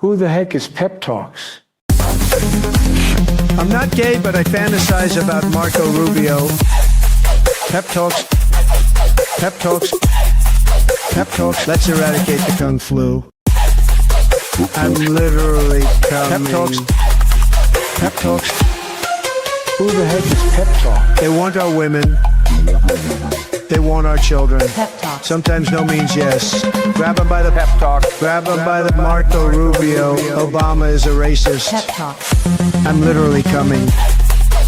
Who the heck is Pep Talks? I'm not gay, but I fantasize about Marco Rubio. Pep Talks. Pep Talks. Pep Talks. Let's eradicate the Kung Flu. I'm literally coming. Pep Talks. Pep Talks. Who the heck is Pep Talk? They want our women. They want our children. Pep Talk. Sometimes no means yes. Grab them by the Pep Talk. Grab them by the Marco Rubio. Obama is a racist. Pep Talk. I'm literally coming.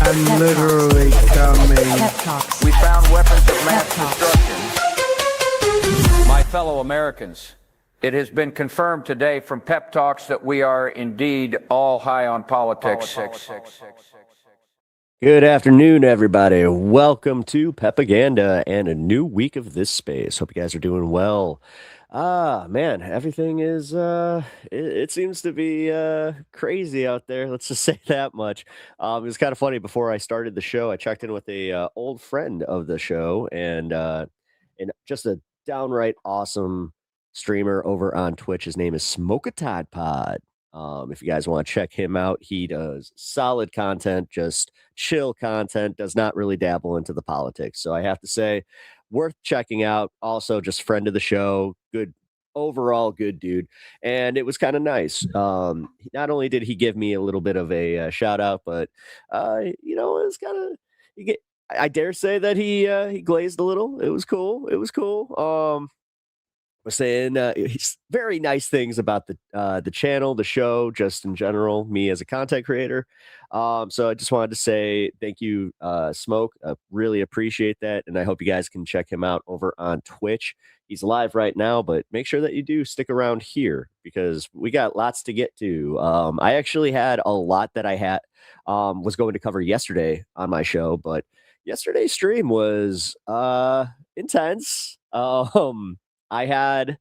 I'm literally coming. Pep Talks. We found weapons of mass Pep Talks. destruction. My fellow Americans, it has been confirmed today from Pep Talks that we are indeed all high on politics. Good afternoon, everybody. Welcome to PEPAGANDA and a new week of this space. Hope you guys are doing well. Man, everything is, it seems to be crazy out there. Let's just say that much. It was kind of funny. Before I started the show, I checked in with a old friend of the show and just a downright awesome streamer over on Twitch. His name is Smoke a Tide Pod. If you guys want to check him out, he does solid content, just chill content, does not really dabble into the politics. So I have to say, worth checking out. Also, just friend of the show, good overall, good dude. And it was kind of nice. Not only did he give me a little bit of a shout out, but it was kind of, I dare say that he glazed a little. It was cool. It was cool. Was saying he's very nice things about the channel, the show, just in general, me as a content creator. So I just wanted to say thank you, Smoke. I really appreciate that, and I hope you guys can check him out over on Twitch. He's live right now, but make sure that you do stick around here because we got lots to get to. I actually had a lot that I was going to cover yesterday on my show, but yesterday's stream was intense. I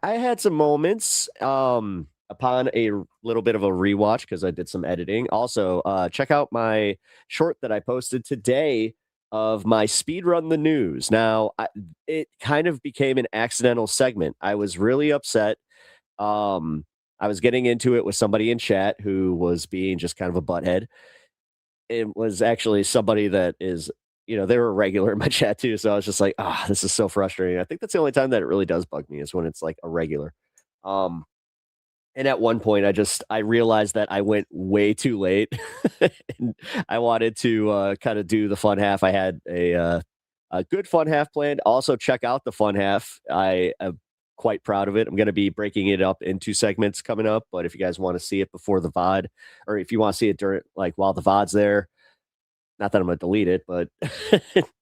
had some moments upon a little bit of a rewatch because I did some editing. Also, check out my short that I posted today of my speed run the news. Now, it kind of became an accidental segment. I was really upset. I was getting into it with somebody in chat who was being just kind of a butthead. It was actually somebody that is, they were a regular in my chat too. So I was just like, this is so frustrating. I think that's the only time that it really does bug me is when it's like a regular. And at one point I realized that I went way too late and I wanted to kind of do the fun half. I had a good fun half planned. Also check out the fun half. I am quite proud of it. I'm going to be breaking it up into segments coming up, but if you guys want to see it before the VOD, or if you want to see it during, like while the VOD's there, not that I'm going to delete it, but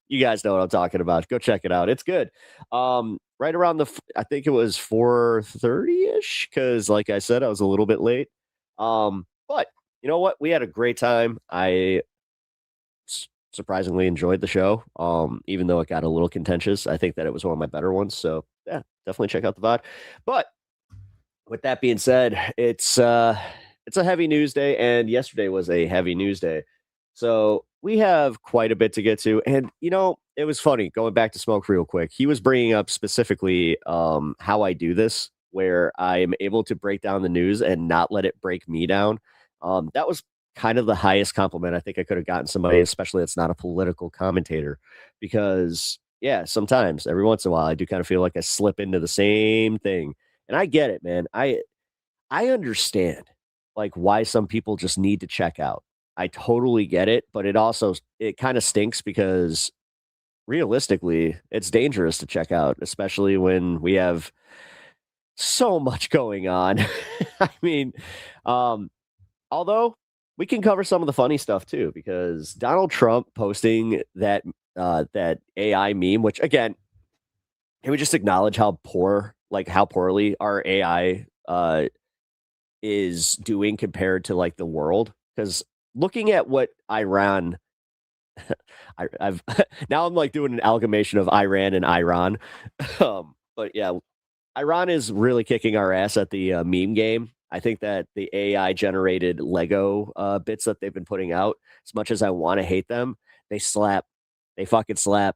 you guys know what I'm talking about. Go check it out. It's good. Right around I think it was 4:30-ish, because like I said, I was a little bit late. But you know what? We had a great time. I surprisingly enjoyed the show, even though it got a little contentious. I think that it was one of my better ones. So yeah, definitely check out the VOD. But with that being said, it's a heavy news day, and yesterday was a heavy news day. So we have quite a bit to get to. And, it was funny going back to Smoke real quick. He was bringing up specifically how I do this, where I am able to break down the news and not let it break me down. That was kind of the highest compliment I think I could have gotten somebody, especially that's not a political commentator, because, yeah, sometimes every once in a while I do kind of feel like I slip into the same thing. And I get it, man. I understand like why some people just need to check out. I totally get it, but it kind of stinks because realistically, it's dangerous to check out, especially when we have so much going on. I mean, although we can cover some of the funny stuff too, because Donald Trump posting that AI meme, which again, can we just acknowledge how poorly our AI is doing compared to like the world? Because looking at what Iran, I've now I'm like doing an amalgamation of Iran and Iran. But yeah, Iran is really kicking our ass at the meme game. I think that the AI generated Lego bits that they've been putting out, as much as I want to hate them, they slap. They fucking slap.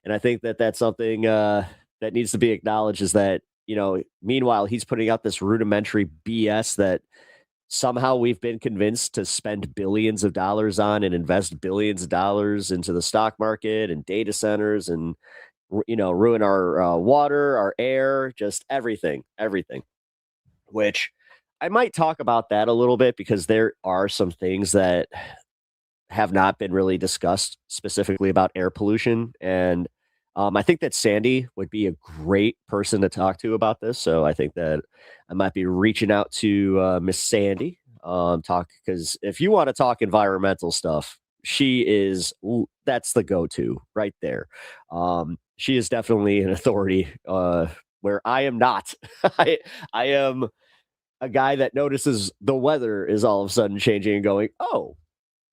And I think that that's something that needs to be acknowledged, is that, meanwhile, he's putting out this rudimentary BS that somehow we've been convinced to spend billions of dollars on and invest billions of dollars into the stock market and data centers and, ruin our water, our air, just everything, which I might talk about that a little bit because there are some things that have not been really discussed specifically about air pollution. And I think that Sandy would be a great person to talk to about this. So I think that I might be reaching out to Miss Sandy, talk because if you want to talk environmental stuff, that's the go-to right there. She is definitely an authority where I am not. I am a guy that notices the weather is all of a sudden changing and going, oh,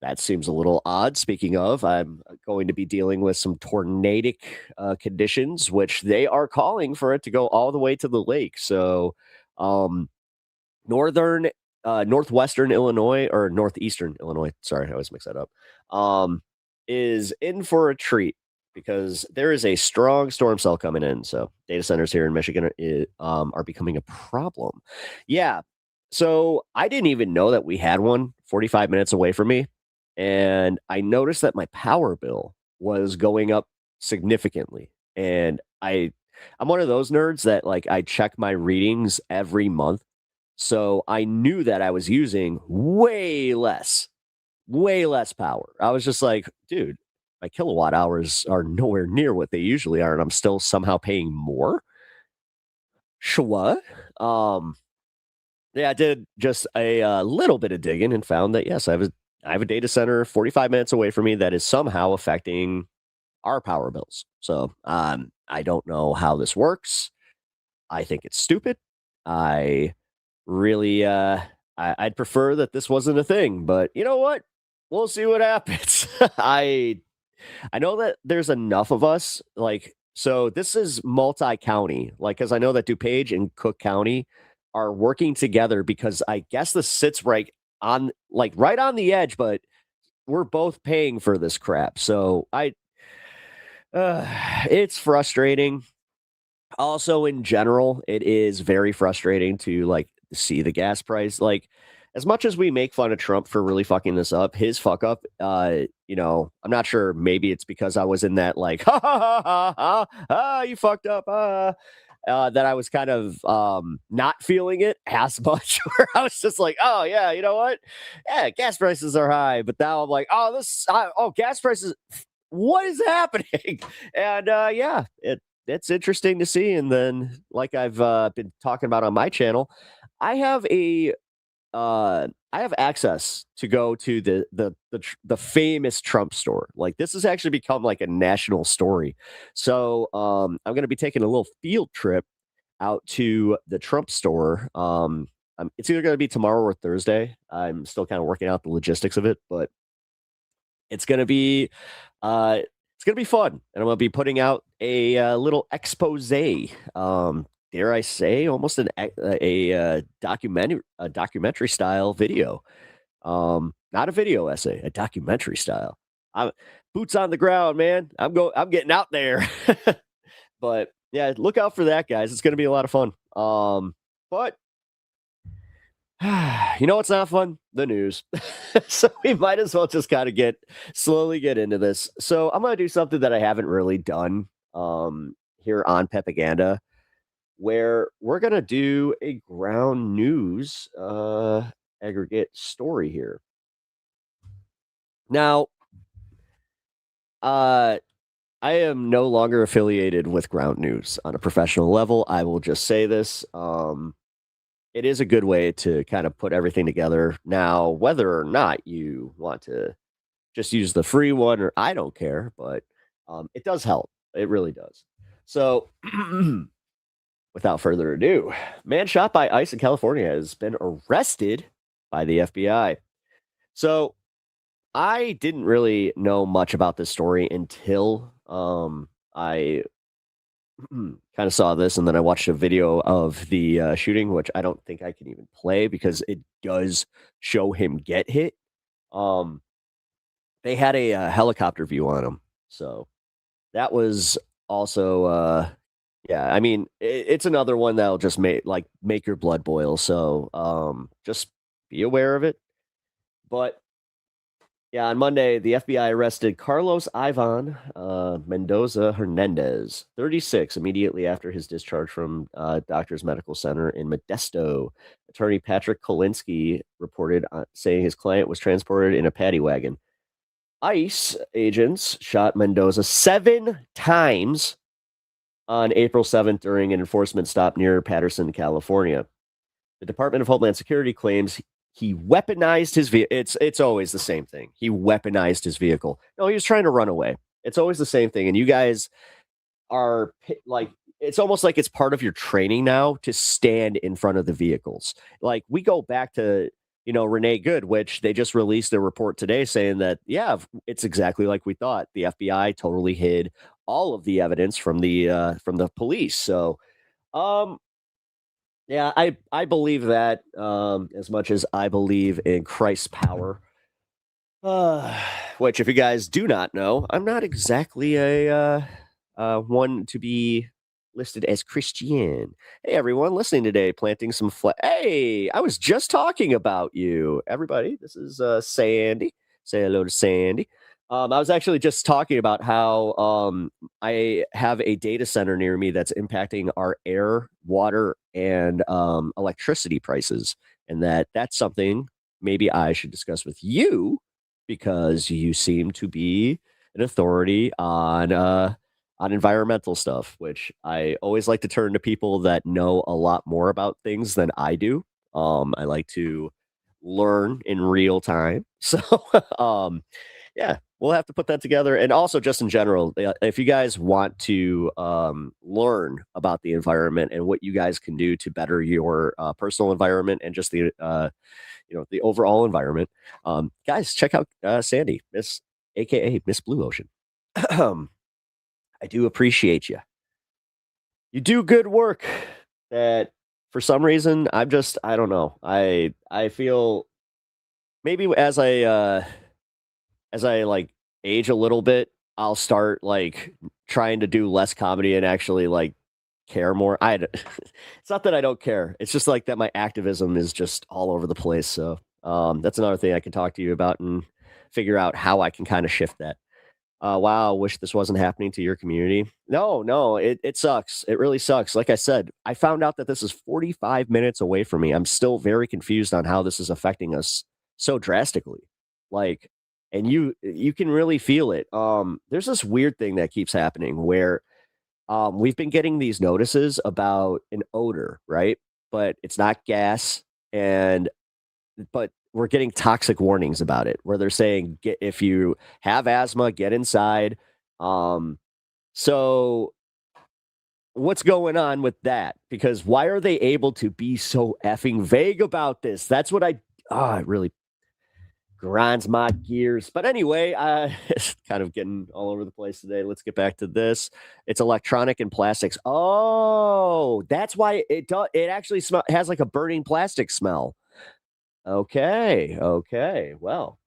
that seems a little odd. Speaking of, I'm going to be dealing with some tornadic conditions, which they are calling for it to go all the way to the lake. So, northwestern Illinois or northeastern Illinois, sorry, I always mix that up, is in for a treat because there is a strong storm cell coming in. So data centers here in Michigan are becoming a problem. Yeah. So I didn't even know that we had one 45 minutes away from me. And I noticed that my power bill was going up significantly. And I'm one of those nerds that I check my readings every month. So I knew that I was using way less power. I was just like, dude, my kilowatt hours are nowhere near what they usually are. And I'm still somehow paying more. Sure. Yeah, I did just a little bit of digging and found that, yes, I have a data center 45 minutes away from me that is somehow affecting our power bills. So I don't know how this works. I think it's stupid. I really, I'd prefer that this wasn't a thing, but you know what? We'll see what happens. I know that there's enough of us, so this is multi-county, because I know that DuPage and Cook County are working together because I guess this sits right on the edge, but we're both paying for this crap. So it's frustrating. Also, in general, it is very frustrating to see the gas price. As much as we make fun of Trump for really fucking this up, his fuck up, I'm not sure. Maybe it's because I was in that ha ha ha ha, you fucked up, that I was kind of not feeling it as much. Where I was just like, oh yeah, you know what? Yeah, gas prices are high, but now I'm like, gas prices. What is happening? And yeah, it's interesting to see. And then, like I've been talking about on my channel, I have access to go to the famous Trump store. This has actually become a national story. So I'm going to be taking a little field trip out to the Trump store. It's either going to be tomorrow or Thursday. I'm still kind of working out the logistics of it, but it's going to be fun, and I'm going to be putting out a little expose. Dare I say, almost a documentary style video. Not a video essay, a documentary style. Boots on the ground, man. I'm getting out there. But yeah, look out for that, guys. It's going to be a lot of fun. But what's not fun? The news. So we might as well just kind of slowly get into this. So I'm going to do something that I haven't really done here on PEPAGANDA, where we're going to do a ground news aggregate story here. Now, I am no longer affiliated with ground news on a professional level. I will just say this. It is a good way to kind of put everything together. Now, whether or not you want to just use the free one, or I don't care, but it does help. It really does. So without further ado, man shot by ICE in California has been arrested by the FBI. So I didn't really know much about this story until I kind of saw this, and then I watched a video of the shooting, which I don't think I can even play because it does show him get hit. They had a helicopter view on him, so that was also Yeah, I mean, it's another one that'll just make your blood boil. So just be aware of it. But yeah, on Monday, the FBI arrested Carlos Ivan Mendoza Hernandez, 36, immediately after his discharge from Doctors Medical Center in Modesto. Attorney Patrick Kolinsky reported saying his client was transported in a paddy wagon. ICE agents shot Mendoza 7 times on April 7th during an enforcement stop near Patterson, California. The Department of Homeland Security claims he weaponized his vehicle. It's always the same thing. He weaponized his vehicle. No, he was trying to run away. It's always the same thing. And you guys are like, it's almost like it's part of your training now to stand in front of the vehicles. Like we go back to, Renee Good, which they just released a report today saying that, yeah, it's exactly like we thought. The FBI totally hid all of the evidence from the police. So, yeah, I believe that as much as I believe in Christ's power. Which, if you guys do not know, I'm not exactly a one to be listed as Christian. Hey, everyone listening today, planting some Hey, I was just talking about you, everybody. This is Sandy. Say hello to Sandy. I was actually just talking about how I have a data center near me that's impacting our air, water, and electricity prices, and that's something maybe I should discuss with you because you seem to be an authority on environmental stuff, which I always like to turn to people that know a lot more about things than I do. I like to learn in real time. So, yeah, we'll have to put that together. And also, just in general, if you guys want to learn about the environment and what you guys can do to better your personal environment and just the the overall environment, guys, check out Sandy, aka Miss Blue Ocean. I do appreciate you. You do good work that for some reason I don't know. I feel maybe as I like age a little bit, I'll start like trying to do less comedy and actually like care more. It's not that I don't care. It's just like that my activism is just all over the place. So that's another thing I can talk to you about and figure out how I can kind of shift that. Wow, wish this wasn't happening to your community. No, it sucks. It really sucks. Like I said, I found out that this is 45 minutes away from me. I'm still very confused on how this is affecting us so drastically. Like, and you can really feel it. There's this weird thing that keeps happening where we've been getting these notices about an odor, right? But it's not gas, but we're getting toxic warnings about it where they're saying if you have asthma, get inside. So what's going on with that? Because why are they able to be so effing vague about this? That's what it really grinds my gears. But anyway, it's kind of getting all over the place today. Let's get back to this. It's electronic and plastics. Oh, that's why it actually has like a burning plastic smell. Okay. Well,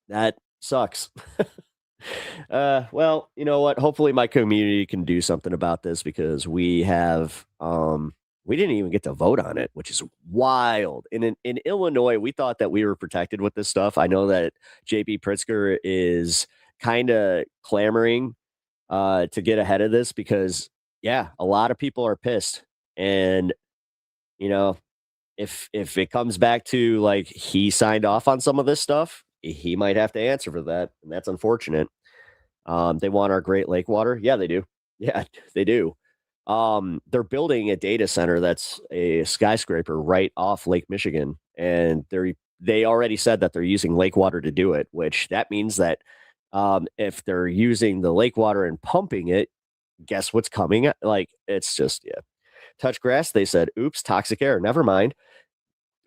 that sucks. Well, you know what? Hopefully my community can do something about this because we didn't even get to vote on it, which is wild. In Illinois, we thought that we were protected with this stuff. I know that JB Pritzker is kind of clamoring to get ahead of this because, yeah, a lot of people are pissed. And, if it comes back to like he signed off on some of this stuff, he might have to answer for that. And that's unfortunate. They want our Great Lake water. Yeah, they do. Yeah, they do. They're building a data center that's a skyscraper right off Lake Michigan. And they already said that they're using lake water to do it, which that means that if they're using the lake water and pumping it, guess what's coming? Like, it's just, yeah. Touch grass, they said, oops, toxic air. Never mind.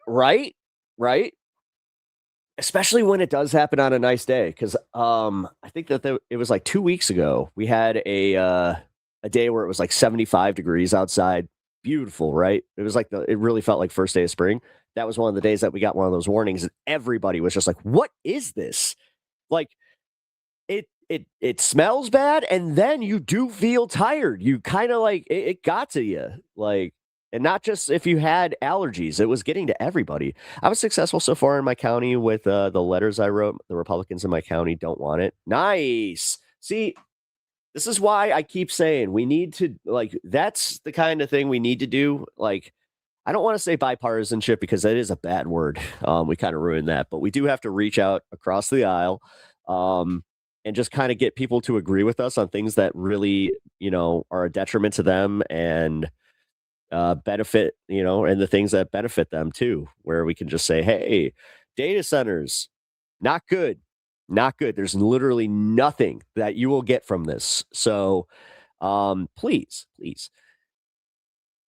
Right? Especially when it does happen on a nice day. Because I think that it was like 2 weeks ago. We had a day where it was like 75 degrees outside. Beautiful, right? It was like it really felt like first day of spring. That was one of the days that we got one of those warnings, and everybody was just like, "What is this?" Like, it smells bad, and then you do feel tired. You kind of like it got to you, like, and not just if you had allergies. It was getting to everybody. I was successful so far in my county with the letters I wrote. The Republicans in my county don't want it. Nice. See, this is why I keep saying we need to, like, that's the kind of thing we need to do. Like, I don't want to say bipartisanship because that is a bad word. We kind of ruined that, but we do have to reach out across the aisle, and just kind of get people to agree with us on things that really, are a detriment to them and benefit, and the things that benefit them too, where we can just say, hey, data centers, not good, not good. There's literally nothing that you will get from this. So please,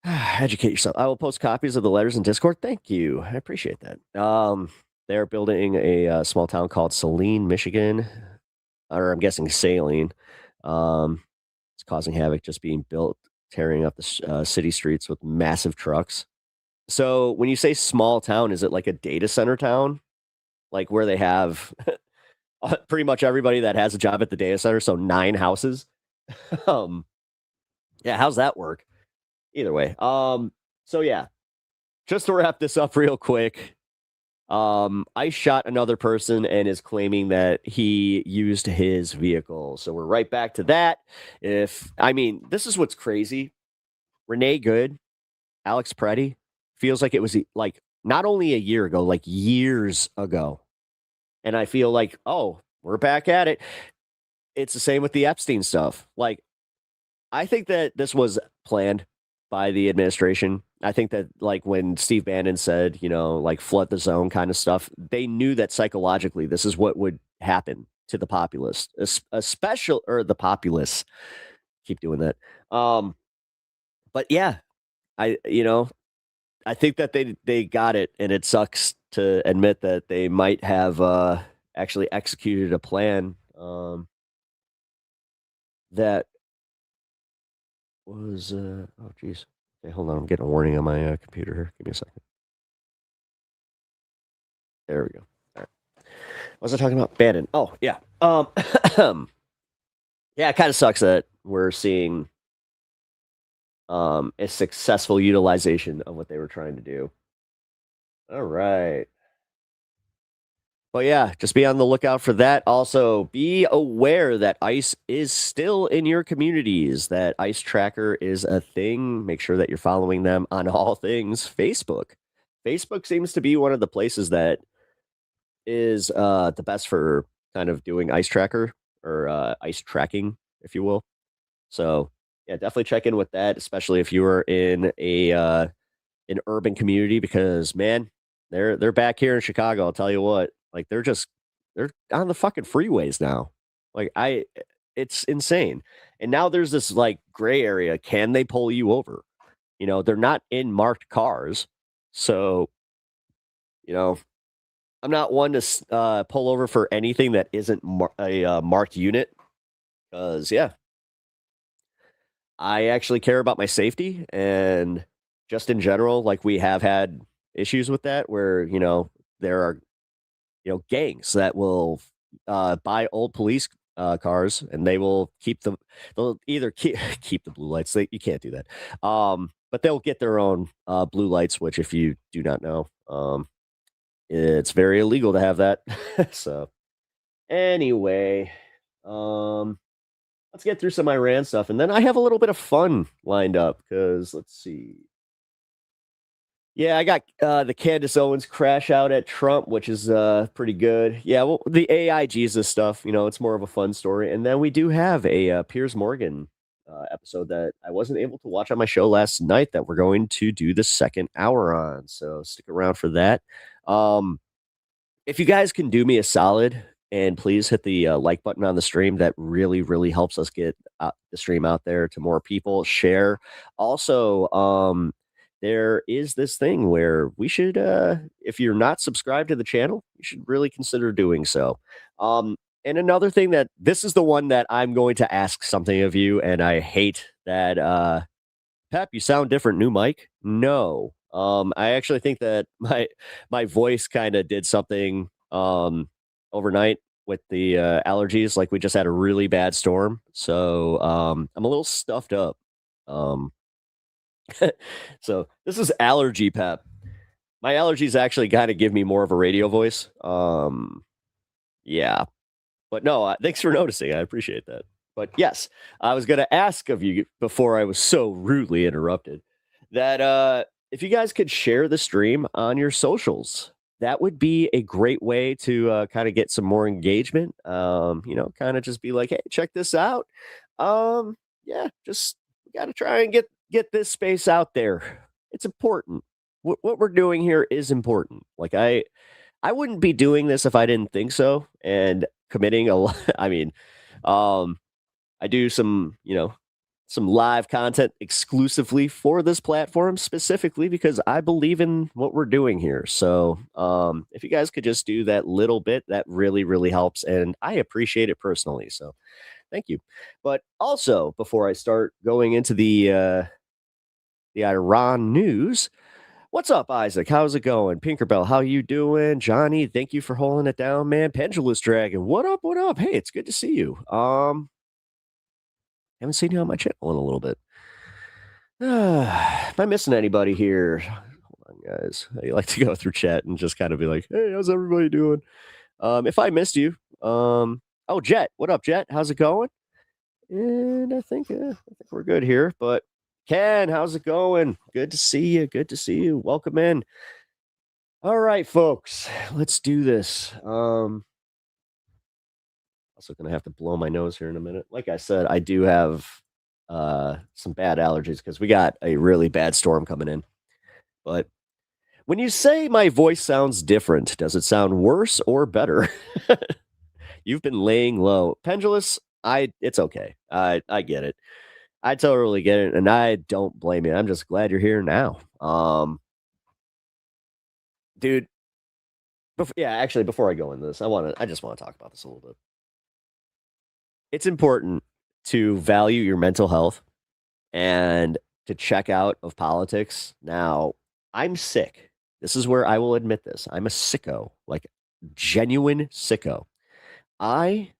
educate yourself. I will post copies of the letters in Discord. Thank you. I appreciate that. They're building a small town called Saline, Michigan, or I'm guessing Saline. It's causing havoc, just being built, tearing up the city streets with massive trucks. So when you say small town, is it like a data center town? Like where they have pretty much everybody that has a job at the data center, so 9 houses? Yeah, how's that work? Either way. So yeah, just to wrap this up real quick, I shot another person and is claiming that he used his vehicle. So we're right back to that. This is what's crazy. Renee Good, Alex Preddy, feels like it was like not only a year ago, like years ago. And I feel like, oh, we're back at it. It's the same with the Epstein stuff. Like, I think that this was planned by the administration. I think that, like, when Steve Bannon said, like flood the zone kind of stuff, they knew that psychologically this is what would happen to the populace, the populace. Keep doing that. But yeah, I think that they got it, and it sucks to admit that they might have actually executed a plan that was oh geez. Okay, hold on. I'm getting a warning on my computer here. Give me a second. There we go. All right. What was I talking about? Bannon. Oh, yeah. Yeah, it kind of sucks that we're seeing a successful utilization of what they were trying to do. All right. But yeah, just be on the lookout for that. Also, be aware that ICE is still in your communities, that ICE Tracker is a thing. Make sure that you're following them on all things Facebook. Facebook seems to be one of the places that is the best for kind of doing ICE Tracker or ICE tracking, if you will. So yeah, definitely check in with that, especially if you are in an urban community, because man, they're back here in Chicago. I'll tell you what. Like they're on the fucking freeways now. Like it's insane. And now there's this like gray area. Can they pull you over? They're not in marked cars. So, I'm not one to pull over for anything that isn't a marked unit. Because yeah, I actually care about my safety, and just in general, like we have had issues with that where, there are gangs that will buy old police cars, and they'll either keep the blue lights. You can't do that. But they'll get their own blue lights, which if you do not know, it's very illegal to have that. So anyway, let's get through some Iran stuff. And then I have a little bit of fun lined up because let's see. Yeah, I got the Candace Owens crash out at Trump, which is pretty good. Yeah, well, the AI Jesus stuff, it's more of a fun story. And then we do have a Piers Morgan episode that I wasn't able to watch on my show last night that we're going to do the second hour on. So stick around for that. If you guys can do me a solid and please hit the like button on the stream, that really, really helps us get the stream out there to more people. Share. Also, there is this thing where we should, if you're not subscribed to the channel, you should really consider doing so. And another thing this is the one that I'm going to ask something of you, and I hate that, Pep, you sound different, new mic. No. I actually think that my voice kind of did something overnight. with the allergies. Like we just had a really bad storm, so I'm a little stuffed up. Um, so this is allergy pep. My allergies actually kind of give me more of a radio voice. Yeah, but no, thanks for noticing. I appreciate that. But yes, I was going to ask of you before I was so rudely interrupted that if you guys could share the stream on your socials, that would be a great way to kind of get some more engagement. Kind of just be like, hey, check this out. Yeah, just got to try and get this space out there. It's important. What we're doing here is important. Like I wouldn't be doing this if I didn't think so, and committing a lot. I mean, um, I do some live content exclusively for this platform specifically because I believe in what we're doing here. So, if you guys could just do that little bit, that really, really helps, and I appreciate it personally. So, thank you. But also, before I start going into the Iran news. What's up, Isaac? How's it going? Pinkerbell, how you doing? Johnny, thank you for holding it down, man. Pendulous Dragon, what up? What up? Hey, it's good to see you. Haven't seen you on my channel in a little bit. Am I missing anybody here? Hold on, guys. I like to go through chat and just kind of be like, hey, how's everybody doing? If I missed you, oh, Jet, what up, Jet? How's it going? And I think we're good here, but Ken, how's it going? Good to see you. Good to see you. Welcome in. All right, folks, let's do this. Also going to have to blow my nose here in a minute. Like I said, I do have some bad allergies because we got a really bad storm coming in. But when you say my voice sounds different, does it sound worse or better? You've been laying low. Pendulous, it's okay. I get it. I totally get it, and I don't blame you. I'm just glad you're here now. Dude, actually, before I go into this, I just want to talk about this a little bit. It's important to value your mental health and to check out of politics. Now, I'm sick. This is where I will admit this. I'm a sicko, like genuine sicko. I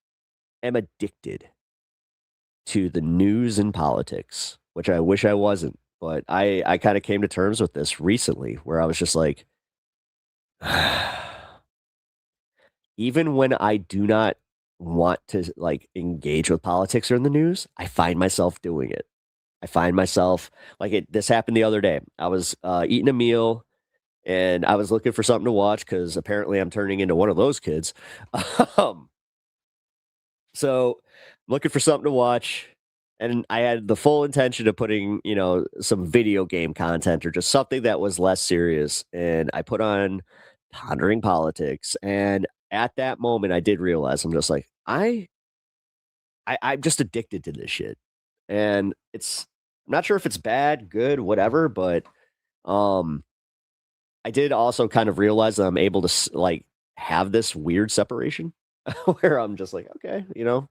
am addicted to the news and politics, which I wish I wasn't. But I kind of came to terms with this recently where I was just like, even when I do not want to like engage with politics or in the news, I find myself doing it. I find myself like this happened the other day. I was eating a meal and I was looking for something to watch because apparently I'm turning into one of those kids. So looking for something to watch, and I had the full intention of putting, some video game content or just something that was less serious. And I put on Pondering Politics, and at that moment, I did realize I'm just like I'm just addicted to this shit, and I'm not sure if it's bad, good, whatever, but I did also kind of realize that I'm able to like have this weird separation where I'm just like, okay,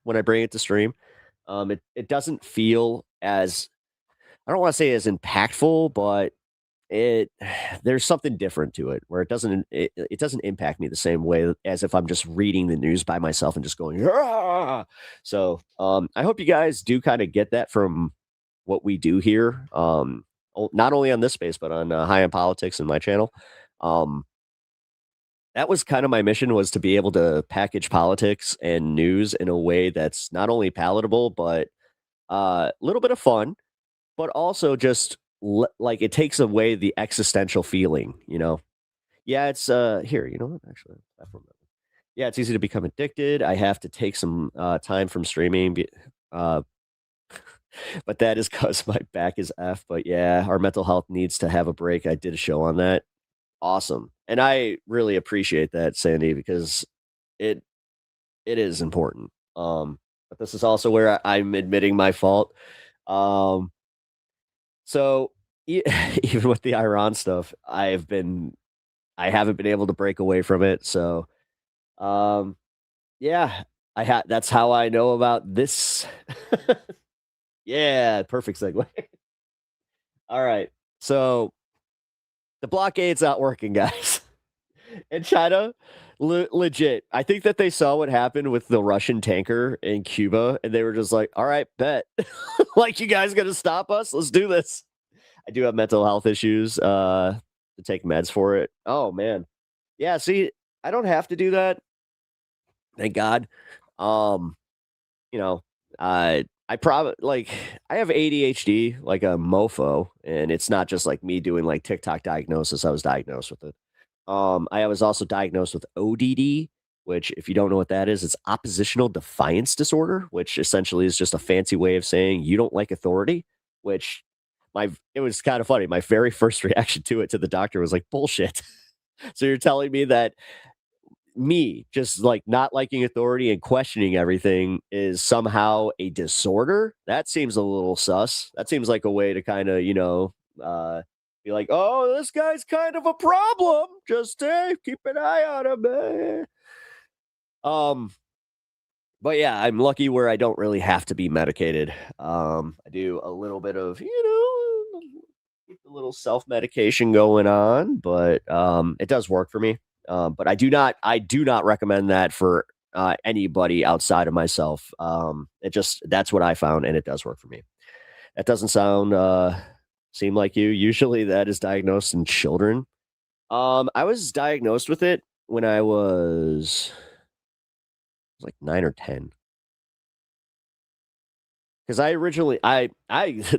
when I bring it to stream, it doesn't feel as, I don't want to say as impactful, but there's something different to it where it doesn't impact me the same way as if I'm just reading the news by myself and just going, "Ah!" So I hope you guys do kind of get that from what we do here, not only on this space but on High on Politics and my channel. That was kind of my mission, was to be able to package politics and news in a way that's not only palatable but a little bit of fun, but also just like it takes away the existential feeling. Yeah, it's here. You know what? Actually, I remember. Yeah, it's easy to become addicted. I have to take some time from streaming, but that is because my back is F. But yeah, our mental health needs to have a break. I did a show on that. Awesome, and I really appreciate that, Sandy, because it is important. But this is also where I'm admitting my fault. So even with the Iran stuff, I haven't been able to break away from it. So, yeah, that's how I know about this. Yeah, perfect segue. All right. So the blockade's not working, guys. In China, Legit. I think that they saw what happened with the Russian tanker in Cuba, and they were just like, all right, bet. Like, you guys gonna stop us? Let's do this. I do have mental health issues, to take meds for it. Oh, man. Yeah, see, I don't have to do that. Thank God. Um, you know, I probably like I have ADHD like a mofo, and it's not just like me doing like TikTok diagnosis. I was diagnosed with it. I was also diagnosed with ODD, which, if you don't know what that is, it's oppositional defiance disorder, which essentially is just a fancy way of saying you don't like authority. Which it was kind of funny. My very first reaction to it to the doctor was like, bullshit. So you're telling me that me just like not liking authority and questioning everything is somehow a disorder? That seems a little sus. That seems like a way to kind of, be like, oh, this guy's kind of a problem. Just keep an eye on him. Um, but yeah, I'm lucky where I don't really have to be medicated. I do a little bit of, keep a little self-medication going on, but it does work for me. But I do not recommend that for anybody outside of myself. That's what I found, and it does work for me. That doesn't seem like you. Usually that is diagnosed in children. I was diagnosed with it when I was like 9 or 10. Because I originally I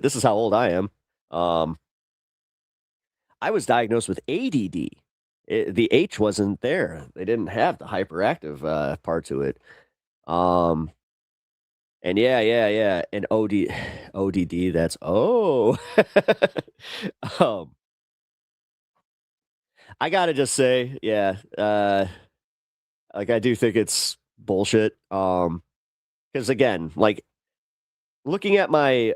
this is how old I am. Um, I was diagnosed with ADD. The H wasn't there. They didn't have the hyperactive part to it. Um, and yeah, and ODD. That's um, I gotta just say, yeah, like I do think it's bullshit. Because again, like looking at my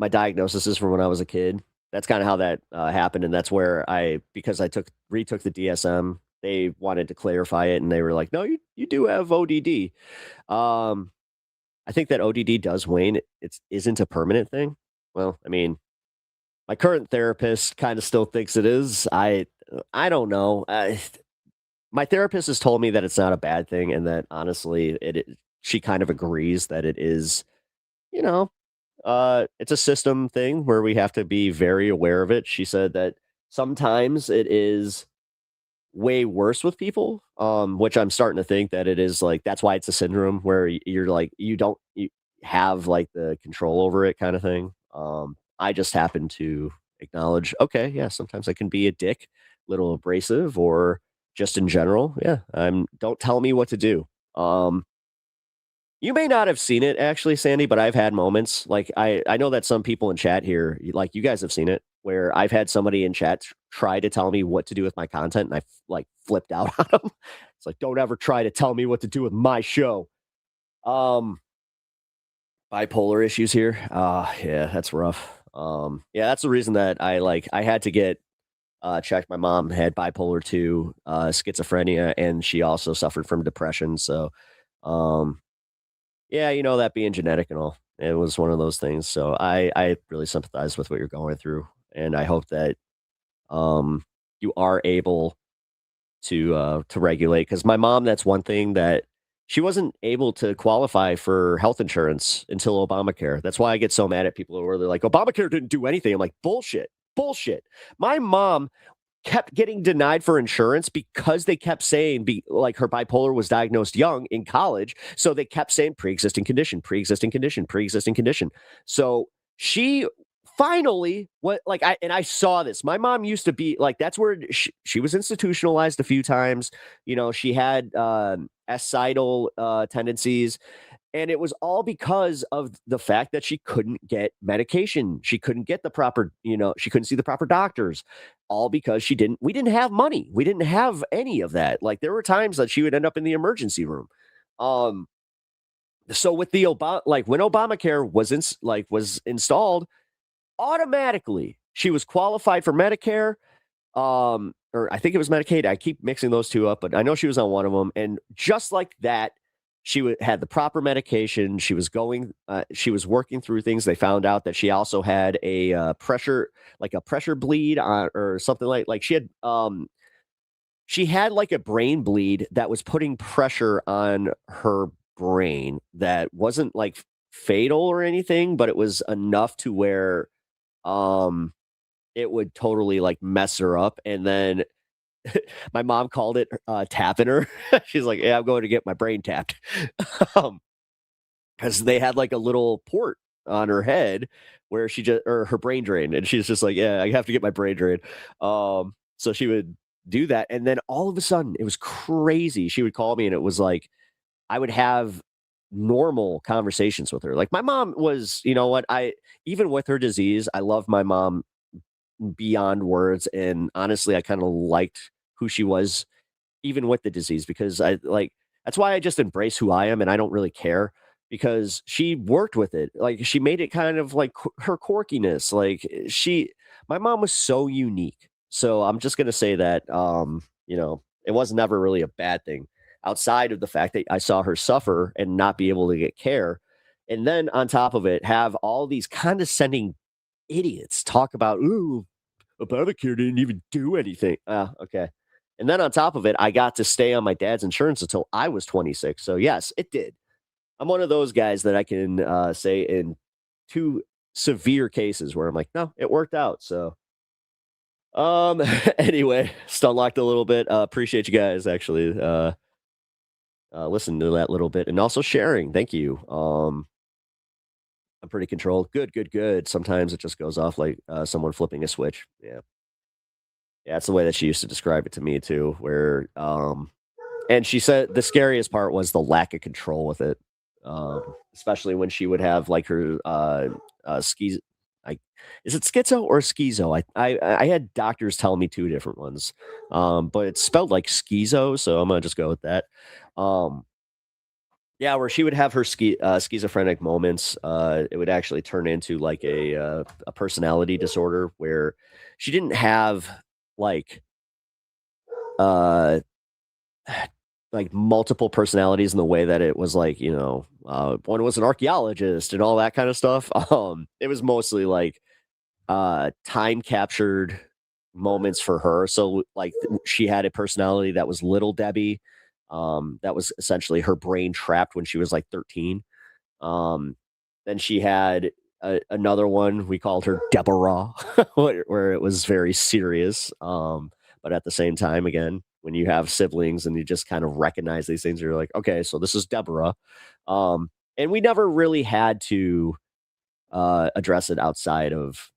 diagnosis is from when I was a kid. That's kind of how that happened, and that's where because I retook the DSM. They wanted to clarify it, and they were like, "No, you do have ODD." Um, I think that ODD does wane. It isn't a permanent thing. Well, I mean, my current therapist kind of still thinks it is. I don't know. My therapist has told me that it's not a bad thing, and that honestly, she kind of agrees that it is. You know, it's a system thing where we have to be very aware of it. She said that sometimes it is way worse with people, which I'm starting to think that it is like that's why it's a syndrome where you're like you have like the control over it kind of thing. I just happen to acknowledge, okay, yeah, sometimes I can be a dick, little abrasive, or just in general, yeah. Don't tell me what to do. Um, you may not have seen it actually, Sandy, but I've had moments like I know that some people in chat here, like you guys have seen it, where I've had somebody in chat try to tell me what to do with my content, and I like flipped out on them. It's like, don't ever try to tell me what to do with my show. Um, Bipolar issues here. Yeah, that's rough. Yeah, that's the reason that I had to get checked. My mom had bipolar 2, schizophrenia, and she also suffered from depression. So, um, yeah, that being genetic and all, it was one of those things. So I really sympathize with what you're going through, and I hope that you are able to regulate. Because my mom, that's one thing that she wasn't able to qualify for health insurance until Obamacare. That's why I get so mad at people who are like, Obamacare didn't do anything. I'm like, bullshit, bullshit. My mom kept getting denied for insurance because they kept saying like her bipolar was diagnosed young in college. So they kept saying pre-existing condition, pre-existing condition, pre-existing condition. So she finally I saw this. My mom used to be like, that's where she was institutionalized a few times. She had ascital tendencies. And it was all because of the fact that she couldn't get medication. She couldn't get the proper, she couldn't see the proper doctors, all because we didn't have money. We didn't have any of that. Like there were times that she would end up in the emergency room. So with the when Obamacare was installed, automatically she was qualified for Medicare. Or I think it was Medicaid. I keep mixing those two up, but I know she was on one of them. And just like that, she had the proper medication. She was working through things. They found out that she also had a pressure bleed on, or something like she had, she had like a brain bleed that was putting pressure on her brain that wasn't like fatal or anything, but it was enough to where um it would totally like mess her up. And then my mom called it tapping her. She's like, "Yeah, I'm going to get my brain tapped." um, because they had like a little port on her head where she just or her brain drained, and she's just like, "Yeah, I have to get my brain drained." So she would do that, and then all of a sudden, it was crazy. She would call me, and it was like I would have normal conversations with her. Like my mom was, you know what? I even with her disease, I love my mom beyond words, and honestly, I kind of liked who she was even with the disease because I like that's why I just embrace who I am and I don't really care because she worked with it. Like she made it kind of like her quirkiness. Like my mom was so unique. So I'm just going to say that it was never really a bad thing outside of the fact that I saw her suffer and not be able to get care. And then on top of it, have all these condescending idiots talk about, "Ooh, Obamacare didn't even do anything." Okay. And then on top of it, I got to stay on my dad's insurance until I was 26. So yes, it did. I'm one of those guys that I can say in two severe cases where I'm like, no, it worked out. So anyway, still locked a little bit. Appreciate you guys actually listening to that little bit and also sharing. Thank you. I'm pretty controlled. Good, good, good. Sometimes it just goes off like someone flipping a switch. Yeah. Yeah, that's the way that she used to describe it to me too, where and she said the scariest part was the lack of control with it. Especially when she would have like her skis is it schizo or schizo? I had doctors tell me two different ones. But it's spelled like schizo, so I'm gonna just go with that. Yeah, where she would have her schizophrenic moments, it would actually turn into like a personality disorder where she didn't have like uh like multiple personalities in the way that it was like one was an archaeologist and all that kind of stuff. It was mostly like time captured moments for her. So like she had a personality that was Little Debbie. That was essentially her brain trapped when she was like 13. Then she had another one. We called her Deborah, where it was very serious. But at the same time, again, when you have siblings and you just kind of recognize these things, you're like, okay, so this is Deborah. And we never really had to address it outside of,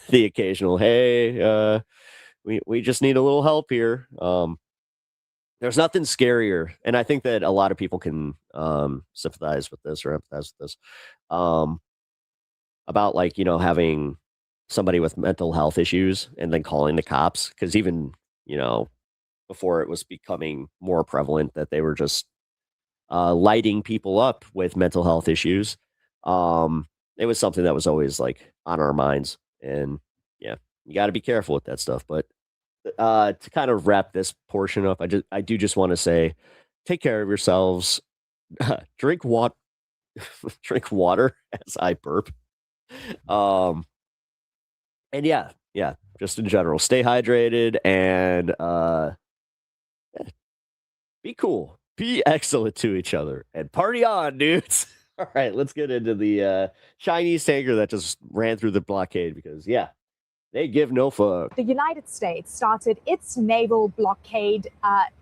the occasional, hey, we just need a little help here. There's nothing scarier, and I think that a lot of people can sympathize with this or empathize with this about like having somebody with mental health issues and then calling the cops because even before it was becoming more prevalent that they were just lighting people up with mental health issues. It was something that was always like on our minds, and yeah, you got to be careful with that stuff. But to kind of wrap this portion up, I do just want to say, take care of yourselves, drink water, drink water as I burp. And yeah, just in general, stay hydrated and be cool, be excellent to each other, and party on, dudes. All right, let's get into the Chinese tanker that just ran through the blockade because they give no fuck. The United States started its naval blockade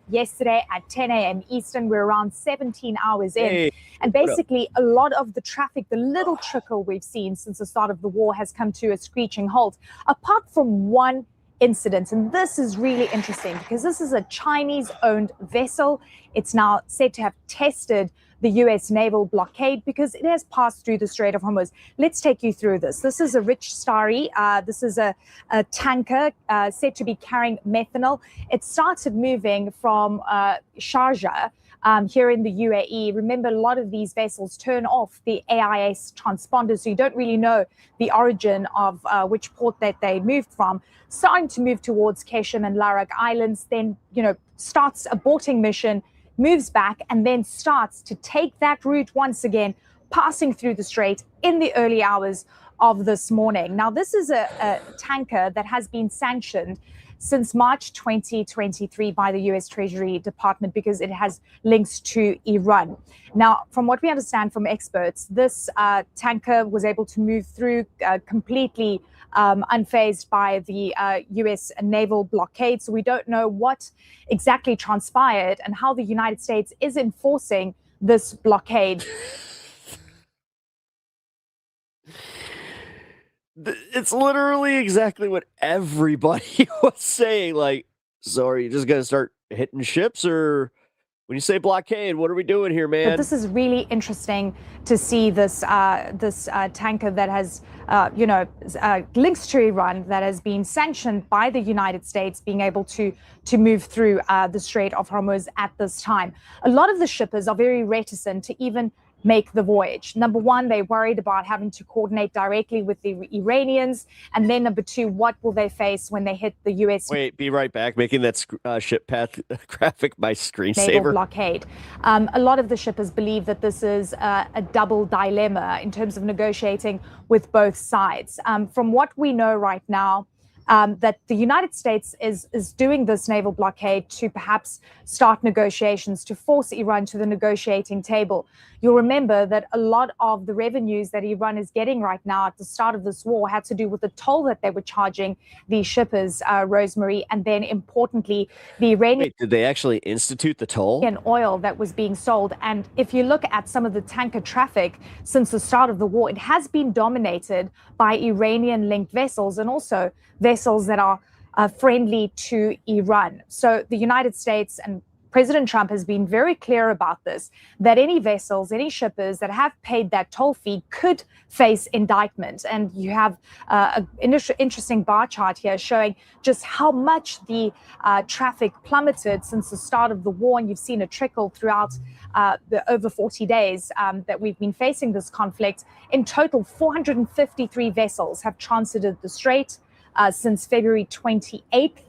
yesterday at 10 a.m. Eastern. We're around 17 hours in. Hey, and basically, a lot of the traffic, the little trickle we've seen since the start of the war has come to a screeching halt, apart from one incident. And this is really interesting because this is a Chinese-owned vessel. It's now said to have tested the U.S. naval blockade because it has passed through the Strait of Hormuz. Let's take you through this. This is a Rich Starry. This is a tanker said to be carrying methanol. It started moving from Sharjah here in the UAE. Remember, a lot of these vessels turn off the AIS transponders, so you don't really know the origin of which port that they moved from. Starting to move towards Keshem and Larak Islands, then, starts a boating mission, moves back, and then starts to take that route once again, passing through the strait in the early hours of this morning. Now, this is a tanker that has been sanctioned since March 2023 by the US Treasury Department because it has links to Iran. Now, from what we understand from experts, this tanker was able to move through completely unfazed by the US naval blockade. So we don't know what exactly transpired and how the United States is enforcing this blockade. It's literally exactly what everybody was saying. Like, so are you just going to start hitting ships, or when you say blockade, what are we doing here, man? But this is really interesting to see this tanker that has, links to Iran, that has been sanctioned by the United States, being able to move through the Strait of Hormuz at this time. A lot of the shippers are very reticent to even make the voyage. Number one, they're worried about having to coordinate directly with the Iranians. And then number two, what will they face when they hit the US? Wait, be right back. Making that ship path graphic my screensaver. Naval blockade. A lot of the shippers believe that this is a double dilemma in terms of negotiating with both sides. From what we know right now, that the United States is doing this naval blockade to perhaps start negotiations to force Iran to the negotiating table. You'll remember that a lot of the revenues that Iran is getting right now at the start of this war had to do with the toll that they were charging the shippers, Rosemary, and then importantly, the Iranian... Wait, did they actually institute the toll? Oil that was being sold. And if you look at some of the tanker traffic since the start of the war, it has been dominated by Iranian-linked vessels and also vessels that are friendly to Iran. So the United States and President Trump has been very clear about this, that any vessels, any shippers that have paid that toll fee could face indictment. And you have an interesting bar chart here showing just how much the traffic plummeted since the start of the war. And you've seen a trickle throughout the over 40 days that we've been facing this conflict. In total, 453 vessels have transited the strait since February 28th.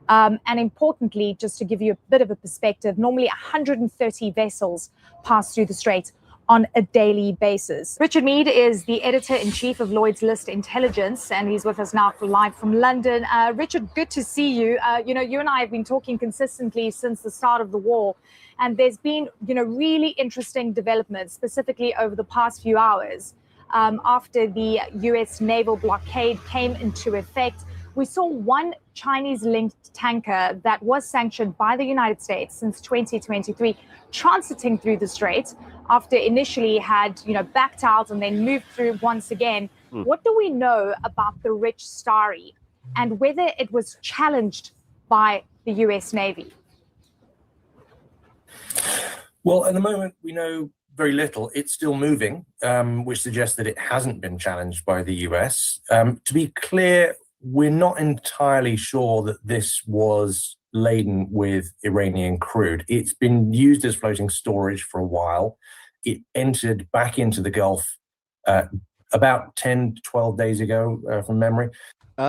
And importantly, just to give you a bit of a perspective, normally 130 vessels pass through the strait on a daily basis. Richard Mead is the editor-in-chief of Lloyd's List Intelligence, and he's with us now live from London. Richard, good to see you. You and I have been talking consistently since the start of the war, and there's been, really interesting developments, specifically over the past few hours. After the U.S. naval blockade came into effect, we saw one Chinese-linked tanker that was sanctioned by the United States since 2023 transiting through the strait after initially had, backed out and then moved through once again. What do we know about the Rich Starry and whether it was challenged by the U.S. Navy? Well, at the moment, we know very little. It's still moving, which suggests that it hasn't been challenged by the US. To be clear, we're not entirely sure that this was laden with Iranian crude. It's been used as floating storage for a while. It entered back into the Gulf about 10 to 12 days ago from memory.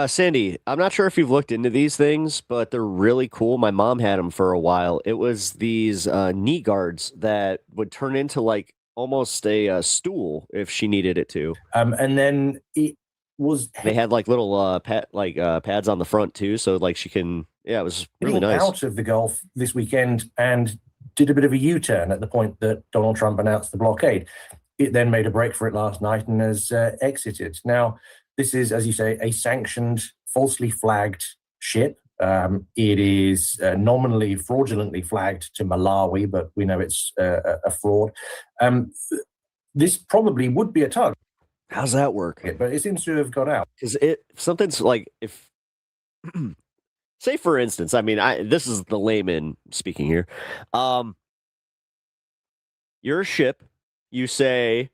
Sandy, I'm not sure if you've looked into these things, but they're really cool. My mom had them for a while. It was these knee guards that would turn into like almost a stool if she needed it to. And then it was... They had like little pads on the front too, so like she can... Yeah, it was really nice. Out of the Gulf this weekend and did a bit of a U-turn at the point that Donald Trump announced the blockade. It then made a break for it last night and has exited. Now, this is, as you say, a sanctioned, falsely flagged ship. It is nominally fraudulently flagged to Malawi, but we know it's a fraud. This probably would be a target. How's that work? But it seems to have got out. Because something's like, if, say for instance, I mean, this is the layman speaking here. You're a ship. You say,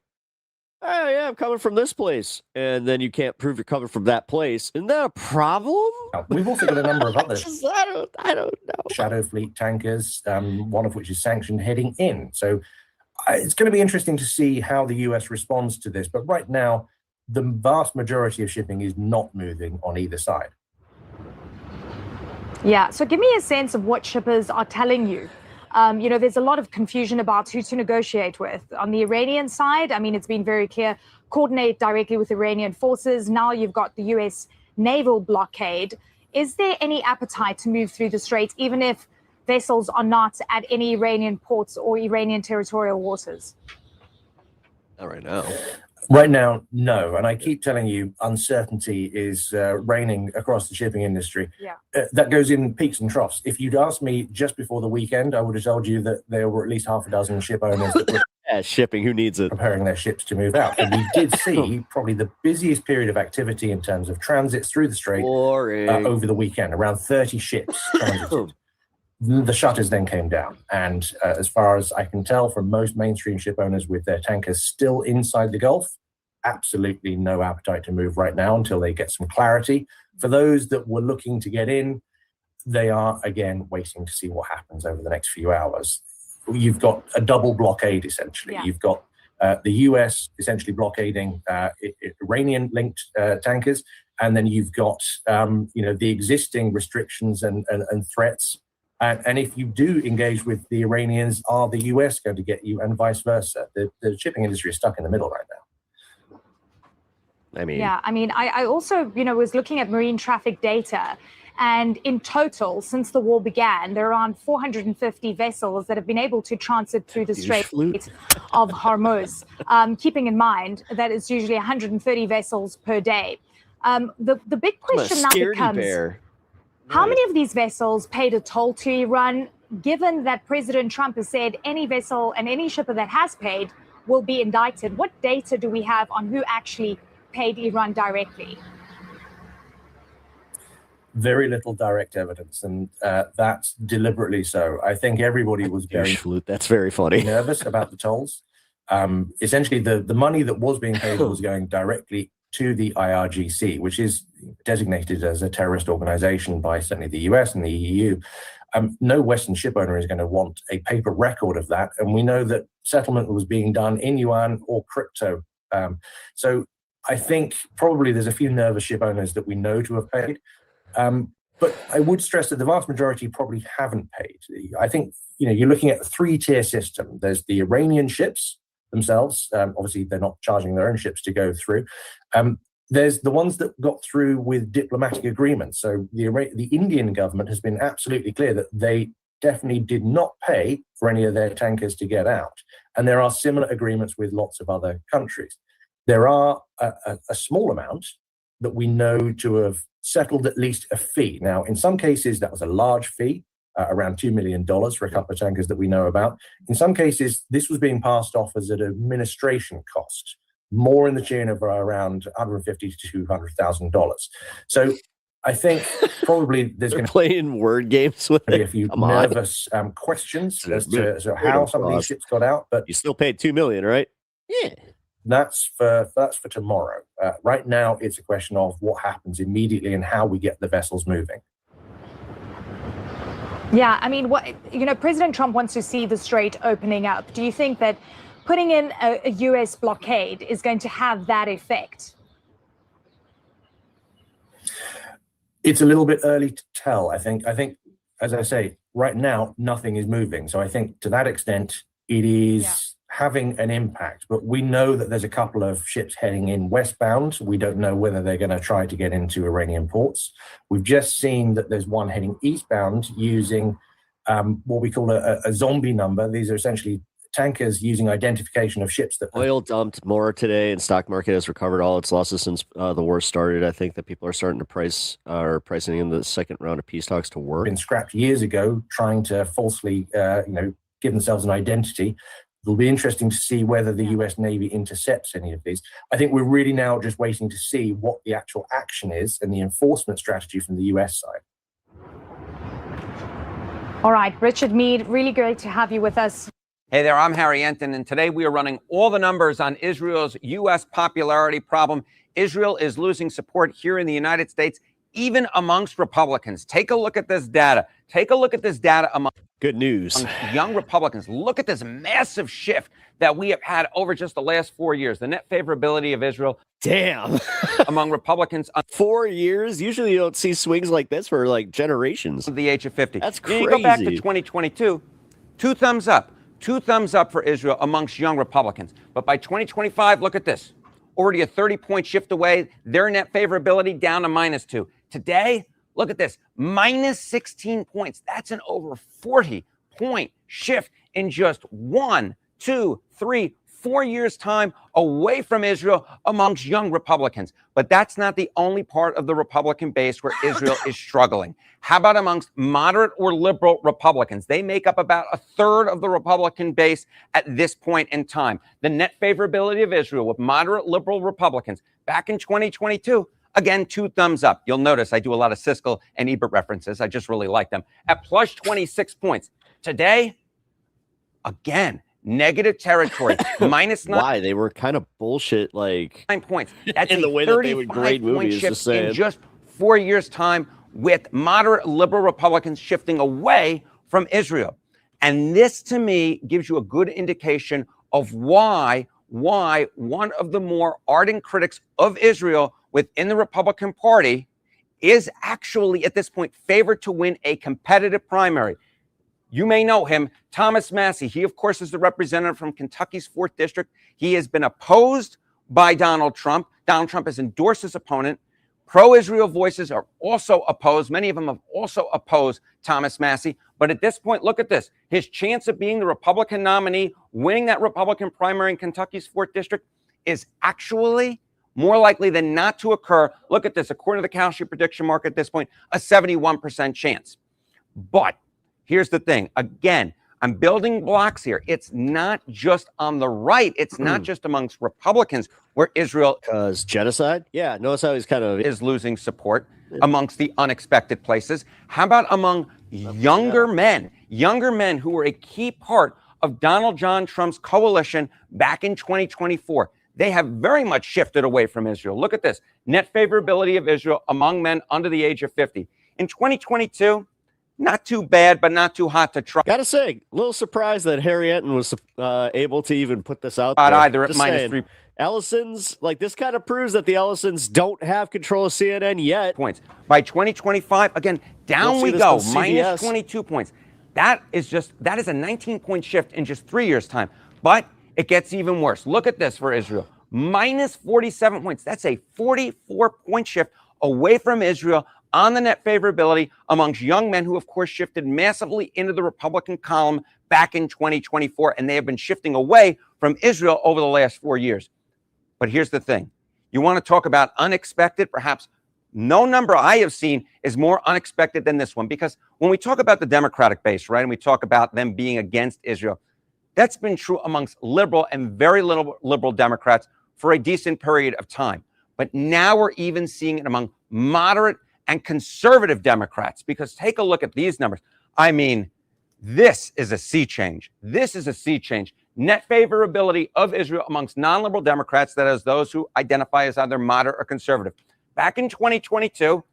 oh, yeah, I'm coming from this place. And then you can't prove you're coming from that place. Isn't that a problem? We've also got a number of others. I don't know. Shadow fleet tankers, one of which is sanctioned heading in. So it's going to be interesting to see how the US responds to this. But right now, the vast majority of shipping is not moving on either side. Yeah. So give me a sense of what shippers are telling you. There's a lot of confusion about who to negotiate with. On the Iranian side, I mean, it's been very clear, coordinate directly with Iranian forces. Now you've got the US naval blockade. Is there any appetite to move through the Strait, even if vessels are not at any Iranian ports or Iranian territorial waters? Not right now. Right now, no. And I keep telling you, uncertainty is reigning across the shipping industry. Yeah. That goes in peaks and troughs. If you'd asked me just before the weekend, I would have told you that there were at least half a dozen ship owners that were Yeah, shipping. Who needs it? preparing their ships to move out. And we did see probably the busiest period of activity in terms of transits through the Strait over the weekend, around 30 ships transited. The shutters then came down. And as far as I can tell from most mainstream ship owners with their tankers still inside the Gulf, absolutely no appetite to move right now until they get some clarity. For those that were looking to get in, they are again waiting to see what happens over the next few hours. You've got a double blockade, essentially. Yeah. You've got the US essentially blockading Iranian-linked tankers, and then you've got the existing restrictions and threats. And if you do engage with the Iranians, are the US going to get you, and vice versa? The shipping industry is stuck in the middle right now. I also, was looking at marine traffic data. And in total, since the war began, there are around 450 vessels that have been able to transit through the Strait of Hormuz, keeping in mind that it's usually 130 vessels per day. The big question now becomes, how many of these vessels paid a toll to Iran, given that President Trump has said any vessel and any shipper that has paid will be indicted? What data do we have on who actually paid Iran directly? Very little direct evidence, and that's deliberately so. I think everybody was That's very funny. nervous about the tolls. Essentially, the money that was being paid was going directly to the IRGC, which is designated as a terrorist organization by certainly the US and the EU. No Western ship owner is going to want a paper record of that, and we know that settlement was being done in yuan or crypto. So I think probably there's a few nervous ship owners that we know to have paid. But I would stress that the vast majority probably haven't paid. I think, you're looking at a three-tier system. There's the Iranian ships themselves. Obviously, they're not charging their own ships to go through. There's the ones that got through with diplomatic agreements. So the Indian government has been absolutely clear that they definitely did not pay for any of their tankers to get out. And there are similar agreements with lots of other countries. There are a small amount that we know to have settled at least a fee. Now, in some cases, that was a large fee, around $2 million for a couple of tankers that we know about. In some cases, this was being passed off as an administration cost, more in the tune of around $150,000 to $200,000. So I think probably there's going to playing word games with be a few nervous questions as to how some of these ships got out. But you still paid $2 million, right? Yeah. That's for tomorrow. Right now, it's a question of what happens immediately and how we get the vessels moving. Yeah, President Trump wants to see the Strait opening up. Do you think that putting in a US blockade is going to have that effect? It's a little bit early to tell. I think, as I say, right now, nothing is moving. So I think to that extent, it is having an impact. But we know that there's a couple of ships heading in westbound. We don't know whether they're going to try to get into Iranian ports. We've just seen that there's one heading eastbound using what we call a zombie number. These are essentially tankers using identification of ships that oil dumped more today, and stock market has recovered all its losses since the war started. I think that people are starting to pricing in the second round of peace talks to work. Been scrapped years ago, trying to falsely, give themselves an identity. It'll be interesting to see whether the US Navy intercepts any of these. I think we're really now just waiting to see what the actual action is and the enforcement strategy from the US side. All right, Richard Mead, really great to have you with us. Hey there, I'm Harry Enton, and today we are running all the numbers on Israel's U.S. popularity problem. Israel is losing support here in the United States, even amongst Republicans. Take a look at this data. Take a look at this data among good news young Republicans. Look at this massive shift that we have had over just the last 4 years. The net favorability of Israel. Damn. Among Republicans. 4 years? Usually you don't see swings like this for like generations. At the age of 50. That's crazy. You go back to 2022, 2 thumbs up. 2 thumbs up for Israel amongst young Republicans. But by 2025, look at this. Already a 30-point shift away. Their net favorability down to -2. Today, Look at this, minus 16 points. That's an over 40-point shift in just 1, 2, 3, 4 years' time away from Israel amongst young Republicans. But that's not the only part of the Republican base where Israel is struggling. How about amongst moderate or liberal Republicans? They make up about a third of the Republican base at this point in time. The net favorability of Israel with moderate liberal Republicans back in 2022, again, 2 thumbs up. You'll notice I do a lot of Siskel and Ebert references. I just really like them. At plus 26 points. Today, again, negative territory, minus 9. Why? They were kind of bullshit, like 9 points. That's in the way that they would grade movies. Shift in just 4 years' time, with moderate liberal Republicans shifting away from Israel. And this, to me, gives you a good indication of why one of the more ardent critics of Israel within the Republican Party is actually, at this point, favored to win a competitive primary. You may know him, Thomas Massie. He, of course, is the representative from Kentucky's 4th District. He has been opposed by Donald Trump. Donald Trump has endorsed his opponent. Pro-Israel voices are also opposed. Many of them have also opposed Thomas Massie. But at this point, look at this. His chance of being the Republican nominee, winning that Republican primary in Kentucky's 4th District, is actually more likely than not to occur. Look at this. According to the Kalshi prediction market at this point, a 71% chance. But here's the thing. Again, I'm building blocks here. It's not just on the right. It's not just amongst Republicans where Israel because genocide. Yeah, notice how he's kind of is losing support amongst the unexpected places. How about among younger men who were a key part of Donald John Trump's coalition back in 2024? They have very much shifted away from Israel. Look at this. Net favorability of Israel among men under the age of 50. In 2022, not too bad, but not too hot to try. Gotta say, a little surprised that Harry Enton was able to even put this out Not there. either at Just minus saying, 3 Ellison's, like, this kind of proves that the Ellisons don't have control of CNN yet. points. By 2025, again, down You'll we see this go, on minus CBS. 22 points. That is a 19-point shift in just 3 years' time. But it gets even worse. Look at this for Israel. Minus 47 points. That's a 44-point shift away from Israel on the net favorability amongst young men who, of course, shifted massively into the Republican column back in 2024, and they have been shifting away from Israel over the last 4 years. But here's the thing. You want to talk about unexpected? Perhaps no number I have seen is more unexpected than this one, because when we talk about the Democratic base, right, and we talk about them being against Israel, that's been true amongst liberal and very liberal Democrats for a decent period of time. But now we're even seeing it among moderate and conservative Democrats, because take a look at these numbers. I mean, this is a sea change. This is a sea change. Net favorability of Israel amongst non-liberal Democrats, that is those who identify as either moderate or conservative. Back in 2022,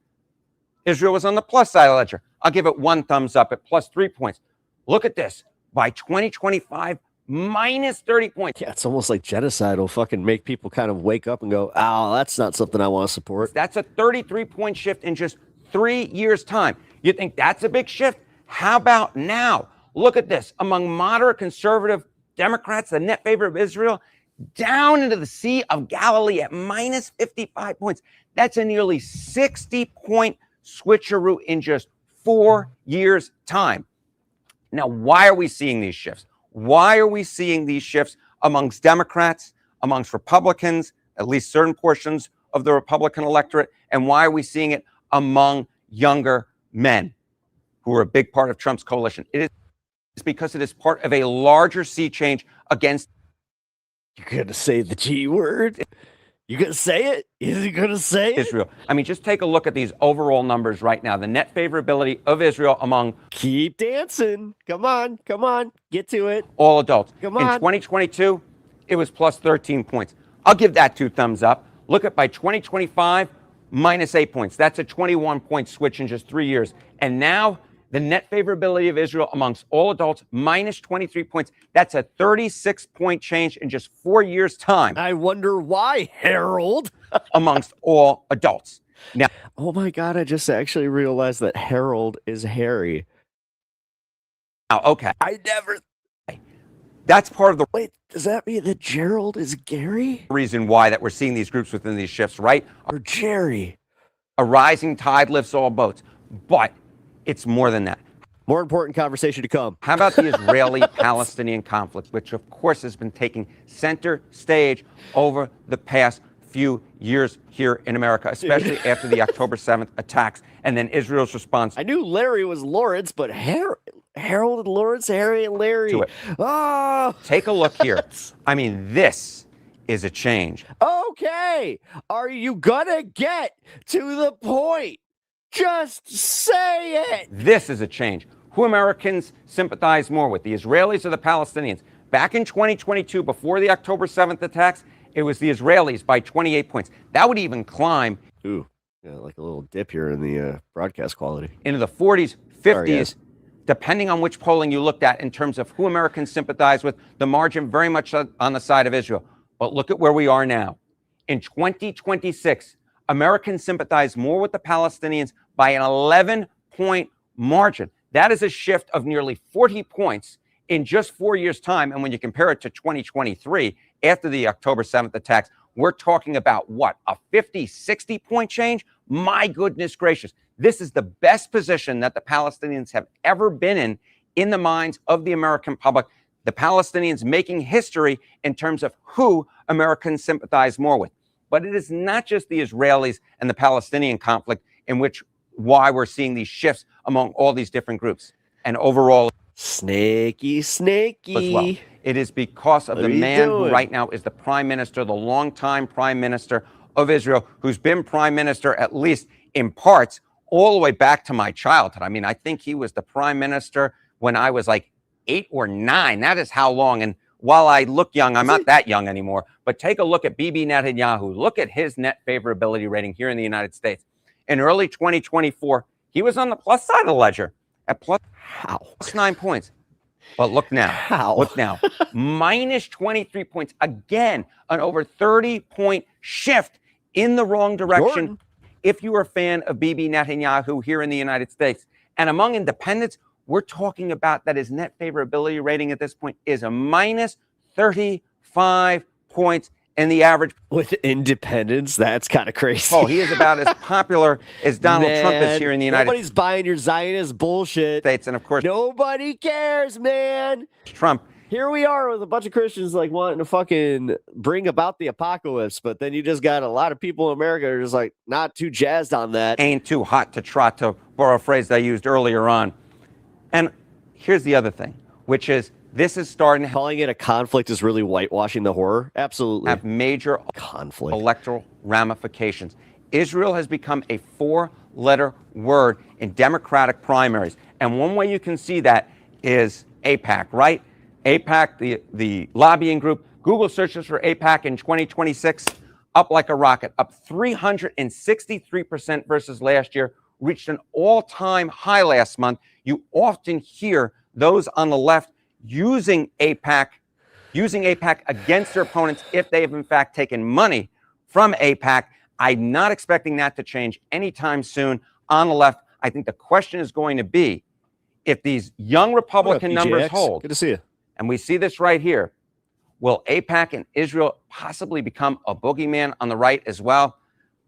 Israel was on the plus side of the ledger. I'll give it 1 thumbs up at plus 3 points. Look at this. By 2025, minus 30 points. Yeah, it's almost like genocide will fucking make people kind of wake up and go, oh, that's not something I want to support. That's a 33-point shift in just 3 years' time. You think that's a big shift? How about now? Look at this. Among moderate conservative Democrats, the net favor of Israel down into the Sea of Galilee at minus 55 points. That's a nearly 60-point switcheroo in just 4 years' time. Now, why are we seeing these shifts? Why are we seeing these shifts amongst Democrats, amongst Republicans, at least certain portions of the Republican electorate? And why are we seeing it among younger men who are a big part of Trump's coalition? It is because it is part of a larger sea change against. You're going to say the G word? You going to say it? Is he going to say it? Israel. I mean, just take a look at these overall numbers right now. The net favorability of Israel among. Keep dancing. Come on. Come on. Get to it. All adults. Come In on. 2022, it was plus 13 points. I'll give that 2 thumbs up. Look at by 2025, minus 8 points. That's a 21-point switch in just 3 years. And now the net favorability of Israel amongst all adults, minus 23 points. That's a 36-point change in just 4 years' time. I wonder why, Harold. Amongst all adults. Now, Oh my God, I just actually realized that Harold is Harry. okay. I never. That's part of the Wait, does that mean that Gerald is Gary? reason why that we're seeing these groups within these shifts, right? Or Jerry? A rising tide lifts all boats. But it's more than that. More important conversation to come. How about the Israeli-Palestinian conflict, which of course has been taking center stage over the past few years here in America, especially after the October 7th attacks and then Israel's response. I knew Larry was Lawrence, but Harold and Lawrence, Harry and Larry. To it. Oh, Take a look here. I mean, this is a change. okay. Are you gonna get to the point? Just say it. This is a change. Who Americans sympathize more with, the Israelis or the Palestinians? Back in 2022, before the October 7th attacks, it was the Israelis by 28 points. That would even climb Ooh, yeah, like a little dip here in the broadcast quality. into the 40s, 50s, Sorry, guys. depending on which polling you looked at in terms of who Americans sympathize with, the margin very much on the side of Israel. But look at where we are now. In 2026, Americans sympathize more with the Palestinians by an 11-point margin. That is a shift of nearly 40 points in just 4 years' time. And when you compare it to 2023, after the October 7th attacks, we're talking about what, a 50, 60-point change? My goodness gracious. This is the best position that the Palestinians have ever been in the minds of the American public. The Palestinians making history in terms of who Americans sympathize more with. But it is not just the Israelis and the Palestinian conflict in which why we're seeing these shifts among all these different groups. And overall, Snaky. as well, it is because of What the are you man who doing? right now is the prime minister, the longtime prime minister of Israel, who's been prime minister, at least in parts, all the way back to my childhood. I mean, I think he was the prime minister when I was like 8 or 9. That is how long. And while I look young, I'm not that young anymore. But take a look at Bibi Netanyahu. Look at his net favorability rating here in the United States. In early 2024, he was on the plus side of the ledger at plus 9 points. But look now. How? Look now. Minus 23 points. Again, an over 30-point shift in the wrong direction. Jordan. If you are a fan of Bibi Netanyahu here in the United States. And among independents, we're talking about that his net favorability rating at this point is a minus 35 points in the average. With independence, that's kind of crazy. Oh, he is about as popular as Donald Trump is Man, here in the United Nobody's buying your Zionist bullshit. States. And of course, Nobody cares, man. Trump. Here we are with a bunch of Christians like wanting to fucking bring about the apocalypse, but then you just got a lot of people in America who are just like not too jazzed on that. Ain't too hot to trot, to borrow a phrase I used earlier on. And here's the other thing, which is this is starting to Calling it a conflict is really whitewashing the horror. Absolutely. have major Conflict. electoral ramifications. Israel has become a 4-letter word in Democratic primaries. And one way you can see that is AIPAC, right? AIPAC, the lobbying group. Google searches for AIPAC in 2026, up like a rocket, up 363% versus last year, reached an all-time high last month. You often hear those on the left using AIPAC against their opponents if they have in fact taken money from AIPAC. I'm not expecting that to change anytime soon on the left. I think the question is going to be if these young Republican numbers PJX? hold. Good to see you. And we see this right here. Will AIPAC and Israel possibly become a boogeyman on the right as well?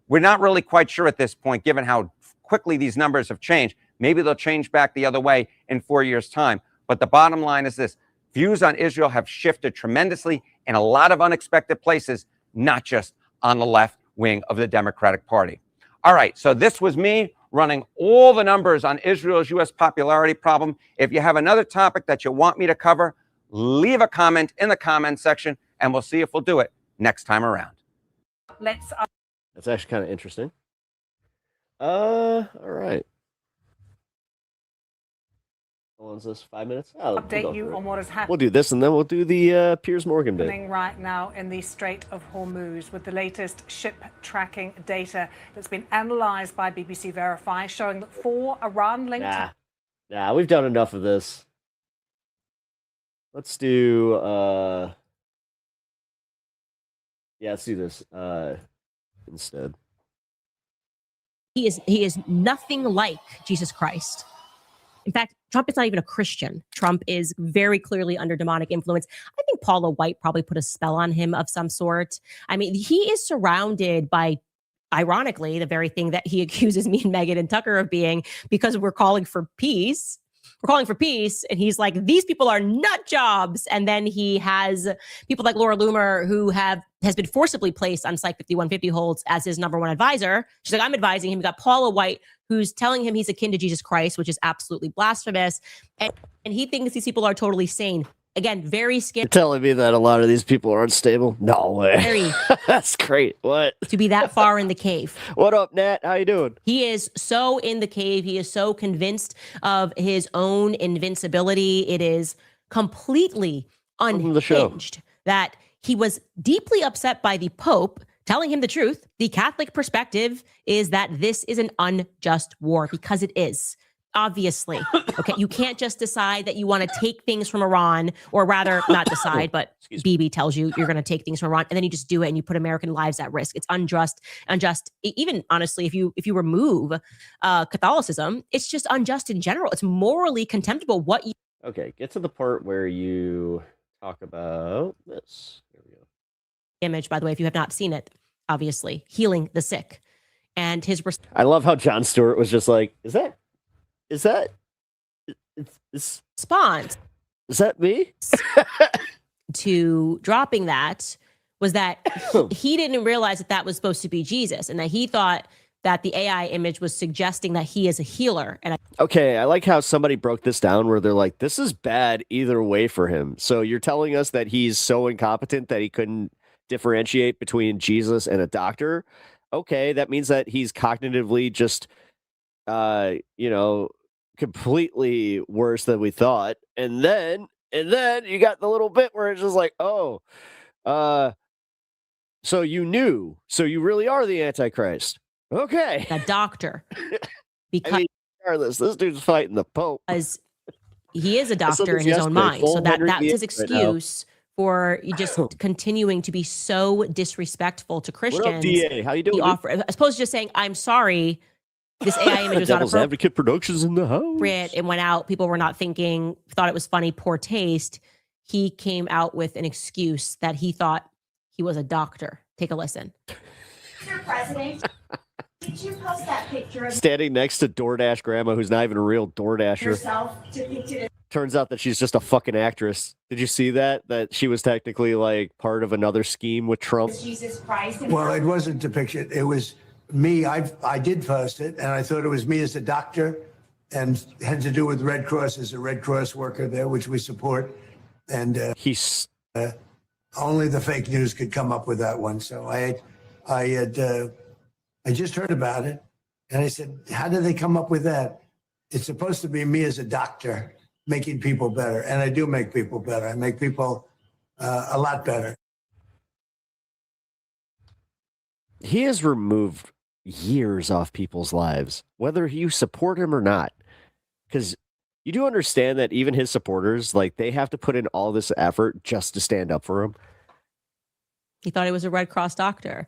We're not really quite sure at this point, given how quickly these numbers have changed. Maybe they'll change back the other way in 4 years' time. But the bottom line is this. Views on Israel have shifted tremendously in a lot of unexpected places, not just on the left wing of the Democratic Party. All right, so this was me running all the numbers on Israel's U.S. popularity problem. If you have another topic that you want me to cover, leave a comment in the comment section, and we'll see if we'll do it next time around. Let's That's actually kind of interesting. All right. How long is this? 5 minutes? Oh, we'll go Update you for it. on what has happened We'll do this, and then we'll do the Piers Morgan bit. right now in the Strait of Hormuz with the latest ship tracking data that's been analyzed by BBC Verify, showing that 4 Iran-linked Nah, we've done enough of this. Let's do yeah, let's do this instead. He is nothing like Jesus Christ. In fact, Trump is not even a Christian. Trump is very clearly under demonic influence. I think Paula White probably put a spell on him of some sort. I mean, he is surrounded by ironically, the very thing that he accuses me and Meghan and Tucker of being, because we're calling for peace. We're calling for peace. And he's like, these people are nut jobs. And then he has people like Laura Loomer, who has been forcibly placed on Psych 5150 holds as his number one advisor. She's like, I'm advising him. We got Paula White, who's telling him he's akin to Jesus Christ, which is absolutely blasphemous. And he thinks these people are totally sane. Again, very scary. You're telling me that a lot of these people are unstable? No way. Very. That's great. What? To be that far in the cave. What up, Nat? How you doing? He is so in the cave. He is so convinced of his own invincibility. It is completely unhinged that he was deeply upset by the Pope telling him the truth. The Catholic perspective is that this is an unjust war, because it is. Obviously, okay, you can't just decide that you want to take things from Iran, or rather not decide, but Bibi tells you you're going to take things from Iran, and then you just do it and you put American lives at risk. It's unjust. Even honestly, if you remove Catholicism, it's just unjust in general. It's morally contemptible. Okay, get to the part where you talk about this. Here we go. Image, by the way, if you have not seen it, obviously, healing the sick. And his I love how Jon Stewart was just like, is that response is that me? To dropping that was that he didn't realize that was supposed to be Jesus, and that he thought that the AI image was suggesting that he is a healer. And okay, I like how somebody broke this down where they're like, this is bad either way for him. So you're telling us that he's so incompetent that he couldn't differentiate between Jesus and a doctor? Okay, that means that he's cognitively just completely worse than we thought. And then you got the little bit where it's just like, so you really are the Antichrist. Okay. A doctor. Because I mean, regardless, this dude's fighting the Pope. He is a doctor in his own mind. So that's his excuse for just continuing to be so disrespectful to Christians. What up, DA? How you doing? As opposed to just saying, I'm sorry, this AI image was not Devil's Advocate Productions in the house. It went out. People were not thinking, thought it was funny, poor taste. He came out with an excuse that he thought he was a doctor. Take a listen. Mr. President, did you post that picture of standing next to DoorDash grandma, who's not even a real DoorDasher? yourself depicted as Turns out that she's just a fucking actress. Did you see that? That she was technically like part of another scheme with Trump? Jesus Christ? Well, it wasn't depicted. It was me. I did post it, and I thought it was me as a doctor, and had to do with Red Cross as a Red Cross worker there, which we support. And he's only the fake news could come up with that one. So I just heard about it, and I said, "How did they come up with that? It's supposed to be me as a doctor making people better, and I do make people better. I make people a lot better." He has removed years off people's lives, whether you support him or not. Because you do understand that even his supporters, like, they have to put in all this effort just to stand up for him. He thought he was a Red Cross doctor.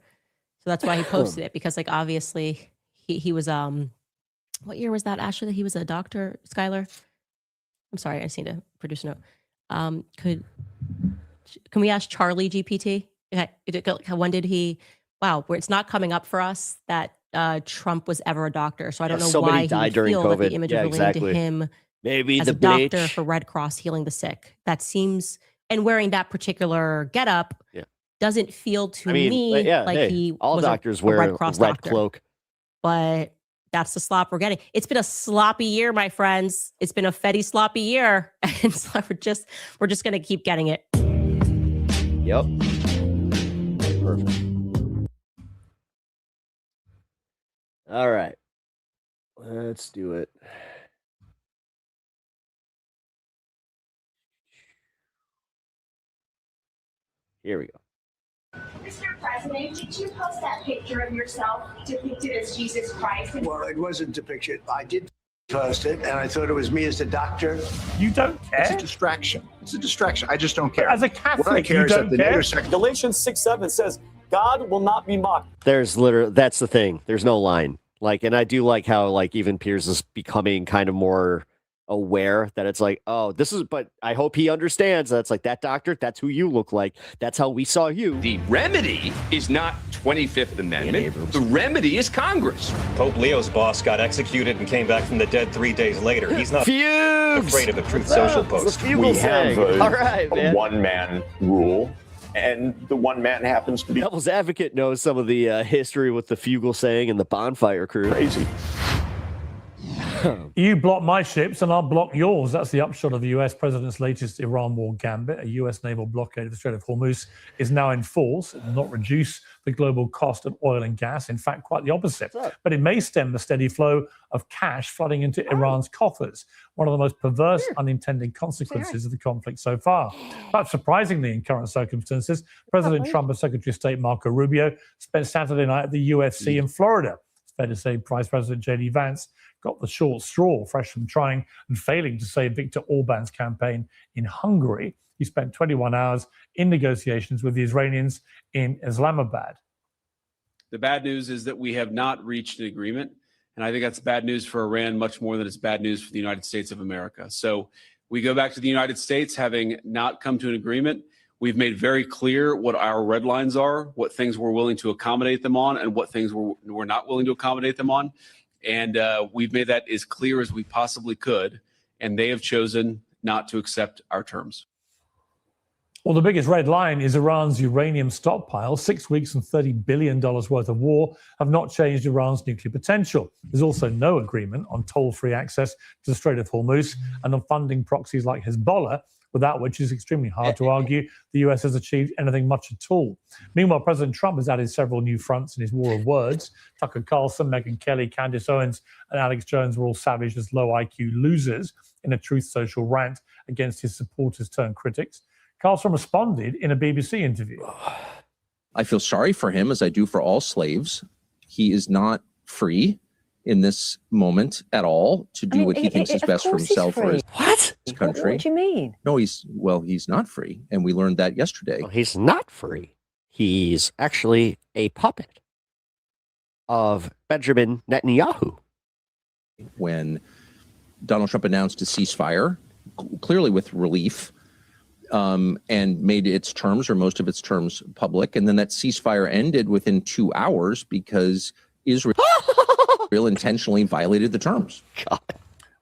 So that's why he posted it, because, like, obviously he was, what year was that, Ashley, that he was a doctor, Skylar? I'm sorry, I just need to produce a note. Can we ask Charlie GPT? Okay, when did he... Wow, where it's not coming up for us that Trump was ever a doctor. So I don't know why he would feel that the image related to him maybe as the a doctor bitch for Red Cross healing the sick. That seems, and wearing that particular getup doesn't feel to me like he all was doctors a wear Red Cross red doctor. cloak. But that's the slop we're getting. It's been a sloppy year, my friends. It's been a fetty sloppy year. And so we're just gonna keep getting it. Yep. Perfect. All right, let's do it. Here we go. Mr. President, did you post that picture of yourself depicted as Jesus Christ? Well, it wasn't depicted. I did post it, and I thought it was me as a doctor. You don't care? It's a distraction. It's a distraction. I just don't care. As a Catholic, what I care you is that don't the care? intersection. Galatians 6:7 says, God will not be mocked. There's literally, that's the thing. There's no line. Like, and I do like how, like, even Piers is becoming kind of more aware that it's like, oh, this is, but I hope he understands that's like, that doctor, that's who you look like. That's how we saw you. The remedy is not 25th Amendment. The remedy is Congress. Pope Leo's boss got executed and came back from the dead 3 days later. He's not afraid of a Truth Social post. We have a one-man rule, and the one man happens to be... Devil's Advocate knows some of the history with the Fugle saying and the bonfire crew. Crazy. You block my ships and I'll block yours. That's the upshot of the US president's latest Iran war gambit. A US naval blockade of the Strait of Hormuz is now in force. It will not reduce the global cost of oil and gas. In fact, quite the opposite. But it may stem the steady flow of cash flooding into Iran's coffers, one of the most perverse unintended consequences of the conflict so far. But surprisingly, in current circumstances, President Trump and Secretary of State Marco Rubio spent Saturday night at the UFC in Florida. It's fair to say Vice President J.D. Vance got the short straw, fresh from trying and failing to save Viktor Orban's campaign in Hungary. He spent 21 hours in negotiations with the Israelis in Islamabad. The bad news is that we have not reached an agreement. And I think that's bad news for Iran, much more than it's bad news for the United States of America. So we go back to the United States having not come to an agreement. We've made very clear what our red lines are, what things we're willing to accommodate them on, and what things we're not willing to accommodate them on. And we've made that as clear as we possibly could. And they have chosen not to accept our terms. Well, the biggest red line is Iran's uranium stockpile. 6 weeks and $30 billion worth of war have not changed Iran's nuclear potential. There's also no agreement on toll-free access to the Strait of Hormuz and on funding proxies like Hezbollah, without which it's extremely hard to argue the US has achieved anything much at all. Meanwhile, President Trump has added several new fronts in his war of words. Tucker Carlson, Megyn Kelly, Candace Owens, and Alex Jones were all savaged as low IQ losers in a Truth Social rant against his supporters turned critics. Carlson responded in a BBC interview. I feel sorry for him, as I do for all slaves. He is not free in this moment at all to do what he thinks is best for himself or his country. What do you mean? No, he's not free. And we learned that yesterday. Well, he's not free. He's actually a puppet of Benjamin Netanyahu. When Donald Trump announced a ceasefire, clearly with relief, and made its terms or most of its terms public. And then that ceasefire ended within 2 hours because Israel intentionally violated the terms.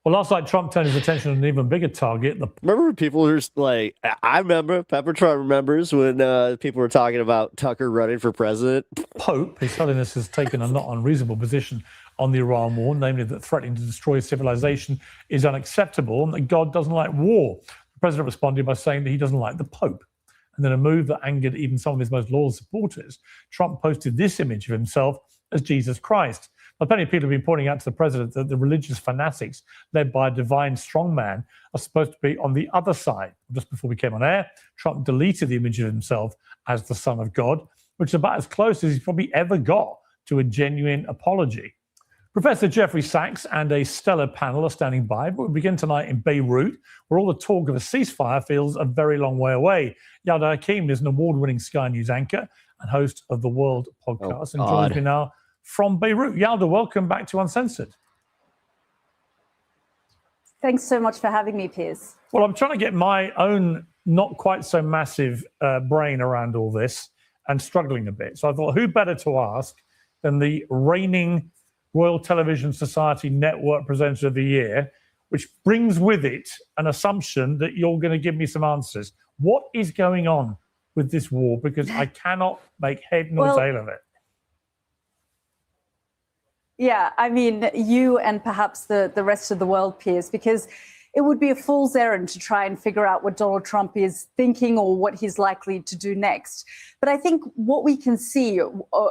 Well, last night, Trump turned his attention on an even bigger target. Remember when people were like, I remember, Pepper Trump remembers when people were talking about Tucker running for president. Pope, His Holiness, has taken a not unreasonable position on the Iran war, namely that threatening to destroy civilization is unacceptable and that God doesn't like war. The president responded by saying that he doesn't like the Pope. And then a move that angered even some of his most loyal supporters, Trump posted this image of himself as Jesus Christ. Now, plenty of people have been pointing out to the president that the religious fanatics led by a divine strongman are supposed to be on the other side. Just before we came on air, Trump deleted the image of himself as the Son of God, which is about as close as he's probably ever got to a genuine apology. Professor Jeffrey Sachs and a stellar panel are standing by, but we begin tonight in Beirut, where all the talk of a ceasefire feels a very long way away. Yalda Hakim is an award-winning Sky News anchor and host of the World podcast and joins me now from Beirut. Yalda, welcome back to Uncensored. Thanks so much for having me, Piers. Well, I'm trying to get my own not quite so massive brain around all this and struggling a bit. So I thought, who better to ask than the reigning Royal Television Society Network Presenter of the Year, which brings with it an assumption that you're going to give me some answers. What is going on with this war? Because I cannot make head nor tail of it. Yeah, I mean, you and perhaps the rest of the world, Piers, because it would be a fool's errand to try and figure out what Donald Trump is thinking or what he's likely to do next. But I think what we can see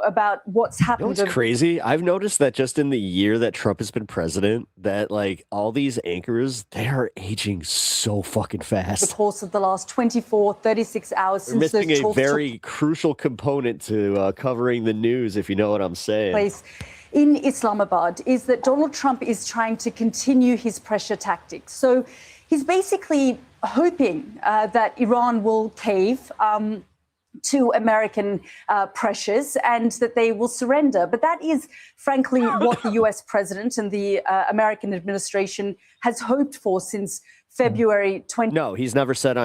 about what's happened... You know what's crazy? I've noticed that just in the year that Trump has been president, that like all these anchors, they are aging so fucking fast. The course of the last 24, 36 hours They're since missing a very crucial component to covering the news, if you know what I'm saying. Place in Islamabad is that Donald Trump is trying to continue his pressure tactics. So he's basically hoping that Iran will cave. to American pressures and that they will surrender. But that is, frankly, what the US president and the American administration has hoped for since February 20. No, he's never said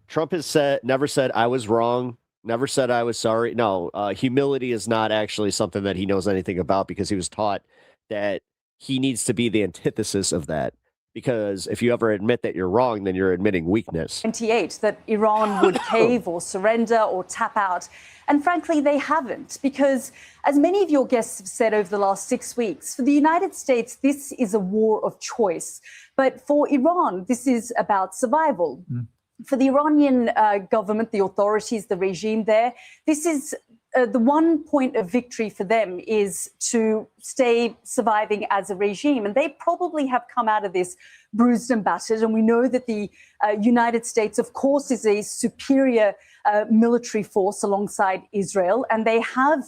Trump has never said I was wrong, never said I was sorry. No, humility is not actually something that he knows anything about, because he was taught that he needs to be the antithesis of that. Because if you ever admit that you're wrong, then you're admitting weakness. 28, that Iran would cave or surrender or tap out. And frankly, they haven't, because as many of your guests have said over the last 6 weeks, for the United States, this is a war of choice. But for Iran, this is about survival. For the Iranian government, the authorities, the regime there, this is the one point of victory for them is to stay surviving as a regime. And they probably have come out of this bruised and battered. And we know that the United States, of course, is a superior military force alongside Israel. And they have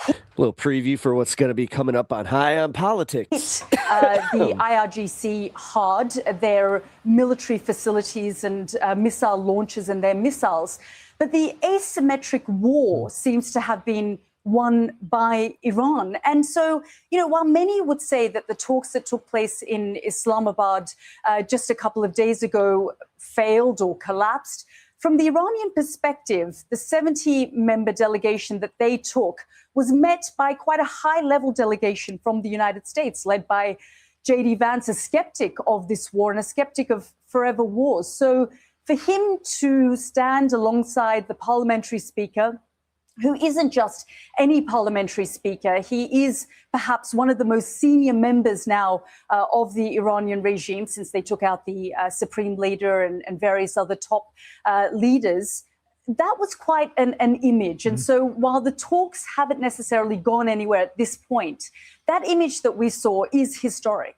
A little preview for what's going to be coming up on High on Politics. The IRGC hard, their military facilities and missile launches and their missiles. But the asymmetric war seems to have been won by Iran. And so, while many would say that the talks that took place in Islamabad just a couple of days ago failed or collapsed, from the Iranian perspective, the 70-member delegation that they took was met by quite a high-level delegation from the United States, led by J.D. Vance, a skeptic of this war and a skeptic of forever wars. So for him to stand alongside the parliamentary speaker, who isn't just any parliamentary speaker, he is perhaps one of the most senior members now of the Iranian regime since they took out the supreme leader and various other top leaders. That was quite an image. And so while the talks haven't necessarily gone anywhere at this point, that image that we saw is historic.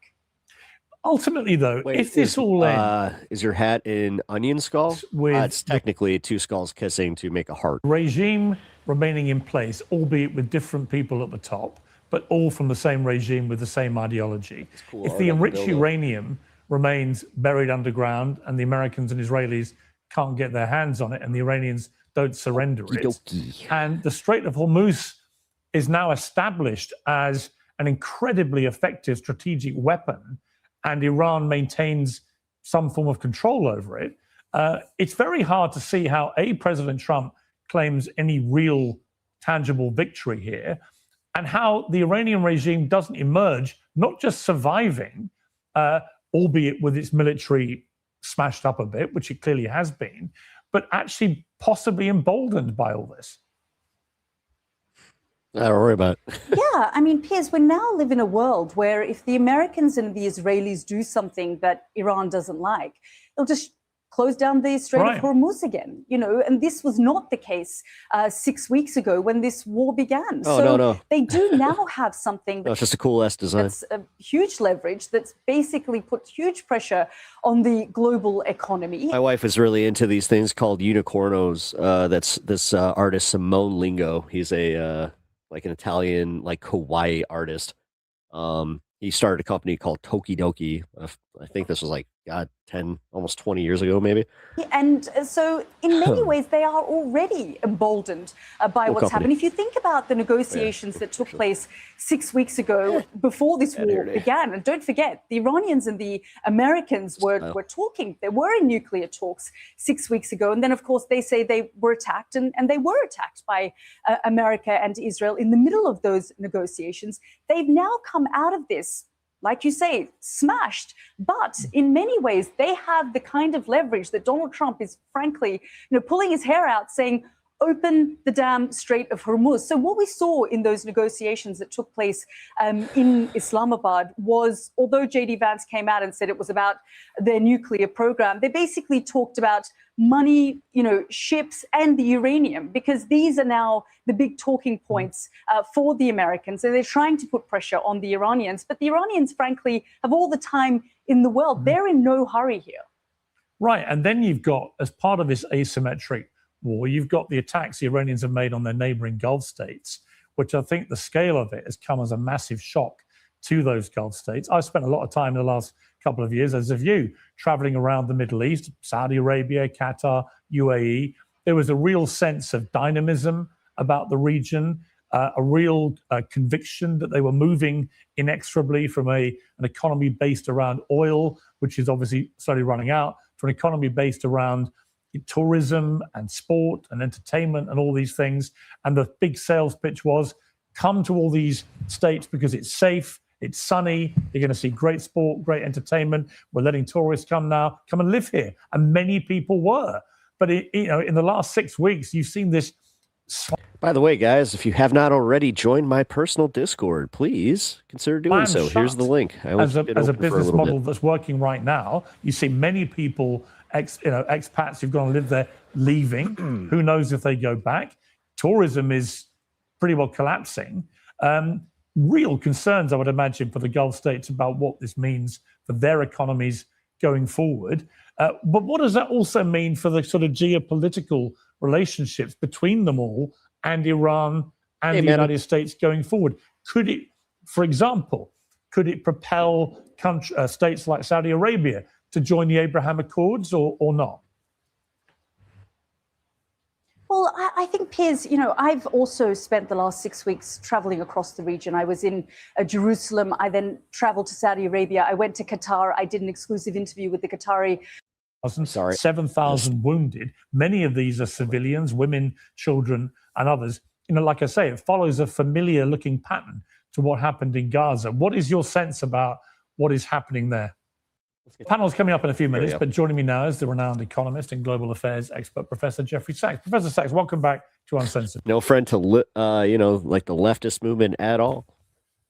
Ultimately, though, Wait, if this all ends... Is your hat an onion skull? It's technically two skulls kissing to make a heart. Regime remaining in place, albeit with different people at the top, but all from the same regime with the same ideology. Cool. If the enriched uranium remains buried underground and the Americans and Israelis can't get their hands on it and the Iranians don't surrender it, and the Strait of Hormuz is now established as an incredibly effective strategic weapon, and Iran maintains some form of control over it, it's very hard to see how President Trump claims any real tangible victory here, and how the Iranian regime doesn't emerge, not just surviving, albeit with its military smashed up a bit, which it clearly has been, but actually possibly emboldened by all this. Don't worry about it. Yeah, I mean, Piers, we now live in a world where if the Americans and the Israelis do something that Iran doesn't like, they'll just close down the Strait of Hormuz again, and this was not the case 6 weeks ago when this war began. No. They do now have something It's just a cool ass design. That's a huge leverage that's basically put huge pressure on the global economy. My wife is really into these things called unicornos. That's this artist, Simone Lingo. He's a like an Italian, like kawaii artist. He started a company called Tokidoki. I think this was like, 10, almost 20 years ago, maybe. And so in many ways, they are already emboldened by what's happened. If you think about the negotiations that took place 6 weeks ago before this war began, and don't forget, the Iranians and the Americans were talking. There were in nuclear talks 6 weeks ago. And then, of course, they say they were attacked, and they were attacked by America and Israel in the middle of those negotiations. They've now come out of this, like you say, smashed. But in many ways, they have the kind of leverage that Donald Trump is, frankly, pulling his hair out, saying, open the damn Strait of Hormuz. So what we saw in those negotiations that took place in Islamabad was, although J.D. Vance came out and said it was about their nuclear program, they basically talked about money, ships, and the uranium, because these are now the big talking points for the Americans. So they're trying to put pressure on the Iranians. But the Iranians, frankly, have all the time in the world. They're in no hurry here. Right. And then you've got, as part of this asymmetric war, you've got the attacks the Iranians have made on their neighboring Gulf states, which I think the scale of it has come as a massive shock to those Gulf states. I've spent a lot of time in the last couple of years, as have you, traveling around the Middle East, Saudi Arabia, Qatar, UAE, there was a real sense of dynamism about the region, a real conviction that they were moving inexorably from an economy based around oil, which is obviously slowly running out, to an economy based around tourism and sport and entertainment and all these things. And the big sales pitch was, come to all these states because it's safe, it's sunny, you're going to see great sport, great entertainment. We're letting tourists come and live here. And many people were. But in the last 6 weeks, you've seen this. By the way, guys, if you have not already joined my personal Discord, please consider doing so. Here's the link. As a business model that's working right now, you see many people, expats who've gone to live there, leaving. Who knows if they go back? Tourism is pretty well collapsing. Real concerns, I would imagine, for the Gulf states about what this means for their economies going forward. But what does that also mean for the sort of geopolitical relationships between them all and Iran and the United States going forward? Could it, for example, propel states like Saudi Arabia to join the Abraham Accords or not? Well, I think, Piers, I've also spent the last 6 weeks traveling across the region. I was in Jerusalem. I then traveled to Saudi Arabia. I went to Qatar. I did an exclusive interview with the Qatari. 7,000 wounded. Many of these are civilians, women, children, and others. Like I say, it follows a familiar looking pattern to what happened in Gaza. What is your sense about what is happening there? The panel's coming up in a few minutes, but joining me now is the renowned economist and global affairs expert, Professor Jeffrey Sachs. Professor Sachs, welcome back to Uncensored. No friend to, like the leftist movement at all.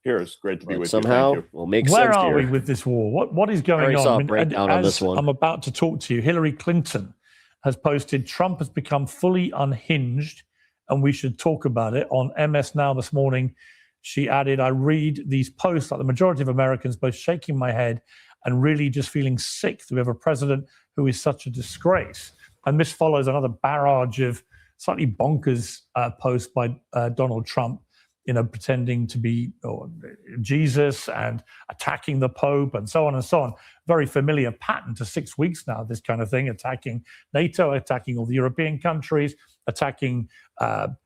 Here's great to be with somehow, you. Somehow, we'll make Where sense are here. we with this war? What is going on? On this one. I'm about to talk to you. Hillary Clinton has posted, Trump has become fully unhinged, and we should talk about it. On MS Now this morning, she added, I read these posts like the majority of Americans, both shaking my head and really just feeling sick that we have a president who is such a disgrace. And this follows another barrage of slightly bonkers posts by Donald Trump, pretending to be Jesus and attacking the Pope and so on and so on. Very familiar pattern to 6 weeks now, this kind of thing, attacking NATO, attacking all the European countries, attacking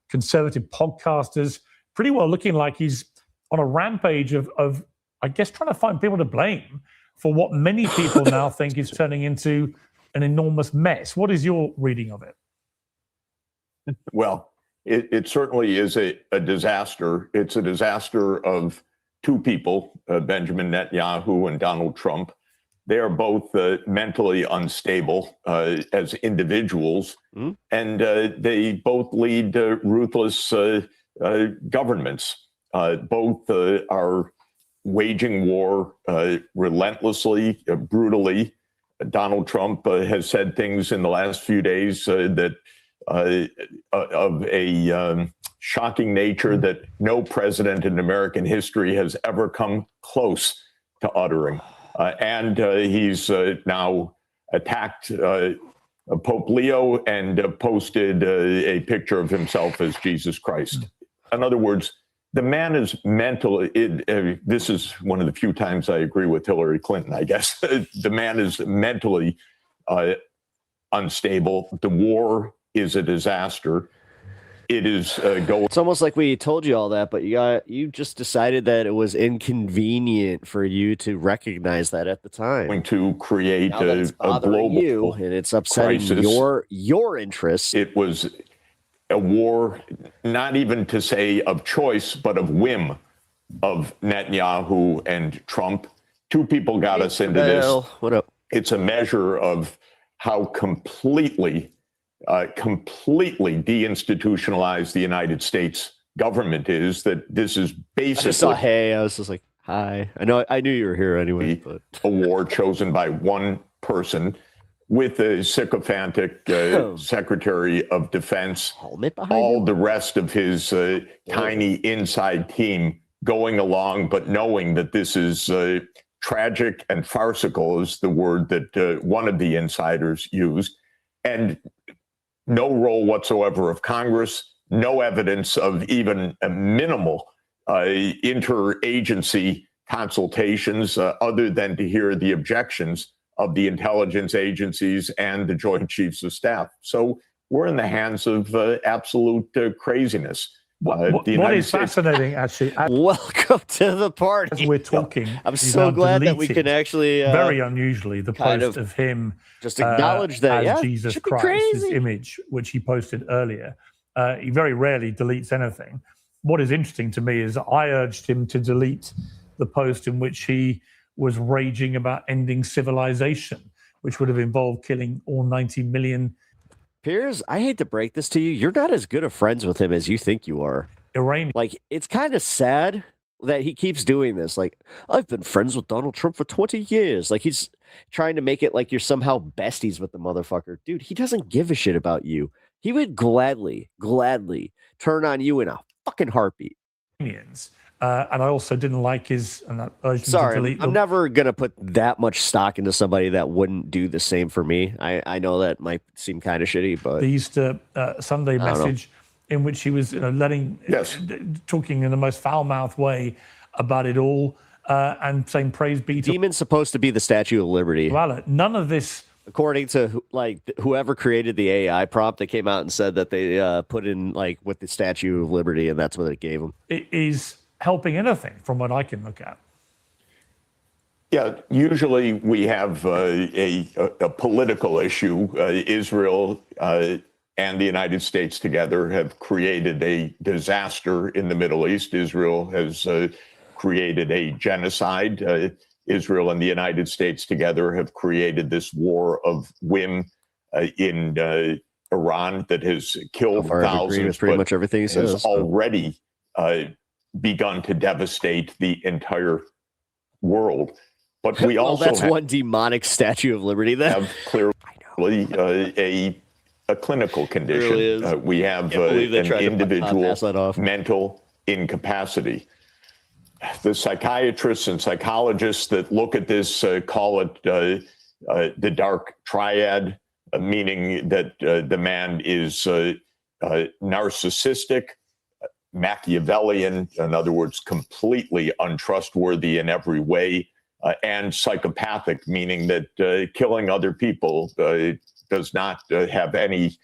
conservative podcasters, pretty well looking like he's on a rampage of, I guess, trying to find people to blame for what many people now think is turning into an enormous mess. What is your reading of it? Well, it certainly is a disaster. It's a disaster of two people, Benjamin Netanyahu and Donald Trump. They are both mentally unstable as individuals, and they both lead ruthless governments. Both are waging war relentlessly, brutally. Donald Trump has said things in the last few days that of a shocking nature that no president in American history has ever come close to uttering. And he's now attacked Pope Leo and posted a picture of himself as Jesus Christ. In other words, the man is mentally, this is one of the few times I agree with Hillary Clinton, I guess. The man is mentally unstable. The war is a disaster. It is It's almost like we told you all that, but you just decided that it was inconvenient for you to recognize that at the time. Going to create a global you, and it's upsetting crisis. your interests. It was a war, not even to say of choice, but of whim of Netanyahu and Trump. Two people got us into this. What up? It's a measure of how completely deinstitutionalized the United States government is, that this is basically... I just saw, hey, I was just like, hi. I knew you were here anyway. But a war chosen by one person with a sycophantic Secretary of Defense, all the rest of his tiny inside team going along, but knowing that this is tragic and farcical is the word that one of the insiders used. And no role whatsoever of Congress, no evidence of even a minimal interagency consultations other than to hear the objections of the intelligence agencies and the Joint Chiefs of Staff. So we're in the hands of absolute craziness. What is fascinating, actually, welcome to the party. As we're talking, I'm so glad that we can actually very unusually the post of him just acknowledge that as Jesus Christ, his image, which he posted earlier. He very rarely deletes anything. What is interesting to me is I urged him to delete the post in which he was raging about ending civilization, which would have involved killing all 90 million. Piers, I hate to break this to you. You're not as good of friends with him as you think you are. Iranian. Like, it's kind of sad that he keeps doing this. Like, I've been friends with Donald Trump for 20 years. Like, he's trying to make it like you're somehow besties with the motherfucker. Dude, he doesn't give a shit about you. He would gladly turn on you in a fucking heartbeat. And I also didn't like his. And I urged him to Sorry, delete I'm never gonna put that much stock into somebody that wouldn't do the same for me. I know that might seem kind of shitty, but the Easter Sunday message in which he was talking in the most foul-mouthed way about it all and saying praise be to. Demon's supposed to be the Statue of Liberty. Well, none of this. According to like whoever created the AI prompt, that came out and said that they put in like with the Statue of Liberty, and that's what it gave them. It is helping anything from what I can look at. Yeah, usually we have a political issue. Israel and the United States together have created a disaster in the Middle East. Israel has created a genocide. Israel and the United States together have created this war of whim in Iran that has killed thousands. Pretty much everything he says has already begun to devastate the entire world. But we also that's one demonic Statue of Liberty that have clearly a clinical condition. Really we have an individual mental incapacity. The psychiatrists and psychologists that look at this call it the dark triad, meaning that the man is narcissistic, Machiavellian, in other words, completely untrustworthy in every way, and psychopathic, meaning that killing other people does not have any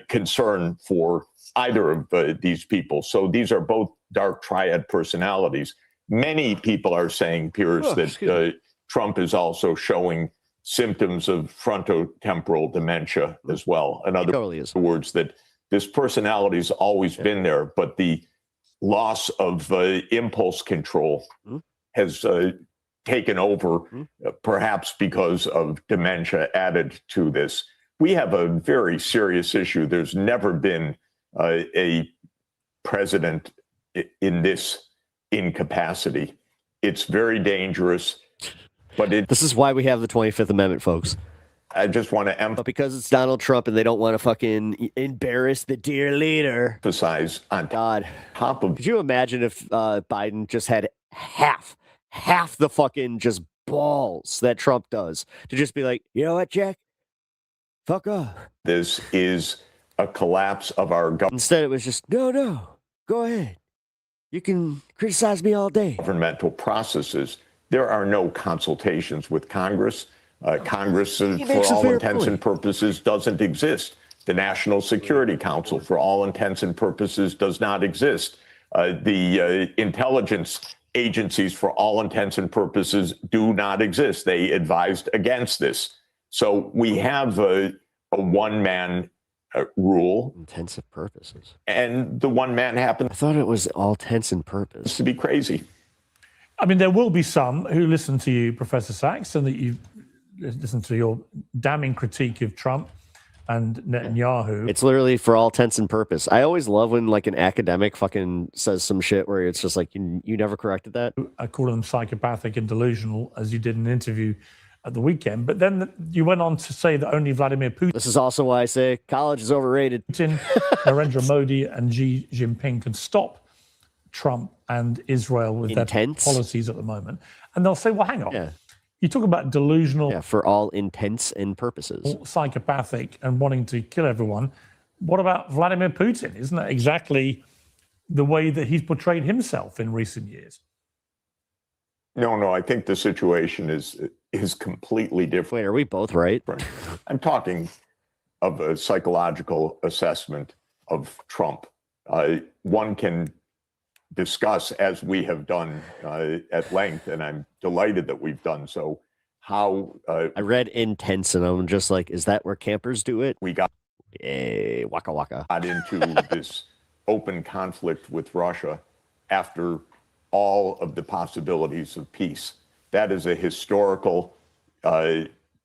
concern for either of these people. So these are both dark triad personalities. Many people are saying, Piers, that Trump is also showing symptoms of frontotemporal dementia as well. In other words, that this personality has always been there, but the loss of impulse control has taken over, perhaps because of dementia added to this. We have a very serious issue. There's never been a president in this incapacity. It's very dangerous, but this is why we have the 25th Amendment, folks. I just want to emphasize, because it's Donald Trump and they don't want to fucking embarrass the dear leader. Emphasize on God. Top of. Could you imagine if Biden just had half the fucking just balls that Trump does to just be like, you know what, Jack? Fuck off. This is a collapse of our government. Instead, it was just, no, go ahead. You can criticize me all day. Governmental processes. There are no consultations with Congress. Congress, for all intents and purposes, doesn't exist. The National Security Council, for all intents and purposes, does not exist. The intelligence agencies, for all intents and purposes, do not exist. They advised against this. So we have a one-man rule. Intensive purposes. And the one man happens. I thought it was all intents and purposes. To be crazy. I mean, there will be some who listen to you, Professor Sachs, and that you listen to your damning critique of Trump and Netanyahu. It's literally for all intents and purposes. I always love when like an academic fucking says some shit where it's just like, you never corrected that. I call them psychopathic and delusional, as you did in an interview at the weekend. But then you went on to say that only Vladimir Putin. This is also why I say college is overrated. Putin, Narendra Modi, and Xi Jinping can stop Trump and Israel with their policies at the moment. And they'll say, well, hang on. Yeah. You talk about delusional. Yeah, for all intents and purposes. Psychopathic and wanting to kill everyone. What about Vladimir Putin? Isn't that exactly the way that he's portrayed himself in recent years? No, I think the situation is completely different. Wait, are we both right? I'm talking of a psychological assessment of Trump. One can discuss, as we have done at length, and I'm delighted that we've done so, how I read intense, and I'm just like, is that where campers do it? We got waka waka into this open conflict with Russia after all of the possibilities of peace. That is a historical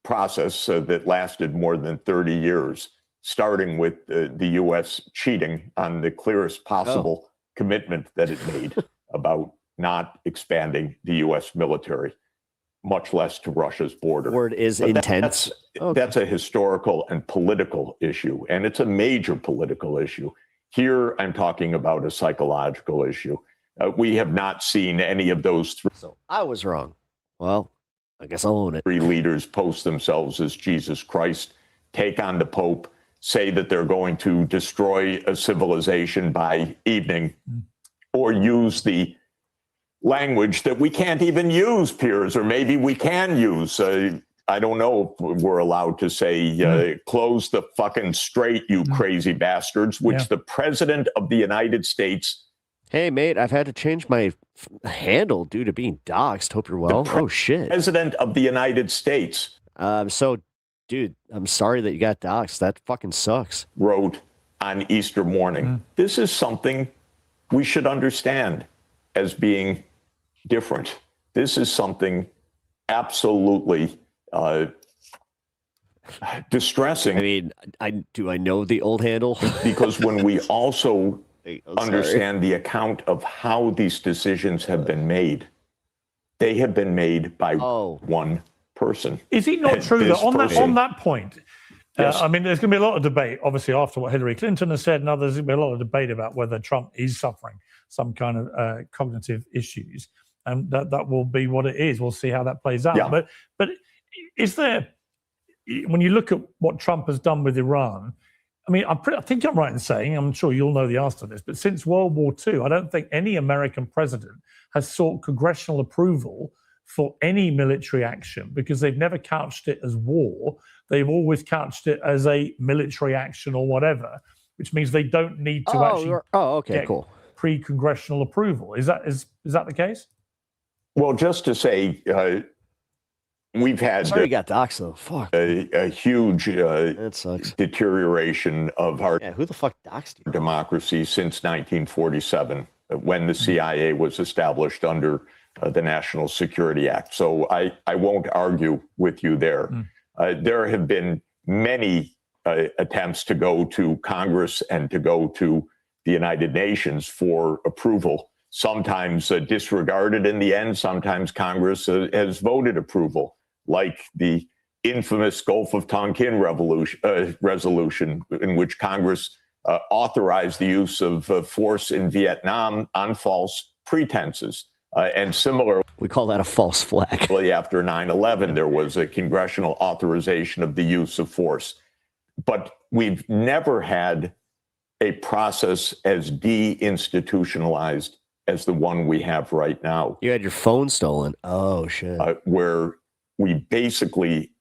process that lasted more than 30 years, starting with the U.S. cheating on the clearest possible commitment that it made about not expanding the U.S. military, much less to Russia's border. Word is But intense. That's a historical and political issue, and it's a major political issue. Here, I'm talking about a psychological issue. We have not seen any of those three. So I was wrong. Well, I guess I'll own it. Three leaders post themselves as Jesus Christ, take on the Pope, say that they're going to destroy a civilization by evening, or use the language that we can't even use, Piers, or maybe we can use. I don't know if we're allowed to say, close the fucking straight, you crazy bastards, which the president of the United States. Hey, mate, I've had to change my handle due to being doxxed. Hope you're well. Oh, shit. President of the United States. So, dude, I'm sorry that you got doxxed. That fucking sucks. Wrote on Easter morning. This is something we should understand as being different. This is something absolutely distressing. I mean, I know the old handle? Because when we also understand the account of how these decisions have been made, they have been made by one person. Is it not true that on that point, Yes. I mean, there's going to be a lot of debate, obviously, after what Hillary Clinton has said, and others, there's going to be a lot of debate about whether Trump is suffering some kind of cognitive issues, and that will be what it is. We'll see how that plays out. Yeah. But is there, when you look at what Trump has done with Iran, I mean, I think I'm right in saying, I'm sure you'll know the answer to this, but since World War II, I don't think any American president has sought congressional approval for any military action, because they've never couched it as war. They've always couched it as a military action or whatever, which means they don't need to actually get pre-congressional approval. Is that the case? Well, just to say, we've had Sorry, you got doxxed though. Fuck. A huge that sucks. deterioration of our who the fuck doxxed you? Democracy since 1947, when the CIA was established under the National Security Act. So I won't argue with you there. There have been many attempts to go to Congress and to go to the United Nations for approval, sometimes disregarded in the end. Sometimes Congress has voted approval, like the infamous Gulf of Tonkin resolution, in which Congress authorized the use of force in Vietnam on false pretenses. And similar, we call that a false flag. After 9/11, there was a congressional authorization of the use of force. But we've never had a process as deinstitutionalized as the one we have right now. You had your phone stolen. Oh, shit. Where we basically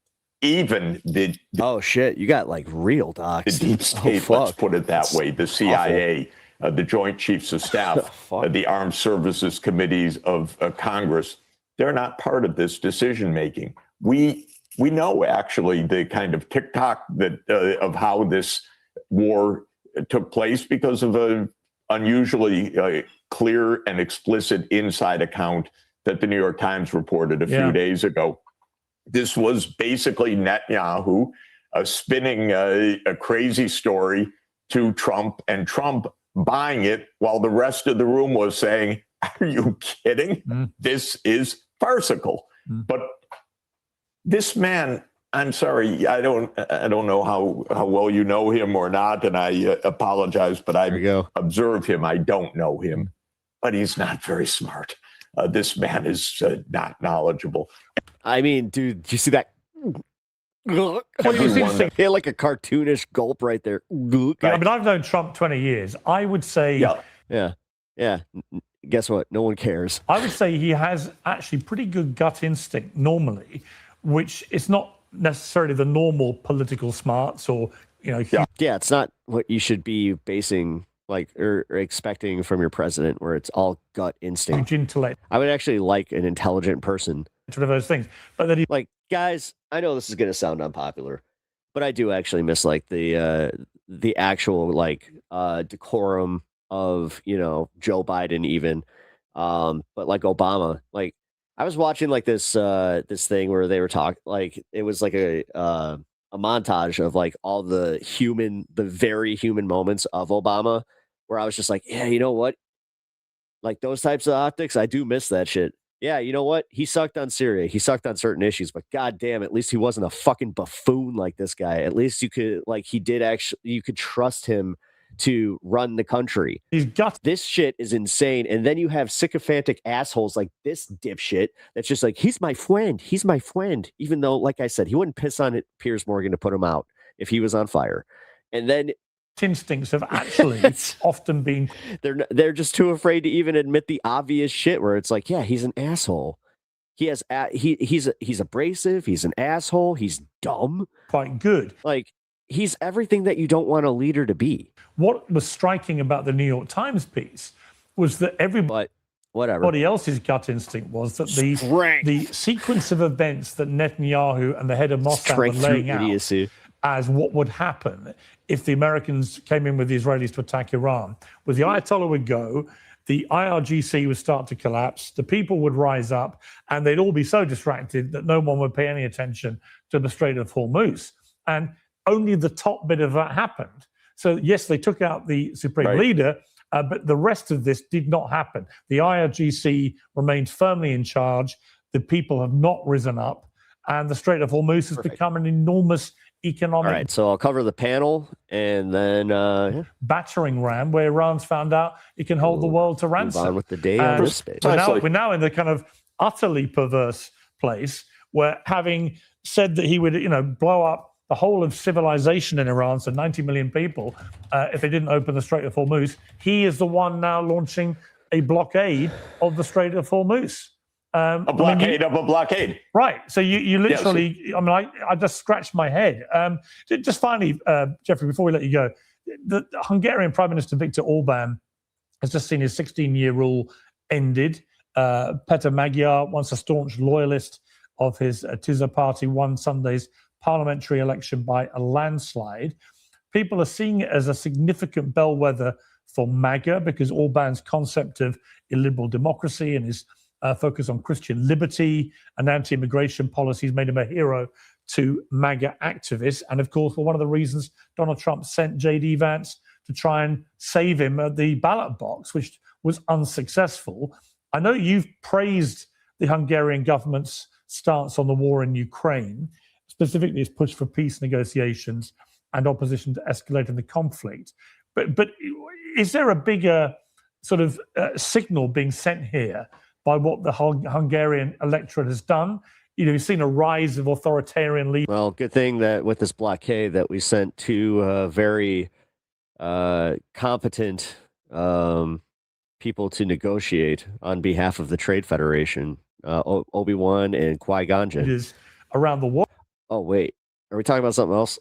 even did. Oh, shit. You got like real docs. The deep state, let's put it that way, the CIA, the Joint Chiefs of Staff, the Armed Services Committees of Congress, they're not part of this decision making. We know actually the kind of tick-tock that of how this war took place because of an unusually clear and explicit inside account that the New York Times reported a few days ago. This was basically Netanyahu spinning a crazy story to Trump, and Trump buying it while the rest of the room was saying, "Are you kidding? This is farcical." But this man, I'm sorry, I don't know how well you know him or not, and I apologize, but I observe him. I don't know him, but he's not very smart. This man is not knowledgeable. I mean, dude, did you see that? What do you think? He had like a cartoonish gulp right there. Yeah, I mean, I've known Trump 20 years. I would say... Yeah. Guess what? No one cares. I would say he has actually pretty good gut instinct normally, which is not necessarily the normal political smarts or, Yeah, it's not what you should be basing or expecting from your president, where it's all gut instinct. Intellect. I would actually like an intelligent person. Sort of those things, but then guys, I know this is going to sound unpopular, but I do actually miss the actual decorum of Joe Biden even, but like Obama. I was watching this thing where they were talking, it was like a montage of all the very human moments of Obama, where I was just like, yeah, you know what? Those types of optics, I do miss that shit. Yeah, you know what? He sucked on Syria. He sucked on certain issues, but goddamn, at least he wasn't a fucking buffoon like this guy. At least you could you could trust him to run the country. This shit is insane. And then you have sycophantic assholes like this dipshit that's just like, he's my friend. He's my friend. Even though, like I said, he wouldn't piss on Piers Morgan to put him out if he was on fire. And then instincts have actually often been they're just too afraid to even admit the obvious shit, where it's like, yeah, he's an asshole. He's abrasive, he's an asshole, he's dumb. Quite good. He's everything that you don't want a leader to be. What was striking about the New York Times piece was that everybody else's gut instinct was that the sequence of events that Netanyahu and the head of Mossad were laying out as what would happen if the Americans came in with the Israelis to attack Iran, was the Ayatollah would go, the IRGC would start to collapse, the people would rise up, and they'd all be so distracted that no one would pay any attention to the Strait of Hormuz. And only the top bit of that happened. So yes, they took out the supreme leader, but the rest of this did not happen. The IRGC remains firmly in charge. The people have not risen up, and the Strait of Hormuz has become an enormous economic. All right, so I'll cover the panel, and then battering ram, where Iran's found out it can hold the world to ransom. Move on with the day on this space. We're now in the kind of utterly perverse place where, having said that he would, blow up the whole of civilization in Iran, so 90 million people, if they didn't open the Strait of Hormuz, he is the one now launching a blockade of the Strait of Hormuz. A blockade of a blockade. Right. So you literally, yes. I just scratched my head. Just finally, Jeffrey, before we let you go, the Hungarian Prime Minister Viktor Orban has just seen his 16-year rule ended. Peter Magyar, once a staunch loyalist of his Tisza party, won Sunday's parliamentary election by a landslide. People are seeing it as a significant bellwether for MAGA, because Orban's concept of illiberal democracy and his focus on Christian liberty and anti-immigration policies made him a hero to MAGA activists. And of course, one of the reasons Donald Trump sent J.D. Vance to try and save him at the ballot box, which was unsuccessful. I know you've praised the Hungarian government's stance on the war in Ukraine, specifically its push for peace negotiations and opposition to escalating the conflict. But is there a bigger sort of signal being sent here by what the Hungarian electorate has done? You've seen a rise of authoritarian leaders. Well, good thing that with this blockade that we sent two very competent people to negotiate on behalf of the Trade Federation, Obi-Wan and Qui-Gon Jinn. It is around the world. Oh, wait. Are we talking about something else?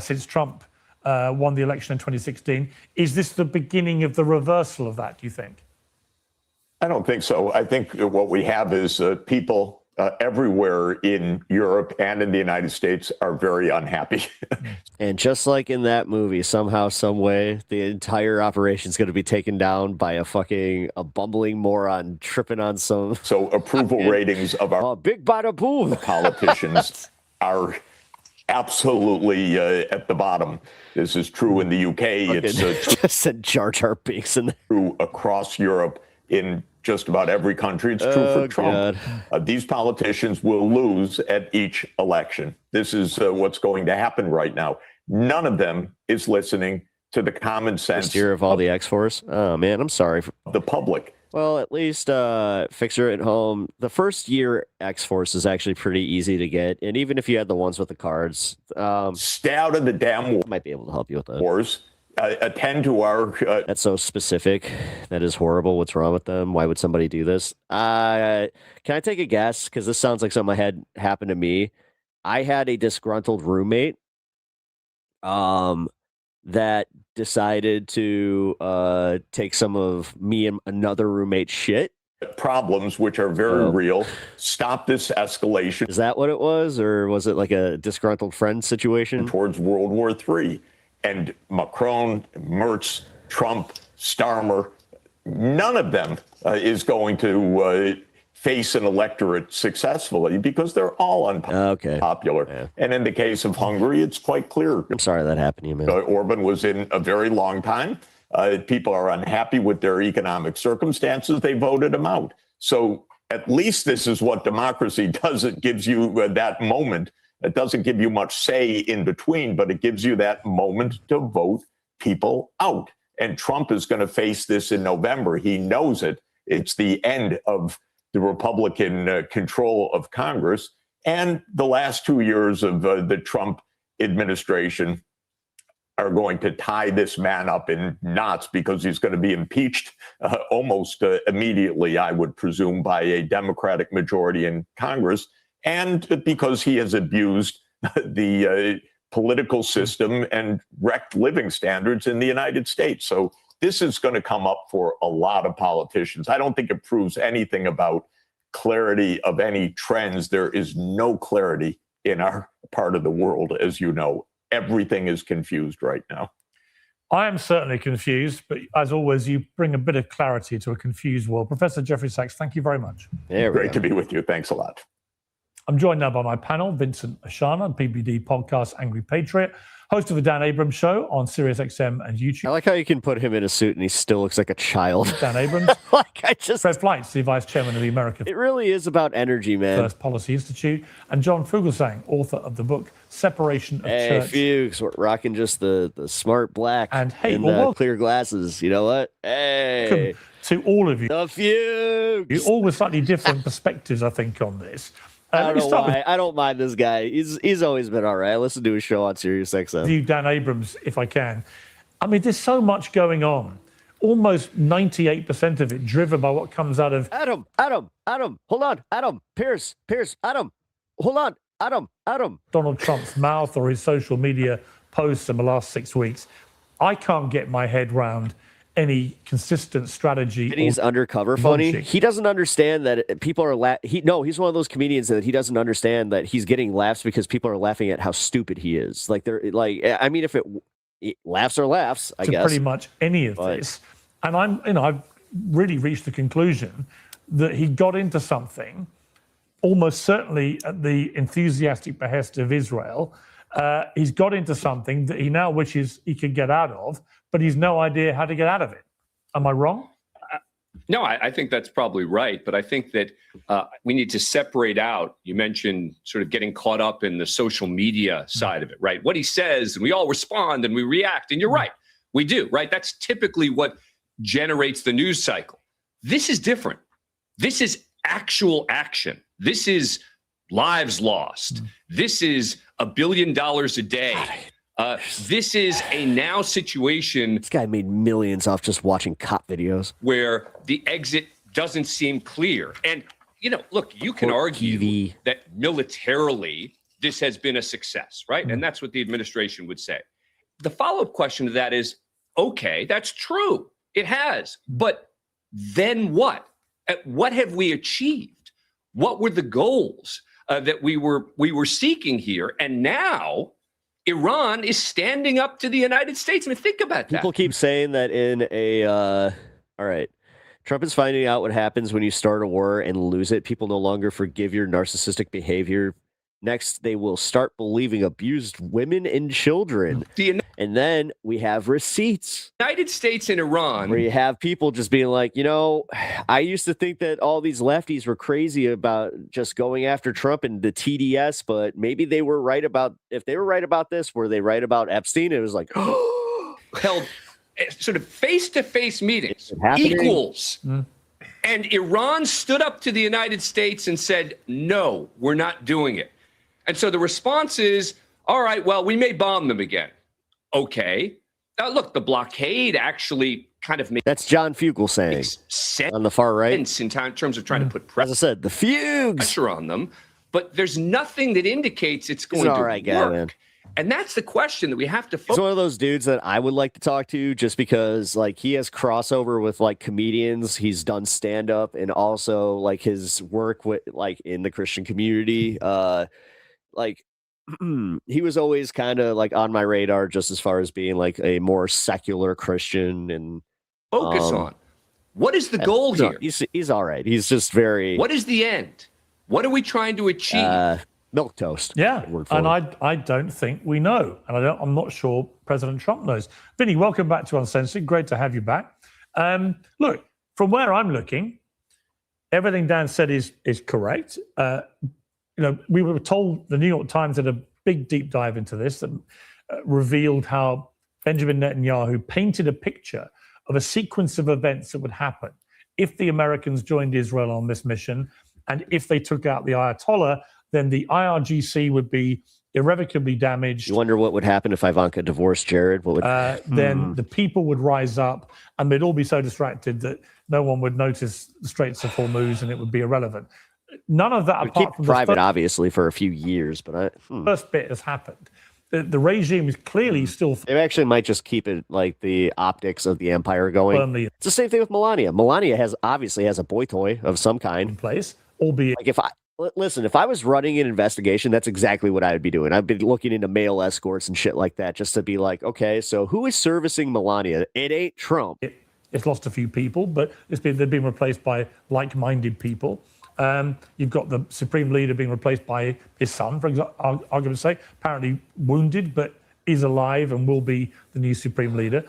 Since Trump won the election in 2016. Is this the beginning of the reversal of that, do you think? I don't think so. I think what we have is people everywhere in Europe and in the United States are very unhappy. And just like in that movie, somehow, some way, the entire operation is going to be taken down by a bumbling moron tripping on some. So approval ratings of our big bada boom politicians are absolutely at the bottom. This is true in the UK. It's said Jar Jar Binks in there. True across Europe. In just about every country, it's true for Trump. These politicians will lose at each election. This is what's going to happen right now. None of them is listening to the common sense. First year of all the X-Force. Oh man, I'm sorry. The public. Well, at least Fixer at Home. The first year X-Force is actually pretty easy to get, and even if you had the ones with the cards, stay out of the damn war. Might be able to help you with that. Wars. Attend to our. That's so specific. That is horrible. What's wrong with them? Why would somebody do this? Can I take a guess? Because this sounds like something I had happen to me. I had a disgruntled roommate that decided to take some of me and another roommate's shit. Problems, which are very real. Stop this escalation. Is that what it was? Or was it like a disgruntled friend situation? Towards World War III. And Macron, Merz, Trump, Starmer, none of them is going to face an electorate successfully because they're all unpopular. Yeah. And in the case of Hungary, it's quite clear. I'm sorry that happened to you, man. Orban was in a very long time. People are unhappy with their economic circumstances. They voted him out. So at least this is what democracy does. It gives you that moment. It doesn't give you much say in between, but it gives you that moment to vote people out. And Trump is going to face this in November. He knows it. It's the end of the Republican control of Congress. And the last 2 years of the Trump administration are going to tie this man up in knots because he's going to be impeached almost immediately, I would presume, by a Democratic majority in Congress, and because he has abused the political system and wrecked living standards in the United States. So this is going to come up for a lot of politicians. I don't think it proves anything about clarity of any trends. There is no clarity in our part of the world, as you know. Everything is confused right now. I am certainly confused, but as always, you bring a bit of clarity to a confused world. Professor Jeffrey Sachs, thank you very much. Great to be with you. Thanks a lot. I'm joined now by my panel, Vincent Ashana, PBD podcast Angry Patriot, host of the Dan Abrams Show on SiriusXM and YouTube. I like how you can put him in a suit and he still looks like a child. Dan Abrams. Fred Fleitz, the vice chairman of the American It really is about energy, man. First Policy Institute, and John Fugelsang, author of the book Separation of Church. Fuchs, we're rocking just the smart black and clear glasses. You know what? Hey, to all of you. The Fuchs. You all with slightly different perspectives, I think, on this. I don't know why. I don't mind this guy. He's always been all right. I listen to his show on SiriusXM. You, Dan Abrams, if I can. I mean, there's so much going on. Almost 98% of it driven by what comes out of Adam. Hold on, Adam. Pierce. Adam. Hold on, Adam. Donald Trump's mouth or his social media posts in the last 6 weeks. I can't get my head round any consistent strategy. And he's undercover funny. He doesn't understand that people are he's one of those comedians that he doesn't understand that he's getting laughs because people are laughing at how stupid he is. Like I mean, if laughs are laughs, I guess. Pretty much any of this. And I've really reached the conclusion that he got into something almost certainly at the enthusiastic behest of Israel. He's got into something that he now wishes he could get out of, but he's no idea how to get out of it. Am I wrong? No, I think that's probably right. But I think that we need to separate out. You mentioned sort of getting caught up in the social media side of it, right? What he says, and we all respond and we react. And you're right. We do, right? That's typically what generates the news cycle. This is different. This is actual action. This is lives lost. This is $1 billion a day. This is a now situation. This guy made millions off just watching cop videos where the exit doesn't seem clear. And, look, you can argue that militarily this has been a success, right? And that's what the administration would say. The follow-up question to that is, okay, that's true. It has. But then what? What have we achieved? What were the goals that we were seeking here? And now Iran is standing up to the United States. I mean, think about that. People keep saying that in all right, Trump is finding out what happens when you start a war and lose it. People no longer forgive your narcissistic behavior. Next, they will start believing abused women and children. And then we have receipts. United States and Iran. Where you have people just being like, I used to think that all these lefties were crazy about just going after Trump and the TDS, but maybe they were right about, if they were right about this, were they right about Epstein? It was like, held sort of face-to-face meetings, equals. And Iran stood up to the United States and said, no, we're not doing it. And so the response is, all right, well, we may bomb them again. Okay. Look, the blockade actually kind of makes... That's John Fugelsang on the far right. In terms of trying to put pressure. As I said, the Fuchs. Pressure on them. But there's nothing that indicates it's going to work. Guy, man. And that's the question that we have to focus. He's one of those dudes that I would like to talk to just because like he has crossover with like comedians. He's done stand up and also like his work with like in the Christian community. Like he was always kind of like on my radar just as far as being like a more secular Christian and focus on. What is the goal here? He's all right. He's just very. What is the end? What are we trying to achieve? Milk toast. Yeah, and I don't think we know, and I'm not sure President Trump knows. Vinny, welcome back to Uncensored. Great to have you back. Look, from where I'm looking, everything Dan said is correct. We were told the New York Times did a big deep dive into this that revealed how Benjamin Netanyahu painted a picture of a sequence of events that would happen if the Americans joined Israel on this mission, and if they took out the Ayatollah, then the IRGC would be irrevocably damaged. You wonder what would happen if Ivanka divorced Jared? What would then the people would rise up, and they'd all be so distracted that no one would notice the Straits of Hormuz, and it would be irrelevant. None of that, apart from private, obviously, for a few years, but first bit has happened. The regime is clearly still. They actually might just keep it like the optics of the empire going. It's the same thing with Melania. Melania obviously has a boy toy of some kind in place, albeit like if I was running an investigation, that's exactly what I would be doing. I'd be looking into male escorts and shit like that, just to be like, okay, so who is servicing Melania? It ain't Trump. It's lost a few people, but they've been replaced by like-minded people. You've got the supreme leader being replaced by his son, for example, argument's sake, apparently wounded, but is alive and will be the new supreme leader.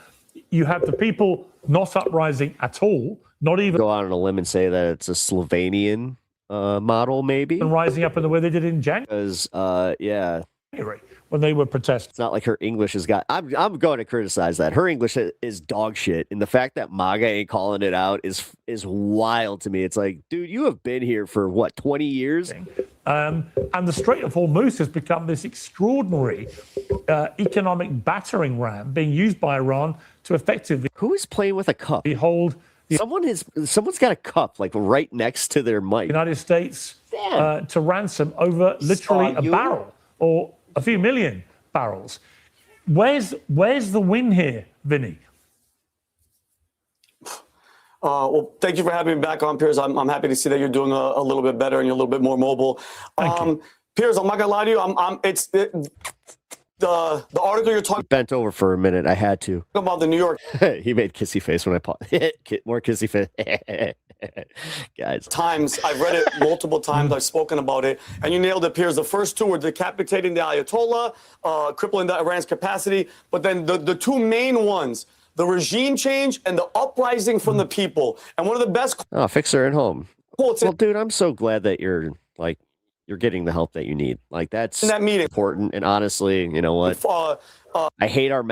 You have the people not uprising at all, not even go out on a limb and say that it's a Slovenian model, maybe, and rising up in the way they did in January. Because, when they were protesting. It's not like her English has got. I'm going to criticize that. Her English is dog shit, and the fact that MAGA ain't calling it out is wild to me. It's like, dude, you have been here for what, 20 years? And the Strait of Hormuz has become this extraordinary economic battering ram being used by Iran to effectively. Who is playing with a cup? Behold. Someone's got a cup like right next to their mic. United States to ransom over literally a barrel or a few million barrels. Where's the win here, Vinny? Well, thank you for having me back on, Piers. I'm happy to see that you're doing a little bit better and you're a little bit more mobile. Piers, I'm not gonna lie to you. The article you're talking. Bent over for a minute. I had to. About the New York. He made kissy face when I paused. More kissy face. Guys. Times. I've read it multiple times. I've spoken about it. And you nailed it, Piers. The first two were decapitating the Ayatollah, crippling the Iran's capacity. But then the two main ones, the regime change and the uprising from the people. And one of the best. Oh, fixer at home. Well, dude, I'm so glad that you're getting the help that you need. Like that's important. And honestly, you know what? I hate our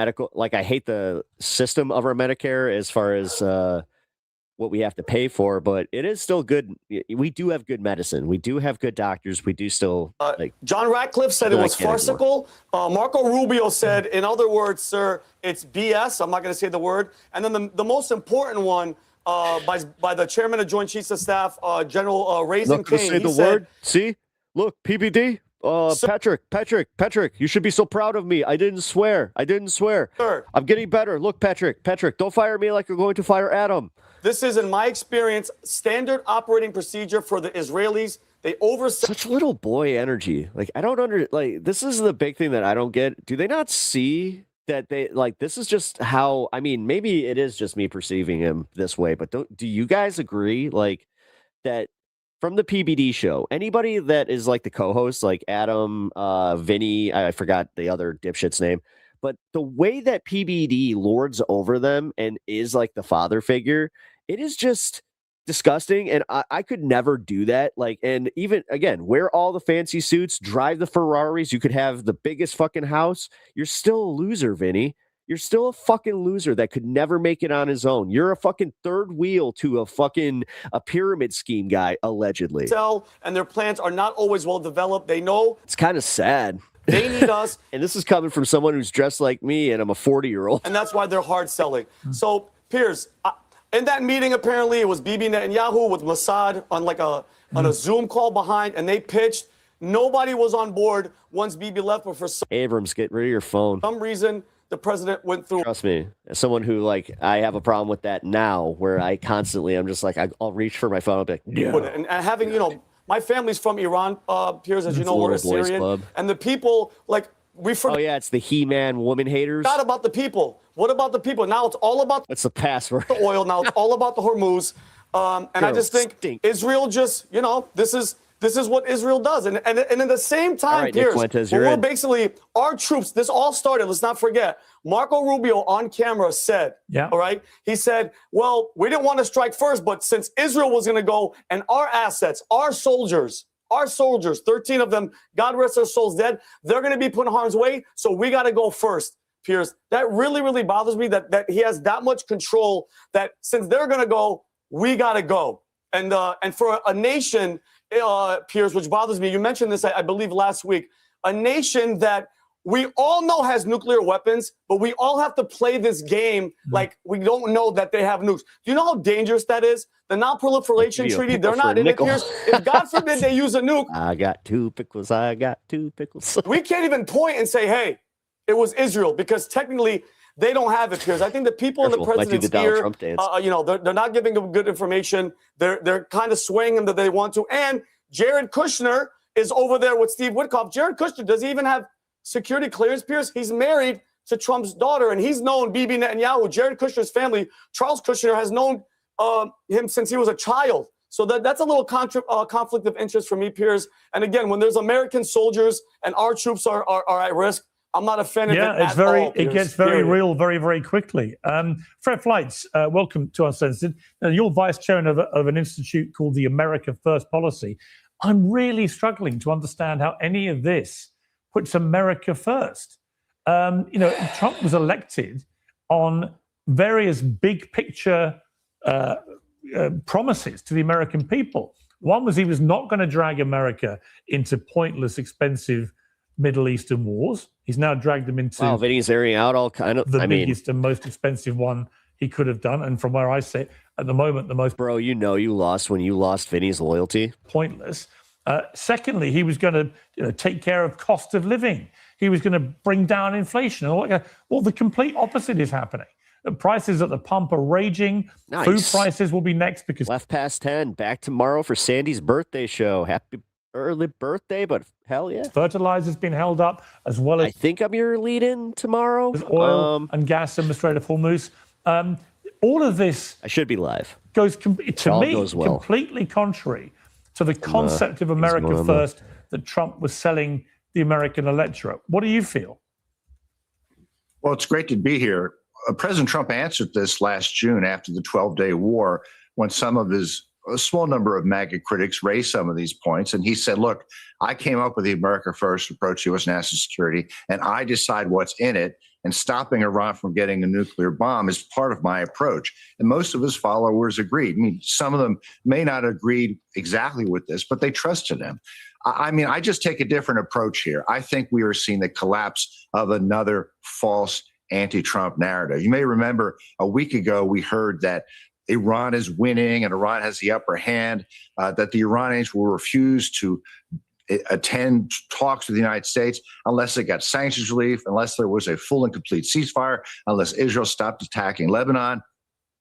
I hate the system of our Medicare as far as what we have to pay for, but it is still good. We do have good medicine. We do have good doctors. We do still John Ratcliffe said it was farcical. Marco Rubio said, in other words, sir, it's BS. I'm not going to say the word. And then the most important one by the chairman of Joint Chiefs of Staff, General Raisin King. Say the word. See? Look, PPD, Patrick, you should be so proud of me. I didn't swear. Sir. I'm getting better. Look, Patrick, don't fire me like you're going to fire Adam. This is, in my experience, standard operating procedure for the Israelis. They such little boy energy. Like, I don't this is the big thing that I don't get. Do they not see that this is just how, I mean, maybe it is just me perceiving him this way, but do you guys agree that from the PBD show, anybody that is like the co-host, like Adam, Vinny, I forgot the other dipshit's name, but the way that PBD lords over them and is like the father figure, it is just disgusting. And I could never do that. And even again, wear all the fancy suits, drive the Ferraris. You could have the biggest fucking house. You're still a loser, Vinny. You're still a fucking loser that could never make it on his own. You're a fucking third wheel to a pyramid scheme guy, allegedly. And their plans are not always well developed. They know. It's kind of sad. They need us. And this is coming from someone who's dressed like me, and I'm a 40-year-old. And that's why they're hard selling. So, Piers, in that meeting, apparently, it was Bibi Netanyahu with Mossad on a Zoom call behind, and they pitched Nobody was on board once Bibi left, but for Abrams, get rid of your phone. some reason, the president went through. Trust me, as someone who I have a problem with that now, where I'm just like, I'll reach for my phone. I'll be like, no. And having, my family's from Iran, Piers, as you know, we're Assyrian. And the people, we forgot. Oh, yeah, it's the He-Man woman haters. Not about the people. What about the people? Now it's all about That's the password. The oil. Now it's all about the Hormuz. And I just think Israel this is what Israel does. And at the same time, right, Piers, we're basically, our troops, this all started, let's not forget, Marco Rubio on camera said, all right, he said, well, we didn't want to strike first, but since Israel was going to go and our assets, our soldiers, 13 of them, God rest their souls dead, they're going to be put in harm's way, so we got to go first. Piers, that really, really bothers me that he has that much control that since they're going to go, we got to go. And for a nation, Piers, which bothers me, you mentioned this, I believe, last week, a nation that we all know has nuclear weapons, but we all have to play this game like we don't know that they have nukes. Do you know how dangerous that is? The Non-Proliferation Treaty, they're not in it, Piers. If God forbid they use a nuke. I got 2 pickles. I got 2 pickles. We can't even point and say, hey, it was Israel, because technically they don't have it, Piers. I think the people in the president's ear, they're not giving them good information. They're kind of swaying them that they want to. And Jared Kushner is over there with Steve Witkoff. Jared Kushner, does he even have security clearance, Piers? He's married to Trump's daughter, and he's known Bibi Netanyahu, Jared Kushner's family. Charles Kushner has known him since he was a child. So that's a little conflict of interest for me, Piers. And again, when there's American soldiers and our troops are at risk, I'm not a fan of it at all, it gets very real very, very quickly. Fred Flights, welcome to Uncensored. Now, you're vice chairman of an institute called the America First Policy. I'm really struggling to understand how any of this puts America first. Trump was elected on various big picture promises to the American people. One was he was not going to drag America into pointless, expensive Middle Eastern wars. He's now dragged them into Vinny's airing out all kind of the biggest and most expensive one he could have done. And from where I sit at the moment, the most you lost when you lost Vinny's loyalty. Pointless. Secondly, he was going to take care of cost of living. He was going to bring down inflation. Well, the complete opposite is happening. The prices at the pump are raging. Nice. Food prices will be next because left past 10. Back tomorrow for Sandy's birthday show. Happy early birthday, but hell yeah. Fertilizer's been held up as well as I think I'm your lead-in tomorrow. Oil and gas in the Strait of Hormuz. All of this I should be live. Goes completely contrary to the concept of America First that Trump was selling the American electorate. What do you feel? Well, it's great to be here. President Trump answered this last June after the 12-day war when a small number of MAGA critics raised some of these points. And he said, look, I came up with the America First approach to U.S. national security, and I decide what's in it. And stopping Iran from getting a nuclear bomb is part of my approach. And most of his followers agreed. I mean, some of them may not agree exactly with this, but they trusted him. I just take a different approach here. I think we are seeing the collapse of another false anti-Trump narrative. You may remember a week ago, we heard that Iran is winning and Iran has the upper hand, that the Iranians will refuse to attend talks with the United States unless they got sanctions relief, unless there was a full and complete ceasefire, unless Israel stopped attacking Lebanon.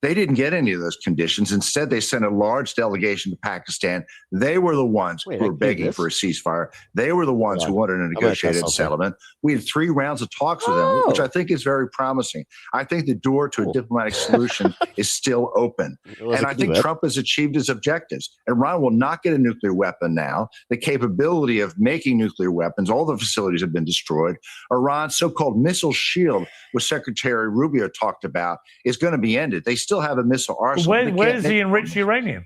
They didn't get any of those conditions. Instead, they sent a large delegation to Pakistan. They were the ones who were begging for a ceasefire. They were the ones who wanted a negotiated settlement. We had 3 rounds of talks with them, which I think is very promising. I think the door to a diplomatic solution is still open. And I think Trump has achieved his objectives. Iran will not get a nuclear weapon now. The capability of making nuclear weapons, all the facilities have been destroyed. Iran's so-called missile shield, which Secretary Rubio talked about, is going to be ended. They still have a missile arsenal. Where does he enrich uranium?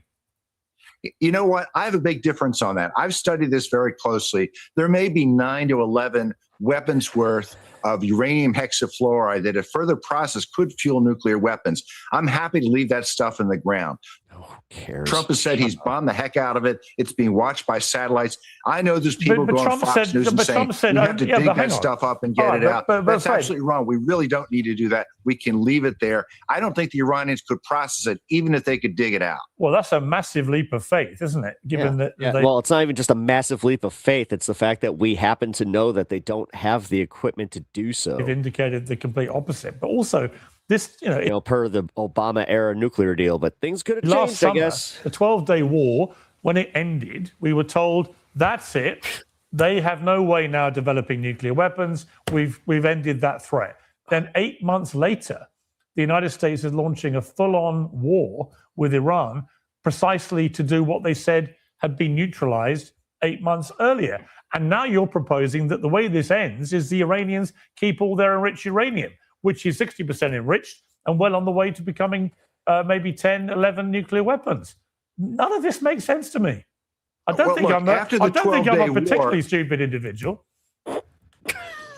You know what? I have a big difference on that. I've studied this very closely. There may be 9 to 11 weapons worth of uranium hexafluoride that, if further processed, could fuel nuclear weapons. I'm happy to leave that stuff in the ground. Who cares? Trump has said he's bombed the heck out of it. It's being watched by satellites. I know there's people going on Fox News and saying we have to dig that stuff up and get it out. That's absolutely wrong. We really don't need to do that. We can leave it there. I don't think the Iranians could process it, even if they could dig it out. Well, that's a massive leap of faith, isn't it? Given that Well, it's not even just a massive leap of faith. It's the fact that we happen to know that they don't have the equipment to do so. they've indicated the complete opposite. But also, this, per the Obama era nuclear deal, but things could have last changed, summer, I guess. the 12-day war, when it ended, we were told that's it. They have no way now developing nuclear weapons. We've ended that threat. Then 8 months later, the United States is launching a full-on war with Iran precisely to do what they said had been neutralized 8 months earlier. And now you're proposing that the way this ends is the Iranians keep all their enriched uranium, which is 60% enriched and well on the way to becoming maybe 10, 11 nuclear weapons. None of this makes sense to me. I don't think I'm a particularly stupid individual.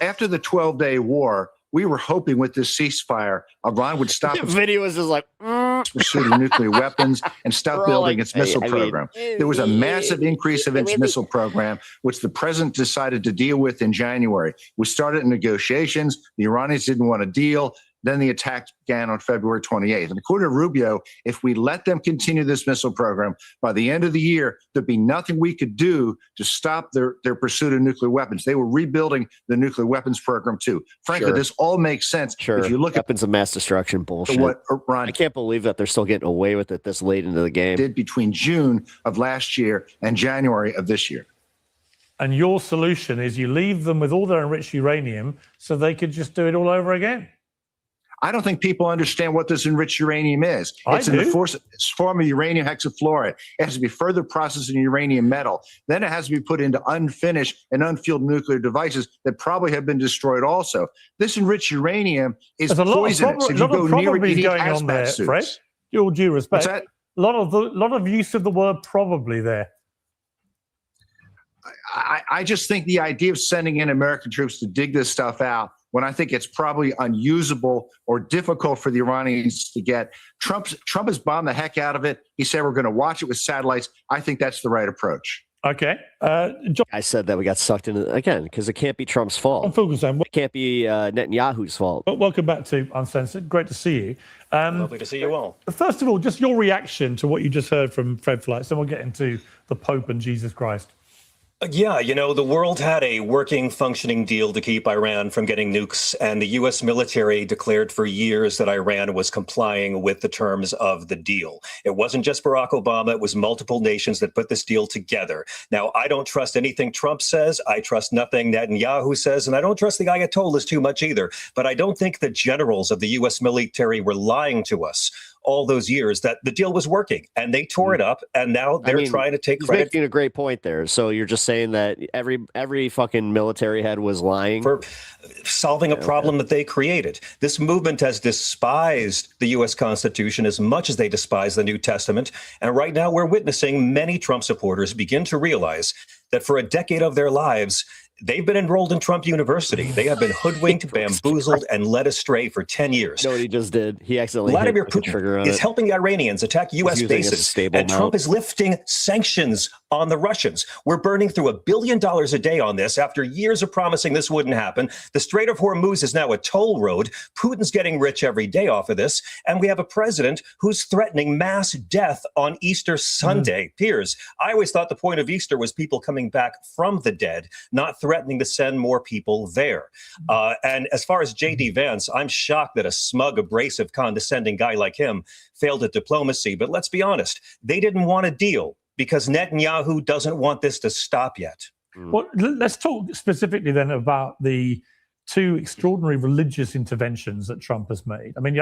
After the 12-day war, we were hoping with this ceasefire, Iran would stop The video is just like pursuit of nuclear weapons and stop We're all building like, its missile I mean, program. There was a massive increase of its missile program, which the president decided to deal with in January. We started negotiations. The Iranians didn't want to deal. Then the attack began on February 28th. And according to Rubio, if we let them continue this missile program, by the end of the year, there'd be nothing we could do to stop their pursuit of nuclear weapons. They were rebuilding the nuclear weapons program too. Frankly, this all makes sense. Sure. If you look weapons of mass destruction bullshit. what Iran I can't believe that they're still getting away with it this late into the game. did between June of last year and January of this year. And your solution is you leave them with all their enriched uranium so they could just do it all over again. I don't think people understand what this enriched uranium is. It's in the form of uranium hexafluoride. It has to be further processed in uranium metal. Then it has to be put into unfinished and unfueled nuclear devices that probably have been destroyed also. This enriched uranium is poisonous. If you go near it, you need hazmat suits. Fred. With all due respect, What's that? a lot of use of the word probably there. I just think the idea of sending in American troops to dig this stuff out, when I think it's probably unusable or difficult for the Iranians to get. Trump has bombed the heck out of it. He said we're going to watch it with satellites. I think that's the right approach. Okay. I said that we got sucked in again because it can't be Trump's fault. It can't be Netanyahu's fault. Welcome back to Uncensored. Great to see you. Lovely to see you all. First of all, just your reaction to what you just heard from Fred Flights, then we'll get into the Pope and Jesus Christ. Yeah, the world had a working, functioning deal to keep Iran from getting nukes, and the U.S. military declared for years that Iran was complying with the terms of the deal. It wasn't just Barack Obama, it was multiple nations that put this deal together. Now, I don't trust anything Trump says, I trust nothing Netanyahu says, and I don't trust the Ayatollahs too much either. But I don't think the generals of the U.S. military were lying to us all those years that the deal was working, and they tore it up, and now they're trying to take credit. He's making a great point there. So you're just saying that every fucking military head was lying for solving a problem that they created. This movement has despised the U.S. Constitution as much as they despise the New Testament, and right now we're witnessing many Trump supporters begin to realize that for a decade of their lives, they've been enrolled in Trump University. They have been hoodwinked, bamboozled, and led astray for 10 years. No, what he just did. He accidentally Vladimir hit the trigger on Putin is it. helping the Iranians attack U.S. bases, and Trump is lifting sanctions on the Russians. We're burning through $1 billion a day on this after years of promising this wouldn't happen. The Strait of Hormuz is now a toll road. Putin's getting rich every day off of this, and we have a president who's threatening mass death on Easter Sunday. Piers, I always thought the point of Easter was people coming back from the dead, not threatening to send more people there. And as far as J.D. Vance, I'm shocked that a smug, abrasive, condescending guy like him failed at diplomacy. But let's be honest, they didn't want a deal because Netanyahu doesn't want this to stop yet. Well, let's talk specifically then about the two extraordinary religious interventions that Trump has made. I mean,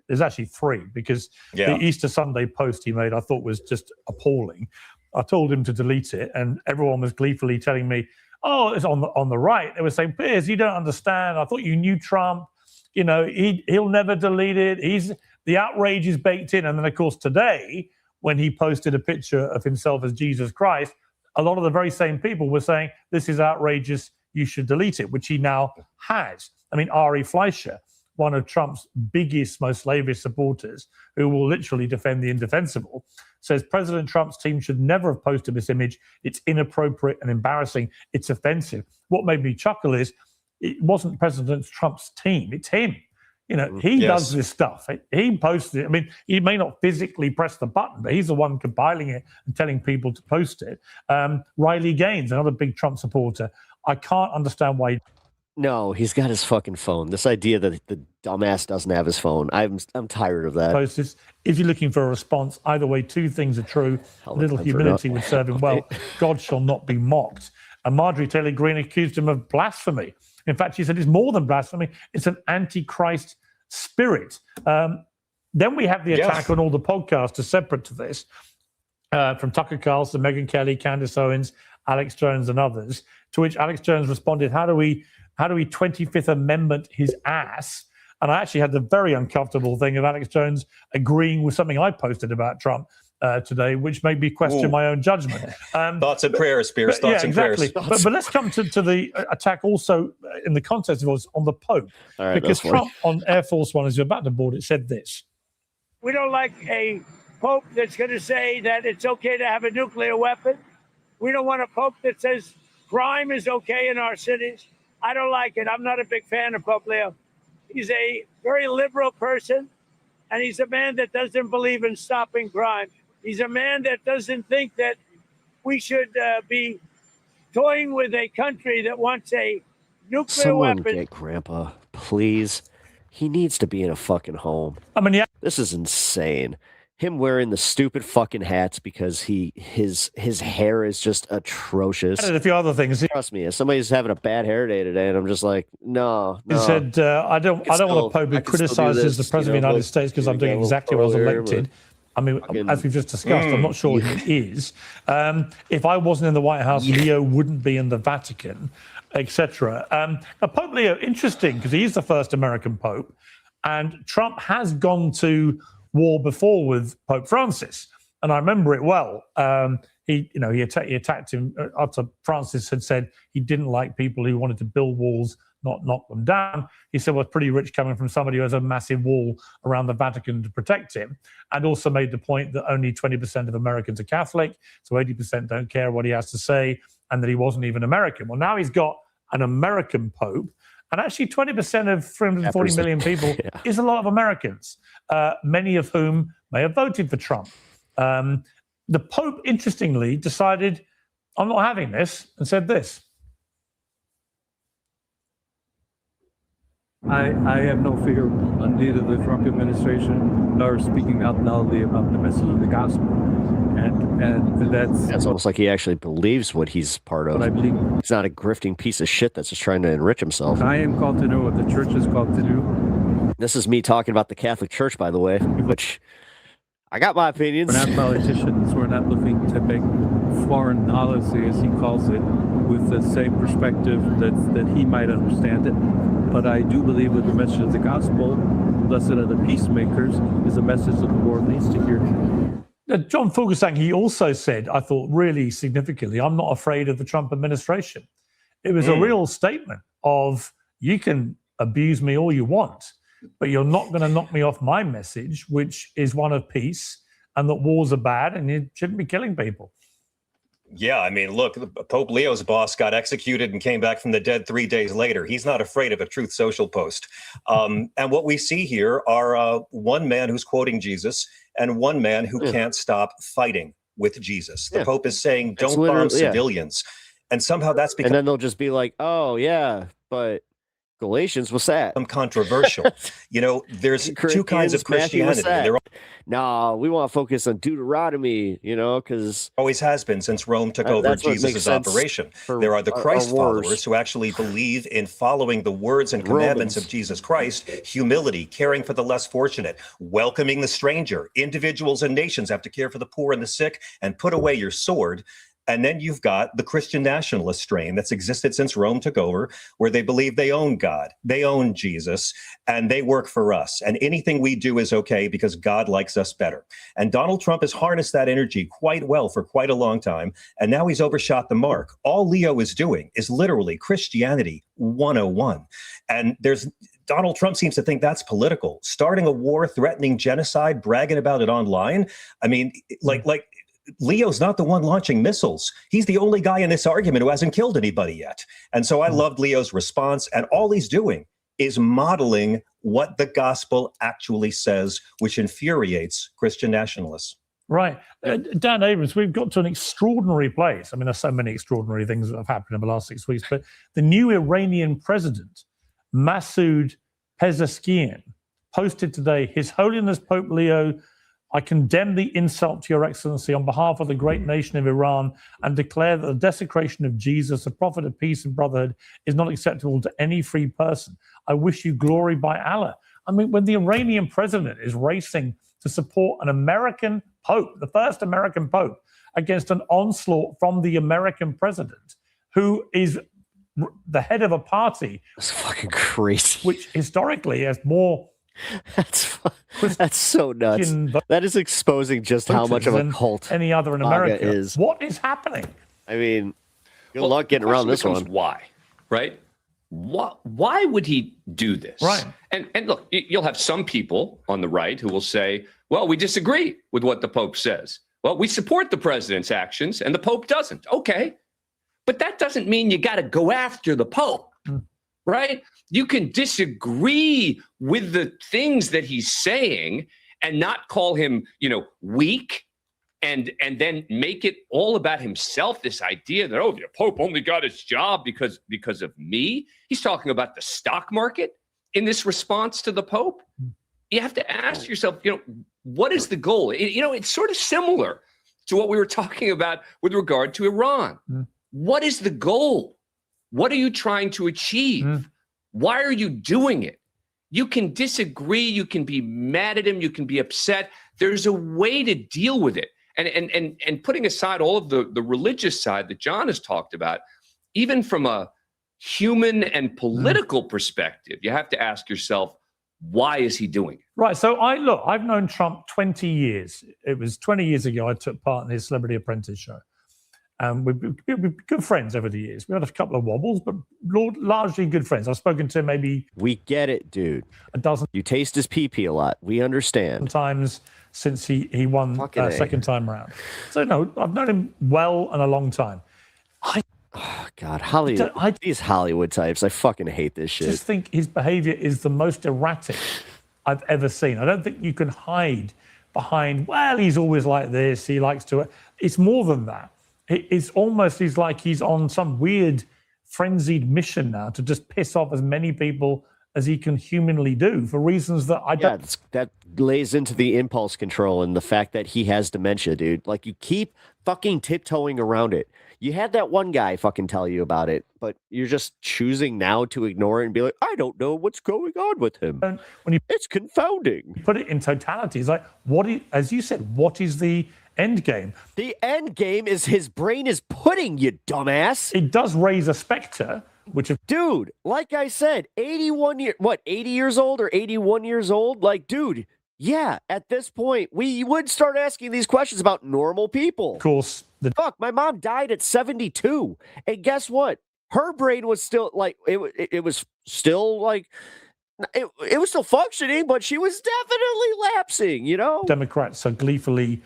there's actually three, because the Easter Sunday post he made I thought was just appalling. I told him to delete it, and everyone was gleefully telling me, oh, it's on the right. They were saying, Piers, you don't understand. I thought you knew Trump. He'll never delete it. The outrage is baked in. And then, of course, today, when he posted a picture of himself as Jesus Christ, a lot of the very same people were saying, this is outrageous, you should delete it, which he now has. I mean, Ari Fleischer one of Trump's biggest, most slavish supporters, who will literally defend the indefensible, says President Trump's team should never have posted this image. It's inappropriate and embarrassing. It's offensive. What made me chuckle is it wasn't President Trump's team. It's him. You know, he does this stuff. He posts it. I mean, he may not physically press the button, but he's the one compiling it and telling people to post it. Riley Gaines, another big Trump supporter. I can't understand why. No, he's got his fucking phone. This idea that the dumbass doesn't have his phone. I'm tired of that. Post this. If you're looking for a response, either way, two things are true. A little humility would serve him well. God shall not be mocked. And Marjorie Taylor Greene accused him of blasphemy. In fact, she said it's more than blasphemy. It's an antichrist spirit. Then we have the attack on all the podcasters separate to this, from Tucker Carlson, Megyn Kelly, Candace Owens, Alex Jones, and others. To which Alex Jones responded, "How do we 25th Amendment his ass?" And I actually had the very uncomfortable thing of Alex Jones agreeing with something I posted about Trump today, which made me question my own judgment. Thoughts and prayers, Pierce. Thoughts and prayers. But let's come to the attack also in the context of us on the Pope. All right, because Trump on Air Force One, as you're about to board it, said this. We don't like a Pope that's going to say that it's okay to have a nuclear weapon. We don't want a Pope that says crime is okay in our cities. I don't like it. I'm not a big fan of Pope Leo. He's a very liberal person, and he's a man that doesn't believe in stopping crime. He's a man that doesn't think that we should be toying with a country that wants a nuclear weapon. Get Grandpa, please. He needs to be in a fucking home. I mean, this is insane. Him wearing the stupid fucking hats because his hair is just atrocious. And a few other things. Trust me, if somebody's having a bad hair day today, and I'm just like, no. He said, I don't want a Pope who criticizes the President of the United States because I'm doing exactly what I was elected. I mean, as we've just discussed, I'm not sure he is. If I wasn't in the White House, Leo wouldn't be in the Vatican, etc. Pope Leo, interesting, because he's the first American Pope, and Trump has gone to war before with Pope Francis, and I remember it well. He attacked him after Francis had said he didn't like people who wanted to build walls, not knock them down. He said, well, it's pretty rich coming from somebody who has a massive wall around the Vatican to protect him, and also made the point that only 20% of Americans are Catholic, so 80% don't care what he has to say, and that he wasn't even American. Well, now he's got an American Pope, and actually 20% of 340 million people is a lot of Americans, many of whom may have voted for Trump. The Pope, interestingly, decided, I'm not having this, and said this. I have no fear on neither the Trump administration nor speaking out loudly about the message of the gospel. And that's almost like he actually believes what he's part of. What I believe. He's not a grifting piece of shit that's just trying to enrich himself. I am called to do what the church is called to do. This is me talking about the Catholic Church, by the way, which I got my opinions. We're not politicians. We're not looking to make foreign policy, as he calls it, with the same perspective that he might understand it. But I do believe with the message of the gospel, blessed are the peacemakers, is a message that the world needs to hear. John Fugelsang, he also said, I thought really significantly, I'm not afraid of the Trump administration. It was a real statement of, you can abuse me all you want, but you're not going to knock me off my message, which is one of peace, and that wars are bad and you shouldn't be killing people. Yeah, I mean, look, Pope Leo's boss got executed and came back from the dead 3 days later. He's not afraid of a Truth Social post. And what we see here are one man who's quoting Jesus and one man who can't stop fighting with Jesus. The Pope is saying, don't bomb civilians. And somehow that's because... And then they'll just be like, oh, yeah, but Galatians, what's that? Controversial. You know, there's two kinds of Christianity. No, we want to focus on Deuteronomy, you know, because always has been since Rome took over Jesus' operation. There are the Christ followers who actually believe in following the words and commandments of Jesus Christ, humility, caring for the less fortunate, welcoming the stranger. Individuals and nations have to care for the poor and the sick, and put away your sword. And then you've got the Christian nationalist strain that's existed since Rome took over, where they believe they own God, they own Jesus, and they work for us. And anything we do is okay because God likes us better. And Donald Trump has harnessed that energy quite well for quite a long time. And now he's overshot the mark. All Leo is doing is literally Christianity 101. And there's Donald Trump seems to think that's political. Starting a war, threatening genocide, bragging about it online. I mean, like Leo's not the one launching missiles. He's the only guy in this argument who hasn't killed anybody yet. And so I loved Leo's response. And all he's doing is modeling what the gospel actually says, which infuriates Christian nationalists. Right. Dan Abrams, we've got to an extraordinary place. I mean, there's so many extraordinary things that have happened in the last 6 weeks, but the new Iranian president, Masoud Pezeshkian, posted today, His Holiness Pope Leo, I condemn the insult to your excellency on behalf of the great nation of Iran and declare that the desecration of Jesus, the prophet of peace and brotherhood, is not acceptable to any free person. I wish you glory by Allah. I mean, when the Iranian president is racing to support an American pope, the first American pope, against an onslaught from the American president, who is the head of a party. That's fucking crazy. Which historically has more. That's so nuts. That is exposing just how much of a cult any other in America is. What is happening? I mean, good luck getting around this one. Why, right? Why would he do this? Right. And look, you'll have some people on the right who will say, well, we disagree with what the Pope says. Well, we support the president's actions and the Pope doesn't. Okay. But that doesn't mean you got to go after the Pope, right? You can disagree with the things that he's saying and not call him, weak and then make it all about himself, this idea that, oh, the Pope only got his job because of me. He's talking about the stock market in this response to the Pope. You have to ask yourself, what is the goal? It's sort of similar to what we were talking about with regard to Iran. What is the goal? What are you trying to achieve? Why are you doing it? You can disagree. You can be mad at him. You can be upset. There's a way to deal with it. And putting aside all of the religious side that John has talked about, even from a human and political perspective, you have to ask yourself, why is he doing it? Right. So I've known Trump 20 years. It was 20 years ago I took part in his Celebrity Apprentice show. We've been good friends over the years. We had a couple of wobbles, but largely good friends. I've spoken to maybe... We get it, dude. A dozen. You taste his pee-pee a lot. We understand. Times since he won second time around. So, no, I've known him well and a long time. Oh, God, Hollywood. These Hollywood types, I fucking hate this shit. I just think his behavior is the most erratic I've ever seen. I don't think you can hide behind, well, he's always like this. He likes to... It's more than that. It's almost like he's on some weird frenzied mission now to just piss off as many people as he can humanly do for reasons that I don't... Yeah, that lays into the impulse control and the fact that he has dementia, dude. Like, you keep fucking tiptoeing around it. You had that one guy fucking tell you about it, but you're just choosing now to ignore it and be like, I don't know what's going on with him. It's confounding. You put it in totality. It's like, as you said, what is the end game? The end game is his brain is pudding, you dumbass. It does raise a specter, which... Dude, like I said, 80 years old or 81 years old? Like, dude, yeah, at this point, we would start asking these questions about normal people. Of course. Fuck, my mom died at 72. And guess what? Her brain was still, like, it was still, like... It was still functioning, but she was definitely lapsing, Democrats are gleefully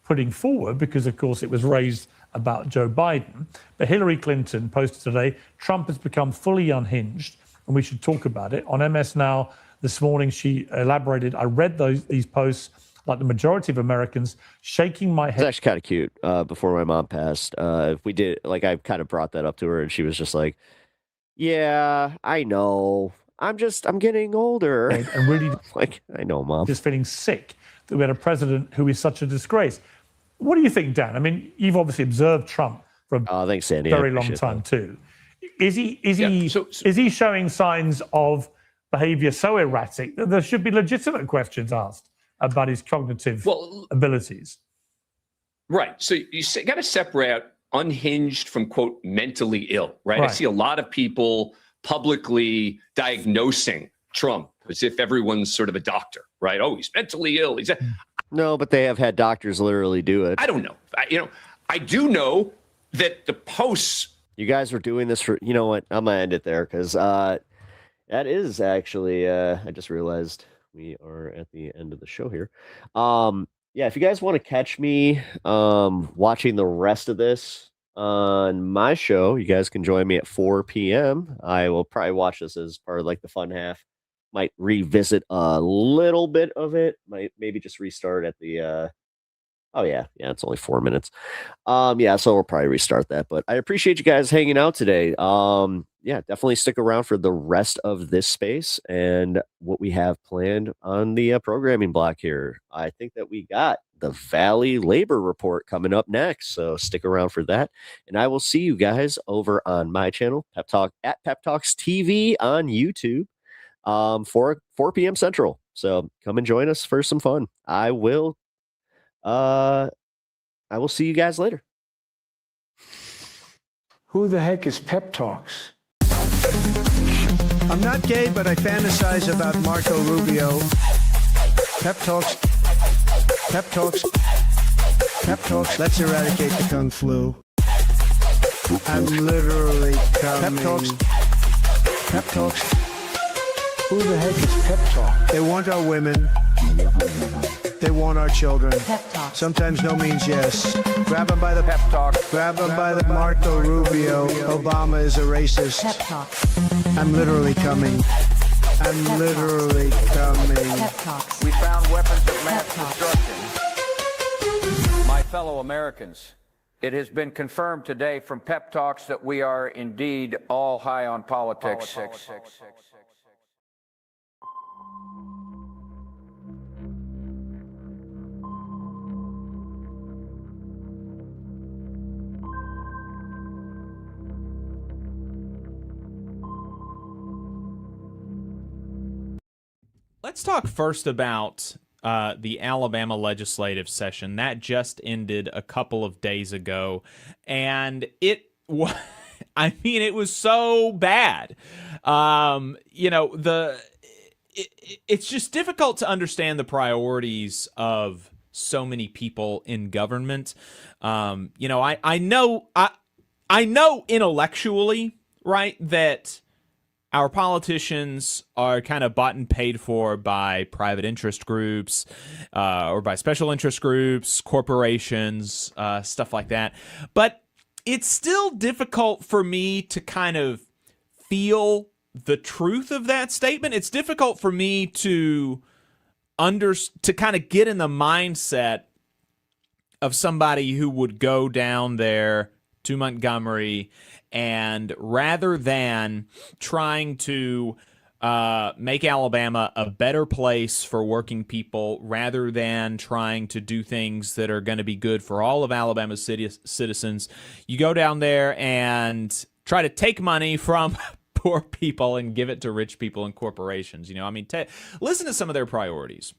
putting forward because, of course, it was raised about Joe Biden. But Hillary Clinton posted today, Trump has become fully unhinged, and we should talk about it. On MS Now this morning, she elaborated, I read these posts, like the majority of Americans, shaking my head. It's actually kind of cute. Before my mom passed, we did, like, I kind of brought that up to her, and she was just like, yeah, I know. I'm getting older. And really, like, I know, Mom. Just feeling sick that we had a president who is such a disgrace. What do you think, Dan? I mean, you've obviously observed Trump for a thanks, Sandy. very long time too. Is he showing signs of behavior so erratic that there should be legitimate questions asked about his cognitive abilities? Right. So you got to separate out unhinged from, quote, mentally ill, right? I see a lot of people publicly diagnosing Trump as if everyone's sort of a doctor, right? Oh, he's mentally ill. No, but they have had doctors literally do it. I don't know. I do know that the posts... You guys are doing this for... You know what? I'm going to end it there because That is actually, I just realized we are at the end of the show here. Yeah, if you guys want to catch me watching the rest of this on my show, you guys can join me at 4 p.m. I will probably watch this as part of like the fun half. Might revisit a little bit of it. Might maybe just restart at the oh yeah, it's only 4 minutes. Yeah, so we'll probably restart that. But I appreciate you guys hanging out today. Yeah, definitely stick around for the rest of this space and what we have planned on the programming block here. I think that we got the Valley Labor Report coming up next, so stick around for that. And I will see you guys over on my channel, Pep Talk at Pep Talks TV on YouTube, 4 p.m. Central. So come and join us for some fun. I will see you guys later. Who the heck is Pep Talks? I'm not gay, but I fantasize about Marco Rubio. Pep Talks. Pep Talks. Pep Talks. Let's eradicate the Kung Flu. I'm literally coming. Pep Talks. Pep Talks. Who the heck is Pep Talk? They want our women. They want our children. Pep Talk. Sometimes no means yes. Grab them by the pep talk. Grab them by the Marco Rubio. Obama is a racist. Pep Talk. I'm literally coming. I'm literally coming. Pep Talks. We found weapons of mass destruction. My fellow Americans, it has been confirmed today from Pep Talks that we are indeed all high on politics. Let's talk first about the Alabama legislative session. That just ended a couple of days ago, and it was, I mean, it was so bad. It's just difficult to understand the priorities of so many people in government. I know intellectually, right, that our politicians are kind of bought and paid for by private interest groups or by special interest groups, corporations, stuff like that. But it's still difficult for me to kind of feel the truth of that statement. It's difficult for me to kind of get in the mindset of somebody who would go down there to Montgomery, and rather than trying to make Alabama a better place for working people, rather than trying to do things that are going to be good for all of Alabama's citizens, you go down there and try to take money from poor people and give it to rich people and corporations. Listen to some of their priorities.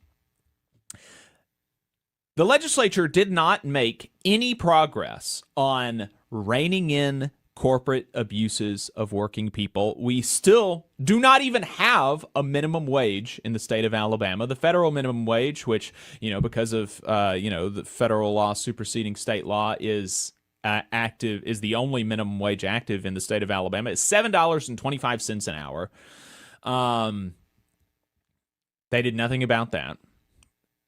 The legislature did not make any progress on reining in corporate abuses of working people. We still do not even have a minimum wage in the state of Alabama. The federal minimum wage, which, because of, the federal law superseding state law is active, is the only minimum wage active in the state of Alabama. It's $7.25 an hour. They did nothing about that.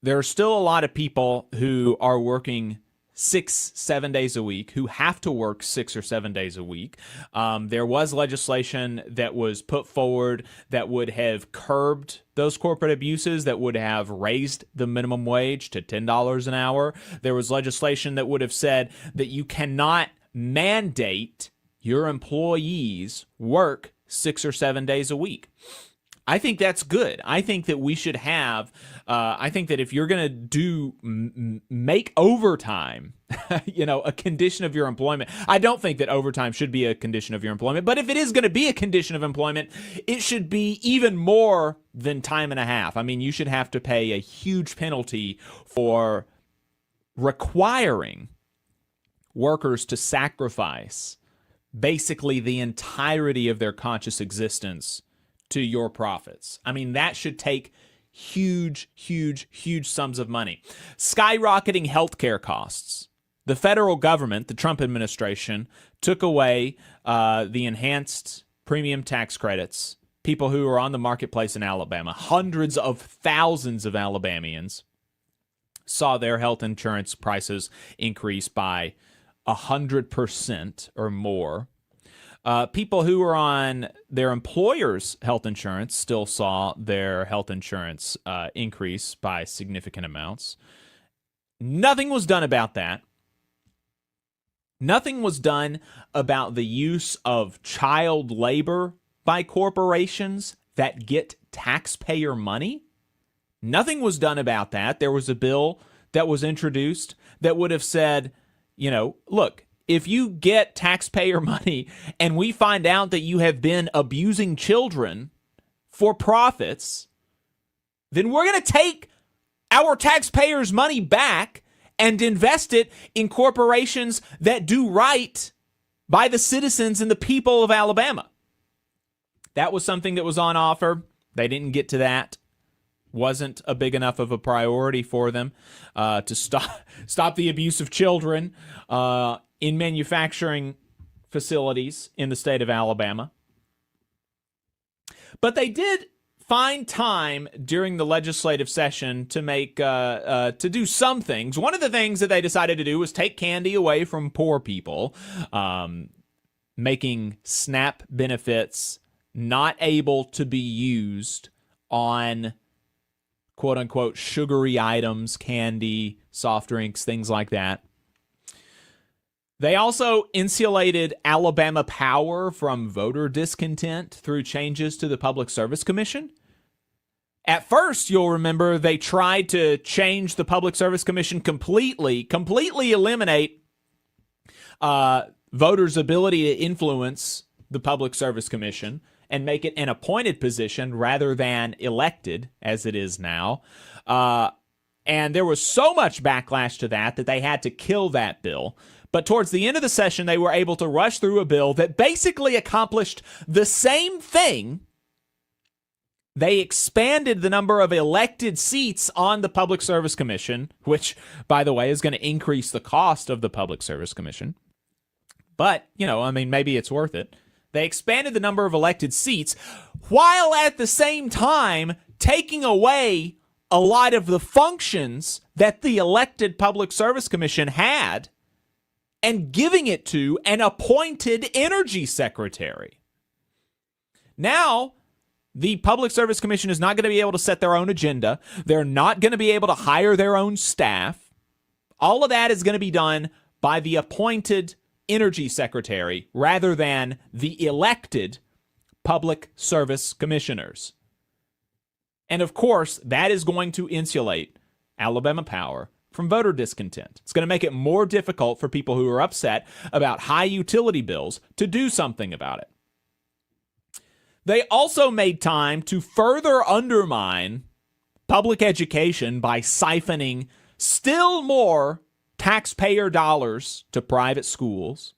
There are still a lot of people who are working 6-7 days a week, who have to work 6 or 7 days a week. There was legislation that was put forward that would have curbed those corporate abuses, that would have raised the minimum wage to $10 an hour. There was legislation that would have said that you cannot mandate your employees work 6 or 7 days a week. I think that's good. I think that we should have, I think that if you're going to make overtime, a condition of your employment, I don't think that overtime should be a condition of your employment, but if it is going to be a condition of employment, it should be even more than time and a half. I mean, you should have to pay a huge penalty for requiring workers to sacrifice basically the entirety of their conscious existence to your profits. I mean, that should take huge, huge, huge sums of money. Skyrocketing healthcare costs. The federal government, the Trump administration, took away the enhanced premium tax credits. people who are on the marketplace in Alabama. Hundreds of thousands of Alabamians saw their health insurance prices increase by 100% or more. People who are on their employer's health insurance still saw their health insurance increase by significant amounts. Nothing was done about that. Nothing was done about the use of child labor by corporations that get taxpayer money. Nothing was done about that. There was a bill that was introduced that would have said, you know, look, if you get taxpayer money and we find out that you have been abusing children for profits, then we're going to take our taxpayers' money back and invest it in corporations that do right by the citizens and the people of Alabama. That was something that was on offer. They didn't get to that. Wasn't a big enough of a priority for them to stop the abuse of children in manufacturing facilities in the state of Alabama. But they did find time during the legislative session to make to do some things. One of the things that they decided to do was take candy away from poor people, making SNAP benefits not able to be used on quote-unquote sugary items, candy, soft drinks, things like that. They also insulated Alabama Power from voter discontent through changes to the Public Service Commission. At first, you'll remember, they tried to change the Public Service Commission completely eliminate voters' ability to influence the Public Service Commission and make it an appointed position rather than elected, as it is now. And there was so much backlash to that they had to kill that bill. But towards the end of the session, they were able to rush through a bill that basically accomplished the same thing. They expanded the number of elected seats on the Public Service Commission, which, by the way, is going to increase the cost of the Public Service Commission. But, you know, I mean, maybe it's worth it. They expanded the number of elected seats while at the same time taking away a lot of the functions that the elected Public Service Commission had and giving it to an appointed energy secretary. Now, the Public Service Commission is not going to be able to set their own agenda. They're not going to be able to hire their own staff. All of that is going to be done by the appointed energy secretary rather than the elected public service commissioners. And of course, that is going to insulate Alabama Power from voter discontent. It's going to make it more difficult for people who are upset about high utility bills to do something about it. They also made time to further undermine public education by siphoning still more taxpayer dollars to private schools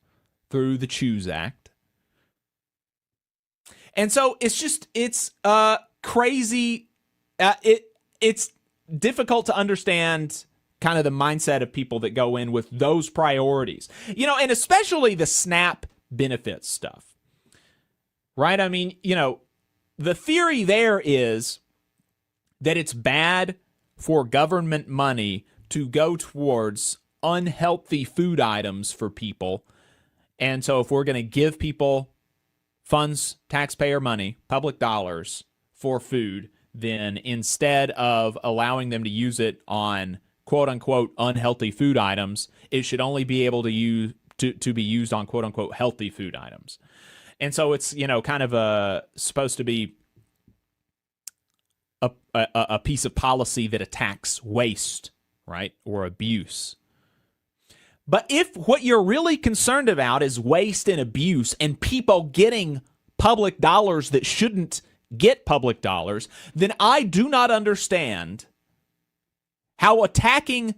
through the Choose Act. And so it's crazy. It's difficult to understand kind of the mindset of people that go in with those priorities. You know, and especially the SNAP benefits stuff. Right? I mean, you know, the theory there is that it's bad for government money to go towards unhealthy food items for people. And so if we're going to give people funds, taxpayer money, public dollars for food, then instead of allowing them to use it on quote-unquote unhealthy food items, it should only be able to be used on quote-unquote healthy food items. And so it's, you know, kind of supposed to be a piece of policy that attacks waste, right, or abuse. But if what you're really concerned about is waste and abuse and people getting public dollars that shouldn't get public dollars, then I do not understand how attacking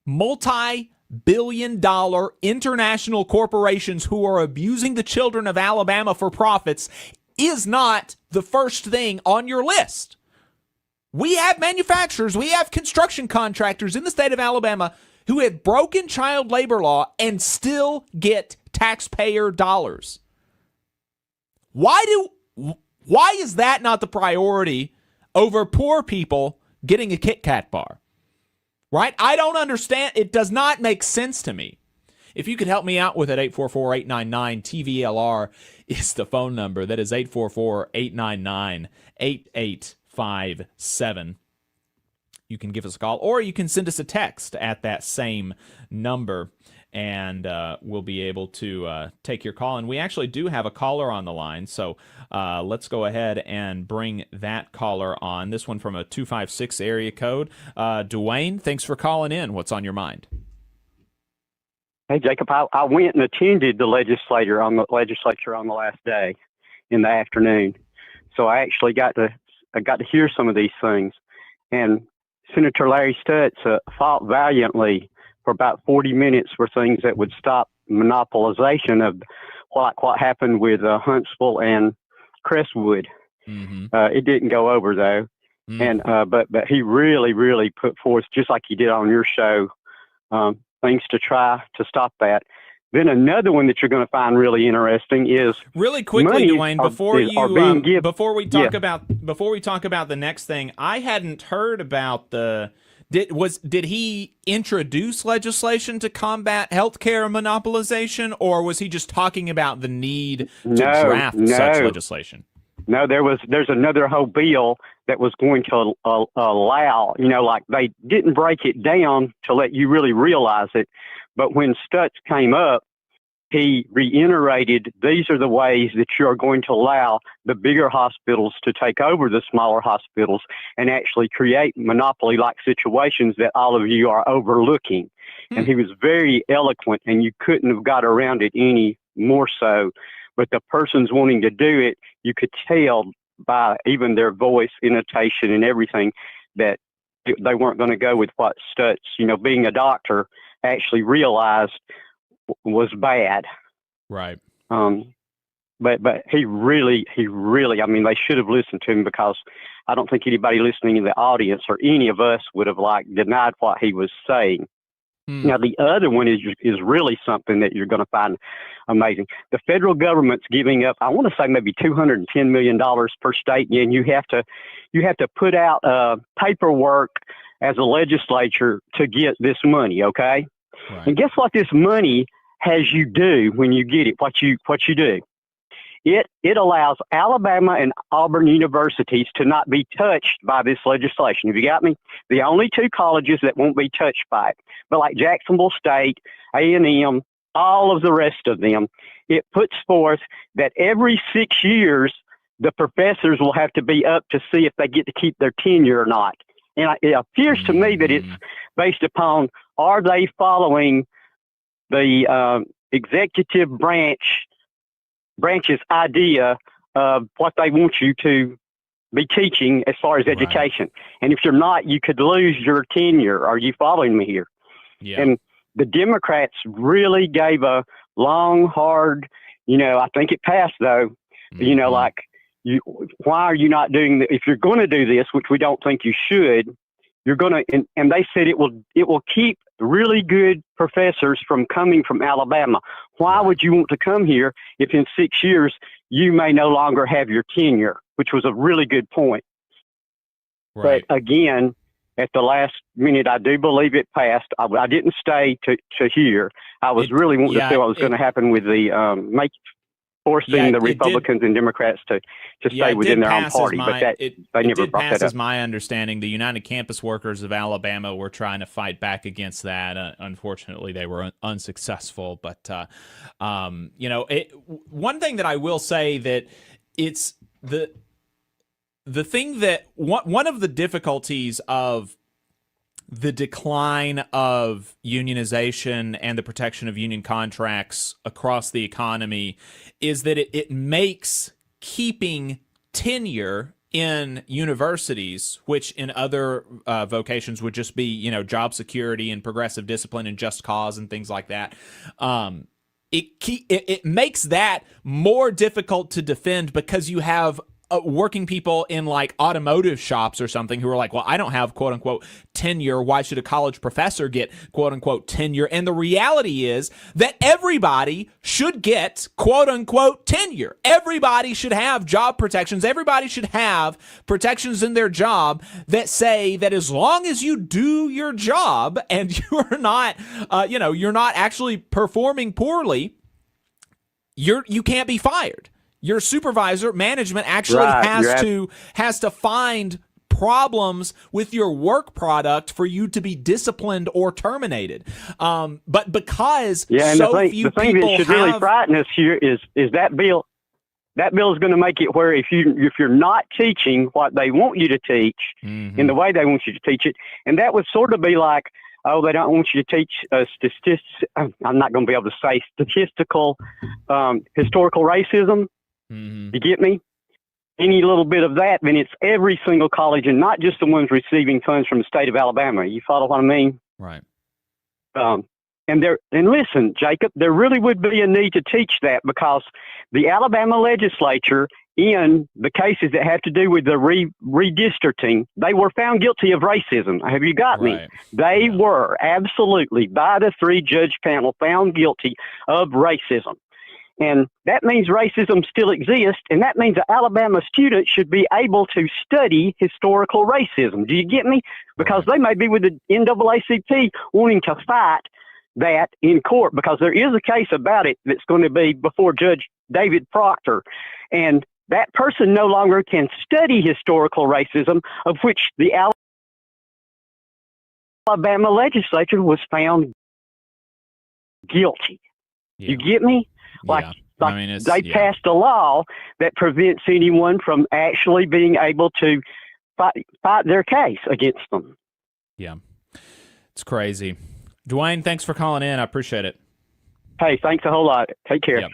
multi-billion-dollar international corporations who are abusing the children of Alabama for profits is not the first thing on your list. We have manufacturers, we have construction contractors in the state of Alabama who have broken child labor law and still get taxpayer dollars. Why Why is that not the priority over poor people getting a Kit Kat bar? Right? I don't understand. It does not make sense to me. If you could help me out with it, 844-899-TVLR is the phone number. That is 844-899-8857. You can give us a call, or you can send us a text at that same number, and we'll be able to take your call. And we actually do have a caller on the line, so let's go ahead and bring that caller on. This one from a 256 area code. Dwayne, thanks for calling in. What's on your mind? Hey, Jacob, I went and attended the legislature on the last day in the afternoon. So I actually got to hear some of these things. And Senator Larry Stutz fought valiantly for about 40 minutes for things that would stop monopolization of what happened with Huntsville and Crestwood. It didn't go over though. And but he really put forth, just like he did on your show, things to try to stop that. Then another one that you're going to find really interesting is really quickly, Dwayne. Before we talk about the next thing, I hadn't heard about did he introduce legislation to combat healthcare monopolization, or was he just talking about the need to draft such legislation? No, there's another whole bill that was going to allow, like they didn't break it down to let you really realize it. But when Stutz came up, he reiterated, these are the ways that you're going to allow the bigger hospitals to take over the smaller hospitals and actually create monopoly-like situations that all of you are overlooking. And he was very eloquent, and you couldn't have got around it any more so. But the persons wanting to do it, you could tell by even their voice, intonation, and everything that they weren't going to go with what Stutz, being a doctor, actually realized was bad. Right. But he really, I mean, they should have listened to him, because I don't think anybody listening in the audience or any of us would have denied what he was saying. Now, the other one is really something that you're going to find amazing. The federal government's giving up, I want to say maybe $210 million per state, and you have to put out paperwork as a legislature to get this money, okay? Right. And guess what this money has you do when you get it, what you do? It allows Alabama and Auburn universities to not be touched by this legislation. Have you got me? The only two colleges that won't be touched by it. But like Jacksonville State, A&M, all of the rest of them, it puts forth that every 6 years, the professors will have to be up to see if they get to keep their tenure or not. And it appears to me that it's based upon, are they following the executive branch's idea of what they want you to be teaching as far as education. Right. And if you're not, you could lose your tenure. Are you following me here? Yeah. And the Democrats really gave a long, hard, I think it passed though, why are you not doing if you're going to do this, which we don't think you should, you're going to, and they said it will keep really good professors from coming from Alabama. Why would you want to come here if in 6 years you may no longer have your tenure, which was a really good point. Right. But again, at the last minute, I do believe it passed. I didn't stay to hear. I was really wanting to see what was going to happen with the forcing the Republicans and Democrats to stay within their own party. But they never brought that up. As my understanding, the United Campus Workers of Alabama were trying to fight back against that. Unfortunately, they were unsuccessful. But, one thing that I will say that it's the thing that one of the difficulties of the decline of unionization and the protection of union contracts across the economy is that it makes keeping tenure in universities, which in other vocations would just be, job security and progressive discipline and just cause and things like that. It makes that more difficult to defend because you have working people in like automotive shops or something who are like, well, I don't have quote unquote tenure. Why should a college professor get quote unquote tenure? And the reality is that everybody should get quote unquote tenure. Everybody should have job protections. Everybody should have protections in their job that say that as long as you do your job and you're not, you're not actually performing poorly, you can't be fired. Your supervisor, management actually has to find problems with your work product for you to be disciplined or terminated. But because and so the few thing people that should have, really frighten us here is that bill. That bill is going to make it where if you're not teaching what they want you to teach in the way they want you to teach it, and that would sort of be like, oh, they don't want you to teach statistics. I'm not going to be able to say statistical, historical racism. You get me? Any little bit of that, then it's every single college and not just the ones receiving funds from the state of Alabama. You follow what I mean? Right. And listen, Jacob, there really would be a need to teach that because the Alabama legislature, in the cases that have to do with the redistricting, they were found guilty of racism. Have you got me? They were absolutely, by the 3-judge panel, found guilty of racism. And that means racism still exists, and that means an Alabama student should be able to study historical racism. Do you get me? Because they may be with the NAACP wanting to fight that in court, because there is a case about it that's going to be before Judge David Proctor. And that person no longer can study historical racism, of which the Alabama legislature was found guilty. You get me? They passed a law that prevents anyone from actually being able to fight their case against them. Yeah. It's crazy. Dwayne, thanks for calling in. I appreciate it. Hey, thanks a whole lot. Take care. Yep.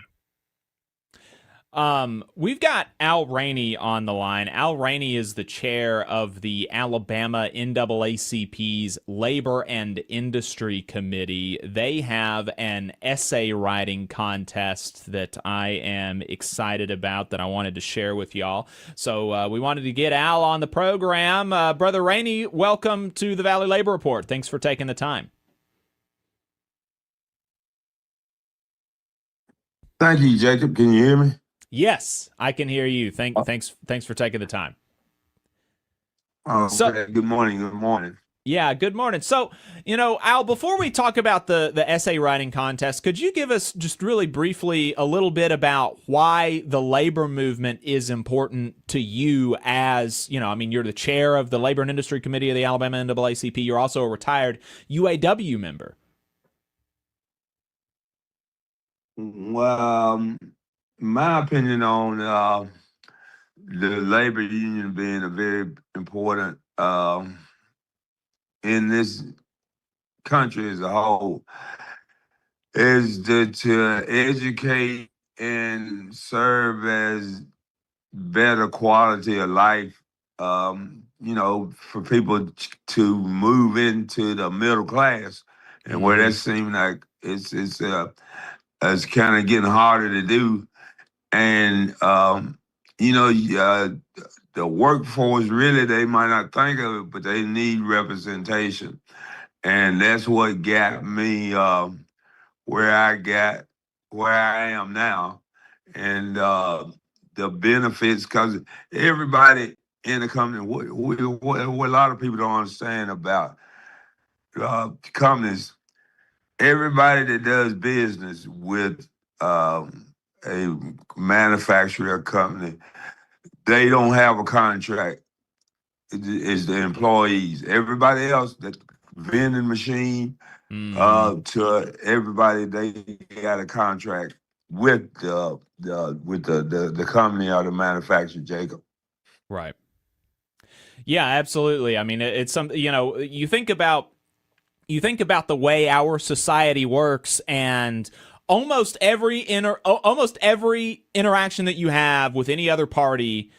We've got Al Rainey on the line. Al Rainey is the chair of the Alabama NAACP's Labor and Industry Committee. They have an essay writing contest that I am excited about that I wanted to share with y'all. So we wanted to get Al on the program. Brother Rainey, welcome to the Valley Labor Report. Thanks for taking the time. Thank you, Jacob. Can you hear me? Yes, I can hear you. Thanks for taking the time. Good morning. Good morning. Yeah, good morning. So, Al, before we talk about the essay writing contest, could you give us just really briefly a little bit about why the labor movement is important to you as, you're the chair of the Labor and Industry Committee of the Alabama NAACP. You're also a retired UAW member. Well, my opinion on the labor union being a very important in this country as a whole is to educate and serve as better quality of life, for people to move into the middle class, and where that seems like it's kind of getting harder to do. And, the workforce, really, they might not think of it, but they need representation. And that's what got me where I am now. And the benefits, because everybody in the company, what a lot of people don't understand about companies, everybody that does business with a manufacturer company, they don't have a contract. It's the employees. Everybody else, that vending machine, to everybody, they got a contract with the company or the manufacturer, Jacob. Right. Yeah, absolutely. I mean, it's something, you think about the way our society works, and almost every interaction that you have with any other party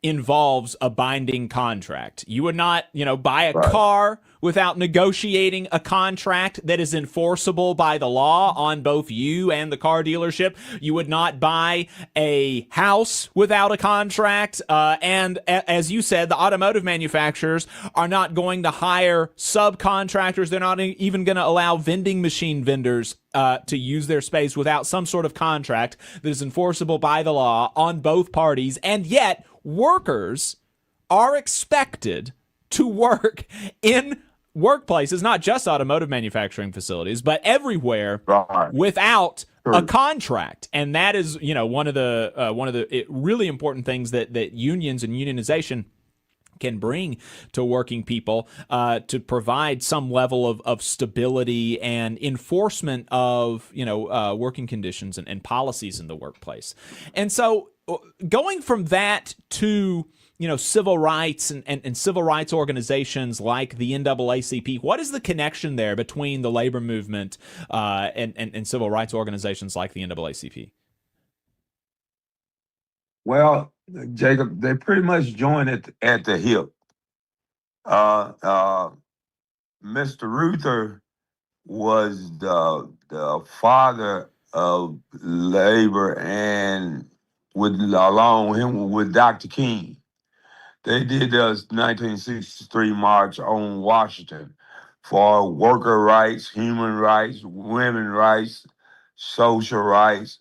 involves a binding contract. You would not, buy a car without negotiating a contract that is enforceable by the law on both you and the car dealership. You would not buy a house without a contract. And as you said, the automotive manufacturers are not going to hire subcontractors. They're not even going to allow vending machine vendors to use their space without some sort of contract that is enforceable by the law on both parties. And yet, workers are expected to work in workplaces, not just automotive manufacturing facilities, but everywhere without a contract. And that is, one of the really important things that unions and unionization can bring to working people to provide some level of stability and enforcement of working conditions and policies in the workplace. And so going from that to civil rights and civil rights organizations like the NAACP, what is the connection there between the labor movement and civil rights organizations like the NAACP? Well, Jacob, they pretty much join at the hip. Mr. Ruther was the father of labor, and along with him with Dr. King. They did the 1963 March on Washington for worker rights, human rights, women rights, social rights.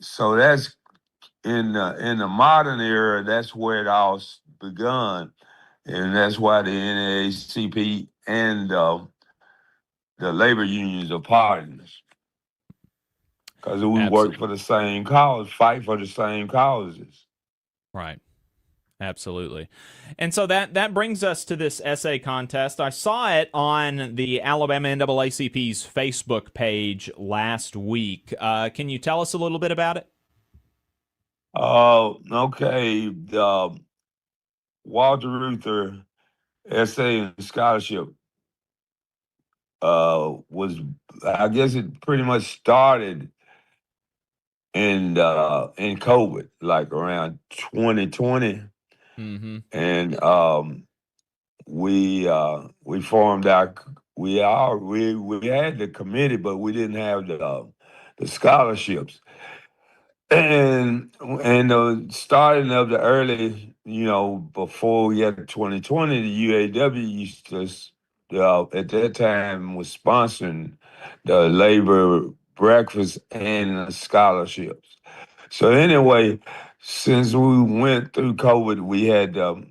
So that's in the modern era. That's where it all begun, and that's why the NAACP and the labor unions are partners, because we work for the same cause, fight for the same causes. Right. Absolutely. And so that brings us to this essay contest. I saw it on the Alabama NAACP's Facebook page last week. Can you tell us a little bit about it? Okay. The Walter Reuther Essay and Scholarship was, I guess it pretty much started in COVID, like around 2020. Mm-hmm. And we formed we had the committee, but we didn't have the scholarships. And the starting of the early, before we had 2020, the UAW used to, at that time, was sponsoring the labor breakfast and scholarships. So anyway, since we went through COVID, we had to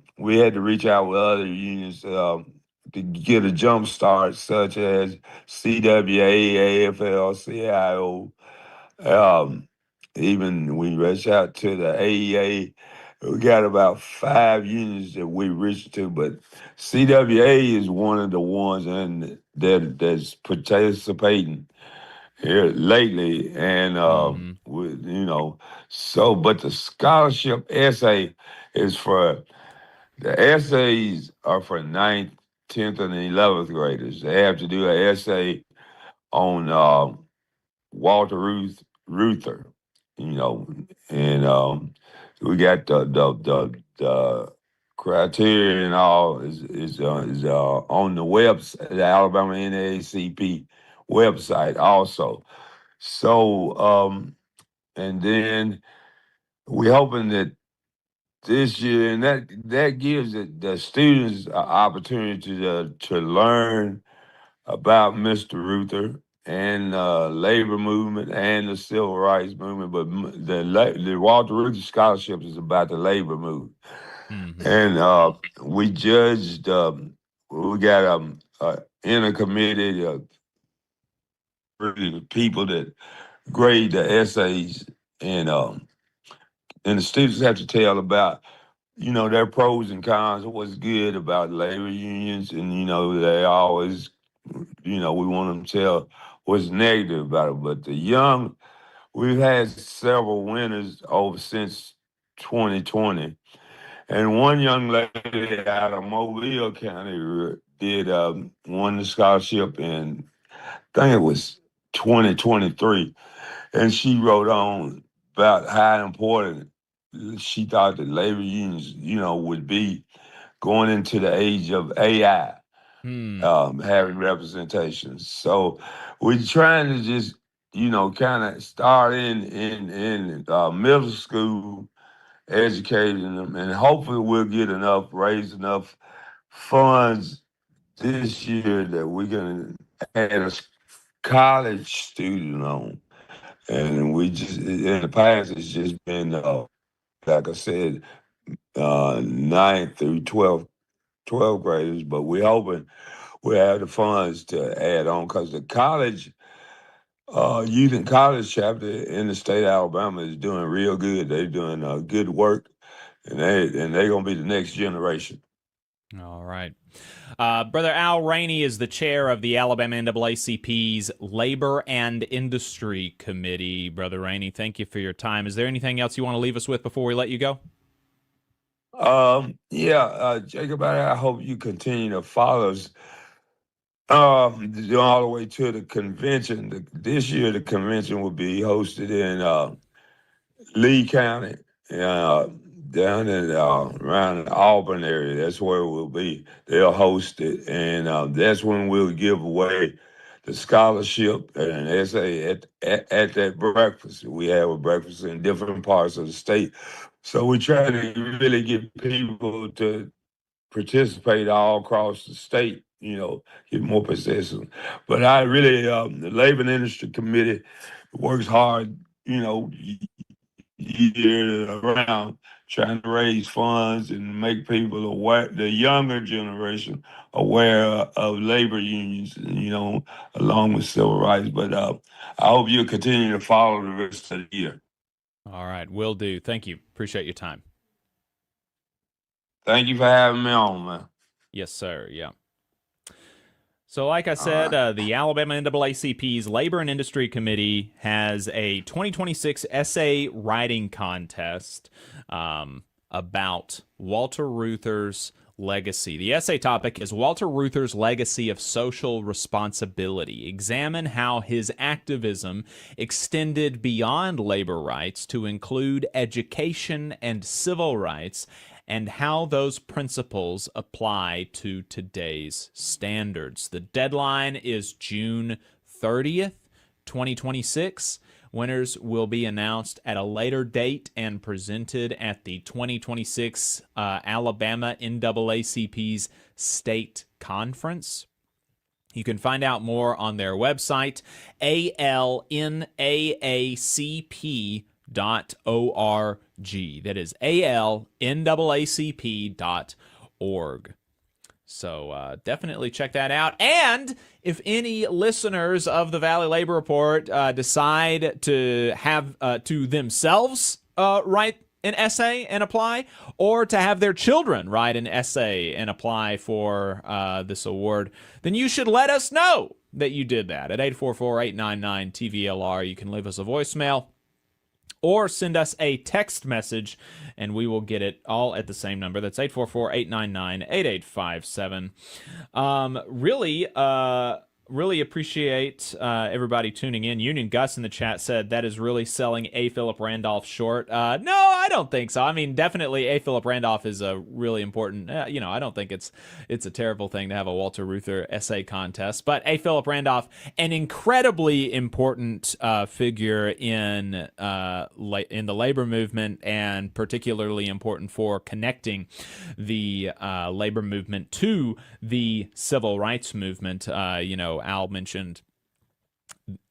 reach out with other unions to get a jump start, such as CWA, AFL, CIO. Even we reached out to the AEA. We got about 5 unions that we reached to, but CWA is one of the ones that's participating here lately, and but the scholarship essay is for the essays are for 9th, 10th, and 11th graders. They have to do an essay on Walter Reuther, and we got the criteria and all is on the website, the Alabama NAACP website also. So and then we're hoping that this year, and that gives the students an opportunity to learn about Mr. Reuther and labor movement and the civil rights movement, but the Walter Reuther Scholarship is about the labor movement. Mm-hmm. And we judged. We got in a committee really the people that grade the essays, and the students have to tell about their pros and cons of what's good about labor unions, and they always we want them to tell what's negative about it. But we've had several winners since 2020. And one young lady out of Mobile County won the scholarship in, I think it was 2023. And she wrote on about how important she thought that labor unions, would be going into the age of AI. having representation. So we're trying to just, kind of start in middle school, educating them, and hopefully we'll raise enough funds this year that we're going to add a college student on. And we just, in the past, it's just been, like I said, 9th through 12th graders, but we're hoping we'll have the funds to add on, because the college, youth and college chapter in the state of Alabama is doing real good. They're doing good work, and they're going to be the next generation. All right. Brother Al Rainey is the chair of the Alabama NAACP's Labor and Industry Committee. Brother Rainey, thank you for your time. Is there anything else you want to leave us with before we let you go? Jacob, I hope you continue to follow us all the way to the convention. This year, the convention will be hosted in Lee County, down in around the Auburn area. That's where we'll be. They'll host it, and that's when we'll give away the scholarship and an essay at that breakfast. We have a breakfast in different parts of the state. So we're trying to really get people to participate all across the state, get more participants. But I really, the Labor and Industry Committee works hard, year around, trying to raise funds and make people aware, the younger generation aware of labor unions, along with civil rights. But I hope you'll continue to follow the rest of the year. All right, will do. Thank you. Appreciate your time. Thank you for having me on, man. Yes, sir. Yeah. So like I said, the Alabama NAACP's Labor and Industry Committee has a 2026 essay writing contest about Walter Reuther's legacy. The essay topic is Walter Reuther's legacy of social responsibility. Examine how his activism extended beyond labor rights to include education and civil rights, and how those principles apply to today's standards. The deadline is June 30th, 2026. Winners will be announced at a later date and presented at the 2026 Alabama NAACP's State Conference. You can find out more on their website, alnaacp.org. That is alnaacp.org. So definitely check that out. And if any listeners of the Valley Labor Report decide to have to themselves write an essay and apply, or to have their children write an essay and apply for this award, then you should let us know that you did that at 844-899-TVLR. You can leave us a voicemail or send us a text message, and we will get it all at the same number. That's 844-899-8857. Really appreciate everybody tuning in. Union Gus in the chat said that is really selling A. Philip Randolph short. No, I don't think so. I mean, definitely A. Philip Randolph is a really important, I don't think it's a terrible thing to have a Walter Reuther essay contest. But A. Philip Randolph, an incredibly important figure in the labor movement, and particularly important for connecting the labor movement to the civil rights movement. Al mentioned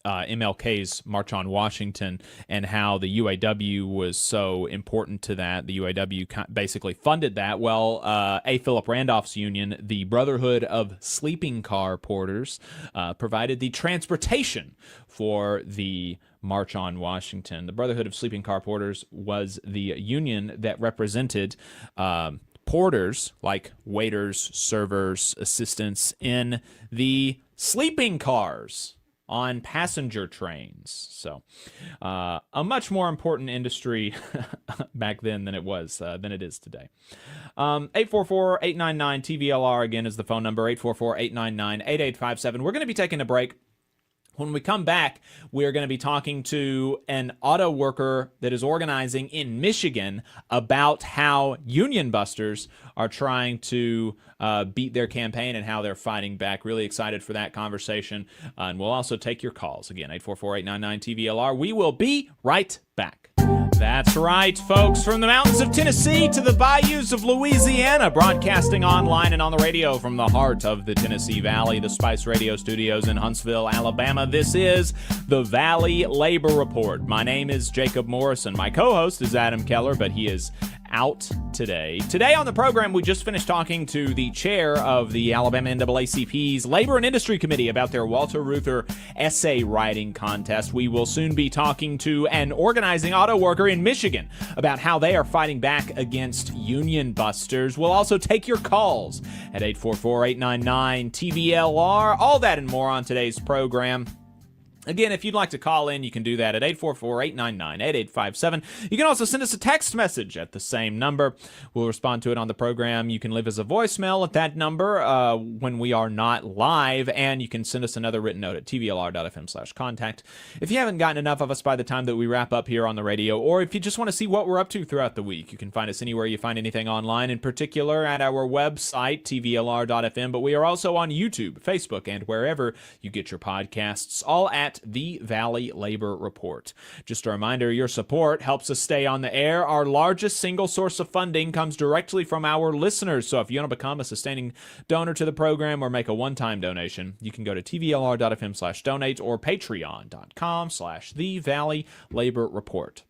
MLK's March on Washington and how the UAW was so important to that. The UAW basically funded that. Well, A. Philip Randolph's union, the Brotherhood of Sleeping Car Porters, provided the transportation for the March on Washington. The Brotherhood of Sleeping Car Porters was the union that represented porters, like waiters, servers, assistants, in the sleeping cars on passenger trains. So a much more important industry back then than it is today. 844-899-TVLR again is the phone number, 844-899-8857. We're going to be taking a break When we come back, we're going to be talking to an auto worker that is organizing in Michigan about how union busters are trying to beat their campaign and how they're fighting back. Really excited for that conversation. And we'll also take your calls. Again, 844-899-TVLR. We will be right back. That's right, folks. From the mountains of Tennessee to the bayous of Louisiana, broadcasting online and on the radio from the heart of the Tennessee Valley, the Spice Radio Studios in Huntsville, Alabama. This is the Valley Labor Report. My name is Jacob Morrison. My co-host is Adam Keller, but he is out today. Today on the program, we just finished talking to the chair of the Alabama NAACP's Labor and Industry Committee about their Walter Reuther essay writing contest. We will soon be talking to an organizing auto worker in Michigan about how they are fighting back against union busters. We'll also take your calls at 844-899-TVLR. All that and more on today's program. Again, if you'd like to call in, you can do that at 844-899-8857. You can also send us a text message at the same number. We'll respond to it on the program. You can leave us a voicemail at that number when we are not live, and you can send us another written note at tvlr.fm/contact. If you haven't gotten enough of us by the time that we wrap up here on the radio, or if you just want to see what we're up to throughout the week, you can find us anywhere you find anything online, in particular at our website, tvlr.fm, but we are also on YouTube, Facebook, and wherever you get your podcasts, all at the Valley Labor Report. Just a reminder, your support helps us stay on the air. Our largest single source of funding comes directly from our listeners. So if you want to become a sustaining donor to the program or make a one-time donation, you can go to tvlr.fm/donate or patreon.com/the Valley Labor Report.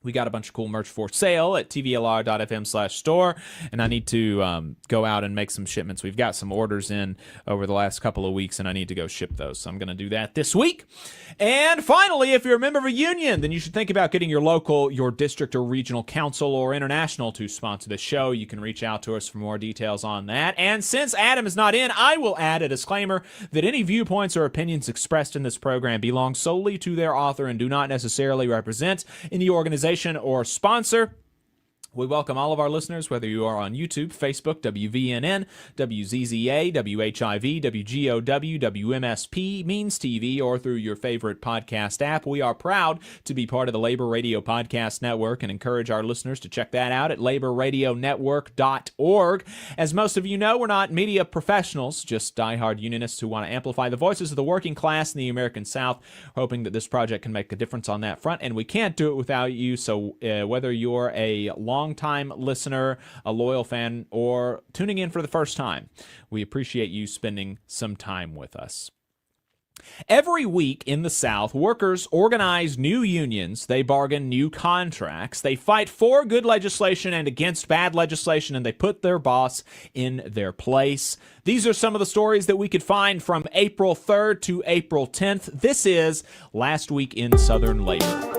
We got a bunch of cool merch for sale at tvlr.fm/store, and I need to go out and make some shipments. We've got some orders in over the last couple of weeks, and I need to go ship those, so I'm going to do that this week. And finally, if you're a member of a union, then you should think about getting your local, your district or regional council or international to sponsor the show. You can reach out to us for more details on that. And since Adam is not in, I will add a disclaimer that any viewpoints or opinions expressed in this program belong solely to their author and do not necessarily represent any organization or sponsor. We welcome all of our listeners, whether you are on YouTube, Facebook, WVNN, WZZA, WHIV, WGOW, WMSP, Means TV, or through your favorite podcast app. We are proud to be part of the Labor Radio Podcast Network and encourage our listeners to check that out at laborradionetwork.org. As most of you know, we're not media professionals, just diehard unionists who want to amplify the voices of the working class in the American South, hoping that this project can make a difference on that front, and we can't do it without you. So whether you're a long-time listener, a loyal fan, or tuning in for the first time, we appreciate you spending some time with us. Every week in the South, workers organize new unions, they bargain new contracts, they fight for good legislation and against bad legislation, and they put their boss in their place. These are some of the stories that we could find from April 3rd to April 10th. This is Last Week in Southern Labor.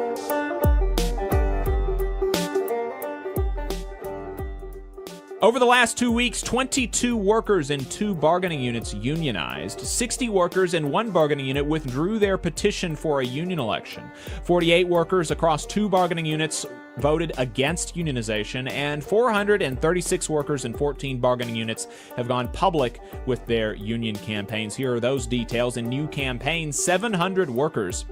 Over the last 2 weeks, 22 workers in 2 bargaining units unionized. 60 workers in 1 bargaining unit withdrew their petition for a union election. 48 workers across 2 bargaining units voted against unionization, and 436 workers in 14 bargaining units have gone public with their union campaigns. Here are those details. In new campaigns, 700 workers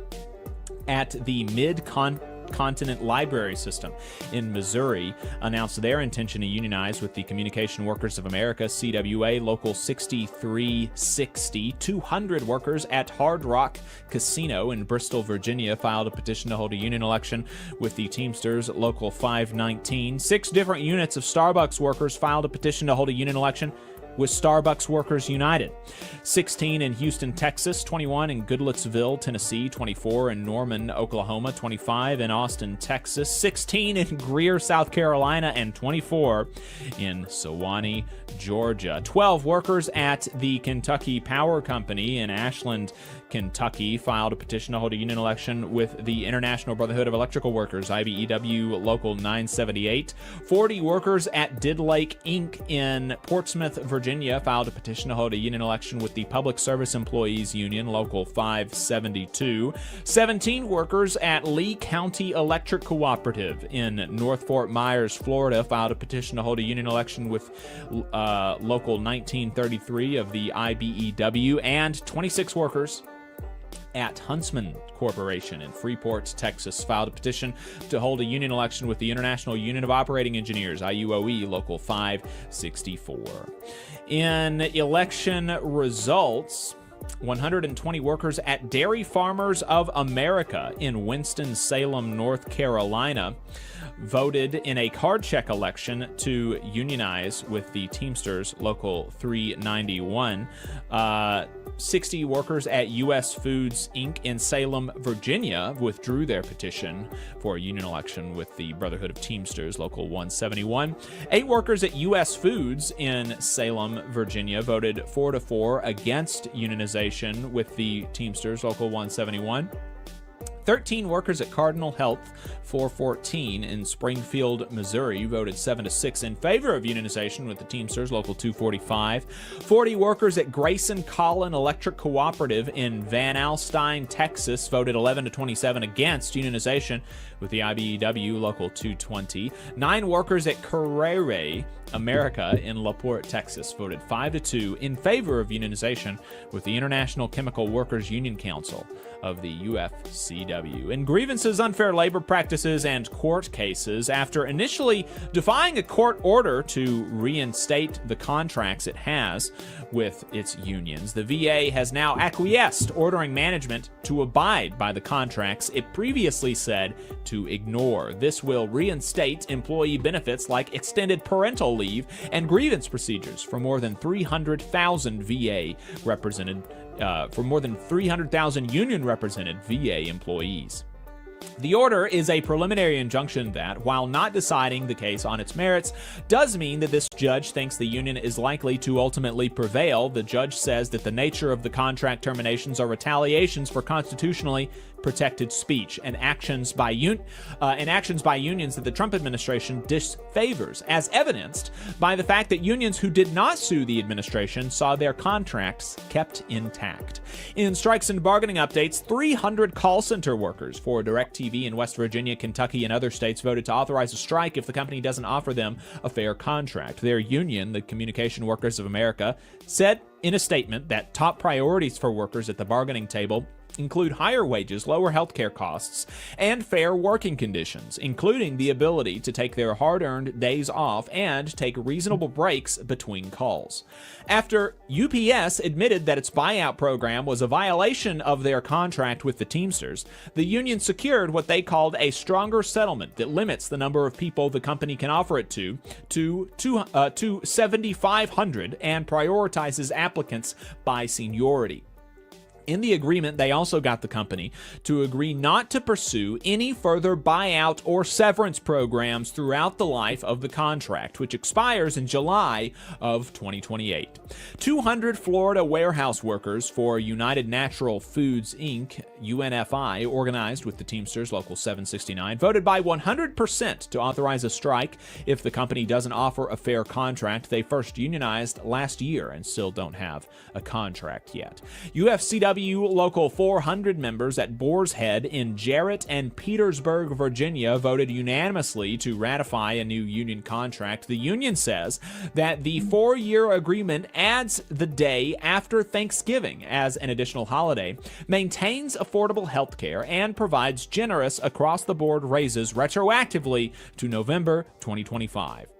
at the Mid-Continent Library System in Missouri announced their intention to unionize with the Communication Workers of America, CWA, Local 6360. 200 workers at Hard Rock Casino in Bristol, Virginia, filed a petition to hold a union election with the Teamsters, Local 519. 6 different units of Starbucks workers filed a petition to hold a union election with Starbucks Workers United. 16 in Houston, Texas, 21 in Goodlettsville, Tennessee, 24 in Norman, Oklahoma, 25 in Austin, Texas, 16 in Greer, South Carolina, and 24 in Sewanee, Georgia. 12 workers at the Kentucky Power Company in Ashland, Kentucky, filed a petition to hold a union election with the International Brotherhood of Electrical Workers, IBEW Local 978. 40 workers at Did Lake Inc. in Portsmouth, Virginia, filed a petition to hold a union election with the Public Service Employees Union, Local 572. 17 workers at Lee County Electric Cooperative in North Fort Myers, Florida, filed a petition to hold a union election with Local 1933 of the IBEW, and 26 workers at Huntsman Corporation in Freeport, Texas, filed a petition to hold a union election with the International Union of Operating Engineers, IUOE, Local 564. In election results, 120 workers at Dairy Farmers of America in Winston-Salem, North Carolina, voted in a card check election to unionize with the Teamsters Local 391. 60 workers at U.S. Foods, Inc. in Salem, Virginia, withdrew their petition for a union election with the Brotherhood of Teamsters Local 171. 8 workers at U.S. Foods in Salem, Virginia, voted 4-4 against unionization with the Teamsters Local 171. 13 workers at Cardinal Health 414 in Springfield, Missouri, voted 7-6 in favor of unionization with the Teamsters Local 245. 40 workers at Grayson Collin Electric Cooperative in Van Alstyne, Texas, voted 11-27 against unionization with the IBEW Local 220. 9 workers at Carrere America in LaPorte, Texas, voted 5-2 in favor of unionization with the International Chemical Workers Union Council of the UFCW. In grievances, unfair labor practices, and court cases, after initially defying a court order to reinstate the contracts it has with its unions, the VA has now acquiesced, ordering management to abide by the contracts it previously said to ignore. This will reinstate employee benefits like extended parental leave and grievance procedures for more than 300,000 VA represented union-represented VA employees. The order is a preliminary injunction that, while not deciding the case on its merits, does mean that this judge thinks the union is likely to ultimately prevail. The judge says that the nature of the contract terminations are retaliations for constitutionally protected speech and actions by unions that the Trump administration disfavors, as evidenced by the fact that unions who did not sue the administration saw their contracts kept intact. In strikes and bargaining updates, 300 call center workers for DirecTV in West Virginia, Kentucky, and other states voted to authorize a strike if the company doesn't offer them a fair contract. Their union, the Communication Workers of America, said in a statement that top priorities for workers at the bargaining table include higher wages, lower healthcare costs, and fair working conditions, including the ability to take their hard-earned days off and take reasonable breaks between calls. After UPS admitted that its buyout program was a violation of their contract with the Teamsters, the union secured what they called a stronger settlement that limits the number of people the company can offer it to 7,500 and prioritizes applicants by seniority. In the agreement, they also got the company to agree not to pursue any further buyout or severance programs throughout the life of the contract, which expires in July of 2028. 200 Florida warehouse workers for United Natural Foods, Inc., UNFI, organized with the Teamsters Local 769, voted by 100% to authorize a strike if the company doesn't offer a fair contract. They first unionized last year and still don't have a contract yet. UFCW Local 400 members at Boar's Head in Jarrett and Petersburg, Virginia, voted unanimously to ratify a new union contract. The union says that the 4-year agreement adds the day after Thanksgiving as an additional holiday, maintains affordable health care, and provides generous across-the-board raises retroactively to November 2025.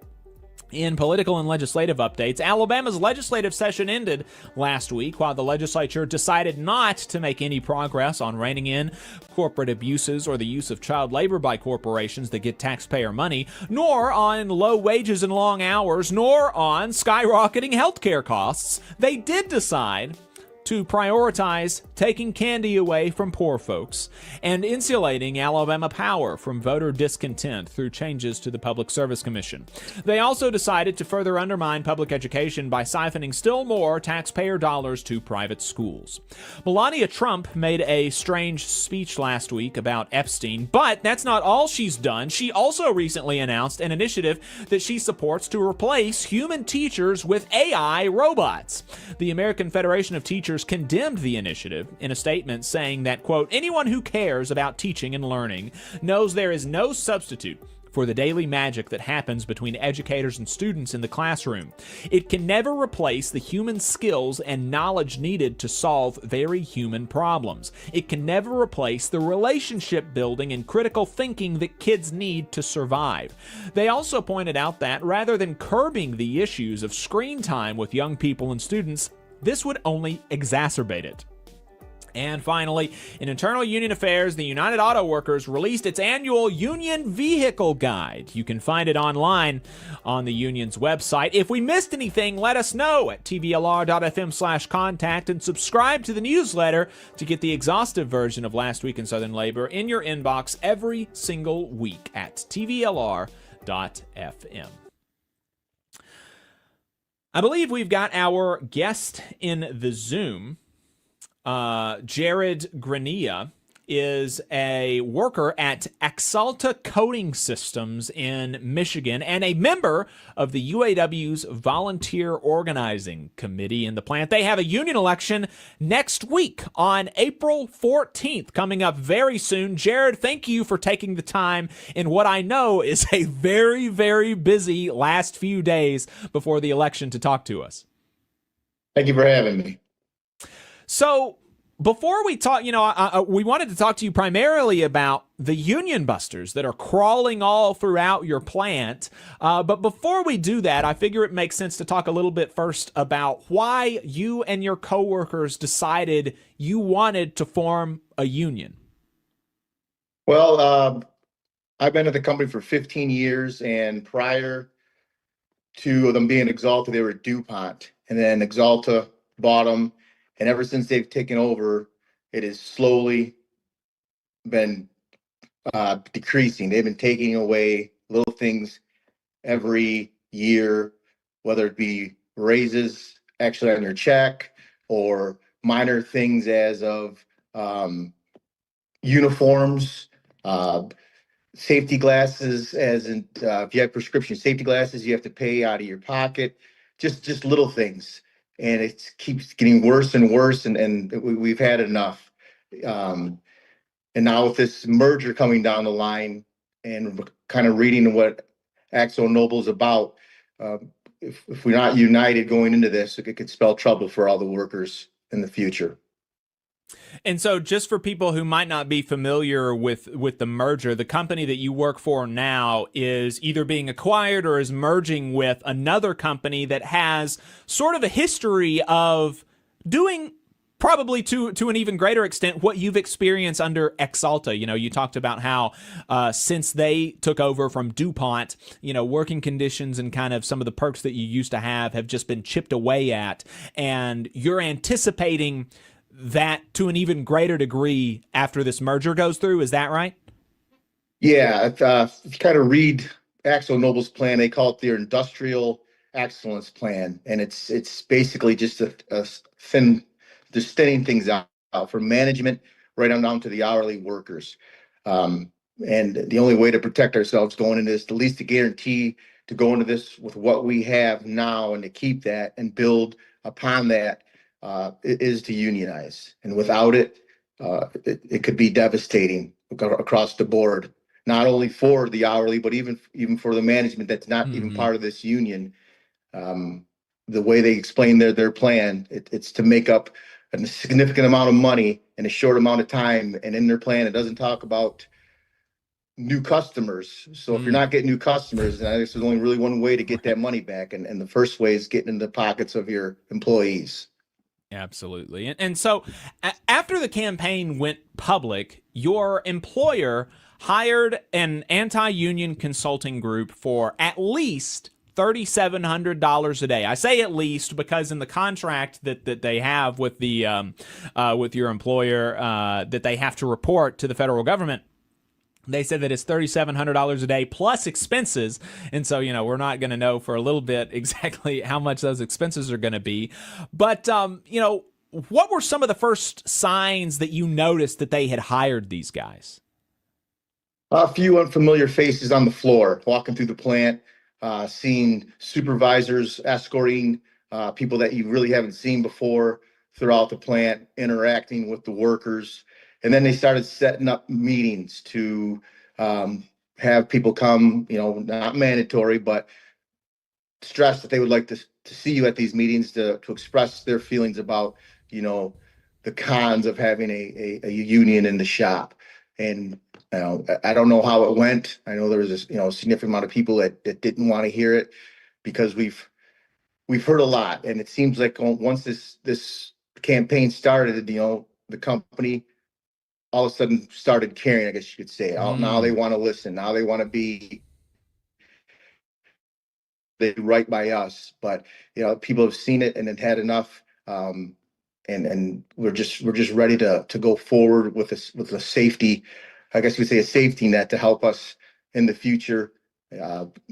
In political and legislative updates, Alabama's legislative session ended last week while the legislature decided not to make any progress on reining in corporate abuses or the use of child labor by corporations that get taxpayer money, nor on low wages and long hours, nor on skyrocketing healthcare costs. They did decide to prioritize taking candy away from poor folks and insulating Alabama Power from voter discontent through changes to the Public Service Commission. They also decided to further undermine public education by siphoning still more taxpayer dollars to private schools. Melania Trump made a strange speech last week about Epstein, but that's not all she's done. She also recently announced an initiative that she supports to replace human teachers with AI robots. The American Federation of Teachers condemned the initiative in a statement saying that, quote, anyone who cares about teaching and learning knows there is no substitute for the daily magic that happens between educators and students in the classroom. It can never replace the human skills and knowledge needed to solve very human problems. It can never replace the relationship building and critical thinking that kids need to survive. They also pointed out that rather than curbing the issues of screen time with young people and students, this would only exacerbate it. And finally, in internal union affairs, the United Auto Workers released its annual Union Vehicle Guide. You can find it online on the union's website. If we missed anything, let us know at tvlr.fm/contact and subscribe to the newsletter to get the exhaustive version of Last Week in Southern Labor in your inbox every single week at tvlr.fm. I believe we've got our guest in the Zoom. Jared Grania is a worker at Axalta Coating Systems in Michigan and a member of the UAW's Volunteer Organizing Committee in the plant. They have a union election next week on April 14th, coming up very soon. Jared, thank you for taking the time in what I know is a very, very busy last few days before the election to talk to us. Thank you for having me. So before we talk, we wanted to talk to you primarily about the union busters that are crawling all throughout your plant. But before we do that, I figure it makes sense to talk a little bit first about why you and your coworkers decided you wanted to form a union. Well, I've been at the company for 15 years, and prior to them being Axalta, they were DuPont, and then Axalta bought them. And ever since they've taken over, it has slowly been decreasing. They've been taking away little things every year, whether it be raises actually on your check or minor things as of uniforms, safety glasses, as in if you have prescription safety glasses, you have to pay out of your pocket, just little things. And it keeps getting worse and worse, and we've had enough. And now with this merger coming down the line, and kind of reading what Axo Nobel is about, if we're not united going into this, it could spell trouble for all the workers in the future. And so just for people who might not be familiar with the merger, the company that you work for now is either being acquired or is merging with another company that has sort of a history of doing probably to an even greater extent what you've experienced under Axalta. You talked about how since they took over from DuPont, working conditions and kind of some of the perks that you used to have just been chipped away at, and you're anticipating that to an even greater degree after this merger goes through. Is that right? Yeah, if you kind of read Axo Nobel's plan, they call it their industrial excellence plan, and it's basically just thinning things out from management right on down to the hourly workers. And the only way to protect ourselves going into this, at least to guarantee to go into this with what we have now and to keep that and build upon that, is to unionize. And without it, it could be devastating across the board, not only for the hourly, but even for the management that's not even part of this union. The way they explain their plan, it's to make up a significant amount of money in a short amount of time. And in their plan, it doesn't talk about new customers. So if you're not getting new customers, then there's only really one way to get that money back. And the first way is getting into the pockets of your employees. Absolutely. And so after the campaign went public, your employer hired an anti-union consulting group for at least $3,700 a day. I say at least because in the contract that they have with the with your employer that they have to report to the federal government, they said that it's $3,700 a day plus expenses. And so, we're not going to know for a little bit exactly how much those expenses are going to be. But, what were some of the first signs that you noticed that they had hired these guys? A few unfamiliar faces on the floor, walking through the plant, seeing supervisors escorting people that you really haven't seen before throughout the plant, interacting with the workers. And then they started setting up meetings to have people come, not mandatory, but stress that they would like to see you at these meetings to express their feelings about, the cons of having a union in the shop. And I don't know how it went. I know there was this, significant amount of people that didn't want to hear it, because we've heard a lot, and it seems like once this campaign started, the company all of a sudden started caring, I guess you could say. Now they want to listen. Now they want to be right by us. But people have seen it and have had enough. And we're just ready to go forward with this, with a safety, I guess we say a safety net to help us in the future,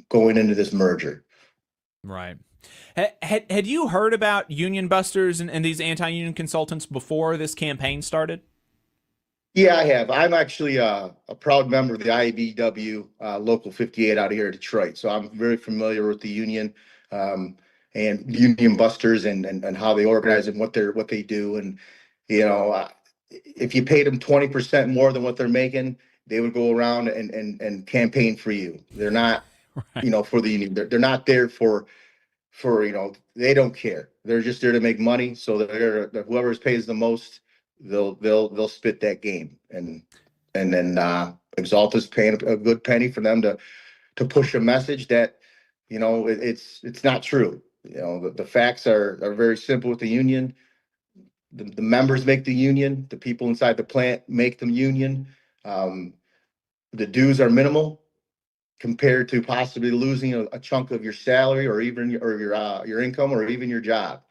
going into this merger. Right. Had you heard about union busters and these anti-union consultants before this campaign started? Yeah, I have. I'm actually a proud member of the IBW Local 58 out of here in Detroit. So I'm very familiar with the union, and union busters and how they organize and what they do. And, if you paid them 20% more than what they're making, they would go around and campaign for you. They're not, for the union. They're not there for they don't care. They're just there to make money. So whoever pays the most, they'll spit that game. And then Exalta's paying a good penny for them to push a message that, it's not true. The facts are very simple with the union. The members make the union. The people inside the plant make the union. The dues are minimal compared to possibly losing a chunk of your salary or even your income or even your job.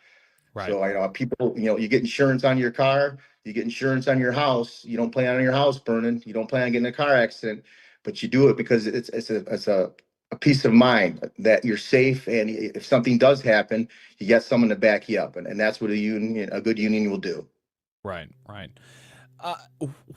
Right. So I know people, you get insurance on your car, you get insurance on your house. You don't plan on your house burning. You don't plan on getting a car accident, but you do it because it's a peace of mind that you're safe. And if something does happen, you got someone to back you up. And that's what a good union will do. Right. Right.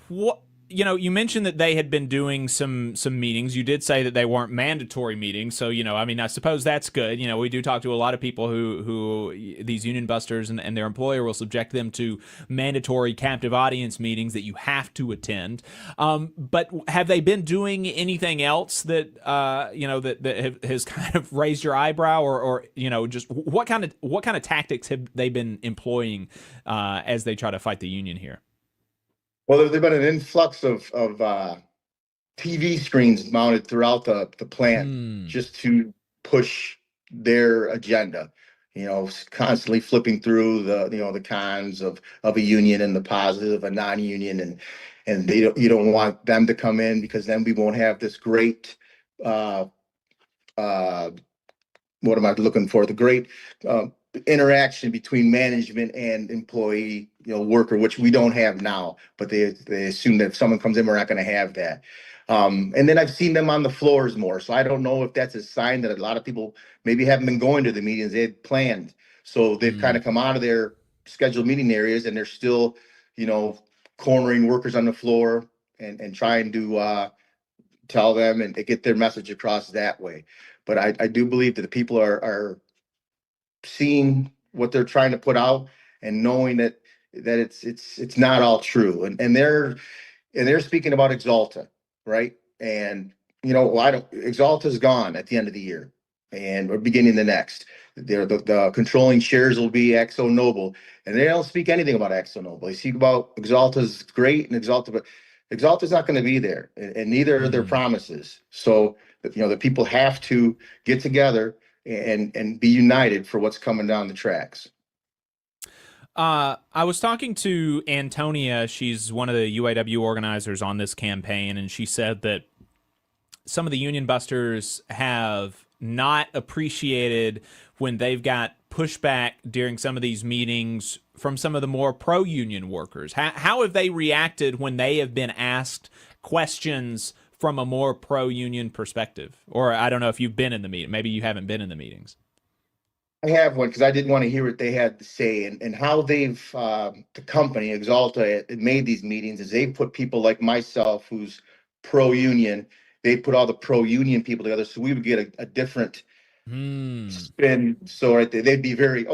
What? You mentioned that they had been doing some meetings. You did say that they weren't mandatory meetings. So, I suppose that's good. We do talk to a lot of people who these union busters and their employer will subject them to mandatory captive audience meetings that you have to attend. But have they been doing anything else that, that has kind of raised your eyebrow or just what kind of tactics have they been employing as they try to fight the union here? Well, there's been an influx of TV screens mounted throughout the plant just to push their agenda. Constantly flipping through the cons of a union and the positive of a non-union, and you don't want them to come in because then we won't have this great what am I looking for? The great interaction between management and employee, worker, which we don't have now, but they assume that if someone comes in, we're not going to have that. And then I've seen them on the floors more. So I don't know if that's a sign that a lot of people maybe haven't been going to the meetings they had planned. So they've kind of come out of their scheduled meeting areas and they're still, cornering workers on the floor and trying to tell them and get their message across that way. But I do believe that the people are seeing what they're trying to put out and knowing that it's not all true. And they're speaking about Exalta, right? And Exalta's gone at the end of the year, and we're beginning the next. The controlling shares will be AkzoNobel, and they don't speak anything about AkzoNobel. They speak about Exalta's great and Exalta, but Exalta's not going to be there, and neither are their promises. So the people have to get together and be united for what's coming down the tracks. I was talking to Antonia. She's one of the UAW organizers on this campaign, and she said that some of the union busters have not appreciated when they've got pushback during some of these meetings from some of the more pro-union workers. How have they reacted when they have been asked questions from a more pro-union perspective? Or I don't know if you've been in the meeting. Maybe you haven't been in the meetings. I have one because I did want to hear what they had to say and how they've, the company, Exalta, it made these meetings is they put people like myself who's pro-union, they put all the pro-union people together so we would get a different spin. So right there, they'd be very,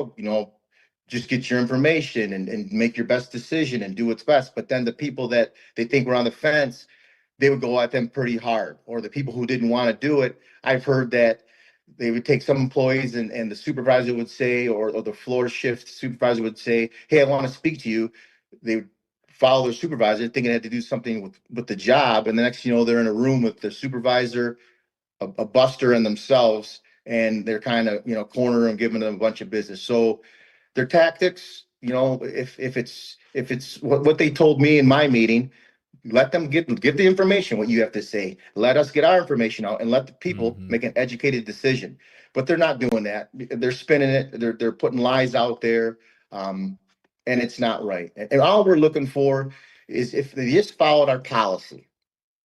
just get your information and make your best decision and do what's best. But then the people that they think were on the fence, they would go at them pretty hard. Or the people who didn't want to do it, I've heard that they would take some employees and the supervisor would say, or the floor shift supervisor would say, hey, I want to speak to you. They would follow their supervisor thinking they had to do something with the job. And the next, they're in a room with their supervisor, a buster, and themselves, and they're kind of, cornering and giving them a bunch of business. So their tactics, if it's what they told me in my meeting, let them get the information, what you have to say. Let us get our information out and let the people make an educated decision. But they're not doing that. They're spinning it. They're putting lies out there, and it's not right. And all we're looking for is if they just followed our policy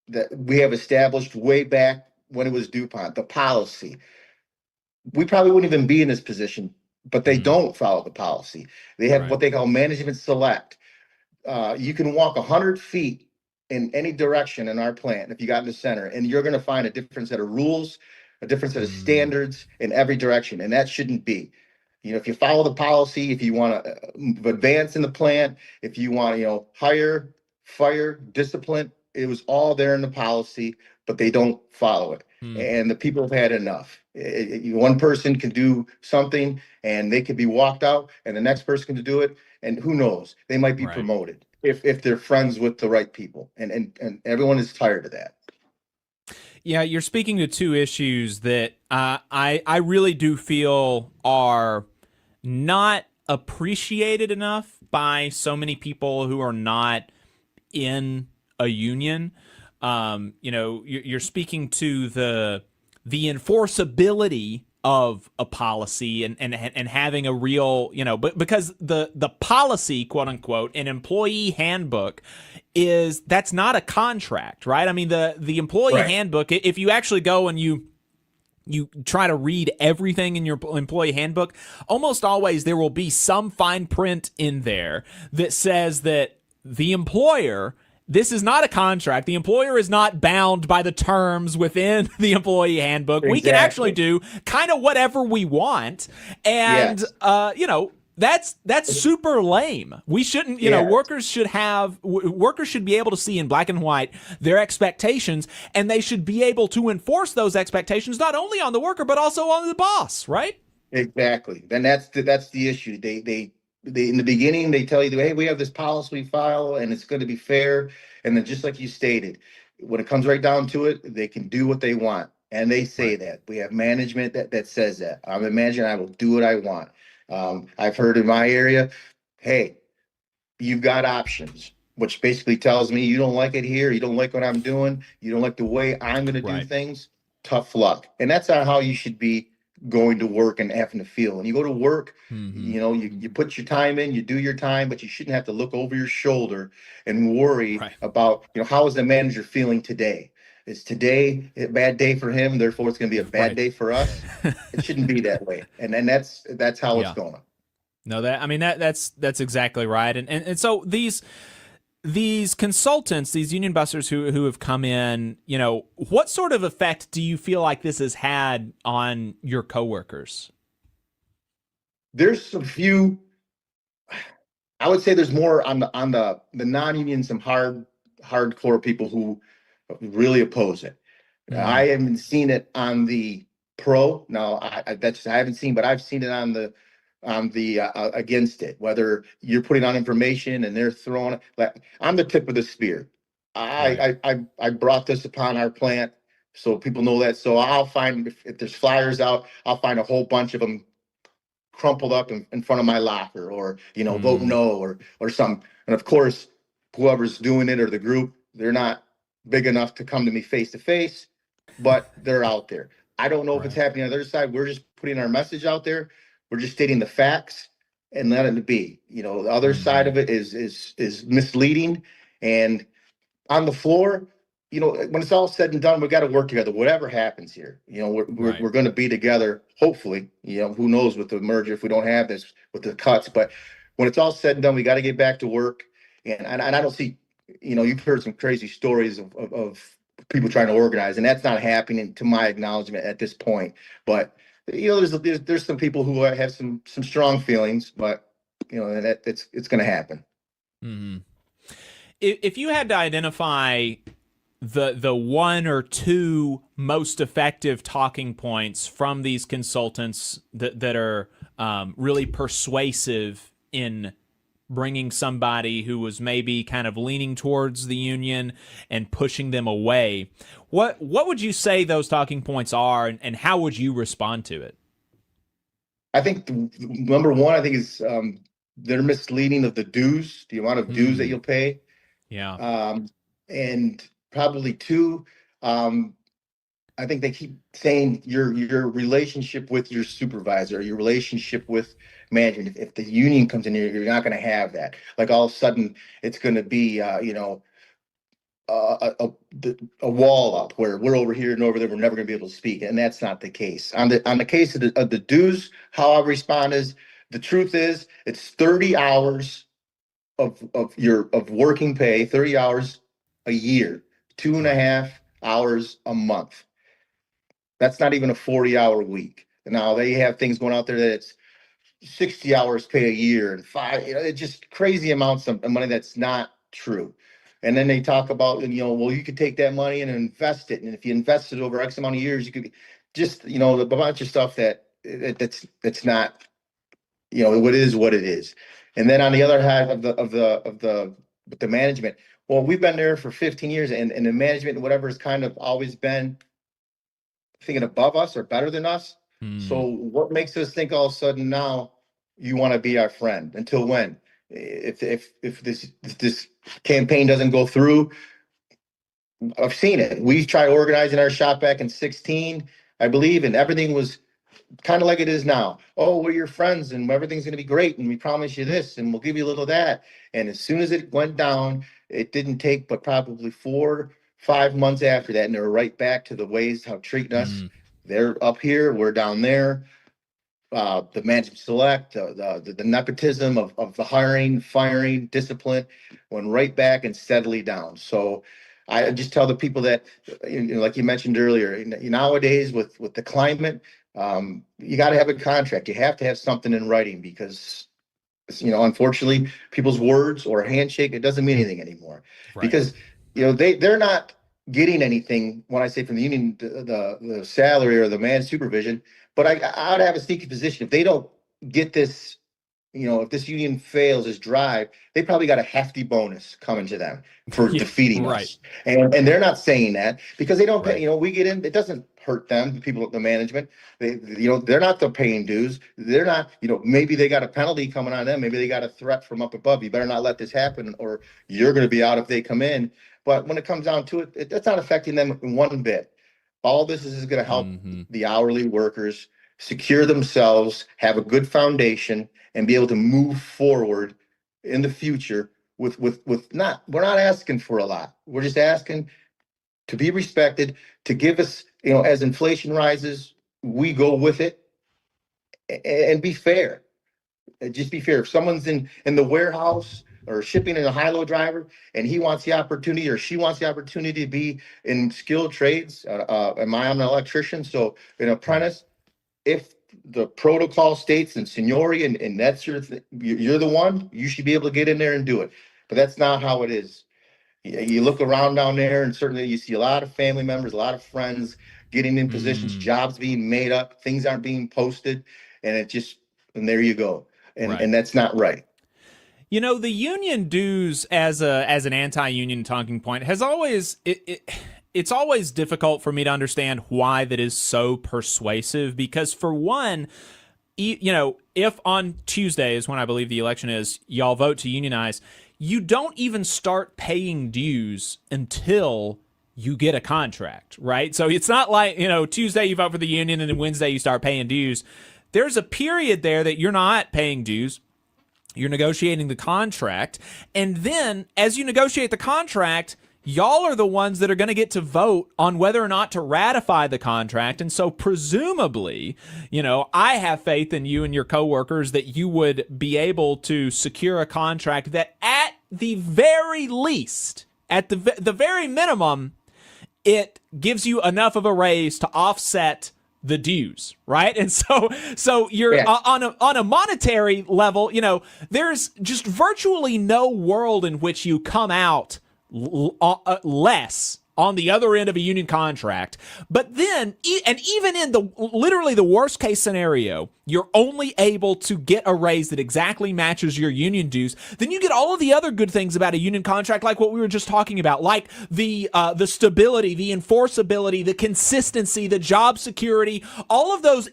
that we have established way back when it was DuPont, the policy, we probably wouldn't even be in this position. But they don't follow the policy. They have what they call management select. You can walk 100 feet in any direction in our plant if you got in the center, and you're going to find a different set of rules, a different set of standards in every direction, and that shouldn't be. If you follow the policy, if you want to advance in the plant, if you want to, hire, fire, discipline, it was all there in the policy, but they don't follow it. And the people have had enough. One person can do something and they could be walked out, and the next person can do it, and who knows, they might be promoted if they're friends with the right people, and everyone is tired of that. Yeah, you're speaking to two issues that I really do feel are not appreciated enough by so many people who are not in a union. You're speaking to the enforceability of a policy and having a real, but because the policy, quote unquote, an employee handbook that's not a contract, right? I mean, the employee handbook, if you actually go and you try to read everything in your employee handbook, almost always there will be some fine print in there that says that the employer, this is not a contract. The employer is not bound by the terms within the employee handbook. Exactly. We can actually do kind of whatever we want. And, that's super lame. We shouldn't, workers should be able to see in black and white their expectations, and they should be able to enforce those expectations, not only on the worker, but also on the boss, right? Exactly. Then that's the issue. They in the beginning, they tell you, hey, we have this policy file and it's going to be fair. And then just like you stated, when it comes right down to it, they can do what they want. And they say that. We have management that says that. I'm a manager, I will do what I want. I've heard in my area, hey, you've got options, which basically tells me you don't like it here, you don't like what I'm doing, you don't like the way I'm going to do things, tough luck. And that's not how you should be going to work and having to feel. When you go to work, you put your time in, you do your time, but you shouldn't have to look over your shoulder and worry about, how is the manager feeling today? Is today a bad day for him, therefore it's going to be a bad day for us? It shouldn't be that way. And then that's how it's going. No, that's exactly right. And so these consultants, these union busters who have come in, what sort of effect do you feel like this has had on your coworkers? There's a few. I would say there's more on the non-union, some hardcore people who really oppose it. I haven't seen it on the pro. No, I haven't seen, but I've seen it on the against it, whether you're putting on information and they're throwing it. Like, I'm the tip of the spear. I brought this upon our plant so people know that. So I'll find, if there's flyers out, I'll find a whole bunch of them crumpled up in front of my locker, or vote no or something. And of course, whoever's doing it or the group, they're not big enough to come to me face to face, but they're out there. I don't know if it's happening on the other side. We're just putting our message out there. We're just stating the facts and letting it be. The other side of it is misleading. And on the floor, when it's all said and done, we got to work together. Whatever happens here, we're going to be together. Hopefully, who knows with the merger if we don't have this with the cuts. But when it's all said and done, we got to get back to work. And I don't see, you've heard some crazy stories of people trying to organize, and that's not happening to my acknowledgement at this point. But there's some people who have some strong feelings, but that it's going to happen. Mm-hmm. If you had to identify the one or two most effective talking points from these consultants that are really persuasive in bringing somebody who was maybe kind of leaning towards the union and pushing them away? What would you say those talking points are, and how would you respond to it? I think number one, I think is they're misleading of the dues, the amount of dues that you'll pay. Yeah. And probably two, I think they keep saying your relationship with your supervisor, your relationship with management. If the union comes in here, you're not going to have that. Like all of a sudden, it's going to be a wall up where we're over here and over there. We're never going to be able to speak, and that's not the case. On the case of the dues, how I respond is the truth is it's 30 hours of working pay, 30 hours a year, 2.5 hours a month. That's not even a 40-hour week. Now they have things going out there that it's 60 hours pay a year and it's just crazy amounts of money that's not true. And then they talk about, well, you could take that money and invest it. And if you invest it over X amount of years, you could just, a bunch of stuff that's not, what it is. And then on the other hand of the management, well, we've been there for 15 years and the management and whatever has kind of always been thinking above us or better than us. So what makes us think all of a sudden now you want to be our friend? Until when? If this campaign doesn't go through, I've seen it. We tried organizing our shop back in 2016, I believe, and everything was kind of like it is now. Oh, we're your friends and everything's going to be great. And we promise you this and we'll give you a little of that. And as soon as it went down, it didn't take but probably 4-5 months after that. And they're right back to the ways how treating us. They're up here, we're down there. The management select, the nepotism of the hiring, firing, discipline went right back and steadily down. So I just tell the people that, like you mentioned earlier, nowadays with the climate, you got to have a contract. You have to have something in writing because, unfortunately, people's words or a handshake, it doesn't mean anything anymore. Right. Because, they're not getting anything when I say from the union, the salary or the managed supervision. But I would have a sneaky position. If they don't get this, if this union fails this drive, they probably got a hefty bonus coming to them for defeating us. And they're not saying that because they don't pay, we get in, it doesn't hurt them, the people at the management. They're not the paying dues. They're not, maybe they got a penalty coming on them. Maybe they got a threat from up above. You better not let this happen or you're going to be out if they come in. But when it comes down to it, that's not affecting them one bit. All this is going to help the hourly workers secure themselves, have a good foundation, and be able to move forward in the future with not, we're not asking for a lot. We're just asking to be respected, to give us, as inflation rises, we go with it and be fair. Just be fair. If someone's in the warehouse or shipping in a high-low driver and he wants the opportunity or she wants the opportunity to be in skilled trades, I'm an electrician, so an apprentice, if the protocol states and seniority and that's you're the one, you should be able to get in there and do it. But that's not how it is. You look around down there and certainly you see a lot of family members, a lot of friends getting in positions, jobs being made up, things aren't being posted, and there you go. And that's not right. The union dues as an anti-union talking point has always it's always difficult for me to understand why that is so persuasive because for one, if on Tuesday is when I believe the election is, y'all vote to unionize, you don't even start paying dues until you get a contract, right? So it's not like, Tuesday you vote for the union and then Wednesday you start paying dues. There's a period there that you're not paying dues. You're negotiating the contract. And then as you negotiate the contract, y'all are the ones that are going to get to vote on whether or not to ratify the contract. And so presumably, I have faith in you and your coworkers that you would be able to secure a contract that at the very least, at the very minimum, it gives you enough of a raise to offset the dues, right? And so you're on a monetary level, there's just virtually no world in which you come out less on the other end of a union contract. But then, and even in the literally the worst case scenario, you're only able to get a raise that exactly matches your union dues, then you get all of the other good things about a union contract, like what we were just talking about, like the stability, the enforceability, the consistency, the job security, all of those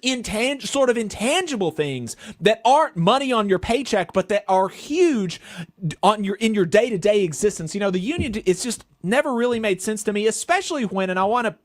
sort of intangible things that aren't money on your paycheck, but that are huge in your day-to-day existence. The union, it's just never really made sense to me, especially when, and I want to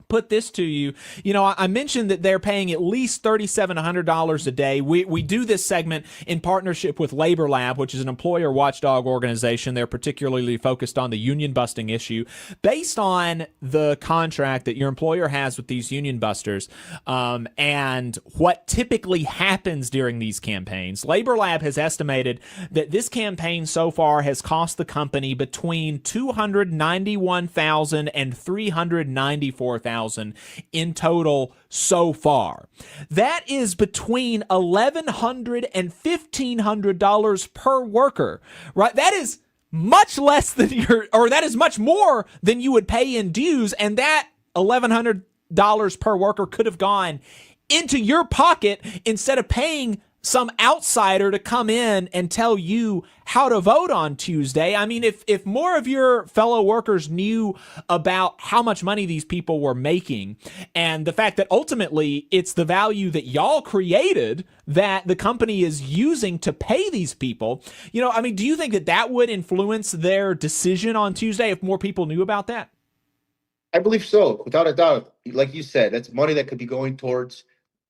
put this to you, I mentioned that they're paying at least $3,700 a day. We do this segment in partnership with Labor Lab, which is an employer watchdog organization. They're particularly focused on the union busting issue. Based on the contract that your employer has with these union busters, and what typically happens during these campaigns, Labor Lab has estimated that this campaign so far has cost the company between $291,000 and $394,000 in total so far. That is between $1,100 and $1,500 per worker, right? That is much less than that is much more than you would pay in dues, and that $1,100 per worker could have gone into your pocket instead of paying some outsider to come in and tell you how to vote on Tuesday. I mean, if more of your fellow workers knew about how much money these people were making, and the fact that ultimately it's the value that y'all created that the company is using to pay these people, do you think that would influence their decision on Tuesday if more people knew about that? I believe so, without a doubt. Like you said, that's money that could be going towards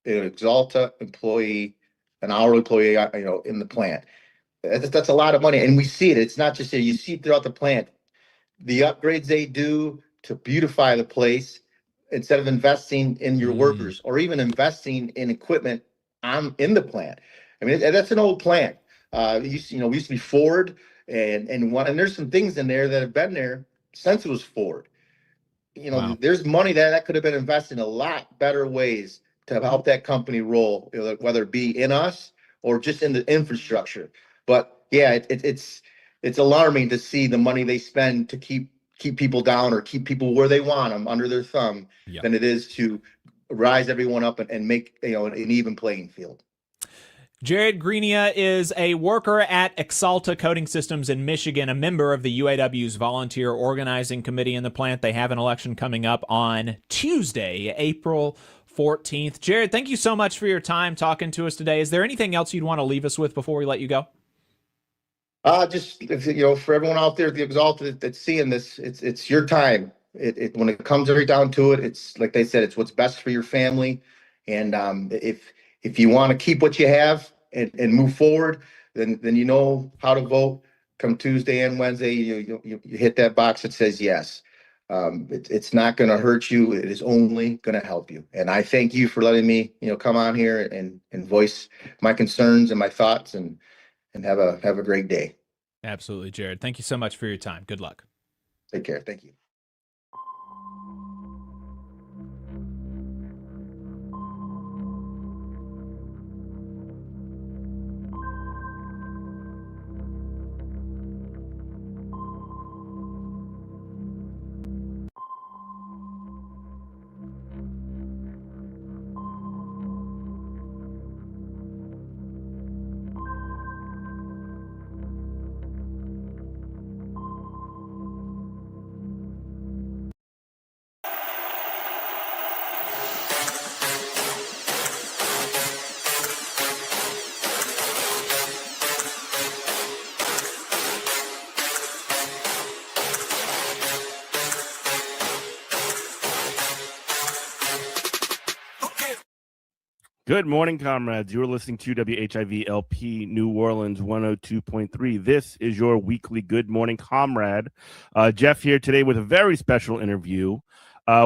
an Exalta employee, an hourly employee, in the plant. That's a lot of money, and we see it. It's not just here; you see it throughout the plant. The upgrades they do to beautify the place, instead of investing in your workers or even investing in equipment in the plant. I mean, that's an old plant. We used to be Ford, and there's some things in there that have been there since it was Ford. Wow. There's money that could have been invested in a lot better ways to help that company roll, whether it be in us or just in the infrastructure. But yeah, it's alarming to see the money they spend to keep people down or keep people where they want them, under their thumb, than it is to rise everyone up and make an even playing field. Jared Greenia is a worker at Exalta Coating Systems in Michigan, a member of the UAW's volunteer organizing committee in the plant. They have an election coming up on Tuesday, April 14th. Jared, thank you so much for your time talking to us today. Is there anything else you'd want to leave us with before we let you go? Just for everyone out there at the Exalta that's seeing this, it's your time. When it comes right down to it, it's like they said, it's what's best for your family. And if you want to keep what you have and move forward, then you know how to vote. Come Tuesday and Wednesday, you hit that box that says yes. It's not going to hurt you. It is only going to help you. And I thank you for letting me, come on here and voice my concerns and my thoughts and have a great day. Absolutely, Jared. Thank you so much for your time. Good luck. Take care. Thank you. Good morning, comrades. You're listening to WHIV LP New Orleans 102.3. This is your weekly Good Morning Comrade. Jeff here today with a very special interview.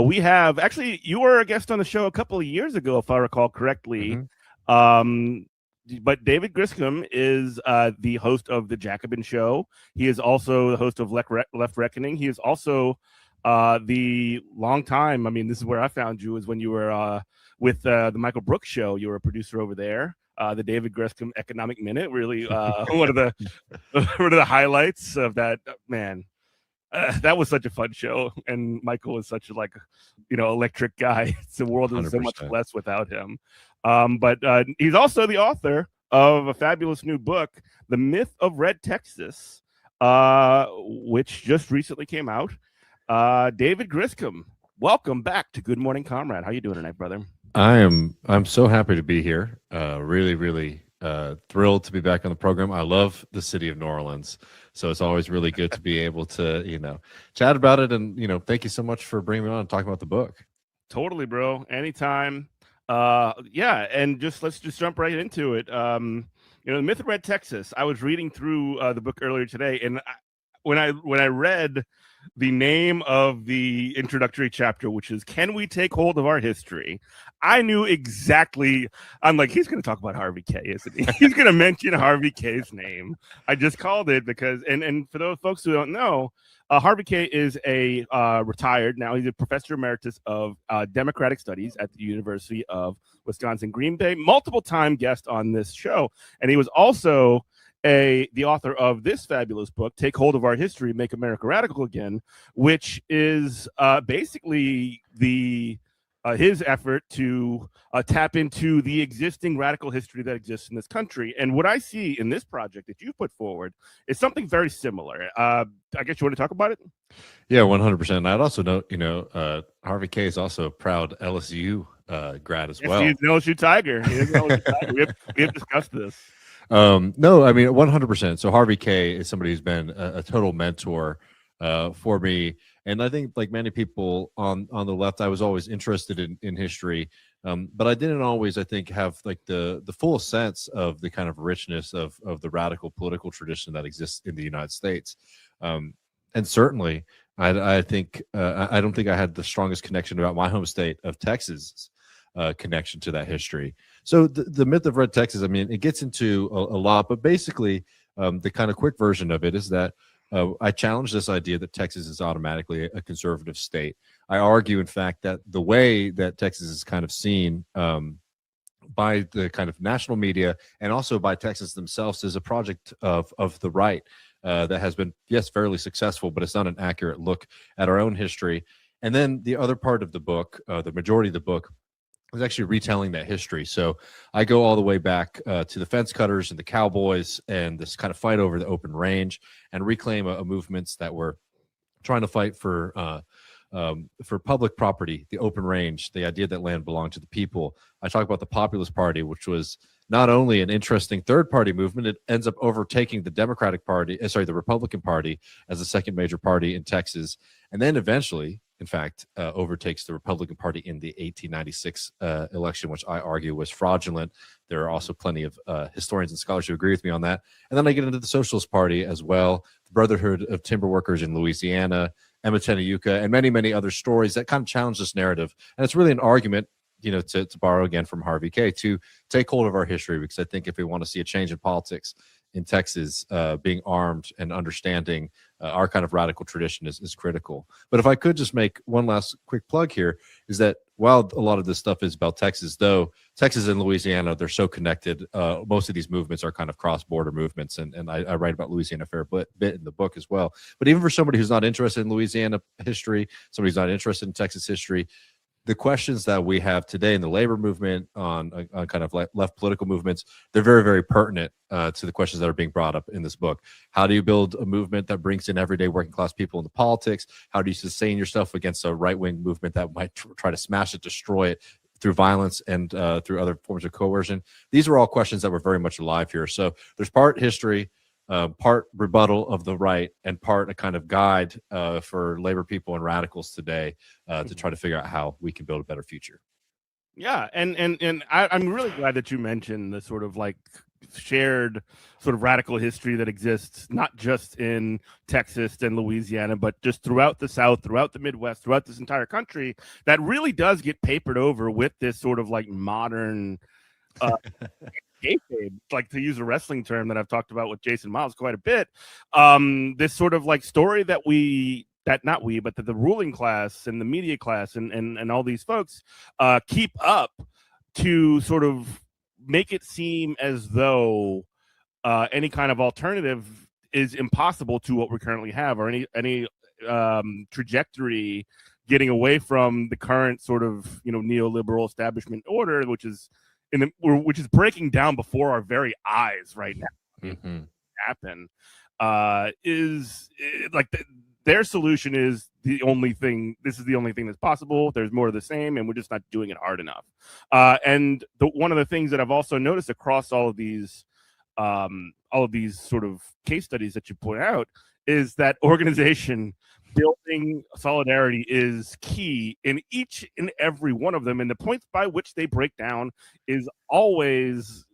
We have, actually, you were a guest on the show a couple of years ago, if I recall correctly. But David Griscom is the host of The Jacobin Show. He is also the host of Left Reckoning. He is also the long time, this is where I found you, is when you were with the Michael Brooks Show. You were a producer over there. The David Griscom Economic Minute, really one of the highlights of that, man. That was such a fun show, and Michael was such a electric guy. The world is so much 100%. less without him. But he's also the author of a fabulous new book, The Myth of Red Texas, which just recently came out. David Griscom, welcome back to Good Morning Comrade. How you doing tonight, brother? I'm so happy to be here. Really thrilled to be back on the program. I love the city of New Orleans, so it's always really good to be able to chat about it. And thank you so much for bringing me on and talking about the book. Totally, bro. Anytime. Yeah, and let's just jump right into it. The Myth of Red Texas. I was reading through the book earlier today, and when I read the name of the introductory chapter, which is "Can We Take Hold of Our History?" I knew exactly. I'm like, he's going to talk about Harvey K, isn't he? He's going to mention Harvey K's name. I just called it because, and for those folks who don't know, Harvey K is a retired, now he's a professor emeritus of Democratic Studies at the University of Wisconsin Green Bay, multiple-time guest on this show, and he was also the author of this fabulous book, Take Hold of Our History, Make America Radical Again, which is basically his effort to tap into the existing radical history that exists in this country. And what I see in this project that you put forward is something very similar. I guess you want to talk about it? Yeah, 100%. I'd also note, Harvey K is also a proud LSU grad as well. He's an LSU Tiger. He is an LSU Tiger. We have discussed this. No, I mean 100%. So Harvey K is somebody who's been a total mentor for me, and I think like many people on the left, I was always interested in history, but I didn't always, I think, have like the full sense of the kind of richness of the radical political tradition that exists in the United States, and certainly I think I don't think I had the strongest connection about my home state of Texas. Connection to that history. So the myth of Red Texas, I mean, it gets into a lot, but basically the kind of quick version of it is that I challenge this idea that Texas is automatically a conservative state. I argue, in fact, that the way that Texas is kind of seen by the kind of national media and also by Texans themselves is a project of the right that has been, yes, fairly successful, but it's not an accurate look at our own history. And then the other part of the book, the majority of the book, was actually retelling that history. So I go all the way back to the fence cutters and the cowboys and this kind of fight over the open range and reclaim movements that were trying to fight for public property, the open range, the idea that land belonged to the people. I talk about the Populist Party, which was not only an interesting third-party movement, it ends up overtaking the Democratic Party, the Republican Party as the second major party in Texas, and then eventually, in fact, overtakes the Republican Party in the 1896 election, which I argue was fraudulent. There are also plenty of historians and scholars who agree with me on that. And then I get into the Socialist Party as well, the Brotherhood of Timber Workers in Louisiana, Emma Tenayuka, and many, many other stories that kind of challenge this narrative. And it's really an argument, to borrow again from Harvey K, to take hold of our history, because I think if we want to see a change in politics in Texas, being armed and understanding our kind of radical tradition is critical. But if I could just make one last quick plug here, is that while a lot of this stuff is about Texas, though, Texas and Louisiana, they're so connected. Most of these movements are kind of cross-border movements, and I write about Louisiana a fair bit in the book as well. But even for somebody who's not interested in Louisiana history, somebody who's not interested in Texas history, the questions that we have today in the labor movement on kind of left political movements, they're very, very pertinent to the questions that are being brought up in this book. How do you build a movement that brings in everyday working class people into politics? How do you sustain yourself against a right-wing movement that might try to smash it, destroy it through violence and through other forms of coercion? These are all questions that were very much alive here. So there's part history, part rebuttal of the right, and part a kind of guide for labor people and radicals today to try to figure out how we can build a better future. Yeah, and I'm really glad that you mentioned the sort of like shared sort of radical history that exists not just in Texas and Louisiana, but just throughout the South, throughout the Midwest, throughout this entire country, that really does get papered over with this sort of like modern kayfabe, like to use a wrestling term that I've talked about with Jason Miles quite a bit. This sort of like story that the ruling class and the media class and all these folks keep up to sort of make it seem as though any kind of alternative is impossible to what we currently have, or any trajectory, getting away from the current sort of neoliberal establishment order, which is breaking down before our very eyes right now. Mm-hmm. Happen is like their solution is the only thing. This is the only thing that's possible. There's more of the same, and we're just not doing it hard enough. And one of the things that I've also noticed across all of these sort of case studies that you point out is that organization building solidarity is key in each and every one of them, and the points by which they break down is always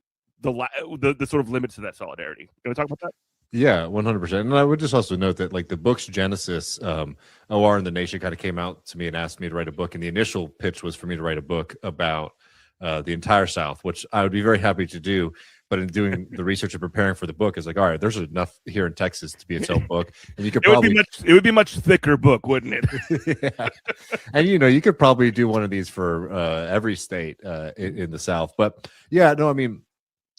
the sort of limits to that solidarity. You want to talk about that? Yeah, 100%. And I would just also note that like the book's genesis, OR and the Nation kind of came out to me and asked me to write a book. And the initial pitch was for me to write a book about the entire South, which I would be very happy to do. But in doing the research and preparing for the book, it's like, all right, there's enough here in Texas to be its own book. And you could it would be much thicker book, wouldn't it? Yeah. And you could probably do one of these for every state in the South. But yeah, no, I mean,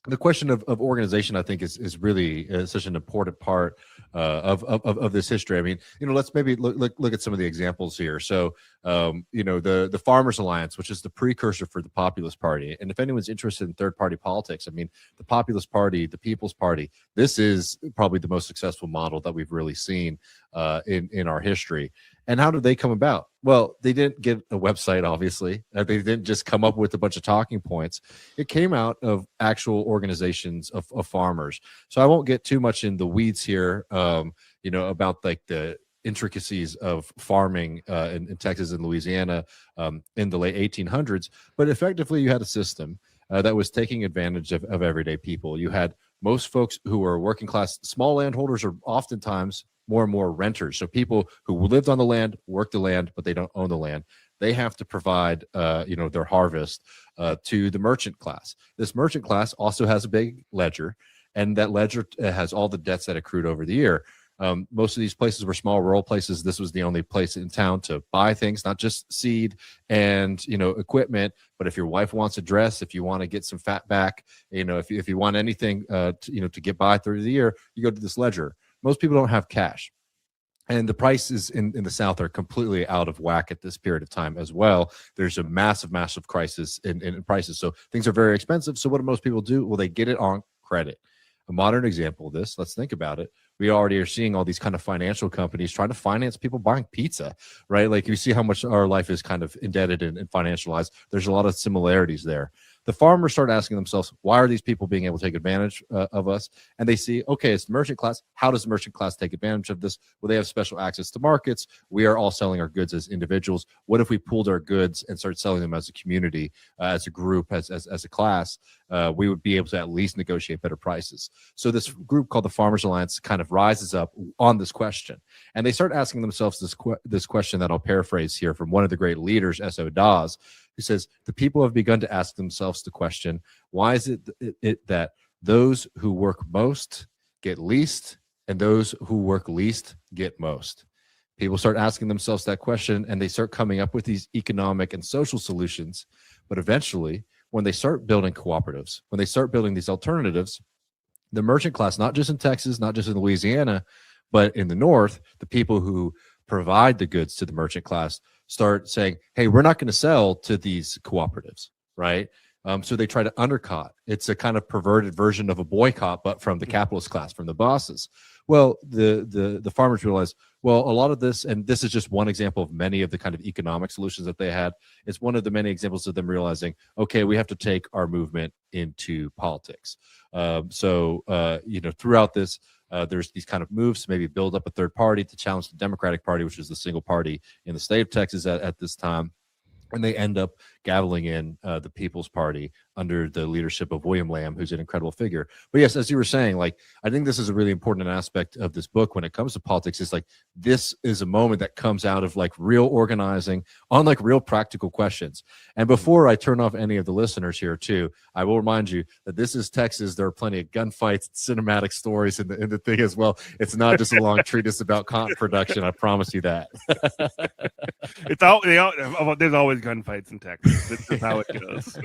the question of organization, I think, is really such an important part of this history. I mean, let's maybe look at some of the examples here. So, the Farmers Alliance, which is the precursor for the Populist Party. And if anyone's interested in third-party politics, I mean, the Populist Party, the People's Party, this is probably the most successful model that we've really seen in our history. And how did they come about? Well, they didn't get a website, obviously. They didn't just come up with a bunch of talking points. It came out of actual organizations of farmers. So I won't get too much in the weeds here, about like the intricacies of farming in Texas and Louisiana in the late 1800s. But effectively, you had a system that was taking advantage of everyday people. You had most folks who were working class, small landholders are oftentimes more and more renters. So people who lived on the land, work the land, but they don't own the land. They have to provide, their harvest to the merchant class. This merchant class also has a big ledger, and that ledger has all the debts that accrued over the year. Most of these places were small rural places. This was the only place in town to buy things, not just seed and equipment, but if your wife wants a dress, if you want to get some fat back, if you want anything to get by through the year, you go to this ledger. Most people don't have cash. And the prices in the South are completely out of whack at this period of time as well. There's a massive crisis in prices. So things are very expensive. So what do most people do? Well, they get it on credit. A modern example of this, let's think about it. We already are seeing all these kind of financial companies trying to finance people buying pizza, right? Like you see how much our life is kind of indebted and financialized. There's a lot of similarities there. The farmers start asking themselves, why are these people being able to take advantage of us? And they see, okay, it's the merchant class. How does the merchant class take advantage of this? Well, they have special access to markets. We are all selling our goods as individuals. What if we pooled our goods and started selling them as a community, as a group, as a class? We would be able to at least negotiate better prices. So this group called the Farmers Alliance kind of rises up on this question. And they start asking themselves this question that I'll paraphrase here from one of the great leaders, S.O. Dawes, who says, the people have begun to ask themselves the question, why is it that those who work most get least and those who work least get most? People start asking themselves that question and they start coming up with these economic and social solutions. But eventually, when they start building cooperatives, when they start building these alternatives, the merchant class, not just in Texas, not just in Louisiana, but in the North, the people who provide the goods to the merchant class start saying, hey, we're not going to sell to these cooperatives, right? So they try to undercut. It's a kind of perverted version of a boycott, but from the capitalist class, from the bosses. Well, the farmers realize, well, a lot of this, and this is just one example of many of the kind of economic solutions that they had. It's one of the many examples of them realizing, okay, we have to take our movement into politics. Throughout this, there's these kind of moves to maybe build up a third party to challenge the Democratic Party, which is the single party in the state of Texas at this time. And they end up gaveling in the People's Party under the leadership of William Lamb, who's an incredible figure. But yes, as you were saying, like, I think this is a really important aspect of this book when it comes to politics. It's like, this is a moment that comes out of like real organizing on like real practical questions. And before I turn off any of the listeners here too, I will remind you that this is Texas. There are plenty of gunfights, cinematic stories in the thing as well. It's not just a long treatise about cotton production. I promise you that. There's always gunfights in Texas. This is how it goes.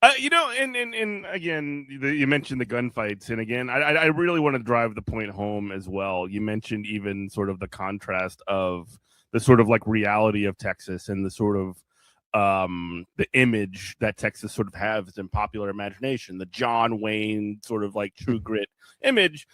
And again, you mentioned the gunfights, and again, I really want to drive the point home as well. You mentioned even sort of the contrast of the sort of like reality of Texas and the sort of the image that Texas sort of has in popular imagination, the John Wayne sort of like true grit image.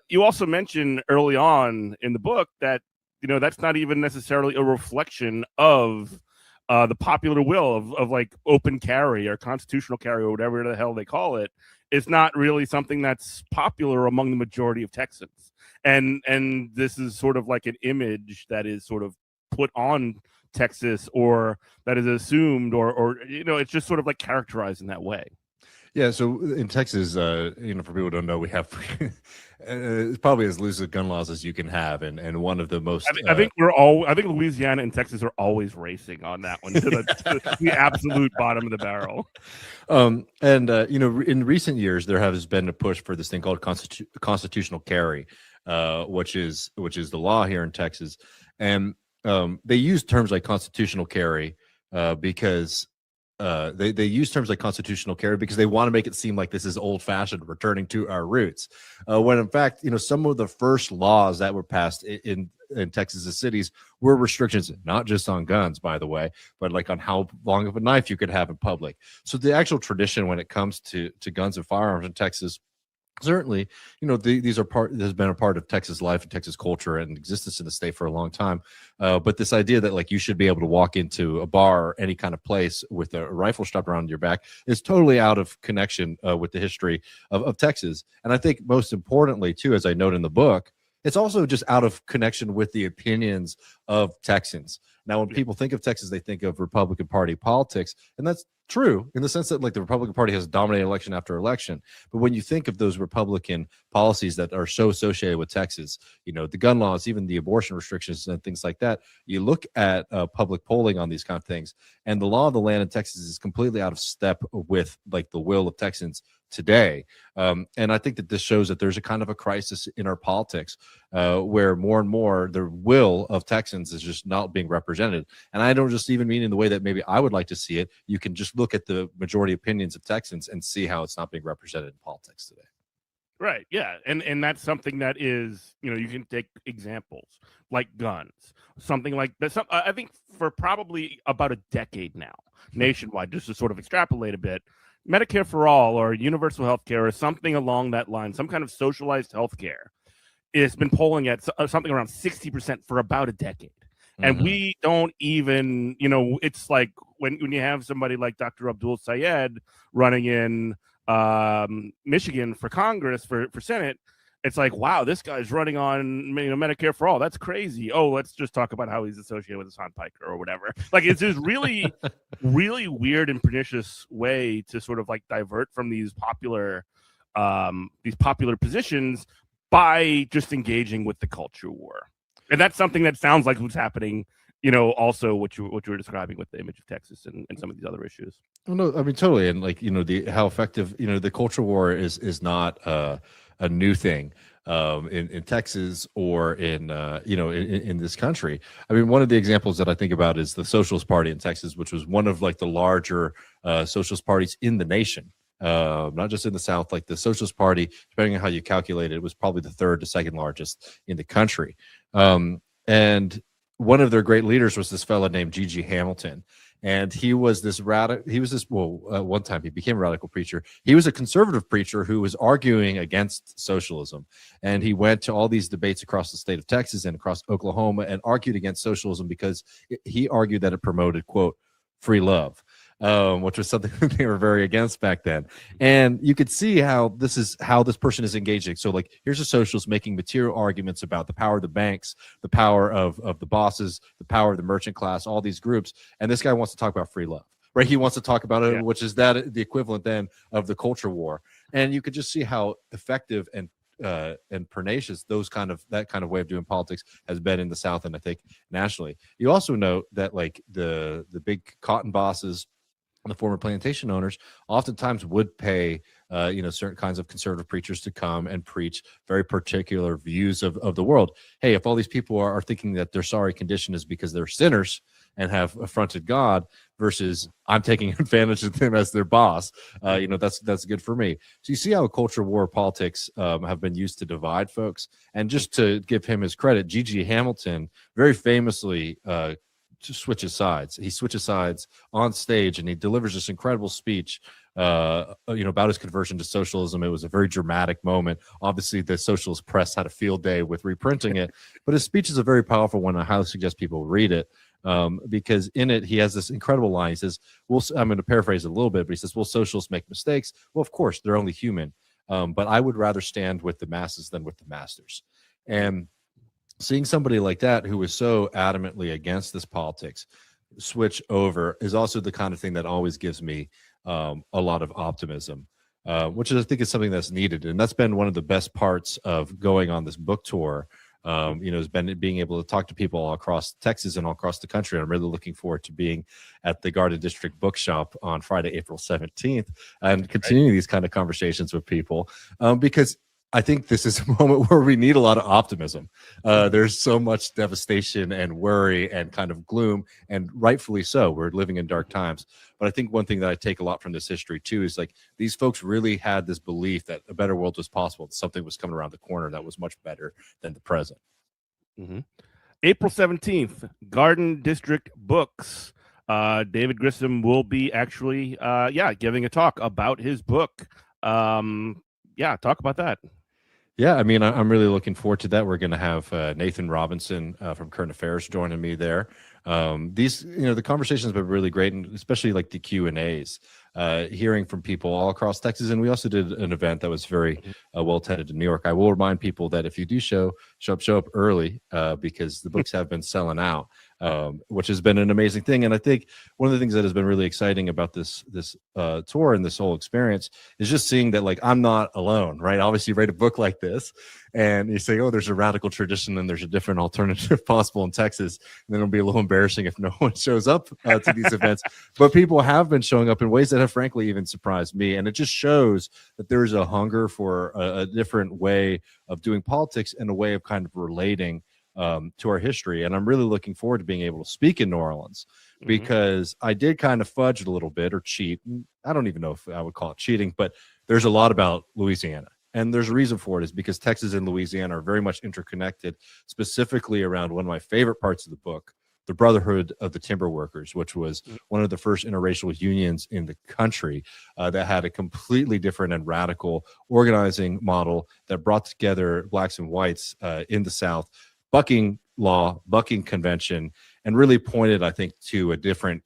You also mentioned early on in the book that that's not even necessarily a reflection of the popular will of like open carry or constitutional carry or whatever the hell they call it. It's not really something that's popular among the majority of Texans. And this is sort of like an image that is sort of put on Texas, or that is assumed, or it's just sort of like characterized in that way. Yeah, so in Texas, for people who don't know, we have it's probably as loose of gun laws as you can have, and one of the most. I think Louisiana and Texas are always racing on that one to the absolute bottom of the barrel. In recent years, there has been a push for this thing called constitutional carry, which is the law here in Texas, and they use terms like constitutional carry because. They use terms like constitutional carry because they want to make it seem like this is old-fashioned, returning to our roots. When in fact, some of the first laws that were passed in Texas's cities were restrictions, not just on guns, by the way, but like on how long of a knife you could have in public. So the actual tradition when it comes to guns and firearms in Texas. Certainly, these are has been a part of Texas life and Texas culture and existence in the state for a long time. But this idea that like you should be able to walk into a bar or any kind of place with a rifle strapped around your back is totally out of connection with the history of Texas. And I think most importantly, too, as I note in the book, it's also just out of connection with the opinions of Texans. Now, when people think of Texas, they think of Republican Party politics, and that's true in the sense that like the Republican Party has dominated election after election. But when you think of those Republican policies that are so associated with Texas, the gun laws, even the abortion restrictions and things like that, you look at public polling on these kind of things, and the law of the land in Texas is completely out of step with like the will of Texans today. And I think that this shows that there's a kind of a crisis in our politics where more and more the will of Texans is just not being represented. And I don't just even mean in the way that maybe I would like to see it. You can just look at the majority opinions of Texans and see how it's not being represented in politics today. Right. Yeah. And that's something that is, you can take examples like guns, something like that. I think for probably about a decade now, nationwide, just to sort of extrapolate a bit, Medicare for all or universal health care or something along that line, some kind of socialized health care, it's been polling at something around 60% for about a decade. And we don't even, it's like when you have somebody like Dr. Abdul Sayed running in Michigan for Congress, for Senate, it's like, wow, this guy's running on Medicare for all. That's crazy. Oh, let's just talk about how he's associated with Hassan Piker or whatever. Like, it's this really, really weird and pernicious way to sort of like divert from these popular positions by just engaging with the culture war. And that's something that sounds like what's happening, also what you were describing with the image of Texas and some of these other issues. Well, no, I mean, totally. And like, how effective, the culture war is not a new thing in Texas or in this country. I mean, one of the examples that I think about is the Socialist Party in Texas, which was one of like the larger socialist parties in the nation. Not just in the South, like the Socialist Party, depending on how you calculate it, was probably the third to second largest in the country. And one of their great leaders was this fellow named G.G. Hamilton. And he was this one time he became a radical preacher. He was a conservative preacher who was arguing against socialism. And he went to all these debates across the state of Texas and across Oklahoma and argued against socialism because he argued that it promoted, quote, free love. Which was something that they were very against back then. And you could see how this person is engaging. So like, here's a socialist making material arguments about the power of the banks, the power of the bosses, the power of the merchant class, all these groups. And this guy wants to talk about free love, right? He wants to talk about it, which is the equivalent then of the culture war. And you could just see how effective and pernicious that kind of way of doing politics has been in the South, and I think nationally. You also note that like the big cotton bosses, the former plantation owners, oftentimes would pay certain kinds of conservative preachers to come and preach very particular views of the world. Hey, if all these people are thinking that their sorry condition is because they're sinners and have affronted God versus I'm taking advantage of them as their boss. That's good for me. So you see how a culture war politics have been used to divide folks. And just to give him his credit, G.G. Hamilton very famously switches sides. He switches sides on stage, and he delivers this incredible speech about his conversion to socialism. It was a very dramatic moment. Obviously, the socialist press had a field day with reprinting it, but his speech is a very powerful one. I highly suggest people read it because in it, he has this incredible line. He says, I'm going to paraphrase it a little bit, but he says, will socialists make mistakes? Well, of course, they're only human. But I would rather stand with the masses than with the masters. And seeing somebody like that who is so adamantly against this politics switch over is also the kind of thing that always gives me a lot of optimism, which I think is something that's needed. And that's been one of the best parts of going on this book tour, has been being able to talk to people all across Texas and all across the country. I'm really looking forward to being at the Garden District Bookshop on Friday, April 17th, and continuing these kind of conversations with people because I think this is a moment where we need a lot of optimism. There's so much devastation and worry and kind of gloom, and rightfully so. We're living in dark times. But I think one thing that I take a lot from this history, too, is like these folks really had this belief that a better world was possible, that something was coming around the corner that was much better than the present. April 17th, Garden District Books. David Grissom will be actually, giving a talk about his book. Talk about that. Yeah, I mean, I'm really looking forward to that. We're going to have Nathan Robinson from Current Affairs joining me there. The conversations have been really great, and especially like the Q&As, hearing from people all across Texas. And we also did an event that was very well attended in New York. I will remind people that if you do show up early because the books have been selling out, which has been an amazing thing. And I think one of the things that has been really exciting about this tour and this whole experience is just seeing that, like, I'm not alone, right? Obviously, you write a book like this and you say, oh, there's a radical tradition and there's a different alternative possible in Texas. And then it'll be a little embarrassing if no one shows up to these events. But people have been showing up in ways that have frankly even surprised me. And it just shows that there's a hunger for a different way of doing politics and a way of kind of relating to our history. And I'm really looking forward to being able to speak in New Orleans because I did kind of fudge a little bit or cheat. I don't even know if I would call it cheating, but there's a lot about Louisiana. And there's a reason for it, is because Texas and Louisiana are very much interconnected, specifically around one of my favorite parts of the book, the Brotherhood of the Timber Workers, which was one of the first interracial unions in the country that had a completely different and radical organizing model that brought together blacks and whites in the South, bucking law, bucking convention, and really pointed, I think, to a different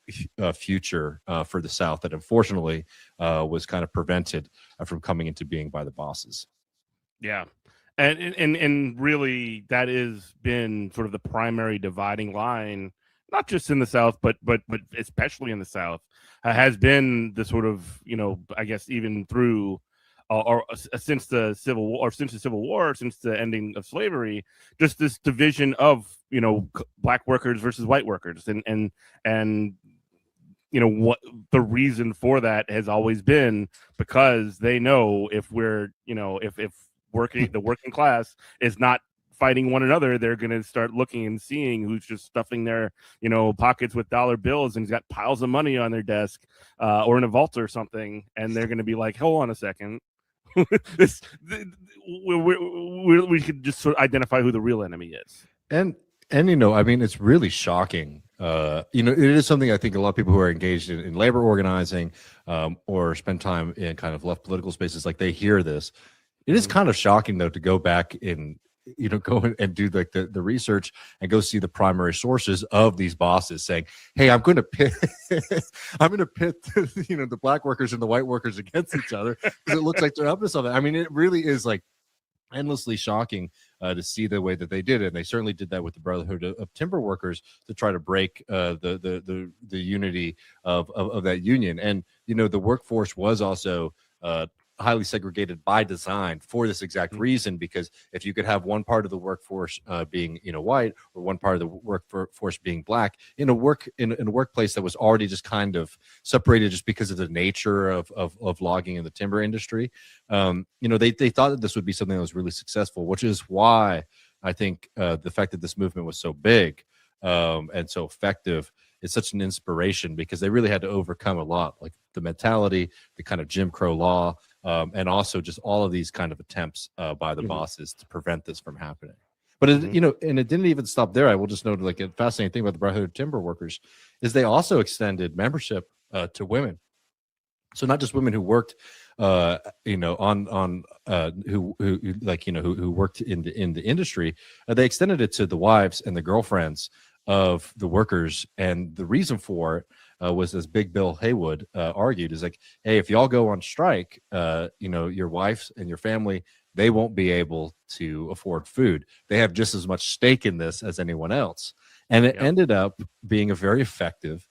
future for the South that unfortunately was kind of prevented from coming into being by the bosses. Yeah. And really that has been sort of the primary dividing line, not just in the South, but especially in the South, has been the sort of, I guess even through since the Civil War, since the ending of slavery, just this division of, black workers versus white workers. And what the reason for that has always been because they know if we're, if the working class is not fighting one another, they're going to start looking and seeing who's just stuffing their, pockets with dollar bills and got piles of money on their desk or in a vault or something. And they're going to be like, hold on a second. We could just sort of identify who the real enemy is. And I mean, it's really shocking. It is something I think a lot of people who are engaged in labor organizing or spend time in kind of left political spaces, like they hear this. It is kind of shocking, though, to go back and go and do like the research and go see the primary sources of these bosses saying, hey, I'm going to pit the black workers and the white workers against each other because it looks like they're up to something. I mean, it really is like endlessly shocking to see the way that they did it. And they certainly did that with the Brotherhood of Timber Workers to try to break the unity of that union. And, the workforce was also highly segregated by design for this exact reason, because if you could have one part of the workforce being white or one part of the workforce being black in a workplace that was already just kind of separated just because of the nature of logging in the timber industry, they thought that this would be something that was really successful, which is why I think the fact that this movement was so big and so effective is such an inspiration, because they really had to overcome a lot, like the mentality, the kind of Jim Crow law, and also just all of these kind of attempts by the bosses to prevent this from happening. But it, and it didn't even stop there. I will just note, like, a fascinating thing about the Brotherhood of Timber Workers is they also extended membership to women. So not just women who worked, who worked in the industry, they extended it to the wives and the girlfriends of the workers. And the reason for it was, as Big Bill Haywood argued, is like, hey, if y'all go on strike, your wives and your family, they won't be able to afford food. They have just as much stake in this as anyone else. And it ended up being a very effective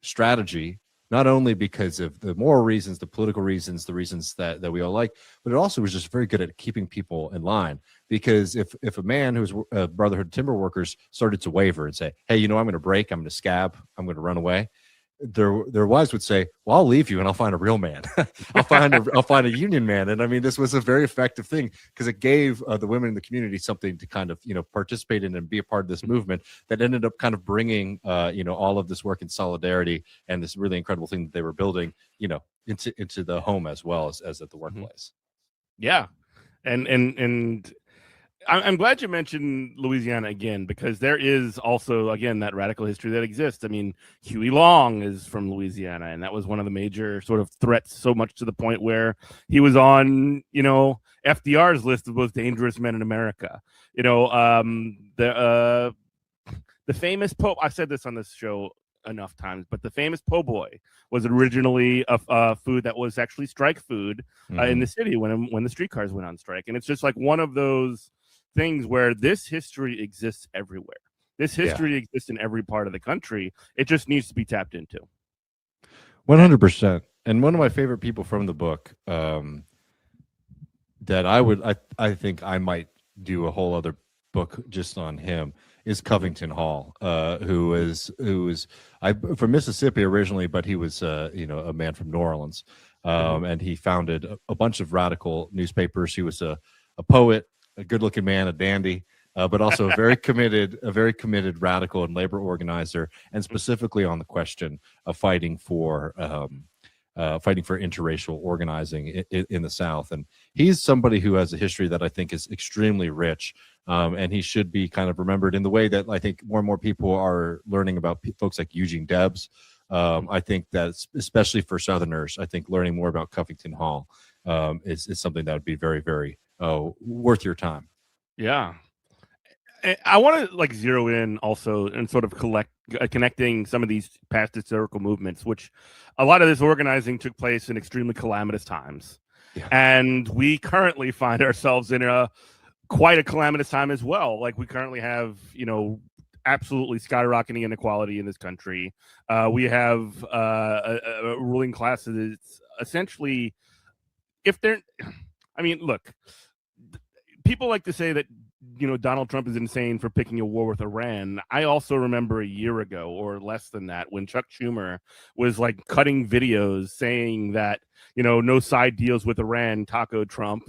strategy, not only because of the moral reasons, the political reasons, the reasons that we all like, but it also was just very good at keeping people in line. Because if a man who's a Brotherhood of Timber Workers started to waver and say, hey, I'm going to break, I'm going to scab, I'm going to run away, their wives would say, well, I'll leave you and I'll find a real man. I'll find a union man. And I mean, this was a very effective thing, because it gave the women in the community something to kind of, participate in and be a part of this movement that ended up kind of bringing, all of this work in solidarity and this really incredible thing that they were building, into the home as well as at the workplace. Yeah. And I'm glad you mentioned Louisiana again, because there is also, again, that radical history that exists. I mean, Huey Long is from Louisiana, and that was one of the major sort of threats, so much to the point where he was on, FDR's list of most dangerous men in America. The famous Pope, I've said this on this show enough times, but the famous po' boy was originally a food that was actually strike food in the city when the streetcars went on strike. And it's just like one of those things where this history exists everywhere. This history exists in every part of the country. It just needs to be tapped into. 100%. And one of my favorite people from the book, that I think I might do a whole other book just on him, is Covington Hall, who was from Mississippi originally, but he was a man from New Orleans, and he founded a bunch of radical newspapers. He was a poet, a good-looking man, a dandy, but also a very committed radical and labor organizer, and specifically on the question of fighting for interracial organizing in the South. And he's somebody who has a history that I think is extremely rich, and he should be kind of remembered in the way that I think more and more people are learning about folks like Eugene Debs. I think that especially for Southerners, I think learning more about Covington Hall is something that would be very, very worth your time. Yeah. I want to zero in also and sort of connecting some of these past historical movements, which a lot of this organizing took place in extremely calamitous times. Yeah. And we currently find ourselves in quite a calamitous time as well. Like, we currently have, absolutely skyrocketing inequality in this country. We have a ruling class that is essentially, look, people like to say that, Donald Trump is insane for picking a war with Iran. I also remember a year ago or less than that when Chuck Schumer was cutting videos saying that, no side deals with Iran, taco Trump,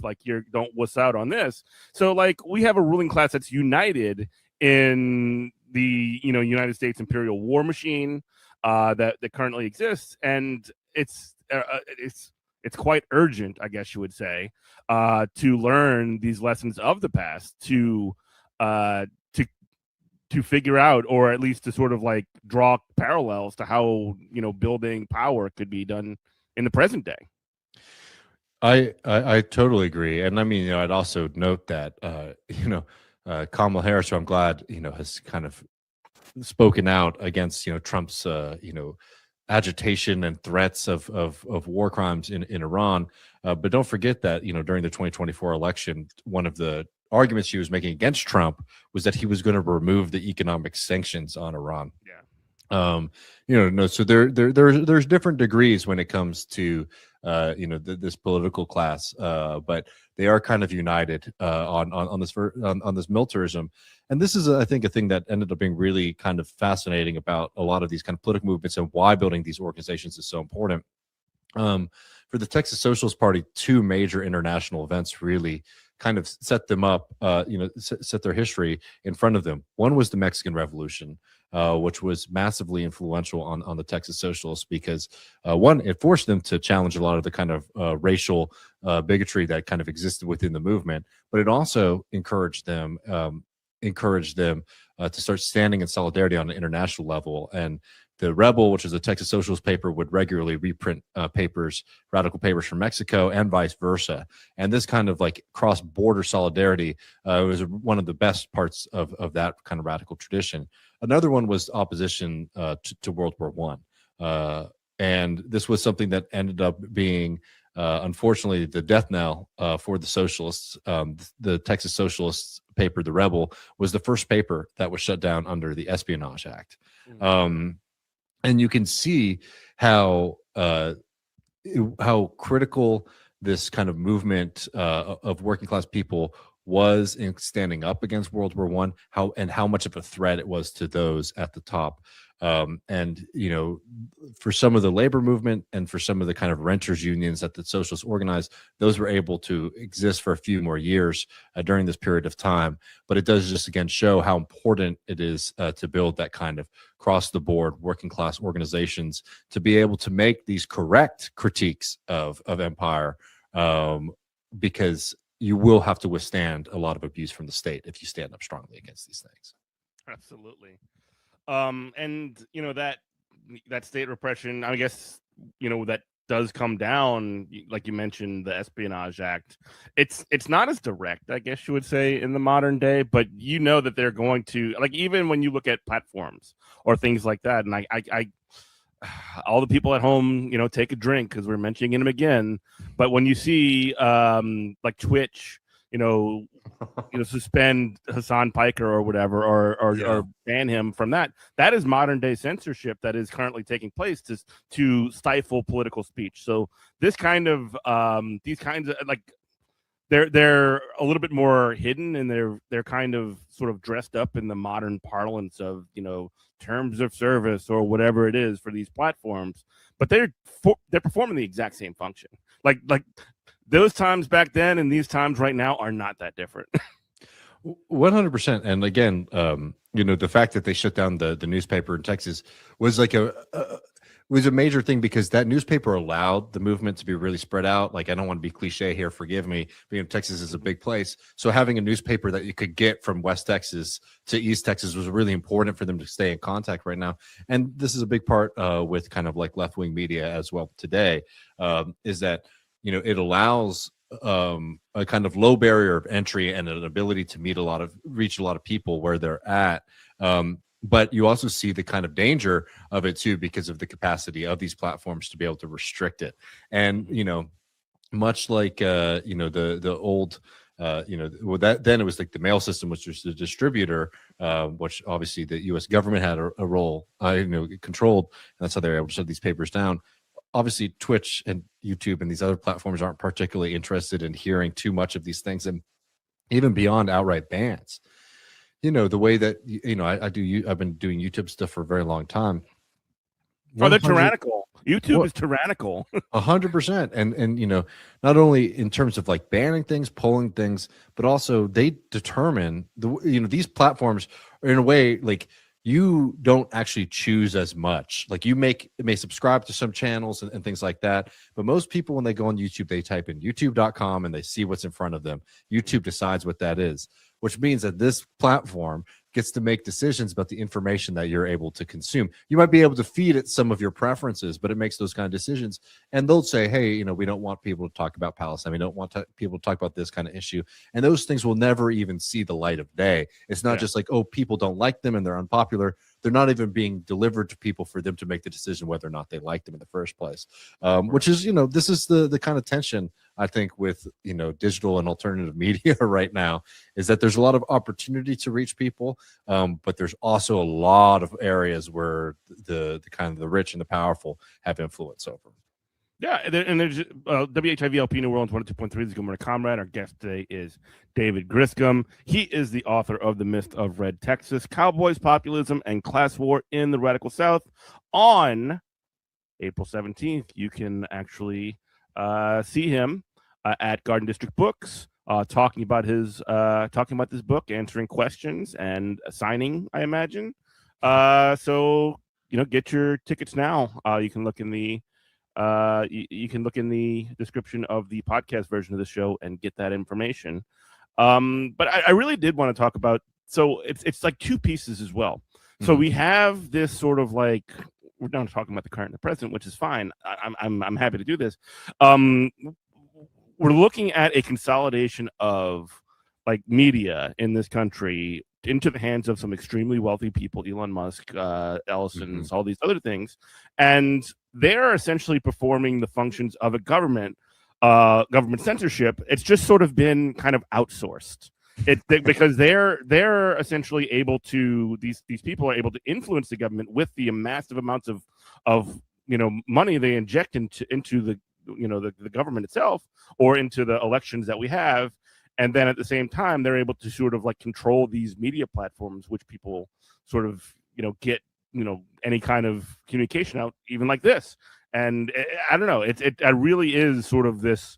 don't wuss out on this. So we have a ruling class that's united in the, United States imperial war machine that currently exists. And it's quite urgent, I guess you would say, to learn these lessons of the past, to figure out, or at least to sort of draw parallels to how building power could be done in the present day. I totally agree, and I mean, I'd also note that Kamala Harris, who I'm glad has kind of spoken out against Trump's agitation and threats of war crimes in Iran. But don't forget that, during the 2024 election, one of the arguments she was making against Trump was that he was going to remove the economic sanctions on Iran. Yeah. So there's different degrees when it comes to, this political class, but they are kind of united on this militarism. And this is, I think, a thing that ended up being really kind of fascinating about a lot of these kind of political movements and why building these organizations is so important. For the Texas Socialist Party, two major international events really kind of set them up, set their history in front of them. One was the Mexican Revolution, which was massively influential on the Texas socialists because one, it forced them to challenge a lot of the kind of racial bigotry that kind of existed within the movement, but it also encouraged them to start standing in solidarity on an international level. And the Rebel, which is a Texas socialist paper, would regularly reprint radical papers from Mexico and vice versa. And this kind of like cross-border solidarity was one of the best parts of that kind of radical tradition. Another one was opposition to World War I. And this was something that ended up being, unfortunately, the death knell for the socialists. The Texas Socialists paper, The Rebel, was the first paper that was shut down under the Espionage Act. And you can see how critical this kind of movement of working class people was in standing up against World War I, how much of a threat it was to those at the top. And for some of the labor movement and for some of the kind of renters unions that the socialists organized, those were able to exist for a few more years during this period of time. But it does just again show how important it is to build that kind of cross the board working class organizations to be able to make these correct critiques of empire, because you will have to withstand a lot of abuse from the state if you stand up strongly against these things. Absolutely. And that state repression, I guess, that does come down, like you mentioned, the Espionage Act. It's not as direct, I guess you would say, in the modern day, but that they're going to, like, even when you look at platforms or things like that, and I all the people at home, take a drink because we're mentioning him again. But when you see like Twitch, suspend Hassan Piker or whatever, or ban him from that is modern day censorship that is currently taking place to stifle political speech. So this kind of these kinds of like they're a little bit more hidden, and they're kind of sort of dressed up in the modern parlance of terms of service or whatever it is for these platforms, but they're performing the exact same function. Like those times back then and these times right now are not that different. 100%. And again, the fact that they shut down the newspaper in Texas was like was a major thing because that newspaper allowed the movement to be really spread out. Like, I don't want to be cliche here, forgive me, but Texas is a big place. So having a newspaper that you could get from West Texas to East Texas was really important for them to stay in contact right now. And this is a big part with kind of like left-wing media as well today, is that, it allows a kind of low barrier of entry and an ability to reach a lot of people where they're at. But you also see the kind of danger of it too, because of the capacity of these platforms to be able to restrict it. And, much like, the old, then it was like the mail system, which was the distributor, which obviously the U.S. government had a role, controlled. And that's how they were able to shut these papers down. Obviously, Twitch and YouTube and these other platforms aren't particularly interested in hearing too much of these things, and even beyond outright bans. The way that I've been doing YouTube stuff for a very long time. They're tyrannical. YouTube is tyrannical. 100%. And not only in terms of like banning things, pulling things, but also they determine these platforms are in a way like you don't actually choose as much. Like you may subscribe to some channels and things like that. But most people, when they go on YouTube, they type in youtube.com and they see what's in front of them. YouTube decides what that is, which means that this platform gets to make decisions about the information that you're able to consume. You might be able to feed it some of your preferences, but it makes those kind of decisions. And they'll say, hey, we don't want people to talk about Palestine. We don't want people to talk about this kind of issue. And those things will never even see the light of day. It's not just like, oh, people don't like them and they're unpopular. They're not even being delivered to people for them to make the decision whether or not they like them in the first place. Which is, this is the kind of tension, I think, with, digital and alternative media right now, is that there's a lot of opportunity to reach people. But there's also a lot of areas where the kind of the rich and the powerful have influence over. Yeah, and there's WHIVLP New Orleans 102.3. This is Good Morning Comrade. Our guest today is David Griscom. He is the author of The Myth of Red Texas, Cowboys, Populism, and Class War in the Radical South. On April 17th, you can actually see him at Garden District Books talking about this book, answering questions, and signing, I imagine. So get your tickets now. You can look in the you can look in the description of the podcast version of the show and get that information. But I really did want to talk about. So it's like two pieces as well. So we have this sort of like, we're not talking about the current and the present, which is fine. I'm happy to do this. We're looking at a consolidation of like media in this country into the hands of some extremely wealthy people, Elon Musk, Ellison's, all these other things, and they're essentially performing the functions of a government censorship. It's just sort of been kind of outsourced. Because they're essentially able to, these people are able to influence the government with the massive amounts of money they inject into the the government itself, or into the elections that we have. And then at the same time, they're able to sort of like control these media platforms, which people sort of get any kind of communication out, even like this. And I don't know, it really is sort of this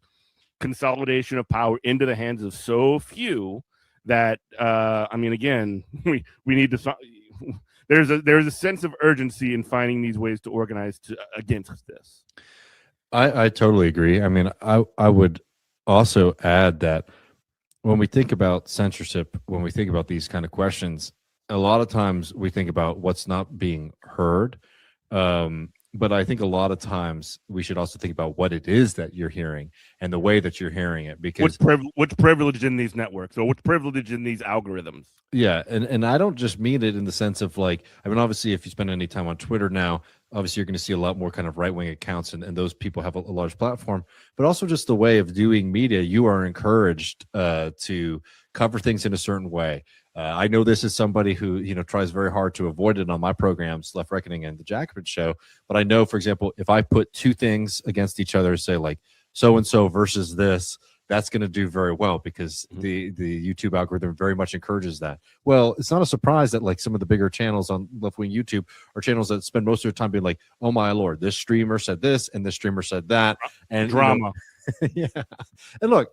consolidation of power into the hands of so few that I mean, again, we need to. There's a sense of urgency in finding these ways to organize against this. I totally agree. I mean, I would also add that when we think about censorship, when we think about these kind of questions, a lot of times we think about what's not being heard. But I think a lot of times we should also think about what it is that you're hearing and the way that you're hearing it. Because what's privilege in these networks, or what's privilege in these algorithms? Yeah, and I don't just mean it in the sense of like, I mean, obviously, if you spend any time on Twitter now, obviously you're going to see a lot more kind of right-wing accounts, and those people have a large platform. But also just the way of doing media, you are encouraged to cover things in a certain way. I know this is somebody who tries very hard to avoid it on my programs, Left Reckoning and the Jacobin Show. But I know, for example, if I put two things against each other, say like so and so versus this, that's going to do very well because the YouTube algorithm very much encourages that. Well, it's not a surprise that like some of the bigger channels on left-wing YouTube are channels that spend most of their time being like, oh my Lord, this streamer said this and this streamer said that, and drama. Yeah, and look,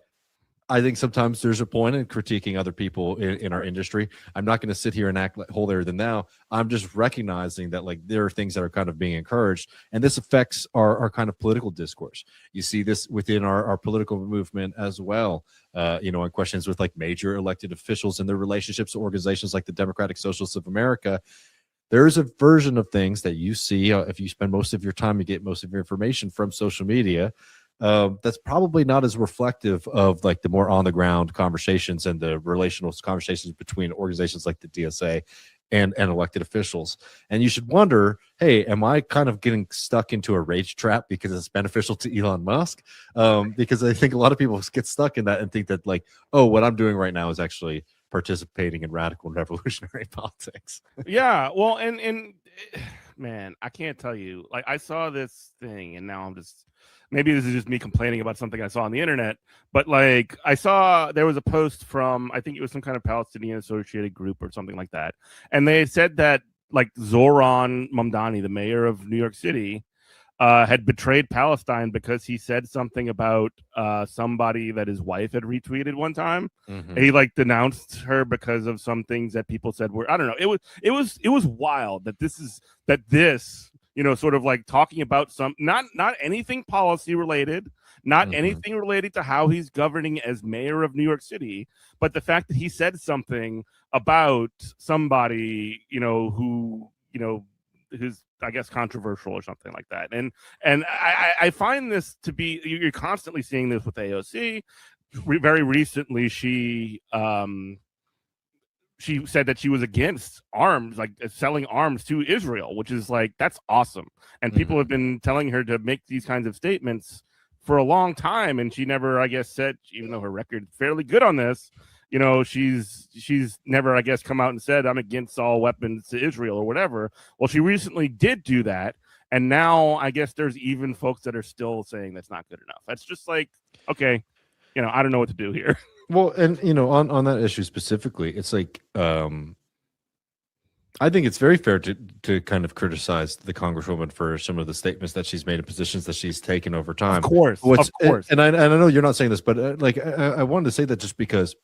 I think sometimes there's a point in critiquing other people in our industry. I'm not going to sit here and act like holier than thou. I'm just recognizing that like there are things that are kind of being encouraged, and this affects our kind of political discourse. You see this within our political movement as well. On questions with like major elected officials and their relationships to organizations like the Democratic Socialists of America. There's a version of things that you see if you spend most of your time, you get most of your information from social media. That's probably not as reflective of like the more on the ground conversations and the relational conversations between organizations like the DSA and elected officials. And you should wonder, hey, am I kind of getting stuck into a rage trap because it's beneficial to Elon Musk? Because I think a lot of people get stuck in that and think that like, oh, what I'm doing right now is actually participating in radical and revolutionary politics. Yeah, well, and man, I can't tell you. Like, I saw this thing, and now I'm just, maybe this is just me complaining about something I saw on the internet, but like I saw there was a post from, I think it was some kind of Palestinian Associated group or something like that, and they said that like Zoran Mamdani, the mayor of New York City, had betrayed Palestine because he said something about somebody that his wife had retweeted one time. And he like denounced her because of some things that people said were, I don't know. It was wild that this sort of like talking about some not anything policy related, not anything related to how he's governing as mayor of New York City, but the fact that he said something about somebody who who's, I guess, controversial or something like that. And I find this to be, you're constantly seeing this with AOC. Very recently, she said that she was against arms, like selling arms to Israel, which is like, that's awesome. And people have been telling her to make these kinds of statements for a long time. And she never, I guess, said, even though her record is fairly good on this, she's never, I guess, come out and said, I'm against all weapons to Israel or whatever. Well, she recently did do that. And now I guess there's even folks that are still saying that's not good enough. That's just like, okay, I don't know what to do here. Well, and on that issue specifically, it's like I I think it's very fair to kind of criticize the Congresswoman for some of the statements that she's made and positions that she's taken over time. Of course. And I know you're not saying this, but I wanted to say that just because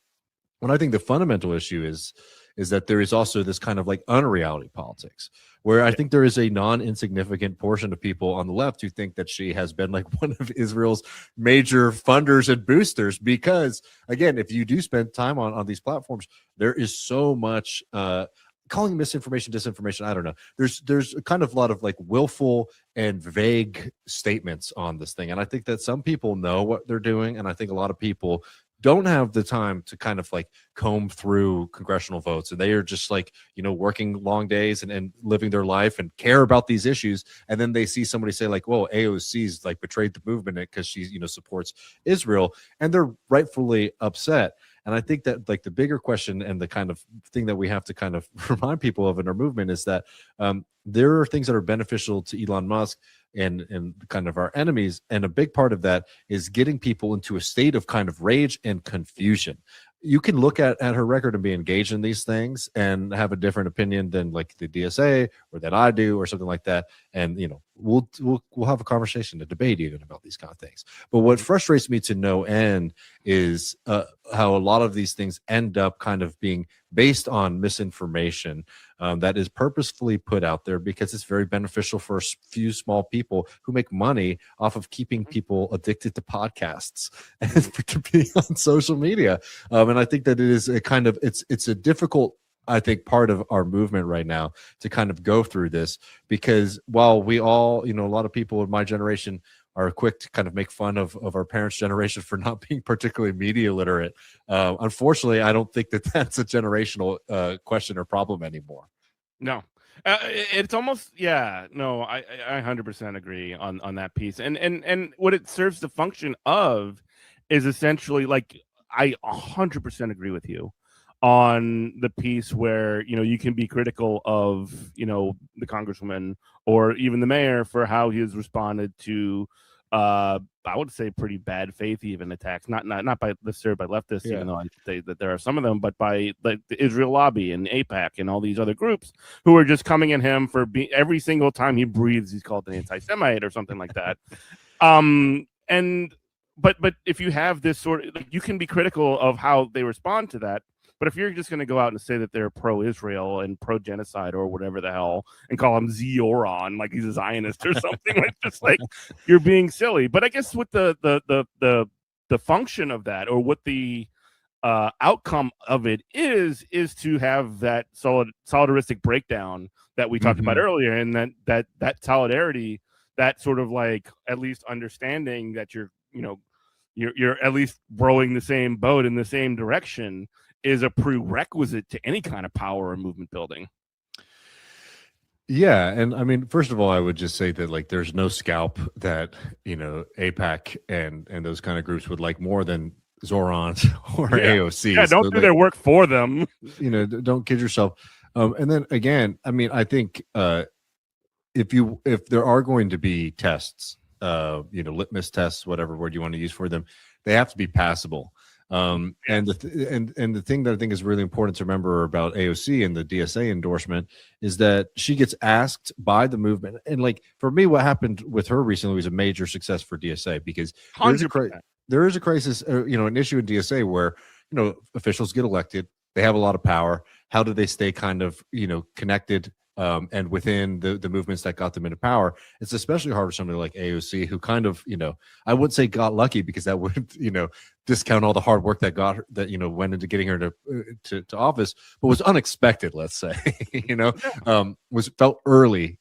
when I think the fundamental issue is that there is also this kind of like unreality politics, where I think there is a non-insignificant portion of people on the left who think that she has been like one of Israel's major funders and boosters. Because again, if you do spend time on these platforms, there is so much calling misinformation, disinformation. I don't know. There's a kind of lot of like willful and vague statements on this thing. And I think that some people know what they're doing. And I think a lot of people don't have the time to kind of like comb through congressional votes, and they are just like, working long days and living their life and care about these issues. And then they see somebody say like, well, AOC's like betrayed the movement because she, supports Israel, and they're rightfully upset. And I think that like the bigger question and the kind of thing that we have to kind of remind people of in our movement is that there are things that are beneficial to Elon Musk and kind of our enemies. And a big part of that is getting people into a state of kind of rage and confusion. You can look at her record and be engaged in these things and have a different opinion than like the DSA or that I do or something like that. And, we'll have a conversation, a debate even about these kind of things. But what frustrates me to no end is how a lot of these things end up kind of being based on misinformation that is purposefully put out there because it's very beneficial for a few small people who make money off of keeping people addicted to podcasts and to be on social media. And I think that it is a kind of, it's a difficult, I think, part of our movement right now to kind of go through this, because while we all, a lot of people in my generation are quick to kind of make fun of our parents' generation for not being particularly media literate. Unfortunately, I don't think that that's a generational question or problem anymore. No, it's almost, no, I 100% agree on that piece. And what it serves the function of is essentially like, I 100% agree with you on the piece where, you can be critical of, the congresswoman or even the mayor for how he has responded to, I would say pretty bad faith, even attacks, not by necessarily by leftists, even though I say that there are some of them, but by like the Israel lobby and AIPAC and all these other groups who are just coming at him for every single time he breathes, he's called an anti-Semite or something like that. But if you have this sort of, you can be critical of how they respond to that. But if you're just going to go out and say that they're pro-Israel and pro-genocide or whatever the hell, and call him Zioron, like he's a Zionist or something, like just like you're being silly. But I guess what the function of that, or what the outcome of it is to have that solidaristic breakdown that we talked about earlier, and that solidarity, that sort of like at least understanding that you're at least rowing the same boat in the same direction, is a prerequisite to any kind of power or movement building. Yeah, and I mean, first of all, I would just say that like there's no scalp that AIPAC and those kind of groups would like more than Zorons or AOC. Yeah, don't do their work for them. Don't kid yourself. And then again, I mean, I think if there are going to be tests, litmus tests, whatever word you want to use for them, they have to be passable. And the thing that I think is really important to remember about AOC and the DSA endorsement is that she gets asked by the movement. And like for me, what happened with her recently was a major success for DSA, because there is a crisis, an issue in DSA where officials get elected, they have a lot of power. How do they stay kind of connected and within the movements that got them into power? It's especially hard for somebody like AOC, who kind of, I wouldn't say got lucky, because that would, discount all the hard work that went into getting her to office, but was unexpected, let's say, was felt early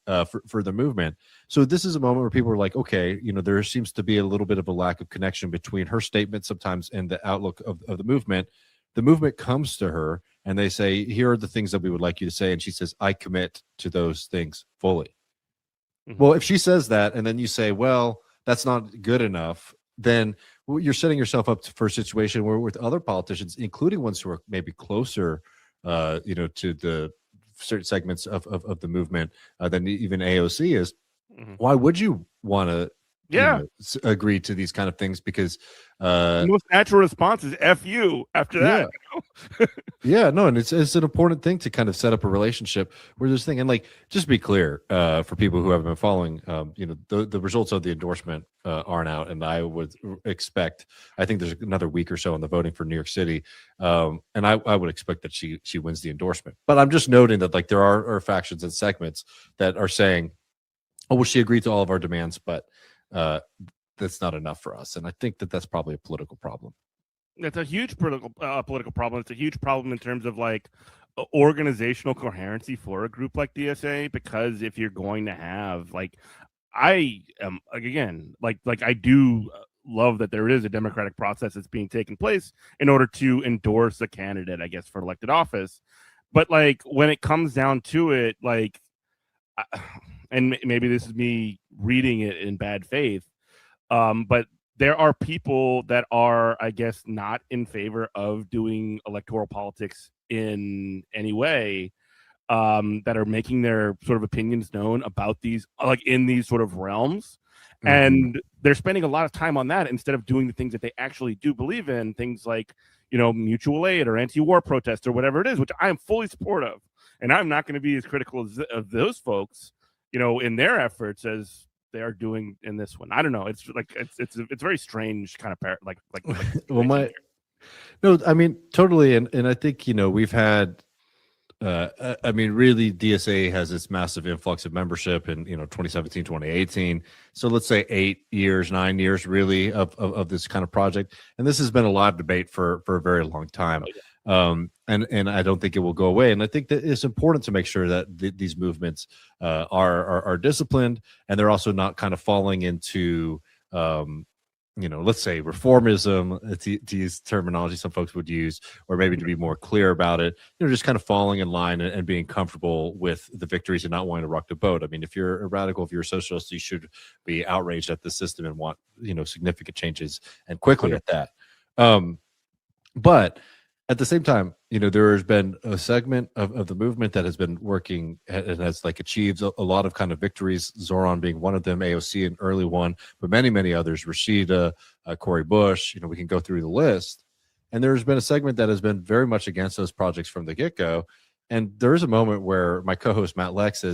for the movement. So this is a moment where people are like, okay, there seems to be a little bit of a lack of connection between her statement sometimes and the outlook of the movement. The movement comes to her and they say, here are the things that we would like you to say. And she says, I commit to those things fully. Well, if she says that, and then you say, well, that's not good enough, then you're setting yourself up for a situation where with other politicians, including ones who are maybe closer, to the certain segments of the movement than even AOC is, why would you want to Yeah. agree to these kind of things because the most natural response is F you after that. Yeah, no, and it's an important thing to kind of set up a relationship where there's thing, and like just be clear for people who haven't been following, the results of the endorsement aren't out, and I would expect, I think there's another week or so on the voting for New York City, and I would expect that she wins the endorsement. But I'm just noting that like there are factions and segments that are saying, oh well, she agreed to all of our demands, but that's not enough for us, and I think that that's probably a political problem. It's a huge political problem. It's a huge problem in terms of like organizational coherency for a group like DSA, because if you're going to have like, I am again like I do love that there is a democratic process that's being taken place in order to endorse a candidate, I guess, for elected office. But like when it comes down to it, like, and maybe this is me reading it in bad faith, but there are people that are, I guess, not in favor of doing electoral politics in any way, that are making their sort of opinions known about these, like in these sort of realms. Mm-hmm. And they're spending a lot of time on that instead of doing the things that they actually do believe in, things like, mutual aid or anti-war protest or whatever it is, which I am fully supportive. And I'm not going to be as critical of those folks, in their efforts as they are doing in this one. I don't know. It's like it's very strange kind of like well, no, I mean totally, and I think we've had. I mean, really, DSA has this massive influx of membership in 2017, 2018. So let's say 9 years, really, of this kind of project, and this has been a lot of debate for a very long time. And I don't think it will go away. And I think that it's important to make sure that these movements are disciplined, and they're also not kind of falling into let's say reformism, to use terminology some folks would use, or maybe to be more clear about it, just kind of falling in line and being comfortable with the victories and not wanting to rock the boat. I mean, if you're a radical, if you're a socialist, you should be outraged at the system and want, significant changes and quickly at that. But at the same time, there has been a segment of the movement that has been working and has like achieved a lot of kind of victories, Zoran being one of them, AOC an early one, but many, many others, Rashida, Cori Bush, we can go through the list. And there's been a segment that has been very much against those projects from the get-go. And there is a moment where my co-host Matt Lex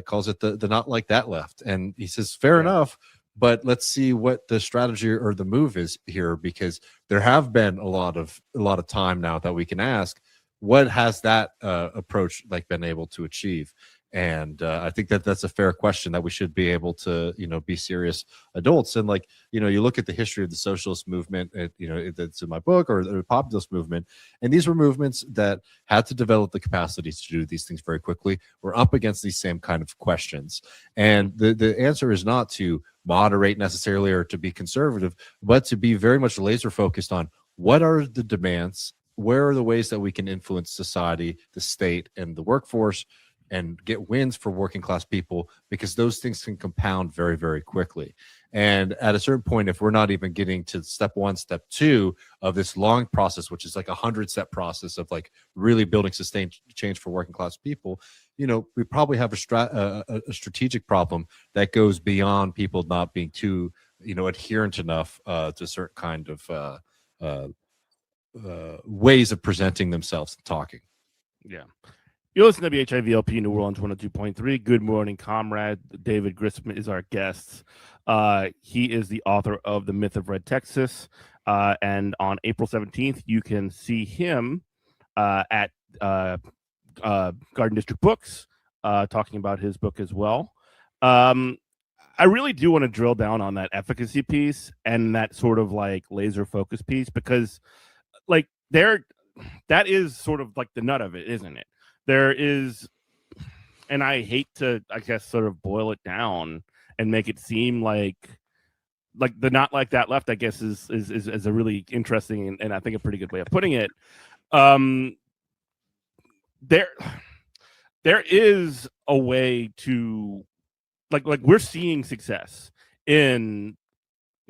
calls it the not like that left. And he says, fair enough, but let's see what the strategy or the move is here, because there have been a lot of time now that we can ask, what has that approach like been able to achieve? And I think that's a fair question that we should be able to, be serious adults. And like, you look at the history of the socialist movement, that's in my book, or the populist movement, and these were movements that had to develop the capacity to do these things very quickly. We're up against these same kind of questions. And the answer is not to moderate necessarily or to be conservative, but to be very much laser focused on what are the demands, where are the ways that we can influence society, the state, and the workforce, and get wins for working class people, because those things can compound very, very quickly. And at a certain point, if we're not even getting to step 1, step 2 of this long process, which is like 100-step process of like really building sustained change for working class people, we probably have a strategic problem that goes beyond people not being too, adherent enough to a certain kind of ways of presenting themselves and talking. Yeah. You listen to WHIVLP New Orleans 102.3. Good morning, comrade. David Grissom is our guest. He is the author of The Myth of Red Texas. And on April 17th, you can see him at Garden District Books, talking about his book as well. I really do want to drill down on that efficacy piece and that sort of like laser focus piece, because like that is sort of like the nut of it, isn't it? There is, and I hate to, I guess, sort of boil it down and make it seem like the not like that left, I guess, is a really interesting and I think a pretty good way of putting it. There is a way to like we're seeing success in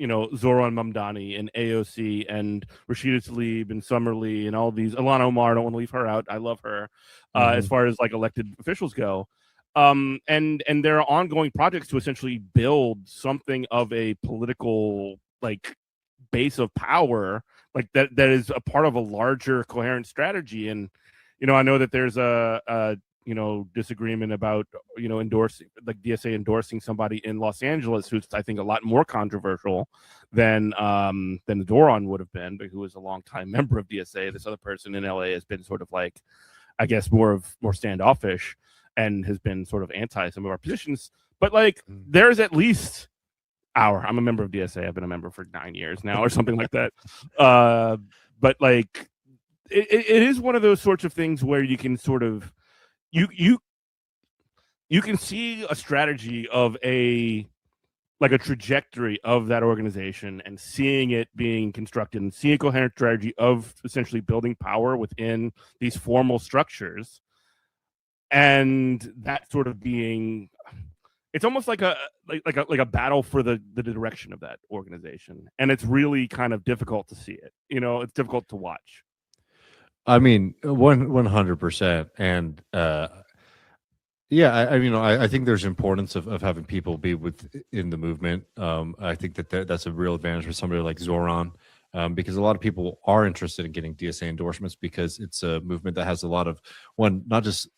Zoran Mamdani and AOC and Rashida Tlaib and Summerlee and all these. Ilhan Omar, I don't want to leave her out. I love her. As far as like elected officials go, And there are ongoing projects to essentially build something of a political like base of power, like that is a part of a larger coherent strategy. And I know that there's a disagreement about endorsing, like DSA endorsing somebody in Los Angeles who's I think a lot more controversial than the Doron would have been, but who is a longtime member of DSA. This other person in LA has been sort of like, I guess, more standoffish and has been sort of anti some of our positions. But like there's at least I'm a member of DSA. I've been a member for 9 years now or something like that. But like it is one of those sorts of things where you can sort of you can see a strategy of a trajectory of that organization and seeing it being constructed and seeing a coherent strategy of essentially building power within these formal structures, and that sort of being, it's almost like a battle for the direction of that organization, and it's really kind of difficult to see it. It's difficult to watch. I mean, 100%, and I think there's importance of having people be within the movement. I think that's a real advantage for somebody like Zoran, because a lot of people are interested in getting DSA endorsements because it's a movement that has a lot of not just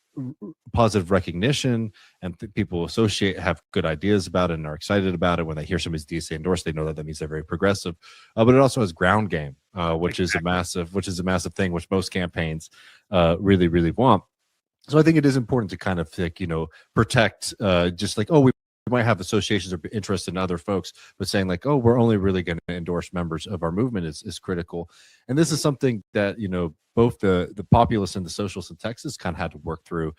positive recognition, and people have good ideas about it and are excited about it. When they hear somebody's DSA endorsed, they know that means they're very progressive. But it also has ground game, which is a massive thing, which most campaigns really, really want. So I think it is important to kind of protect, just like, we might have associations or interest in other folks, but saying like, we're only really going to endorse members of our movement is critical. And this is something that both the populists and the socialists in Texas kind of had to work through.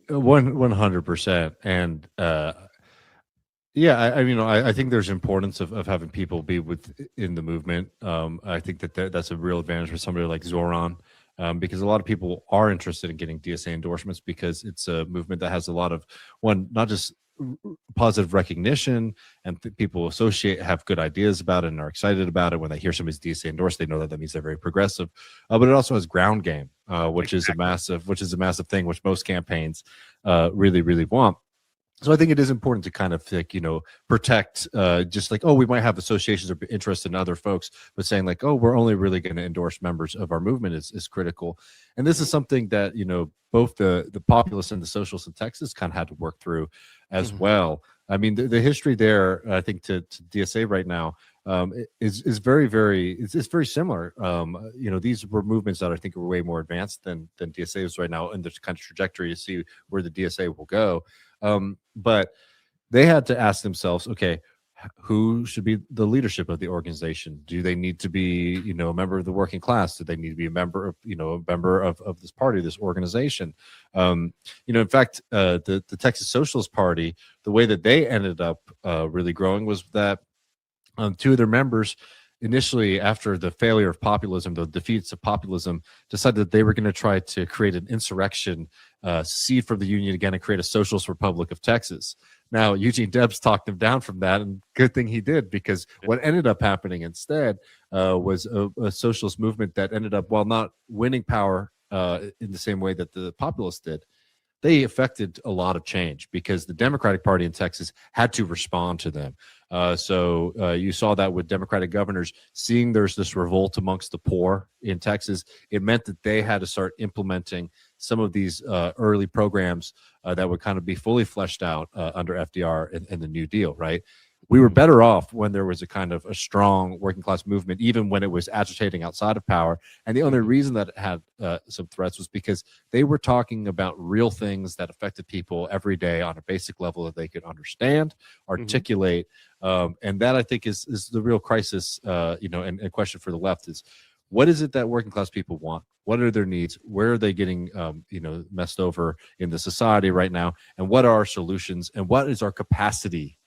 Uh, 100%, and I think there's importance of having people be within the movement. I think that's a real advantage for somebody like Zoran, because a lot of people are interested in getting DSA endorsements because it's a movement that has a lot of not just positive recognition, and people have good ideas about it and are excited about it. When they hear somebody's DSA endorsed, they know that means they're very progressive. But it also has ground game, which is a massive thing, which most campaigns really, really want. So I think it is important to kind of protect, just like, we might have associations or interest in other folks, but saying like, we're only really going to endorse members of our movement is critical. And this is something that both the populists and the socialists in Texas kind of had to work through as well. I mean, the history there, I think, to DSA right now is very, it's very similar. These were movements that I think were way more advanced than DSA is right now, and there's kind of trajectory to see where the DSA will go. But they had to ask themselves, okay, who should be the leadership of the organization? Do they need to be, a member of the working class? Do they need to be a member of this party, this organization? In fact, the Texas Socialist Party, the way that they ended up really growing was that two of their members, initially after the failure of populism, the defeats of populism, decided that they were going to try to create an insurrection, secede from the Union again, and create a socialist republic of Texas. Now, Eugene Debs talked him down from that, and good thing he did, because what ended up happening instead was a socialist movement that ended up, while not winning power in the same way that the populists did, they affected a lot of change because the Democratic Party in Texas had to respond to them. So you saw that with Democratic governors seeing there's this revolt amongst the poor in Texas. It meant that they had to start implementing some of these early programs that would kind of be fully fleshed out under FDR and the New Deal, right? We were better off when there was a kind of a strong working class movement, even when it was agitating outside of power. And the only reason that it had some threats was because they were talking about real things that affected people every day on a basic level that they could understand, articulate. And that, I think, is the real crisis, and question for the left is, what is it that working class people want? What are their needs? Where are they getting, messed over in the society right now? And what are our solutions? And what is our capacity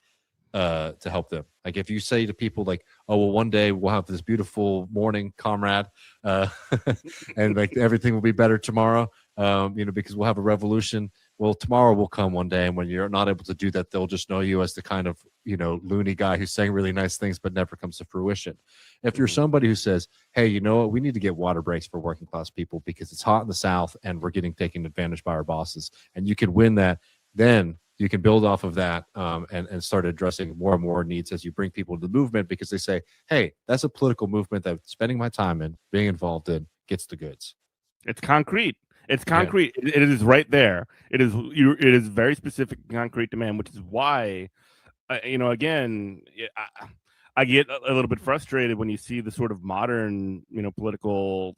to help them? Like, if you say to people like, oh, well, one day we'll have this beautiful morning, comrade, and like everything will be better tomorrow, because we'll have a revolution. Well, tomorrow will come one day, and when you're not able to do that, they'll just know you as the kind of, loony guy who's saying really nice things but never comes to fruition. If you're somebody who says, hey, you know what, we need to get water breaks for working class people because it's hot in the South and we're getting taken advantage by our bosses, and you can win that, then you can build off of that and start addressing more and more needs as you bring people to the movement, because they say, hey, that's a political movement that spending my time in, being involved in, gets the goods. It's concrete. It's concrete. Yeah. It is right there. It is very specific, concrete demand, which is why, again, I get a little bit frustrated when you see the sort of modern, political,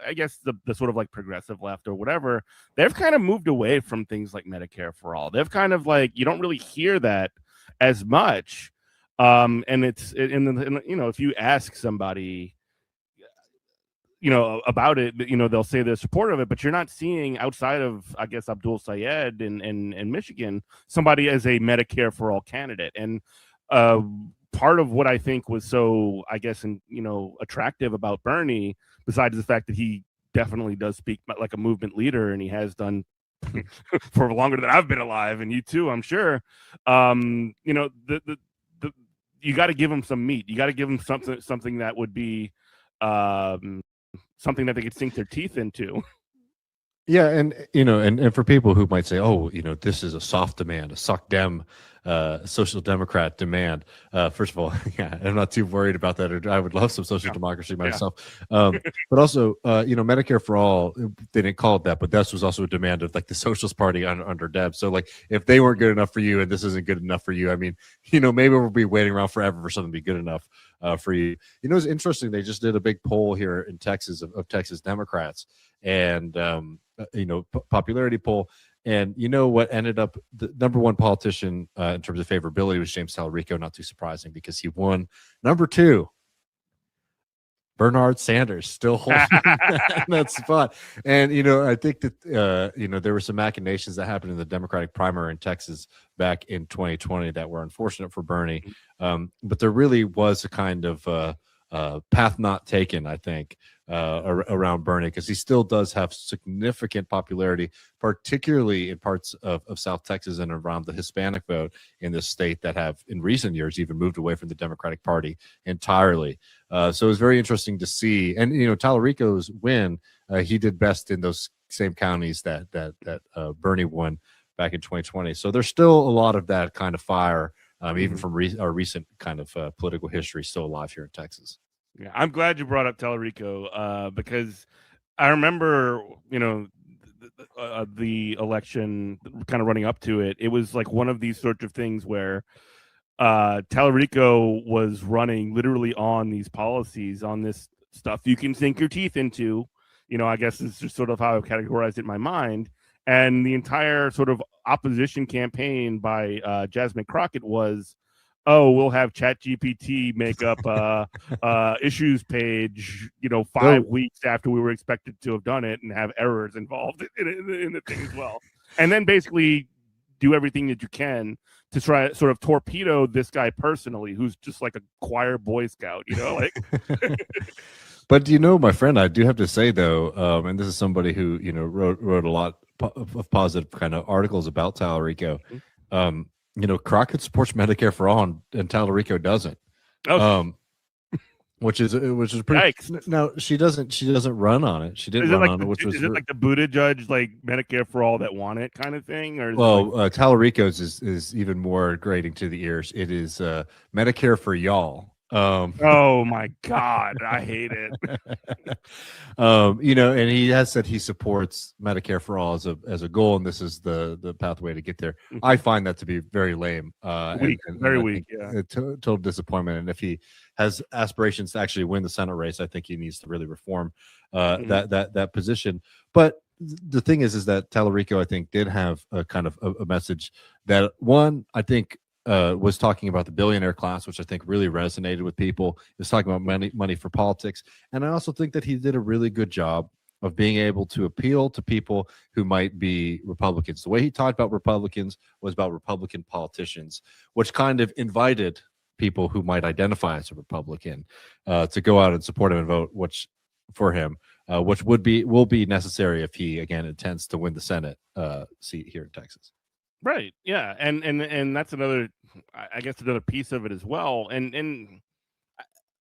I guess the sort of like progressive left or whatever. They've kind of moved away from things like Medicare for all. They've kind of like, you don't really hear that as much. And if you ask somebody, about it, they'll say they're supportive of it, but you're not seeing, outside of, I guess, Abdul Sayed in Michigan, somebody as a Medicare for all candidate. And part of what I think was so, I guess, attractive about Bernie, besides the fact that he definitely does speak like a movement leader, and he has done for longer than I've been alive, and you too, I'm sure. You got to give him some meat. You got to give him something that would be something that they could sink their teeth into. Yeah, and for people who might say, oh, this is a soft demand, a sock dem, social democrat demand. First of all, yeah, I'm not too worried about that. I would love some social democracy myself. But also, Medicare for all, they didn't call it that, but this was also a demand of like the Socialist Party under Deb. So like, if they weren't good enough for you and this isn't good enough for you, I mean, maybe we'll be waiting around forever for something to be good enough for you. It's interesting. They just did a big poll here in Texas of Texas Democrats, and popularity poll, and what ended up the number one politician in terms of favorability was James Tallarico. Not too surprising, because he won. Number two, Bernard Sanders, still holding that spot. And I think that there were some machinations that happened in the Democratic primary in Texas back in 2020 that were unfortunate for Bernie, but there really was a kind of path not taken, I think, around Bernie, because he still does have significant popularity, particularly in parts of South Texas and around the Hispanic vote in this state that have in recent years even moved away from the Democratic Party entirely. So it's very interesting to see. And Tallarico's win, he did best in those same counties that Bernie won back in 2020. So there's still a lot of that kind of fire, even from our recent kind of political history, still alive here in Texas. Yeah, I'm glad you brought up Tallarico, because I remember, the election kind of running up to it. It was like one of these sorts of things where Tallarico was running literally on these policies, on this stuff you can sink your teeth into. I guess it's just sort of how I've categorized it in my mind. And the entire sort of opposition campaign by Jasmine Crockett was, oh, we'll have ChatGPT make up issues page, 5 weeks after we were expected to have done it, and have errors involved in the thing as well. And then basically do everything that you can to try to sort of torpedo this guy personally, who's just like a choir Boy Scout, But my friend, I do have to say though, and this is somebody who wrote a lot of positive kind of articles about Tallarico. Crockett supports Medicare for all, and Tallarico doesn't. Which is pretty. Yikes. Now she doesn't run on it. She didn't run on it. Which was it like the Buttigieg, like Medicare for all that want it kind of thing, or Tallarico's is even more grating to the ears. It is Medicare for y'all. Oh my God, I hate it. And he has said he supports Medicare for all as a goal, and this is the pathway to get there. I find that to be very lame, very weak. Yeah, a total disappointment. And if he has aspirations to actually win the Senate race, I think he needs to really reform that position. But the thing is that Tallarico, I think, did have a kind of a message that, one, I think, was talking about the billionaire class, which I think really resonated with people. He was talking about money for politics. And I also think that he did a really good job of being able to appeal to people who might be Republicans. The way he talked about Republicans was about Republican politicians, which kind of invited people who might identify as a Republican to go out and support him and vote for him, which will be necessary if he, again, intends to win the Senate seat here in Texas. Right. Yeah. And that's another, I guess, another piece of it as well. And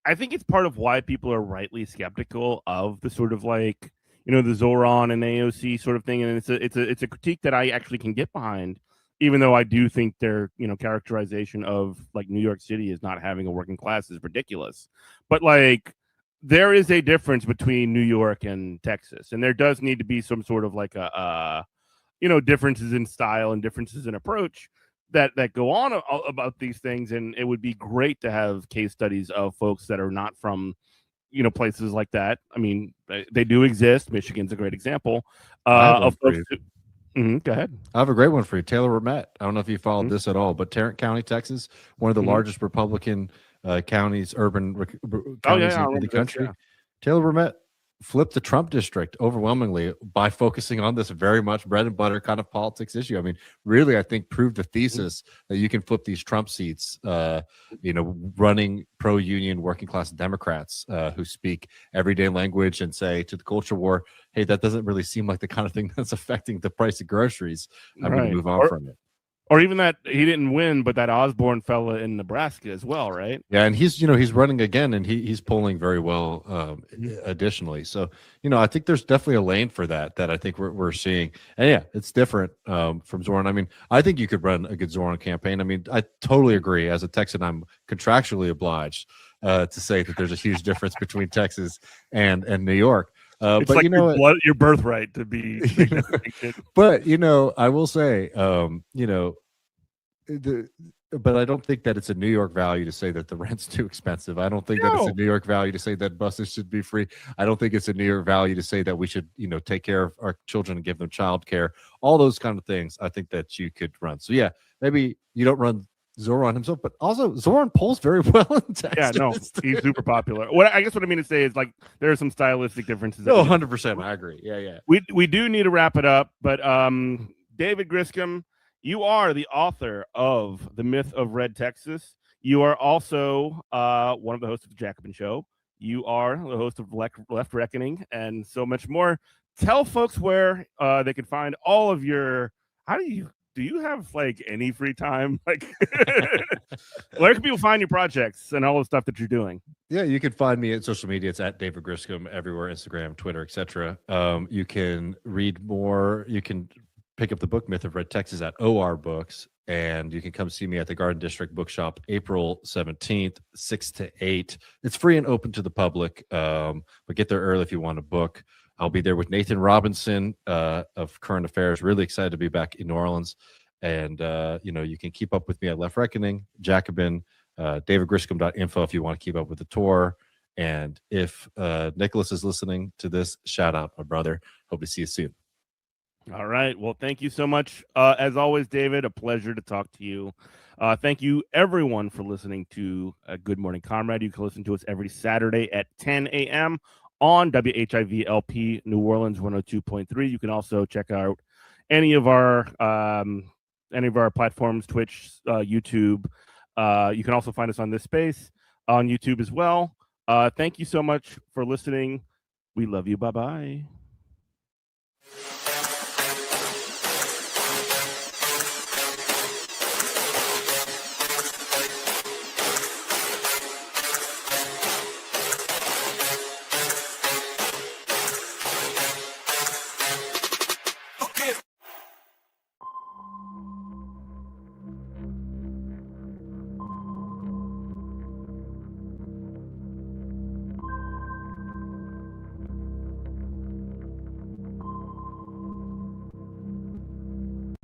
I think it's part of why people are rightly skeptical of the sort of like, the Zoran and AOC sort of thing. And it's a critique that I actually can get behind, even though I do think their, characterization of like New York City as not having a working class is ridiculous. But like, there is a difference between New York and Texas, and there does need to be some sort of like differences in style and differences in approach that go on about these things. And it would be great to have case studies of folks that are not from, places like that. I mean, they do exist. Michigan's a great example of folks. Go ahead. I have a great one for you. Taylor Ramett. I don't know if you followed this at all, but Tarrant County, Texas, one of the largest Republican counties, urban counties in the country. Taylor Ramett flipped the Trump district overwhelmingly by focusing on this very much bread and butter kind of politics issue. I mean, really, I think proved the thesis that you can flip these Trump seats, running pro-union working class Democrats who speak everyday language and say to the culture war, hey, that doesn't really seem like the kind of thing that's affecting the price of groceries. I'm going to move on from it. Or even that he didn't win, but that Osborne fella in Nebraska as well, right? Yeah, and he's running again, and he's polling very well. Additionally, so I think there's definitely a lane for that I think we're seeing, and yeah, it's different from Zoran. I mean, I think you could run a good Zoran campaign. I mean, I totally agree. As a Texan, I'm contractually obliged to say that there's a huge difference between Texas and New York. It's but like your birthright to be. But I will say, but I don't think that it's a New York value to say that the rent's too expensive. I don't think that it's a New York value to say that buses should be free. I don't think it's a New York value to say that we should, take care of our children and give them childcare. All those kind of things, I think that you could run. So yeah, maybe you don't run Zoran himself, but also Zoran polls very well in Texas. Yeah, no, he's super popular. What I mean to say is like there are some stylistic differences. No, 100%. I agree. Yeah. We do need to wrap it up, but David Griscom, you are the author of The Myth of Red Texas. You are also one of the hosts of the Jacobin Show. You are the host of Left Reckoning and so much more. Tell folks where they can find all of your. Do you have like any free time? Like, where can people find your projects and all the stuff that you're doing? Yeah, you can find me at social media. It's at David Griscom everywhere, Instagram, Twitter, etc. You can read more. You can pick up the book Myth of Red Texas at OR Books, and you can come see me at the Garden District Bookshop April 17th, 6 to 8. It's free and open to the public, but get there early if you want a book. I'll be there with Nathan Robinson of Current Affairs. Really excited to be back in New Orleans. And, you can keep up with me at Left Reckoning, Jacobin, davidgriscom.info if you want to keep up with the tour. And if Nicholas is listening to this, shout out, my brother. Hope to see you soon. All right. Well, thank you so much. As always, David, a pleasure to talk to you. Thank you, everyone, for listening to Good Morning Comrade. You can listen to us every Saturday at 10 a.m. on WHIV-LP New Orleans 102.3. You can also check out any of our platforms, Twitch, YouTube. You can also find us on this space on YouTube as well. Thank you so much for listening. We love you. Bye-bye.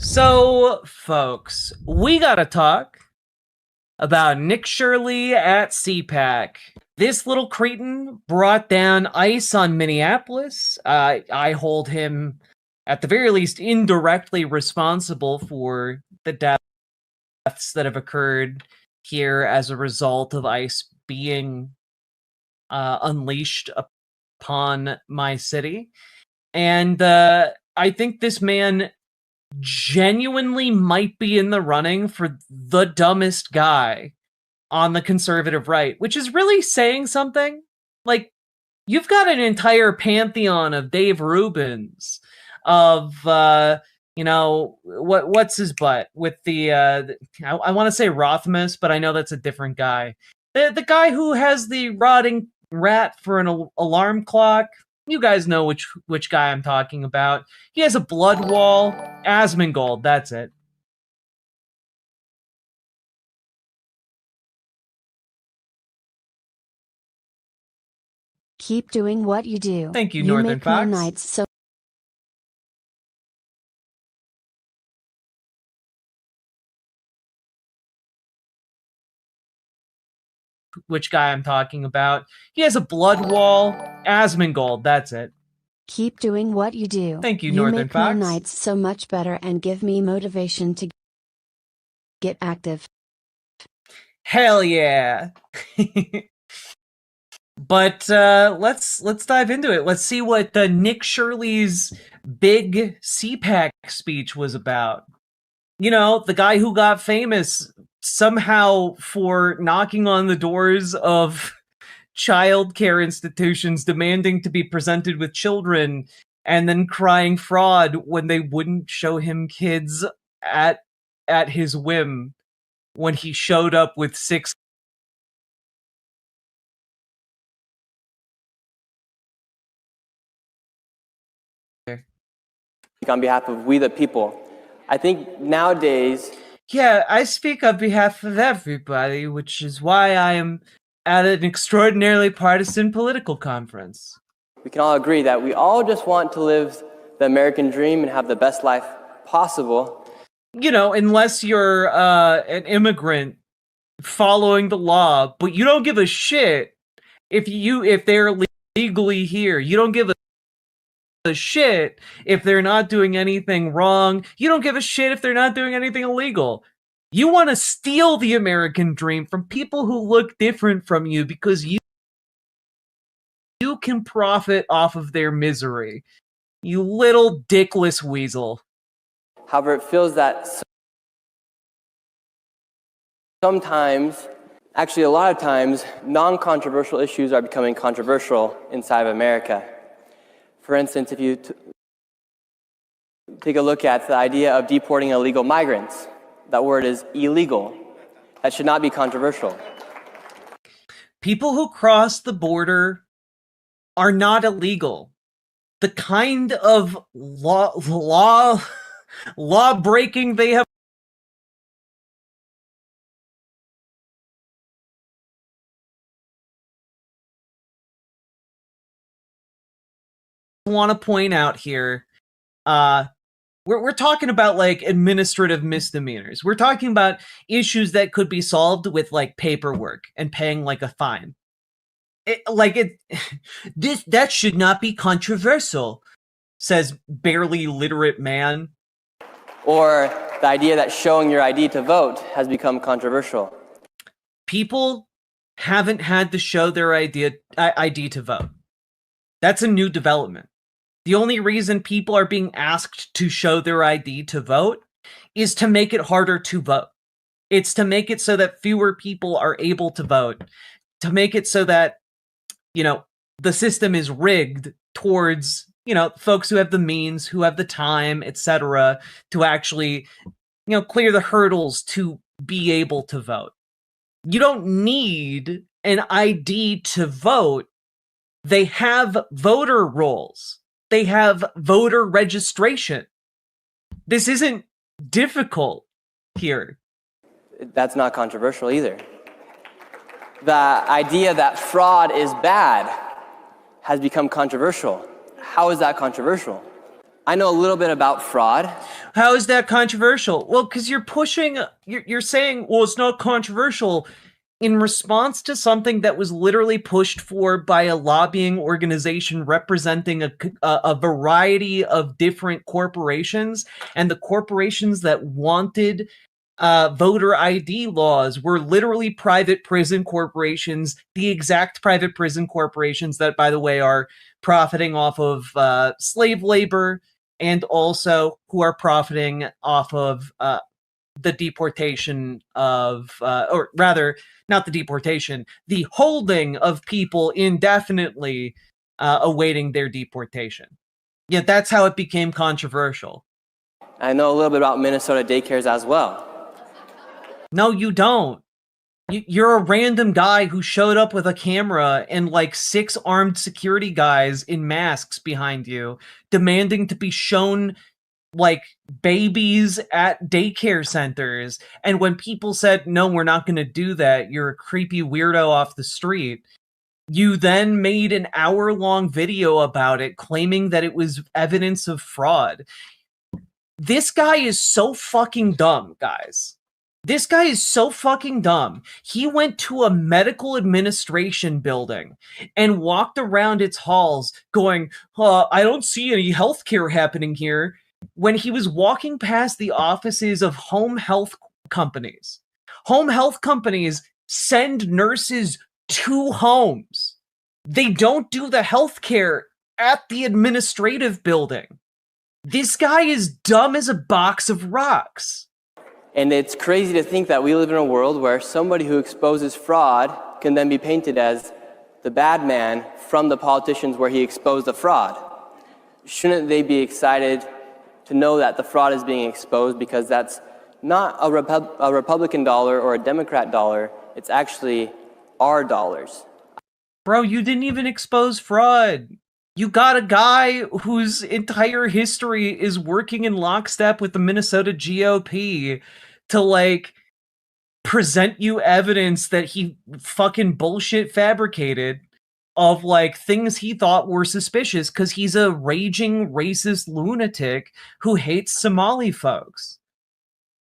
So, folks, we gotta talk about Nick Shirley at CPAC. This little cretin brought down ICE on Minneapolis. I hold him, at the very least, indirectly responsible for the deaths that have occurred here as a result of ICE being unleashed upon my city. And I think this man genuinely might be in the running for the dumbest guy on the conservative right, which is really saying something. Like, you've got an entire pantheon of Dave Rubins, of you know, what's his butt with I want to say Rothmus, but I know that's a different guy. The guy who has the rotting rat for an alarm clock. You guys know which guy I'm talking about. He has a blood wall. Asmongold, that's it. Keep doing what you do. Thank you, Northern make my Fox. nights so Which guy I'm talking about. He has a blood wall. Asmongold, that's it. keep doing what you do. Thank you, Northern make my Fox. nights so much better and give me motivation to get active. Hell yeah. But let's dive into it. Let's see what Nick Shirley's big CPAC speech was about. You know, the guy who got famous somehow for knocking on the doors of child care institutions demanding to be presented with children and then crying fraud when they wouldn't show him kids at his whim when he showed up with 6 on behalf of we the people. I think nowadays... Yeah, I speak on behalf of everybody, which is why I am at an extraordinarily partisan political conference. We can all agree that we all just want to live the American dream and have the best life possible. You know, unless you're an immigrant following the law, but you don't give a shit if they're legally here. You don't give a shit if they're not doing anything wrong. You don't give a shit if they're not doing anything illegal. You want to steal the American dream from people who look different from you because you can profit off of their misery. You little dickless weasel. However, it feels that sometimes, actually a lot of times, non-controversial issues are becoming controversial inside of America. For instance, if you take a look at the idea of deporting illegal migrants, that word is illegal. That should not be controversial. People who cross the border are not illegal. The kind of law breaking they have want to point out here, we're talking about like administrative misdemeanors. We're talking about issues that could be solved with like paperwork and paying like a fine. That should not be controversial, says barely literate man. Or the idea that showing your ID to vote has become controversial. People haven't had to show their ID to vote. That's a new development. The only reason people are being asked to show their ID to vote is to make it harder to vote. It's to make it so that fewer people are able to vote, to make it so that, you know, the system is rigged towards, you know, folks who have the means, who have the time, etc., to actually, you know, clear the hurdles to be able to vote. You don't need an ID to vote. They have voter rolls. They have voter registration. This isn't difficult here. That's not controversial either. The idea that fraud is bad has become controversial. How is that controversial? I know a little bit about fraud. How is that controversial? Well, because you're saying, well, it's not controversial in response to something that was literally pushed for by a lobbying organization representing a variety of different corporations, and the corporations that wanted voter ID laws were literally private prison corporations, the exact private prison corporations that, by the way, are profiting off of slave labor and also who are profiting off of the deportation of, or rather, not the deportation, the holding of people indefinitely awaiting their deportation. Yeah, that's how it became controversial. I know a little bit about Minnesota daycares as well. No, you don't. You're a random guy who showed up with a camera and like 6 armed security guys in masks behind you, demanding to be shown like babies at daycare centers. And when people said, no, we're not going to do that, you're a creepy weirdo off the street, you then made an hour-long video about it, claiming that it was evidence of fraud. This guy is so fucking dumb, guys. This guy is so fucking dumb. He went to a medical administration building and walked around its halls going, I don't see any healthcare happening here, when he was walking past the offices of home health companies. Home health companies send nurses to homes. They don't do the healthcare at the administrative building. This guy is dumb as a box of rocks. And it's crazy to think that we live in a world where somebody who exposes fraud can then be painted as the bad man from the politicians where he exposed the fraud. Shouldn't they be excited to know that the fraud is being exposed, because that's not a Republican dollar or a Democrat dollar, it's actually our dollars. Bro, you didn't even expose fraud. You got a guy whose entire history is working in lockstep with the Minnesota GOP to, like, present you evidence that he fucking bullshit fabricated of, like, things he thought were suspicious because he's a raging racist lunatic who hates Somali folks.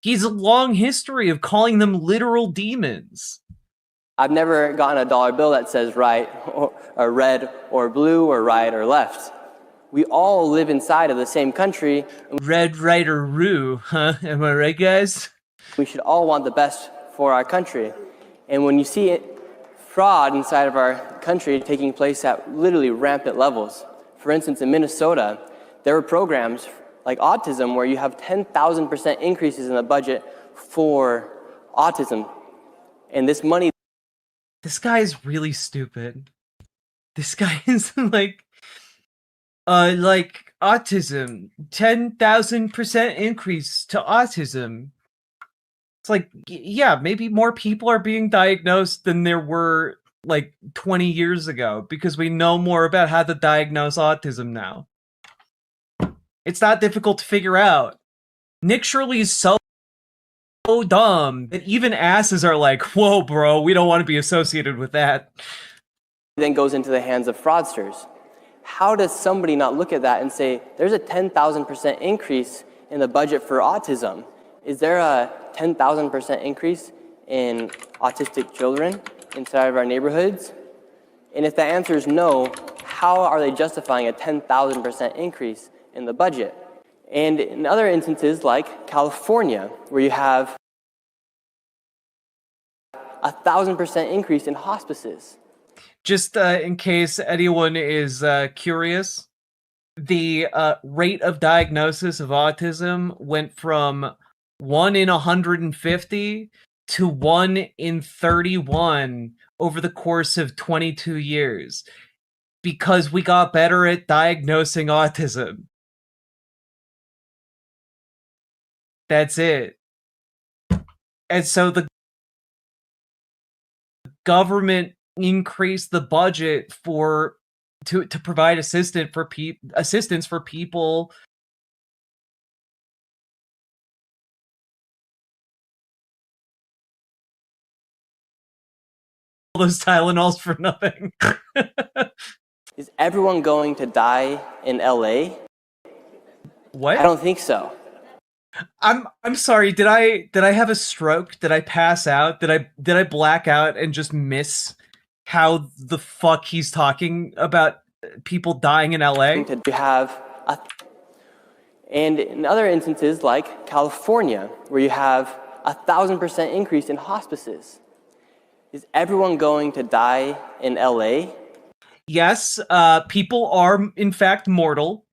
He's a long history of calling them literal demons. I've never gotten a dollar bill that says right or red or blue or right or left. We all live inside of the same country. Red, right, or roo, huh? Am I right, guys? We should all want the best for our country. And when you see fraud inside of our country taking place at literally rampant levels, for instance, in Minnesota, there were programs like autism where you have 10,000% increases in the budget for autism. And this money... This guy is really stupid. This guy is like autism, 10,000% increase to autism. It's like, yeah, maybe more people are being diagnosed than there were like 20 years ago because we know more about how to diagnose autism now. It's not difficult to figure out. Nick Shirley is so dumb that even asses are like, whoa, bro, we don't want to be associated with that. Then goes into the hands of fraudsters. How does somebody not look at that and say, there's a 10,000% increase in the budget for autism? Is there a 10,000% increase in autistic children inside of our neighborhoods? And if the answer is no, how are they justifying a 10,000% increase in the budget? And in other instances like California, where you have 1,000% increase in hospices. Just in case anyone is curious, the rate of diagnosis of autism went from 1 in 150 to 1 in 31 over the course of 22 years because we got better at diagnosing autism. That's it. And so the government increased the budget to provide assistance for people all those Tylenols for nothing. Is everyone going to die in LA? What? I don't think so. I'm sorry. Did I have a stroke? Did I pass out? Did I black out and just miss how the fuck he's talking about people dying in LA? And in other instances like California, where you have 1,000% increase in hospices. Is everyone going to die in LA? Yes, people are in fact mortal.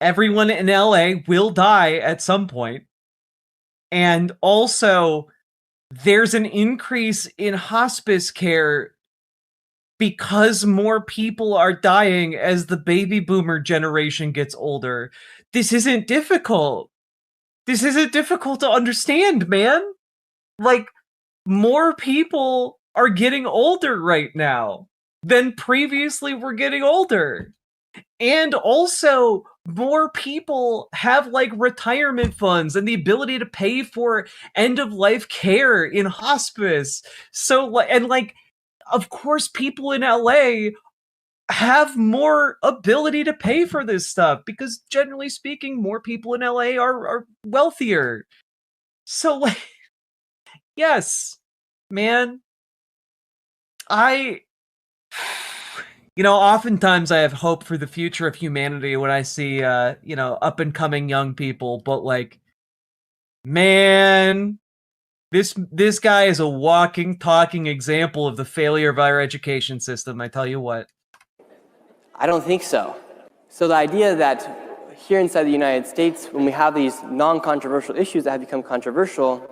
Everyone in LA will die at some point. And also, there's an increase in hospice care because more people are dying as the baby boomer generation gets older. This isn't difficult. This isn't difficult to understand, man. Like, more people are getting older right now than previously were getting older. And also, more people have like retirement funds and the ability to pay for end of life care in hospice. So, and like, of course, people in LA have more ability to pay for this stuff because, generally speaking, more people in LA are wealthier. So, like, yes, man, oftentimes I have hope for the future of humanity when I see, up and coming young people, but like, man, this guy is a walking, talking example of the failure of our education system. I tell you what. I don't think so. So the idea that here inside the United States, when we have these non-controversial issues that have become controversial,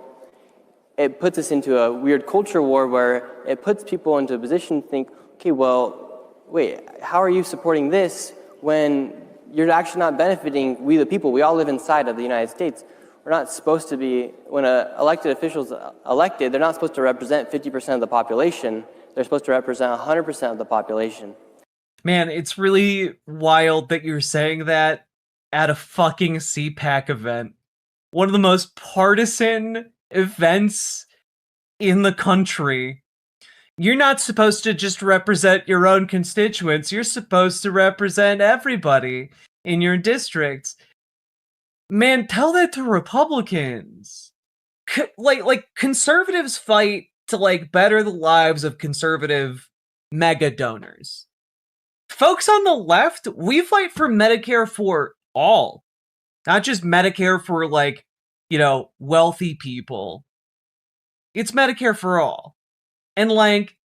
it puts us into a weird culture war where it puts people into a position to think, okay, well, wait, how are you supporting this when you're actually not benefiting we the people? We all live inside of the United States. We're not supposed to be, when elected officials elected, they're not supposed to represent 50% of the population. They're supposed to represent 100% of the population. Man, it's really wild that you're saying that at a fucking CPAC event. One of the most partisan events in the country. You're not supposed to just represent your own constituents. You're supposed to represent everybody in your districts. Man, tell that to Republicans. Like conservatives fight to like better the lives of conservative mega donors. Folks on the left, we fight for Medicare for all. Not just Medicare for like, wealthy people. It's Medicare for all. And like,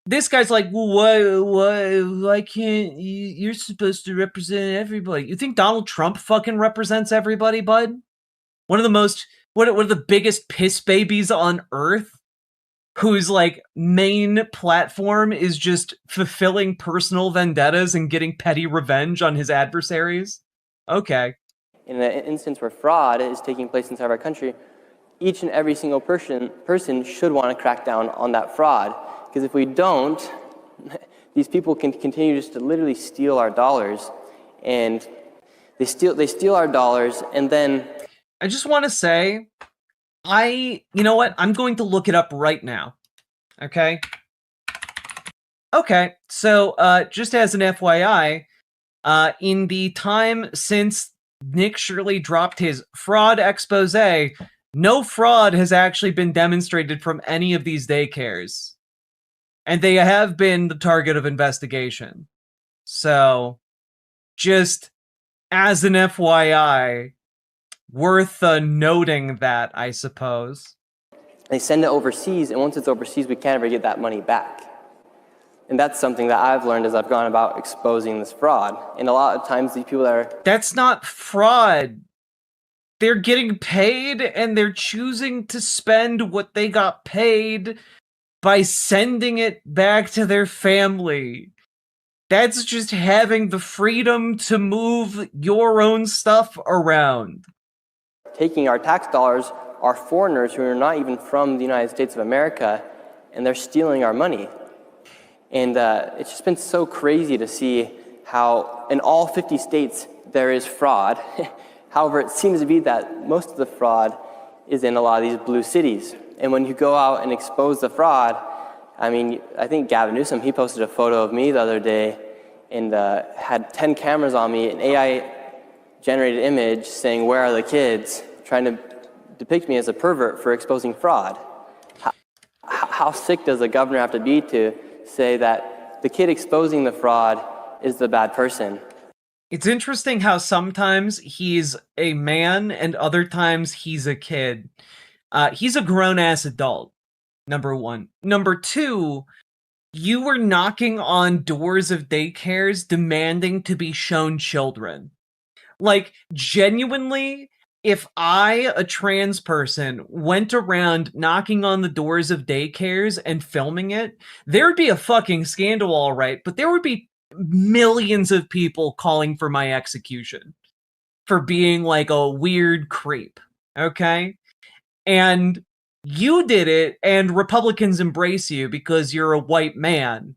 this guy's like, well, why can't you're supposed to represent everybody? You think Donald Trump fucking represents everybody, bud? One of the biggest piss babies on earth, whose like main platform is just fulfilling personal vendettas and getting petty revenge on his adversaries? Okay. In an instance where fraud is taking place inside our country, each and every single person should want to crack down on that fraud. Because if we don't, these people can continue just to literally steal our dollars. And they steal our dollars, and then... I just want to say, you know what? I'm going to look it up right now. Okay? Okay, so just as an FYI, in the time since Nick Shirley dropped his fraud expose, no fraud has actually been demonstrated from any of these daycares. And they have been the target of investigation. So, just as an FYI, worth noting that, I suppose. They send it overseas, and once it's overseas, we can't ever get that money back. And that's something that I've learned as I've gone about exposing this fraud. And a lot of times, these people that are... That's not fraud. They're getting paid, and they're choosing to spend what they got paid by sending it back to their family. That's just having the freedom to move your own stuff around. Taking our tax dollars are foreigners who are not even from the United States of America, and they're stealing our money. And it's just been so crazy to see how in all 50 states there is fraud. However, it seems to be that most of the fraud is in a lot of these blue cities. And when you go out and expose the fraud, I mean, I think Gavin Newsom, he posted a photo of me the other day and had 10 cameras on me, an AI-generated image saying, "Where are the kids?" trying to depict me as a pervert for exposing fraud. How sick does a governor have to be to say that the kid exposing the fraud is the bad person? It's interesting how sometimes he's a man and other times he's a kid. He's a grown-ass adult, number one. Number two, you were knocking on doors of daycares demanding to be shown children. Like, genuinely, if I, a trans person, went around knocking on the doors of daycares and filming it, there would be a fucking scandal, all right, but there would be millions of people calling for my execution for being like a weird creep, okay? And you did it, and Republicans embrace you because you're a white man,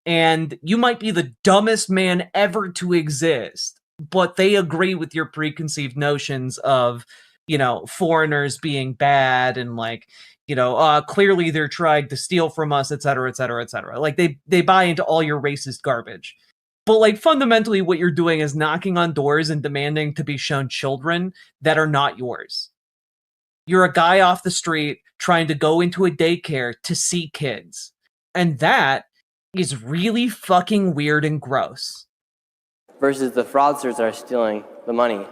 and you might be the dumbest man ever to exist, but they agree with your preconceived notions of, you know, foreigners being bad and like, you know, clearly they're trying to steal from us, et cetera, et cetera, et cetera. Like they buy into all your racist garbage. But like fundamentally what you're doing is knocking on doors and demanding to be shown children that are not yours. You're a guy off the street trying to go into a daycare to see kids. And that is really fucking weird and gross. Versus the fraudsters that are stealing the money.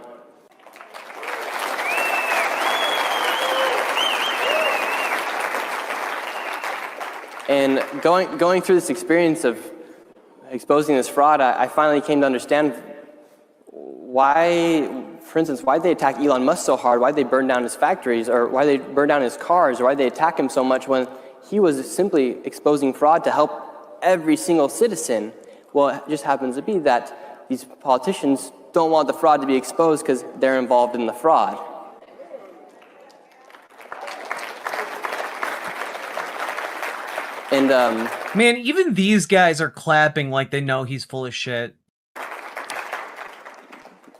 And going through this experience of exposing this fraud, I finally came to understand why, for instance, why they attack Elon Musk so hard, why they burn down his factories, or why they burn down his cars, or why they attack him so much when he was simply exposing fraud to help every single citizen. Well, it just happens to be that these politicians don't want the fraud to be exposed because they're involved in the fraud. And man, even these guys are clapping like they know he's full of shit.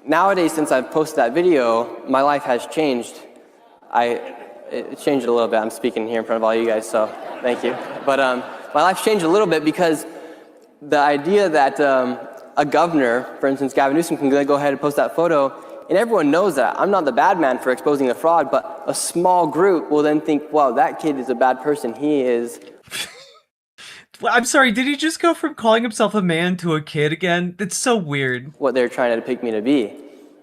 Nowadays, since I've posted that video, my life has changed. It changed a little bit. I'm speaking here in front of all you guys, so thank you. But my life's changed a little bit because the idea that a governor, for instance, Gavin Newsom, can go ahead and post that photo, and everyone knows that I'm not the bad man for exposing the fraud, but a small group will then think, wow, that kid is a bad person. He is... I'm sorry, did he just go from calling himself a man to a kid again? It's so weird. What they're trying to depict me to be.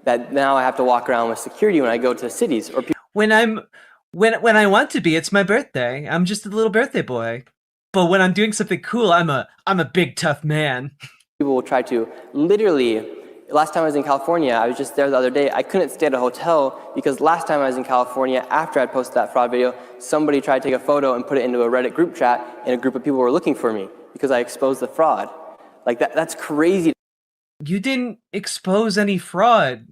That now I have to walk around with security when I go to cities. Or when I want to be, it's my birthday. I'm just a little birthday boy. But when I'm doing something cool, I'm a big tough man. People will try to literally... Last time I was in California, I was just there the other day. I couldn't stay at a hotel because last time I was in California, after I posted that fraud video, somebody tried to take a photo and put it into a Reddit group chat, and a group of people were looking for me because I exposed the fraud. Like that's crazy. You didn't expose any fraud.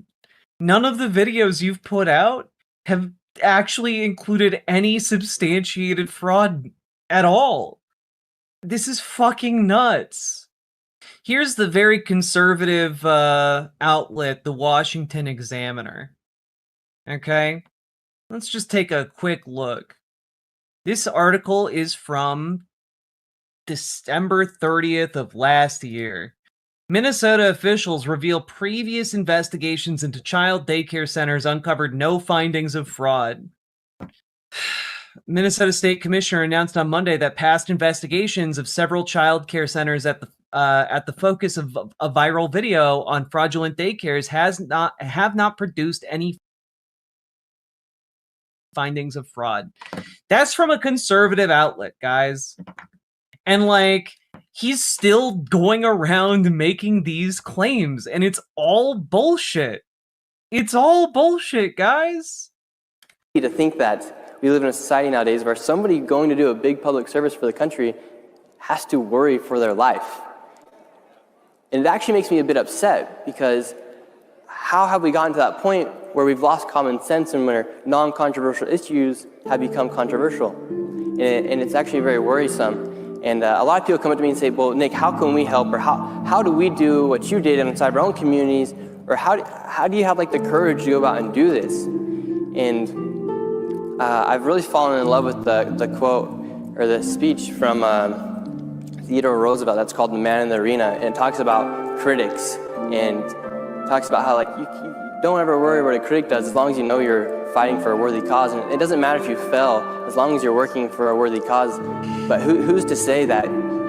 None of the videos you've put out have actually included any substantiated fraud at all. This is fucking nuts. Here's the very conservative outlet, the Washington Examiner. Okay? Let's just take a quick look. This article is from December 30th of last year. Minnesota officials reveal previous investigations into child daycare centers uncovered no findings of fraud. Minnesota State Commissioner announced on Monday that past investigations of several child care centers at the focus of a viral video on fraudulent daycares have not produced any findings of fraud. That's from a conservative outlet, guys. And like, he's still going around making these claims, and it's all bullshit. It's all bullshit, guys. To think that we live in a society nowadays where somebody going to do a big public service for the country has to worry for their life. And it actually makes me a bit upset because how have we gotten to that point where we've lost common sense and where non-controversial issues have become controversial? And it's actually very worrisome. And a lot of people come up to me and say, well, Nick, how can we help? Or how do we do what you did inside our own communities? Or how do you have like the courage to go about and do this? And I've really fallen in love with the quote or the speech from Theodore Roosevelt that's called The Man in the Arena, and it talks about critics and talks about how like you don't ever worry what a critic does as long as you know you're fighting for a worthy cause, and it doesn't matter if you fail as long as you're working for a worthy cause. But who's to say that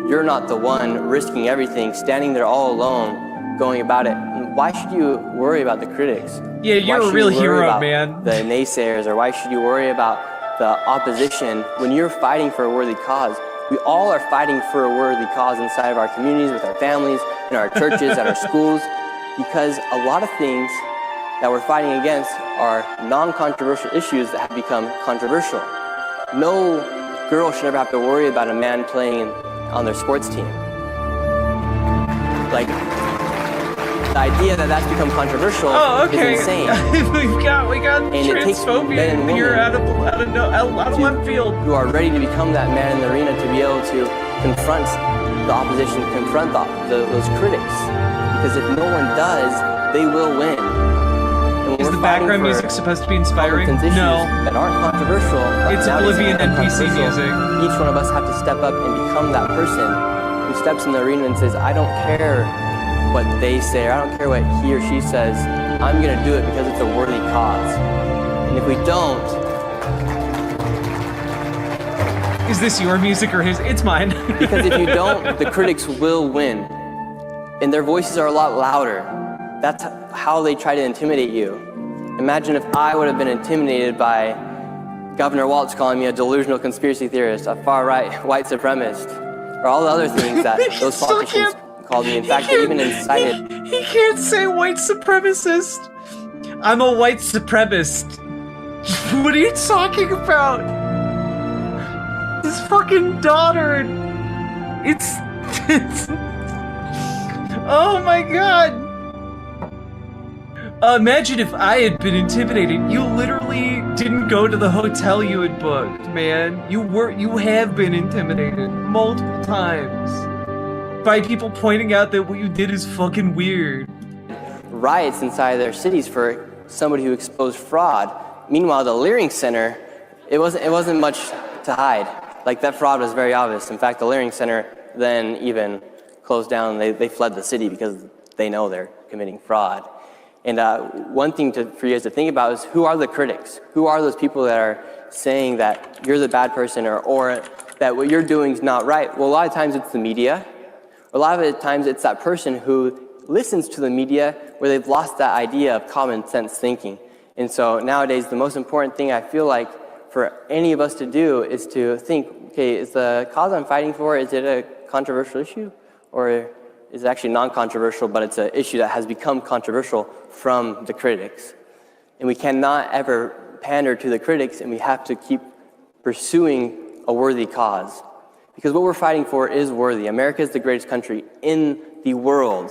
you're not the one risking everything, standing there all alone, going about it? And why should you worry about the critics? Yeah, you're a real hero, man. The naysayers, or why should you worry about the opposition when you're fighting for a worthy cause? We all are fighting for a worthy cause inside of our communities, with our families, in our churches, at our schools, because a lot of things that we're fighting against are non-controversial issues that have become controversial. No girl should ever have to worry about a man playing on their sports team. Like, the idea that that's become controversial is insane. we got And it takes men transphobia and here women out of left field. who are ready to become that man in the arena to be able to confront the opposition, confront those critics. Because if no one does, they will win. And Is the background music supposed to be inspiring? No. That aren't controversial. It's now that Oblivion become NPC controversial, music. Each one of us have to step up and become that person who steps in the arena and says, I don't care what they say, or I don't care what he or she says. I'm going to do it because it's a worthy cause. And if we don't... Is this your music or his? It's mine. Because if you don't, the critics will win. And their voices are a lot louder. That's how they try to intimidate you. Imagine if I would have been intimidated by Governor Walz calling me a delusional conspiracy theorist, a far-right white supremacist, or all the other things that those politicians called me. In fact, they even incited... He can't say white supremacist. I'm a white supremacist. What are you talking about? His fucking daughter. It's oh my god. Imagine if I had been intimidated. You literally didn't go to the hotel you had booked, man. You have been intimidated multiple times by people pointing out that what you did is fucking weird. Riots inside their cities for somebody who exposed fraud. Meanwhile, the Leering Center, it wasn't much to hide. Like, that fraud was very obvious. In fact, the Leering Center then even closed down. They fled the city because they know they're committing fraud. And one thing for you guys to think about is, who are the critics? Who are those people that are saying that you're the bad person or that what you're doing is not right? Well, a lot of times it's the media. A lot of the times it's that person who listens to the media where they've lost that idea of common sense thinking. And so nowadays, the most important thing I feel like for any of us to do is to think, okay, is the cause I'm fighting for, is it a controversial issue? Or is it actually non-controversial, but it's an issue that has become controversial from the critics? And we cannot ever pander to the critics, and we have to keep pursuing a worthy cause. Because what we're fighting for is worthy. America is the greatest country in the world.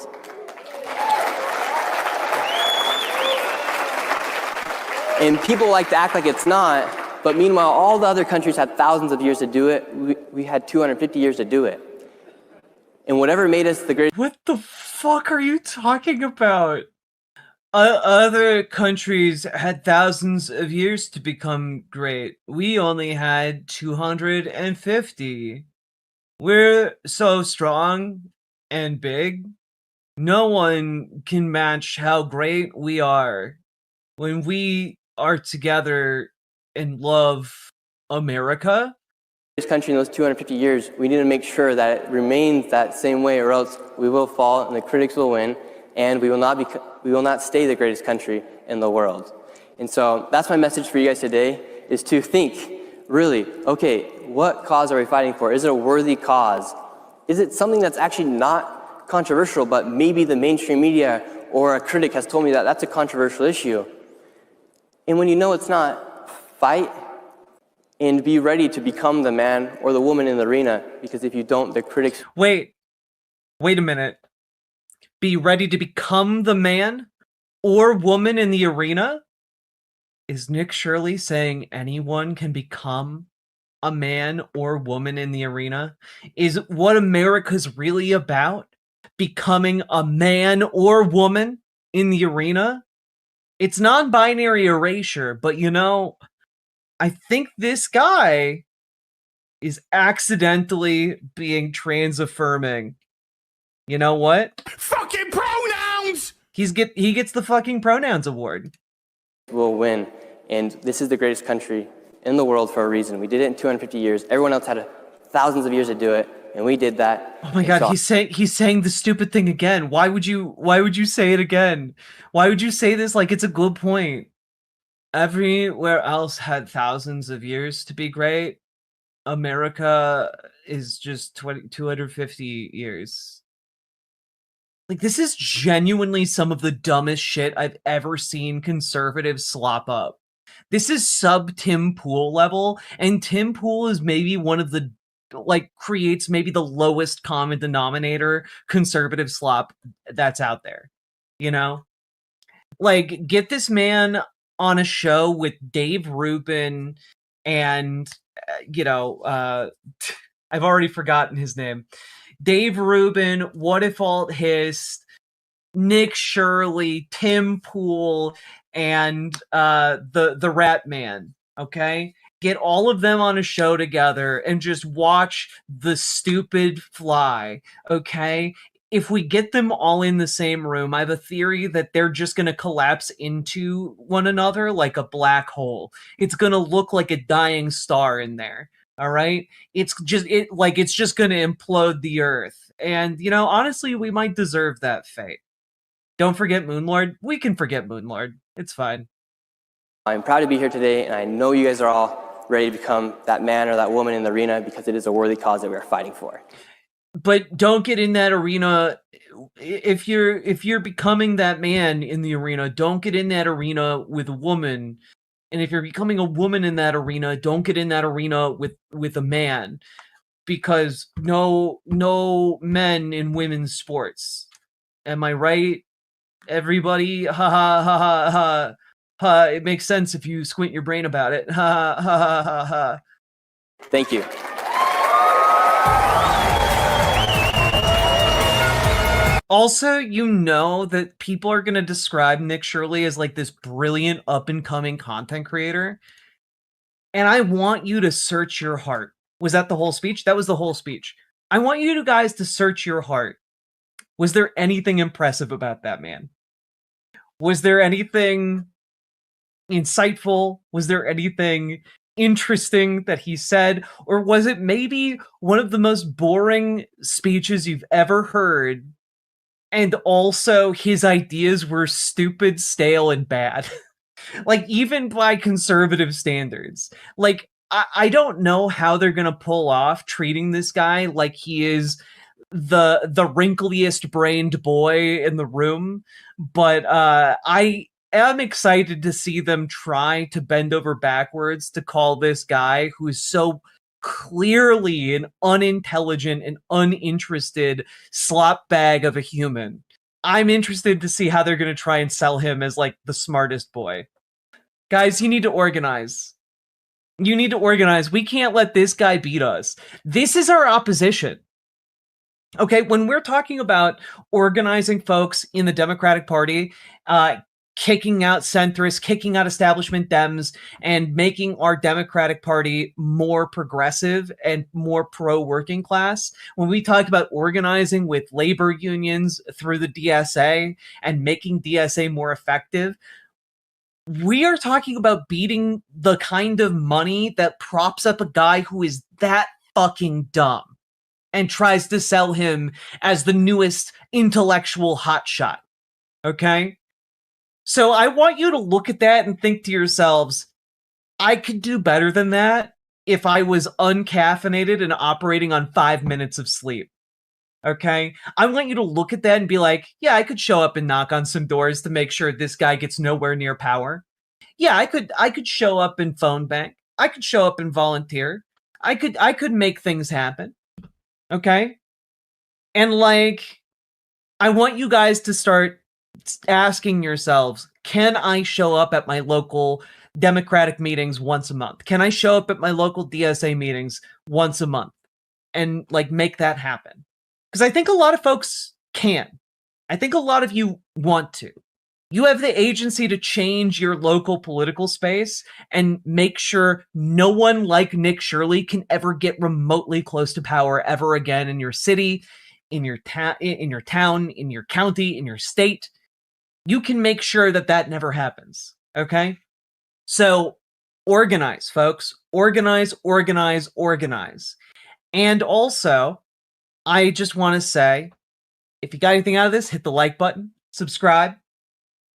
And people like to act like it's not, but meanwhile, all the other countries had thousands of years to do it. We had 250 years to do it. And whatever made us the greatest... What the fuck are you talking about? Other countries had thousands of years to become great. We only had 250. We're so strong and big. No one can match how great we are when we are together and love America. This country in those 250 years, we need to make sure that it remains that same way, or else we will fall and the critics will win, and we will not stay the greatest country in the world. And so that's my message for you guys today, is to think, really, okay, what cause are we fighting for? Is it a worthy cause? Is it something that's actually not controversial, but maybe the mainstream media or a critic has told me that that's a controversial issue? And when you know it's not, fight and be ready to become the man or the woman in the arena, because if you don't, the critics... Wait a minute. Be ready to become the man or woman in the arena? Is Nick Shirley saying anyone can become a man or woman in the arena? Is what America's really about becoming a man or woman in the arena? It's non-binary erasure, but you know, I think this guy is accidentally being trans-affirming. You know what? Fucking pronouns! He gets the fucking pronouns award. Will win, and this is the greatest country in the world for a reason. We did it in 250 years. Everyone else had thousands of years to do it, and we did that. Oh my god, he's saying the stupid thing again. Why would you say it again? Why would you say this like it's a good point? Everywhere else had thousands of years to be great. America is just 250 years. Like, this is genuinely some of the dumbest shit I've ever seen conservatives slop up. This is sub Tim Pool level, and Tim Pool is maybe one of the, like, creates maybe the lowest common denominator conservative slop that's out there. You know? Like, get this man on a show with Dave Rubin and, I've already forgotten his name. Dave Rubin, What If Alt Hist, Nick Shirley, Tim Pool, and the Rat Man. Okay, get all of them on a show together and just watch the stupid fly. Okay, if we get them all in the same room, I have a theory that they're just going to collapse into one another like a black hole. It's going to look like a dying star in there. All right, it's just going to implode the earth. And honestly, we might deserve that fate. Don't forget Moonlord. We can forget Moonlord. It's fine. I'm proud to be here today, and I know you guys are all ready to become that man or that woman in the arena because it is a worthy cause that we are fighting for. But don't get in that arena. If you're becoming that man in the arena, don't get in that arena with a woman. And if you're becoming a woman in that arena, don't get in that arena with a man, because no men in women's sports. Am I right? Everybody, ha ha ha ha ha ha. It makes sense if you squint your brain about it. Ha ha ha ha ha. Thank you. Also, that people are going to describe Nick Shirley as like this brilliant up-and-coming content creator. And I want you to search your heart. Was that the whole speech? That was the whole speech. I want you guys to search your heart. Was there anything impressive about that man? Was there anything insightful? Was there anything interesting that he said? Or was it maybe one of the most boring speeches you've ever heard? And also, his ideas were stupid, stale, and bad. Like, even by conservative standards. Like, I don't know how they're gonna pull off treating this guy like he is the wrinkliest brained boy in the room, but I am excited to see them try to bend over backwards to call this guy, who is so clearly an unintelligent and uninterested slop bag of a human. I'm interested to see how they're going to try and sell him as like the smartest boy. Guys, you need to organize. You need to organize. We can't let this guy beat us. This is our opposition. Okay, when we're talking about organizing folks in the Democratic Party, kicking out centrists, kicking out establishment Dems, and making our Democratic Party more progressive and more pro-working class, when we talk about organizing with labor unions through the DSA and making DSA more effective, we are talking about beating the kind of money that props up a guy who is that fucking dumb and tries to sell him as the newest intellectual hotshot. Okay? So I want you to look at that and think to yourselves, I could do better than that if I was uncaffeinated and operating on 5 minutes of sleep. Okay? I want you to look at that and be like, yeah, I could show up and knock on some doors to make sure this guy gets nowhere near power. Yeah, I could show up and phone bank. I could show up and volunteer. I could make things happen. Okay? And like, I want you guys to start asking yourselves, can I show up at my local Democratic meetings once a month? Can I show up at my local DSA meetings once a month and like make that happen? Because I think a lot of folks can. I think a lot of you want to. You have the agency to change your local political space and make sure no one like Nick Shirley can ever get remotely close to power ever again in your city, in your town, in your county, in your state. You can make sure that that never happens. Okay? So organize, folks. Organize, organize, organize. And also, I just want to say, if you got anything out of this, hit the like button, subscribe,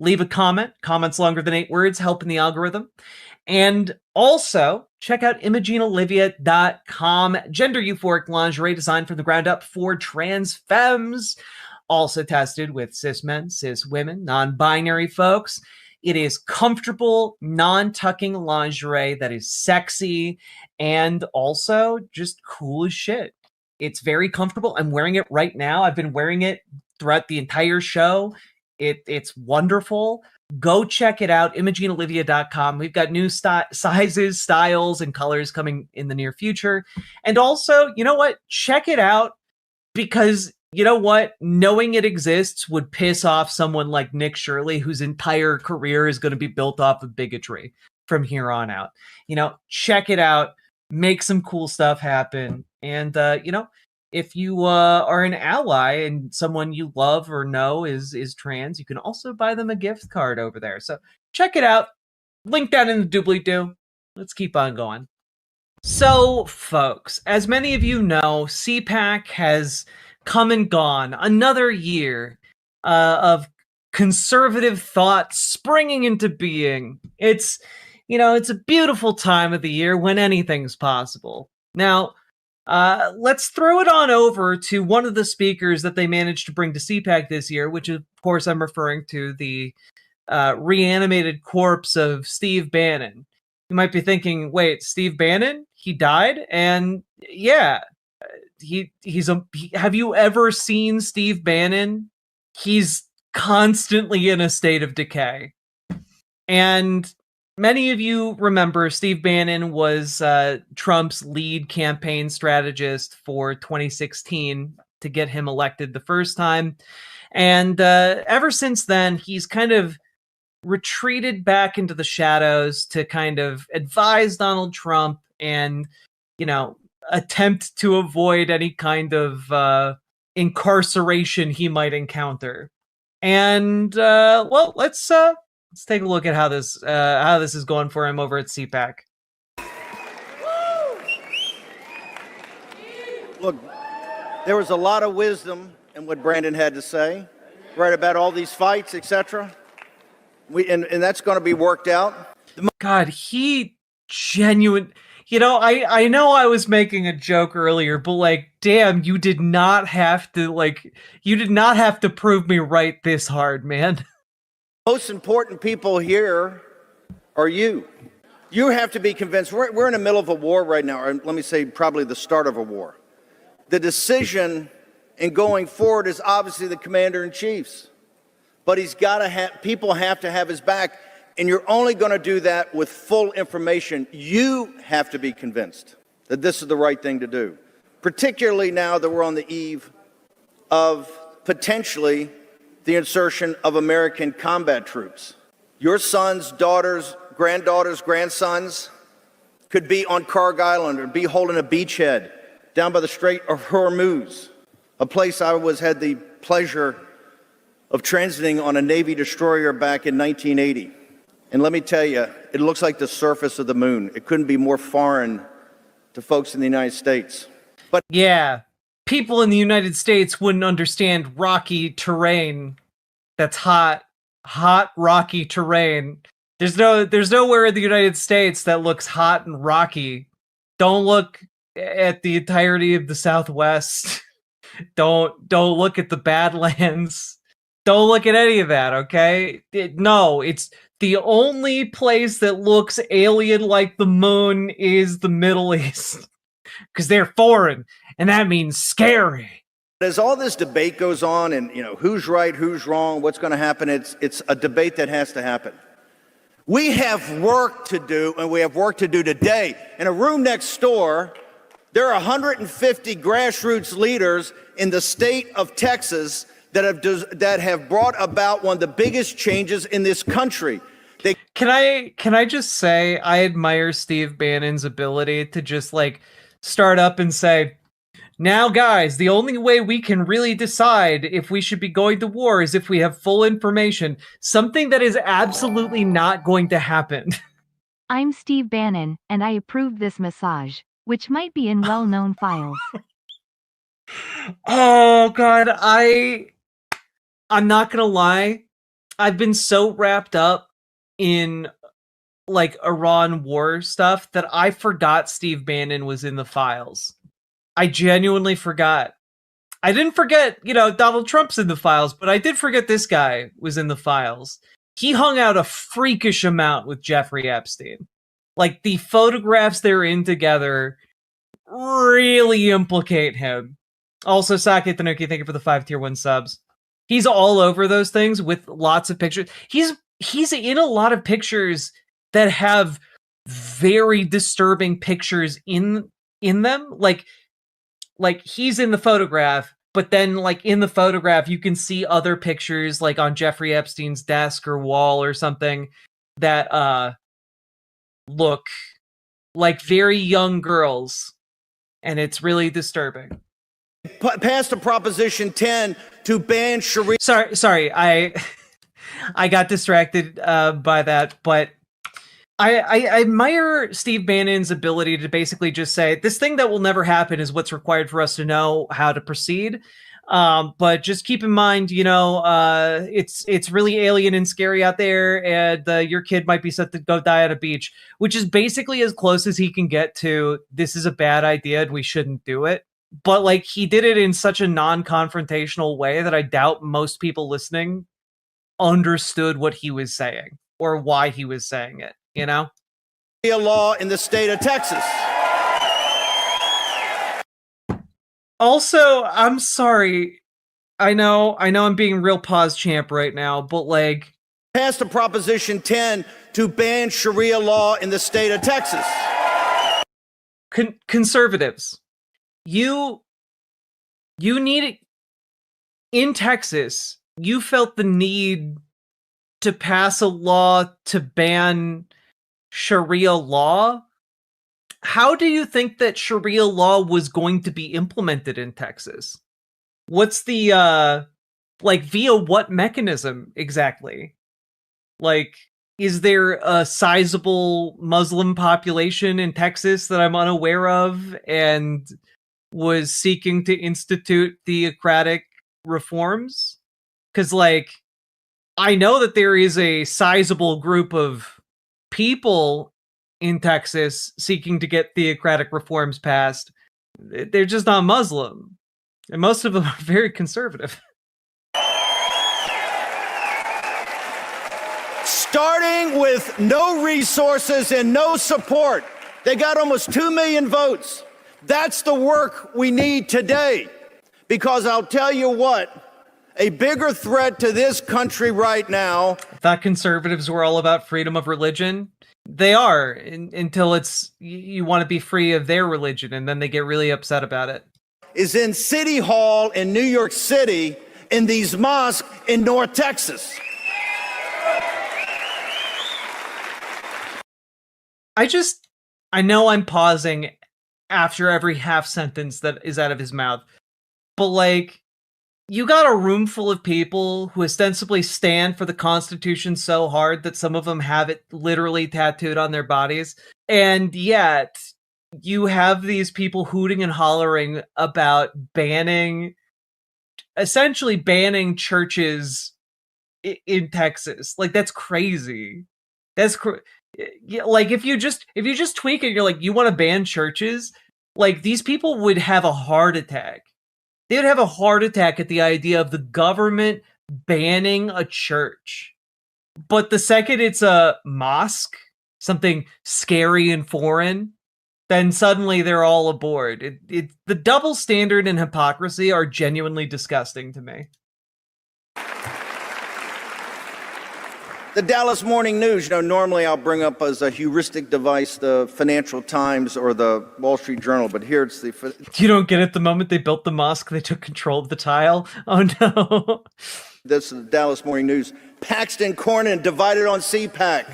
leave a comment. Comments longer than 8 words help in the algorithm. And also, check out ImogeneOlivia.com. Gender euphoric lingerie designed from the ground up for trans femmes. also tested with cis men, cis women, non-binary folks. It is comfortable, non-tucking lingerie that is sexy and also just cool as shit. It's very comfortable. I'm wearing it right now. I've been wearing it throughout the entire show. It's wonderful. Go check it out, ImogeneOlivia.com. We've got new sizes, styles, and colors coming in the near future. And also, you know what? Check it out because, you know what? Knowing it exists would piss off someone like Nick Shirley, whose entire career is going to be built off of bigotry from here on out. You know, check it out. Make some cool stuff happen. And, you know, if you are an ally and someone you love or know is trans, you can also buy them a gift card over there. So check it out. Link down in the doobly-doo. Let's keep on going. So, folks, as many of you know, CPAC has come and gone. Another year of conservative thought springing into being. It's, you know, it's a beautiful time of the year when anything's possible. Now, let's throw it on over to one of the speakers that they managed to bring to CPAC this year, which of course I'm referring to the reanimated corpse of Steve Bannon. You might be thinking, wait, Steve Bannon? He died? And yeah, have you ever seen Steve Bannon? He's constantly in a state of decay. And many of you remember Steve Bannon was Trump's lead campaign strategist for 2016 to get him elected the first time. And ever since then, he's kind of retreated back into the shadows to kind of advise Donald Trump and, you know, attempt to avoid any kind of incarceration he might encounter. And well, let's take a look at how this is going for him over at CPAC. Look, there was a lot of wisdom in what Brandon had to say, right, about all these fights, etc. And that's going to be worked out. God, he genuine. You know, I know I was making a joke earlier, but like, damn, you did not have to prove me right this hard, man. Most important people here are you. You have to be convinced. We're in the middle of a war right now, or let me say probably the start of a war. The decision in going forward is obviously the commander-in-chief's. But people have to have his back, and you're only going to do that with full information. You have to be convinced that this is the right thing to do, particularly now that we're on the eve of potentially the insertion of American combat troops. Your sons, daughters, granddaughters, grandsons could be on Karg Island or be holding a beachhead down by the Strait of Hormuz, a place I had the pleasure of transiting on a Navy destroyer back in 1980. And let me tell you, it looks like the surface of the moon. It couldn't be more foreign to folks in the United States. But yeah, people in the United States wouldn't understand rocky terrain. That's hot, rocky terrain. There's nowhere in the United States that looks hot and rocky. Don't look at the entirety of the Southwest. Don't look at the Badlands. Don't look at any of that, okay? It's the only place that looks alien like the moon is the Middle East. Because they're foreign, and that means scary. As all this debate goes on, and you know who's right, who's wrong, what's going to happen, it's a debate that has to happen. We have work to do, and we have work to do today. In a room next door, there are 150 grassroots leaders in the state of Texas that have brought about one of the biggest changes in this country. Can I just say I admire Steve Bannon's ability to just like start up and say, now guys, the only way we can really decide if we should be going to war is if we have full information, something that is absolutely not going to happen. I'm Steve Bannon, and I approve this massage, which might be in well-known files. Oh God, I'm not gonna lie. I've been so wrapped up in like Iran war stuff that I forgot Steve Bannon was in the files. I genuinely forgot. I didn't forget, Donald Trump's in the files, but I did forget this guy was in the files. He hung out a freakish amount with Jeffrey Epstein. Like, the photographs they're in together really implicate him. Also, Sake Tanuki, thank you for the 5 tier 1 subs. He's all over those things with lots of pictures. He's in a lot of pictures that have very disturbing pictures in them. Like he's in the photograph, but then like in the photograph you can see other pictures like on Jeffrey Epstein's desk or wall or something that look like very young girls, and it's really disturbing. Passed a Proposition 10 to ban Sharia. Sorry, I got distracted by that, but I admire Steve Bannon's ability to basically just say, this thing that will never happen is what's required for us to know how to proceed. But just keep in mind, it's really alien and scary out there, and your kid might be set to go die on a beach, which is basically as close as he can get to, this is a bad idea and we shouldn't do it. But like, he did it in such a non-confrontational way that I doubt most people listening understood what he was saying or why he was saying it, A law in the state of Texas. Also, I'm sorry. I know I'm being real pause champ right now, but like, passed a Proposition 10 to ban Sharia law in the state of Texas. Conservatives, you need it in Texas. You felt the need to pass a law to ban Sharia law. How do you think that Sharia law was going to be implemented in Texas? What's the via what mechanism exactly? Like, is there a sizable Muslim population in Texas that I'm unaware of and was seeking to institute theocratic reforms? Because, I know that there is a sizable group of people in Texas seeking to get theocratic reforms passed. They're just not Muslim. And most of them are very conservative. Starting with no resources and no support. They got almost 2 million votes. That's the work we need today. Because I'll tell you what, a bigger threat to this country right now. I thought conservatives were all about freedom of religion. They are, until you want to be free of their religion, and then they get really upset about it. Is in City Hall in New York City, in these mosques in North Texas. I know I'm pausing after every half sentence that is out of his mouth, but you got a room full of people who ostensibly stand for the Constitution so hard that some of them have it literally tattooed on their bodies. And yet you have these people hooting and hollering about essentially banning churches in Texas. That's crazy. If you just tweak it, you're like, you want to ban churches? These people would have a heart attack. They would have a heart attack at the idea of the government banning a church. But the second it's a mosque, something scary and foreign, then suddenly they're all aboard. The double standard and hypocrisy are genuinely disgusting to me. The Dallas Morning News, normally I'll bring up as a heuristic device the Financial Times or the Wall Street Journal, but here it's the... You don't get it the moment they built the mosque, they took control of the tile? Oh no. This is the Dallas Morning News. Paxton Cornyn divided on CPAC,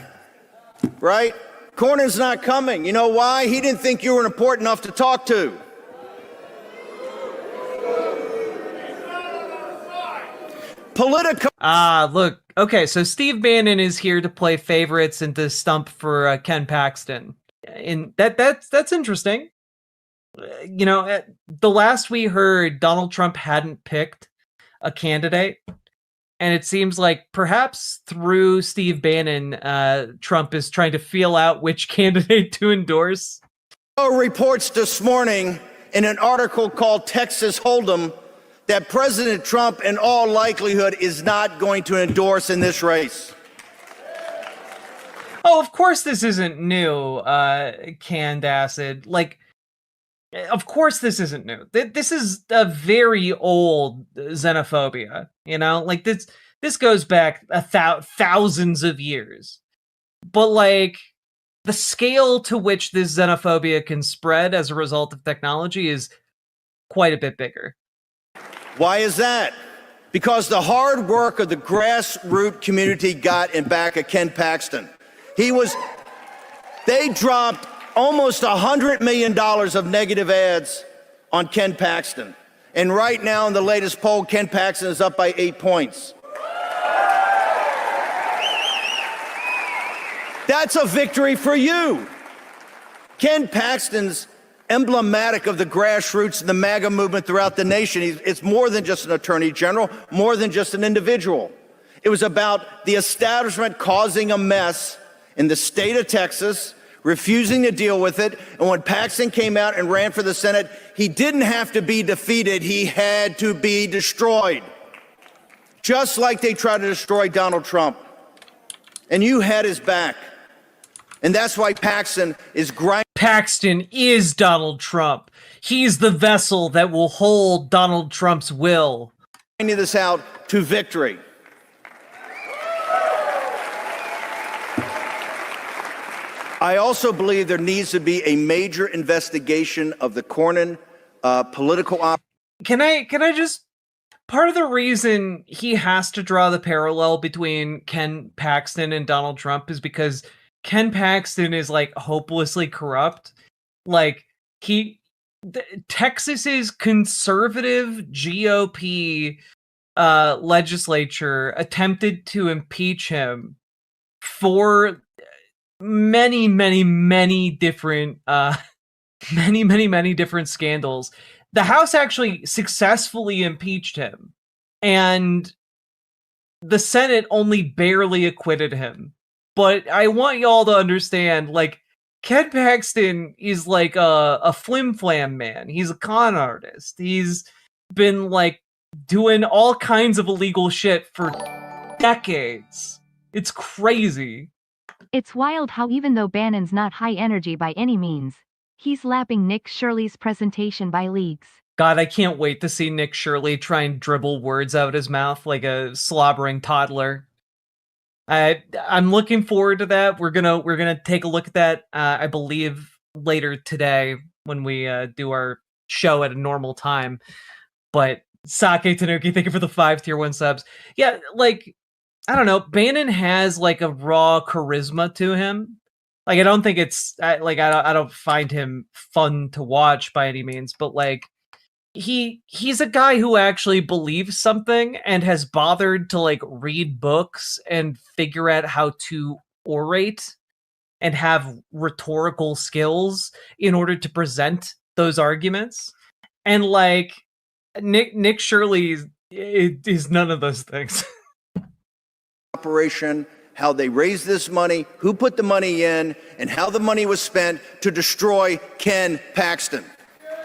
right? Cornyn's not coming. You know why? He didn't think you were important enough to talk to. Politico. Look. Okay, so Steve Bannon is here to play favorites and to stump for Ken Paxton. And that's interesting. The last we heard, Donald Trump hadn't picked a candidate. And it seems like perhaps through Steve Bannon, Trump is trying to feel out which candidate to endorse. Reports this morning in an article called Texas Hold'em that President Trump, in all likelihood, is not going to endorse in this race. Oh, of course this isn't new, canned acid. Like, of course this isn't new. This is a very old xenophobia, you know? Like, this goes back thousands of years. But, like, the scale to which this xenophobia can spread as a result of technology is quite a bit bigger. Why is that? Because the hard work of the grassroots community got in back of Ken Paxton. They dropped almost $100 million of negative ads on Ken Paxton. And right now in the latest poll, Ken Paxton is up by 8 points. That's a victory for you. Ken Paxton's emblematic of the grassroots and the MAGA movement throughout the nation. It's more than just an attorney general, more than just an individual. It was about the establishment causing a mess in the state of Texas, refusing to deal with it. And when Paxton came out and ran for the Senate, he didn't have to be defeated. He had to be destroyed. Just like they tried to destroy Donald Trump. And you had his back. And that's why Paxton is grinding. Paxton is Donald Trump. He's the vessel that will hold Donald Trump's will. Grinding this out to victory. I also believe there needs to be a major investigation of the Cornyn political op. Can I just, part of the reason he has to draw the parallel between Ken Paxton and Donald Trump is because Ken Paxton is like hopelessly corrupt. Like Texas's conservative GOP legislature attempted to impeach him for many different many different scandals. The House actually successfully impeached him, and the Senate only barely acquitted him. But I want y'all to understand, like, Ken Paxton is like a flim-flam man. He's a con artist. He's been like doing all kinds of illegal shit for decades. It's crazy. It's wild how even though Bannon's not high energy by any means, he's lapping Nick Shirley's presentation by leagues. God, I can't wait to see Nick Shirley try and dribble words out his mouth like a slobbering toddler. I'm looking forward to that. We're gonna take a look at that. I believe later today when we do our show at a normal time. But Sake Tanuki, thank you for the 5 tier 1 subs. Yeah, like, I don't know. Bannon has like a raw charisma to him. Like, I don't think it's like I don't find him fun to watch by any means, but like he's a guy who actually believes something and has bothered to like read books and figure out how to orate and have rhetorical skills in order to present those arguments. And like Nick Shirley is none of those things. Operation, how they raised this money, who put the money in, and how the money was spent to destroy Ken Paxton.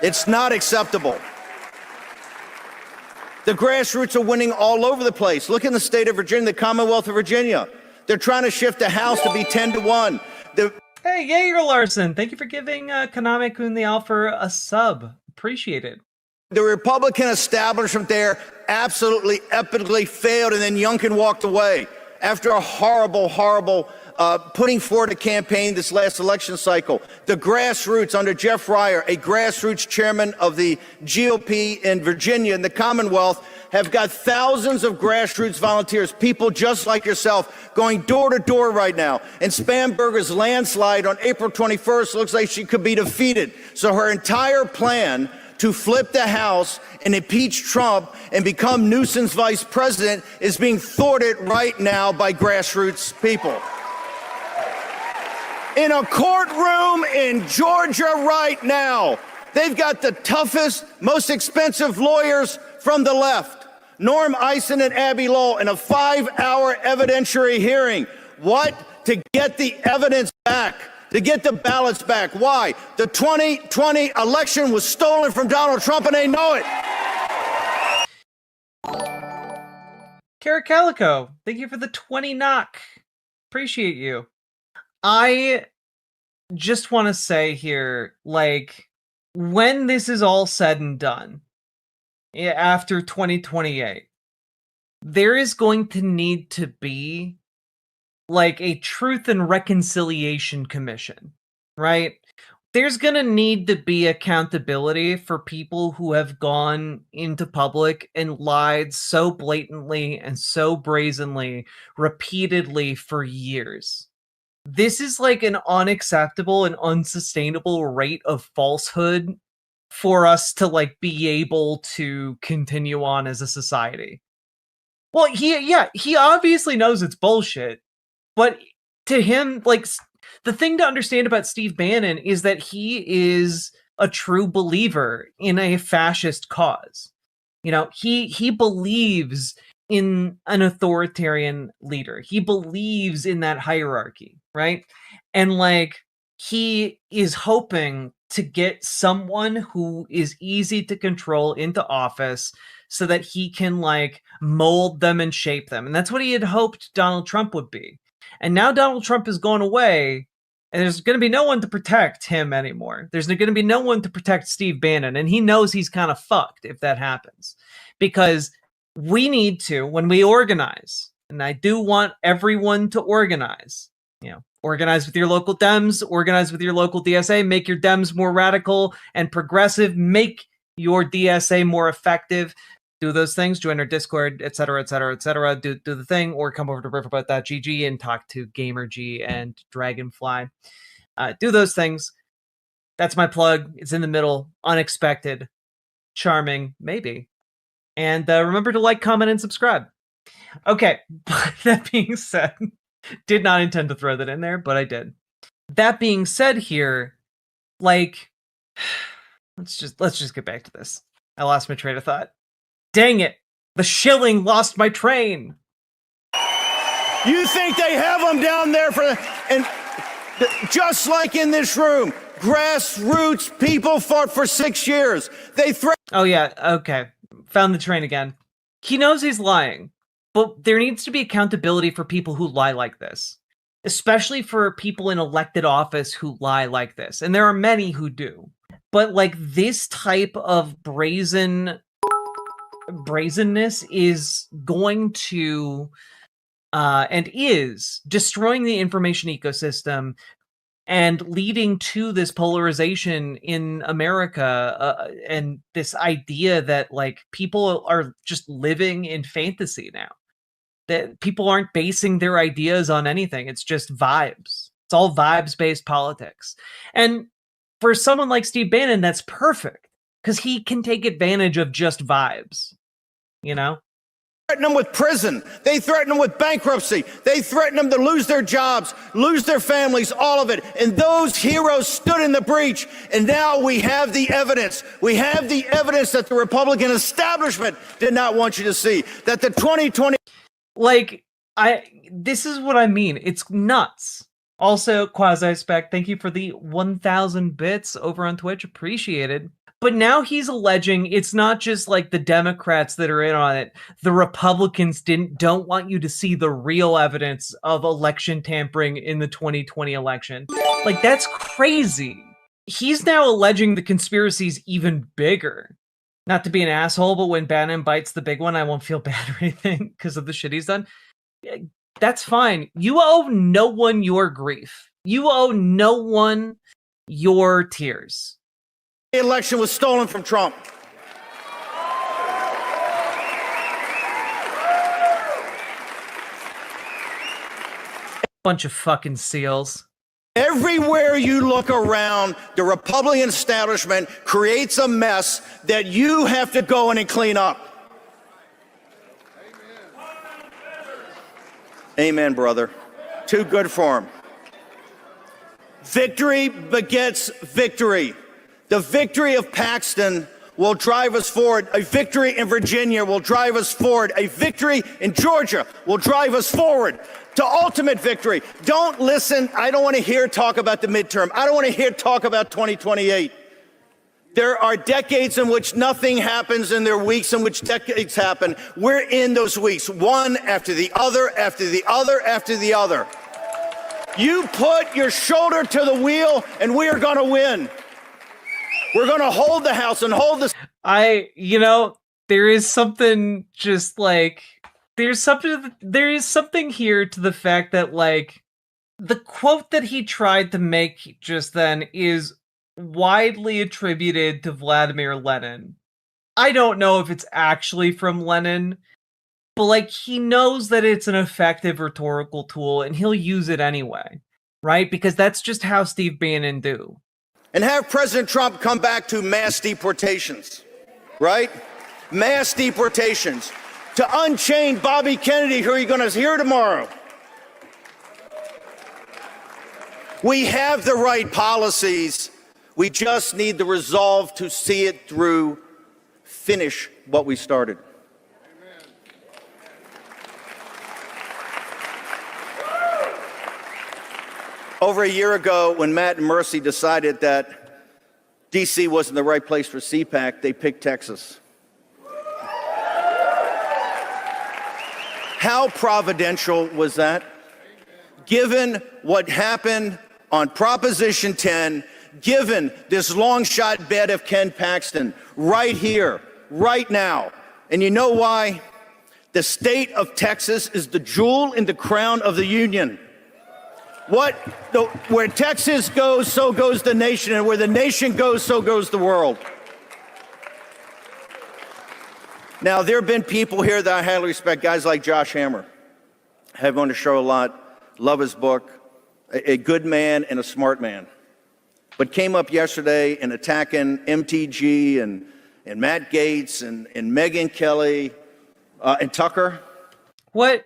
It's not acceptable. The grassroots are winning all over the place. Look in the state of Virginia, the Commonwealth of Virginia. They're trying to shift the House to be 10-1. Hey, Jaeger Larson, thank you for giving Konami Kun the Alpha a sub. Appreciate it. The Republican establishment there absolutely epically failed, and then Youngkin walked away after a horrible putting forward a campaign this last election cycle. The grassroots under Jeff Ryer, a grassroots chairman of the GOP in Virginia and the Commonwealth, have got thousands of grassroots volunteers, people just like yourself, going door to door right now. And Spamberger's landslide on April 21st looks like she could be defeated. So her entire plan to flip the House and impeach Trump and become Newsom's vice president is being thwarted right now by grassroots people. In a courtroom in Georgia right now, they've got the toughest, most expensive lawyers from the left, Norm Eisen and Abby Lowell, in a 5-hour evidentiary hearing. What? To get the evidence back, to get the ballots back. Why? The 2020 election was stolen from Donald Trump, and they know it. Carrot Calico, thank you for the 20 knock. Appreciate you. I just want to say here, like, when this is all said and done, after 2028, there is going to need to be, like, a Truth and Reconciliation Commission, right? There's going to need to be accountability for people who have gone into public and lied so blatantly and so brazenly, repeatedly for years. This is like an unacceptable and unsustainable rate of falsehood for us to like be able to continue on as a society. Well, he obviously knows it's bullshit, but to him, like, the thing to understand about Steve Bannon is that he is a true believer in a fascist cause. You know, he believes in an authoritarian leader. He believes in that hierarchy, right? And like, he is hoping to get someone who is easy to control into office so that he can like mold them and shape them. And that's what he had hoped Donald Trump would be. And now Donald Trump is going away, and there's going to be no one to protect him anymore. There's going to be no one to protect Steve Bannon, and he knows he's kind of fucked if that happens. Because we need to, when we organize, and I do want everyone to organize, you know, organize with your local Dems, organize with your local DSA, make your Dems more radical and progressive, make your DSA more effective. Do those things, join our Discord, etc., etc., etc. Do the thing, or come over to riffaboutthat.gg and talk to GamerG and Dragonfly. Do those things. That's my plug. It's in the middle. Unexpected. Charming. Maybe. And remember to like, comment, and subscribe. Okay, but that being said, did not intend to throw that in there, but I did. That being said here, like, let's just get back to this. I lost my train of thought. Dang it! The shilling lost my train. You think they have them down there and just like in this room, grassroots people fought for 6 years. They Oh yeah, okay. Found the train again. He knows he's lying, but there needs to be accountability for people who lie like this, especially for people in elected office who lie like this. And there are many who do. But like, this type of brazenness is going to and is destroying the information ecosystem and leading to this polarization in America and this idea that like people are just living in fantasy now, that people aren't basing their ideas on anything. It's just vibes. It's all vibes-based politics. And for someone like Steve Bannon, that's perfect, because he can take advantage of just vibes, you know? Threaten them with prison. They threaten them with bankruptcy. They threaten them to lose their jobs, lose their families, all of it. And those heroes stood in the breach. And now we have the evidence. We have the evidence that the Republican establishment did not want you to see. That the 2020... Like, this is what I mean. It's nuts. Also, Quasi-Spec, thank you for the 1,000 bits over on Twitch. Appreciated. But now he's alleging it's not just like the Democrats that are in on it. The Republicans don't want you to see the real evidence of election tampering in the 2020 election. Like, that's crazy. He's now alleging the conspiracy's even bigger. Not to be an asshole, but when Bannon bites the big one, I won't feel bad or anything because of the shit he's done. That's fine. You owe no one your grief. You owe no one your tears. The election was stolen from Trump. Bunch of fucking seals. Everywhere you look around, the Republican establishment creates a mess that you have to go in and clean up. Amen, brother. Too good for him. Victory begets victory. The victory of Paxton will drive us forward. A victory in Virginia will drive us forward. A victory in Georgia will drive us forward to ultimate victory. Don't listen. I don't want to hear talk about the midterm. I don't want to hear talk about 2028. There are decades in which nothing happens, and there are weeks in which decades happen. We're in those weeks, one after the other, after the other, after the other. You put your shoulder to the wheel, and we are going to win. We're going to hold the House and hold the... there is something just like... there is something here to the fact that, like, the quote that he tried to make just then is widely attributed to Vladimir Lenin. I don't know if it's actually from Lenin, but, like, he knows that it's an effective rhetorical tool, and he'll use it anyway, right? Because that's just how Steve Bannon do. And have President Trump come back to mass deportations, right? Mass deportations. To unchain Bobby Kennedy, who you're going to hear tomorrow. We have the right policies. We just need the resolve to see it through, finish what we started. Over a year ago, when Matt and Mercy decided that D.C. wasn't the right place for CPAC, they picked Texas. How providential was that? Given what happened on Proposition 10, given this long shot bet of Ken Paxton right here, right now. And you know why? The state of Texas is the jewel in the crown of the union. Where Texas goes, so goes the nation, and where the nation goes, so goes the world. Now, there have been people here that I highly respect, guys like Josh Hammer. I have him on the show a lot, love his book, a good man and a smart man. But came up yesterday and attacking MTG and Matt Gaetz and Megyn Kelly and Tucker. What?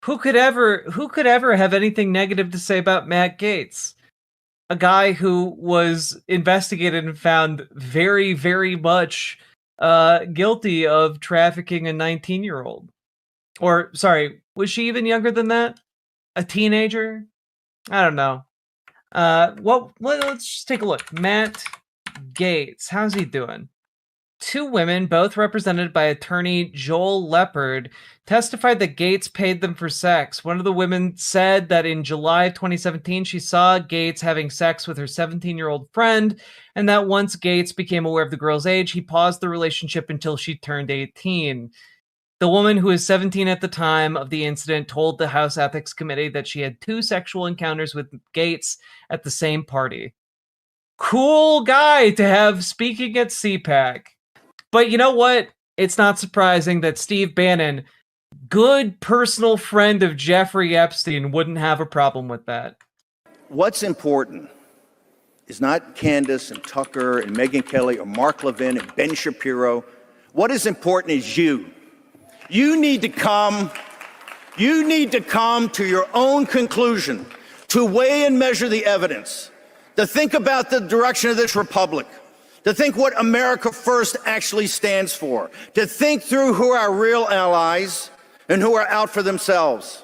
Who could ever have anything negative to say about Matt Gaetz? A guy who was investigated and found very, very much guilty of trafficking a 19-year-old. Or, sorry, was she even younger than that? A teenager? I don't know. Let's just take a look. Matt Gaetz, how's he doing? Two women, both represented by attorney Joel Leopard, testified that Gaetz paid them for sex. One of the women said that in July of 2017, she saw Gaetz having sex with her 17-year-old friend, and that once Gaetz became aware of the girl's age, he paused the relationship until she turned 18. The woman, who was 17 at the time of the incident, told the House Ethics Committee that she had 2 sexual encounters with Gaetz at the same party. Cool guy to have speaking at CPAC. But you know what? It's not surprising that Steve Bannon, good personal friend of Jeffrey Epstein, wouldn't have a problem with that. What's important is not Candace and Tucker and Megyn Kelly or Mark Levin and Ben Shapiro. What is important is you. You need to come to your own conclusion, to weigh and measure the evidence, to think about the direction of this republic, to think what America First actually stands for, to think through who are our real allies and who are out for themselves.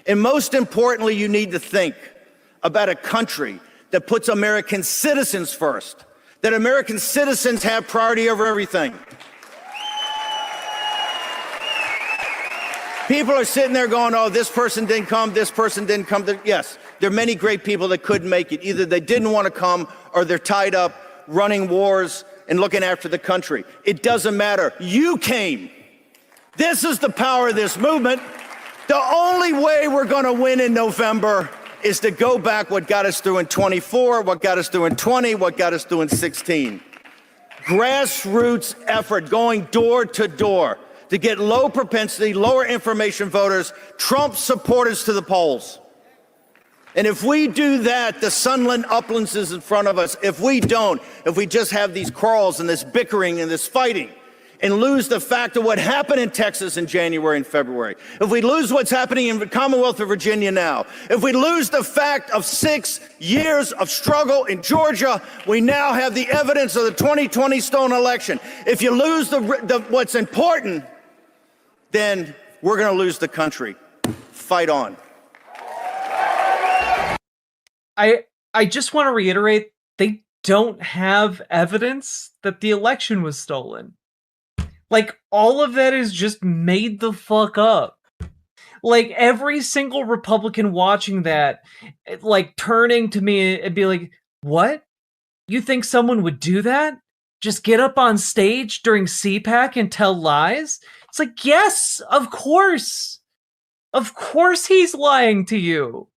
And most importantly, you need to think about a country that puts American citizens first, that American citizens have priority over everything. People are sitting there going, oh, this person didn't come, this person didn't come. Yes, there are many great people that couldn't make it. Either they didn't want to come or they're tied up running wars and looking after the country. It doesn't matter. You came. This is the power of this movement. The only way we're going to win in November is to go back what got us through in 24, what got us through in 20, what got us through in 16. Grassroots effort going door to door to get low propensity, lower information voters, Trump supporters to the polls. And if we do that, the Sunland Uplands is in front of us. If we don't, if we just have these quarrels and this bickering and this fighting and lose the fact of what happened in Texas in January and February, if we lose what's happening in the Commonwealth of Virginia now, if we lose the fact of 6 years of struggle in Georgia, we now have the evidence of the 2020 stolen election. If you lose what's important, then we're going to lose the country. Fight on. I just want to reiterate, they don't have evidence that the election was stolen. Like, all of that is just made the fuck up. Like, every single Republican watching that, like, turning to me and be like, what? You think someone would do that? Just get up on stage during CPAC and tell lies? It's like, yes, of course. Of course he's lying to you.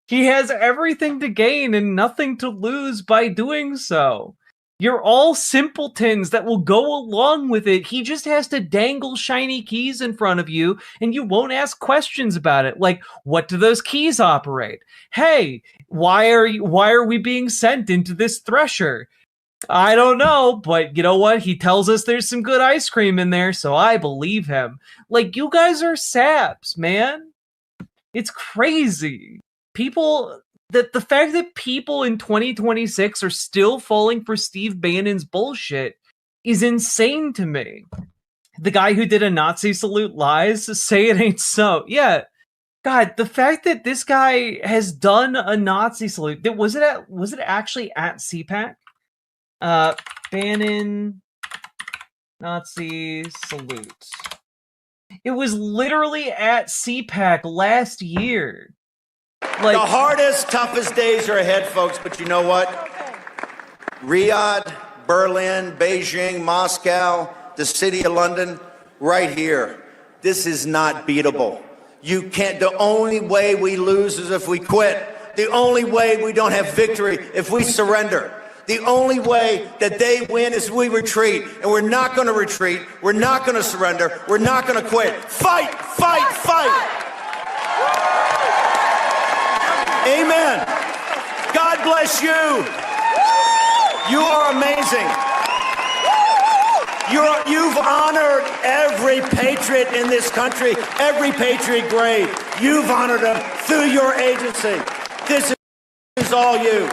He has everything to gain and nothing to lose by doing so. You're all simpletons that will go along with it. He just has to dangle shiny keys in front of you and you won't ask questions about it. Like, what do those keys operate? Hey, why are we being sent into this thresher? I don't know, but you know what? He tells us there's some good ice cream in there, so I believe him. Like, you guys are saps, man. It's crazy. People... The fact that people in 2026 are still falling for Steve Bannon's bullshit is insane to me. The guy who did a Nazi salute lies, say it ain't so. Yeah. God, the fact that this guy has done a Nazi salute, was it actually at CPAC? Bannon Nazi salute. It was literally at CPAC last year. Like, the hardest, toughest days are ahead, folks, but you know what? Riyadh, Berlin, Beijing, Moscow, the city of London, right here. This is not beatable. You can't, the only way we lose is if we quit. The only way we don't have victory if we surrender. The only way that they win is we retreat, and we're not going to retreat. We're not going to surrender. We're not going to quit. Fight, fight, fight. Amen. God bless you. You are amazing. You've honored every patriot in this country, every patriot grade. You've honored them through your agency. This is all you.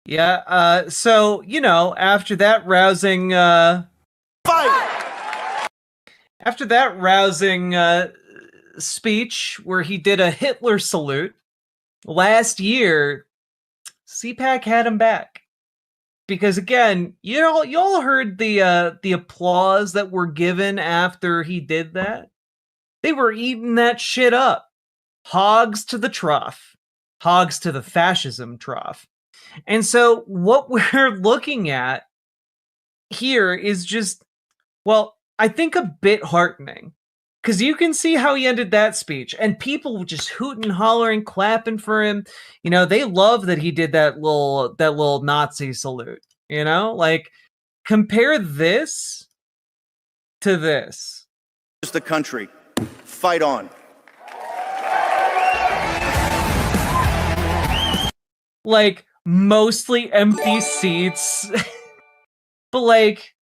Yeah, so, you know, after that rousing, After that rousing speech where he did a Hitler salute last year, CPAC had him back. Because again, y'all heard the applause that were given after he did that. They were eating that shit up. Hogs to the trough. Hogs to the fascism trough. And so what we're looking at here is just, well, I think a bit heartening, because you can see how he ended that speech, and people just hooting, hollering, clapping for him. You know, they love that he did that little Nazi salute. You know, like, compare this to this. It's the country. Fight on. Like, mostly empty seats, but like.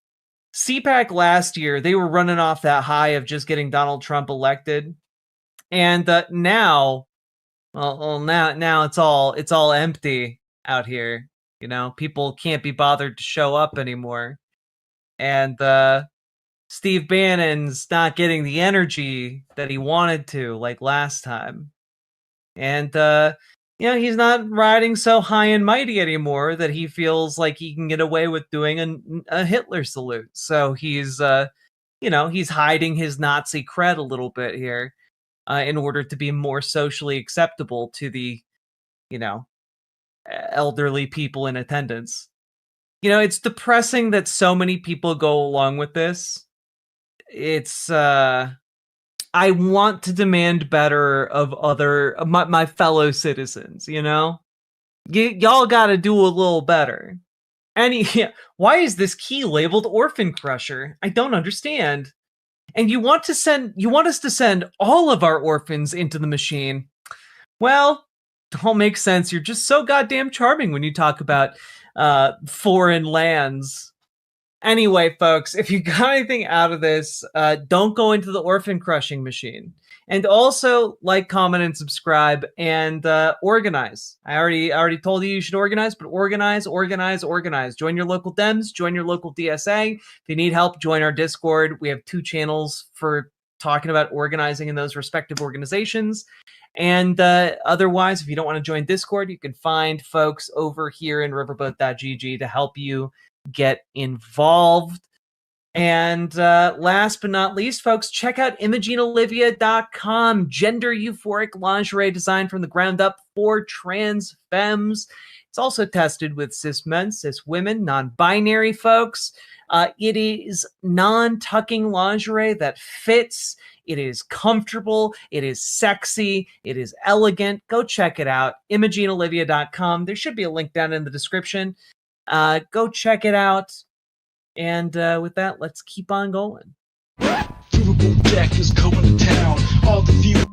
CPAC last year, they were running off that high of just getting Donald Trump elected, and now it's all empty out here. You know, people can't be bothered to show up anymore, and Steve Bannon's not getting the energy that he wanted to, like last time, and you know, he's not riding so high and mighty anymore that he feels like he can get away with doing a Hitler salute. So he's, you know, he's hiding his Nazi cred a little bit here in order to be more socially acceptable to the, you know, elderly people in attendance. You know, it's depressing that so many people go along with this. It's, I want to demand better of my fellow citizens, you know? Y'all gotta do a little better. Why is this key labeled Orphan Crusher? I don't understand. And you want us to send all of our orphans into the machine. Well, it all makes sense. You're just so goddamn charming when you talk about foreign lands. Anyway, folks, if you got anything out of this, don't go into the orphan crushing machine. And also, like, comment, and subscribe, and organize. I already told you should organize, but organize. Join your local Dems, join your local DSA. If you need help, join our Discord. We have 2 channels talking about organizing in those respective organizations. And otherwise, if you don't want to join Discord, you can find folks over here in riverboat.gg to help you get involved. And last but not least, folks, check out ImogeneOlivia.com. Gender euphoric lingerie designed from the ground up for trans femmes. It's also tested with cis men, cis women, non-binary folks. It is non-tucking lingerie that fits. It is comfortable. It is sexy. It is elegant. Go check it out. ImogeneOlivia.com. There should be a link down in the description. Go check it out. And with that, let's keep on going. DAProdAC is going to town. All the view.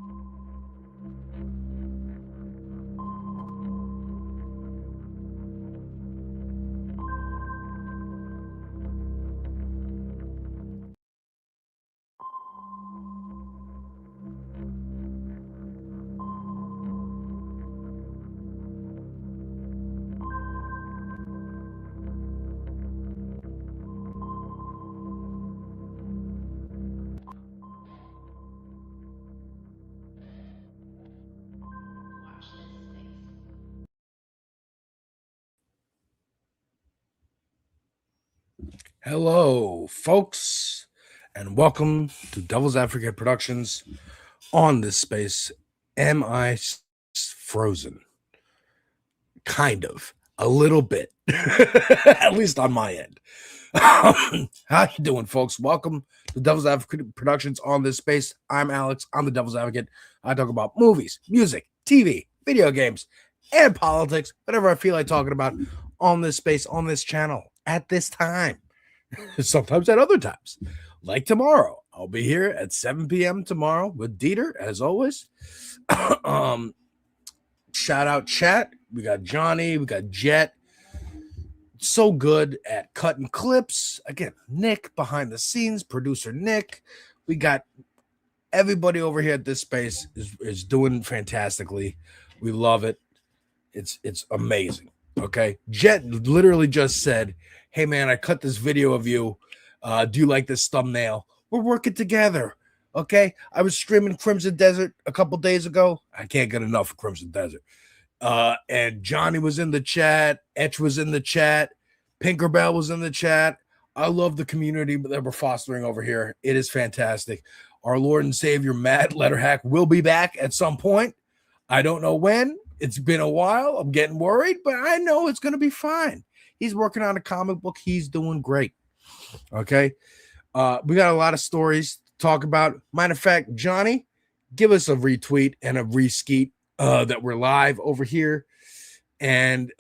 Hello, folks, and welcome to Devil's Advocate Productions. On this space, am I frozen? Kind of, a little bit, at least on my end. How you doing, folks? Welcome to Devil's Advocate Productions. On this space, I'm Alex. I'm the Devil's Advocate. I talk about movies, music, TV, video games, and politics, whatever I feel like talking about on this space, on this channel, at this time. Sometimes at other times, like tomorrow. I'll be here at 7 p.m. tomorrow with Dieter, as always. Shout out chat. We got Johnny, we got Jet. So good at cutting clips. Again, Nick behind the scenes, producer Nick. We got everybody over here at this space is doing fantastically. We love it. It's amazing. Okay. Jet literally just said, "Hey man, I cut this video of you. Do you like this thumbnail? We're working together." Okay. I was streaming Crimson Desert a couple days ago. I can't get enough of Crimson Desert. And Johnny was in the chat. Etch was in the chat. Pinkerbell was in the chat. I love the community that we're fostering over here. It is fantastic. Our Lord and Savior, Matt Letterhack, will be back at some point. I don't know when. It's been a while. I'm getting worried, but I know it's going to be fine. He's working on a comic book. He's doing great. Okay. We got a lot of stories to talk about. Matter of fact, Johnny, give us a retweet and a reskeet that we're live over here. And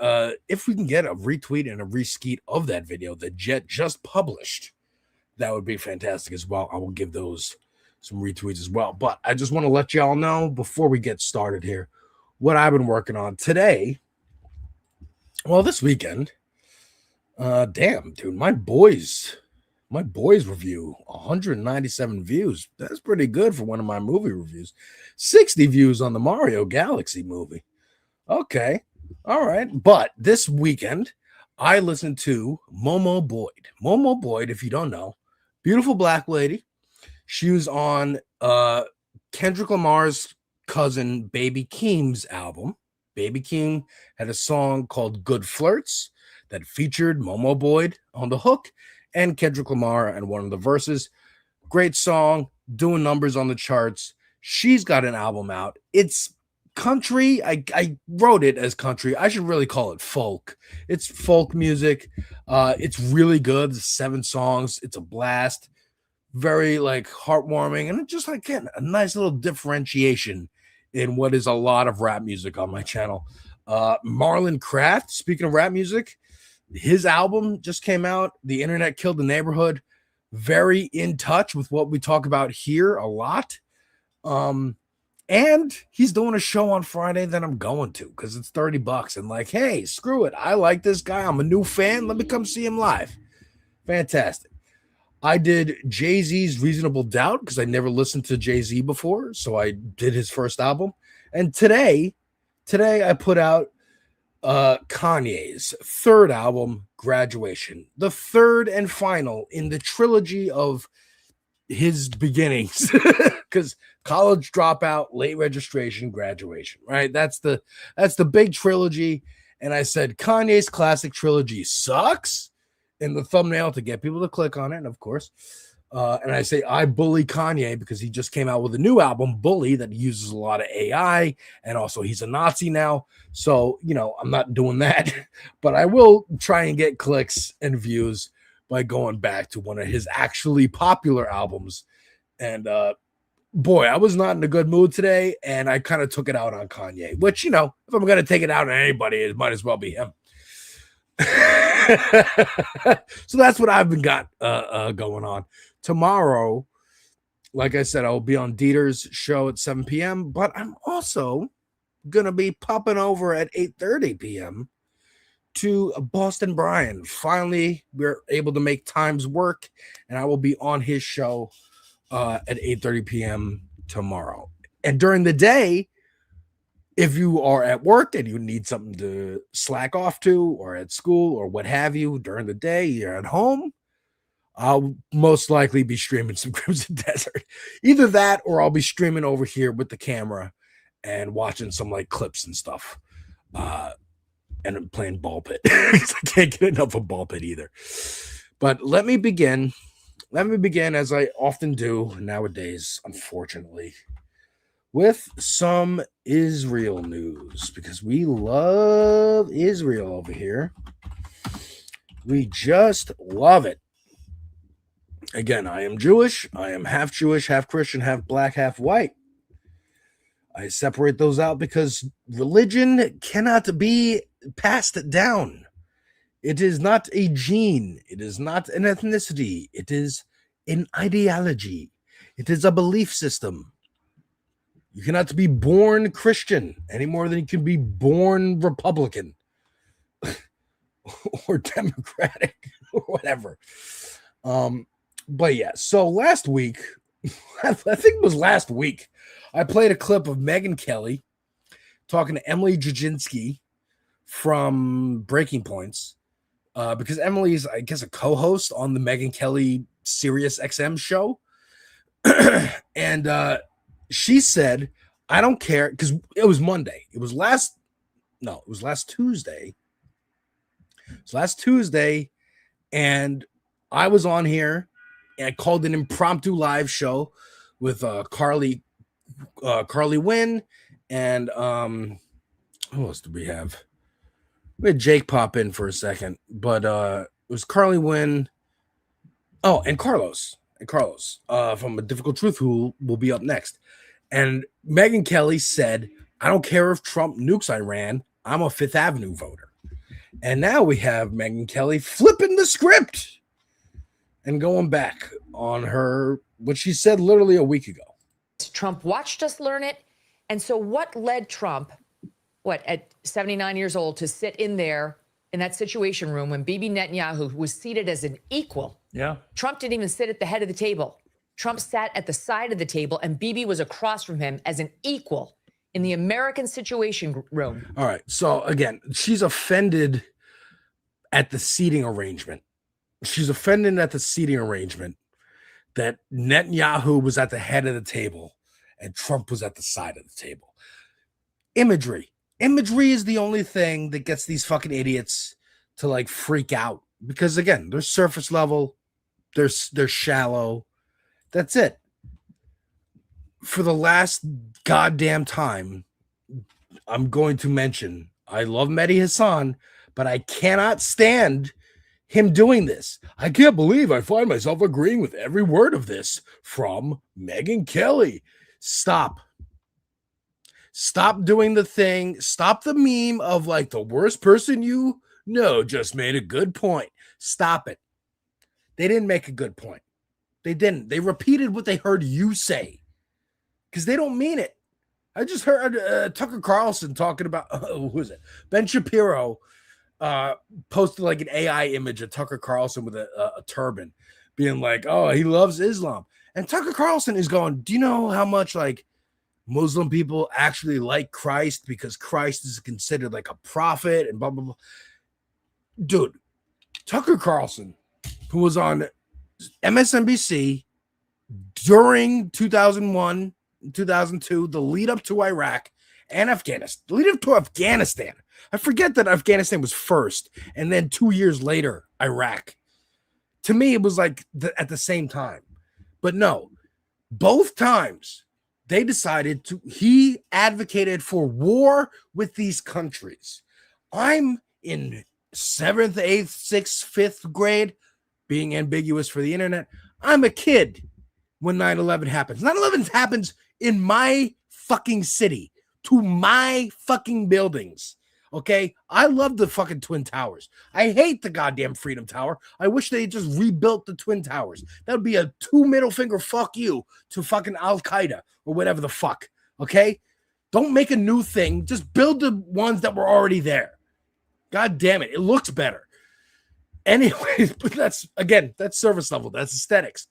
if we can get a retweet and a reskeet of that video that Jet just published, that would be fantastic as well. I will give those some retweets as well. But I just want to let y'all know before we get started here what I've been working on today. Well, this weekend. Damn, dude, my boys review 197 views. That's pretty good for one of my movie reviews. 60 views on the Mario Galaxy movie. Okay, all right. But this weekend, I listened to Momo Boyd. Momo Boyd, if you don't know, beautiful black lady. She was on Kendrick Lamar's cousin Baby Keem's album. Baby Keem had a song called Good Flirts that featured Momo Boyd on the hook and Kendrick Lamar and one of the verses. Great song, doing numbers on the charts. She's got an album out. It's country. I wrote it as country. I should really call it folk. It's folk music. It's really good. It's 7 songs. It's a blast. Very like heartwarming and just like again, a nice little differentiation in what is a lot of rap music on my channel. Marlon Craft, speaking of rap music, his album just came out. The Internet Killed the Neighborhood. Very in touch with what we talk about here a lot. And he's doing a show on Friday that I'm going to because it's $30 and like, hey, screw it. I like this guy. I'm a new fan. Let me come see him live. Fantastic. I did Jay-Z's Reasonable Doubt because I never listened to Jay-Z before. So I did his first album. And today I put out Kanye's third album, Graduation, the third and final in the trilogy of his beginnings, because college dropout, late registration, graduation, right? That's the big trilogy. And I said Kanye's classic trilogy sucks in the thumbnail to get people to click on it, and of course. And I say I bully Kanye because he just came out with a new album, Bully, that uses a lot of AI, and also he's a Nazi now. So, I'm not doing that, but I will try and get clicks and views by going back to one of his actually popular albums. And boy, I was not in a good mood today, and I kind of took it out on Kanye, which, if I'm going to take it out on anybody, it might as well be him. So that's what I've been got going on. Tomorrow, like I said, I'll be on Dieter's show at 7 p.m., but I'm also going to be popping over at 8:30 p.m. to Boston Brian. Finally, we're able to make times work, and I will be on his show at 8:30 p.m. tomorrow. And during the day, if you are at work and you need something to slack off to, or at school or what have you, during the day, you're at home, I'll most likely be streaming some Crimson Desert. Either that, or I'll be streaming over here with the camera and watching some clips and stuff. And I'm playing ball pit. I can't get enough of ball pit either. But let me begin. As I often do nowadays, unfortunately, with some Israel news, because we love Israel over here. We just love it. Again, I am Jewish. I am half Jewish, half Christian, half black, half white. I separate those out because religion cannot be passed down. It is not a gene. It is not an ethnicity. It is an ideology. It is a belief system. You cannot be born Christian any more than you can be born Republican or Democratic or whatever. But yeah, so last week, I think it was last week, I played a clip of Megyn Kelly talking to Emily Jaginski from Breaking Points, because Emily's, I guess, a co-host on the Megyn Kelly Sirius XM show. And she said, I don't care, because it was Monday. It was last Tuesday. It was last Tuesday, and I was on here, and I called an impromptu live show with Carly Wynn, and who else did we have? We had Jake pop in for a second, but it was Carly Wynn. Oh, and Carlos from A Difficult Truth, who will be up next. And Megyn Kelly said, I don't care if Trump nukes Iran. I'm a Fifth Avenue voter. And now we have Megyn Kelly flipping the script and going back on what she said literally a week ago. Trump watched us learn it. And so what led Trump, at 79 years old, to sit in there in that Situation Room when Bibi Netanyahu was seated as an equal? Yeah. Trump didn't even sit at the head of the table. Trump sat at the side of the table, and Bibi was across from him as an equal in the American Situation Room. All right. So again, she's offended at the seating arrangement. She's offended at the seating arrangement that Netanyahu was at the head of the table and Trump was at the side of the table. Imagery is the only thing that gets these fucking idiots to freak out, because again, they're surface level, they're shallow. That's it. For the last goddamn time, I'm going to mention, I love Mehdi Hassan, but I cannot stand him doing this. I can't believe I find myself agreeing with every word of this from Megyn Kelly. Stop doing the thing. Stop the meme of the worst person you know just made a good point. Stop it. They didn't make a good point. They didn't. They repeated what they heard you say because they don't mean it. I just heard Tucker Carlson talking about, who is it? Ben Shapiro posted an AI image of Tucker Carlson with a turban being oh, he loves Islam. And Tucker Carlson is going, do you know how much Muslim people actually like Christ because Christ is considered a prophet and blah, blah, blah. Dude, Tucker Carlson, who was on MSNBC during 2001, 2002, the lead up to Iraq and Afghanistan, the lead up to Afghanistan. I forget that Afghanistan was first, and then 2 years later, Iraq. To me, it was like at the same time. But no, both times they decided he advocated for war with these countries. I'm in 7th, 8th, 6th, 5th grade, being ambiguous for the internet. I'm a kid when 9/11 happens. 9/11 happens in my fucking city, to my fucking buildings. Okay, I love the fucking Twin Towers. I hate the goddamn Freedom Tower. I wish they just rebuilt the Twin Towers. That would be a 2 middle finger fuck you to fucking Al Qaeda or whatever the fuck. Okay, don't make a new thing. Just build the ones that were already there. God damn it, it looks better. Anyways, but that's service level. That's aesthetics.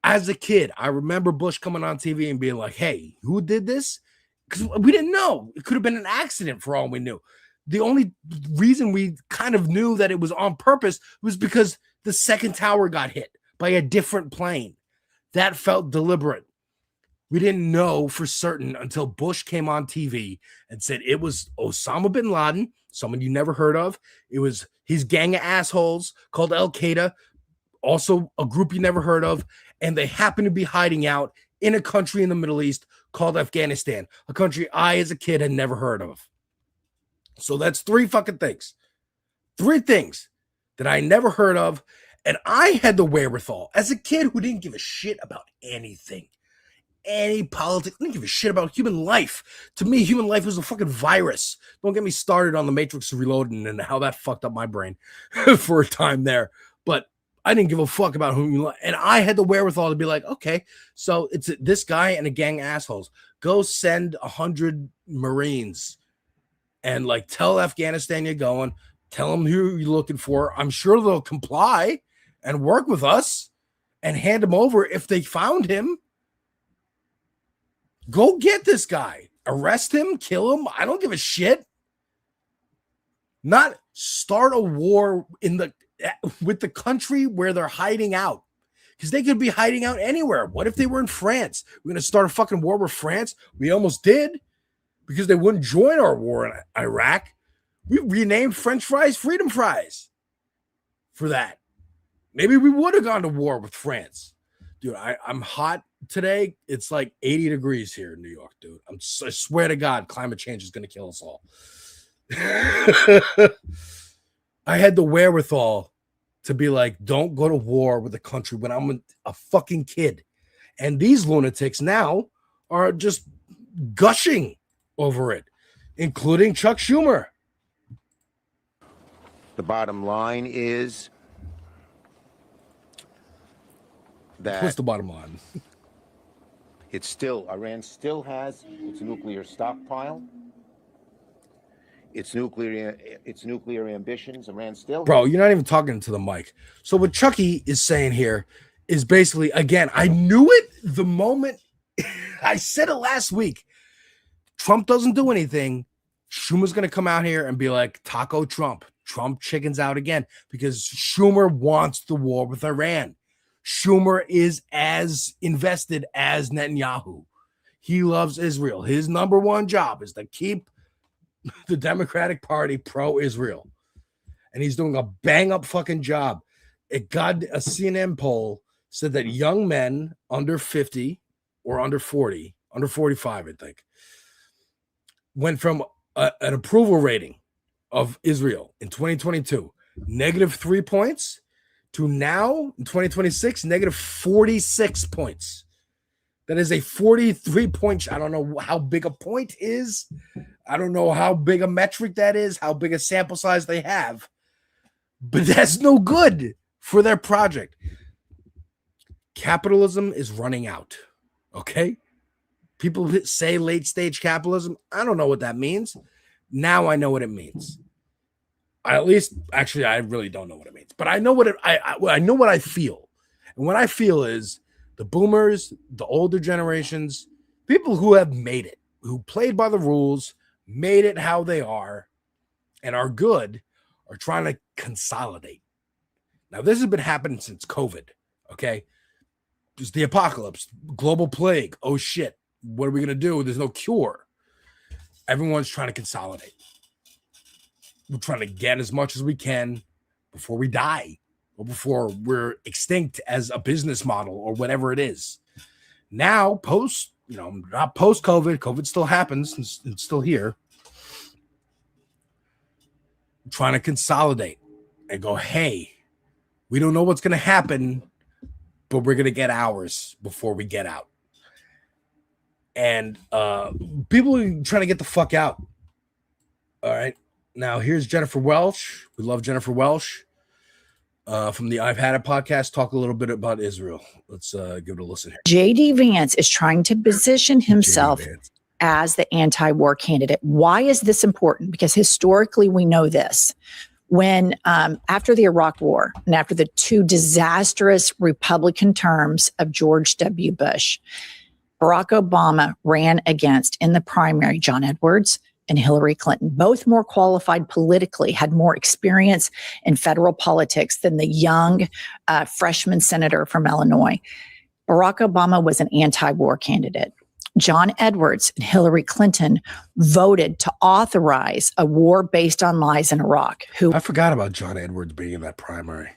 As a kid, I remember Bush coming on TV and being like, "Hey, who did this?" Because we didn't know. It could have been an accident for all we knew. The only reason we kind of knew that it was on purpose was because the second tower got hit by a different plane. That felt deliberate. We didn't know for certain until Bush came on TV and said it was Osama bin Laden, someone you never heard of. It was his gang of assholes called Al Qaeda, also a group you never heard of, and they happen to be hiding out in a country in the Middle East called Afghanistan, a country I, as a kid, had never heard of. So that's three fucking things. Three things that I never heard of, and I had the wherewithal, as a kid who didn't give a shit about anything, any politics, didn't give a shit about human life. To me, human life was a fucking virus. Don't get me started on the Matrix Reloaded and how that fucked up my brain for a time there. But I didn't give a fuck about whom you like. And I had the wherewithal to be like, okay, so it's this guy and a gang of assholes. Go send 100 Marines and like tell Afghanistan you're going. Tell them who you're looking for. I'm sure they'll comply and work with us and hand him over if they found him. Go get this guy. Arrest him, kill him. I don't give a shit. Not start a war with the country where they're hiding out, because they could be hiding out anywhere. What if they were in France? We're going to start a fucking war with France? We almost did, because they wouldn't join our war in Iraq. We renamed French fries freedom fries for that. Maybe we would have gone to war with France. Dude, I'm hot today. It's like 80 degrees here in New York, dude. I swear to God, climate change is going to kill us all. I had the wherewithal to be like, don't go to war with a country when I'm a fucking kid. And these lunatics now are just gushing over it, including Chuck Schumer. The bottom line is that... What's the bottom line? Iran still has its nuclear stockpile. Its nuclear ambitions. Iran still. Bro, you're not even talking to the mic. So what Chucky is saying here is basically, again, I knew it the moment I said it last week. Trump doesn't do anything. Schumer's going to come out here and be like, Taco Trump. Trump chickens out again because Schumer wants the war with Iran. Schumer is as invested as Netanyahu. He loves Israel. His number one job is to keep the Democratic Party pro-Israel. And he's doing a bang-up fucking job. A CNN poll said that young men under 50 or under 40, under 45, I think, went from an approval rating of Israel in 2022, -3 points, to now in 2026, -46 points. That is a 43 point. I don't know how big a point is. I don't know how big a metric that is, how big a sample size they have. But that's no good for their project. Capitalism is running out. Okay? People say late stage capitalism. I don't know what that means. Now I know what it means. I really don't know what it means. But I know what I know what I feel. And what I feel is the boomers, the older generations, people who have made it, who played by the rules, made it how they are, and are good, are trying to consolidate. Now, this has been happening since COVID, okay? There's the apocalypse, global plague. Oh shit, what are we gonna do? There's no cure. Everyone's trying to consolidate. We're trying to get as much as we can before we die or before we're extinct as a business model or whatever it is. Now, not post COVID, COVID still happens, it's still here. I'm trying to consolidate and go, hey, we don't know what's going to happen, but we're going to get ours before we get out. And people are trying to get the fuck out. All right. Now, here's Jennifer Welch. We love Jennifer Welch from the I've Had It podcast. Talk a little bit about Israel. Let's give it a listen here. J.D. Vance is trying to position himself as the anti-war candidate. Why is this important? Because historically, we know this. When after the Iraq War and after the two disastrous Republican terms of George W. Bush, Barack Obama ran against in the primary John Edwards and Hillary Clinton, both more qualified politically, had more experience in federal politics than the young freshman senator from Illinois. Barack Obama was an anti-war candidate. John Edwards and Hillary Clinton voted to authorize a war based on lies in Iraq. I forgot about John Edwards being in that primary.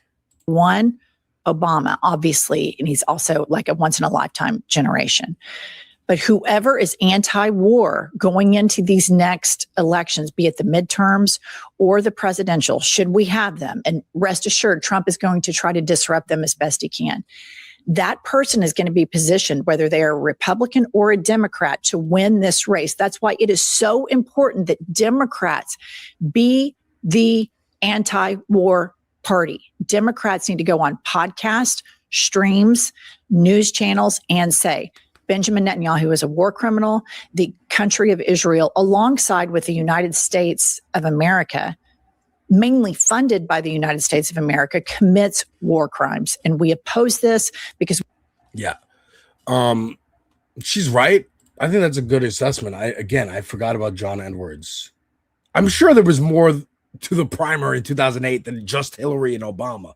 Won? Obama, obviously, and he's also like a once-in-a-lifetime generation. But whoever is anti-war going into these next elections, be it the midterms or the presidential, should we have them, and rest assured, Trump is going to try to disrupt them as best he can. That person is going to be positioned, whether they are a Republican or a Democrat, to win this race. That's why it is so important that Democrats be the anti-war party. Democrats need to go on podcasts, streams, news channels, and say, Benjamin Netanyahu is a war criminal. The country of Israel, alongside with the United States of America, mainly funded by the United States of America, commits war crimes. And we oppose this because... Yeah. She's right. I think that's a good assessment. I forgot about John Edwards. I'm sure there was more to the primary in 2008 than just Hillary and Obama.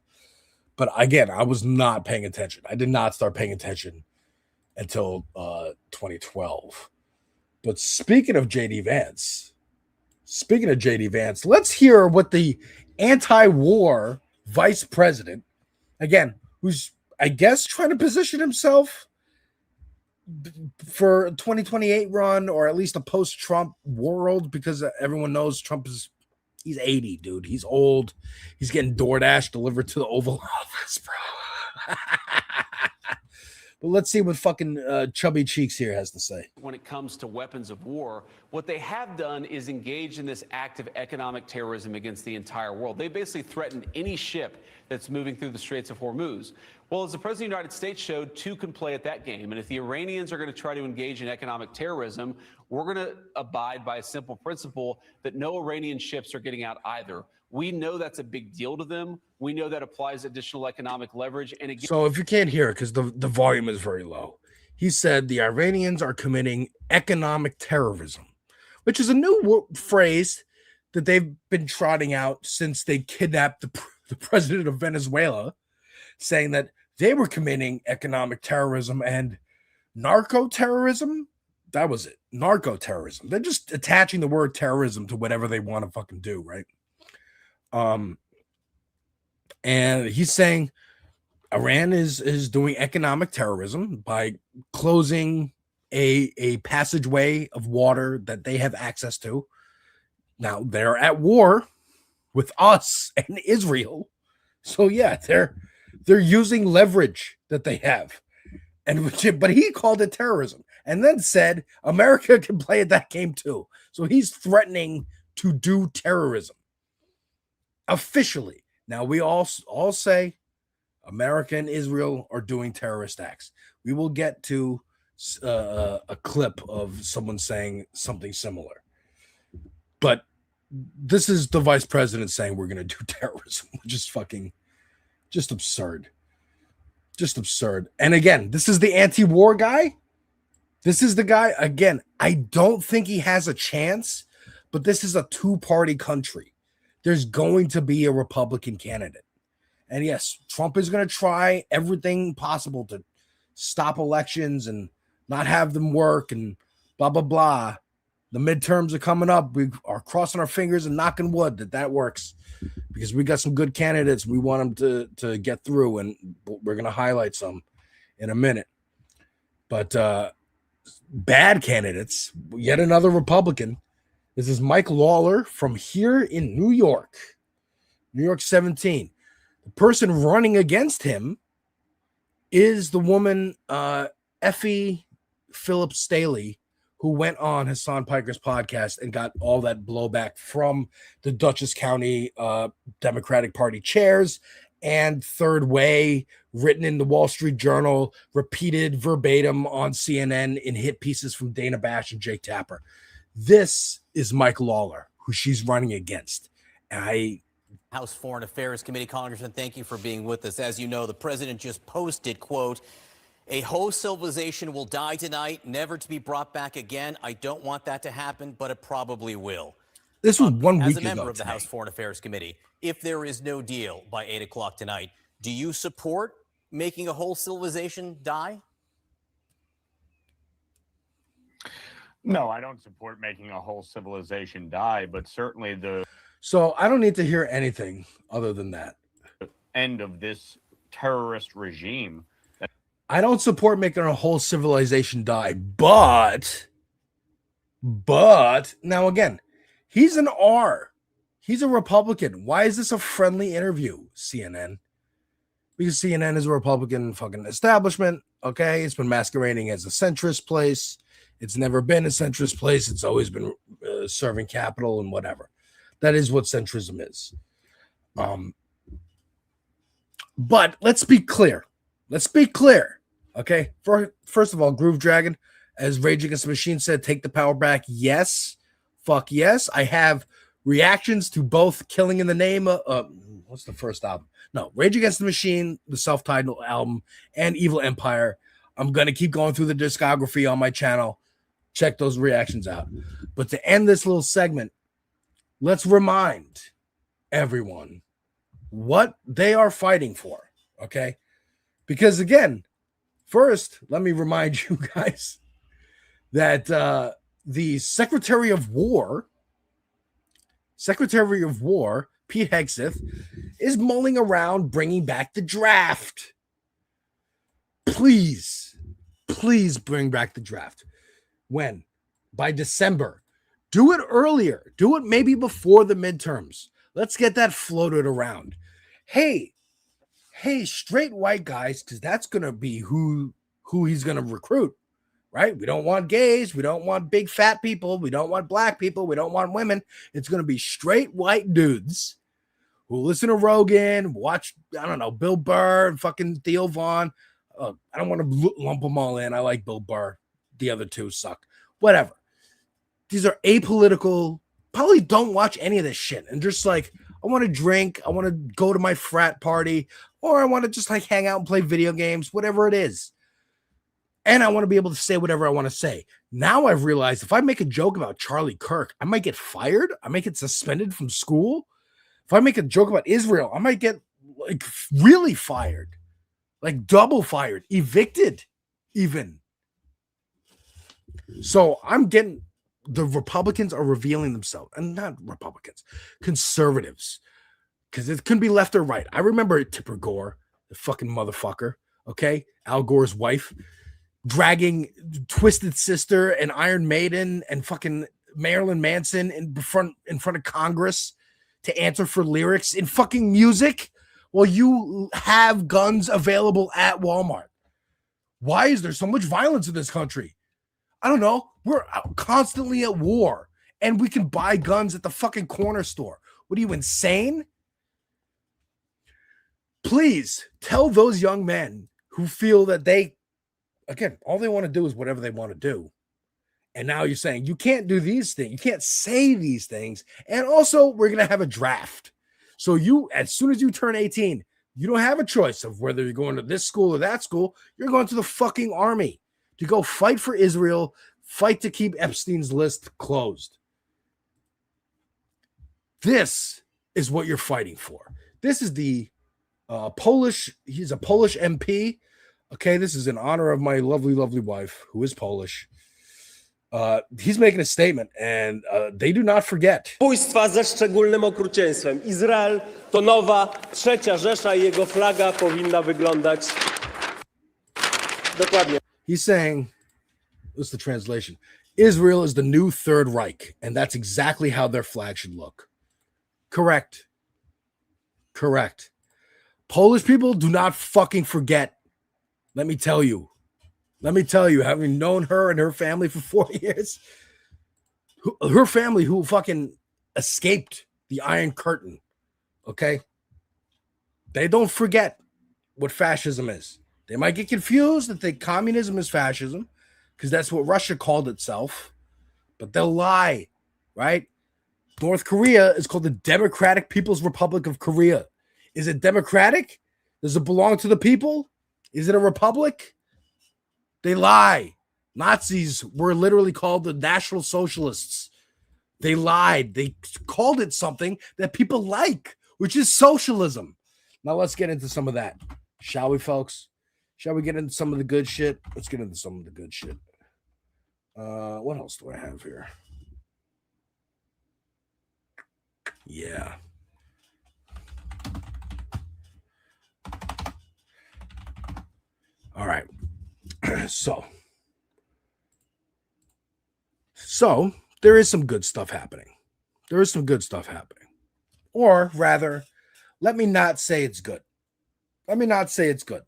But again, I was not paying attention. I did not start paying attention until 2012. But speaking of J.D. Vance, let's hear what the anti-war vice president, again, who's, I guess, trying to position himself for a 2028 run, or at least a post-Trump world, because everyone knows Trump he's 80, dude. He's old. He's getting DoorDash delivered to the Oval Office, bro. But let's see what fucking Chubby Cheeks here has to say. When it comes to weapons of war, what they have done is engage in this act of economic terrorism against the entire world. They basically threatened any ship that's moving through the Straits of Hormuz. Well, as the President of the United States showed, two can play at that game. And if the Iranians are going to try to engage in economic terrorism, we're going to abide by a simple principle that no Iranian ships are getting out either. We know that's a big deal to them. We know that applies additional economic leverage. And again, so if you can't hear it because the volume is very low, he said the Iranians are committing economic terrorism, which is a new phrase that they've been trotting out since they kidnapped the president of Venezuela, saying that they were committing economic terrorism and narco-terrorism. That was it. Narco-terrorism. They're just attaching the word terrorism to whatever they want to fucking do, right? And he's saying Iran is doing economic terrorism by closing a passageway of water that they have access to. Now they're at war with us and Israel. So yeah, they're using leverage that they have. But he called it terrorism and then said America can play at that game too. So he's threatening to do terrorism officially. Now we all say America and Israel are doing terrorist acts. We will get to a clip of someone saying something similar. But this is the vice president saying we're going to do terrorism, which is just absurd. Just absurd. And again, this is the anti-war guy. This is the guy. Again, I don't think he has a chance, but this is a two-party country. There's going to be a Republican candidate. And yes, Trump is going to try everything possible to stop elections and not have them work and blah, blah, blah. The midterms are coming up. We are crossing our fingers and knocking wood that works, because we got some good candidates. We want them to get through, and we're going to highlight some in a minute. But bad candidates, yet another Republican. This is Mike Lawler from here in New York 17. The person running against him is the woman, Effie Phillips Staley, who went on Hassan Piker's podcast and got all that blowback from the Dutchess County Democratic Party chairs and Third Way, written in the Wall Street Journal, repeated verbatim on CNN in hit pieces from Dana Bash and Jake Tapper. This is Mike Lawler, who she's running against. House Foreign Affairs Committee, Congressman, thank you for being with us. As you know, the president just posted, quote, "A whole civilization will die tonight, never to be brought back again. I don't want that to happen, but it probably will." This was 1 week ago. As a member of the House Foreign Affairs Committee, if there is no deal by 8 o'clock tonight, do you support making a whole civilization die? No, I don't support making a whole civilization die, but certainly the So I don't need to hear anything other than that. end of this terrorist regime. I don't support making a whole civilization die, but now again, he's an R. He's a Republican. Why is this a friendly interview, CNN? Because CNN is a Republican fucking establishment, okay? It's been masquerading as a centrist place. It's never been a centrist place. It's always been serving capital and whatever. That is what centrism is. But let's be clear. Okay? First of all, Groove Dragon, as Rage Against the Machine said, take the power back. Yes. Fuck yes. I have reactions to both Killing in the Name of... what's the first album? No, Rage Against the Machine, the self-titled album, and Evil Empire. I'm going to keep going through the discography on my channel. Check those reactions out. But to end this little segment, let's remind everyone what they are fighting for, okay? Because again, first, let me remind you guys that the Secretary of War, Pete Hegseth, is mulling around bringing back the draft. Please bring back the draft. When? By December. Do it earlier. Do it maybe before the midterms. Let's get that floated around. Hey, straight white guys, because that's going to be who he's going to recruit, right? We don't want gays. We don't want big fat people. We don't want black people. We don't want women. It's going to be straight white dudes who listen to Rogan, watch, I don't know, Bill Burr and fucking Theo Vaughn. I don't want to lump them all in. I like Bill Burr. The other two suck. Whatever. These are apolitical, probably don't watch any of this shit. And just like, I want to drink. I want to go to my frat party, or I want to just like hang out and play video games, whatever it is. And I want to be able to say whatever I want to say. Now I've realized if I make a joke about Charlie Kirk, I might get fired. I might get suspended from school. If I make a joke about Israel, I might get like really fired, like double fired, evicted even. So I'm getting, the Republicans are revealing themselves, and not Republicans, conservatives, because it couldn't be left or right. I remember Tipper Gore, the fucking motherfucker, okay? Al Gore's wife, dragging Twisted Sister and Iron Maiden and fucking Marilyn Manson in front of Congress to answer for lyrics in fucking music while you have guns available at Walmart. Why is there so much violence in this country? I don't know. We're constantly at war, and we can buy guns at the fucking corner store. What are you, insane? Please tell those young men who feel that they, again, all they want to do is whatever they want to do. And now you're saying you can't do these things. You can't say these things. And also, we're going to have a draft. So you, as soon as you turn 18, you don't have a choice of whether you're going to this school or that school. You're going to the fucking army to go fight for Israel, fight to keep Epstein's list closed. This is what you're fighting for. This is the Polish, he's a Polish MP, Okay, this is in honor of my lovely, lovely wife, who is Polish. He's making a statement, and they do not forget. Zabójstwa ze szczególnym okrucieństwem. Izrael to nowa trzecia Rzesza i jego flaga powinna wyglądać dokładnie. He's saying, what's the translation? Israel is the new Third Reich, and that's exactly how their flag should look. Correct. Correct. Polish people do not fucking forget. Let me tell you. Let me tell you, having known her and her family for 4 years, her family who fucking escaped the Iron Curtain, okay? They don't forget what fascism is. They might get confused that think communism is fascism because that's what Russia called itself, but they'll lie, right? North Korea is called the Democratic People's Republic of Korea. Is it democratic? Does it belong to the people? Is it a republic? They lie. Nazis were literally called the National Socialists. They lied. They called it something that people like, which is socialism. Now let's get into some of that. Shall we, folks? Shall we get into some of the good shit? Let's get into some of the good shit. What else do I have here? Yeah. All right. So there is some good stuff happening. There is some good stuff happening. Or rather, let me not say it's good. Let me not say it's good.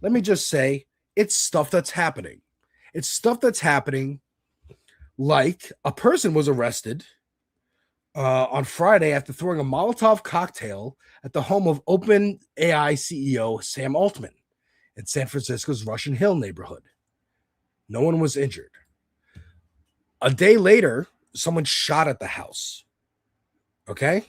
Let me just say it's stuff that's happening. It's stuff that's happening, like a person was arrested on Friday after throwing a Molotov cocktail at the home of OpenAI CEO Sam Altman in San Francisco's Russian Hill neighborhood. No one was injured. A day later, someone shot at the house. Okay?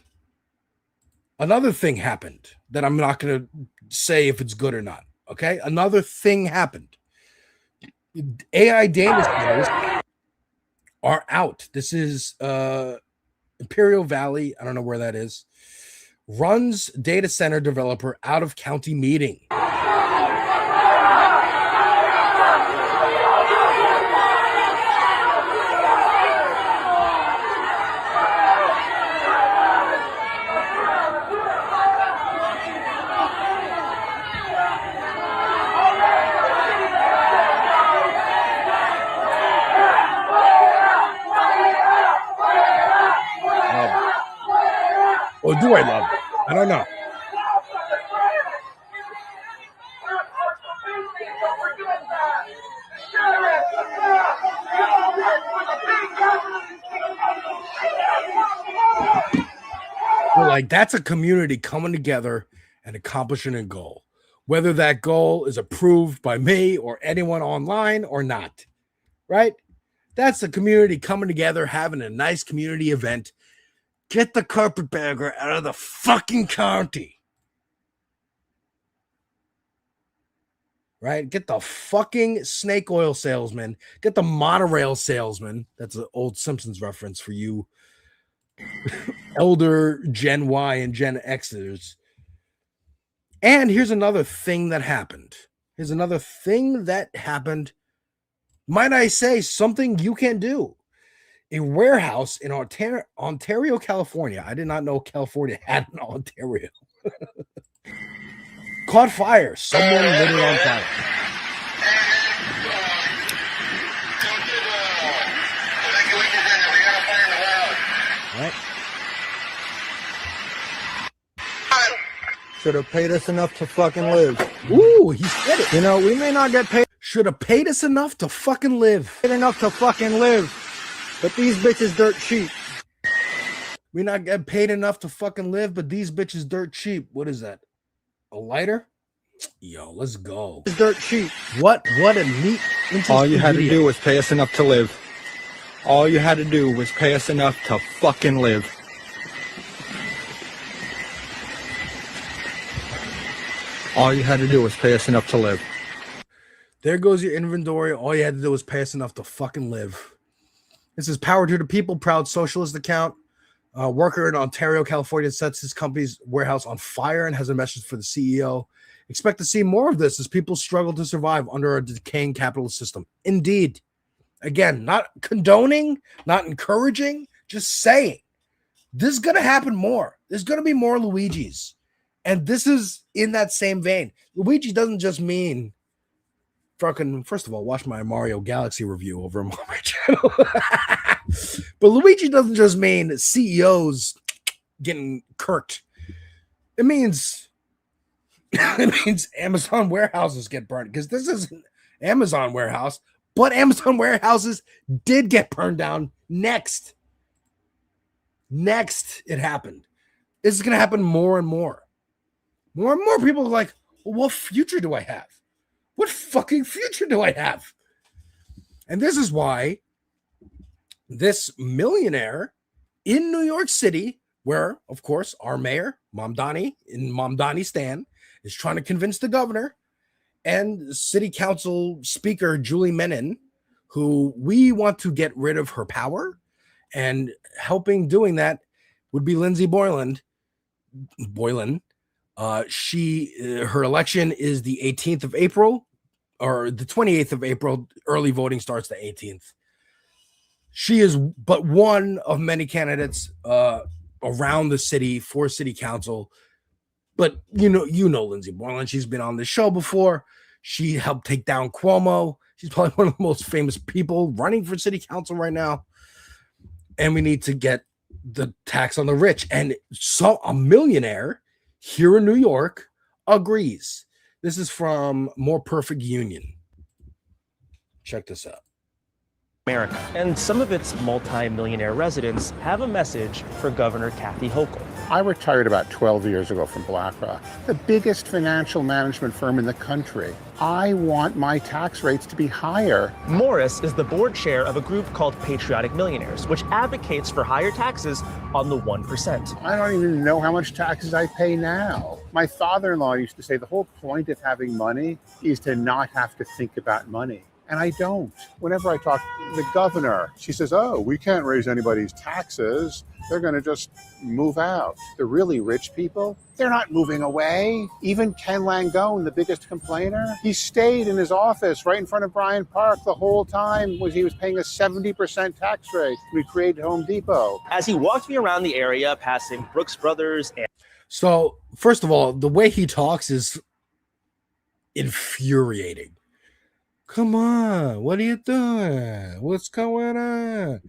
Another thing happened that I'm not going to say if it's good or not. Okay? Another thing happened. AI data centers are out. This is Imperial Valley. I don't know where that is. Runs data center developer out of county meeting. Or do I love it? I don't know. Well, like, that's a community coming together and accomplishing a goal. Whether that goal is approved by me or anyone online or not, right? That's the community coming together, having a nice community event. Get the carpetbagger out of the fucking county. Right? Get the fucking snake oil salesman. Get the monorail salesman. That's an old Simpsons reference for you elder Gen Y and Gen Xers. And here's another thing that happened. Here's another thing that happened. Might I say something you can do? A warehouse in Ontario, California. I did not know California had an Ontario. Caught fire. Someone lit it on fire. Right. Should have paid us enough to fucking live. Ooh, he said it. You know, we may not get paid. Should have paid us enough to fucking live. Paid enough to fucking live. But these bitches dirt cheap. We not get paid enough to fucking live, but these bitches dirt cheap. What is that? A lighter? Yo, let's go. It's dirt cheap. What a neat. All you had to do was pay us enough to live. All you had to do was pay us enough to fucking live. All you had to do was pay us enough to live. There goes your inventory. All you had to do was pay us enough to fucking live. This is Power to the People, proud socialist account. A worker in Ontario, California sets his company's warehouse on fire and has a message for the CEO. Expect to see more of this as people struggle to survive under a decaying capitalist system. Indeed. Again, not condoning, not encouraging, just saying. This is going to happen more. There's going to be more Luigis. And this is in that same vein. Luigi doesn't just mean fucking, first of all, watch my Mario Galaxy review over on my channel. But Luigi doesn't just mean CEOs getting kirked. It means Amazon warehouses get burned, because this isn't Amazon warehouse, but Amazon warehouses did get burned down next. Next, it happened. This is going to happen more and more. More and more people are like, well, what future do I have? What fucking future do I have? And this is why this millionaire in New York City, where, of course, our mayor, Mamdani, in Mamdani Stan, is trying to convince the governor and city council speaker Julie Menon, who we want to get rid of her power, and helping doing that would be Lindsay Boylan. Her election is the 18th of April, or the 28th of April. Early voting starts the 18th. She is but one of many candidates around the city for city council. But you know Lindsay Boylan. She's been on this show before. She helped take down Cuomo. She's probably one of the most famous people running for city council right now. And we need to get the tax on the rich. And so a millionaire here in New York agrees. This is from More Perfect Union. Check this out. America. And some of its multi-millionaire residents have a message for Governor Kathy Hochul. I retired about 12 years ago from BlackRock, the biggest financial management firm in the country. I want my tax rates to be higher. Morris is the board chair of a group called Patriotic Millionaires, which advocates for higher taxes on the 1%. I don't even know how much taxes I pay now. My father-in-law used to say the whole point of having money is to not have to think about money. And I don't. Whenever I talk to the governor, she says, oh, we can't raise anybody's taxes. They're going to just move out. The really rich people, they're not moving away. Even Ken Langone, the biggest complainer, he stayed in his office right in front of Bryant Park the whole time. He was paying a 70% tax rate. We created Home Depot. As he walked me around the area, passing Brooks Brothers and... So, first of all, the way he talks is infuriating. Come on, what are you doing? What's going on?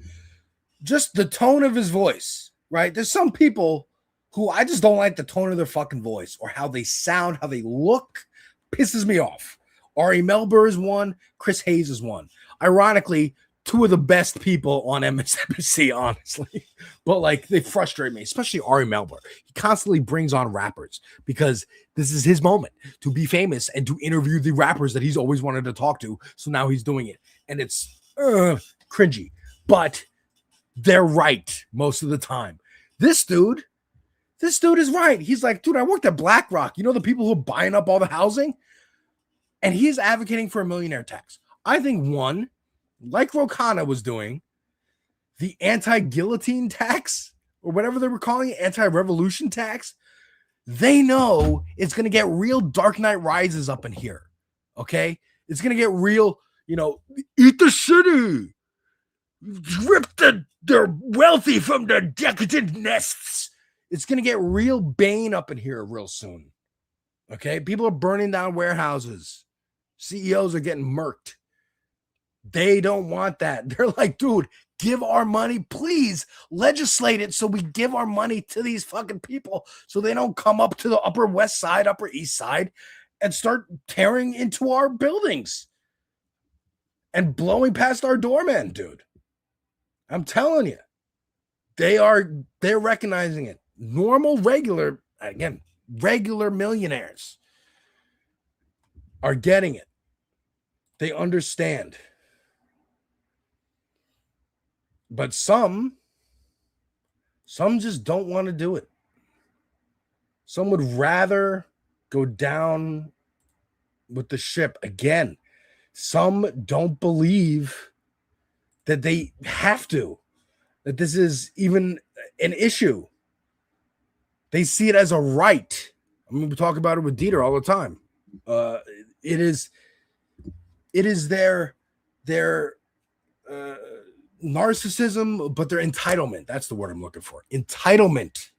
Just the tone of his voice, right? There's some people who I just don't like the tone of their fucking voice or how they sound, how they look, pisses me off. Ari Melber is one, Chris Hayes is one. Ironically, two of the best people on MSNBC, honestly. But like, they frustrate me, especially Ari Melber. He constantly brings on rappers because this is his moment to be famous and to interview the rappers that he's always wanted to talk to. So now he's doing it. And it's cringy. But they're right most of the time. This dude is right. He's like, dude, I worked at BlackRock. You know the people who are buying up all the housing? And he's advocating for a millionaire tax. I think one, like Ro Khanna was doing, the anti-guillotine tax, or whatever they were calling it, anti-revolution tax, they know it's going to get real Dark Knight Rises up in here, okay? It's going to get real, eat the city, rip the wealthy from their decadent nests. It's going to get real Bane up in here real soon, okay? People are burning down warehouses. CEOs are getting murked. They don't want that. They're like, dude, give our money, please legislate it so we give our money to these fucking people so they don't come up to the Upper West Side, Upper East Side and start tearing into our buildings and blowing past our doorman, dude. I'm telling you, they're recognizing it. Regular millionaires are getting it. They understand. But some just don't want to do it. Some would rather go down with the ship. Again, some don't believe that they have to, that this is even an issue. They see it as a right. I mean, we talk about it with Dieter all the time. It is their narcissism, but their entitlement. That's the word I'm looking for. Entitlement.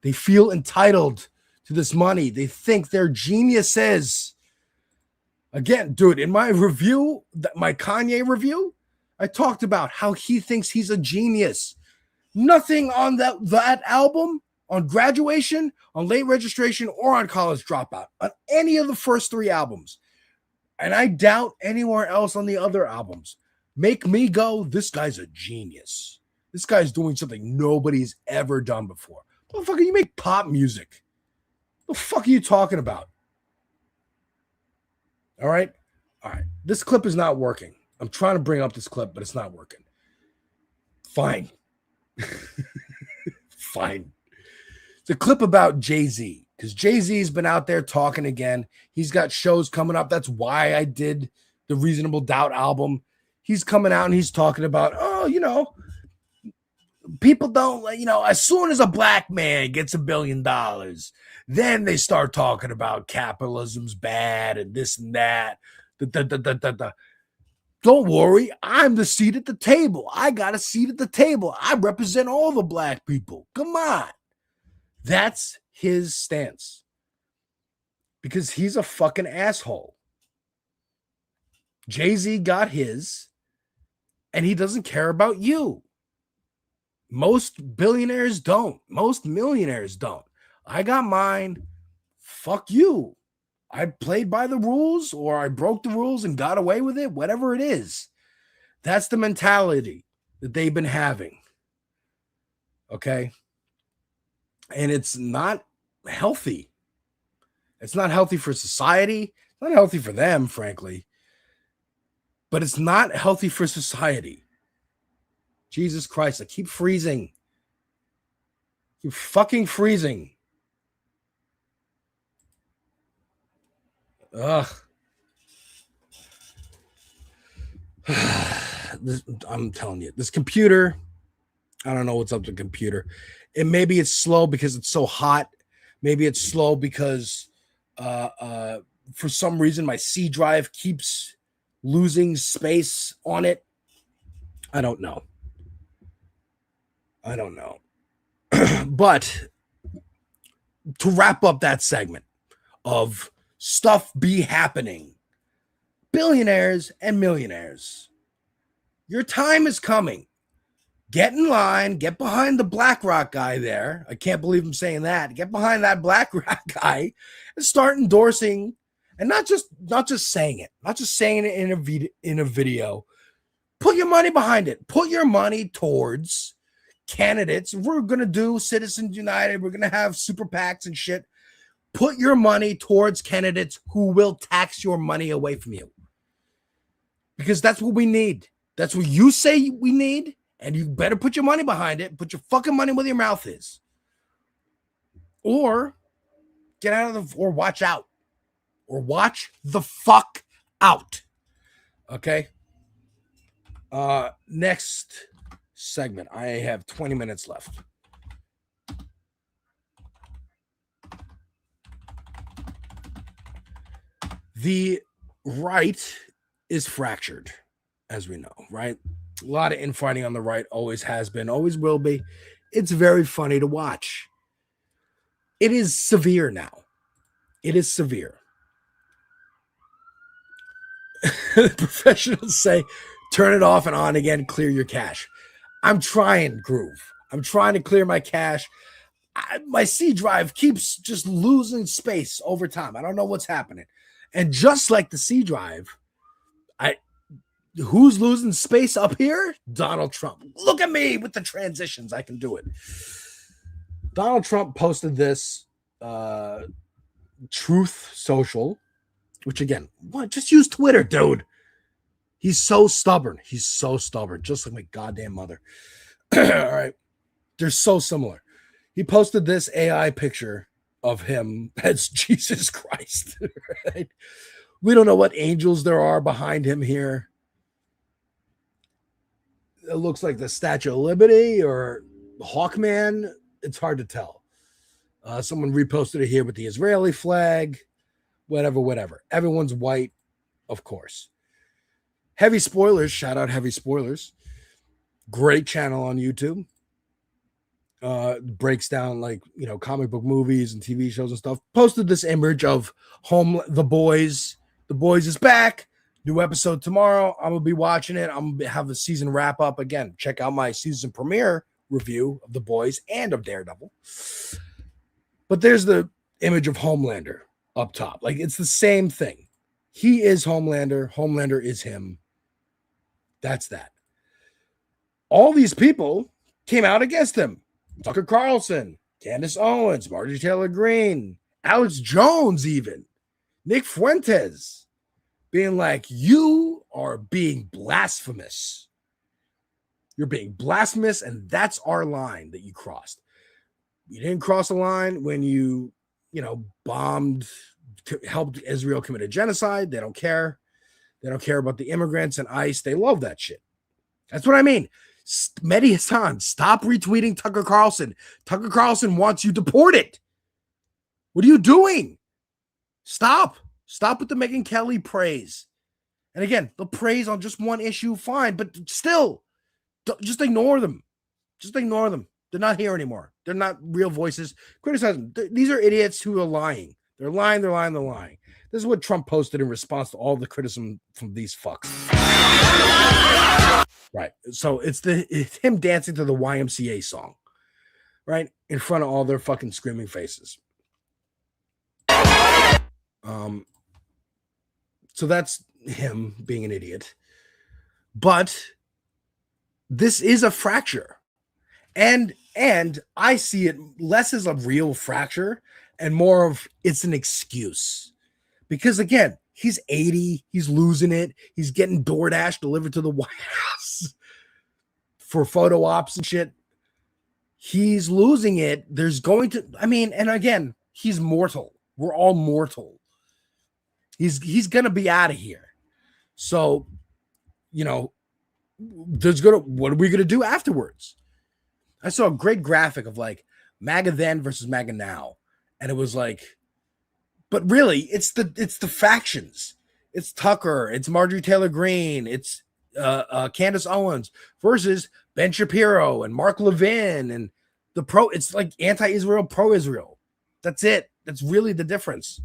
They feel entitled to this money. They think they're geniuses. Again, dude, in my review, my Kanye review, I talked about how he thinks he's a genius. Nothing on that album, on Graduation, on Late Registration, or on College Dropout, on any of the first 3 albums. And I doubt anywhere else on the other albums. Make me go, this guy's a genius. This guy's doing something nobody's ever done before. Motherfucker, you make pop music. What the fuck are you talking about? All right? All right. This clip is not working. I'm trying to bring up this clip, but it's not working. Fine. Fine. It's a clip about Jay-Z, because Jay-Z's been out there talking again. He's got shows coming up. That's why I did the Reasonable Doubt album. He's coming out and he's talking about, people don't, as soon as a black man gets $1 billion, then they start talking about capitalism's bad and this and that. Don't worry, I'm the seat at the table. I got a seat at the table. I represent all the black people. Come on. That's his stance. Because he's a fucking asshole. Jay-Z got his, and he doesn't care about you. Most billionaires don't. Most millionaires don't. I got mine. Fuck you. I played by the rules, or I broke the rules and got away with it, whatever it is. That's the mentality that they've been having. Okay? And it's not healthy. It's not healthy for society. It's not healthy for them, frankly. But it's not healthy for society. Jesus Christ, I keep freezing. Keep fucking freezing. Ugh. I'm telling you, this computer, I don't know what's up with the computer. And maybe it's slow because it's so hot. Maybe it's slow because for some reason my C drive keeps losing space on it. I don't know. But to wrap up that segment of stuff be happening, billionaires and millionaires, your time is coming. Get in line, get behind the BlackRock guy there. I can't believe I'm saying that. Get behind that BlackRock guy and start endorsing, and not just saying it, not just saying it in a video. Put your money behind it. Put your money towards candidates. We're going to do Citizens United. We're going to have super PACs and shit. Put your money towards candidates who will tax your money away from you. Because that's what we need. That's what you say we need. And you better put your money behind it. Put your fucking money where your mouth is. Or get out of or watch out. Or watch the fuck out. Okay? Next segment. I have 20 minutes left. The right is fractured, as we know, right? A lot of infighting on the right, always has been, always will be. It's very funny to watch. It is severe now. It is severe. Professionals say, turn it off and on again, clear your cache. I'm trying, Groove. I'm trying to clear my cache. My C drive keeps just losing space over time. I don't know what's happening. And just like the C drive, who's losing space up here? Donald Trump. Look at me with the transitions. I can do it. Donald Trump posted this Truth Social, which again, what? Just use Twitter, dude. He's so stubborn. He's so stubborn, just like my goddamn mother. All right. They're so similar. He posted this AI picture of him as Jesus Christ. Right? We don't know what angels there are behind him here. It looks like the Statue of Liberty or Hawkman, it's hard to tell. Someone reposted it here with the Israeli flag, whatever. Everyone's white, of course. Heavy Spoilers, shout out Heavy Spoilers. Great channel on YouTube. Breaks down like, comic book movies and TV shows and stuff. Posted this image of The Boys. The Boys is back. New episode tomorrow. I'm going to be watching it. I'm going to have the season wrap up. Again, check out my season premiere review of The Boys and of Daredevil. But there's the image of Homelander up top. Like, it's the same thing. He is Homelander. Homelander is him. That's that. All these people came out against him. Tucker Carlson, Candace Owens, Marjorie Taylor Greene, Alex Jones even, Nick Fuentes, being like, you are being blasphemous. You're being blasphemous, and that's our line that you crossed. You didn't cross the line when you bombed, helped Israel commit a genocide. They don't care. They don't care about the immigrants and ICE. They love that shit. That's what I mean. Mehdi Hassan, stop retweeting Tucker Carlson. Tucker Carlson wants you deported. What are you doing? Stop. Stop with the Megyn Kelly praise. And again, the praise on just one issue, fine, but still, just ignore them. Just ignore them. They're not here anymore. They're not real voices. Criticize them. These are idiots who are lying. They're lying. This is what Trump posted in response to all the criticism from these fucks. Right. So it's him dancing to the YMCA song, right? In front of all their fucking screaming faces. So that's him being an idiot. But this is a fracture. And I see it less as a real fracture and more of it's an excuse. Because again, he's 80, he's losing it, he's getting DoorDash delivered to the White House for photo ops and shit. He's losing it. There's going to, and again, he's mortal. We're all mortal. He's gonna be out of here. So, what are we gonna do afterwards? I saw a great graphic of like MAGA then versus MAGA now. And it was like, but really, it's the factions. It's Tucker, it's Marjorie Taylor Greene, it's Candace Owens versus Ben Shapiro and Mark Levin and it's like anti-Israel, pro-Israel. That's it. That's really the difference.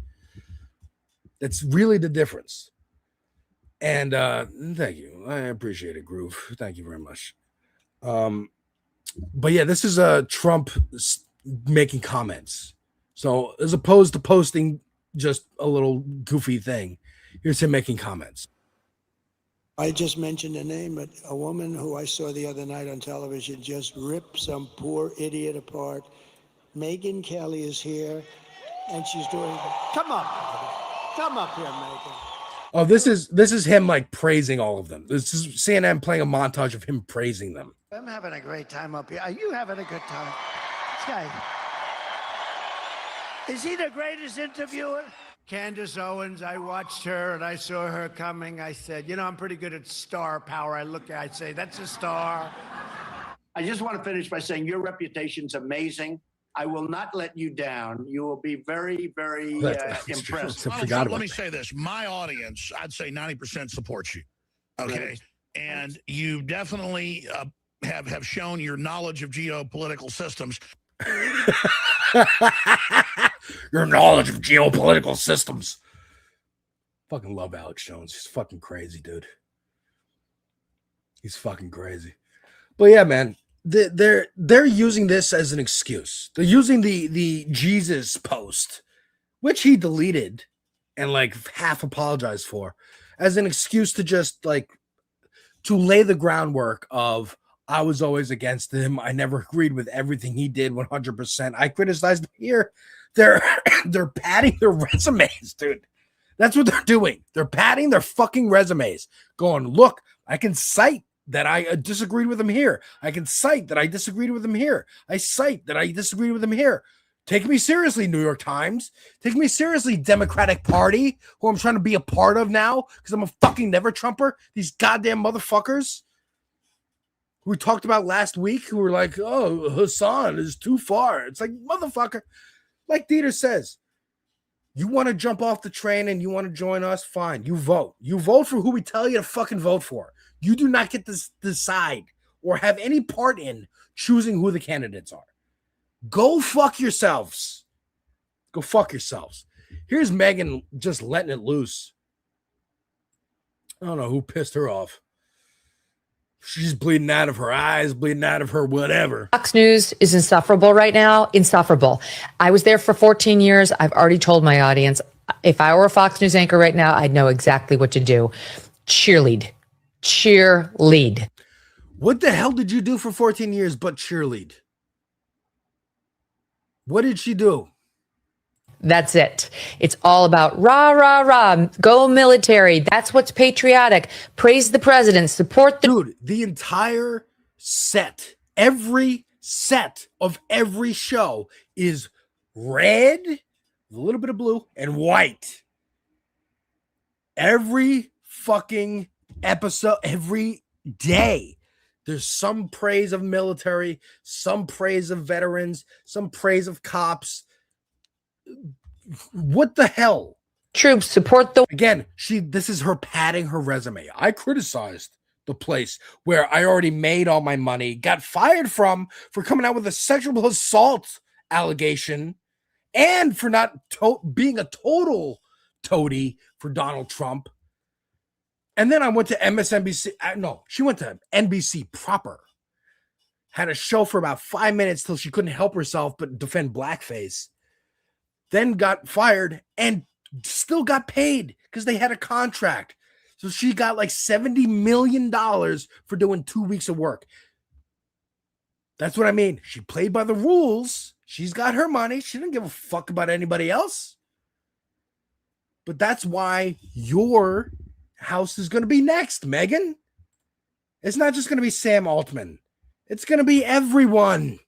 And thank you. I appreciate it, Groove. Thank you very much. But yeah, this is Trump making comments. So as opposed to posting just a little goofy thing, here's him making comments. I just mentioned a name, but a woman who I saw the other night on television just ripped some poor idiot apart. Megyn Kelly is here, and she's doing. Come up here, Megyn. Oh, this is him like praising all of them. This is CNN playing a montage of him praising them. I'm having a great time up here. Are you having a good time? This guy. Is he the greatest interviewer? Candace Owens, I watched her and I saw her coming. I said, I'm pretty good at star power. I'd say, that's a star. I just want to finish by saying your reputation's amazing. I will not let you down. You will be very, very impressed. Let me say this. My audience, I'd say 90% supports you. Okay. Right. And you definitely have shown your knowledge of geopolitical systems. Your knowledge of geopolitical systems. Fucking love Alex Jones. He's fucking crazy, dude. He's fucking crazy. But yeah, man, they're using this as an excuse. They're using the Jesus post, which he deleted and like half apologized for, as an excuse to just like to lay the groundwork of I was always against him. I never agreed with everything he did 100%. I criticized him here. They're padding their resumes, dude. That's what they're doing. They're padding their fucking resumes, going, look, I can cite that I disagreed with him here. I can cite that I disagreed with him here. I cite that I disagreed with him here. Take me seriously, New York Times. Take me seriously, Democratic Party, who I'm trying to be a part of now because I'm a fucking never-Trumper. These goddamn motherfuckers. who we talked about last week who were like, oh, Hassan is too far. It's like, motherfucker, like Dieter says, you want to jump off the train and you want to join us? Fine. You vote. You vote for who we tell you to fucking vote for. You do not get to decide or have any part in choosing who the candidates are. Go fuck yourselves. Go fuck yourselves. Here's Megan just letting it loose. I don't know who pissed her off. She's bleeding out of her eyes, bleeding out of her whatever. Fox News is insufferable right now. Insufferable. I was there for 14 years. I've already told my audience, if I were a Fox News anchor right now, I'd know exactly what to do. Cheerlead. Cheerlead. What the hell did you do for 14 years but cheerlead? What did she do? That's it. It's all about rah, rah, rah. Go military. That's what's patriotic. Praise the president. Support the... Dude, the entire set, every set of every show is red, a little bit of blue, and white. Every fucking episode, every day, there's some praise of military, some praise of veterans, some praise of cops. What the hell? Troops support the... Again, this is her padding her resume. I criticized the place where I already made all my money, got fired from for coming out with a sexual assault allegation, and for not being a total toady for Donald Trump. And then I went to MSNBC. No, she went to NBC proper. Had a show for about 5 minutes till she couldn't help herself but defend blackface. Then got fired and still got paid because they had a contract. So she got like $70 million for doing 2 weeks of work. That's what I mean. She played by the rules. She's got her money. She didn't give a fuck about anybody else. But that's why your house is going to be next, Megan. It's not just going to be Sam Altman. It's going to be everyone.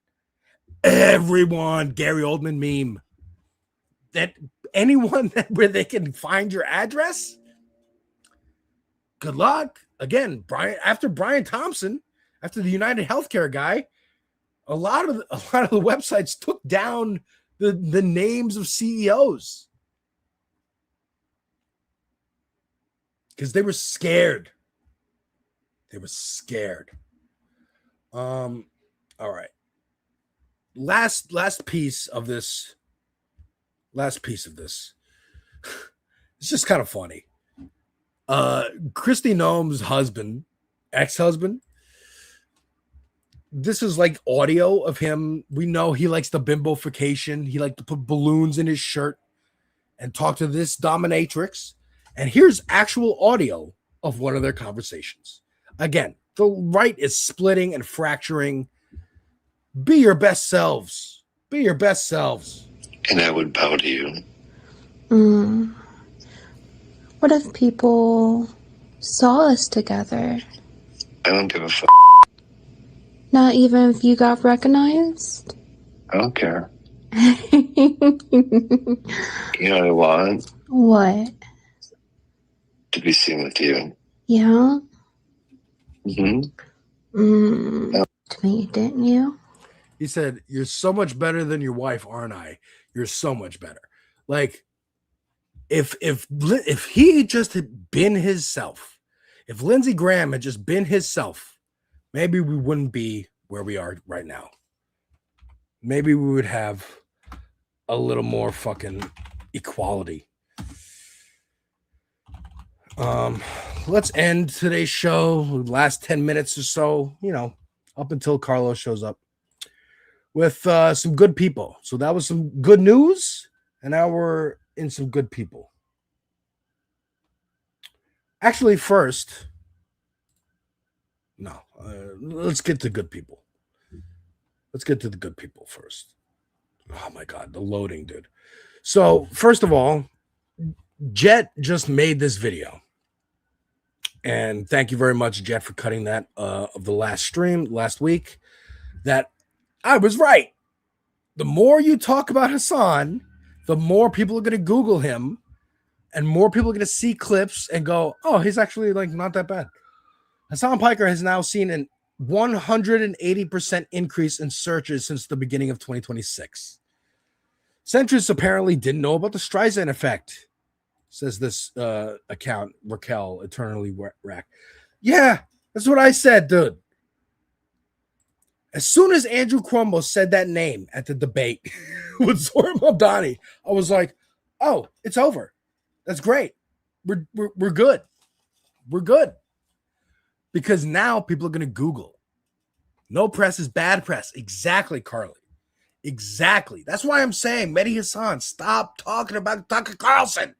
Everyone. Gary Oldman meme. That anyone where they can find your address. Good luck. Again, after Brian Thompson, after the United Healthcare guy, a lot of the websites took down the names of CEOs. Because they were scared. They were scared. All right. Last piece of this. It's just kind of funny. Kristi Noem's husband, ex-husband. This is like audio of him. We know he likes the bimbofication. He likes to put balloons in his shirt and talk to this dominatrix. And here's actual audio of one of their conversations. Again, the right is splitting and fracturing. Be your best selves. Be your best selves. And I would bow to you. What if people saw us together? I don't give a fuck. Not even if you got recognized? I don't care. You know what I want? What? To be seen with you. Yeah? Mm-hmm. To me, didn't you? He said, "You're so much better than your wife, aren't I? You're so much better." Like, if he just had been himself, if Lindsey Graham had just been himself, maybe we wouldn't be where we are right now. Maybe we would have a little more fucking equality. Let's end today's show, last 10 minutes or so, up until Carlos shows up, with some good people. So that was some good news, and now we're in some good people. Actually, first, let's get to good people. Let's get to the good people first. Oh my God, the loading, dude. So first of all, Jet just made this video. And thank you very much, Jet, for cutting that of the last stream last week. That I was right. The more you talk about Hassan, the more people are going to Google him, and more people are going to see clips and go, "Oh, he's actually like not that bad." Hassan Piker has now seen 180% increase in searches since the beginning of 2026. Centrists apparently didn't know about the Streisand effect, says this account, Raquel Eternally Rack. Yeah, that's what I said, dude. As soon as Andrew Cuomo said that name at the debate with Zohar Mamdani, I was like, oh, it's over. That's great. We're good. We're good. Because now people are going to Google. No press is bad press. Exactly, Carly. Exactly. That's why I'm saying, Mehdi Hassan, stop talking about Tucker Carlson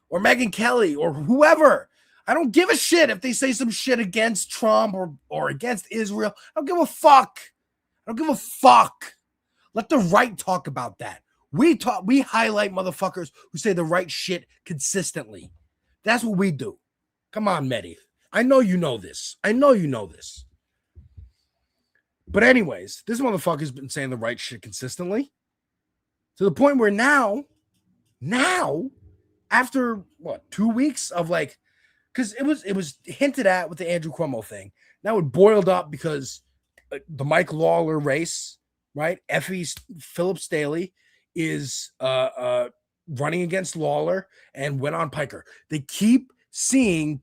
or Megyn Kelly or whoever. I don't give a shit if they say some shit against Trump or against Israel. I don't give a fuck. I don't give a fuck. Let the right talk about that. We highlight motherfuckers who say the right shit consistently. That's what we do. Come on, Mehdi. I know you know this. I know you know this. But anyways, this motherfucker's been saying the right shit consistently to the point where now, after what, 2 weeks of like, because it was hinted at with the Andrew Cuomo thing. Now it boiled up because the Mike Lawler race, right? Effie Phillips Staley is running against Lawler and went on Piker. They keep seeing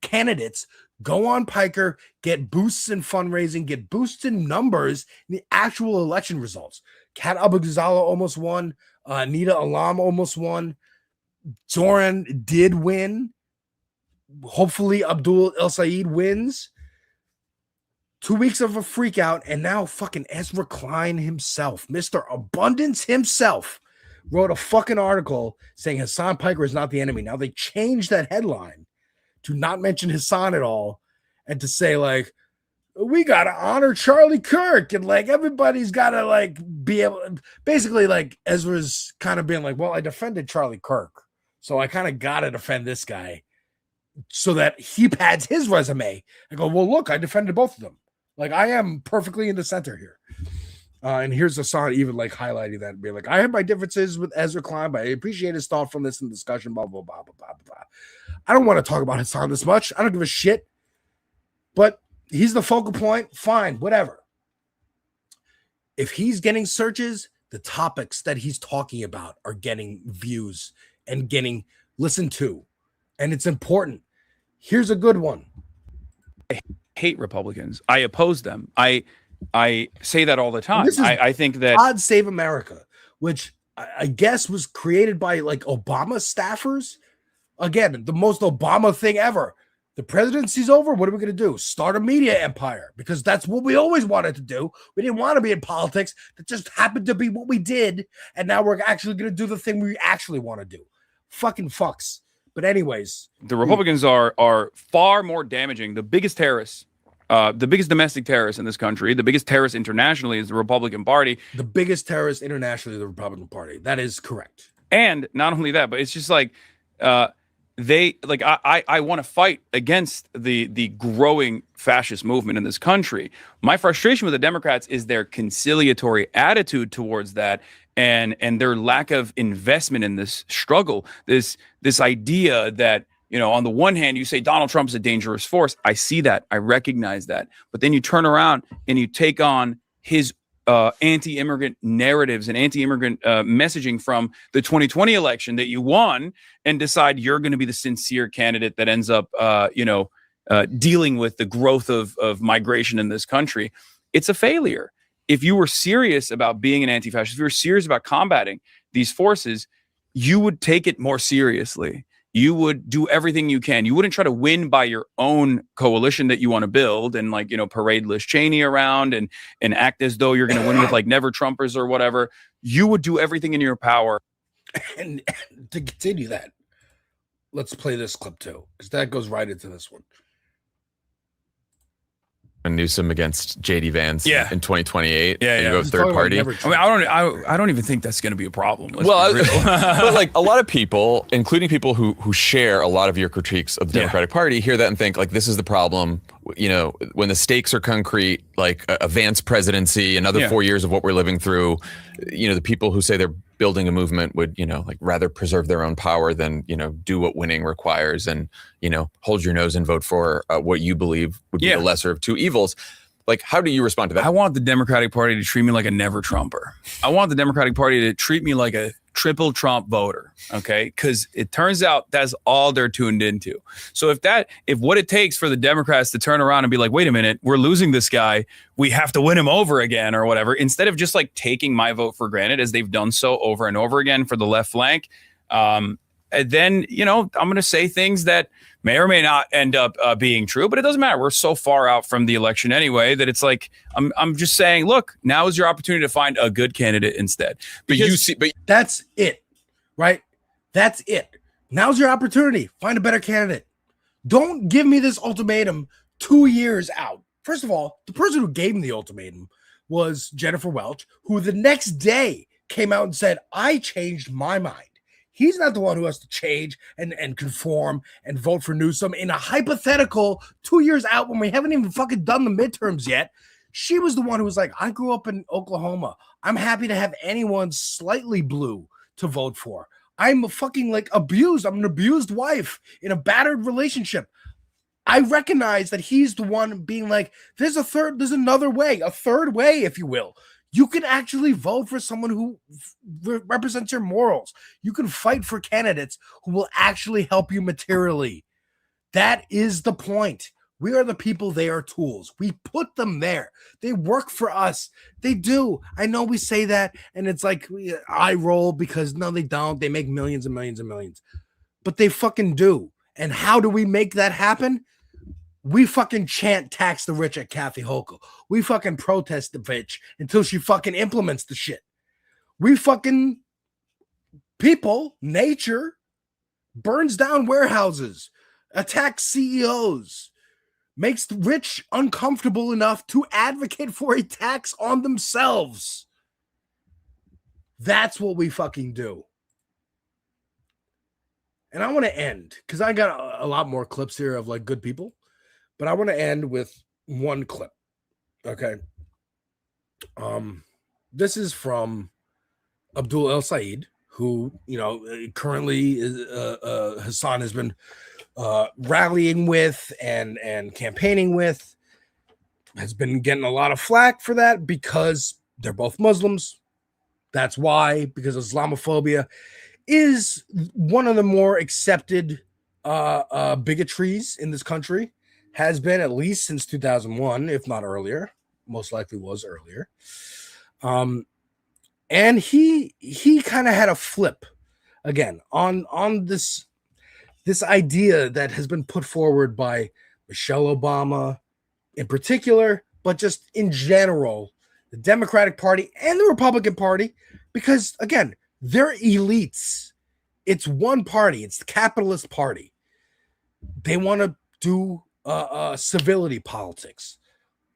candidates go on Piker, get boosts in fundraising, get boosts in numbers in the actual election results. Kat Abou-Ghazala almost won. Nida Alam almost won. Zoran did win. Hopefully Abdul El Sayed wins. 2 weeks of a freak out, and now fucking Ezra Klein himself, Mr. Abundance himself, wrote a fucking article saying Hassan Piker is not the enemy. Now they changed that headline to not mention Hassan at all and to say like, we got to honor Charlie Kirk and like everybody's got to like be able, basically like Ezra's kind of being like, well, I defended Charlie Kirk, so I kind of got to defend this guy so that he pads his resume and go, well, look, I defended both of them. Like I am perfectly in the center here. And here's Hassan even like highlighting that and being like, I have my differences with Ezra Klein, but I appreciate his thoughtfulness and discussion, blah, blah, blah, blah, blah, blah. I don't want to talk about Hassan this much. I don't give a shit. But he's the focal point. Fine, whatever. If he's getting searches, the topics that he's talking about are getting views and getting listened to. And it's important. Here's a good one. I hate Republicans. I oppose them. I say that all the time. I think that God Save America, which I guess was created by like Obama staffers. Again, the most Obama thing ever. The presidency's over. What are we going to do? Start a media empire, because that's what we always wanted to do. We didn't want to be in politics. That just happened to be what we did. And now we're actually going to do the thing we actually want to do. Fucking fucks. But anyways, the Republicans are far more damaging. The biggest terrorists, the biggest domestic terrorists in this country, the biggest terrorist internationally is the Republican Party. The biggest terrorist internationally is the Republican Party. That is correct. And not only that, but it's just like they like I want to fight against the growing fascist movement in this country. My frustration with the Democrats is their conciliatory attitude towards that and their lack of investment in this struggle. This idea that, you know, on the one hand, you say Donald Trump's a dangerous force. I see that. I recognize that. But then you turn around and you take on his anti-immigrant narratives and anti-immigrant messaging from the 2020 election that you won and decide you're going to be the sincere candidate that ends up, dealing with the growth of migration in this country. It's a failure. If you were serious about being an anti-fascist, if you were serious about combating these forces, you would take it more seriously. You would do everything you can. You wouldn't try to win by your own coalition that you want to build and like, you know, parade Liz Cheney around and act as though you're going to win with like never Trumpers or whatever. You would do everything in your power. And to continue that, let's play this clip too, because that goes right into this one. Newsom against JD Vance in 2028. Yeah, you go third party. I mean, I don't even think that's going to be a problem. Well, but like a lot of people, including people who share a lot of your critiques of the Democratic Party, hear that and think like this is the problem. You know, when the stakes are concrete, like a Vance presidency, another 4 years of what we're living through. You know, the people who say they're building a movement would, like rather preserve their own power than, do what winning requires and, hold your nose and vote for what you believe would be the lesser of two evils. Like, how do you respond to that? I want the Democratic Party to treat me like a never Trumper. I want the Democratic Party to treat me like a triple Trump voter. Okay. Because it turns out that's all they're tuned into. So if what it takes for the Democrats to turn around and be like, wait a minute, we're losing this guy, we have to win him over again or whatever, instead of just like taking my vote for granted as they've done so over and over again for the left flank, then, I'm going to say things that may or may not end up being true, but it doesn't matter. We're so far out from the election anyway that it's like, I'm just saying, look, now is your opportunity to find a good candidate instead. But that's it, right? That's it. Now's your opportunity. Find a better candidate. Don't give me this ultimatum 2 years out. First of all, the person who gave him the ultimatum was Jennifer Welch, who the next day came out and said, I changed my mind. He's not the one who has to change and conform and vote for Newsom in a hypothetical 2 years out when we haven't even fucking done the midterms yet. She was the one who was like, I grew up in Oklahoma. I'm happy to have anyone slightly blue to vote for. I'm fucking like abused. I'm an abused wife in a battered relationship. I recognize that he's the one being like, there's another way, a third way, if you will. You can actually vote for someone who represents your morals. You can fight for candidates who will actually help you materially. That is the point. We are the people. They are tools. We put them there. They work for us. They do. I know we say that, and it's like I roll because no, they don't. They make millions and millions and millions. But they fucking do. And how do we make that happen? We fucking chant tax the rich at Kathy Hochul. We fucking protest the bitch until she fucking implements the shit. We fucking nature burns down warehouses, attacks CEOs, makes the rich uncomfortable enough to advocate for a tax on themselves. That's what we fucking do. And I want to end because I got a lot more clips here of like good people. But I want to end with one clip, okay? This is from Abdul El Sayed, who, currently Hassan has been rallying with and campaigning with, has been getting a lot of flack for that because they're both Muslims. That's why, because Islamophobia is one of the more accepted bigotries in this country. Has been at least since 2001, if not earlier. Most likely was earlier. And he kind of had a flip again on this idea that has been put forward by Michelle Obama in particular, but just in general, the Democratic Party and the Republican Party, because again, they're elites. It's one party. It's the capitalist party. They want to do civility politics.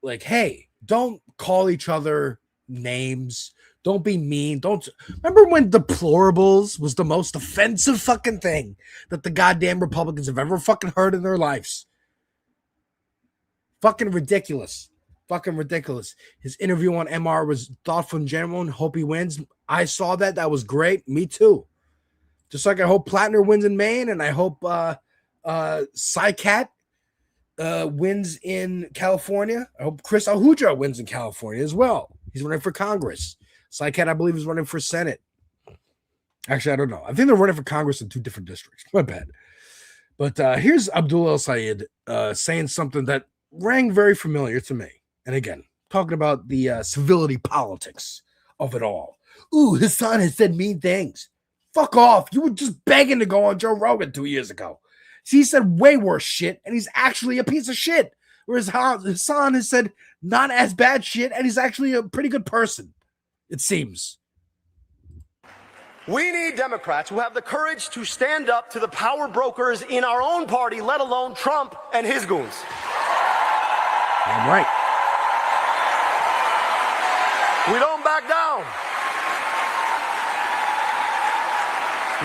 Like, hey, don't call each other names. Don't be mean. Don't remember when deplorables was the most offensive fucking thing that the goddamn Republicans have ever fucking heard in their lives. Fucking ridiculous. Fucking ridiculous. His interview on MR was thoughtful and genuine. Hope he wins. I saw that. That was great. Me too. Just like I hope Plattner wins in Maine, and I hope Psycat wins in California. I hope Chris Ahuja wins in California as well. He's running for Congress. Psycat, I believe, is running for Senate. Actually, I don't know. I think they're running for Congress in 2 different districts. My bad. But here's Abdul El Sayed saying something that rang very familiar to me. And again, talking about the civility politics of it all. Ooh, his son has said mean things. Fuck off. You were just begging to go on Joe Rogan 2 years ago. He said way worse shit, and he's actually a piece of shit. Whereas Hassan has said not as bad shit, and he's actually a pretty good person, it seems. We need Democrats who have the courage to stand up to the power brokers in our own party, let alone Trump and his goons. Damn right. We don't back down.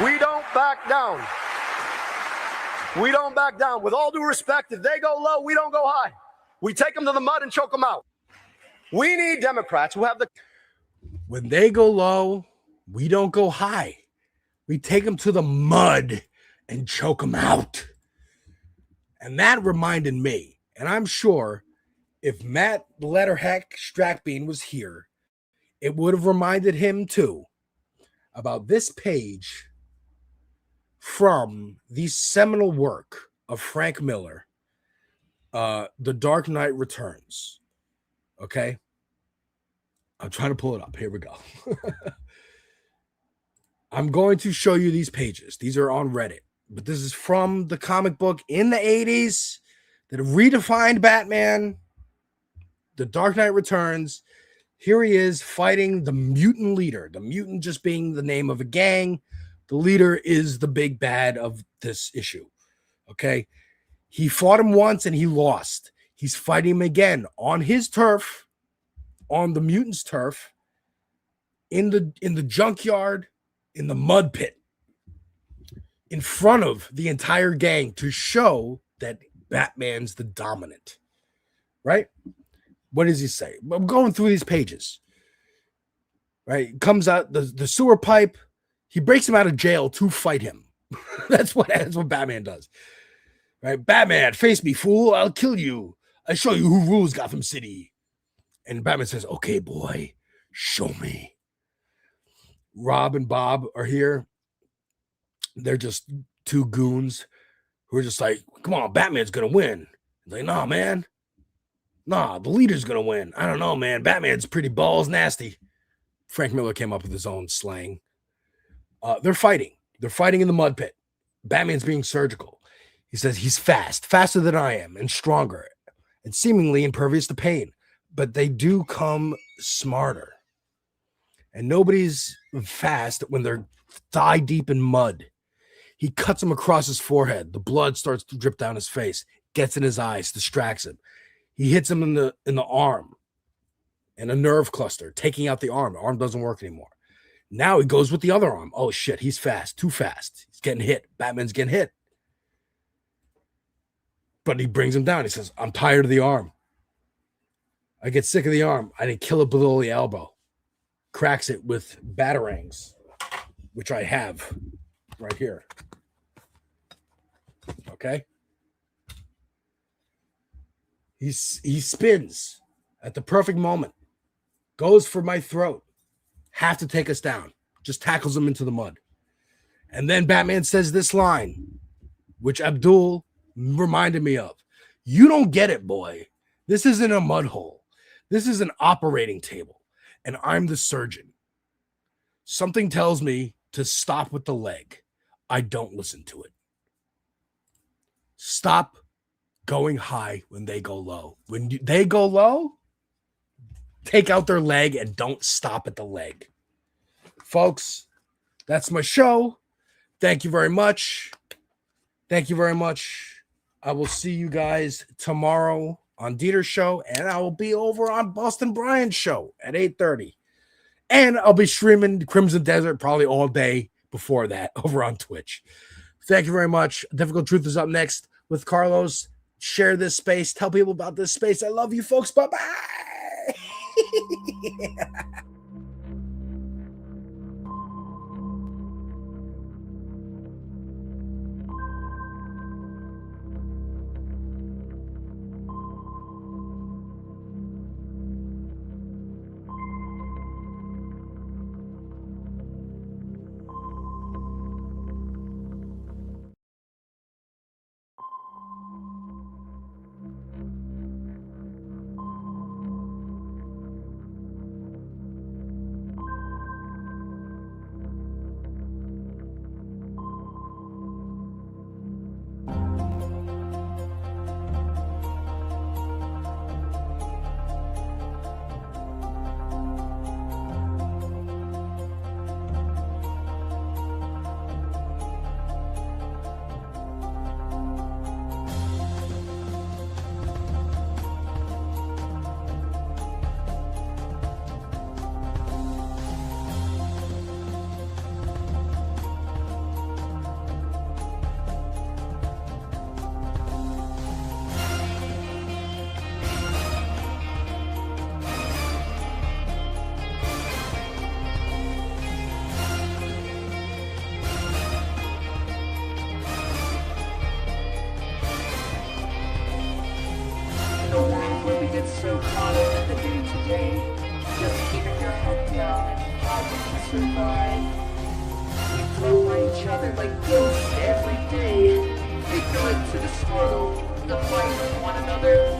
We don't back down. We don't back down. With all due respect, if they go low, we don't go high. We take them to the mud and choke them out. We need Democrats who have the... When they go low, We don't go high. We take them to the mud and choke them out. And that reminded me, and I'm sure if Matt Letterheck Strackbean was here, it would have reminded him too about this page from the seminal work of Frank Miller, The Dark Knight Returns. Okay? I'm trying to pull it up. Here we go. I'm going to show you these pages. These are on Reddit, but this is from the comic book in the 80s that redefined Batman. The Dark Knight Returns. Here he is fighting the mutant leader. The mutant just being the name of a gang. The leader is the big bad of this issue. Okay? He fought him once and he lost. He's fighting him again on his turf, on the mutant's turf, in the junkyard, in the mud pit, in front of the entire gang to show that Batman's the dominant. Right? What does he say? I'm going through these pages. Right? Comes out the sewer pipe. He breaks him out of jail to fight him. That's what Batman does. Right? Batman, face me, fool. I'll kill you. I show you who rules Gotham City. And Batman says, okay, boy, show me. Rob and Bob are here. They're just two goons who are just like, come on, Batman's going to win. Like, nah, man. Nah, the leader's going to win. I don't know, man. Batman's pretty balls nasty. Frank Miller came up with his own slang. They're fighting. They're fighting in the mud pit. Batman's being surgical. He says he's fast, faster than I am, and stronger, and seemingly impervious to pain. But they do come smarter. And nobody's fast when they're thigh deep in mud. He cuts him across his forehead. The blood starts to drip down his face, gets in his eyes, distracts him. He hits him in the arm and a nerve cluster, taking out the arm. The arm doesn't work anymore. Now he goes with the other arm. Oh, shit, he's fast, too fast. He's getting hit. Batman's getting hit. But he brings him down. He says, I'm tired of the arm. I get sick of the arm. I didn't kill it below the elbow. Cracks it with batarangs, which I have right here. Okay? He spins at the perfect moment. Goes for my throat. Have to take us down. Just tackles him into the mud. And then Batman says this line, which Abdul reminded me of. You don't get it, boy. This isn't a mud hole. This is an operating table. And I'm the surgeon. Something tells me to stop with the leg. I don't listen to it. Stop going high when they go low. When they go low, take out their leg and don't stop at the leg. Folks, that's my show. Thank you very much. Thank you very much. I will see you guys tomorrow on Dieter's show, and I will be over on Boston Brian's show at 8:30. And I'll be streaming Crimson Desert probably all day before that over on Twitch. Thank you very much. Difficult Truth is up next with Carlos. Share this space. Tell people about this space. I love you folks. Bye-bye. so caught up in the day-to-day, just keeping your head down and how we can survive. We float by each other like ghosts every day, ignorant to the struggle, the fight with one another,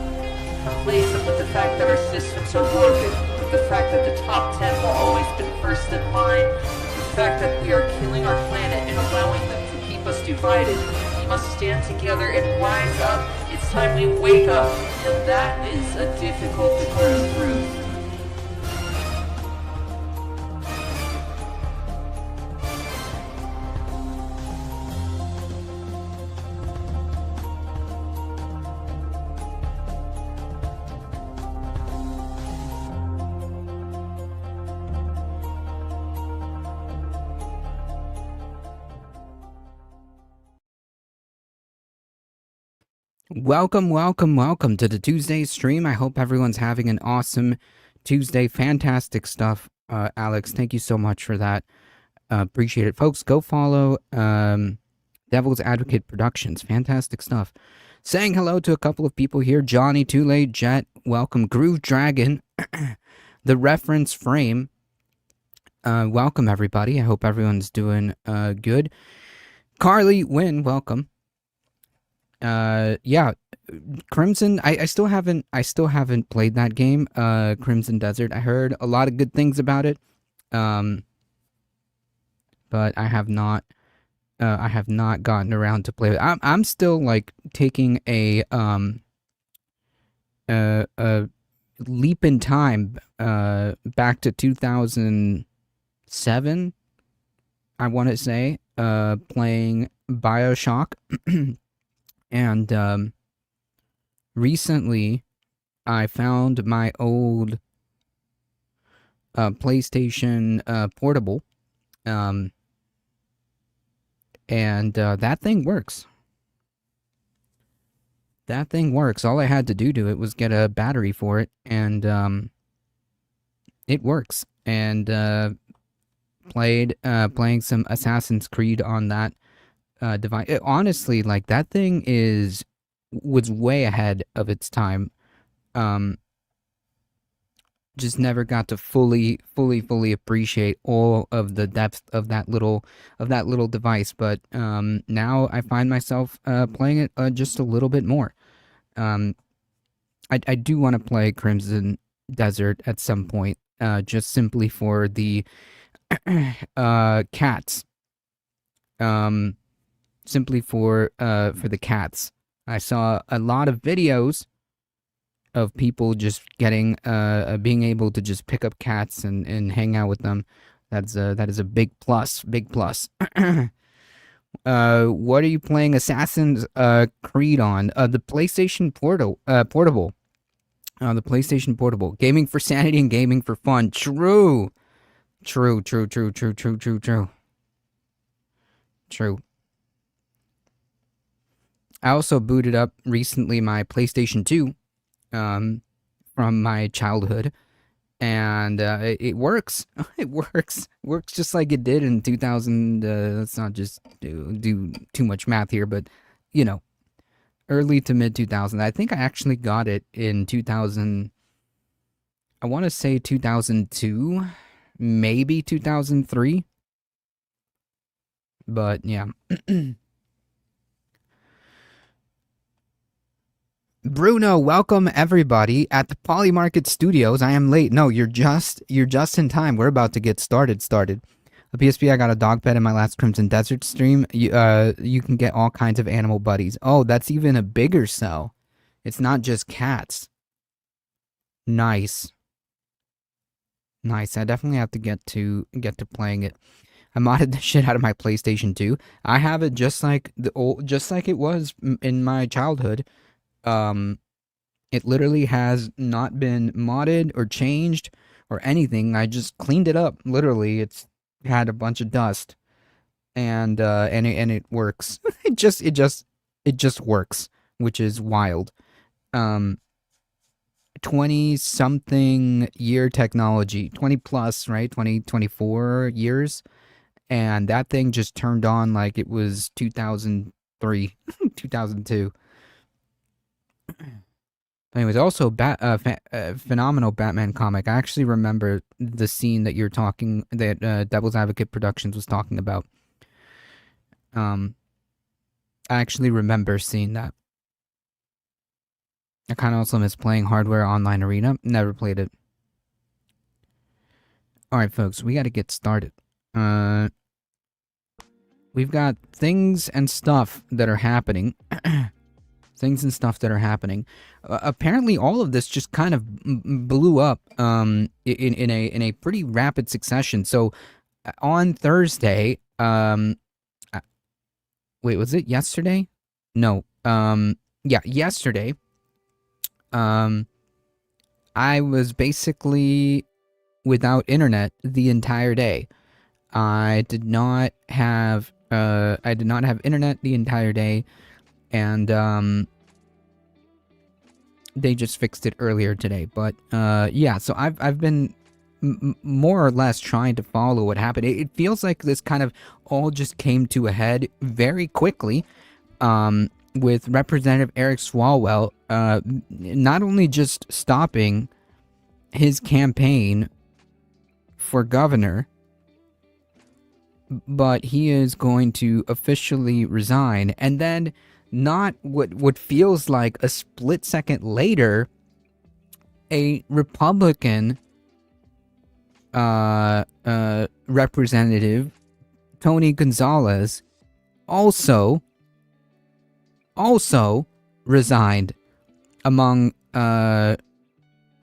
complacent with the fact that our systems are broken, with the fact that the top 10 will always be first in line, the fact that we are killing our planet and allowing them to keep us divided. We must stand together and rise up. It's time we wake up, and that is a difficult truth. Welcome to the Tuesday stream. I hope everyone's having an awesome Tuesday. Fantastic stuff, Alex. Thank you so much for that. Appreciate it. Folks, go follow Devil's Advocate Productions. Fantastic stuff. Saying hello to a couple of people here. Johnny, Too Late, Jet, welcome. Groove Dragon, The Reference Frame. Welcome, everybody. I hope everyone's doing good. Carly Wynn, welcome. Yeah, Crimson, I still haven't played that game, Crimson Desert. I heard a lot of good things about it, but I have not gotten around to play it. I'm still like taking a leap in time back to 2007, I want to say, playing BioShock. And recently, I found my old PlayStation Portable, and that thing works. That thing works. All I had to do to it was get a battery for it, and it works. And playing some Assassin's Creed on that device. Honestly, like, that thing was way ahead of its time. Just never got to fully appreciate all of the depth of that little device. But now I find myself playing it just a little bit more. I do want to play Crimson Desert at some point, just simply for the cats. Simply for the cats. I saw a lot of videos of people just getting being able to just pick up cats and hang out with them. That is a big plus. What are you playing Assassin's Creed on? The PlayStation Portable. The PlayStation Portable. Gaming for sanity and gaming for fun. True. I also booted up recently my PlayStation 2 from my childhood, and it works. It works just like it did in 2000. Let's not just do too much math here, but you know, early to mid 2000. I think I actually got it in 2000. I want to say 2002, maybe 2003, but yeah. Bruno, welcome everybody at the Poly Market Studios. I am late. No, you're just in time. We're about to get started. A PSP, I got a dog pet in my last Crimson Desert stream. You can get all kinds of animal buddies. Oh, that's even a bigger sell. It's not just cats. Nice. I definitely have to get to playing it. I modded the shit out of my PlayStation 2. I have it just like it was in my childhood. It literally has not been modded or changed or anything. I just cleaned it up. Literally, it's had a bunch of dust, and it works. it just works, which is wild. 20-something year technology, 20 plus, right? 24 years, and that thing just turned on like it was 2003, 2002. Anyways, also phenomenal Batman comic. I actually remember the scene that that Devil's Advocate Productions was talking about. I actually remember seeing that. I kind of also miss playing Hardware Online Arena. Never played it. Alright, folks, we got to get started. We've got things and stuff that are happening. Apparently, all of this just kind of blew up in a pretty rapid succession. So, on Thursday, wait, was it yesterday? No. Yeah, yesterday. I was basically without internet the entire day. I did not have internet the entire day, and they just fixed it earlier today. But yeah, so I've been more or less trying to follow what happened. It feels like this kind of all just came to a head very quickly, with Representative Eric Swalwell not only just stopping his campaign for governor, but he is going to officially resign, and then not what feels like a split second later, a Republican representative, Tony Gonzalez, also resigned among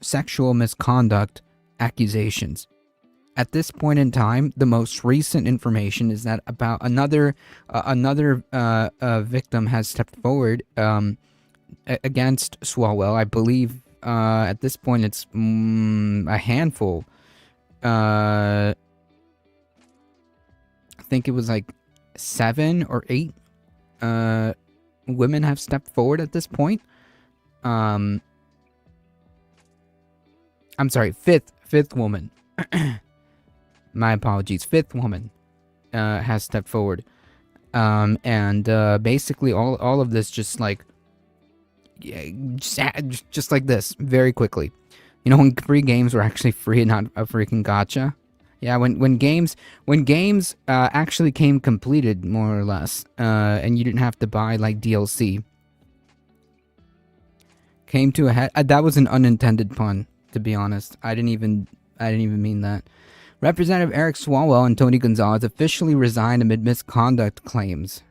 sexual misconduct accusations. At this point in time, the most recent information is that about another victim has stepped forward against Swalwell. I believe at this point it's a handful. I think it was like 7 or 8 women have stepped forward at this point. I'm sorry, fifth woman. My apologies. 5th woman has stepped forward. And basically all of this just like just like this very quickly. You know, when free games were actually free and not a freaking gotcha. Yeah, when games actually came completed, more or less, and you didn't have to buy like DLC. Came to a head. That was an unintended pun, to be honest. I didn't even mean that. Representative Eric Swalwell and Tony Gonzalez officially resigned amid misconduct claims.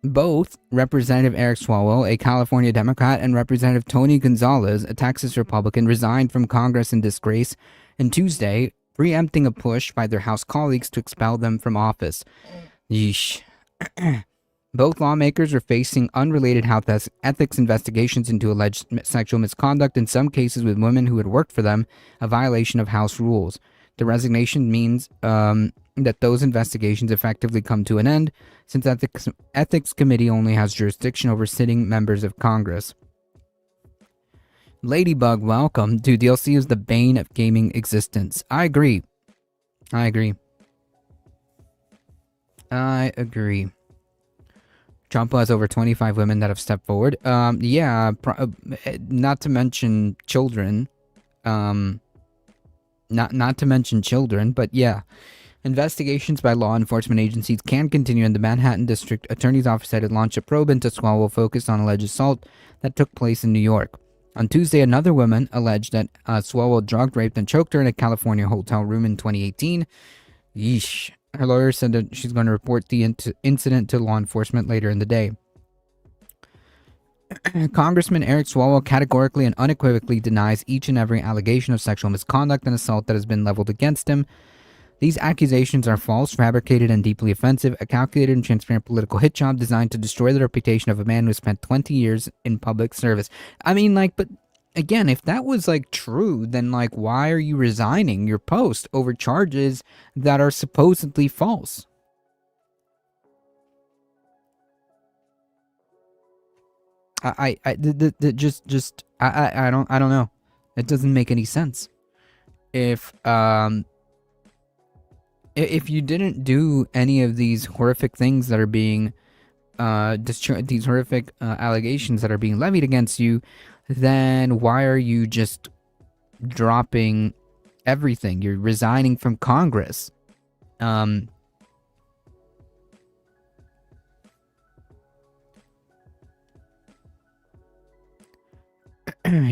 Both Representative Eric Swalwell, a California Democrat, and Representative Tony Gonzalez, a Texas Republican, resigned from Congress in disgrace on Tuesday, preempting a push by their House colleagues to expel them from office. Yeesh. Both lawmakers are facing unrelated health ethics investigations into alleged sexual misconduct, in some cases with women who had worked for them, a violation of House rules. The resignation means that those investigations effectively come to an end, since Ethics Committee only has jurisdiction over sitting members of Congress. Ladybug, welcome. Dude, DLC is the bane of gaming existence. I agree. Trump has over 25 women that have stepped forward. Yeah, not to mention children. Not to mention children, but yeah. Investigations by law enforcement agencies can continue, and the Manhattan District Attorney's Office said it launched a probe into Swalwell focused on alleged assault that took place in New York. On Tuesday, another woman alleged that Swalwell drugged, raped, and choked her in a California hotel room in 2018. Yeesh. Her lawyer said that she's going to report the incident to law enforcement later in the day. Congressman Eric Swalwell categorically and unequivocally denies each and every allegation of sexual misconduct and assault that has been leveled against him. These accusations are false, fabricated, and deeply offensive, a calculated and transparent political hit job designed to destroy the reputation of a man who spent 20 years in public service. I mean, like, but again, if that was like true, then like, why are you resigning your post over charges that are supposedly false? I don't know. It doesn't make any sense. If you didn't do any of these horrific things that are being these horrific allegations that are being levied against you, then why are you just dropping everything? You're resigning from Congress.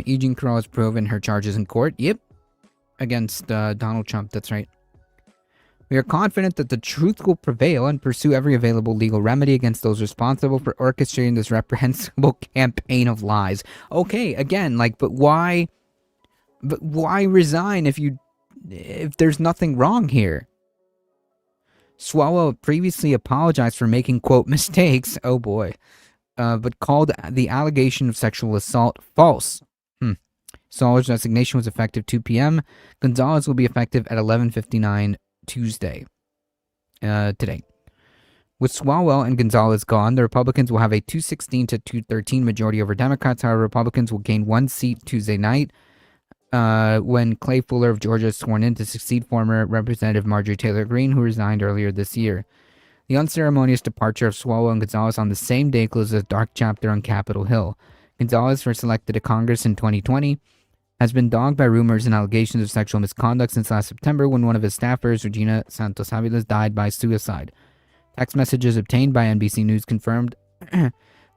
Eugene Carroll has proven her charges in court. Yep. Against Donald Trump. That's right. We are confident that the truth will prevail and pursue every available legal remedy against those responsible for orchestrating this reprehensible campaign of lies. Okay, again, like, but why resign if there's nothing wrong here? Swalwell previously apologized for making, quote, mistakes, oh boy, but called the allegation of sexual assault false. Swalwell's resignation was effective 2 p.m. Gonzalez will be effective at 11:59 Tuesday, today. With Swalwell and Gonzalez gone, the Republicans will have a 216 to 213 majority over Democrats. However, Republicans will gain one seat Tuesday night when Clay Fuller of Georgia is sworn in to succeed former Representative Marjorie Taylor Greene, who resigned earlier this year. The unceremonious departure of Swalwell and Gonzalez on the same day closes a dark chapter on Capitol Hill. Gonzalez, first elected to Congress in 2020, has been dogged by rumors and allegations of sexual misconduct since last September when one of his staffers, Regina Santos Aviles, died by suicide. Text messages obtained by NBC News confirmed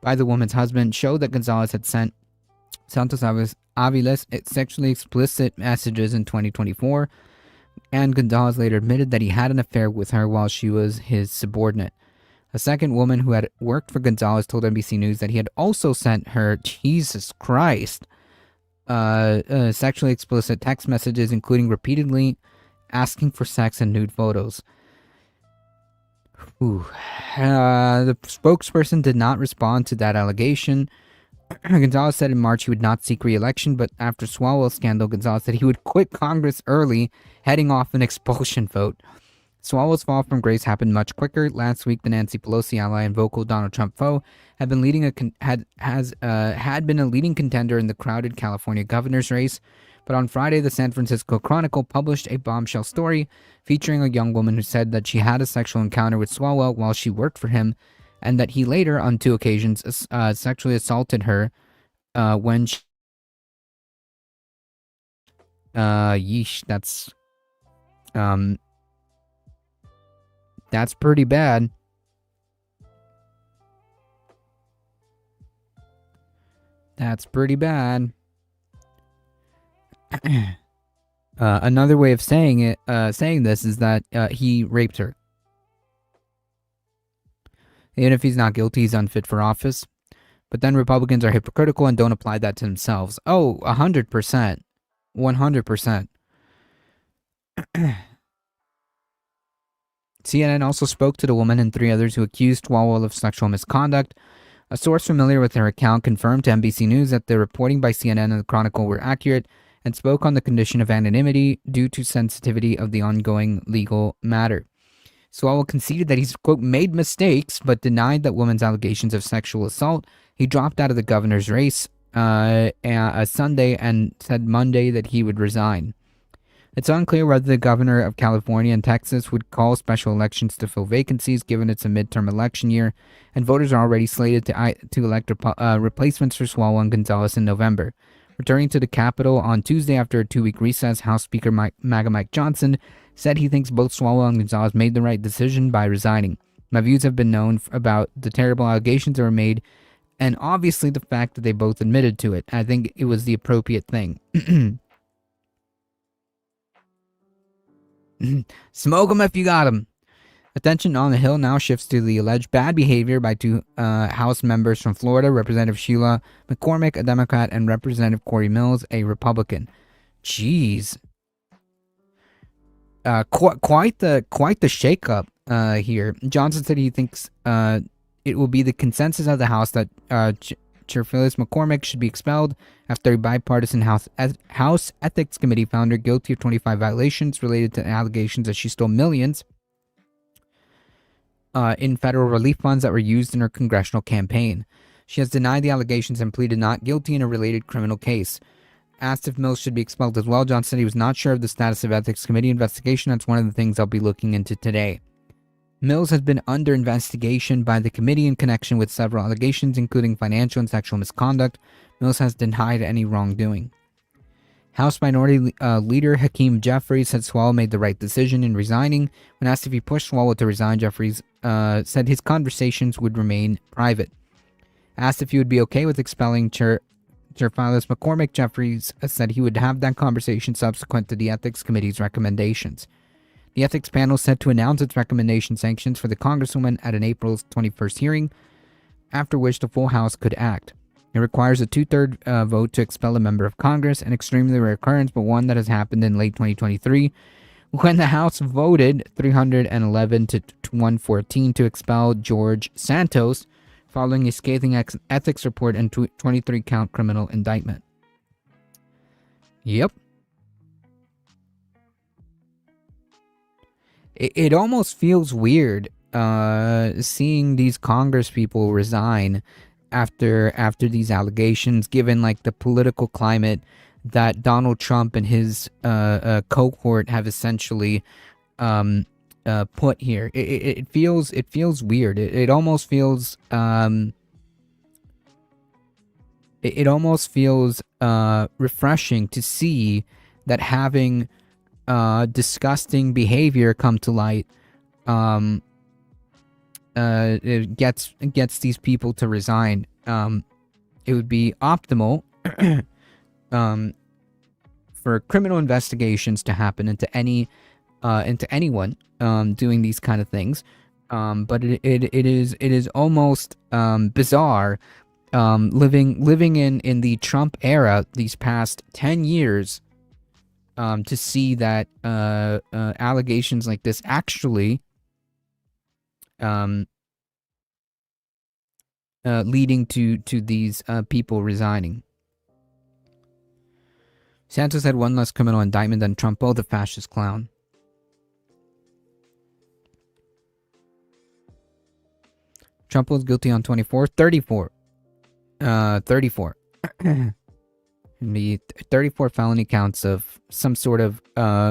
by the woman's husband showed that Gonzalez had sent Santos Aviles sexually explicit messages in 2024, and Gonzalez later admitted that he had an affair with her while she was his subordinate. A second woman who had worked for Gonzalez told NBC News that he had also sent her, Jesus Christ, sexually explicit text messages, including repeatedly asking for sex and nude photos. The spokesperson did not respond to that allegation. Gonzalez said in March he would not seek re-election, but after Swalwell's scandal, Gonzalez said he would quit Congress early, heading off an expulsion vote. Swalwell's fall from grace happened much quicker. Last week, the Nancy Pelosi ally and vocal Donald Trump foe had been a leading contender in the crowded California governor's race. But on Friday, the San Francisco Chronicle published a bombshell story featuring a young woman who said that she had a sexual encounter with Swalwell while she worked for him, and that he later, on 2 occasions, sexually assaulted her when she... yeesh, that's pretty bad. That's pretty bad. Another way of saying this is that he raped her. Even if he's not guilty, he's unfit for office. But then Republicans are hypocritical and don't apply that to themselves. Oh, 100%. 100%. CNN also spoke to the woman and 3 others who accused Swalwell of sexual misconduct. A source familiar with her account confirmed to NBC News that the reporting by CNN and the Chronicle were accurate and spoke on the condition of anonymity due to sensitivity of the ongoing legal matter. Swalwell conceded that he's, quote, made mistakes, but denied that woman's allegations of sexual assault. He dropped out of the governor's race Sunday and said Monday that he would resign. It's unclear whether the governor of California and Texas would call special elections to fill vacancies, given it's a midterm election year, and voters are already slated to elect replacements for Swalwell and Gonzalez in November. Returning to the Capitol on Tuesday after a 2-week recess, House Speaker MAGA Mike Johnson said he thinks both Swalwell and Gonzalez made the right decision by resigning. My views have been known about the terrible allegations that were made, and obviously the fact that they both admitted to it. I think it was the appropriate thing. Smoke them if you got them. Attention on the Hill now shifts to the alleged bad behavior by 2 House members from Florida, Representative Sheila McCormick, a Democrat, and Representative Corey Mills, a Republican. Jeez. Quite the shakeup here. Johnson said he thinks it will be the consensus of the House that Chair Phyllis McCormick should be expelled after a bipartisan House Ethics Committee found her guilty of 25 violations related to allegations that she stole millions in federal relief funds that were used in her congressional campaign. She has denied the allegations and pleaded not guilty in a related criminal case. Asked if Mills should be expelled as well, Johnson said he was not sure of the status of Ethics Committee investigation. That's one of the things I'll be looking into today. Mills has been under investigation by the committee in connection with several allegations, including financial and sexual misconduct. Mills has denied any wrongdoing. House Minority Leader Hakeem Jeffries said Swalwell made the right decision in resigning. When asked if he pushed Swalwell to resign, Jeffries said his conversations would remain private. Asked if he would be okay with expelling Chair Phyllis McCormick, Jeffries said he would have that conversation subsequent to the Ethics Committee's recommendations. The Ethics Panel is set to announce its recommendation sanctions for the Congresswoman at an April 21st hearing, after which the full House could act. It requires a two-thirds vote to expel a member of Congress, an extremely rare occurrence, but one that has happened in late 2023, when the House voted 311 to 114 to expel George Santos, following a scathing ethics report and 23-count criminal indictment. Yep. It almost feels weird seeing these Congress people resign after these allegations, given like the political climate that Donald Trump and his cohort have essentially put here. It feels weird. It almost feels refreshing to see that having disgusting behavior come to light it gets these people to resign. It would be optimal for criminal investigations to happen into anyone doing these kind of things, but it is almost bizarre living in the Trump era these past 10 years to see that allegations like this actually leading to these people resigning. Santos had one less criminal indictment than Trump. Oh, the fascist clown. Trump was guilty on 34. The 34 felony counts of some sort of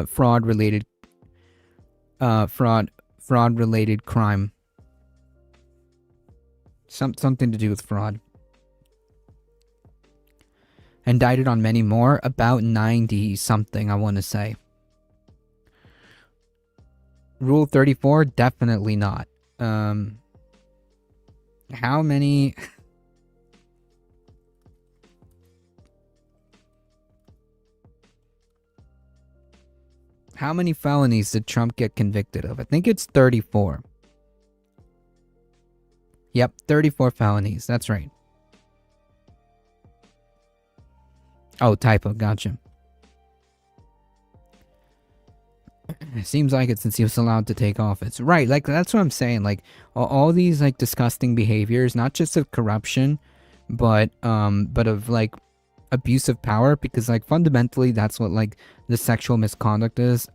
fraud-related crime. Something to do with fraud. Indicted on many more, about 90 something, I want to say. Rule 34, definitely not. How many? How many felonies did Trump get convicted of? I think it's 34. Yep, 34 felonies. That's right. Oh, typo. Gotcha. Seems like it since he was allowed to take office. Right, like that's what I'm saying. Like all these like disgusting behaviors, not just of corruption, but of like abuse of power, because like fundamentally that's what like the sexual misconduct is.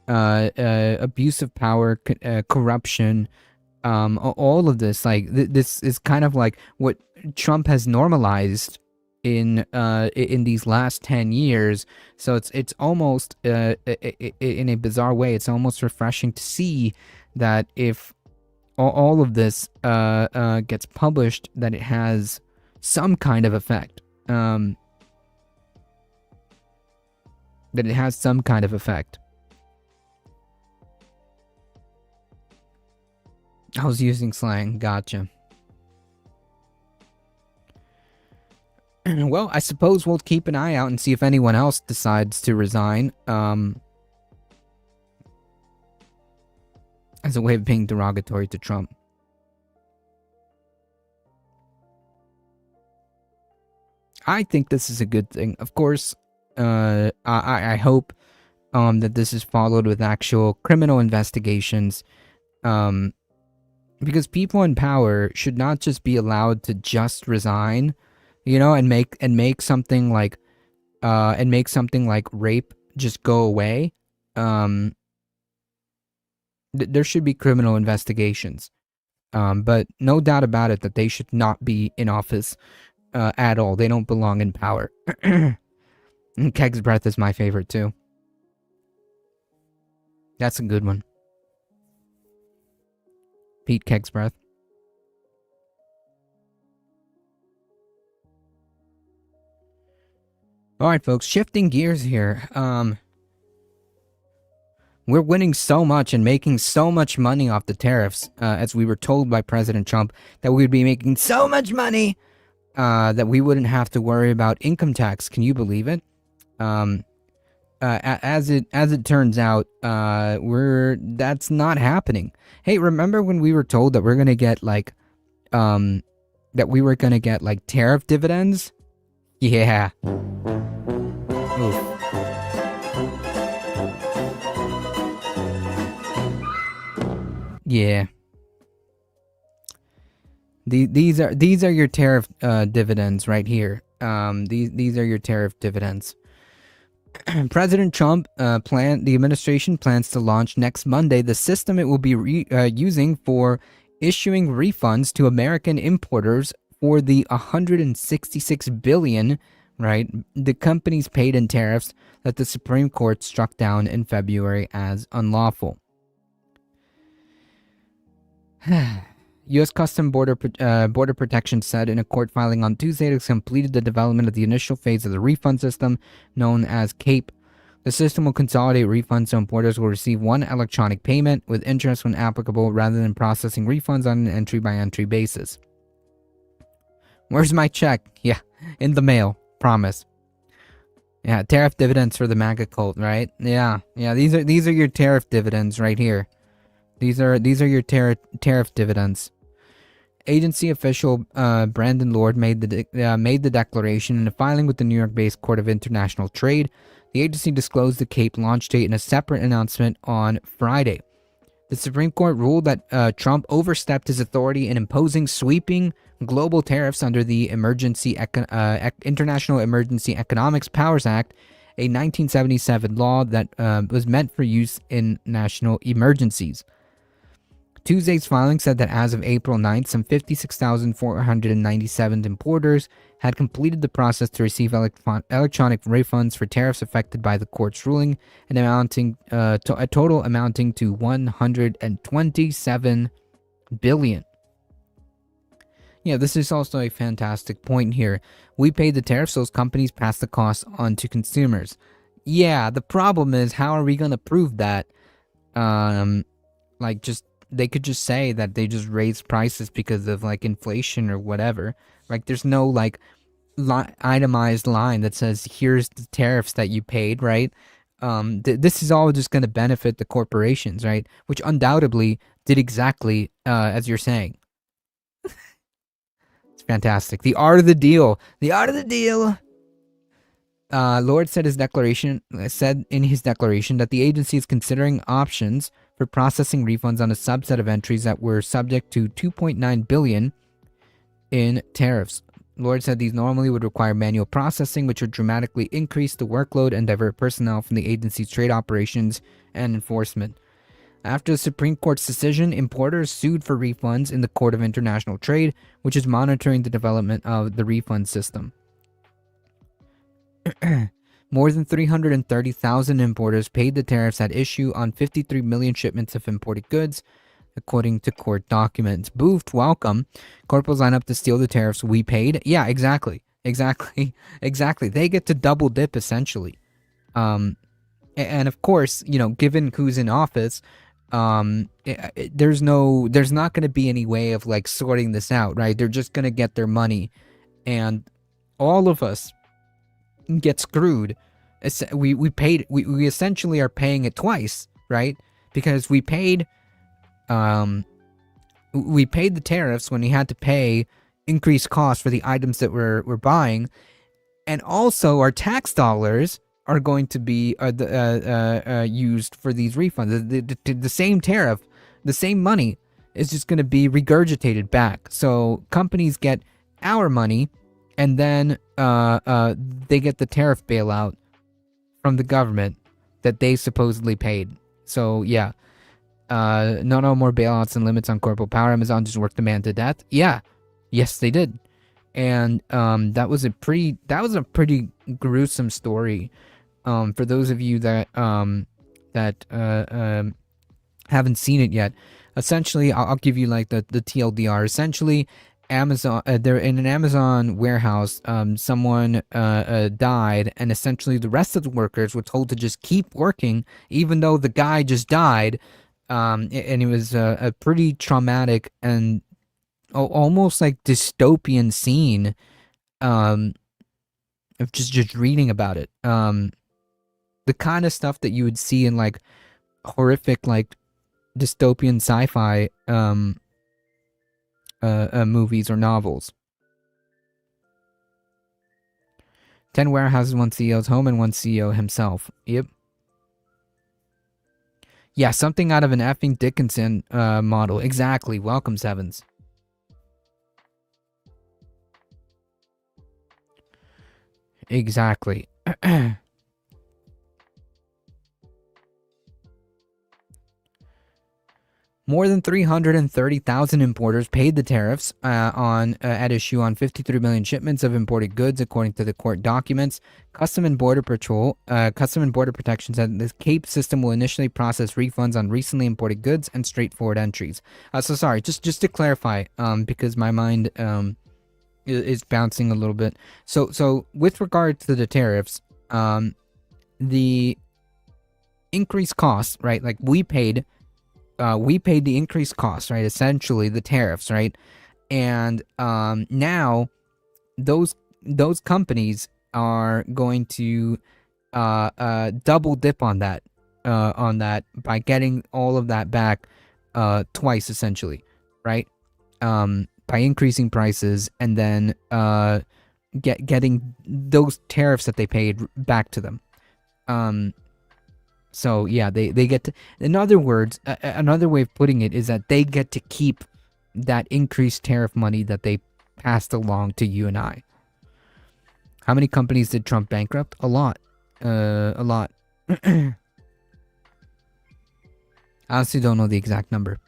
Abuse of power, corruption, all of this, like this is kind of like what Trump has normalized in these last 10 years. So it's almost in a bizarre way, it's almost refreshing to see that if all of this gets published, that it has some kind of effect. That it has some kind of effect. I was using slang. Gotcha. Well, I suppose we'll keep an eye out and see if anyone else decides to resign. As a way of being derogatory to Trump. I think this is a good thing. Of course, I hope that this is followed with actual criminal investigations. Because people in power should not just be allowed to just resign, you know, and make something like rape just go away. There should be criminal investigations. But no doubt about it that they should not be in office at all. They don't belong in power. And Keg's breath is my favorite too. That's a good one. Pete Keg's breath. All right, folks, shifting gears here. We're winning so much and making so much money off the tariffs, as we were told by President Trump that we would be making so much money that we wouldn't have to worry about income tax. Can you believe it? As it turns out, that's not happening. Hey, remember when we were told that we're gonna get like tariff dividends? Yeah. Oof. Yeah. These are your tariff dividends right here. These are your tariff dividends. President Trump the administration plans to launch next Monday the system it will be using for issuing refunds to American importers for the $166 billion, right, the companies paid in tariffs that the Supreme Court struck down in February as unlawful. U.S. Customs Border Protection said in a court filing on Tuesday it has completed the development of the initial phase of the refund system known as CAPE. The system will consolidate refunds so importers will receive one electronic payment with interest when applicable rather than processing refunds on an entry-by-entry basis. Where's my check? Yeah, in the mail. Promise. Yeah, tariff dividends for the MAGA cult, right? Yeah, these are your tariff dividends right here. These are your tariff dividends. Agency official Brandon Lord made the declaration in a filing with the New York-based Court of International Trade. The agency disclosed the CAPE launch date in a separate announcement on Friday. The Supreme Court ruled that Trump overstepped his authority in imposing sweeping global tariffs under the International Emergency Economics Powers Act, a 1977 law that was meant for use in national emergencies. Tuesday's filing said that as of April 9th, some 56,497 importers had completed the process to receive electronic refunds for tariffs affected by the court's ruling, and amounting to a total amounting to $127 billion. Yeah, this is also a fantastic point here. We paid the tariffs, those companies pass the cost on to consumers. Yeah, the problem is, how are we going to prove that? They could just say that they just raised prices because of like inflation or whatever. Like there's no like itemized line that says here's the tariffs that you paid, right? This is all just going to benefit the corporations, right? Which undoubtedly did exactly as you're saying. It's fantastic. The art of the deal. The art of the deal. Lord said in his declaration that the agency is considering options for processing refunds on a subset of entries that were subject to $2.9 billion in tariffs. Lord said these normally would require manual processing, which would dramatically increase the workload and divert personnel from the agency's trade operations and enforcement. After the Supreme Court's decision, importers sued for refunds in the Court of International Trade, which is monitoring the development of the refund system. More than 330,000 importers paid the tariffs at issue on 53 million shipments of imported goods, according to court documents. Boofed, welcome. Corporals line up to steal the tariffs we paid. Yeah, exactly. They get to double dip, essentially. And of course, you know, given who's in office, there's not going to be any way of like sorting this out, right? They're just going to get their money, and all of us get screwed. We essentially are paying it twice, right? Because we paid the tariffs when we had to pay increased costs for the items that we're buying, and also our tax dollars are going to be used for these refunds. The same tariff, the same money is just going to be regurgitated back. So companies get our money, and then they get the tariff bailout from the government that they supposedly paid. So yeah, no more bailouts and limits on corporate power. Amazon just worked the man to death. Yeah, yes they did, and that was a pretty gruesome story. For those of you that haven't seen it yet, essentially, I'll give you like the TLDR. Essentially, Amazon, they're in an Amazon warehouse. Someone died, and essentially the rest of the workers were told to just keep working, even though the guy just died. And it was a pretty traumatic and almost like dystopian scene. Of just reading about it. The kind of stuff that you would see in like horrific, like dystopian sci-fi movies or novels. 10 warehouses, 1 CEO's home, and 1 CEO himself. Yep. Yeah, something out of an effing Dickinson model. Exactly. Welcome, Sevens. Exactly. More than 330,000 importers paid the tariffs at issue on 53 million shipments of imported goods, according to the court documents. Customs and Border Protection said the CAPE system will initially process refunds on recently imported goods and straightforward entries. So sorry, just to clarify, because my mind is bouncing a little bit. So with regard to the tariffs, the increased costs, right? Like we paid the increased costs, right? Essentially the tariffs, right? And now those companies are going to double dip on that by getting all of that back twice, essentially, right? By increasing prices and then getting those tariffs that they paid back to them. So yeah, they get to, in other words, another way of putting it is that they get to keep that increased tariff money that they passed along to you and I. How many companies did Trump bankrupt? A lot. A lot. I honestly don't know the exact number.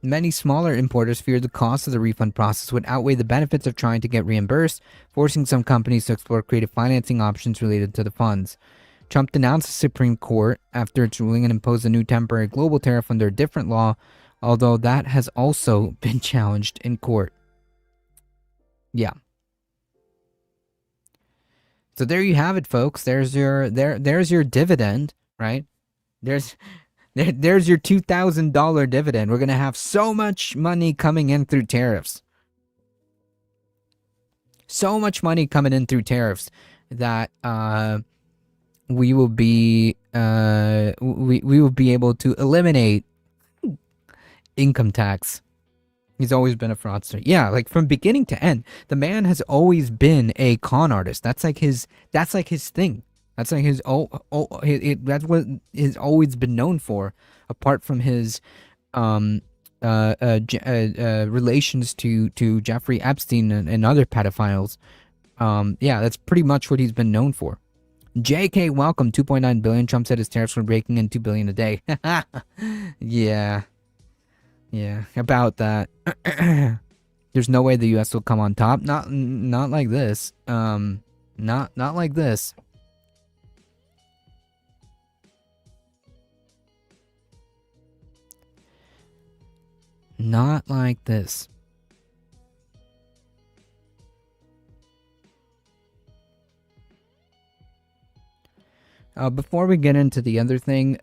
Many smaller importers feared the cost of the refund process would outweigh the benefits of trying to get reimbursed, forcing some companies to explore creative financing options related to the funds. Trump denounced the Supreme Court after its ruling and imposed a new temporary global tariff under a different law, although that has also been challenged in court. Yeah. So there you have it, folks. There's your dividend, right? There's your $2,000 dividend. We're going to have so much money coming in through tariffs. So much money coming in through tariffs that we will be we will be able to eliminate income tax. He's always been a fraudster. Yeah, like from beginning to end, the man has always been a con artist. That's like his thing. That's like his that's what he's always been known for, apart from his relations to Jeffrey Epstein and other pedophiles. Yeah, that's pretty much what he's been known for. JK, welcome. 2.9 billion. Trump said his tariffs were breaking in 2 billion a day. Yeah, about that. There's no way the U.S. will come on top. Not like this. Not like this. Not like this. Before we get into the other thing,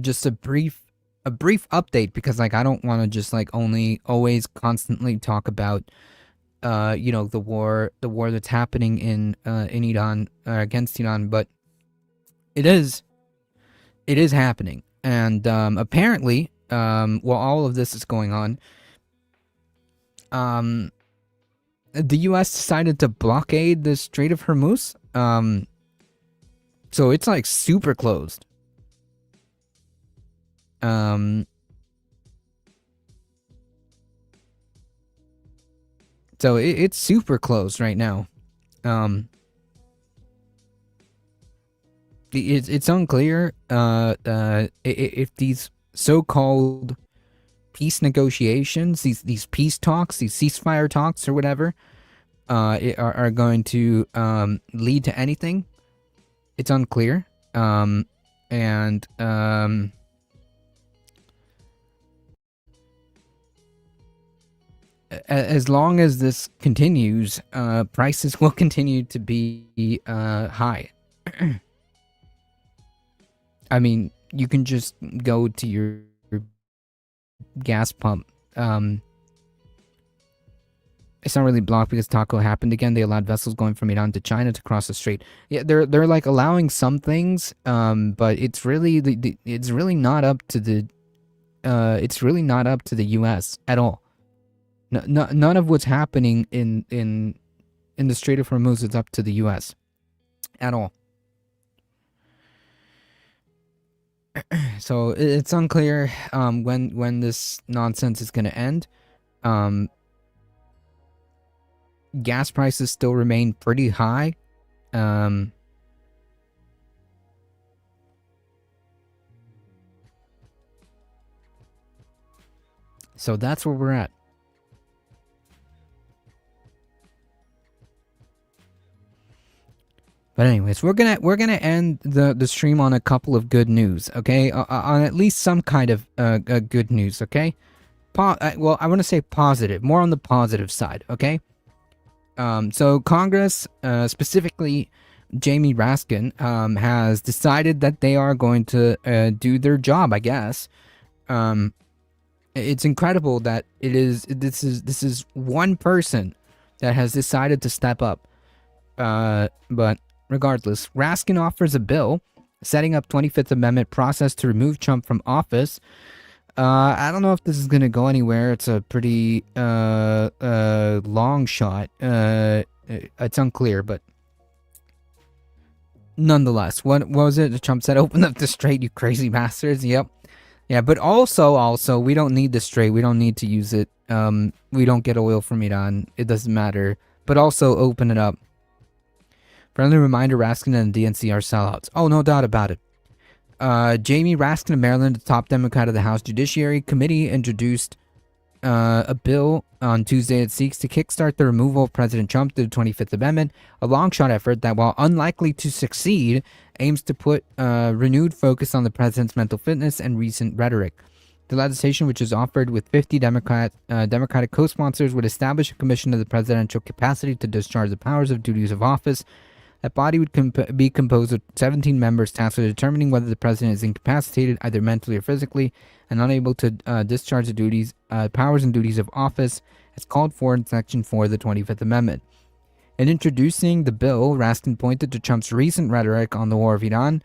just a brief update, because like I don't want to just like always constantly talk about the war that's happening in Iran, against Iran, but it is happening. And apparently, while all of this is going on, the U.S. decided to blockade the Strait of Hormuz. So it's like super closed. So it's super closed right now. It's unclear if these so-called peace negotiations, these peace talks, these ceasefire talks or whatever, are going to lead to anything. It's unclear. As long as this continues, prices will continue to be high. I mean, you can just go to your gas pump. It's not really blocked because Taco happened again. They allowed vessels going from Iran to China to cross the strait. Yeah, they're like allowing some things, but it's really it's really not up to the U.S. at all. None of what's happening in the Strait of Hormuz is up to the U.S. at all. So it's unclear when this nonsense is going to end. Gas prices still remain pretty high. So that's where we're at. But anyways, we're gonna end the stream on a couple of good news, okay? On at least some kind of good news, okay? Well, I want to say positive, more on the positive side, okay? So Congress, specifically Jamie Raskin, has decided that they are going to do their job, I guess. It's incredible that this is one person that has decided to step up. But regardless, Raskin offers a bill setting up 25th Amendment process to remove Trump from office. I don't know if this is going to go anywhere. It's a pretty long shot. It's unclear, but nonetheless, what was it? Trump said, "Open up the strait, you crazy bastards." Yep. Yeah, but also, we don't need the strait. We don't need to use it. We don't get oil from Iran. It doesn't matter. But also open it up. Friendly reminder, Raskin and the DNC are sellouts. Oh, no doubt about it. Jamie Raskin of Maryland, the top Democrat of the House Judiciary Committee, introduced a bill on Tuesday that seeks to kickstart the removal of President Trump through the 25th Amendment, a long-shot effort that, while unlikely to succeed, aims to put renewed focus on the president's mental fitness and recent rhetoric. The legislation, which is offered with 50 Democratic co-sponsors, would establish a commission of the presidential capacity to discharge the powers of duties of office. That body would be composed of 17 members tasked with determining whether the president is incapacitated, either mentally or physically, and unable to discharge the duties, powers and duties of office, as called for in Section 4 of the 25th Amendment. In introducing the bill, Raskin pointed to Trump's recent rhetoric on the war of Iran,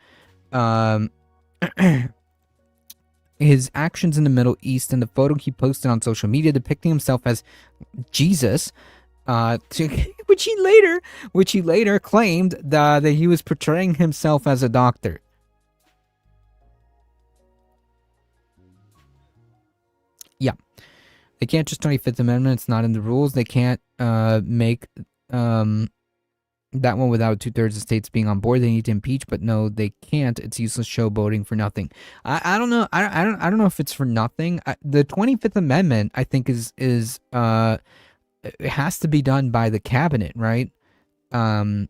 his actions in the Middle East, and the photo he posted on social media depicting himself as Jesus, which he later claimed that he was portraying himself as a doctor. Yeah, they can't just 25th Amendment. It's not in the rules. They can't make that one without 2/3 of states being on board. They need to impeach, but no, they can't. It's useless showboating for nothing. I don't know. I don't know if it's for nothing. The 25th Amendment, I think, is it has to be done by the cabinet, right? The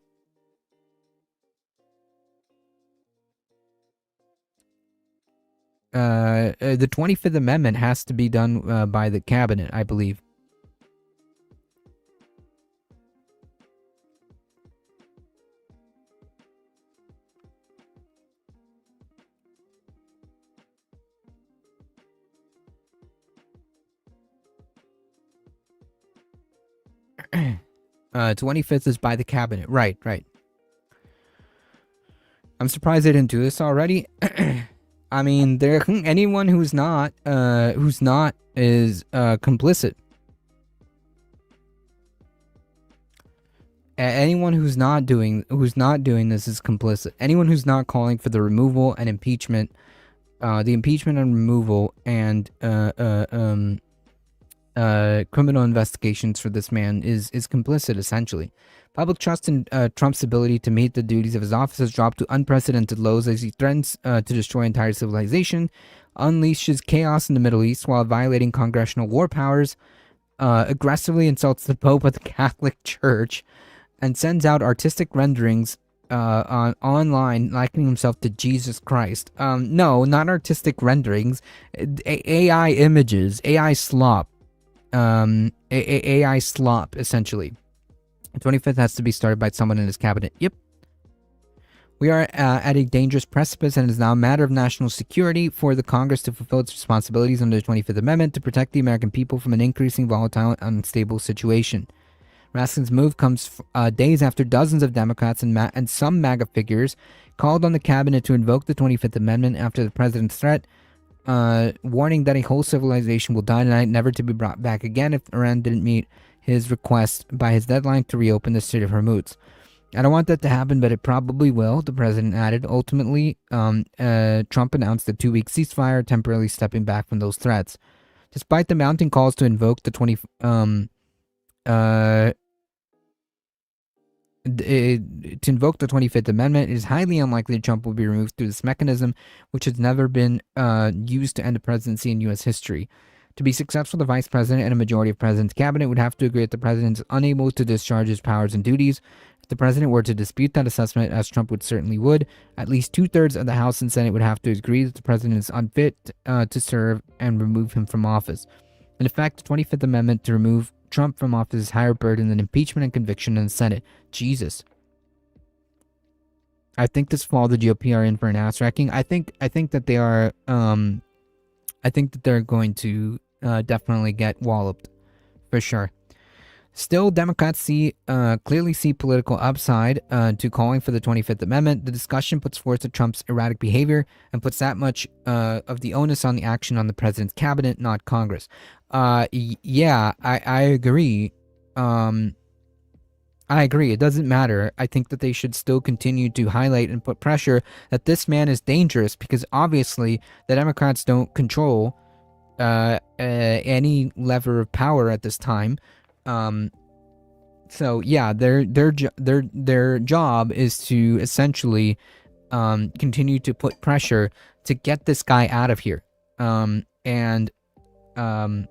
25th Amendment has to be done by the cabinet, I believe. Uh, 25th is by the cabinet. Right. I'm surprised they didn't do this already. I mean, anyone who's not is complicit. Anyone who's not doing this is complicit. Anyone who's not calling for the removal and impeachment, the impeachment and removal and criminal investigations for this man is complicit, essentially. Public trust in Trump's ability to meet the duties of his office has dropped to unprecedented lows as he threatens to destroy entire civilization, unleashes chaos in the Middle East while violating congressional war powers, aggressively insults the Pope of the Catholic Church, and sends out artistic renderings online likening himself to Jesus Christ. No, not artistic renderings. AI images, AI slop. AI slop, essentially. The 25th has to be started by someone in his cabinet. Yep. We are at a dangerous precipice, and it is now a matter of national security for the Congress to fulfill its responsibilities under the 25th Amendment to protect the American people from an increasing volatile and unstable situation. Raskin's move comes days after dozens of Democrats and some MAGA figures called on the cabinet to invoke the 25th Amendment after the president's threat, warning that a whole civilization will die tonight, never to be brought back again if Iran didn't meet his request by his deadline to reopen the Strait of Hormuz. I don't want that to happen, but it probably will, the president added. Ultimately, Trump announced a 2-week ceasefire, temporarily stepping back from those threats. Despite the mounting calls to invoke the 25th Amendment, it is highly unlikely that Trump will be removed through this mechanism, which has never been used to end a presidency in U.S. history. To be successful, the vice president and a majority of the president's cabinet would have to agree that the president is unable to discharge his powers and duties. If the president were to dispute that assessment, as Trump certainly would, at least 2/3 of the House and Senate would have to agree that the president is unfit to serve and remove him from office. In effect, the 25th Amendment to remove Trump from office is higher burden than impeachment and conviction in the Senate. Jesus. I think this fall the GOP are in for an ass wrecking. I think that they are. I think that they're going to definitely get walloped, for sure. Still, Democrats clearly see political upside to calling for the 25th Amendment. The discussion puts forth to Trump's erratic behavior and puts that much of the onus on the action on the president's cabinet, not Congress. Yeah, I agree. I agree. It doesn't matter. I think that they should still continue to highlight and put pressure that this man is dangerous, because obviously the Democrats don't control any lever of power at this time. So yeah, their job is to essentially continue to put pressure to get this guy out of here. And the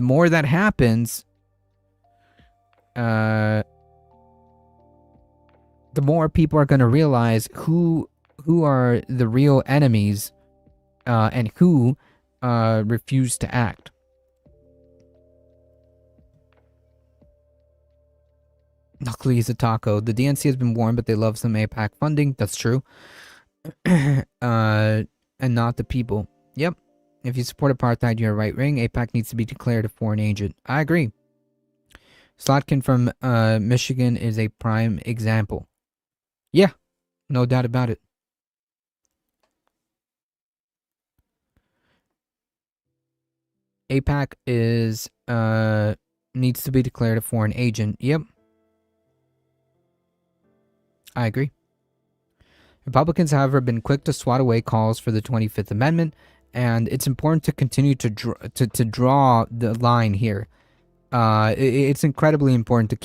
more that happens, the more people are going to realize who are the real enemies and who refuse to act. Luckily, he's a taco. The DNC has been warned, but they love some AIPAC funding. That's true. And not the people. Yep. If you support apartheid, you're right wing. AIPAC needs to be declared a foreign agent. I agree. Slotkin from Michigan is a prime example. Yeah, no doubt about it. AIPAC is needs to be declared a foreign agent. Yep. I agree. Republicans, however, have been quick to swat away calls for the 25th Amendment, and it's important to continue to draw the line here. It's incredibly important to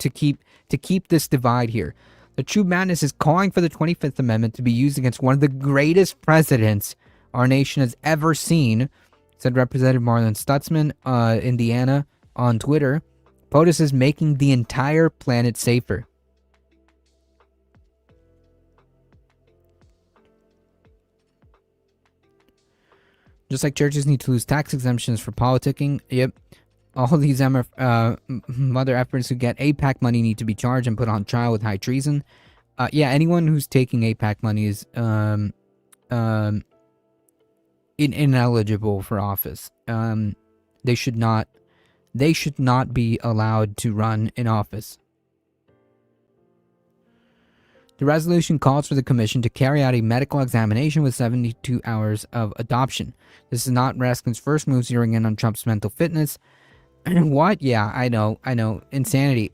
keep this divide here. The true madness is calling for the 25th Amendment to be used against one of the greatest presidents our nation has ever seen, said Representative Marlon Stutzman, Indiana, on Twitter. POTUS is making the entire planet safer. Just like churches need to lose tax exemptions for politicking, yep, all these mother effers who get AIPAC money need to be charged and put on trial with high treason. Yeah, anyone who's taking AIPAC money is ineligible for office. They should not be allowed to run in office. The resolution calls for the commission to carry out a medical examination with 72 hours of adoption. This is not Raskin's first move zeroing in on Trump's mental fitness. What? Yeah, I know. Insanity.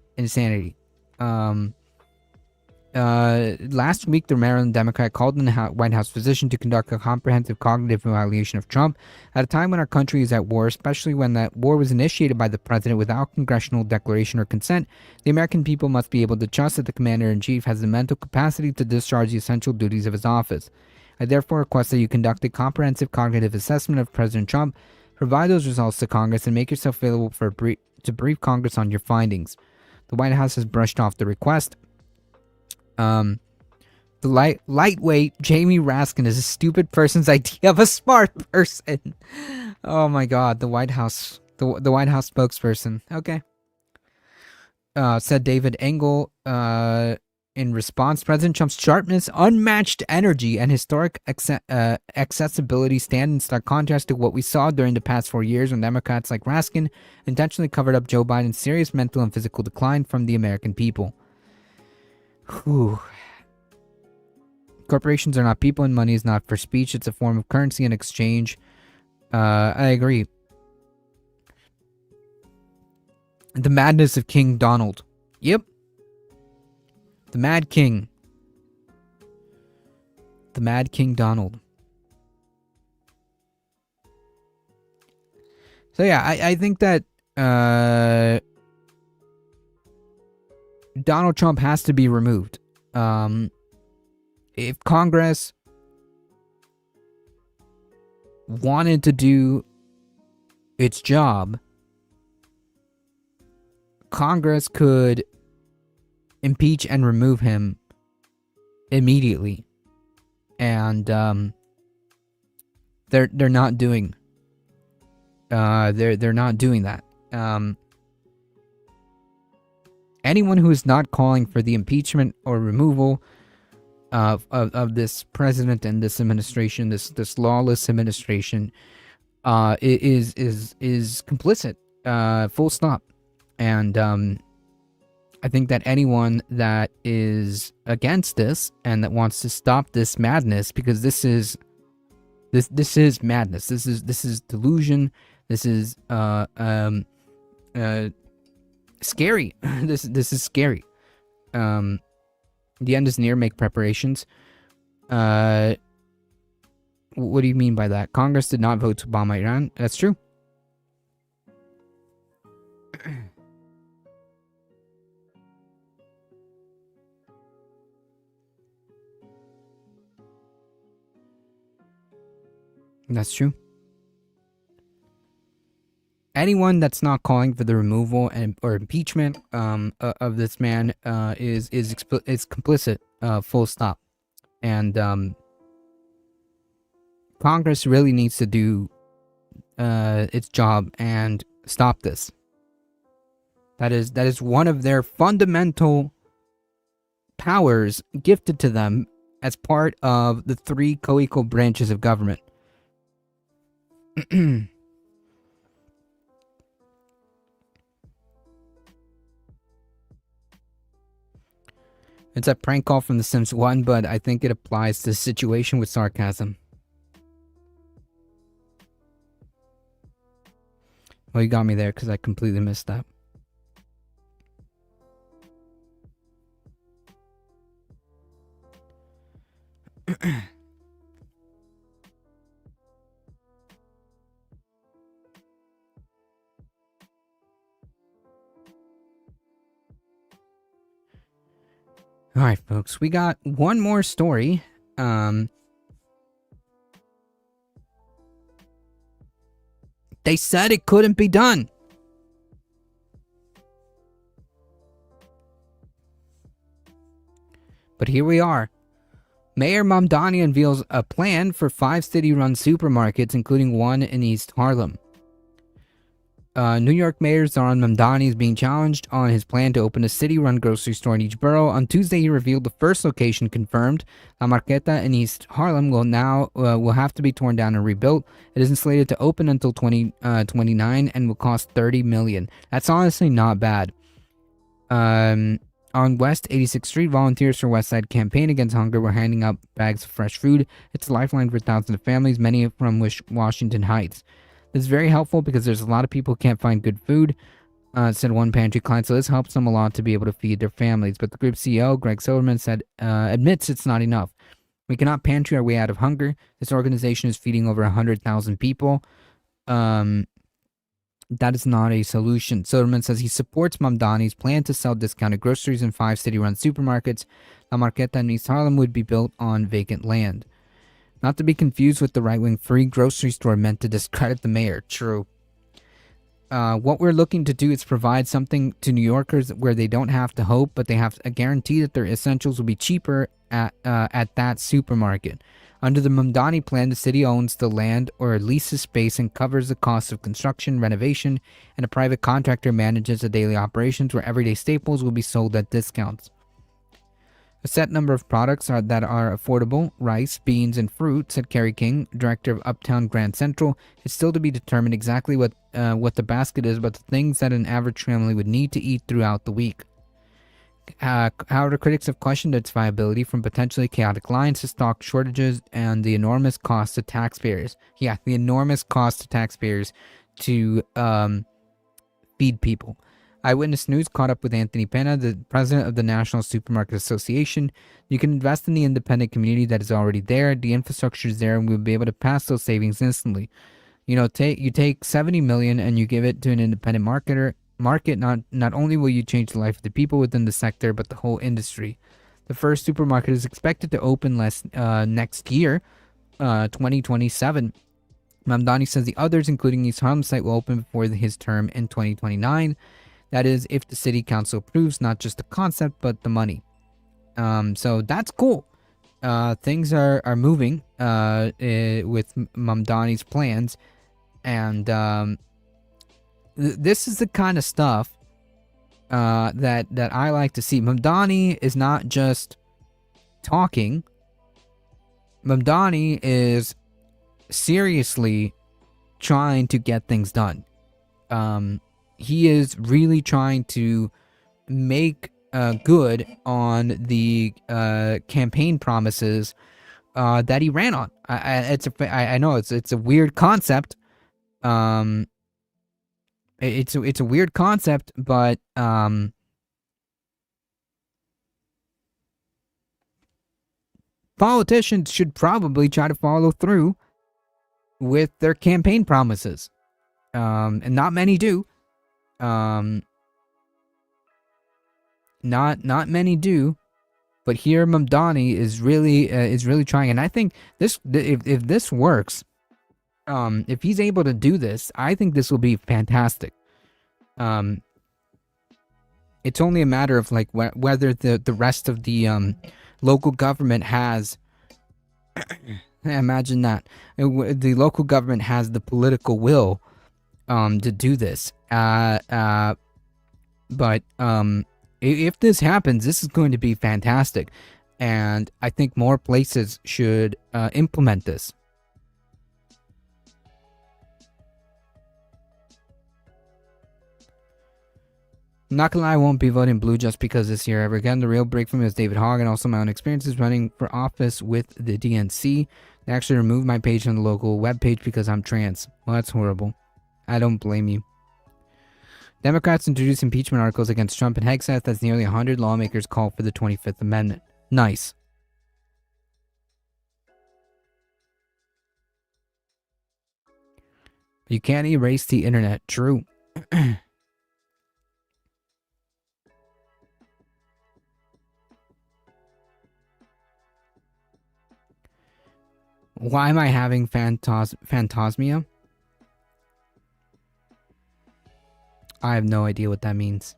Last week, the Maryland Democrat called on the White House physician to conduct a comprehensive cognitive evaluation of Trump at a time when our country is at war, especially when that war was initiated by the president without congressional declaration or consent. The American people must be able to trust that the commander-in-chief has the mental capacity to discharge the essential duties of his office. I therefore request that you conduct a comprehensive cognitive assessment of President Trump, provide those results to Congress, and make yourself available to brief Congress on your findings. The White House has brushed off the request. The lightweight Jamie Raskin is a stupid person's idea of a smart person. Oh my God, the White House, the White House spokesperson. Okay. Said David Engel. In response, President Trump's sharpness, unmatched energy, and historic accessibility stand in stark contrast to what we saw during the past 4 years when Democrats like Raskin intentionally covered up Joe Biden's serious mental and physical decline from the American people. Whew. Corporations are not people, and money is not for speech. It's a form of currency and exchange. I agree. The madness of King Donald. Yep. The Mad King. The Mad King Donald. So yeah, I think that Donald Trump has to be removed. If Congress wanted to do its job, Congress could impeach and remove him immediately, and they're not doing they're not doing that. Anyone who is not calling for the impeachment or removal of this president and this administration, this lawless administration, is complicit. Full stop. And I think that anyone that is against this and that wants to stop this madness, because this is madness. This is delusion. This is scary. This is scary. The end is near. Make preparations. What do you mean by that? Congress did not vote to bomb Iran. That's true. That's true. Anyone that's not calling for the removal or impeachment of this man is complicit. Full stop. And Congress really needs to do its job and stop this. That is one of their fundamental powers gifted to them as part of the 3 co-equal branches of government. It's a prank call from The Sims 1, but I think it applies to the situation with sarcasm. Well, you got me there because I completely missed that. All right, folks, we got one more story. They said it couldn't be done. But here we are. Mayor Mamdani unveils a plan for 5 city-run supermarkets, including one in East Harlem. New York Mayor Zohran Mamdani is being challenged on his plan to open a city-run grocery store in each borough. On Tuesday, he revealed the first location confirmed. La Marqueta in East Harlem will have to be torn down and rebuilt. It isn't slated to open until 2029 and will cost $30 million. That's honestly not bad. On West 86th Street, volunteers for Westside Campaign Against Hunger were handing out bags of fresh food. It's a lifeline for thousands of families, many from Washington Heights. This is very helpful because there's a lot of people who can't find good food, said one pantry client, so this helps them a lot to be able to feed their families. But the group's CEO, Greg Silverman, admits it's not enough. We cannot pantry our way out of hunger. This organization is feeding over 100,000 people. That is not a solution. Silverman says he supports Mamdani's plan to sell discounted groceries in 5 city-run supermarkets. La Marqueta in East Harlem would be built on vacant land. Not to be confused with the right-wing free grocery store meant to discredit the mayor. True. What we're looking to do is provide something to New Yorkers where they don't have to hope, but they have a guarantee that their essentials will be cheaper at that supermarket. Under the Mamdani plan, the city owns the land or leases space and covers the cost of construction, renovation, and a private contractor manages the daily operations where everyday staples will be sold at discounts. A set number of products that are affordable: rice, beans, and fruit, said Kerry King, director of Uptown Grand Central. It's still to be determined exactly what the basket is, but the things that an average family would need to eat throughout the week. However, critics have questioned its viability, from potentially chaotic lines to stock shortages and the enormous cost to taxpayers. Yeah, the enormous cost to taxpayers to feed people. Eyewitness News caught up with Anthony Pena, the president of the National Supermarket Association. You can invest in the independent community that is already there. The infrastructure is there, and we'll be able to pass those savings instantly. You know, you take $70 million and you give it to an independent market. Not only will you change the life of the people within the sector, but the whole industry. The first supermarket is expected to open next year, 2027. Mamdani says the others, including his home site, will open before his term in 2029. That is, if the city council approves not just the concept, but the money. So that's cool. Things are moving with Mamdani's plans. And this is the kind of stuff that I like to see. Mamdani is not just talking. Mamdani is seriously trying to get things done. He is really trying to make good on the campaign promises that he ran on. I know it's a weird concept. It's a weird concept, but politicians should probably try to follow through with their campaign promises, and not many do. Not many do, but here Mamdani is really trying, and I think this if this works, if he's able to do this, I think this will be fantastic. It's only a matter of like whether the rest of the local government has. Imagine that the local government has the political will to do this. But if this happens, this is going to be fantastic, and I think more places should implement this. I'm not gonna lie, I won't be voting blue just because this year ever again. The real break from me is David Hogg, and also my own experiences running for office with the DNC. They actually removed my page from the local webpage because I'm trans. Well, that's horrible. I don't blame you. Democrats introduced impeachment articles against Trump and Hegseth as nearly 100 lawmakers call for the 25th Amendment. Nice. You can't erase the internet. True. Why am I having phantasmia? I have no idea what that means.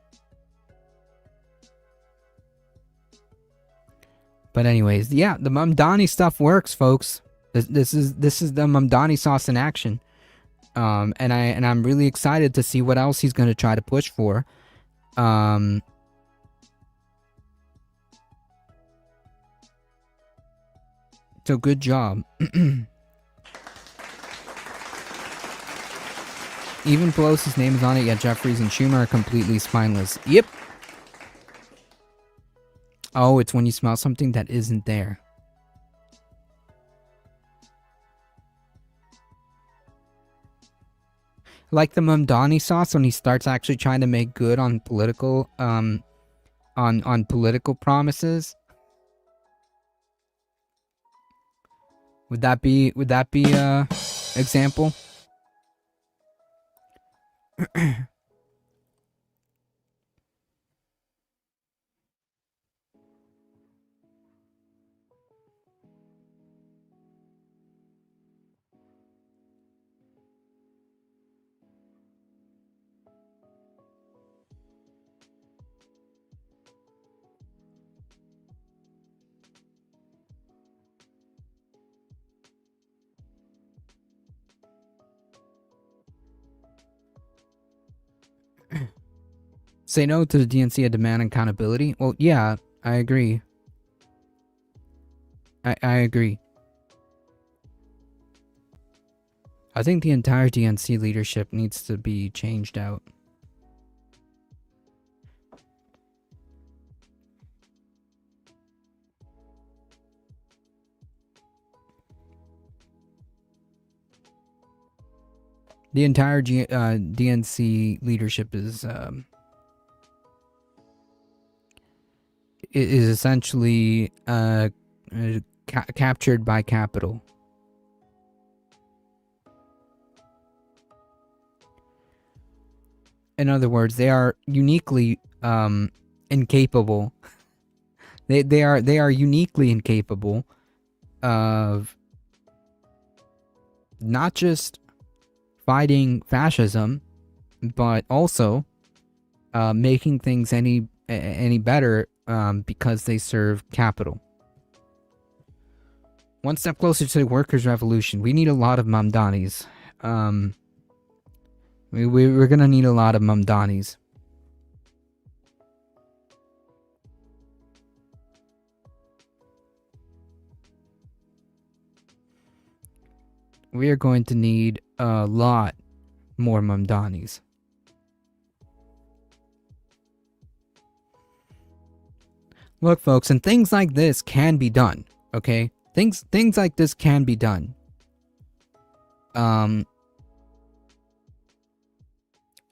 But anyways, yeah, the Mamdani stuff works, folks. This is the Mamdani sauce in action. And I'm really excited to see what else he's going to try to push for. So good job. Even Pelosi's name is on it, yet Jeffries and Schumer are completely spineless. Yep. Oh, it's when you smell something that isn't there. Like the Mamdani sauce, when he starts actually trying to make good on political on political promises. Would that be example? Say no to the DNC and demand accountability. Well, yeah, I agree. I agree. I think the entire DNC leadership needs to be changed out. The entire DNC leadership is essentially captured by capital. In other words, they are uniquely incapable. They are uniquely incapable of not just fighting fascism, but also making things any better because they serve capital. One step closer to the workers' revolution. We need a lot of Mamdanis. We're gonna need a lot of Mamdanis. We are going to need a lot more Mamdanis. Look, folks, and things like this can be done, okay? Things like this can be done.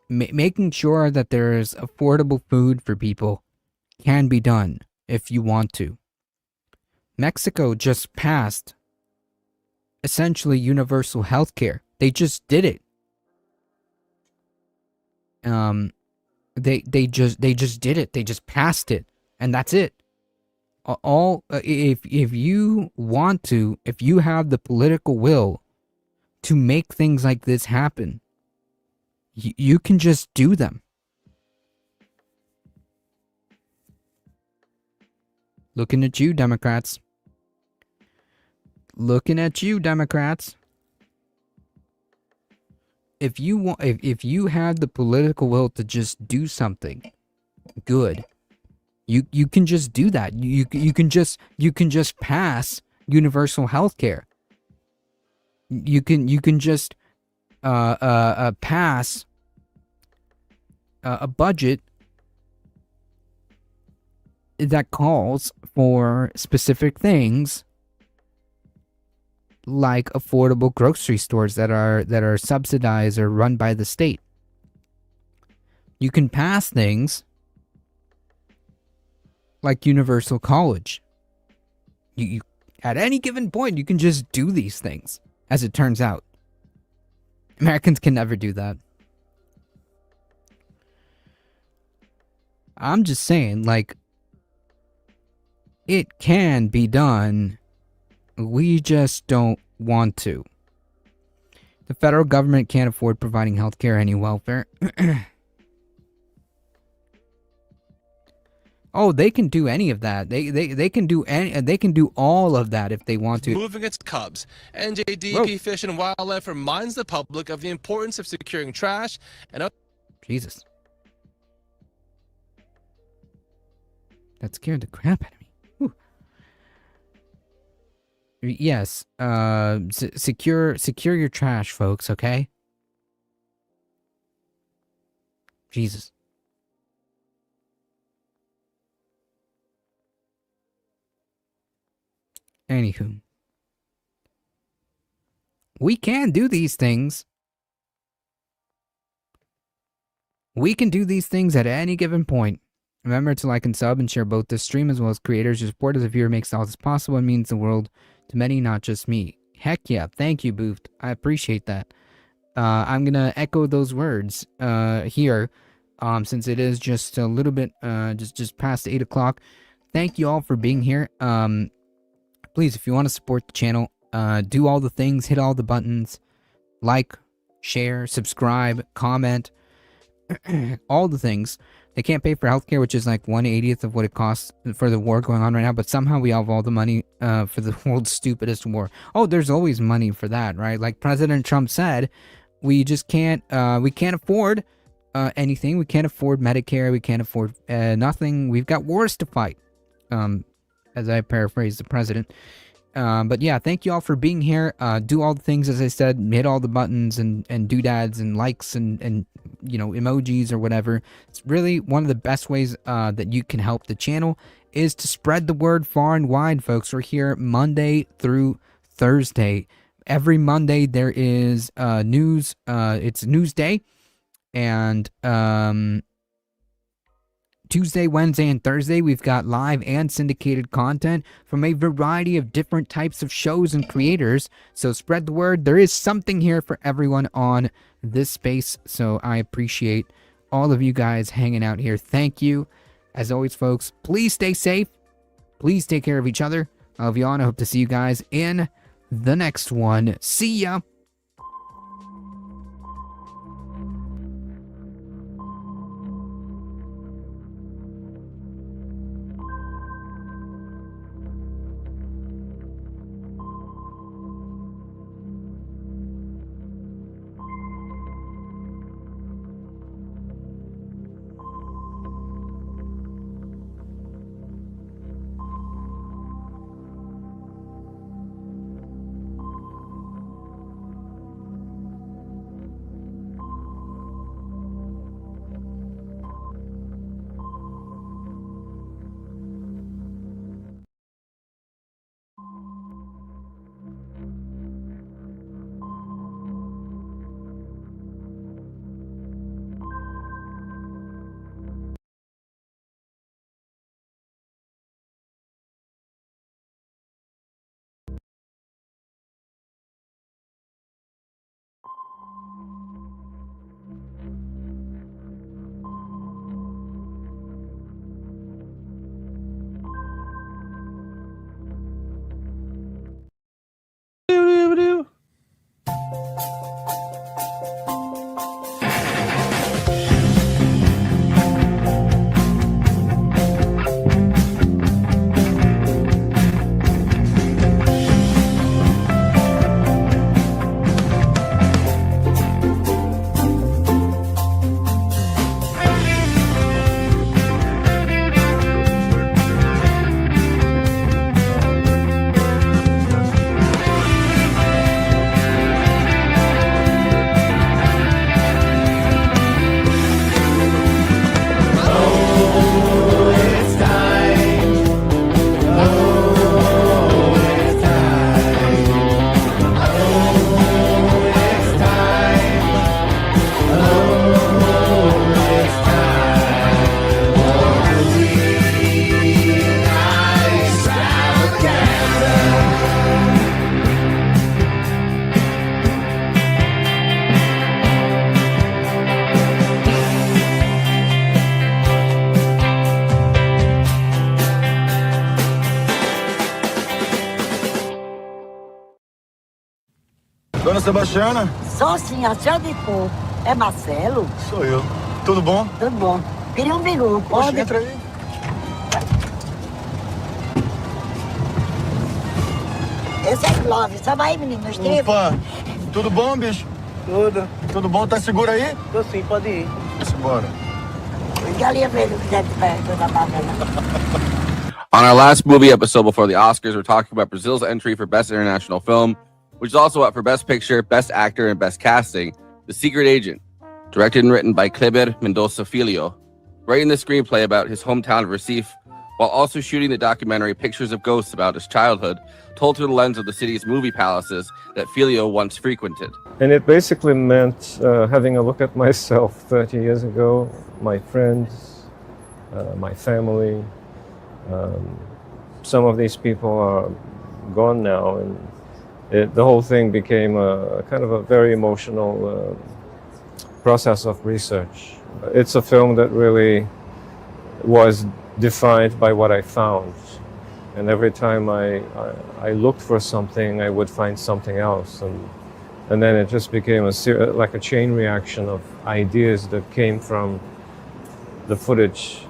Making sure that there is affordable food for people can be done if you want to. Mexico just passed essentially universal health care. They just did it. They just did it. They just passed it, and that's it. If you want to, if you have the political will to make things like this happen, you can just do them. Looking at you, Democrats. Looking at you, Democrats. If you want, if you have the political will to just do something good, you can just do that. You can just pass universal health care. You can just pass a budget that calls for specific things like affordable grocery stores that are subsidized or run by the state. You can pass things like universal college. You at any given point, you can just do these things, as it turns out. Americans can never do that. I'm just saying, like, it can be done. We just don't want to. The federal government can't afford providing health care, any welfare. Oh, they can do any of that. They can do all of that if they want to. Moving its cubs. NJDP Fish and Wildlife reminds the public of the importance of securing trash and Jesus. That scared the crap out of me. Whew. Yes, secure your trash, folks, okay? Jesus. Anywho. We can do these things. We can do these things at any given point. Remember to like and sub and share both this stream as well as creators. Your support as a viewer makes all this possible and means the world to many, not just me. Heck yeah, thank you, Booft. I appreciate that. I'm gonna echo those words here, since it is just a little bit just past 8 o'clock. Thank you all for being here. Please, if you want to support the channel, do all the things, hit all the buttons, like, share, subscribe, comment, all the things. They can't pay for healthcare, which is like 1/80th of what it costs for the war going on right now, but somehow we have all the money for the world's stupidest war. Oh, there's always money for that, right? Like President Trump said, we just can't afford anything. We can't afford Medicare. We can't afford nothing. We've got wars to fight, as I paraphrase the president. But yeah, thank you all for being here. Do all the things, as I said, hit all the buttons and doodads and likes and you know, emojis or whatever. It's really one of the best ways that you can help the channel is to spread the word far and wide, folks. We're here Monday through Thursday. Every Monday there is news. It's news day, and Tuesday, Wednesday, and Thursday, we've got live and syndicated content from a variety of different types of shows and creators. So spread the word. There is something here for everyone on this space. So I appreciate all of you guys hanging out here. Thank you. As always, folks, please stay safe. Please take care of each other. I love you all, and I hope to see you guys in the next one. See ya. Dona Sebastiana? Sou sim, a senhora de cor. É Marcelo? Sou eu. Tudo bom? Tudo bom. Queria um bigu, Poxa, pode? entra aí. Esse é Clóvis. Sabe aí, menino? Escreva. Opa, tudo bom, bicho? Tudo. Tudo bom? Tá seguro aí? Tô sim, pode ir. Simbora. Galinha verde, quiser de perto da banana. On our last movie episode before the Oscars, we're talking about Brazil's entry for Best International Film, which is also up for Best Picture, Best Actor, and Best Casting, The Secret Agent, directed and written by Kleber Mendonça Filho, writing the screenplay about his hometown of Recife, while also shooting the documentary Pictures of Ghosts about his childhood, told through the lens of the city's movie palaces that Filho once frequented. And it basically meant having a look at myself 30 years ago, my friends, my family. Some of these people are gone now, and the whole thing became a kind of a very emotional process of research. It's a film that really was defined by what I found. And every time I looked for something, I would find something else. And then it just became like a chain reaction of ideas that came from the footage.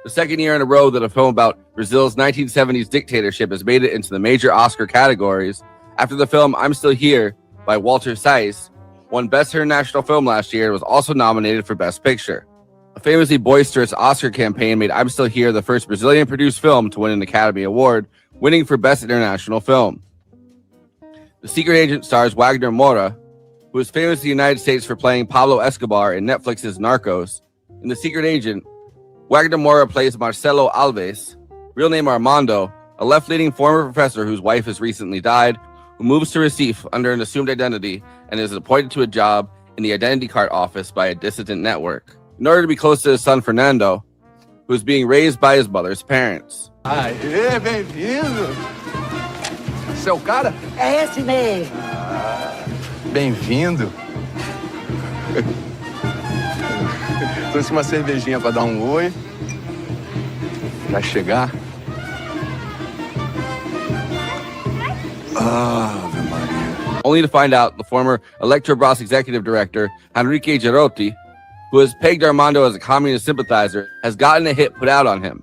The second year in a row that a film about Brazil's 1970s dictatorship has made it into the major Oscar categories, after the film I'm Still Here by Walter Saiz, won Best International Film last year and was also nominated for Best Picture. A famously boisterous Oscar campaign made I'm Still Here the first Brazilian-produced film to win an Academy Award, winning for Best International Film. The Secret Agent stars Wagner Moura, who is famous in the United States for playing Pablo Escobar in Netflix's Narcos. In The Secret Agent, Wagner Moura plays Marcelo Alves, real name Armando, a left-leaning former professor whose wife has recently died, who moves to Recife under an assumed identity and is appointed to a job in the identity card office by a dissident network. In order to be close to his son Fernando, who is being raised by his mother's parents. Aê, bem-vindo! Seu cara? É esse mesmo. Bem-vindo. Trouxe uma cervejinha para dar oi. Vai chegar? Ave Maria. Only to find out the former Electrobras executive director, Henrique Gerotti, who has pegged Armando as a communist sympathizer, has gotten a hit put out on him.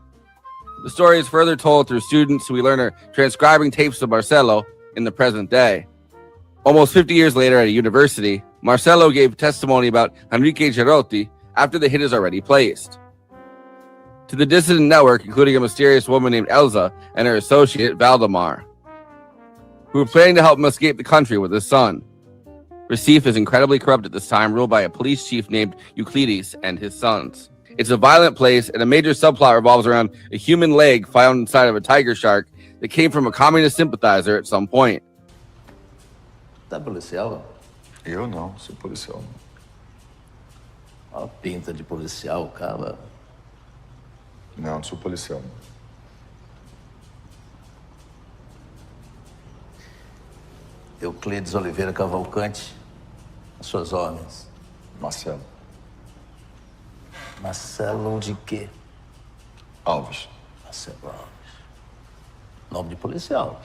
The story is further told through students who we learn are transcribing tapes of Marcelo in the present day. Almost 50 years later at a university, Marcelo gave testimony about Henrique Gerotti after the hit is already placed. To the dissident network, including a mysterious woman named Elsa and her associate, Valdemar, who were planning to help him escape the country with his son. Recife is incredibly corrupt at this time, ruled by a police chief named Euclides and his sons. It's a violent place, and a major subplot revolves around a human leg found inside of a tiger shark that came from a communist sympathizer at some point. Tá policial? Eu não, sou policial. Ó, pinta de policial, cara. Não sou policial. Euclides Oliveira Cavalcante, as suas ordens. Marcelo. Marcelo de quê? Alves. Marcelo Alves. Nome de policial.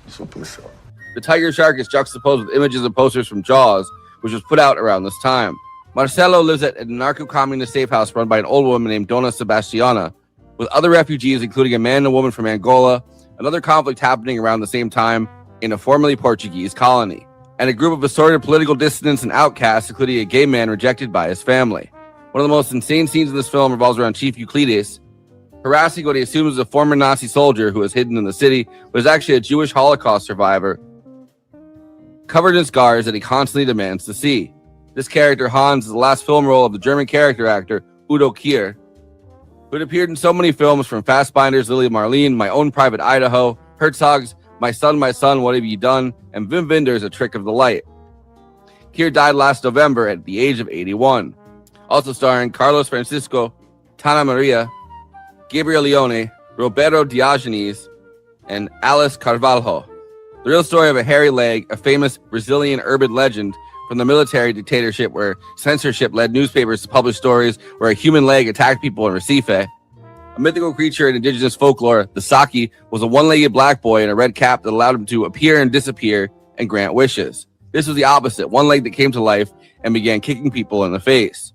Sou policial. The tiger shark is juxtaposed with images and posters from Jaws, which was put out around this time. Marcelo lives at a narco-communist safe house run by an old woman named Dona Sebastiana, with other refugees, including a man and a woman from Angola, another conflict happening around the same time in a formerly Portuguese colony, and a group of assorted political dissidents and outcasts, including a gay man rejected by his family. One of the most insane scenes in this film revolves around Chief Euclides harassing what he assumes is a former Nazi soldier who is hidden in the city, but is actually a Jewish Holocaust survivor, covered in scars that he constantly demands to see. This character, Hans, is the last film role of the German character actor Udo Kier, who had appeared in so many films from Fassbinder's Lily Marlene, My Own Private Idaho, Herzog's My Son, What Have You Done, and Wim Wenders' A Trick of the Light. Kier died last November at the age of 81. Also starring Carlos Francisco, Tana Maria, Gabriel Leone, Roberto Diogenes, and Alice Carvalho. The real story of a hairy leg, a famous Brazilian urban legend from the military dictatorship where censorship led newspapers to publish stories where a human leg attacked people in Recife. A mythical creature in indigenous folklore, the Saki was a one-legged black boy in a red cap that allowed him to appear and disappear and grant wishes. This was the opposite, one leg that came to life and began kicking people in the face.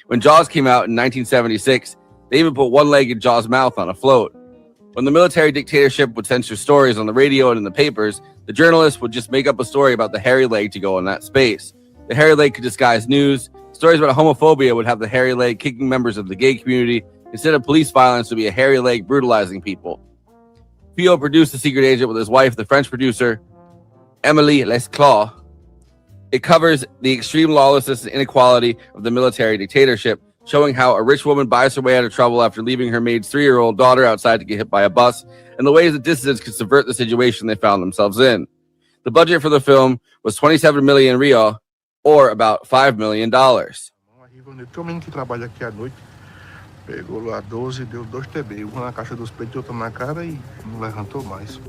When Jaws came out in 1976, they even put one leg in Jaws' mouth on a float. When the military dictatorship would censor stories on the radio and in the papers, the journalists would just make up a story about the hairy leg to go in that space. The hairy leg could disguise news. Stories about homophobia would have the hairy leg kicking members of the gay community. Instead of police violence, would be a hairy leg brutalizing people. Pio produced The Secret Agent with his wife, the French producer, Emily Lesclaw. It covers the extreme lawlessness and inequality of the military dictatorship, showing how a rich woman buys her way out of trouble after leaving her maid's 3-year-old daughter outside to get hit by a bus, and the ways that dissidents could subvert the situation they found themselves in. The budget for the film was 27 million real, or about $5 million. Tem um menino que trabalha aqui à noite, pegou lá 12, deu 2 TB, uma na caixa dos peitos e outra na cara e não levantou mais.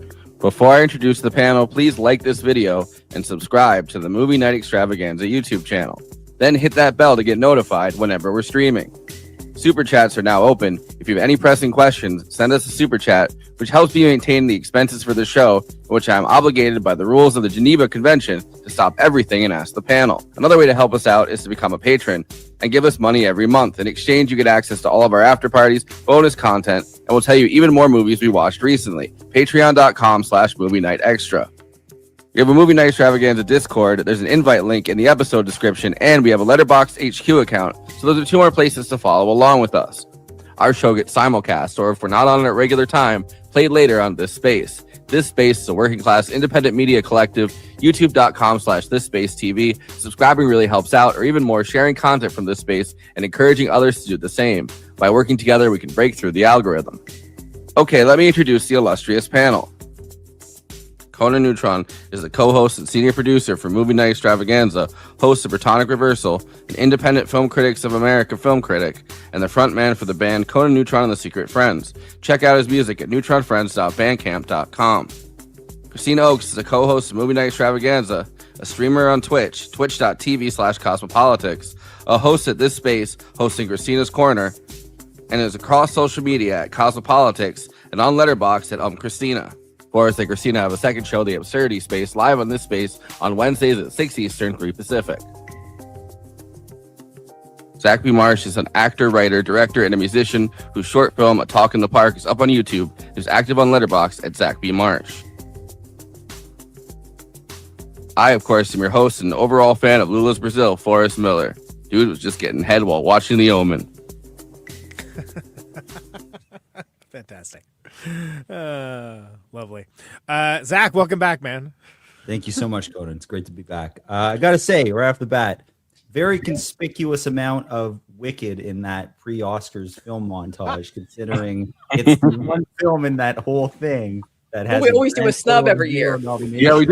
Before I introduce the panel, please like this video and subscribe to the Movie Night Extravaganza YouTube channel. Then hit that bell to get notified whenever we're streaming. Super chats are now open. If you have any pressing questions, send us a super chat, which helps me maintain the expenses for the show, which I am obligated by the rules of the Geneva Convention to stop everything and ask the panel. Another way to help us out is to become a patron and give us money every month. In exchange, you get access to all of our after parties, bonus content, and we'll tell you even more movies we watched recently. Patreon.com/Movie Night Extra. We have a Movie Night Extravaganza Discord. There's an invite link in the episode description, and we have a Letterboxd HQ account. So those are 2 more places to follow along with us. Our show gets simulcast, or if we're not on at regular time, played later on This Space. This Space is a working class independent media collective, youtube.com/thisspacetv. Subscribing really helps out, or even more, sharing content from This Space and encouraging others to do the same. By working together, we can break through the algorithm. Okay, let me introduce the illustrious panel. Conan Neutron is the co-host and senior producer for Movie Night Extravaganza, host of Protonic Reversal, an independent Film Critics of America film critic, and the frontman for the band Conan Neutron and the Secret Friends. Check out his music at neutronfriends.bandcamp.com. Christina Oakes is a co-host of Movie Night Extravaganza, a streamer on Twitch, twitch.tv/cosmopolitics, a host at This Space, hosting Christina's Corner, and is across social media at Cosmopolitics and on Letterboxd at Christina. Forrest and Christina have a second show, The Absurdity Space, live on This Space on Wednesdays at 6 Eastern, 3 Pacific. Zach B. Marsh is an actor, writer, director, and a musician whose short film, A Talk in the Park, is up on YouTube. He's active on Letterboxd at Zach B. Marsh. I, of course, am your host and overall fan of Lula's Brazil, Forrest Miller. Dude was just getting head while watching The Omen. Fantastic. Lovely. Zach, welcome back, man. Thank you so much, Conan. It's great to be back. I got to say, right off the bat, very conspicuous amount of Wicked in that pre-Oscars film montage, considering it's the one film in that whole thing that has. We always do a snub every year. Yeah, we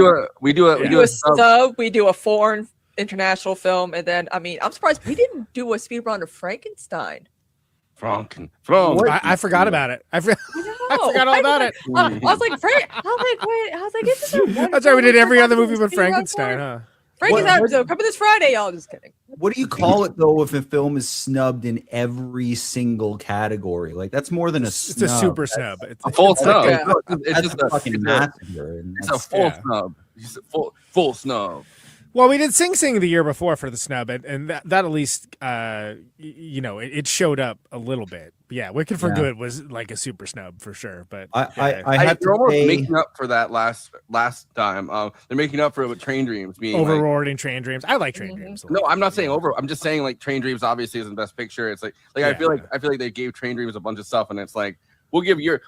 do a snub. We do a foreign international film, and then I'm surprised we didn't do a speed run of Frankenstein. I forgot about it. I forgot all about it. I was like, is this a one? That's right. We did every other movie but Frankenstein, huh? Frankenstein, so coming this Friday, y'all. Just kidding. What do you call it though if a film is snubbed in every single category? Like that's more than a snub. It's a super snub. It's a full snub. It's just a fucking massacre. It's a full snub. It's a full snub. Well, we did Sing Sing the year before for the snub, and that at least, it showed up a little bit. Yeah, Wicked for Good was like a super snub for sure. But they're almost making up for that last time. They're making up for it with Train Dreams being overrewarding Train Dreams. I like Train Dreams. No, I'm not saying over. I'm just saying like Train Dreams obviously isn't Best Picture. It's like I feel like they gave Train Dreams a bunch of stuff, and it's like. We'll give your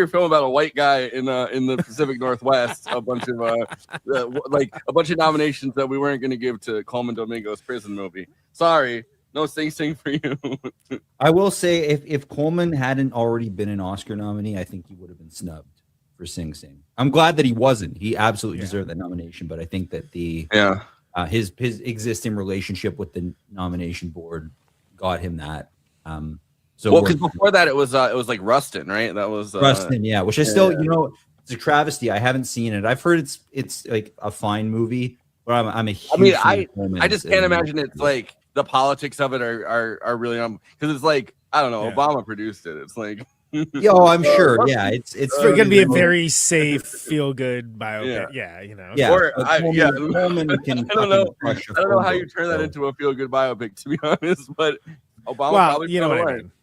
film about a white guy in the Pacific Northwest a bunch of nominations that we weren't going to give to Coleman Domingo's prison movie. Sorry, no Sing Sing for you. I will say if Coleman hadn't already been an Oscar nominee, I think he would have been snubbed for Sing Sing. I'm glad that he wasn't. He absolutely deserved that nomination, but I think that his existing relationship with the nomination board got him that. Because before that it was like Rustin, right? That was Rustin, yeah. Which I still, it's a travesty. I haven't seen it. I've heard it's like a fine movie, but I'm a huge I just can't imagine it's like the politics of it are really because it's like I don't know. Obama produced it. It's like I'm sure. Yeah, it's gonna be a very safe, feel good biopic. Yeah, Yeah. Or I don't know how you turn that into a feel good biopic, to be honest, but Obama probably you know what I mean.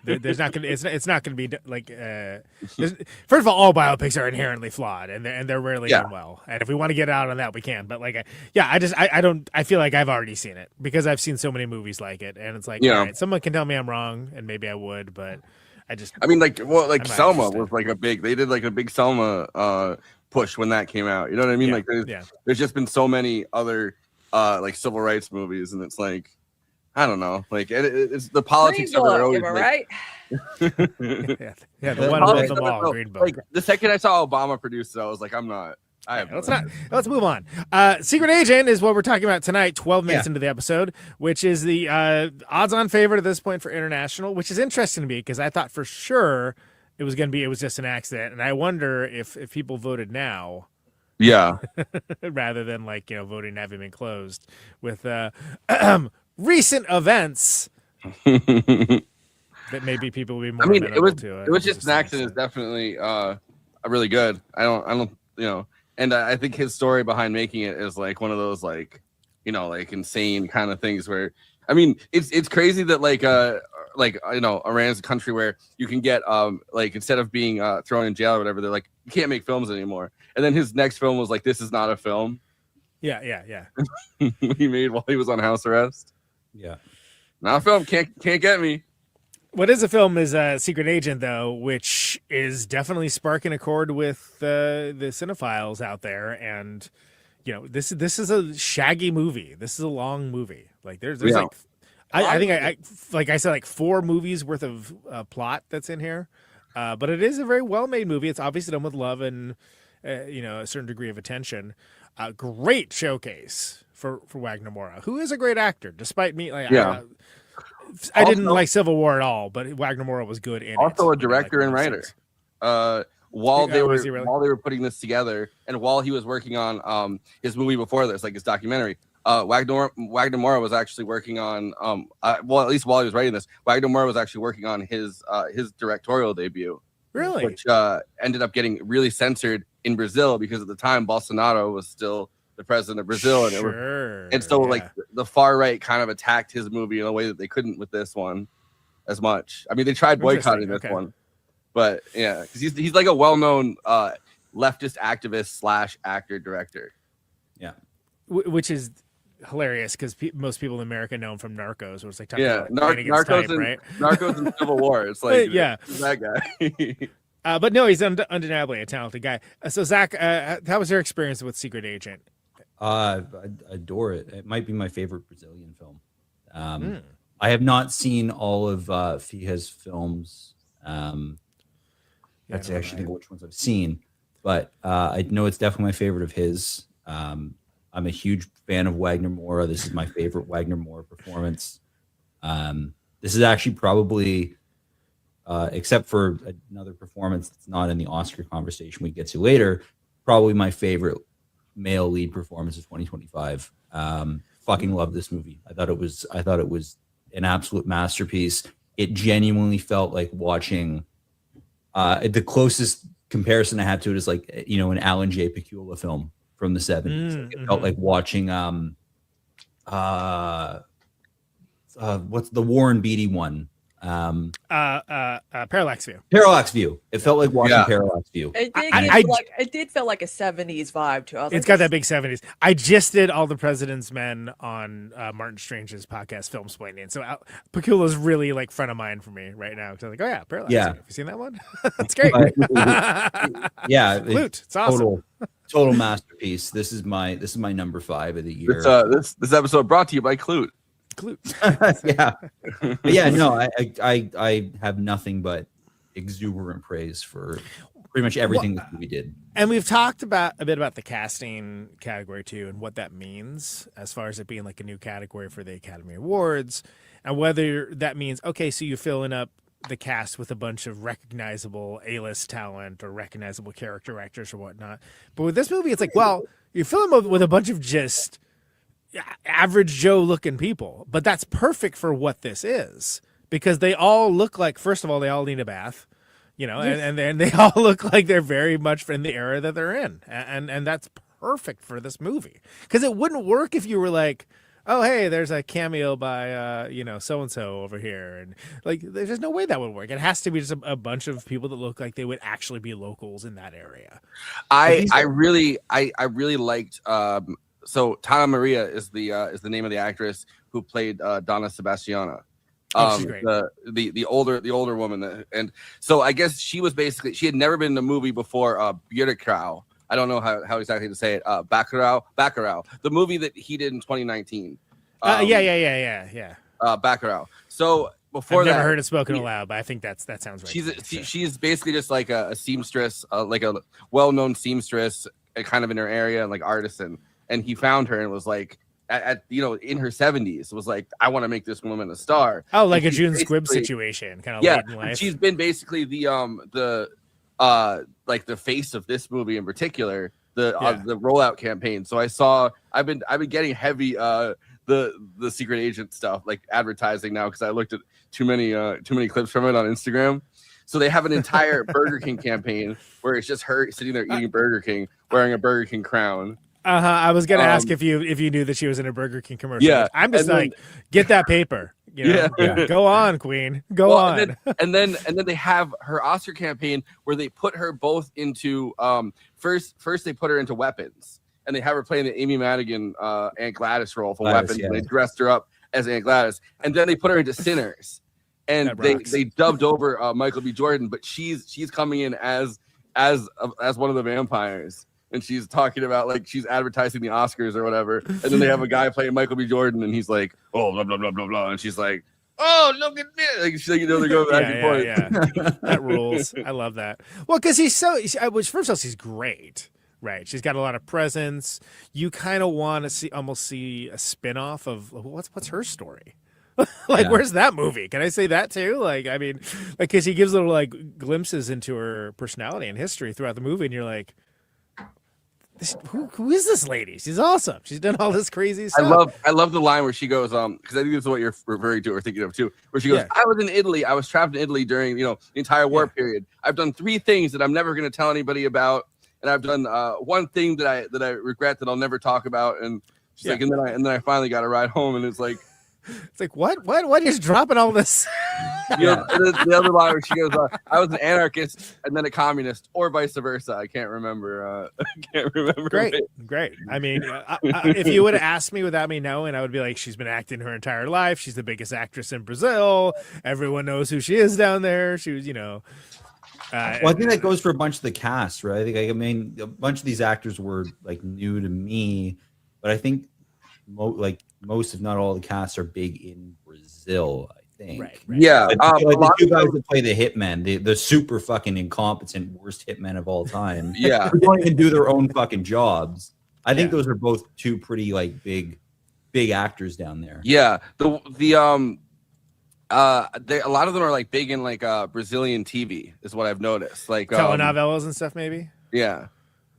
There's not gonna. It's not gonna be like. First of all biopics are inherently flawed, and they're rarely done well. And if we want to get out on that, we can. But like, I feel like I've already seen it because I've seen so many movies like it, and it's like, all right, someone can tell me I'm wrong, and maybe I would, but Selma was like a big. They did like a big Selma push when that came out. You know what I mean? There's just been so many other like civil rights movies, and it's like. I don't know. Like it's the politics of it always. Am I right? The one above them all. Green Book. Like the second I saw Obama produce it, I was like, I'm not. Let's move on. Secret Agent is what we're talking about tonight. 12 minutes into the episode, which is the odds-on favorite at this point for international, which is interesting to me because I thought for sure it was just an accident, and I wonder if people voted now. Yeah. Rather than voting having been closed with recent events that maybe people will be more amenable to. It was just an accident. Is definitely really good. I don't and I think his story behind making it is like one of those like insane kind of things where I mean it's crazy that like like Iran's a country where you can get like instead of being thrown in jail or whatever, they're like you can't make films anymore. And then his next film was like, this is not a film. Yeah. He made while he was on house arrest. Yeah, not a film. Can't get me. What is a film is Secret Agent, though, which is definitely sparking a chord with the cinephiles out there. And this is a shaggy movie. This is a long movie. Like there's like I think I like I said, like 4 movies worth of plot that's in here. But it is a very well made movie. It's obviously done with love and a certain degree of attention. Great showcase for Wagner Moura, who is a great actor, despite me. I didn't like Civil War at all, but Wagner Moura was good in also it. a director and writer. While they were putting this together, and while he was working on his movie before this, like his documentary, Wagner Moura was actually working on at least while he was writing this, Wagner Moura was actually working on his directorial debut. Really? Which ended up getting really censored in Brazil because at the time Bolsonaro was still the president of Brazil, and so like the far right kind of attacked his movie in a way that they couldn't with this one as much. I mean, they tried boycotting this one, but yeah, because he's like a well-known leftist activist / actor director. Yeah, which is hilarious because most people in America know him from Narcos, where it's like Narcos and Civil War. It's like who's that guy. But no, he's undeniably a talented guy. So Zach, how was your experience with Secret Agent? I adore it. It might be my favorite Brazilian film. I have not seen all of Fia's films. That's actually think which ones I've seen, but I know it's definitely my favorite of his. I'm a huge fan of Wagner Moura. This is my favorite Wagner Moura performance. This is actually probably, except for another performance that's not in the Oscar conversation we get to later, probably my favorite male lead performance of 2025. Fucking love this movie. I thought it was an absolute masterpiece. It genuinely felt like watching. The closest comparison I have to it is like an Alan J. Pakula film from the 70s. It felt like watching what's the Warren Beatty one? Parallax View. Parallax View. It felt like watching Parallax View. It did feel like a 70s vibe to us. It's got that big 70s. I just did All the President's Men on Martin Strange's podcast, Film Splaining. So Pakula's really like front of mind for me right now. Because I'm like, oh yeah, Parallax View. Have you seen that one? That's great. Flute. It's awesome. Total masterpiece. This is my number 5 of the year. This episode brought to you by Clute. Yeah. But yeah, no, I have nothing but exuberant praise for pretty much everything this movie did. And we've talked a bit about the casting category too, and what that means as far as it being like a new category for the Academy Awards, and whether that means, okay, so you're filling up the cast with a bunch of recognizable A-list talent or recognizable character actors or whatnot. But with this movie, it's like, well, you're filling with a bunch of just average Joe looking people, but that's perfect for what this is, because they all look like, first of all, they all need a bath, and then they all look like they're very much in the era that they're in. And that's perfect for this movie, because it wouldn't work if you were like, oh, hey, there's a cameo by, so-and-so over here. And like, there's just no way that would work. It has to be just a bunch of people that look like they would actually be locals in that area. I really liked, so Tana Maria is the name of the actress who played Donna Sebastiana. She's great. The older woman, and so I guess she had never been in a movie before. Bjerrekrav. I don't know how exactly to say it. Bacurau, the movie that he did in 2019. Yeah. Bacurau. So before I've never that, heard it spoken aloud, but I think that sounds right. She's basically just like a seamstress, like a well-known seamstress, kind of in her area, and like artisan. And he found her and was like, in her 70s, was like, I want to make this woman a star. Oh, like a June Squibb situation, kind of late in life. She's been basically the face of this movie in particular, the rollout campaign. So I've been getting heavy the Secret Agent stuff, like advertising now, because I looked at too many clips from it on Instagram. So they have an entire Burger King campaign where it's just her sitting there eating Burger King, wearing a Burger King crown. I was gonna ask if you knew that she was in a Burger King commercial. Yeah, I'm just like, get that paper. You know? Yeah. Go on, Queen. Go on. And then they have her Oscar campaign where they put her both into first they put her into Weapons, and they have her playing the Amy Madigan Aunt Gladys role for Weapons. Yeah. And they dressed her up as Aunt Gladys, and then they put her into Sinners, and they dubbed over Michael B. Jordan, but she's coming in as one of the vampires. And she's talking about, like, she's advertising the Oscars or whatever. And then they have a guy playing Michael B. Jordan, and he's like, oh, blah, blah, blah, blah, blah. And she's like, oh, look at this. Like, she's like, they're going back and forth. Yeah. That rules. I love that. Well, because first of all, she's great. Right. She's got a lot of presence. You kind of want to almost see a spinoff of what's her story? Where's that movie? Can I say that too? Like, I mean, because he gives little, like, glimpses into her personality and history throughout the movie, and you're like, who is this lady? She's awesome. She's done all this crazy stuff. I love the line where she goes, because I think this is what you're referring to or thinking of too, where she goes, I was in Italy. I was trapped in Italy during, the entire war period. I've done 3 things that I'm never going to tell anybody about. And I've done one thing that I regret that I'll never talk about. And she's like, and then I finally got a ride home. And it's like, what is dropping all this? The other line where she goes, I was an anarchist and then a communist, or vice versa. I can't remember. Great. I mean, if you would have asked me without me knowing, I would be like, she's been acting her entire life. She's the biggest actress in Brazil. Everyone knows who she is down there. She was, well, I think that goes for a bunch of the cast, right? I mean, a bunch of these actors were, like, new to me, but I think most, if not all, the casts are big in Brazil. I think. Right. Yeah. The 2 guys that play the hitmen, the super fucking incompetent worst hitmen of all time. Yeah. Who don't even do their own fucking jobs. I think those are both 2 pretty, like, big actors down there. Yeah. A lot of them are, like, big in, like, Brazilian TV is what I've noticed. Like telenovelas and stuff, maybe. Yeah.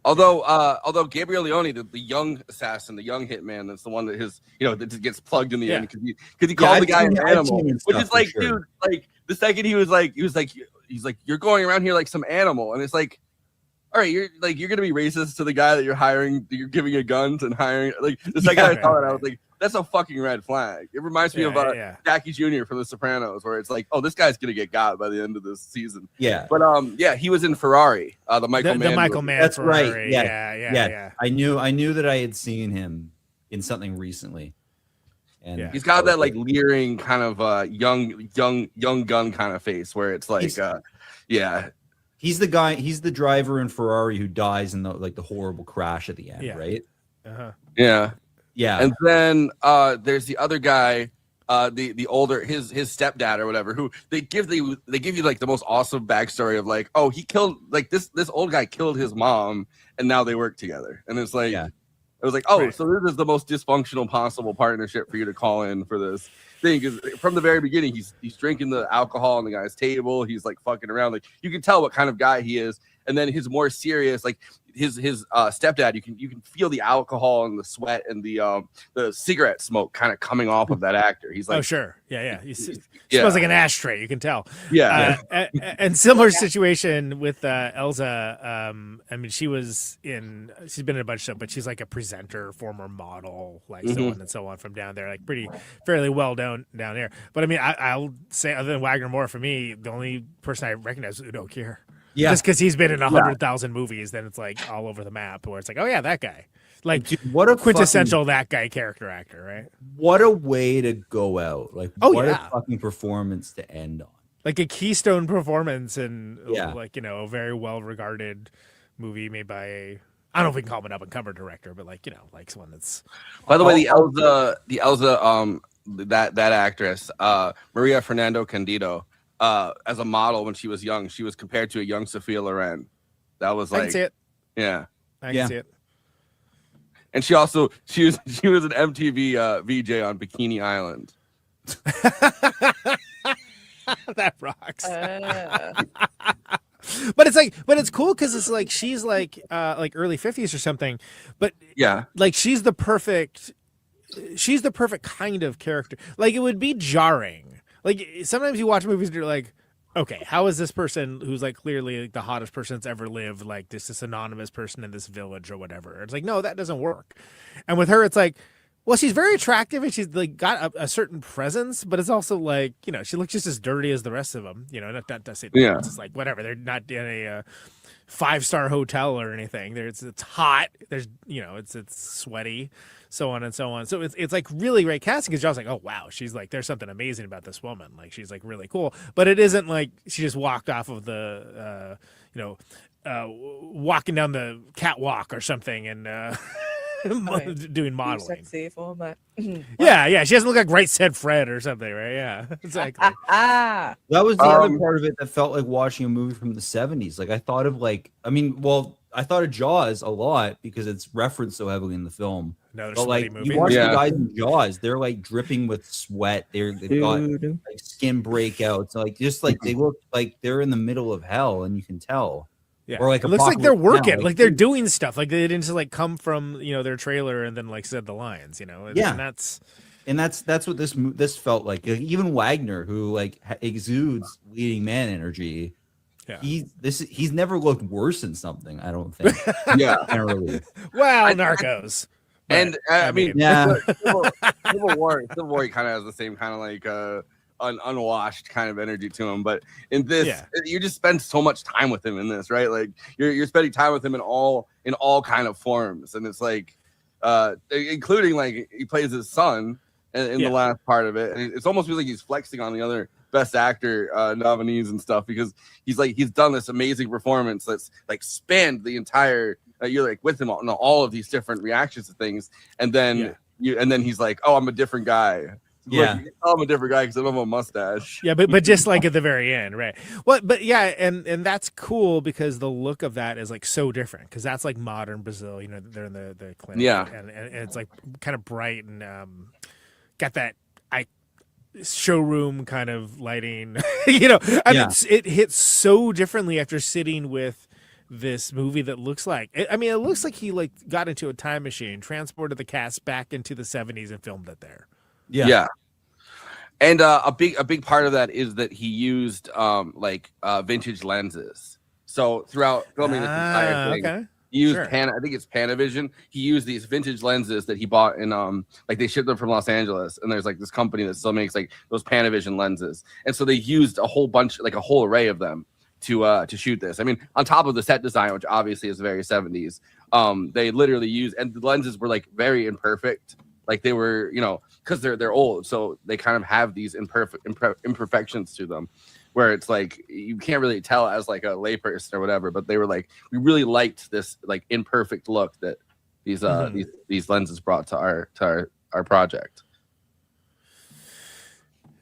Although Gabriel Leone, the young assassin, the young hitman, that's the one that that gets plugged in the end because he called the guy an animal, which is like, dude, like the second he was like, you're going around here like some animal, and it's like, all right, you're gonna be racist to the guy that you're hiring, that you're giving a gun to, and hiring. Like the second I saw it, I was like, that's a fucking red flag. It reminds me of Jackie Jr. from The Sopranos, where it's like, oh, this guy's gonna get got by the end of this season. Yeah, but he was in Ferrari, the Michael Mann. The Michael Mann. That's Ferrari. right. Yeah. I knew that I had seen him in something recently, and he's got that, like, leering kind of young gun kind of face, where it's like, He's the guy. He's the driver in Ferrari who dies in the horrible crash at the end, right? Yeah. Yeah. And then there's the other guy, the older his stepdad or whatever, who they give you like the most awesome backstory of, like, oh, he killed, like, this old guy killed his mom and now they work together. And it's like, it was like, oh, so this is the most dysfunctional possible partnership for you to call in for this thing. Because from the very beginning, he's drinking the alcohol on the guy's table. He's, like, fucking around. Like, you can tell what kind of guy he is. And then his more serious, like, his stepdad, you can feel the alcohol and the sweat and the cigarette smoke kind of coming off of that actor. He's like, oh, sure, he smells like an ashtray. You can tell. And similar situation with Elsa. I mean, she's been in a bunch of stuff, but she's like a presenter, former model, like so on and so on from down there, like fairly well down there. But I mean, I'll say, other than Wagner Moore, for me, the only person I recognize is Udo Kier. Yeah. Just because he's been in 100,000 movies, then it's like all over the map where it's like, oh yeah, that guy. Like, dude, what a quintessential that guy character actor, right? What a way to go out. Like, what a fucking performance to end on. Like a keystone performance in like, a very well regarded movie made by I don't know if we can call him an up and comer director, but like, like someone that's. By the way, the Elsa that actress, Maria Fernando Candido, as a model when she was young, she was compared to a young Sophia Loren. That was like, I can see it. Yeah, I can see it. And she was an MTV VJ on Bikini Island. That rocks. But it's cool because it's like she's like early 50s or something, but like she's the perfect kind of character. Like, it would be jarring. Like, sometimes you watch movies and you're like, okay, how is this person who's like clearly like the hottest person that's ever lived, like this anonymous person in this village or whatever? It's like, no, that doesn't work. And with her, it's like, Well, she's very attractive, and she's like got a certain presence, but it's also like, you know, she looks just as dirty as the rest of them. You know, not to say Yeah. it's just like whatever. They're not in a 5-star hotel or anything. It's hot. There's, you know, it's sweaty, so on and so on. So it's like really great casting, because John's like, oh wow, she's like, there's something amazing about this woman. Like, she's like really cool, but it isn't like she just walked off of the walking down the catwalk or something and doing modeling. Sexy for my... Yeah, she doesn't look like Right Said Fred or something, right? Yeah, exactly. That was the other part of it that felt like watching a movie from the 70s. Like, I thought of I thought of Jaws a lot because it's referenced so heavily in the film. Another but like, movie. you watch the guys in Jaws, they're like dripping with sweat. They've got like skin breakouts. Like, just like they look like they're in the middle of hell, and you can tell. Yeah, or like it looks like they're Apocalypse working, Now, like they're doing stuff. Like they didn't just like come from, you know, their trailer and then like said the lines, you know. Yeah. And that's what this felt like. Even Wagner, who like exudes leading man energy, he's never looked worse in something. I don't think. Generally. Well, Narcos. And I mean, yeah. Civil War kind of has the same kind of like unwashed kind of energy to him, but in this, you just spend so much time with him in this, right? Like you're spending time with him in all kind of forms, and it's like, including like he plays his son in the last part of it, and it's almost feels like he's flexing on the other Best Actor nominees and stuff, because he's done this amazing performance that's like spanned the entire. You're like with him on all of these different reactions to things, and then he's like, "Oh, I'm a different guy." Yeah, like, oh, I'm a different guy because I have a mustache. Yeah, but just like at the very end, right? Well, but yeah, and that's cool because the look of that is like so different, because that's like modern Brazil. You know, they're in the clinic, and it's like kind of bright and got that showroom kind of lighting. You know, I mean, it hits so differently after sitting with this movie that looks like it looks like he like got into a time machine, transported the cast back into the 70s and filmed it there. Yeah. And a big part of that is that he used vintage lenses. So throughout filming this entire thing, he used I think it's Panavision. He used these vintage lenses that he bought in like they shipped them from Los Angeles, and there's like this company that still makes like those Panavision lenses. And so they used a whole bunch, like a whole array of them to shoot this. I mean, on top of the set design, which obviously is very 70s, they literally used, and the lenses were like very imperfect. Like they were, you know, because they're old, so they kind of have these imperfections to them, where it's like you can't really tell as like a layperson or whatever. But they were like, we really liked this like imperfect look that these these lenses brought to our project.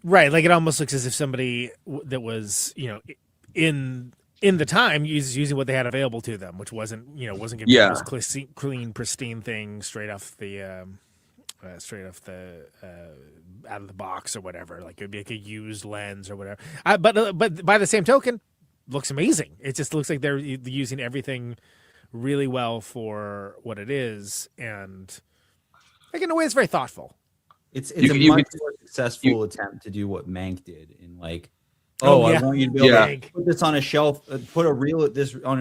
Right, like it almost looks as if somebody that was, you know, in the time using what they had available to them, which wasn't going to be this clean, pristine thing straight off the. Out of the box or whatever, like it'd be like a used lens or whatever. But by the same token, looks amazing. It just looks like they're using everything really well for what it is, and like in a way, it's very thoughtful. It's a much more successful attempt to do what Mank did in like. I want you to be able to put this on a shelf, put a reel on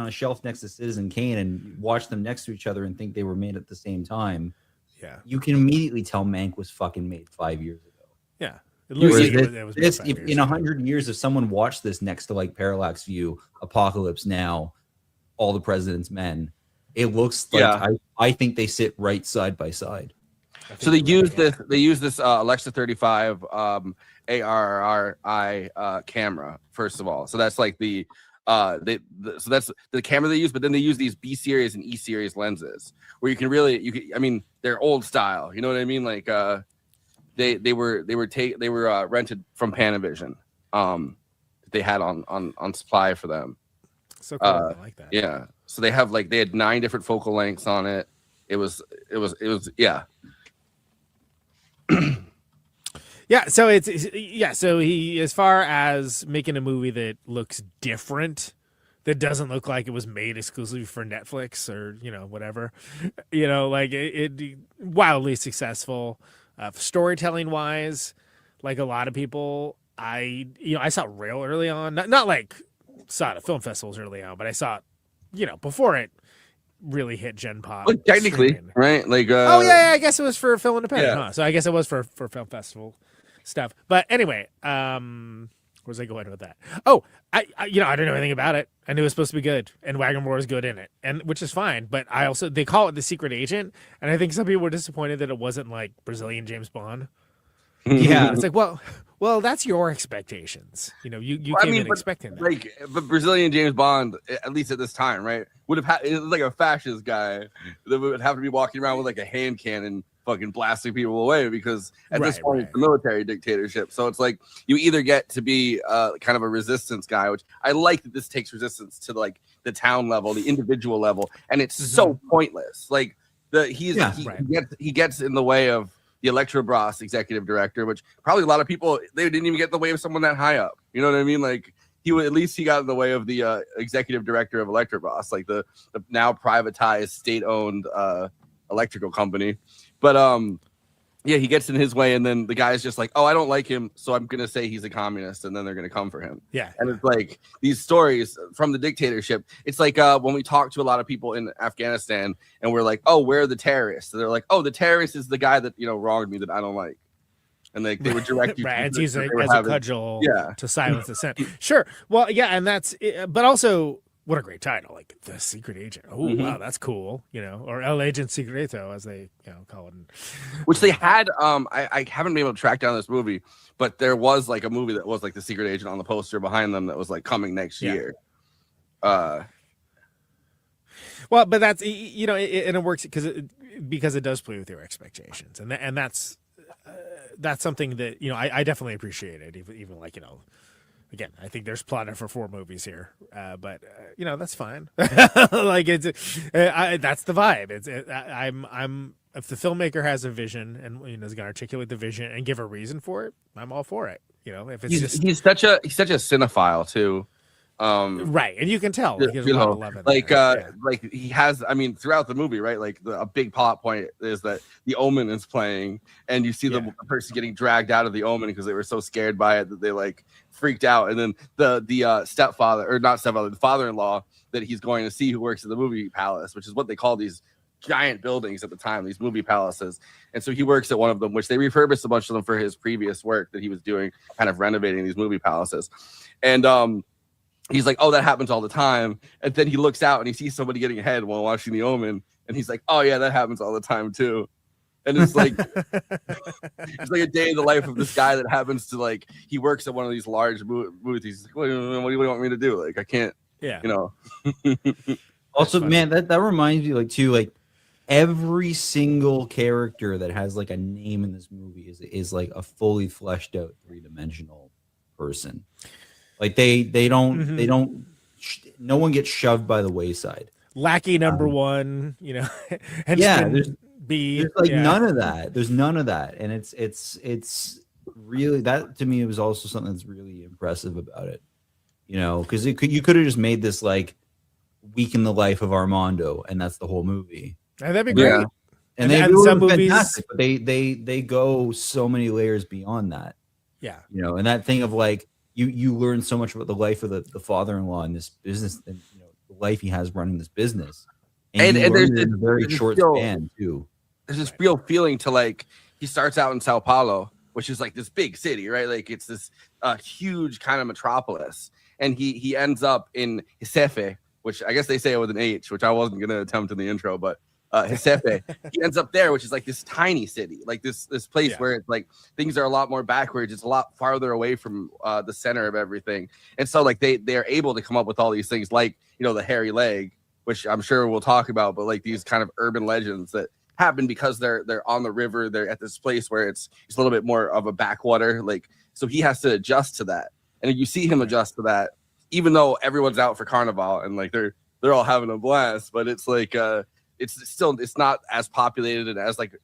a shelf next to Citizen Kane, and watch them next to each other and think they were made at the same time. Yeah, you can immediately tell Mank was fucking made 5 years ago. Yeah, in 100 years, if someone watched this next to like Parallax View, Apocalypse Now, All the President's Men, it looks like I think they sit right side by side. So they use this Alexa 35 ARRI camera first of all. So that's like so that's the camera they use, but then they use these B series and E series lenses where you can I mean, they're old style, you know what I mean? Like they were rented from Panavision. They had on supply for them. So cool. I like that. Yeah. So they had 9 different focal lengths on it. It was yeah. Yeah, so so he, as far as making a movie that looks different, that doesn't look like it was made exclusively for Netflix or, you know, whatever, you know, like it wildly successful, storytelling wise, like a lot of people. I saw it real early on, not like saw it at film festivals early on, but I saw it, you know, before it really hit Gen Pop. Well, technically, streaming. right? Like, Oh yeah, I guess it was for Film Independent, yeah. huh? So I guess it was for film festival stuff. But anyway, where's I going with that? Oh, I didn't know anything about it. I knew it was supposed to be good, and Wagamore was good in it, and which is fine. But I also they call it The Secret Agent, and I think some people were disappointed that it wasn't like Brazilian James Bond. Yeah, it's like well, that's your expectations. You came in expecting that. Like, but Brazilian James Bond, at least at this time, right, would have had it was like a fascist guy that would have to be walking around with like a hand cannon, fucking blasting people away because at this point it's a military dictatorship. So it's like you either get to be kind of a resistance guy, which I like that this takes resistance to like the town level, the individual level, and it's so pointless. Like he gets in the way of the Electrobras executive director, which probably a lot of people, they didn't even get in the way of someone that high up. You know what I mean? Like he got in the way of the executive director of Electrobras, like the now privatized state-owned electrical company. But yeah, he gets in his way, and then the guy's just like, oh, I don't like him, so I'm gonna say he's a communist, and then they're gonna come for him. Yeah. And it's like these stories from the dictatorship. It's like when we talk to a lot of people in Afghanistan, and we're like, oh, where are the terrorists? And they're like, oh, the terrorist is the guy that wronged me that I don't like. And like they would direct you right, to it's used as a cudgel to silence dissent. Sure. Well, yeah, and that's but also what a great title, like The Secret Agent. Oh, wow, that's cool, or El Agent Secreto, as they call it. Which they had, I haven't been able to track down this movie, but there was like a movie that was like The Secret Agent on the poster behind them that was like coming next year. Well, but that's, and it works because it does play with your expectations. And that's something that, I definitely appreciate it, even like, again, I think there's plotted for 4 movies here, but that's fine. Like that's the vibe. I'm if the filmmaker has a vision and is going to articulate the vision and give a reason for it, I'm all for it. If it's he's such a cinephile too. Right, and you can tell like, there's a lot of love in like there. like he has, I mean, throughout the movie, right, like a big plot point is that the Omen is playing, and you see the person getting dragged out of the Omen because they were so scared by it that they like freaked out, and then the stepfather, or not stepfather, the father-in-law that he's going to see, who works at the movie palace, which is what they call these giant buildings at the time, these movie palaces. And so he works at one of them, which they refurbished a bunch of them for his previous work that he was doing, kind of renovating these movie palaces. And he's like, oh, that happens all the time. And then he looks out and he sees somebody getting ahead while watching The Omen. And he's like, oh, yeah, that happens all the time, too. And it's like, it's like a day in the life of this guy that happens to, like, he works at one of these large booths. He's like, what do you want me to do? Like, I can't, Also, man, that reminds me, like, too, like, every single character that has, like, a name in this movie is like, a fully fleshed out 3-dimensional person. Like they don't no one gets shoved by the wayside. Lackey number 1, and there's like yeah. none of that. There's none of that, and it's really, that to me was also something that's really impressive about it. Because you could have just made this like week in the life of Armando, and that's the whole movie. And that'd be great. Yeah. And they do some movies, fantastic, but they go so many layers beyond that. Yeah, and that thing of like. You learn so much about the life of the father-in-law in this business, and the life he has running this business, and there's in a very short span too. There's this real feeling to, like, he starts out in Sao Paulo, which is like this big city, right? Like it's this huge kind of metropolis, and he ends up in Recife, which I guess they say it with an H, which I wasn't gonna attempt in the intro, but Recife. He ends up there, which is like this tiny city, like this place where it's like things are a lot more backwards. It's a lot farther away from the center of everything. And so like they're able to come up with all these things, like, the hairy leg, which I'm sure we'll talk about, but like these kind of urban legends that happen because they're on the river. They're at this place where it's a little bit more of a backwater. Like, so he has to adjust to that. And you see him adjust to that, even though everyone's out for Carnival and like they're all having a blast, but it's like, it's not as populated and as like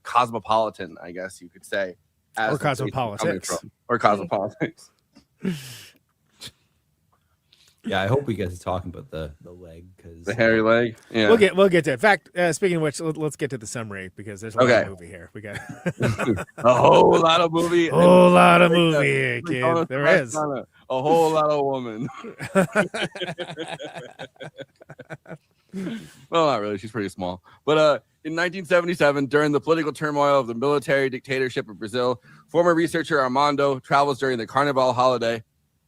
cosmopolitan, I guess you could say, as or cosmopolitics or cosmopolitics. Yeah, I hope we get to talking about the leg, because the hairy leg. Yeah, we'll get to it. In fact, speaking of which, let's get to the summary, because there's a lot of movie here. We got a whole lot of movie. Whole lot of movie here, kid. There is a whole lot of woman. Well, not really. She's pretty small. But in 1977, during the political turmoil of the military dictatorship of Brazil, former researcher Armando travels during the Carnival holiday.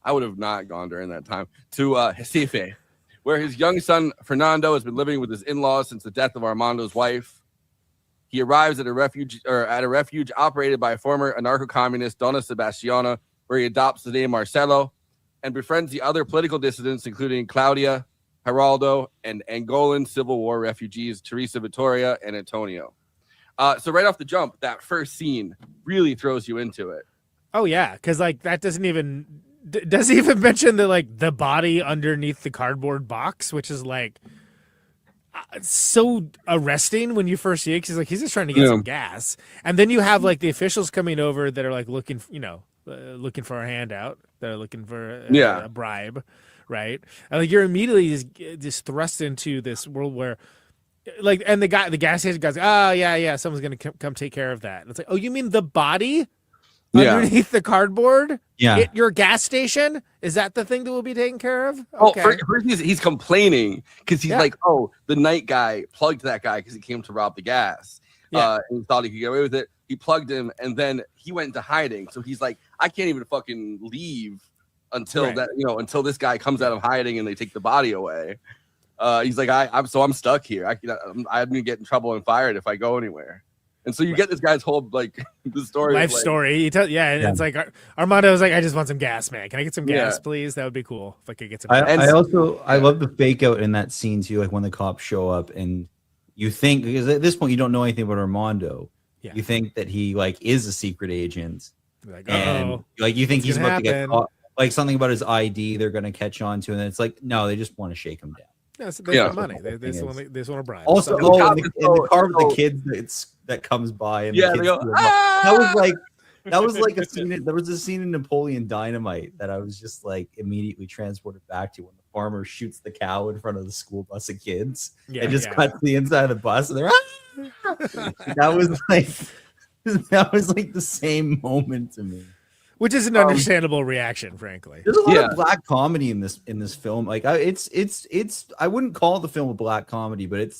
I would have not gone during that time to Recife, where his young son Fernando has been living with his in-laws since the death of Armando's wife. He arrives at a refuge operated by former anarcho-communist Dona Sebastiana, where he adopts the name Marcelo and befriends the other political dissidents, including Claudia, Geraldo, and Angolan Civil War refugees Teresa Vittoria and Antonio. So right off the jump, that first scene really throws you into it. Oh yeah, because like that doesn't even mention the body underneath the cardboard box, which is like so arresting when you first see it. Because he's just trying to get some gas, and then you have like the officials coming over that are like looking for a handout. They're looking for a bribe. Right, and like you're immediately just thrust into this world where, like, and the gas station guy's, someone's gonna come take care of that. And it's like, oh, you mean the body underneath the cardboard? Yeah, at your gas station? Is that the thing that will be taken care of? Okay. Oh, first he's complaining because he's like, oh, the night guy plugged that guy because he came to rob the gas. And he thought he could get away with it. He plugged him, and then he went into hiding. So he's like, I can't even fucking leave until until this guy comes out of hiding and they take the body away. He's like, I'm stuck here. I'm gonna get in trouble and fired if I go anywhere. And so you get this guy's whole the story, life story. It's like Armando was like, I just want some gas, man. Can I get some gas, please? That would be cool if I could get some. I love the fake out in that scene too. Like when the cops show up and you think, because at this point you don't know anything about Armando. Yeah. You think that he is a secret agent, and you think he's about to get caught. Like something about his ID, they're going to catch on to, and then it's like, no, they just want to shake him down. They want money. They just want to bribe. Also, in the car with the kids that comes by, and the kids that was like a scene. There was a scene in Napoleon Dynamite that I was just like immediately transported back to when the farmer shoots the cow in front of the school bus of kids. And just cuts the inside of the bus, and they're that was like the same moment to me. Which is an understandable reaction, frankly. There's a lot of black comedy in this film. Like it's I wouldn't call the film a black comedy, but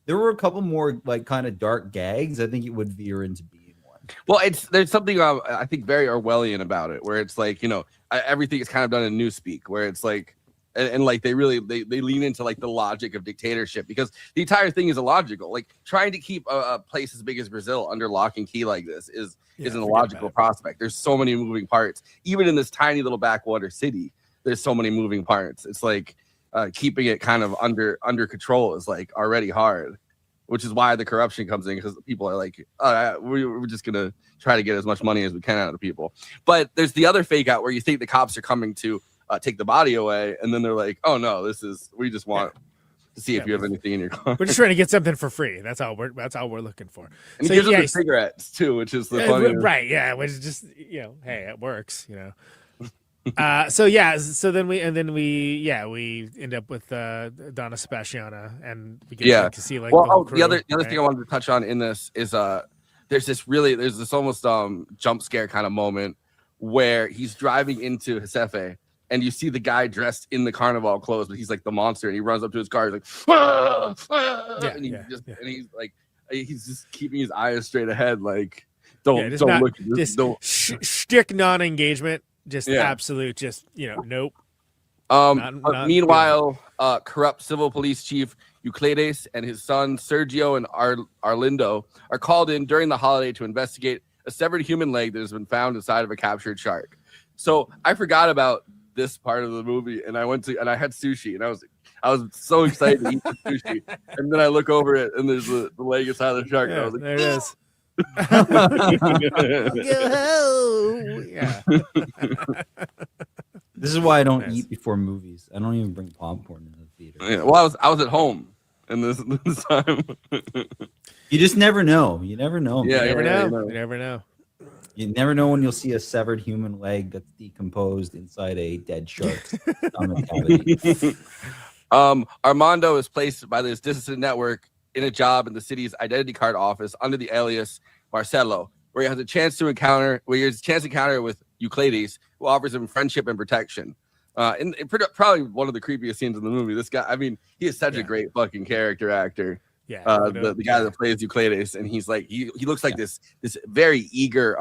there were a couple more like kind of dark gags. I think it would veer into being one. Well, there's something I think very Orwellian about it, where it's like everything is kind of done in newspeak, where it's like. And like they lean into like the logic of dictatorship, because the entire thing is illogical. Like trying to keep a place as big as Brazil under lock and key like this is an illogical prospect. There's so many moving parts. Even in this tiny little backwater city, there's so many moving parts. It's like keeping it kind of under control is like already hard, which is why the corruption comes in, because people are like, we're just gonna try to get as much money as we can out of people. But there's the other fake out where you think the cops are coming to take the body away, and then they're like, oh no, we just want to see if you have anything in your car. We're just trying to get something for free. That's all we're looking for. And he gives them the cigarettes too, which is the funny, right? Yeah, which is just hey, it works, So then we end up with Donna Sebastiana, and we get to see like the other thing I wanted to touch on in this is there's this almost jump scare kind of moment where he's driving into Recife, and you see the guy dressed in the carnival clothes, but he's like the monster, and he runs up to his car. He's like, and he's like, he's just keeping his eyes straight ahead, like don't look. Shtick non-engagement, just absolute, just nope. Meanwhile, corrupt civil police chief Euclides and his son Sergio and Arlindo are called in during the holiday to investigate a severed human leg that has been found inside of a captured shark. So I forgot about this part of the movie, and I had sushi, and I was so excited to eat the sushi, and then I look over it, and there's the leg inside of the shark. And I was like, there it is. This is why I don't eat before movies. I don't even bring popcorn into the theater. Yeah, well, I was at home, and this time. You just never know. You never know. Yeah, you never know. You never know when you'll see a severed human leg that's decomposed inside a dead shark's stomach cavity. Armando is placed by this dissident network in a job in the city's identity card office under the alias Marcelo, where he has a chance to encounter with Euclides, who offers him friendship and protection. Probably one of the creepiest scenes in the movie. This guy, I mean, he is such a great fucking character actor. Yeah, the guy that plays Euclides, and he's like he looks like this very eager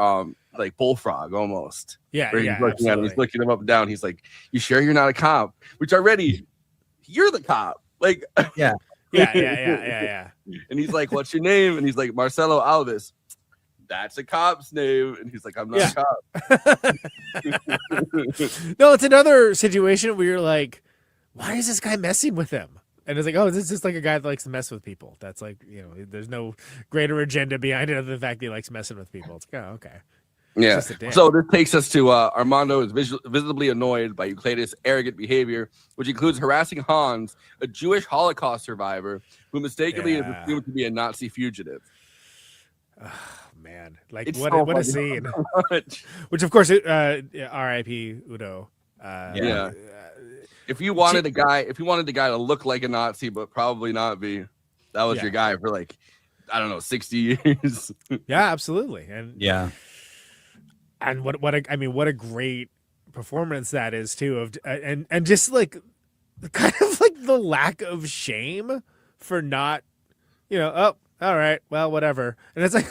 like bullfrog almost. Yeah, where he's yeah, looking at him, he's looking him up and down. He's like, "You sure you're not a cop?" Which already, you're the cop. Like, yeah. And he's like, "What's your name?" And he's like, "Marcelo Alves." That's a cop's name. And he's like, "I'm not a cop." No, it's another situation where you're like, why is this guy messing with him? And it's like, oh, this is just like a guy that likes to mess with people. That's like, there's no greater agenda behind it other than the fact that he likes messing with people. It's like, oh, okay. Yeah. So this takes us to Armando is visibly annoyed by Euclides' arrogant behavior, which includes harassing Hans, a Jewish Holocaust survivor who mistakenly is assumed to be a Nazi fugitive. Man, like It's what so a funny. scene. Which of course, R.I.P. Udo. If you wanted a guy, to look like a Nazi but probably not be, that was your guy for like, I don't know, 60 years. Yeah, absolutely. And and what a great performance that is too, of and just like kind of like the lack of shame for not, oh, all right, well, whatever. And it's like,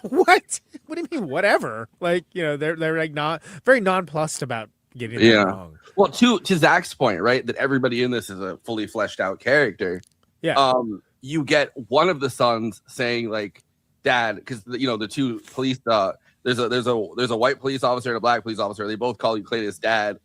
what do you mean whatever? Like, they're like not very nonplussed about getting it wrong. Well, to Zach's point, right, that everybody in this is a fully fleshed out character. Yeah. You get one of the sons saying like, "Dad," because the two police. There's a white police officer and a black police officer. They both call Euclides dad,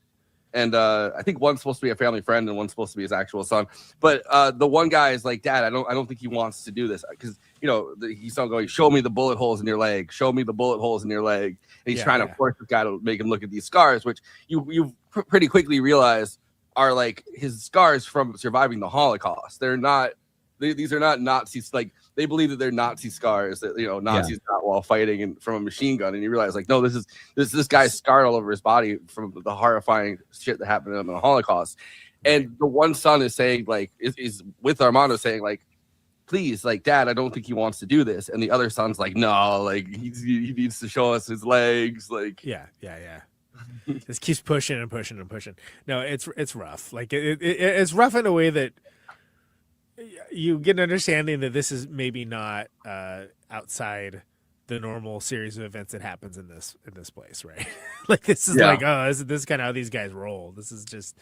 and I think one's supposed to be a family friend and one's supposed to be his actual son. But the one guy is like, "Dad, I don't think he wants to do this because he's still going, show me the bullet holes in your leg, show me the bullet holes in your leg." And he's trying to force the guy to make him look at these scars, which you pretty quickly realize are like his scars from surviving the Holocaust. They're not. These are not Nazis. Like, they believe that they're Nazi scars that Nazis got while fighting from a machine gun, and you realize like, no, this guy's scarred all over his body from the horrifying shit that happened to him in the Holocaust. And the one son is saying like is with Armando saying like, "Please, like, Dad, I don't think he wants to do this." And the other son's like, "No, like he needs to show us his legs." Like, yeah. Just keeps pushing and pushing and pushing. No, it's rough. Like it's rough in a way that you get an understanding that this is maybe not outside the normal series of events that happens in this place, right? Like, this is like, oh, this is kind of how these guys roll. This is just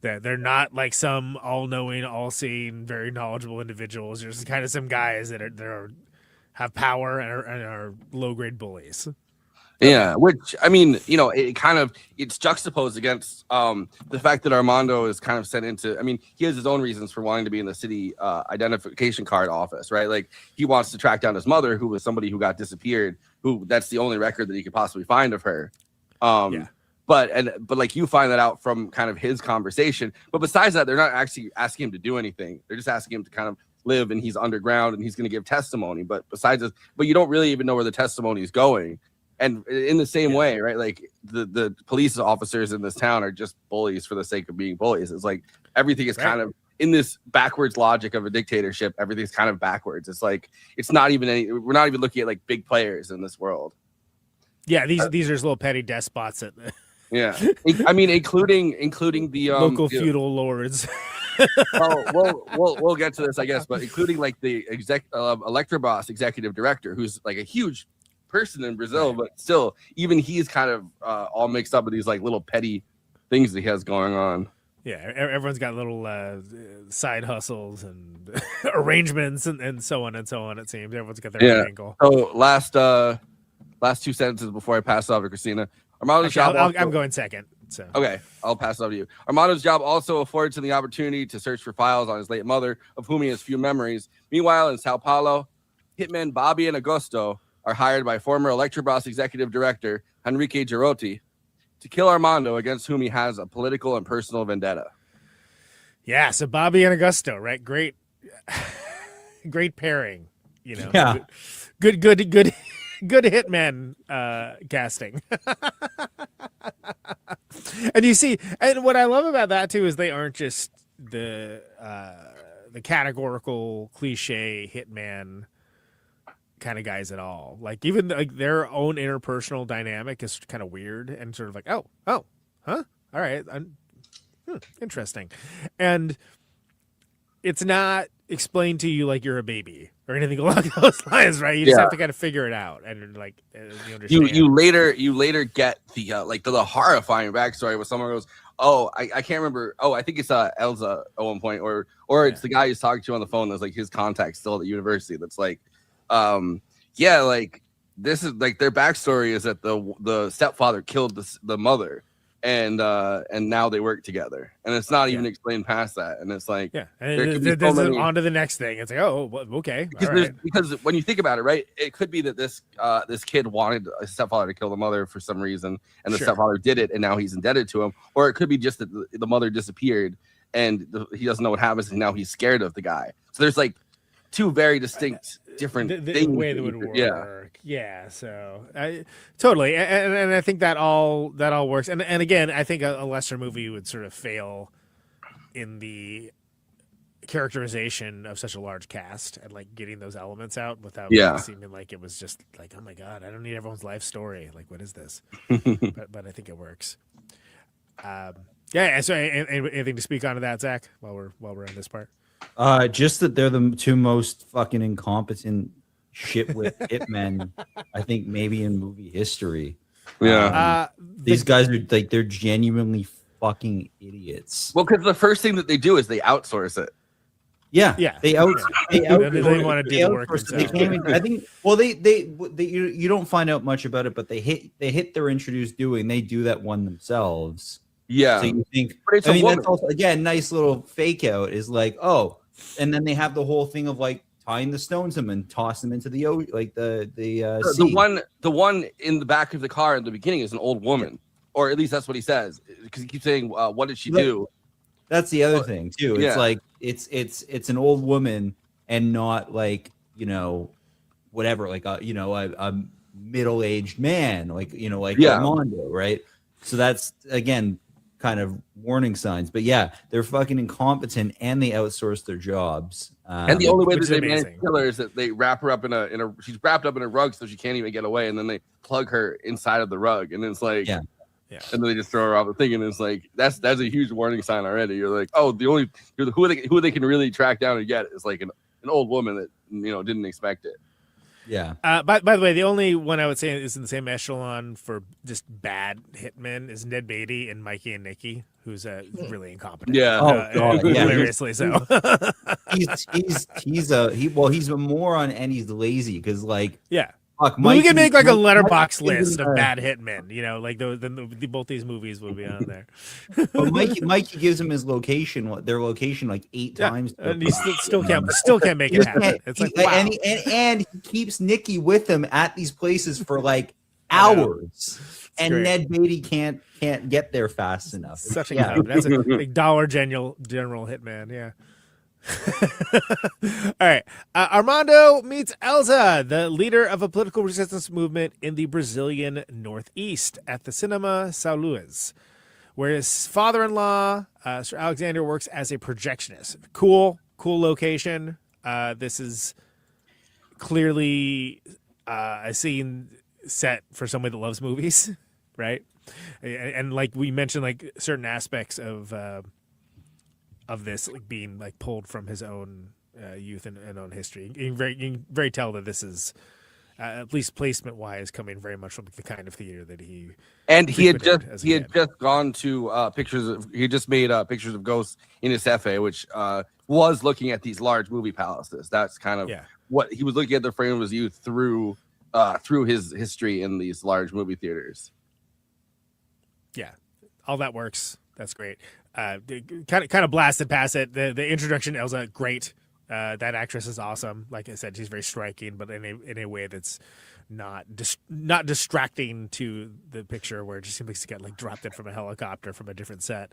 that they're not like some all-knowing, all-seeing, very knowledgeable individuals. They're just kind of some guys that have power and are low-grade bullies. Yeah, which, I mean, it's juxtaposed against the fact that Armando is kind of sent into, I mean, he has his own reasons for wanting to be in the city identification card office, right? Like, he wants to track down his mother, who was somebody who got disappeared, who that's the only record that he could possibly find of her. But like, you find that out from kind of his conversation. But besides that, they're not actually asking him to do anything. They're just asking him to kind of live, and he's underground and he's going to give testimony. But besides this, but you don't really even know where the testimony is going. And in the same way, right, like the police officers in this town are just bullies for the sake of being bullies. It's like everything is kind of in this backwards logic of a dictatorship. Everything's kind of backwards. It's like we're not even looking at like big players in this world. Yeah, these are just little petty despots that. Yeah, I mean, including the local feudal lords. We'll get to this, I guess, but including like the Electrobras executive director, who's like a huge person in Brazil, but still, even he's kind of all mixed up with these like little petty things that he has going on. Yeah, everyone's got little side hustles and arrangements and so on and so on. It seems everyone's got their own angle. So last 2 sentences before I pass off to Christina. Armando's job. I'm going second. So okay, I'll pass it over to you. Armando's job also affords him the opportunity to search for files on his late mother, of whom he has few memories. Meanwhile, in Sao Paulo, hitmen Bobby and Augusto are hired by former Electrobras executive director Henrique Girotti to kill Armando, against whom he has a political and personal vendetta. Yeah, so Bobby and Augusto, right? Great pairing. Yeah. Good hitman casting. And you see, and what I love about that too is they aren't just the categorical cliche hitman kind of guys at all. Like, even like their own interpersonal dynamic is kind of weird and sort of like, oh, huh, all right, Interesting. And it's not explained to you like you're a baby or anything along those lines, right? You just have to kind of figure it out, and like you understand. You later get the like the horrifying backstory where someone goes, "Oh, I can't remember. Oh, I think it's Elsa at one point, or it's the guy who's talking to you on the phone. That's like his contact still at the university. That's like, like this is like their backstory is that the stepfather killed the mother." And now they work together, and it's not even explained past that, and it's like and there's on to the next thing. It's like, oh, okay, because when you think about it, right, it could be that this kid wanted a stepfather to kill the mother for some reason, and the stepfather did it, and now he's indebted to him, or it could be just that the mother disappeared, and he doesn't know what happens, and now he's scared of the guy. So there's like two very distinct different the way that would work. Yeah. So totally. And I think that all works. And again, I think a lesser movie would sort of fail in the characterization of such a large cast and like getting those elements out without seeming like it was just like, oh my God, I don't need everyone's life story. Like, what is this? but I think it works. So anything to speak on to that, Zach, while we're on this part? Just that they're the two most fucking incompetent shit with hitmen, I think maybe in movie history. These guys are like, they're genuinely fucking idiots. Well, because the first thing that they do is they outsource it. Yeah. They want to do the work themselves. I think. Well, they you don't find out much about it, but they hit their introduced doing. They do that one themselves. Yeah. So you think, but it's that's also, again, nice little fake out is like, oh, and then they have the whole thing of like tying the stones them and toss them into the the one in the back of the car in the beginning is an old woman, or at least that's what he says, because he keeps saying, what did she do? That's the other thing too. It's like it's an old woman and not like, whatever, like a middle-aged man, like Armando, right? So that's again kind of warning signs, but they're fucking incompetent and they outsource their jobs. And the only way that they manage to kill her is that they wrap her up in a she's wrapped up in a rug so she can't even get away, and then they plug her inside of the rug, and it's like and then they just throw her off the thing, and it's like that's a huge warning sign already. You're like, oh, who they can really track down and get is like an old woman that didn't expect it. By the way, the only one I would say is in the same echelon for just bad hitmen is Ned Beatty and Mikey and Nicky, who's really incompetent. Hilariously so. He's a moron and he's lazy because fuck, we can make like a letterbox list of bad hitmen. Like both these movies will be on there. But Mikey gives him their location like 8 times, and he still can't make it happen. It's like, wow. and he keeps Nicky with him at these places for like hours, and great. Ned Beatty can't get there fast enough. Such a that's a like Dollar General hitman. Yeah. All right. Armando meets Elsa, the leader of a political resistance movement in the Brazilian Northeast, at the Cinema São Luís, where his father-in-law, Sir Alexander, works as a projectionist. Cool location. This is clearly a scene set for somebody that loves movies, right? And like we mentioned, like certain aspects of this like being like pulled from his own youth and own history. You can very tell that this is at least placement wise coming very much from the kind of theater that he had just gone to he just made pictures of ghosts in his Cefe, which was looking at these large movie palaces. That's kind of what he was looking at, the frame of his youth through his history in these large movie theaters. Yeah, all that works. That's great. Kind of blasted past it. The introduction, Elsa, great. That actress is awesome. Like I said, she's very striking, but in a way that's not distracting to the picture, where it just seems like she got like dropped in from a helicopter from a different set.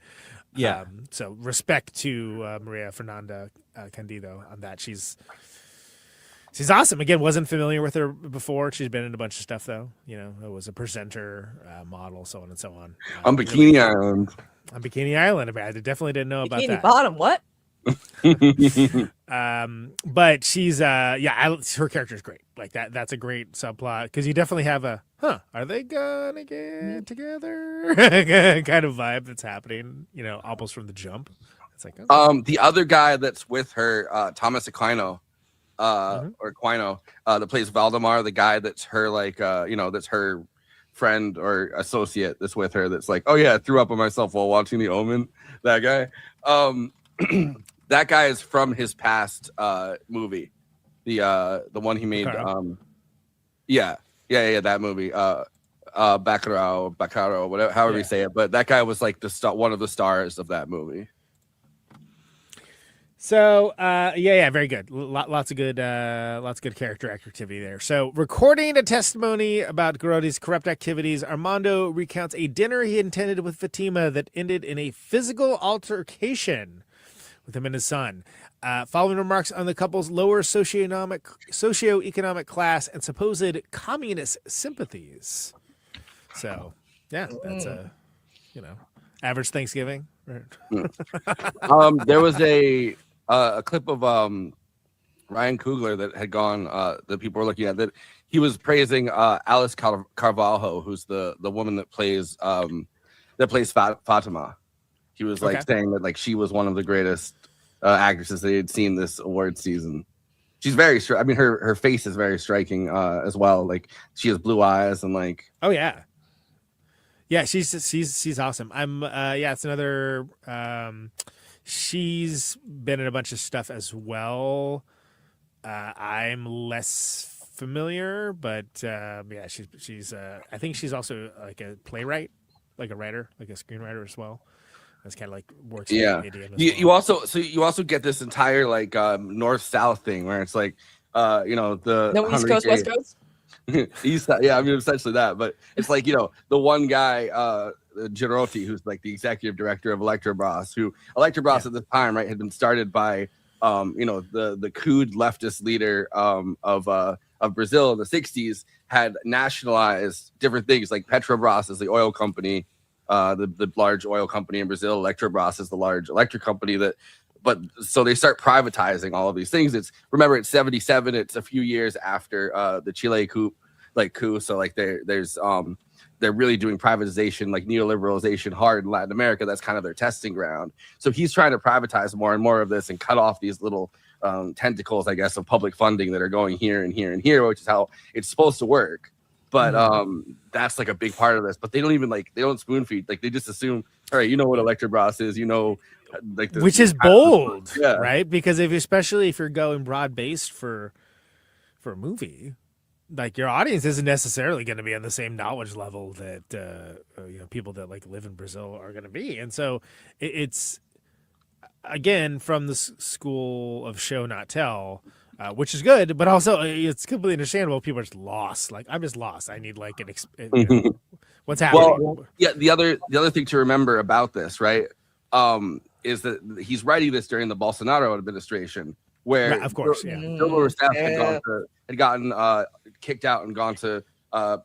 Yeah. So respect to Maria Fernanda Candido on that. She's awesome. Again, wasn't familiar with her before. She's been in a bunch of stuff though. It was a presenter, model, so on and so on. On Bikini Island. On Bikini Island, I definitely didn't know about that. Bikini Bottom, what? But she's her character is great. Like that's a great subplot, because you definitely have a are they gonna get together? Kind of vibe that's happening, almost from the jump. It's like, okay. The other guy that's with her, Thomas Aquino, or Aquino, that plays Valdemar, the guy that's her that's her friend or associate that's with her. That's like, oh yeah, I threw up on myself while watching The Omen. That guy. That guy is from his past movie, the one he made. That movie. Baccarat, whatever, however you say it. But that guy was like one of the stars of that movie. So, very good. Lots of good character activity there. So, recording a testimony about Garotti's corrupt activities, Armando recounts a dinner he attended with Fatima that ended in a physical altercation with him and his son. Following remarks on the couple's lower socioeconomic class and supposed communist sympathies. So, yeah, that's average Thanksgiving. There was a clip of Ryan Coogler that had gone that people were looking at, that he was praising Alice Carvalho, who's the woman that plays Fatima. He was saying that she was one of the greatest actresses they had seen this award season. She's very I mean, her face is very striking as well. Like, she has blue eyes and oh yeah. Yeah, she's awesome. It's another she's been in a bunch of stuff as well. I'm less familiar, but she's I think she's also like a playwright, like a writer, like a screenwriter as well. That's kind of works. Yeah. You also get this entire north-south thing where it's the East Coast, West Coast. East, yeah, I mean essentially that, but it's the one guy, Girotti, who's the executive director of Electrobras, at the time, right, had been started by the coud leftist leader of Brazil in the 60s, had nationalized different things like Petrobras is the oil company, the large oil company in Brazil. Electrobras is the large electric company but so they start privatizing all of these things. It's 77. It's a few years after the Chile coup. So they're really doing privatization, neoliberalization hard in Latin America. That's kind of their testing ground. So he's trying to privatize more and more of this and cut off these little tentacles, I guess, of public funding that are going here and here and here, which is how it's supposed to work. But that's a big part of this. But they don't even they don't spoon feed. They just assume, all right, you know what Electrobras is, which is bold, right? Because especially if you're going broad based for a movie, your audience isn't necessarily going to be on the same knowledge level that people that live in Brazil are going to be, and so it's again from the school of show not tell. Which is good, but also it's completely understandable. People are just lost. I'm just lost. I need what's happening. Well, yeah. The other thing to remember about this, right, is that he's writing this during the Bolsonaro administration, where of course, Dilma Rousseff had gotten kicked out and gone to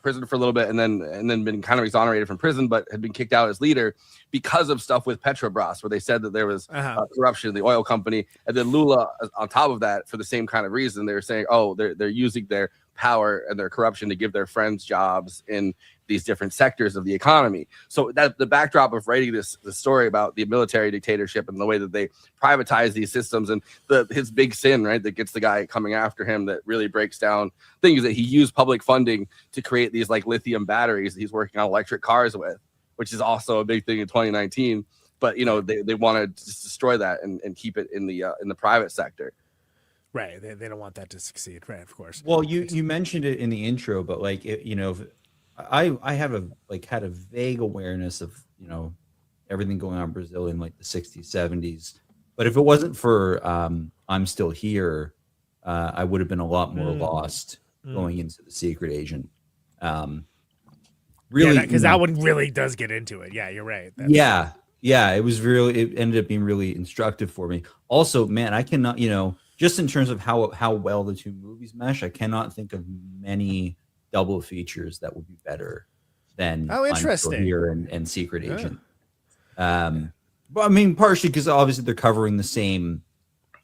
prison for a little bit, and then been kind of exonerated from prison, but had been kicked out as leader because of stuff with Petrobras, where they said that there was corruption in the oil company. And then Lula, on top of that, for the same kind of reason, they were saying, oh, they're using their power and their corruption to give their friends jobs in these different sectors of the economy. So that the backdrop of writing the story about the military dictatorship and the way that they privatize these systems, and his big sin, right, that gets the guy coming after him, that really breaks down things, that he used public funding to create these lithium batteries that he's working on electric cars with, which is also a big thing in 2019. But they want to just destroy that and keep it in the private sector. Right. They don't want that to succeed. Right. Of course. Well, you mentioned it in the intro, but I have had a vague awareness of everything going on in Brazil in the 60s, 70s. But if it wasn't for I'm Still Here, I would have been a lot more lost going into The Secret Agent. Really, because that one really does get into it. Yeah, you're right. Yeah, it ended up being really instructive for me. Also, man, I cannot, just in terms of how well the two movies mesh, I cannot think of many double features that would be better than interesting. I'm Still Here and Secret Agent. But I mean, partially because obviously they're covering the same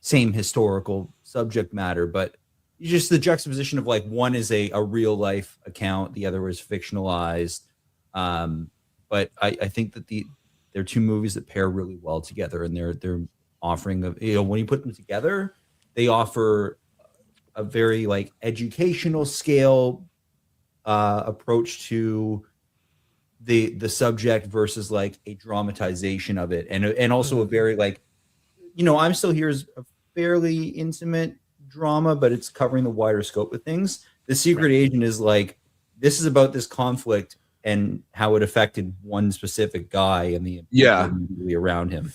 historical subject matter, but just the juxtaposition of like one is a real life account, the other is fictionalized. But I think that they're two movies that pair really well together, and they're offering when you put them together, they offer a very like educational scale approach to the subject versus like a dramatization of it, and also a very like, I'm Still Here is a fairly intimate drama, but it's covering the wider scope of things. The Secret Agent is like, this is about this conflict and how it affected one specific guy and the immediately around him,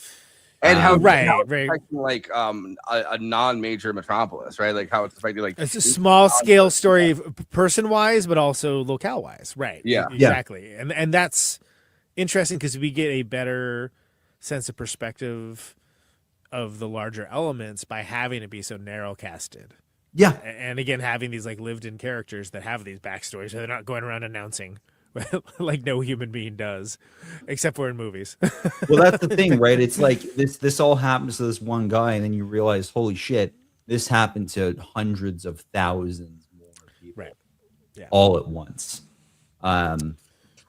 and how right. it's affecting like a non-major metropolis, right? Like how it's affecting like it's a small scale story, person wise, but also locale wise, right? Yeah, exactly. And that's interesting because we get a better sense of perspective of the larger elements by having it be so narrow casted. Yeah, and again, having these like lived in characters that have these backstories, so they're not going around announcing like no human being does, except for in movies. Well, that's the thing, right? It's like this all happens to this one guy, and then you realize, holy shit, this happened to hundreds of thousands more people, all at once.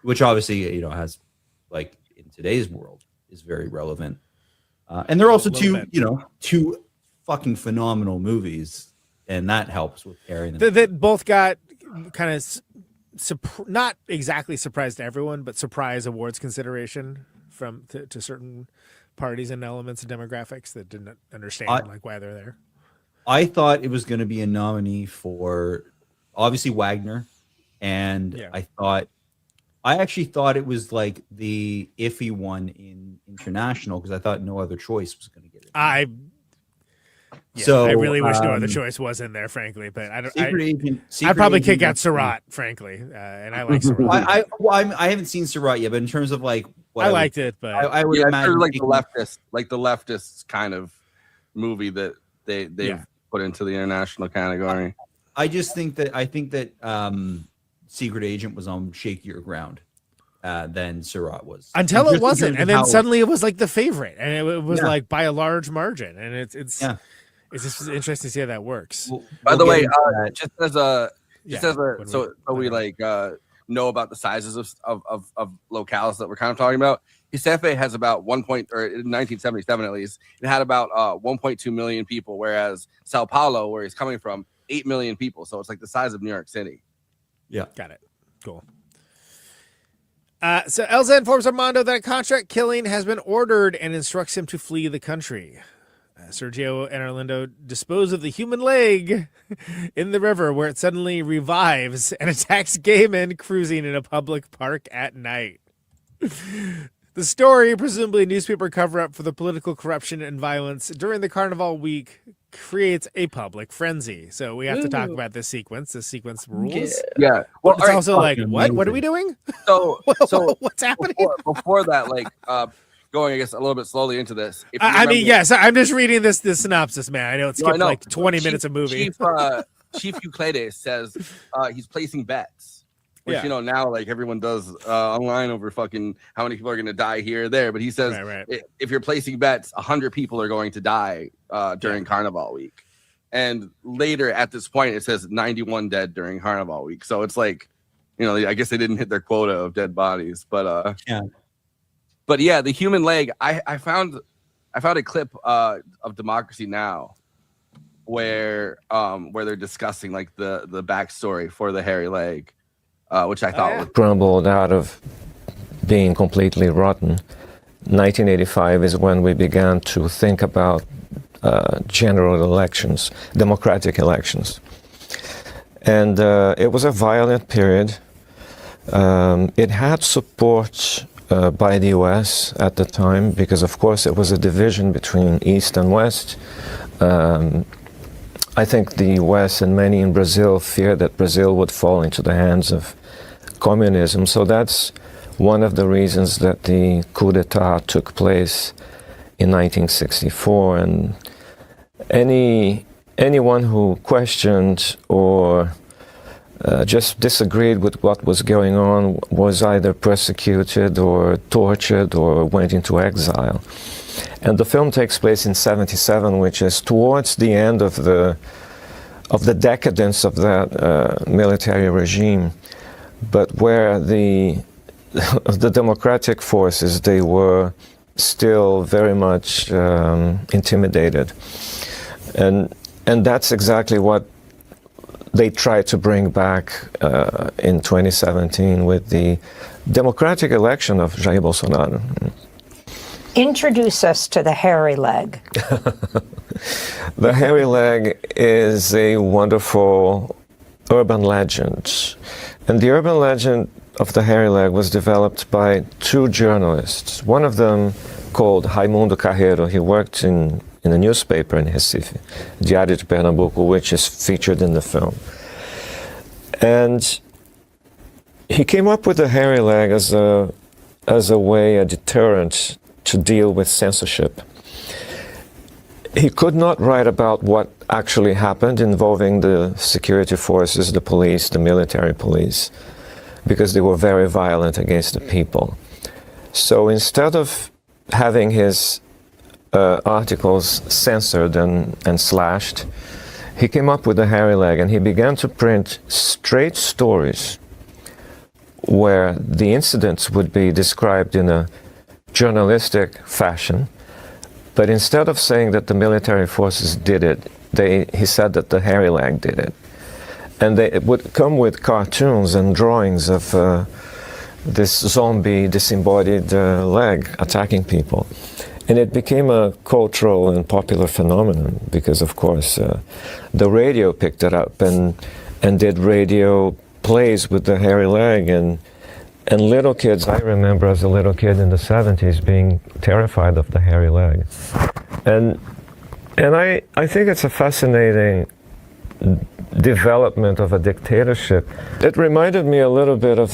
Which obviously, has like in today's world is very relevant. And they're also two fucking phenomenal movies, and that helps with carrying them. That both got kind of not exactly surprised everyone, but surprise awards consideration from to certain parties and elements and demographics that didn't understand why they're there. I thought it was going to be a nominee for obviously Wagner, and I actually thought it was like the iffy one in international because I thought No Other Choice was going to get it. I really wish No Other Choice was in there, frankly, but I'd probably kick out Surratt, frankly, and I like Surratt. I haven't seen Surratt yet, but in terms of like, I liked it, but I would imagine like the leftist kind of movie that they've put into the international category. I think that Secret Agent was on shakier ground than Surratt was until it wasn't, and then suddenly it was like the favorite, and it was like by a large margin, and it's just interesting to see how that works. By the way, just as we like know about the sizes of locales that we're kind of talking about. Recife has about in 1977 at least, it had about 1.2 million people, whereas Sao Paulo, where he's coming from, 8 million people. So it's like the size of New York City. Yeah, got it. Cool. So Elza informs Armando that a contract killing has been ordered and instructs him to flee the country. Sergio and Orlando dispose of the human leg in the river, where it suddenly revives and attacks gay men cruising in a public park at night. The story, presumably a newspaper cover-up for the political corruption and violence during the Carnival week, creates a public frenzy. So we have to talk about this sequence. This sequence rules. Yeah. Well, it's also like, what are we doing? So what's happening? Before that, like going, I guess, a little bit slowly into this. I mean, yes, I'm just reading this synopsis, man. I know it's skipped like 20 minutes of movie. Chief Euclides says he's placing bets. Which, now like everyone does online over fucking how many people are going to die here or there. But he says if you're placing bets, 100 people are going to die during Carnival week. And later at this point, it says 91 dead during Carnival week. So it's like, I guess they didn't hit their quota of dead bodies. But But yeah, the human leg. I found a clip of Democracy Now, where they're discussing like the backstory for the hairy leg. Which I thought was crumbled out of being completely rotten. 1985 is when we began to think about general elections, democratic elections. And it was a violent period. It had support by the US at the time because, of course, it was a division between East and West. I think the US and many in Brazil feared that Brazil would fall into the hands of communism. So that's one of the reasons that the coup d'etat took place in 1964. And anyone who questioned or just disagreed with what was going on was either persecuted or tortured or went into exile. And the film takes place in 77, which is towards the end of the of the decadence of that military regime, but where the democratic forces, they were still very much intimidated, and that's exactly what they tried to bring back in 2017 with the democratic election of Jair Bolsonaro. Introduce us to the hairy leg. The hairy leg is a wonderful urban legend. And the urban legend of the hairy leg was developed by two journalists. One of them called Raimundo Carreiro. He worked in a newspaper in Recife, Diário de Pernambuco, which is featured in the film. And he came up with the hairy leg as a way, a deterrent to deal with censorship. He could not write about what actually happened involving the security forces, the police, the military police, because they were very violent against the people. So instead of having his articles censored and slashed, he came up with the hairy leg, and he began to print straight stories where the incidents would be described in a journalistic fashion, but instead of saying that the military forces did it, he said that the hairy leg did it. And it would come with cartoons and drawings of this zombie, disembodied leg attacking people. And it became a cultural and popular phenomenon because, of course, the radio picked it up and did radio plays with the hairy leg. And little kids, I remember as a little kid in the 70s being terrified of the hairy leg. And I think it's a fascinating development of a dictatorship. It reminded me a little bit of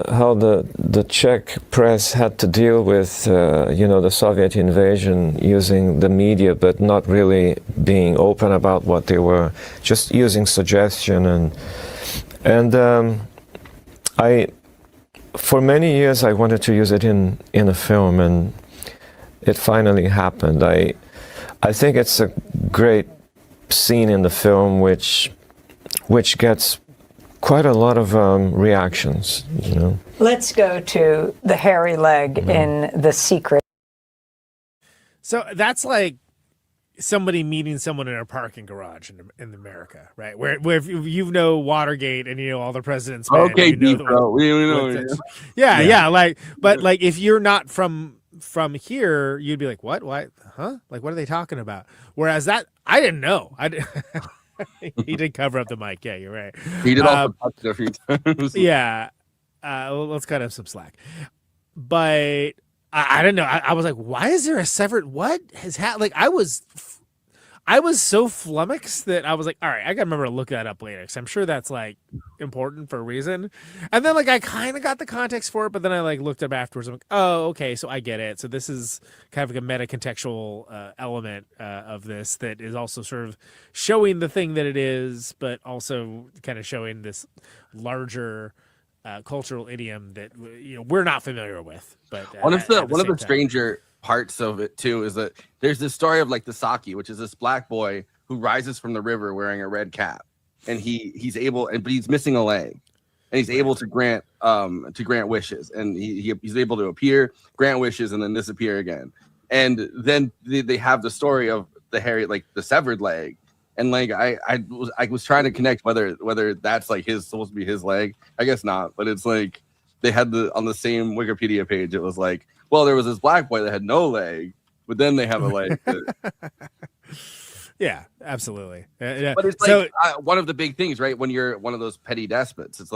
how the Czech press had to deal with the Soviet invasion using the media, but not really being open about what they were, just using suggestion. And for many years I wanted to use it in a film, and it finally happened. I think it's a great scene in the film which gets quite a lot of reactions, Let's go to the hairy leg in The Secret. So that's like somebody meeting someone in a parking garage in America, right? Where if you know Watergate and you know all the presidents. Okay, bro. We know. Yeah. But if you're not from here, you'd be like, what? Huh? Like, what are they talking about? Whereas that, I didn't know. He did cover up the mic. Yeah, you're right. He did also touch it a few times. Yeah. Let's cut him some slack. But I didn't know. I was like, why is there a severed? What has happened? Like, I was so flummoxed that I was like, all right, I gotta remember to look that up later because I'm sure that's like important for a reason. And then I kind of got the context for it, but then I looked up afterwards. I'm like, oh, okay, so I get it. So this is kind of like a meta contextual element of this that is also sort of showing the thing that it is, but also kind of showing this larger cultural idiom that we're not familiar with. But one of the stranger parts of it too is that there's this story of the Saki, which is this black boy who rises from the river wearing a red cap, and he's missing a leg, and he's able to grant wishes, and he's able to appear, grant wishes, and then disappear again. And then they have the story of the hairy, the severed leg, and I was trying to connect whether that's supposed to be his leg. I guess not, but it's they had on the same Wikipedia page. It was well, there was this black boy that had no leg, but then they have a leg. Yeah, absolutely. But it's one of the big things, right? When you're one of those petty despots, it's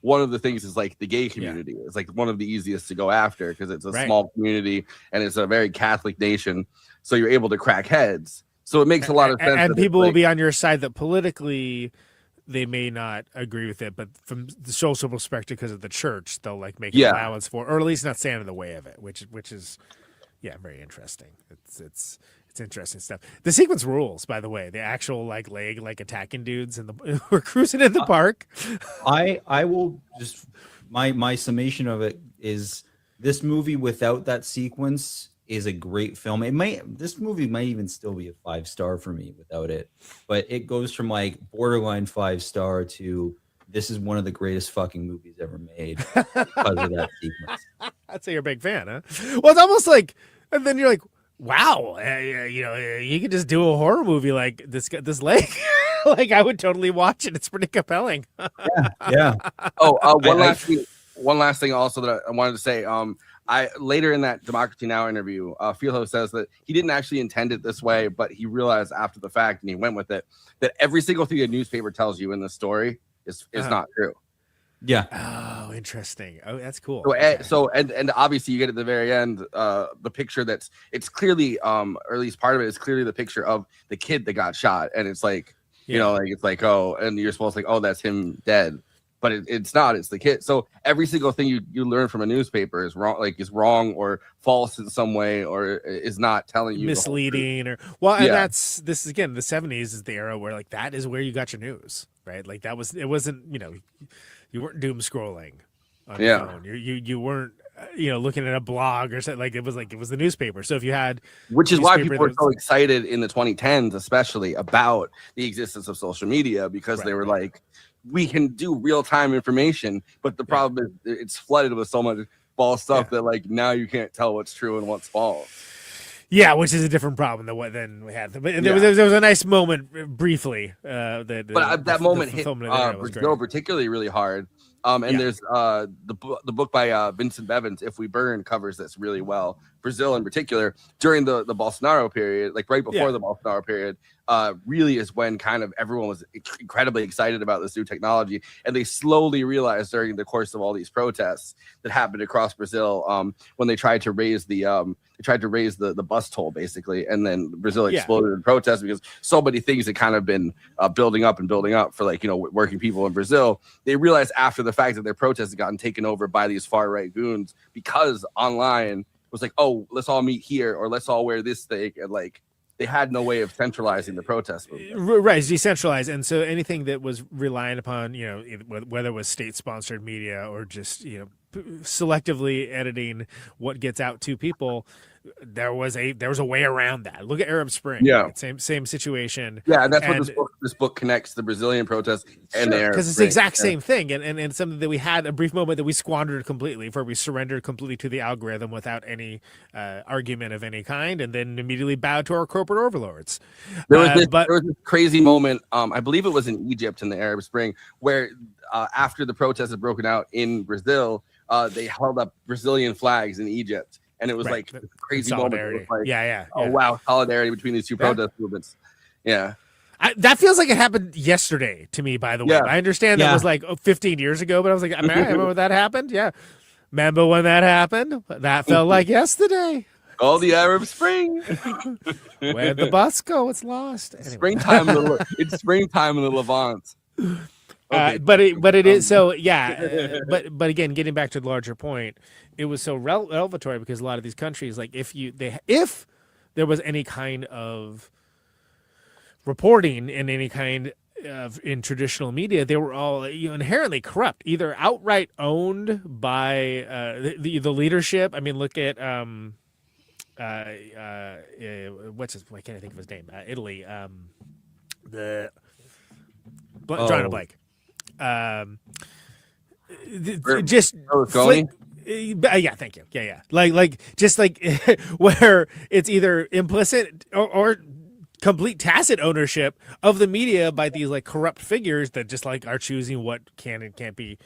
one of the things is the gay community. Yeah. It's one of the easiest to go after because it's a small community and it's a very Catholic nation. So you're able to crack heads. So it makes a lot of sense. And people will be on your side that politically they may not agree with it, but from the social perspective, because of the church, they'll make an allowance for, or at least not stand in the way of it, which is very interesting. It's interesting stuff. The sequence rules, by the way. The actual leg attacking dudes we're cruising in the park. I will just my summation of it is this movie without that sequence is a great film. This movie might even still be a 5-star for me without it, but it goes from like borderline 5-star to this is one of the greatest fucking movies ever made because of that sequence. I'd say you're a big fan, huh? Well, it's almost like, and then you're like, wow, you could just do a horror movie like this lake. Like I would totally watch it. It's pretty compelling. Yeah. Oh, one last thing also that I wanted to say. I later in that Democracy Now! Interview, Fieldhouse says that he didn't actually intend it this way, but he realized after the fact, and he went with it, that every single thing a newspaper tells you in the story is not true. Yeah. Oh, interesting. Oh, that's cool. So, and obviously you get at the very end the picture it's clearly or at least part of it is clearly the picture of the kid that got shot, and it's like it's like, oh, and you're supposed to think, oh, that's him dead. But it's not. It's the kid. So every single thing you learn from a newspaper is wrong or false in some way, or is not telling you misleading and this is again, the 70s is the era where like that is where you got your news, right? Like it wasn't you weren't doom scrolling on your phone. You weren't looking at a blog or something. It was the newspaper. So if you had, which is why people were so excited in the 2010s, especially about the existence of social media, because they were like, we can do real-time information, but the problem is it's flooded with so much false stuff that like now you can't tell what's true and what's false. Yeah, which is a different problem than we had. But there was a nice moment briefly. That moment hit Brazil particularly really hard. There's the book by Vincent Bevins, If We Burn, covers this really well. Brazil in particular, during the Bolsonaro period, like right before the Bolsonaro period, really is when kind of everyone was incredibly excited about this new technology. And they slowly realized during the course of all these protests that happened across Brazil, when they tried to raise the bus toll, basically. And then Brazil exploded in protest because so many things had kind of been building up for working people in Brazil. They realized after the fact that their protests had gotten taken over by these far right goons, because online was like, oh, let's all meet here, or let's all wear this thing, and like they had no way of centralizing the protest movement. Right, it's decentralized, and so anything that was reliant upon, whether it was state-sponsored media or just selectively editing what gets out to people, there was a way around that. Look at Arab Spring. Yeah, right? Same situation. Yeah, and that's what this book connects the Brazilian protests and the Arab Spring. Because it's the exact same thing, and something that we had a brief moment that we squandered completely, where we surrendered completely to the algorithm without any argument of any kind, and then immediately bowed to our corporate overlords. There was this crazy moment. I believe it was in Egypt in the Arab Spring, where after the protests had broken out in Brazil, they held up Brazilian flags in Egypt. And it was like a crazy moment. It was like, oh, wow, solidarity between these two protest movements. Yeah. That feels like it happened yesterday to me, by the way. Yeah. I understand that was like 15 years ago, but I was like, I remember when that happened. Yeah. Remember when that happened? That felt like yesterday. Oh, the Arab Spring. Where'd the bus go? It's lost. Anyway. It's springtime in the Levant. Okay. But it is so but again, getting back to the larger point, it was so revelatory because a lot of these countries, like if there was any kind of reporting in any kind of in traditional media, they were all inherently corrupt, either outright owned by the leadership. I mean, look at why can't I think of his name? Italy, drawing a blank. Yeah, thank you. Yeah. Like just like where it's either implicit or complete tacit ownership of the media by these like corrupt figures that just like are choosing what can and can't be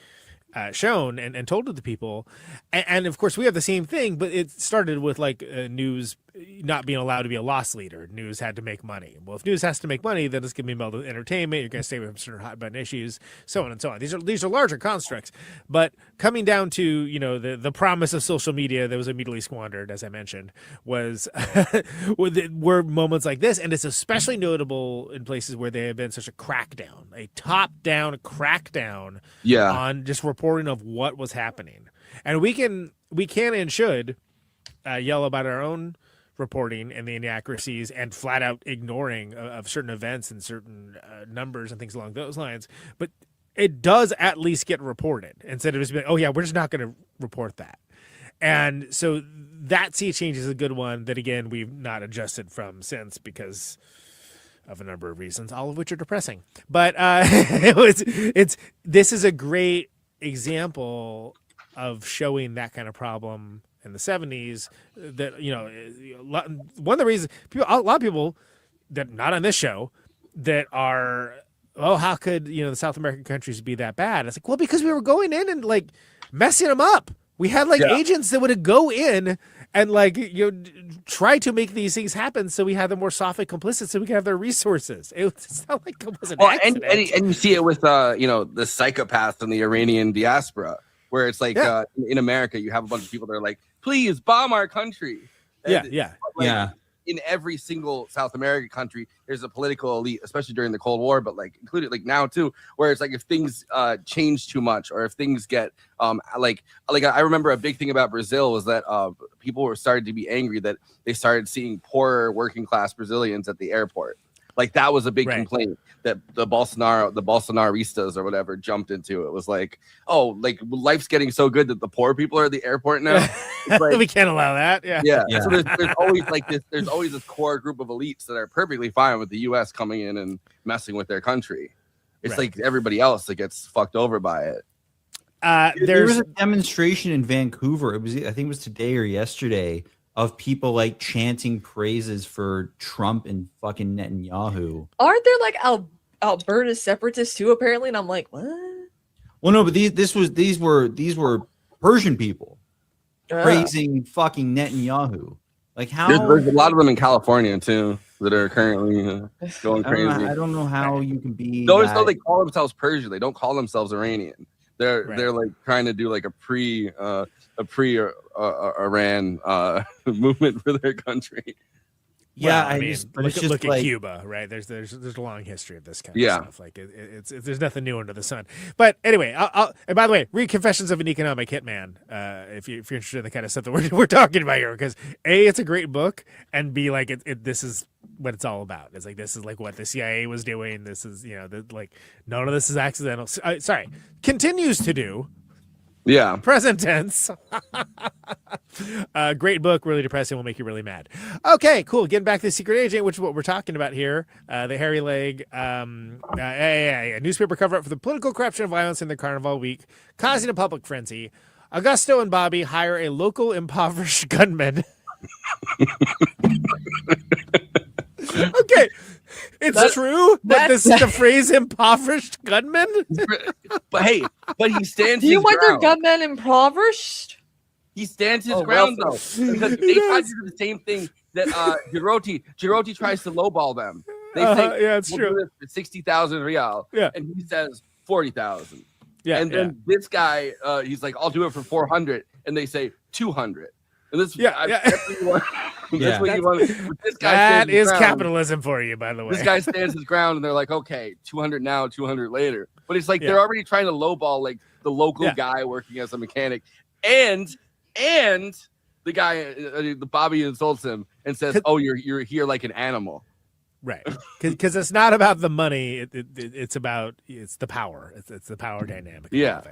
shown and told to the people. And of course we have the same thing, but it started with like news not being allowed to be a loss leader. News had to make money. Well, if news has to make money, then it's going to be about entertainment. You're going to stay away from certain hot button issues, so on and so on. These are larger constructs, but coming down to the promise of social media that was immediately squandered, as I mentioned, were moments like this, and it's especially notable in places where there have been such a crackdown, a top-down crackdown, on just reporting of what was happening. And we can and should yell about our own reporting and the inaccuracies and flat out ignoring of certain events and certain numbers and things along those lines. But it does at least get reported instead of just being, oh yeah, we're just not going to report that. And so that sea change is a good one that, again, we've not adjusted from since because of a number of reasons, all of which are depressing. But this is a great example of showing that kind of problem in the 70s. That, you know, one of the reasons a lot of people that not on this show that are, oh, how could, you know, the South American countries be that bad? It's like, well, because we were going in and like messing them up. We had like agents that would go in and like, you know, try to make these things happen. So we had them more softly complicit so we could have their resources. It's not like it was an accident. And you see it with, you know, the psychopaths in the Iranian diaspora, where it's like in America, you have a bunch of people that are like, please bomb our country. And in every single South American country, there's a political elite, especially during the Cold War, but like included like now too, where it's like if things change too much or if things get like I remember a big thing about Brazil was that people were starting to be angry that they started seeing poorer working class Brazilians at the airport. Like that was a big complaint that the Bolsonaristas or whatever jumped into. It was like, oh, like life's getting so good that the poor people are at the airport now. Like, we can't allow that. Yeah. So there's always like this. There's always this core group of elites that are perfectly fine with the U.S. coming in and messing with their country. It's like everybody else that gets fucked over by it. There was a demonstration in Vancouver. I think it was today or yesterday, of people like chanting praises for Trump and fucking Netanyahu. Aren't there like Alberta separatists too? Apparently, and I'm like, what? Well, no, but these were Persian people praising fucking Netanyahu. Like how? There's a lot of them in California too that are currently going crazy. I don't know how you can be. Notice though they call themselves Persian. They don't call themselves Iranian. They're like trying to do like a pre Iran movement for their country. Yeah, well, I mean, look at Cuba, right? There's a long history of this kind of stuff. Like it's there's nothing new under the sun. But anyway, and by the way, read Confessions of an Economic Hitman if you're interested in the kind of stuff that we're talking about here, because A, it's a great book, and B, like this is what it's all about. It's like this is like what the CIA was doing. This is, you know, like none of this is accidental. Continues to do. Yeah. Present tense. Great book, really depressing, will make you really mad. Okay, cool. Getting back to The Secret Agent, which is what we're talking about here. The hairy leg. A newspaper cover-up for the political corruption and violence in the Carnival week, causing a public frenzy. Augusto and Bobby hire a local impoverished gunman. Okay. It's true, but the phrase impoverished gunman? But hey, he stands Do you his want ground. their gunmen impoverished? He stands his ground, though, because they try to do the same thing that Girotti tries to lowball them. They say, yeah, it's we'll true. do this for 60,000 real, and he says 40,000. And then this guy, he's like, I'll do it for 400, and they say 200. And this, that's what you want. That's what you want. This guy that is capitalism for you, by the way. This guy stands his ground, and they're like, okay, 200 now, 200 later. But it's like they're already trying to lowball like the local guy working as a mechanic, and the guy, the Bobby insults him and says, "Oh, you're here like an animal." Right, because it's not about the money. It's the power. It's the power dynamic. Yeah,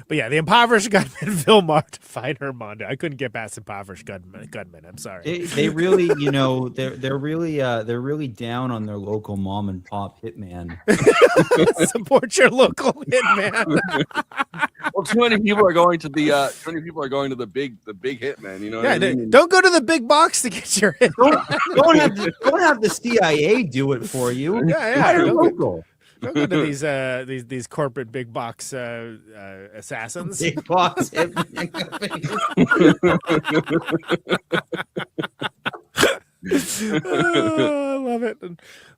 but yeah, the impoverished gunman Vilmar to find Armando. I couldn't get past impoverished gunman. I'm sorry. They really, you know, they're really down on their local mom and pop hitman. Support your local hitman. Well, too many people are going to the big hitman. You know, what I mean? Don't go to the big box to get your hit. Don't have the CIA do it for you. Don't go to these corporate big box assassins. Big box.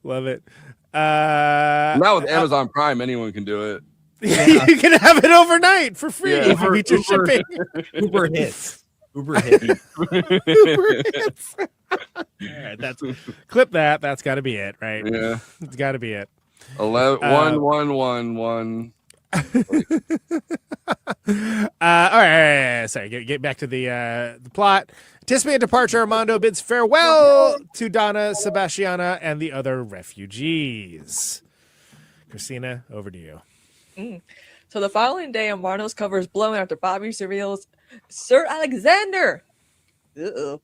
Love it. Now with Amazon Prime, anyone can do it. You can have it overnight for free if you meet your shipping. Uber hits. All right, clip that. That's got to be it, right? Yeah, it's got to be it. 1-1-1-1. All right. Sorry. Get back to the plot. Anticipated departure. Armando bids farewell to Donna, Sebastiana, and the other refugees. Christina, over to you. So the following day, Armando's cover is blown after Bobby reveals Sir Alexander. Uh-oh.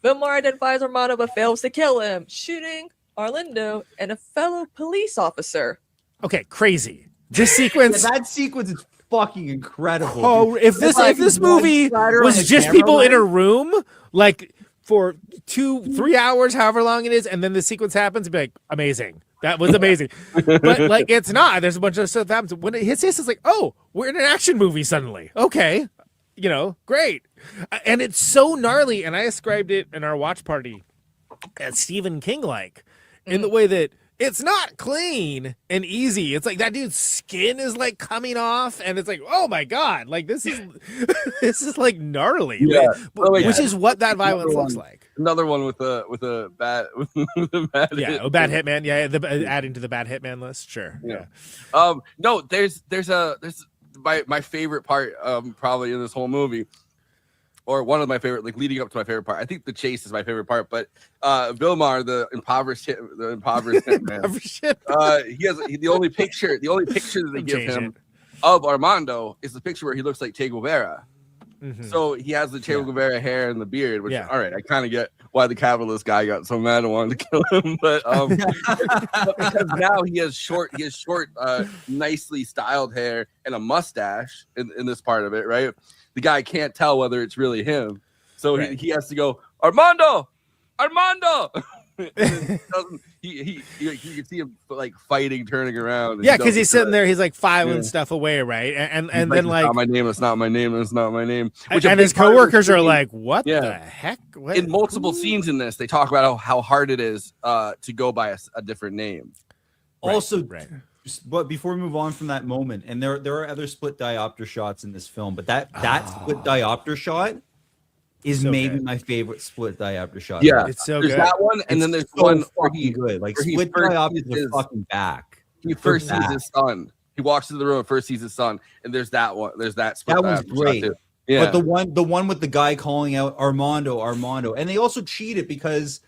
Vilmar identifies Armando but fails to kill him, shooting Arlindo and a fellow police officer. Okay, crazy. This sequence. That sequence is fucking incredible. Oh, if this movie was just people in a room, like for 2-3 hours, however long it is, and then the sequence happens, it'd be like amazing. That was amazing. But like it's not. There's a bunch of stuff that happens. When it hits this, it's like, oh, we're in an action movie suddenly. Okay. Great. And it's so gnarly. And I ascribed it in our watch party as Stephen King-like in the way that it's not clean and easy. It's like that dude's skin is like coming off, and it's like, oh my God, like this is like gnarly. Yeah. Which is what that violence looks like. Another one with a bad bad hitman. Yeah, adding to the bad hitman list. Sure. Yeah. No, there's my favorite part probably in this whole movie, or one of my favorite, like leading up to my favorite part. I think the chase is my favorite part, but Vilmar, the impoverished hitman, he has the only picture that they give him of Armando is the picture where he looks like Che Guevara. Mm-hmm. So he has the Che Guevara hair and the beard, which all right, I kind of get why the capitalist guy got so mad and wanted to kill him, but because now he has short, nicely styled hair and a mustache in this part of it, right? The guy can't tell whether it's really him, so he has to go Armando. You can see him like fighting, turning around. Yeah, because he's sitting there, he's like filing stuff away, right? And then like, it's not my name, it's not my name, it's not my name. And his coworkers are like, what the heck? What? In multiple scenes in this, they talk about how hard it is to go by a different name. Also, but before we move on from that moment, and there are other split diopter shots in this film, but that split diopter shot is So maybe good. my favorite split diopter shot. Yeah, it's so there's good. That one, and then there's one where he good, like where he split first diopters sees are fucking back. He first sees his son. He walks into the room and first sees his son, and there's that one. There's that split. That one's diopter shot great. too. Yeah, But the one with the guy calling out Armando, and they also cheated because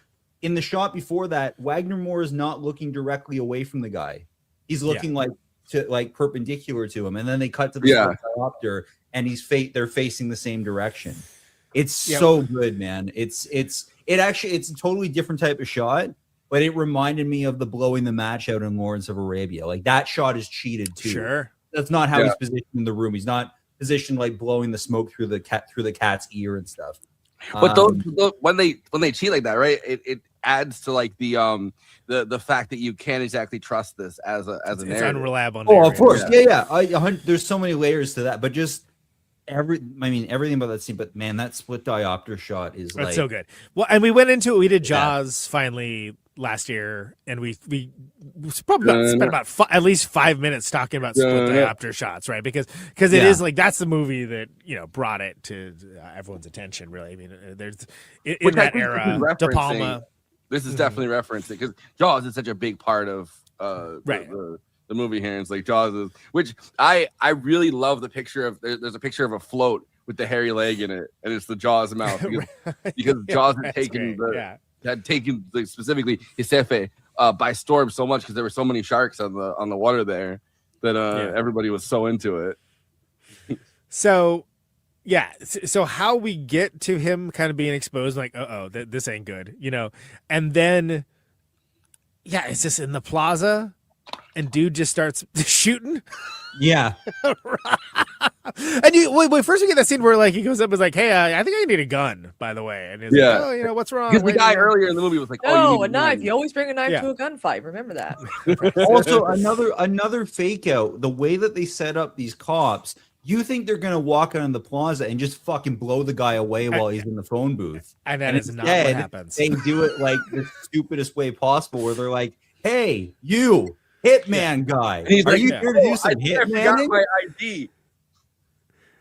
in the shot before that, Wagner Moore is not looking directly away from the guy. He's looking like perpendicular to him, and then they cut to the split diopter, and they're facing the same direction. It's so good, man. It's a totally different type of shot, but it reminded me of the blowing the match out in Lawrence of Arabia. Like that shot is cheated too. Sure. That's not how he's positioned in the room. He's not positioned like blowing the smoke through the cat's ear and stuff. But when they cheat like that, right? It adds to like the fact that you can't exactly trust this as a It's narrative. unreliable. Oh, of course, there's so many layers to that, but just everything about that scene. But man, that split diopter shot is That's like so good. Well, and we went into it. We did Jaws finally last year, and we probably spent about at least 5 minutes talking about split diopter shots, right? Because it is like that's the movie that brought it to everyone's attention. Really, I mean, there's in that era, De Palma. This is definitely referencing because Jaws is such a big part of the movie here. It's like Jaws is, which I really love the picture of. There's a picture of a float with the hairy leg in it, and it's the Jaws mouth because Jaws had taken specifically Isefe by storm so much because there were so many sharks on the water there that everybody was so into it. So how we get to him kind of being exposed, like, this ain't good, and then it's just in the plaza. And dude just starts shooting. Yeah. And first we get that scene where like he goes up and is like, hey, I think I need a gun, by the way. And he's like, what's wrong? Because the guy earlier in the movie was like, no, a knife. You always bring a knife to a gunfight. Remember that. Also, another fake out. The way that they set up these cops, you think they're gonna walk out in the plaza and just fucking blow the guy away while he's in the phone booth. And that is not what happens. They do it like the stupidest way possible, where they're like, hey, you. Hitman guy. And he's Are like, you here to do some hitman? My ID.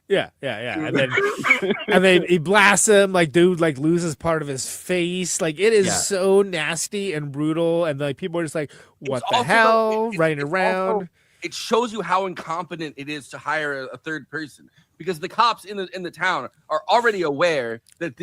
Yeah. And then he blasts him, like dude like loses part of his face. Like it is so nasty and brutal, and like people are just like, what the hell? Running around. Also, it shows you how incompetent it is to hire a third person, because the cops in the town are already aware that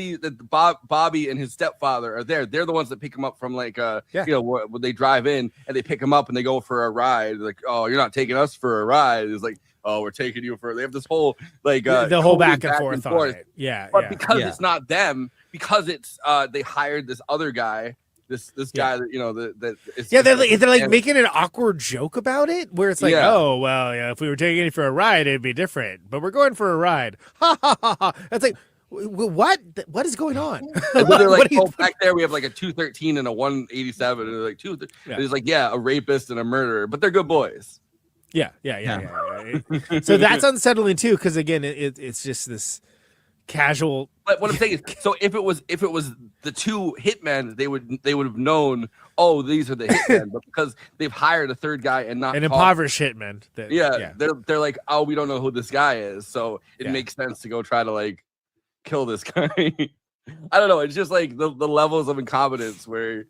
Bobby and his stepfather are there. They're the ones that pick him up from like when they drive in and they pick him up and they go for a ride. Like, oh, you're not taking us for a ride. It's like oh, we're taking you for. They have this whole like the whole back and forth on it. Yeah, but yeah. because it's not them, because it's they hired this other guy. This guy that they're like making an awkward joke about it where it's like, oh well, yeah, if we were taking it for a ride, it'd be different. But we're going for a ride. Ha ha ha ha. That's like, what is going on? And they're like, back there we have like a 213 and a 187, and they're like There's like a rapist and a murderer, but they're good boys. Yeah. So that's unsettling too, because again, it's just this casual. But what I'm saying is, so if it was the two hitmen, they would have known, oh, these are the hitmen, but because they've hired a third guy and not an impoverished hitman. They're like, oh, we don't know who this guy is, so it makes sense to go try to like kill this guy. I don't know. It's just like the levels of incompetence where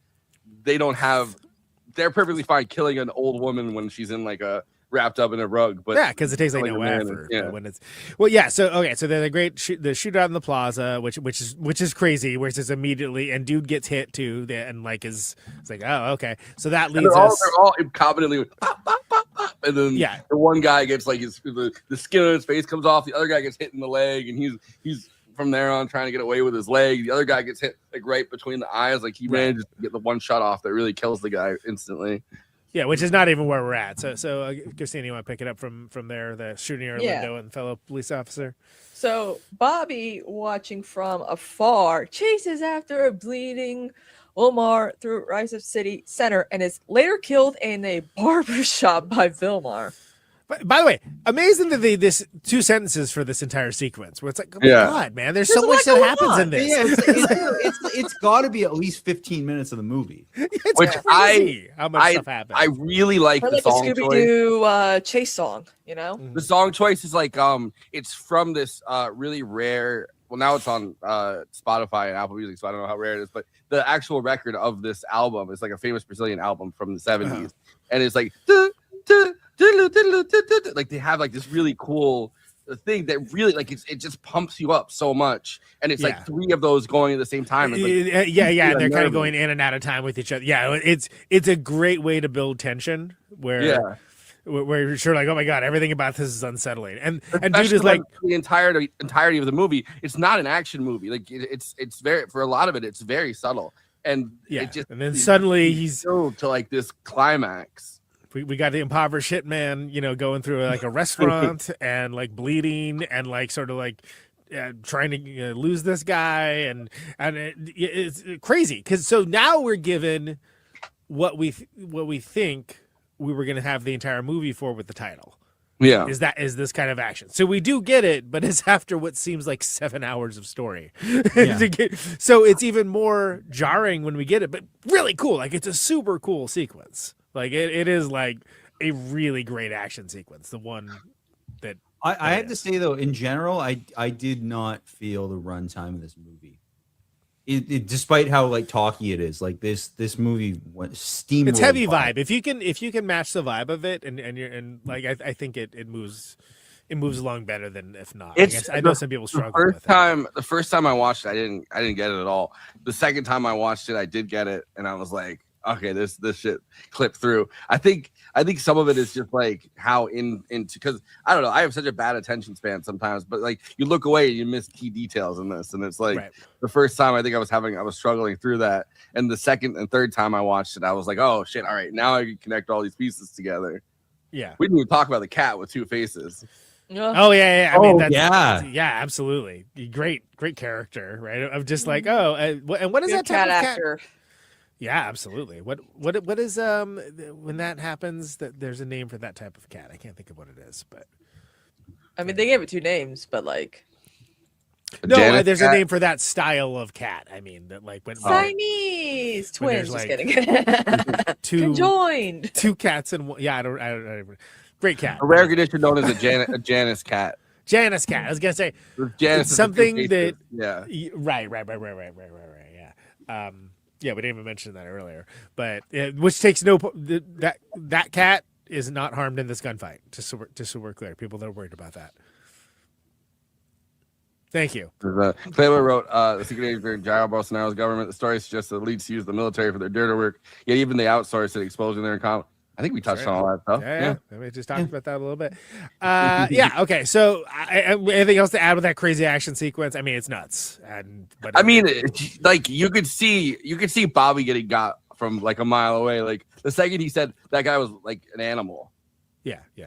they're perfectly fine killing an old woman when she's in like a wrapped up in a rug, but because it takes like no effort. When it's so then the shootout in the plaza, which is crazy, where it's just immediately and dude gets hit too, and like it's like, oh, okay, so that leads they're all incompetently pop, pop, pop, pop, and then the one guy gets like the skin on his face comes off, the other guy gets hit in the leg, and he's from there on trying to get away with his leg. The other guy gets hit like right between the eyes, like he manages to get the one shot off that really kills the guy instantly. Yeah, which is not even where we're at. So Christina, you want to pick it up from there, the shooting Orlando and fellow police officer? So Bobby, watching from afar, chases after a bleeding Omar through Rice City Center and is later killed in a barbershop by Vilmar. By the way, amazing that this 2 sentences for this entire sequence where it's like, oh my God, man, there's so much that happens in this. Yeah, it's got to be at least 15 minutes of the movie. Which how much stuff happens. I really like the song a Scooby-Doo chase song, you know? The song choice is like it's from this really rare. Well, now it's on Spotify and Apple Music, so I don't know how rare it is. But the actual record of this album is like a famous Brazilian album from the 70s, and it's like. Like they have like this really cool thing that really like it just pumps you up so much, and it's like 3 of those going at the same time. It's like, they're kind of going in and out of time with each other. Yeah, it's a great way to build tension where you're sure like, oh my God, everything about this is unsettling, and dude is like the entirety of the movie. It's not an action movie. Like it's very, for a lot of it, it's very subtle, and and then suddenly he's to like this climax. We got the impoverished hitman, going through like a restaurant and like bleeding and like sort of like trying to lose this guy, and it's crazy because so now we're given what we think we were going to have the entire movie for with the title. Yeah, is this kind of action? So we do get it, but it's after what seems like 7 hours of story. So it's even more jarring when we get it, but really cool. Like it's a super cool sequence. Like it is like a really great action sequence. The one that I have to say though, in general, I did not feel the runtime of this movie. It despite how like talky it is, like this movie went steamrolled. It's heavy vibe. If you can match the vibe of it, and like I think it moves along better than if not. I know some people struggle with it. The first time I watched it, I didn't get it at all. The second time I watched it, I did get it, and I was like, okay, this shit clipped through. I think some of it is just like how into because I don't know. I have such a bad attention span sometimes, but like you look away and you miss key details in this, and it's like the first time I think I was struggling through that, and the second and third time I watched it, I was like, oh shit, all right, now I can connect all these pieces together. Yeah, we didn't even talk about the cat with 2 faces. Oh yeah. I mean, that's absolutely great character, right? Of just like and what is that type of actor? Yeah, absolutely. What is when that happens? That there's a name for that type of cat. I can't think of what it is, but I mean they gave it 2 names, but like there's cat? A name for that style of cat. I mean that like when Siamese twins. Just kidding. Conjoined. 2 cats and one. Yeah, I don't. Great cat. A rare condition known as a Janus cat. Janus cat. I was gonna say Janus it's something that right. Yeah. Yeah, we didn't even mention that earlier, but which takes that cat is not harmed in this gunfight. Just so we're clear, people that are worried about that. Thank you. Taylor wrote, the secret agent during Jair Bolsonaro's government. The story suggests that the elites use the military for their dirty work, yet even they outsource it, exposing their I think we touched on all that stuff. Yeah. We just talked about that a little bit. Yeah. Okay. So, anything else to add with that crazy action sequence? I mean, it's nuts. But I mean, like you could see Bobby getting got from like a mile away. Like the second he said that guy was like an animal. Yeah. Yeah.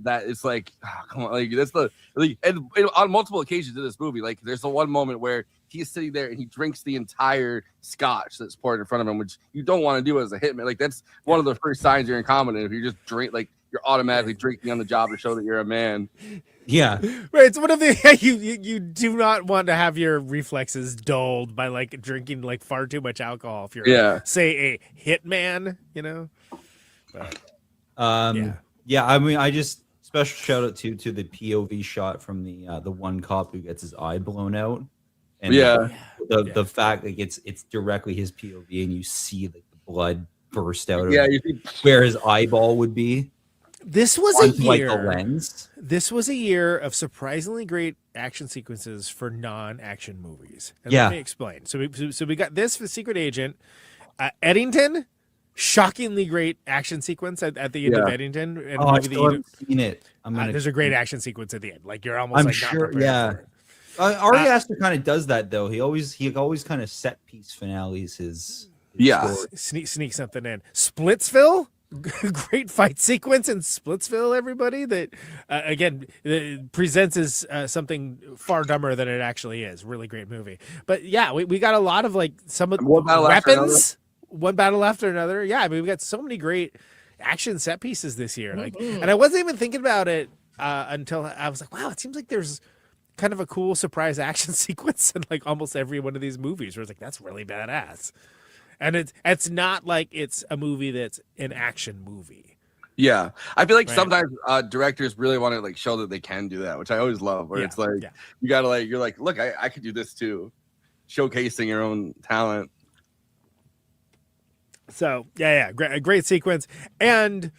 That is like, come on, like that's and on multiple occasions in this movie, like there's the one moment where he's sitting there and he drinks the entire scotch that's poured in front of him, which you don't want to do as a hitman. Like that's one of the first signs you're incompetent. If you just drink, like you're automatically drinking on the job to show that you're a man. Yeah, right. It's one of the you do not want to have your reflexes dulled by like drinking like far too much alcohol if you're say a hitman, you know. But, yeah. I mean, I just special shout out to the POV shot from the one cop who gets his eye blown out. And the fact like it's directly his POV and you see like the blood burst out of where his eyeball would be. This was a year. Like the lens. This was a year of surprisingly great action sequences for non-action movies. And Yeah. let me explain. So we got this for Secret Agent, Eddington. Shockingly great action sequence at the end of Eddington. And I still haven't seen it. There's a great action sequence at the end. Like you're almost not prepared for it. Ari Aster kind of does that though. He always kind of set piece finales his story. Sneak something in. Splitsville, great fight sequence in Splitsville. Everybody that again presents as something far dumber than it actually is. Really great movie. But yeah, we got a lot of like some of weapons. One battle after another. Yeah, I mean we got so many great action set pieces this year. Like, and I wasn't even thinking about it until I was like, wow, it seems like there's kind of a cool surprise action sequence in like almost every one of these movies where it's like that's really badass. And it's not like it's a movie that's an action movie. Yeah. I feel like sometimes directors really want to like show that they can do that, which I always love, where it's like you gotta like you're like, look, I could do this too. Showcasing your own talent. So great sequence. And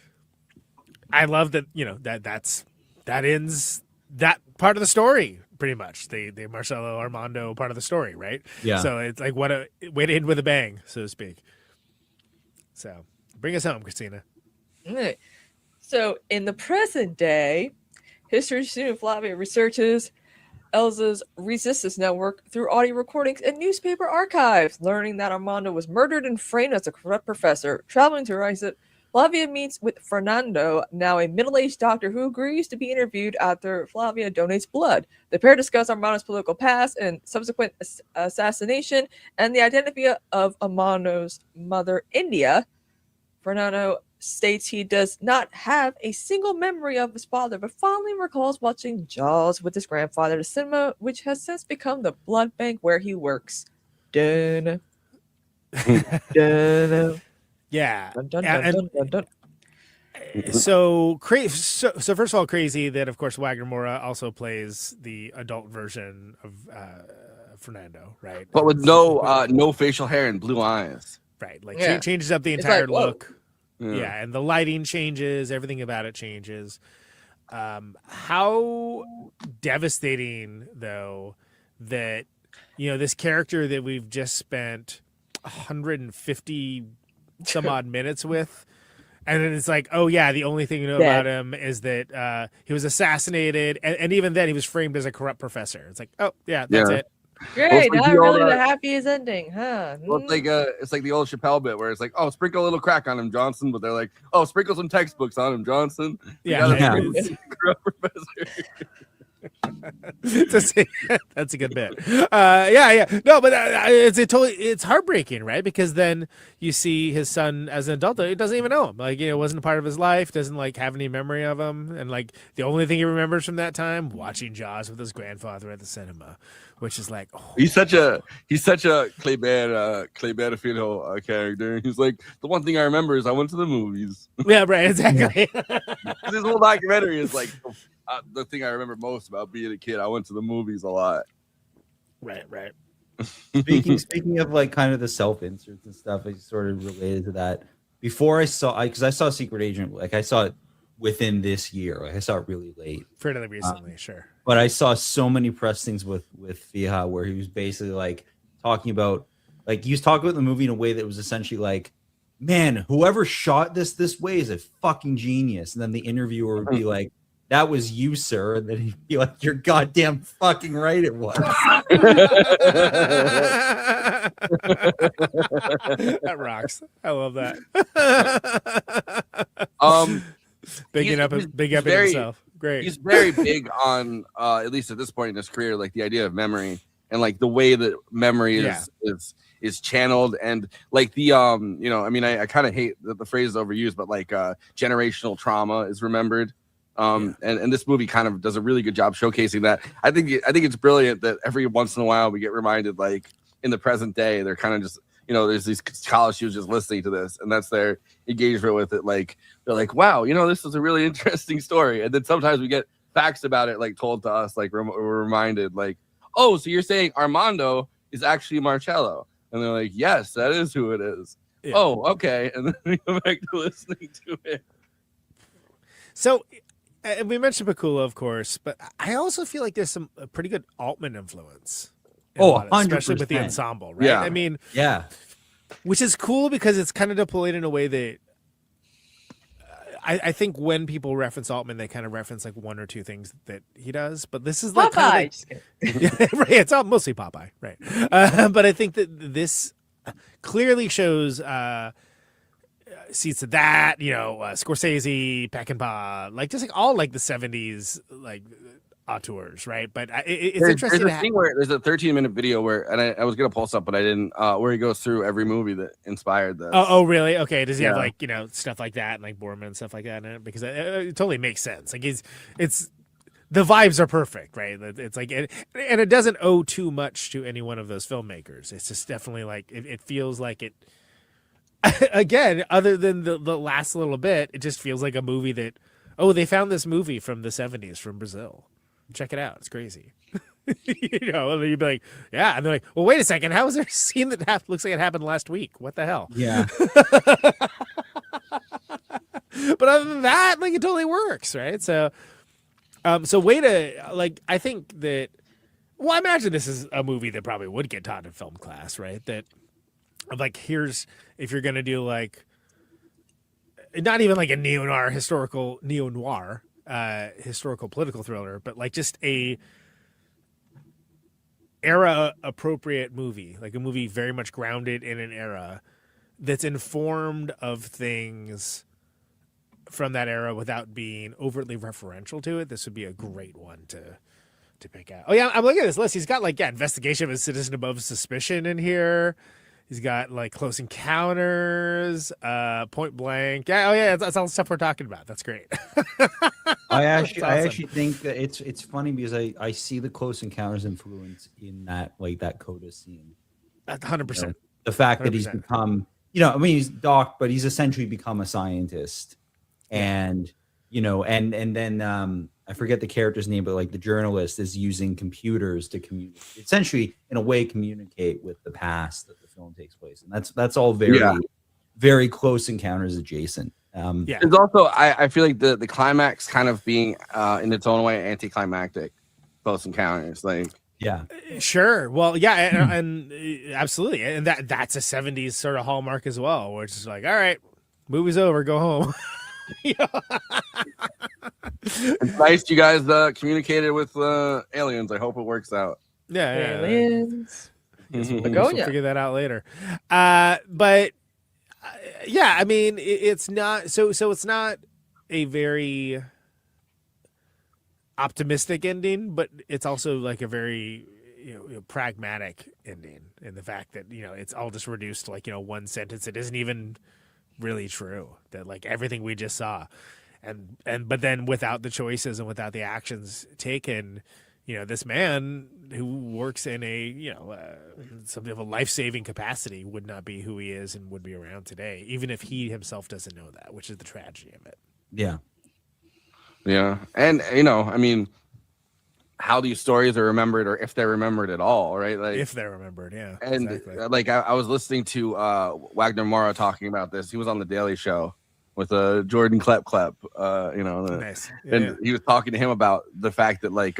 I love that, you know, that ends that part of the story. Pretty much the Marcelo Armando part of the story, right? Yeah. So it's like what a way to end with a bang, so to speak. So bring us home, Christina. All right. So in the present day, history student Flavia researches Elza's Resistance Network through audio recordings and newspaper archives, learning that Armando was murdered and framed as a corrupt professor. Traveling to Rice, Flavia meets with Fernando, now a middle-aged doctor who agrees to be interviewed after Flavia donates blood. The pair discuss Armando's political past and subsequent assassination and the identity of Armando's mother, India. Fernando states he does not have a single memory of his father, but fondly recalls watching Jaws with his grandfather at the cinema, which has since become the blood bank where he works. Dun. Dun. Yeah. Dun, dun, dun, dun, dun. So first of all, crazy that of course Wagner Moura also plays the adult version of Fernando, right? But with no facial hair and blue eyes. Right. Like changes up the entire look. Yeah. And the lighting changes, everything about it changes. How devastating though that this character that we've just spent 150 some odd minutes with, and then it's like, oh yeah, the only thing you know about him is that he was assassinated, and even then he was framed as a corrupt professor. It's like, oh yeah, that's it. Great, not really the happiest ending, huh? Well, it's like the old Chappelle bit where it's like, oh, sprinkle a little crack on him, Johnson, but they're like, oh, sprinkle some textbooks on him, Johnson. Corrupt professor. That's a good bit. No, but it's heartbreaking, right? Because then you see his son as an adult, he doesn't even know him. Like, wasn't a part of his life, doesn't like have any memory of him, and like the only thing he remembers from that time, watching Jaws with his grandfather at the cinema, which is like, oh. He's such a Kleber Filho character. He's like, the one thing I remember is I went to the movies. Yeah, right, exactly. This whole documentary is like the thing I remember most about being a kid. I went to the movies a lot. Right. Speaking of like kind of the self inserts and stuff, I sort of related to that. Before I saw Secret Agent, like I saw it within this year. Like I saw it really late. Fairly recently, sure. But I saw so many press things with Fija where he was basically like talking about, like he was talking about the movie in a way that was essentially like man, whoever shot this way is a fucking genius. And then the interviewer would be like, that was you, sir. And then he'd be like, you're goddamn fucking right it was. That rocks. I love that. Big up himself. Great. He's very big on at least at this point in his career, like the idea of memory and like the way that memory is channeled, and like the I mean, I kind of hate that the phrase is overused, but like generational trauma is remembered. And this movie kind of does a really good job showcasing that. I think it's brilliant that every once in a while we get reminded, like in the present day, they're kind of just, there's these college students just listening to this, and that's their engagement with it. Like they're like, wow, this is a really interesting story. And then sometimes we get facts about it, like told to us, like we're reminded, like, oh, so you're saying Armando is actually Marcello? And they're like, yes, that is who it is. Yeah. Oh, okay. And then we go back to listening to it. So we mentioned Pakula, of course, but I also feel like there's some pretty good Altman influence. Especially with the ensemble, right? Yeah. I mean, which is cool because it's kind of deployed in a way that I think when people reference Altman, they kind of reference like one or two things that he does. But this is like Popeye. Right, it's all mostly Popeye, right? But I think that this clearly shows seats of that, Scorsese, Peckinpah, like just like all like the 70s like auteurs, right? But it's interesting. There's a thing where there's a 13-minute video where, and I was gonna pulse up, but I didn't. Where he goes through every movie that inspired this. Oh, really? Okay. Does he have like stuff like that and like Borman and stuff like that in it? Because it totally makes sense. Like it's the vibes are perfect, right? It's like and it doesn't owe too much to any one of those filmmakers. It's just definitely like it feels like it. Again, other than the last little bit, it just feels like a movie that they found this movie from the 70s from Brazil. Check it out. It's crazy. And then you'd be like, yeah. And they're like, well, wait a second. How is there a scene that looks like it happened last week? What the hell? Yeah. But other than that, like it totally works, right? So way to like, I think that, well, I imagine this is a movie that probably would get taught in film class, right? That like, here's, if you're going to do like, not even like a neo-noir historical political thriller, but like just a era appropriate movie, like a movie very much grounded in an era that's informed of things from that era without being overtly referential to it. This would be a great one to pick out. Oh yeah, I'm looking at this list. He's got like Investigation of a Citizen Above Suspicion in here. He's got like Close Encounters, Point Blank. Yeah, oh yeah, that's all the stuff we're talking about. That's great. I actually think that it's funny because I see the Close Encounters influence in that that Coda scene. 100%. The fact 100%. That he's become, I mean, he's Doc, but he's essentially become a scientist, and and then I forget the character's name, but like the journalist is using computers to essentially in a way communicate with the past that the film takes place, and that's all very very Close Encounters adjacent. It's also I feel like the climax kind of being in its own way anticlimactic. Close Encounters, like sure, well, and absolutely, and that's a 70s sort of hallmark as well, where it's just like, all right, movie's over, go home. It's nice you guys communicated with aliens. I hope it works out. Aliens. We'll figure that out later. But I mean, it's not so it's not a very optimistic ending, but it's also like a very pragmatic ending in the fact that it's all just reduced to like one sentence. It isn't even really true that like everything we just saw, but then without the choices and without the actions taken, this man who works in a something of a life-saving capacity would not be who he is and would be around today, even if he himself doesn't know that, which is the tragedy of it. And I mean, how these stories are remembered, or if they're remembered at all, right? Like if they're remembered, and exactly. Like I was listening to Wagner Moura talking about this. He was on the Daily Show with Jordan Klepp, nice. And he was talking to him about the fact that like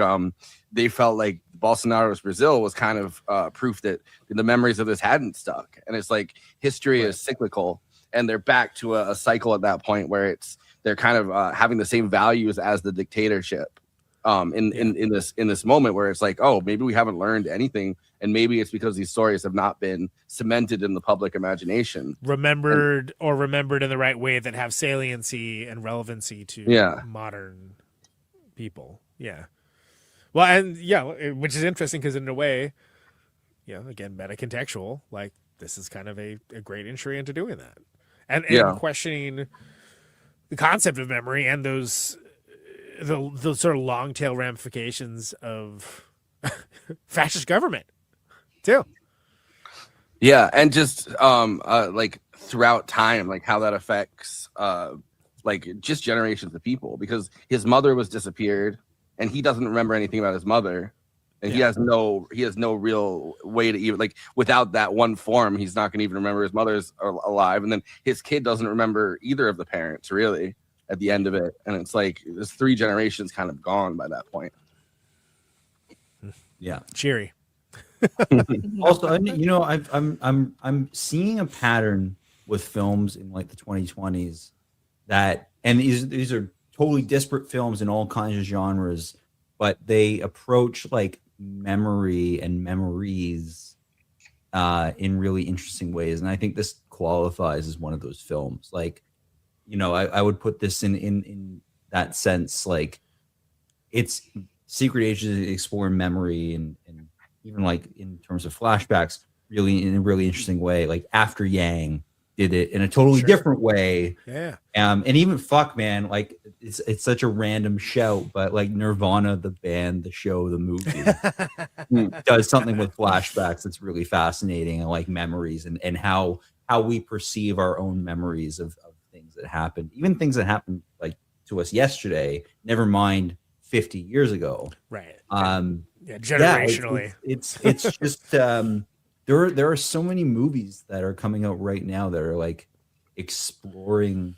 they felt like Bolsonaro's Brazil was kind of proof that the memories of this hadn't stuck, and it's like history is cyclical. and they're back to a cycle at that point where they're kind of having the same values as the dictatorship. In this moment where it's like, oh, maybe we haven't learned anything, and maybe it's because these stories have not been cemented in the public imagination, remembered in the right way that have saliency and relevancy to modern people. Yeah. Well, and which is interesting because in a way, again, meta-contextual, like this is kind of a great entry into doing that, and questioning the concept of memory and those the sort of long tail ramifications of fascist government too. Yeah, and just like throughout time, like how that affects like just generations of people, because his mother was disappeared and he doesn't remember anything about his mother, and he has no real way to even, like, without that one form, he's not going to even remember his mother's alive, and then his kid doesn't remember either of the parents really at the end of it, and it's like there's 3 generations kind of gone by that point. Yeah, cheery. Also, I'm seeing a pattern with films in like the 2020s that, and these are totally disparate films in all kinds of genres, but they approach like memory and memories in really interesting ways, and I think this qualifies as one of those films. Like, I would put this in that sense, like it's Secret Agents explore memory and even like in terms of flashbacks, really in a really interesting way. Like After Yang did it in a totally different way. Yeah. And even man, like it's such a random shout, but like Nirvana, the band, the show, the movie does something with flashbacks that's really fascinating, and like memories and how we perceive our own memories of things that happened, even things that happened like to us yesterday, never mind 50 years ago. Right. Generationally. It's just there are so many movies that are coming out right now that are like exploring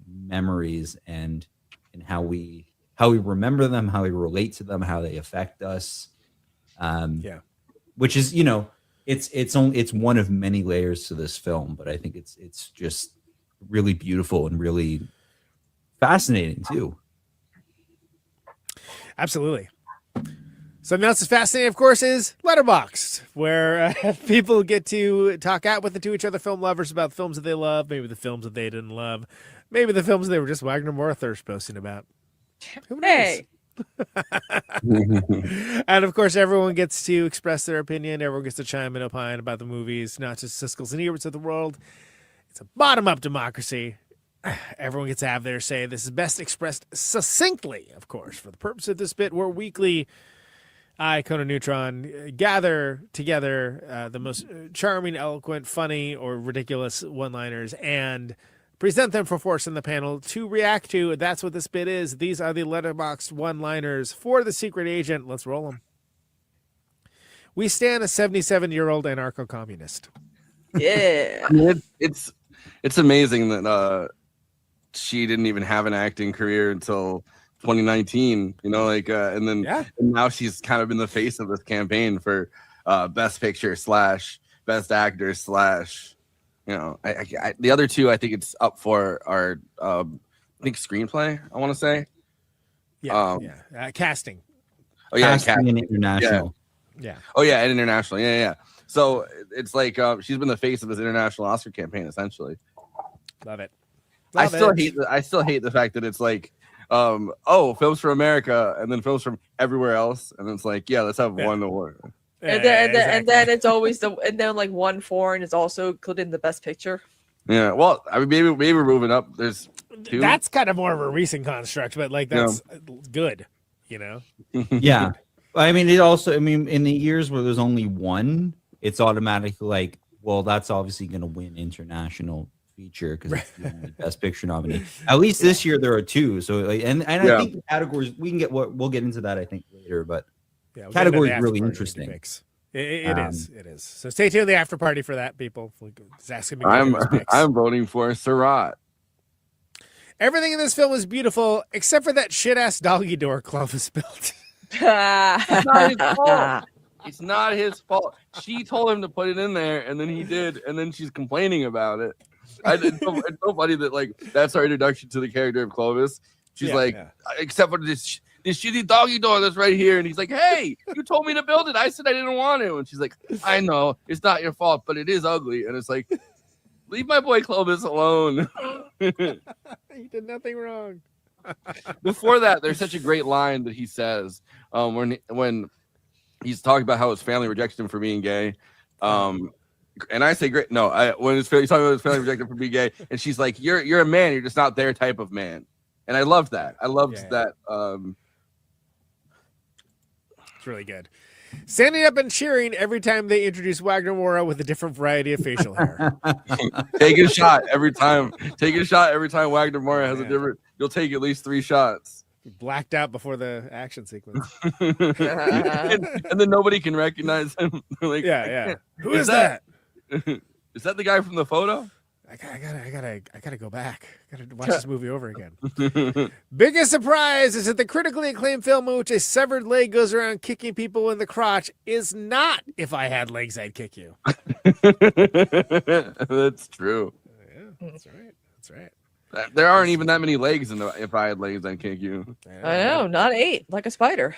memories and how we remember them, how we relate to them, how they affect us. Which is, it's one of many layers to this film, but I think it's just really beautiful and really fascinating too. Absolutely. Something else that's fascinating, of course, is Letterboxd, where people get to talk out to each other, film lovers, about films that they love, maybe the films that they didn't love, maybe the films they were just Wagner Moore thirst posting about. Who knows? Hey. And of course, everyone gets to express their opinion. Everyone gets to chime in, opine about the movies, not just Siskel's and Eberts of the world. It's a bottom-up democracy. Everyone gets to have their say. This is best expressed succinctly, of course. For the purpose of this bit, where weekly I, Conan Neutron, gather together the most charming, eloquent, funny, or ridiculous one-liners and present them for force in the panel to react to. That's what this bit is. These are the Letterboxd one-liners for the Secret Agent. Let's roll them. We stand a 77-year-old anarcho-communist. Yeah. I mean, it's amazing that she didn't even have an acting career until 2019, and now she's kind of in the face of this campaign for Best Picture / Best Actor / the other two I think it's up for are I think screenplay, I want to say. Casting. Oh yeah, casting and international. Yeah. Oh yeah, and international. Yeah. So it's like she's been the face of this international Oscar campaign essentially. Love it. I still hate the fact that it's like films from America and then films from everywhere else, and it's like, let's have one award. And then it's always like one foreign is also included in the Best Picture. Yeah, well, I mean, maybe we're moving up. There's 2. That's kind of more of a recent construct, but like that's good, Yeah, I mean, in the years where there's only one, it's automatically like, well, that's obviously going to win international feature because it's the only Best Picture nominee. At least this year there are 2. So and I think the categories we'll get into that I think later, but category is really interesting. It is. So stay tuned to the after party for that, people. I'm voting for Surratt. Everything in this film is beautiful except for that shit ass doggy door Clovis built. It's not his fault. It's not his fault. She told him to put it in there, and then he did, and then she's complaining about it. It's so funny that like that's our introduction to the character of Clovis. She's except for this shitty doggy door that's right here, and he's like, "Hey, you told me to build it. I said I didn't want to." And she's like, "I know it's not your fault, but it is ugly." And it's like, leave my boy Clovis alone. He did nothing wrong. Before that, there's such a great line that he says when he's talking about how his family rejected him for being gay. And I say, great. No, when he's talking about his family rejected him for being gay, and she's like, "You're a man. You're just not their type of man." And I loved that. I loved that. It's really good. Standing up and cheering every time they introduce Wagner Moura with a different variety of facial hair. Take a shot every time. Take a shot every time Wagner Moura has a different. You'll take at least 3 shots. Blacked out before the action sequence. and then nobody can recognize him. Like, Who is that? Is that the guy from the photo? I gotta go back. Gotta watch this movie over again. Biggest surprise is that the critically acclaimed film in which a severed leg goes around kicking people in the crotch is not If I Had Legs, I'd Kick You. That's true. Yeah, that's right. That's right. There aren't even that many legs in the If I Had Legs, I'd Kick You. I know, not 8, like a spider.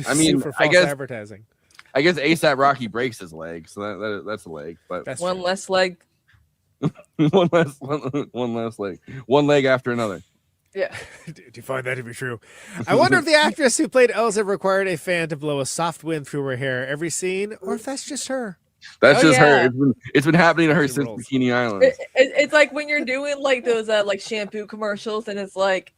I mean, for false advertising. I guess ASAP Rocky breaks his leg, so that's a leg. But that's one less leg. one less leg. One leg after another. Yeah. Do you find that to be true? I wonder if the actress who played Elsa required a fan to blow a soft wind through her hair every scene, or if that's just her. That's just her. It's been happening to her since Bikini Island. It's like when you're doing like those like shampoo commercials, and it's like,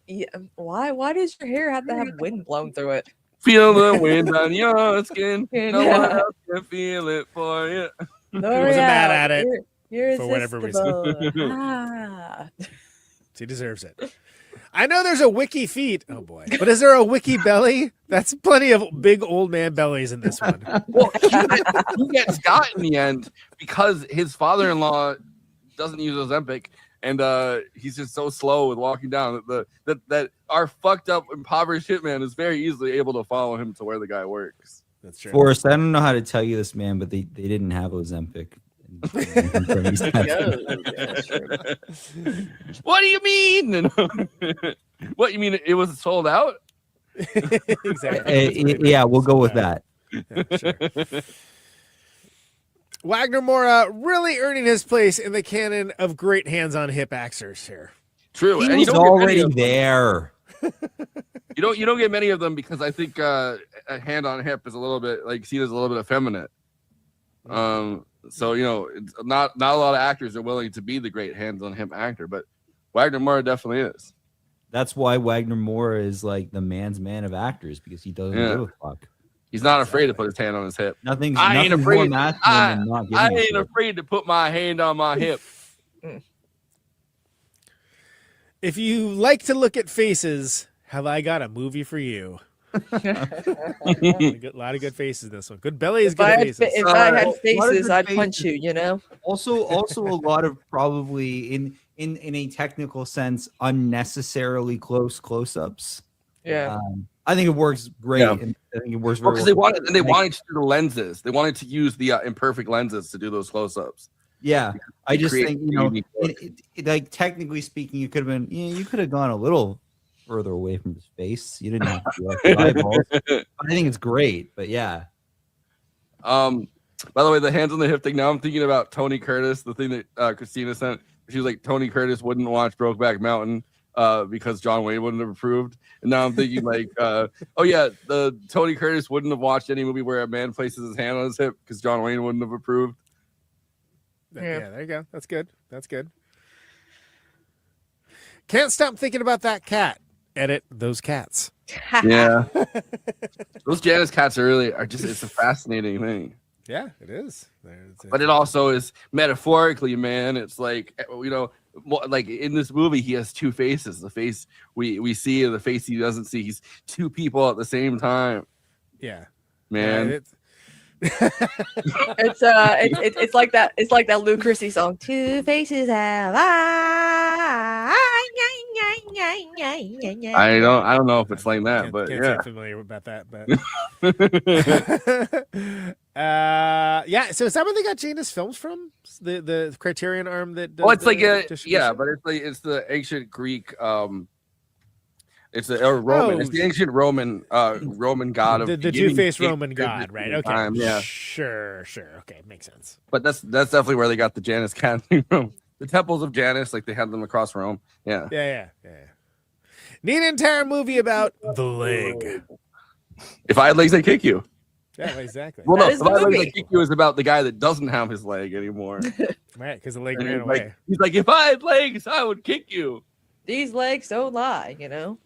why does your hair have to have wind blown through it? Feel the wind on your skin. No one else can feel it for you. He wasn't mad at it you're for whatever reason. Ah. He deserves it. I know there's a wiki feet. Oh boy. But is there a wiki belly? That's plenty of big old man bellies in this one. Well, he gets got in the end because his father-in-law doesn't use Ozempic, and he's just so slow with walking down that our fucked up impoverished hitman is very easily able to follow him to where the guy works. That's true. Forrest, I don't know how to tell you this, man, but they didn't have Ozempic. What do you mean? What you mean? It was sold out? Exactly. Yeah, we'll go with that. Yeah, sure. Wagner Moura really earning his place in the canon of great hands-on hip actors here. True, He and was you don't get many already of them. there. You don't get many of them because I think a hand on hip is a little bit like seen as a little bit effeminate. So it's not a lot of actors are willing to be the great hands on hip actor, but Wagner Moura definitely is. That's why Wagner Moura is like the man's man of actors, because he doesn't give a fuck. He's not afraid to put his hand on his hip. I ain't afraid. I ain't afraid to put my hand on my hip. If you like to look at faces, have I got a movie for you? A lot of good faces in this one. Good bellies, good faces. If I had faces, I'd punch you, you know? Also a lot of probably in a technical sense, unnecessarily close-ups. Yeah. I think it works great. Yeah. And I think it works very Because well. they wanted to do the lenses. They wanted to use the imperfect lenses to do those close-ups. Yeah, I just create think like technically speaking, you could have been. You could have gone a little further away from his face. You didn't have to do like eyeballs. I think it's great, but yeah. By the way, the hands on the hip thing. Now I'm thinking about Tony Curtis. The thing that Christina sent. She was like, Tony Curtis wouldn't watch Brokeback Mountain because John Wayne wouldn't have approved. And now I'm thinking like, oh yeah, the Tony Curtis wouldn't have watched any movie where a man places his hand on his hip because John Wayne wouldn't have approved. Yeah, there you go. That's good. That's good. Can't stop thinking about that cat. Edit those cats. Yeah. Those Janice cats it's a fascinating thing. Yeah, it is. But it also is metaphorically, man. It's like, like in this movie, he has two faces. The face we see and the face he doesn't see. He's two people at the same time. Yeah. Man. Yeah, it's like that. It's like that Lou Christie song. Two faces have I. I don't know if it's like that, but Can't yeah. say I'm familiar about that, but yeah. So is that where they got Janus films from? The Criterion arm that does Well, it's the like a distribution? but it's the ancient Greek. It's the Roman. It's the ancient Roman god of the beginning two-faced days Roman of god, right? Okay, time, yeah. Sure. Okay, makes sense. But that's definitely where they got the Janus casting from. The temples of Janus, like they had them across Rome. Yeah. Yeah. Need an entire movie about the leg. If I had legs, I'd kick you. Yeah, exactly. Well, no, if I had legs, I'd kick you is about the guy that doesn't have his leg anymore. Right, because the leg And ran he's away. like, he's like, if I had legs, I would kick you. These legs don't lie, you know.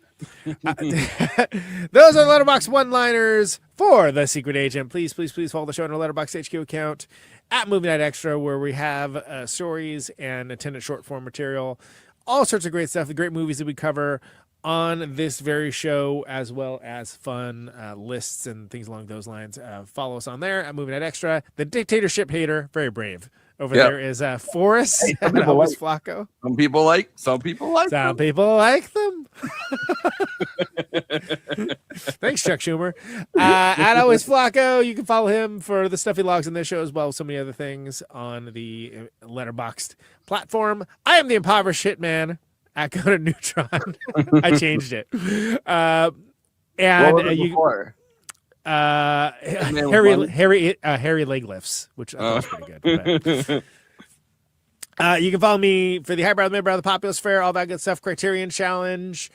Those are Letterboxd one-liners for The Secret Agent. Please follow the show on our Letterboxd HQ account at Movie Night Extra, where we have stories and attendant short form material, all sorts of great stuff, the great movies that we cover on this very show, as well as fun lists and things along those lines. Follow us on there at Movie Night Extra. The dictatorship hater, very brave. Over there is Forrest and Elvis Flacco. Some people like Some them. people like them. Thanks, Chuck Schumer. At Always Flacco, you can follow him for the stuff he logs in this show, as well as so many other things on the Letterboxd platform. I am the Impoverished Hitman at Go to Neutron. I changed it. What And was it you before? Harry leg lifts, which I thought was pretty good. But, you can follow me for the Highbrow, the Midbrow, the Populous Fair, all that good stuff. Criterion Challenge,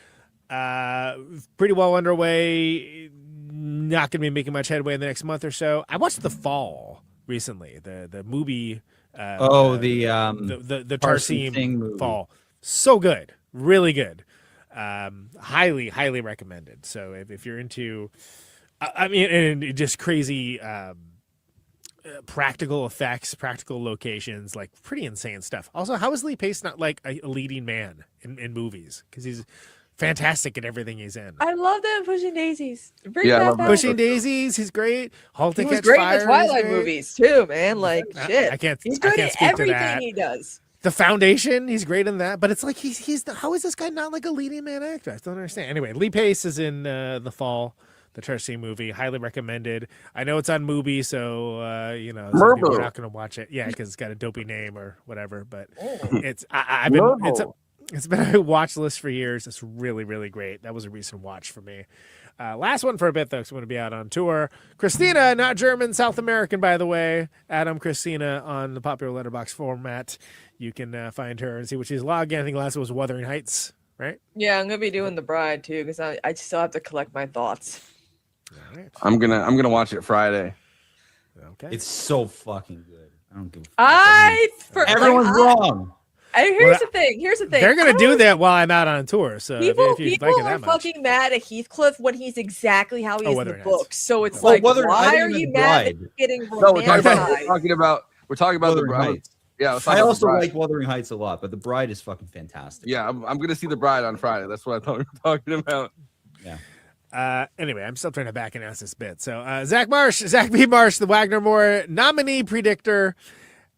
pretty well underway. Not going to be making much headway in the next month or so. I watched The Fall recently, the movie. The Tarsim Fall. So good, really good. Highly recommended. So if you're into, I mean, and just crazy practical effects, practical locations, like pretty insane stuff. Also, how is Lee Pace not like a leading man in movies? Because he's fantastic at everything he's in. I love them Pushing Daisies. Pushing Daisies, he's great. Halt to He was Catch great Fire, in the Twilight he's great. movies too, man. Like shit, I can't. He's I good can't at speak to everything that. he does. The Foundation, he's great in that, but it's like he's how is this guy not like a leading man actor? I don't understand. Anyway, Lee Pace is in The Fall, the Tarsim movie, highly recommended. I know it's on Mubi, so some people are not going to watch it. Yeah, because it's got a dopey name or whatever. But it's been a watch list for years. It's really great. That was a recent watch for me. Last one for a bit, though, because I'm going to be out on tour. Christina, not German, South American, by the way. Adam Christina on the popular Letterboxd format. You can find her and see what she's logging. I think last one was Wuthering Heights, right? Yeah, I'm gonna be doing The Bride too because I still have to collect my thoughts. All right. I'm gonna watch it Friday. Okay. It's so fucking good. I don't give a fuck. Everyone's wrong. Here's the thing. They're going to do that while I'm out on tour. So People if you like it are that much. fucking mad at Heathcliff when he's exactly how he is in the Wuthering Heights. book. So it's Well, like, Wuthering- I why didn't are even you mad that Bride. he's getting No, we're romanticized? talking about The Wuthering Bride. Heights. Yeah, I also like Wuthering Heights a lot, but The Bride is fucking fantastic. Yeah, I'm gonna see The Bride on Friday. That's what I thought we were talking about. Yeah. Anyway, I'm still trying to back announce this bit. So Zach B. Marsh, the Wagner Moore nominee predictor.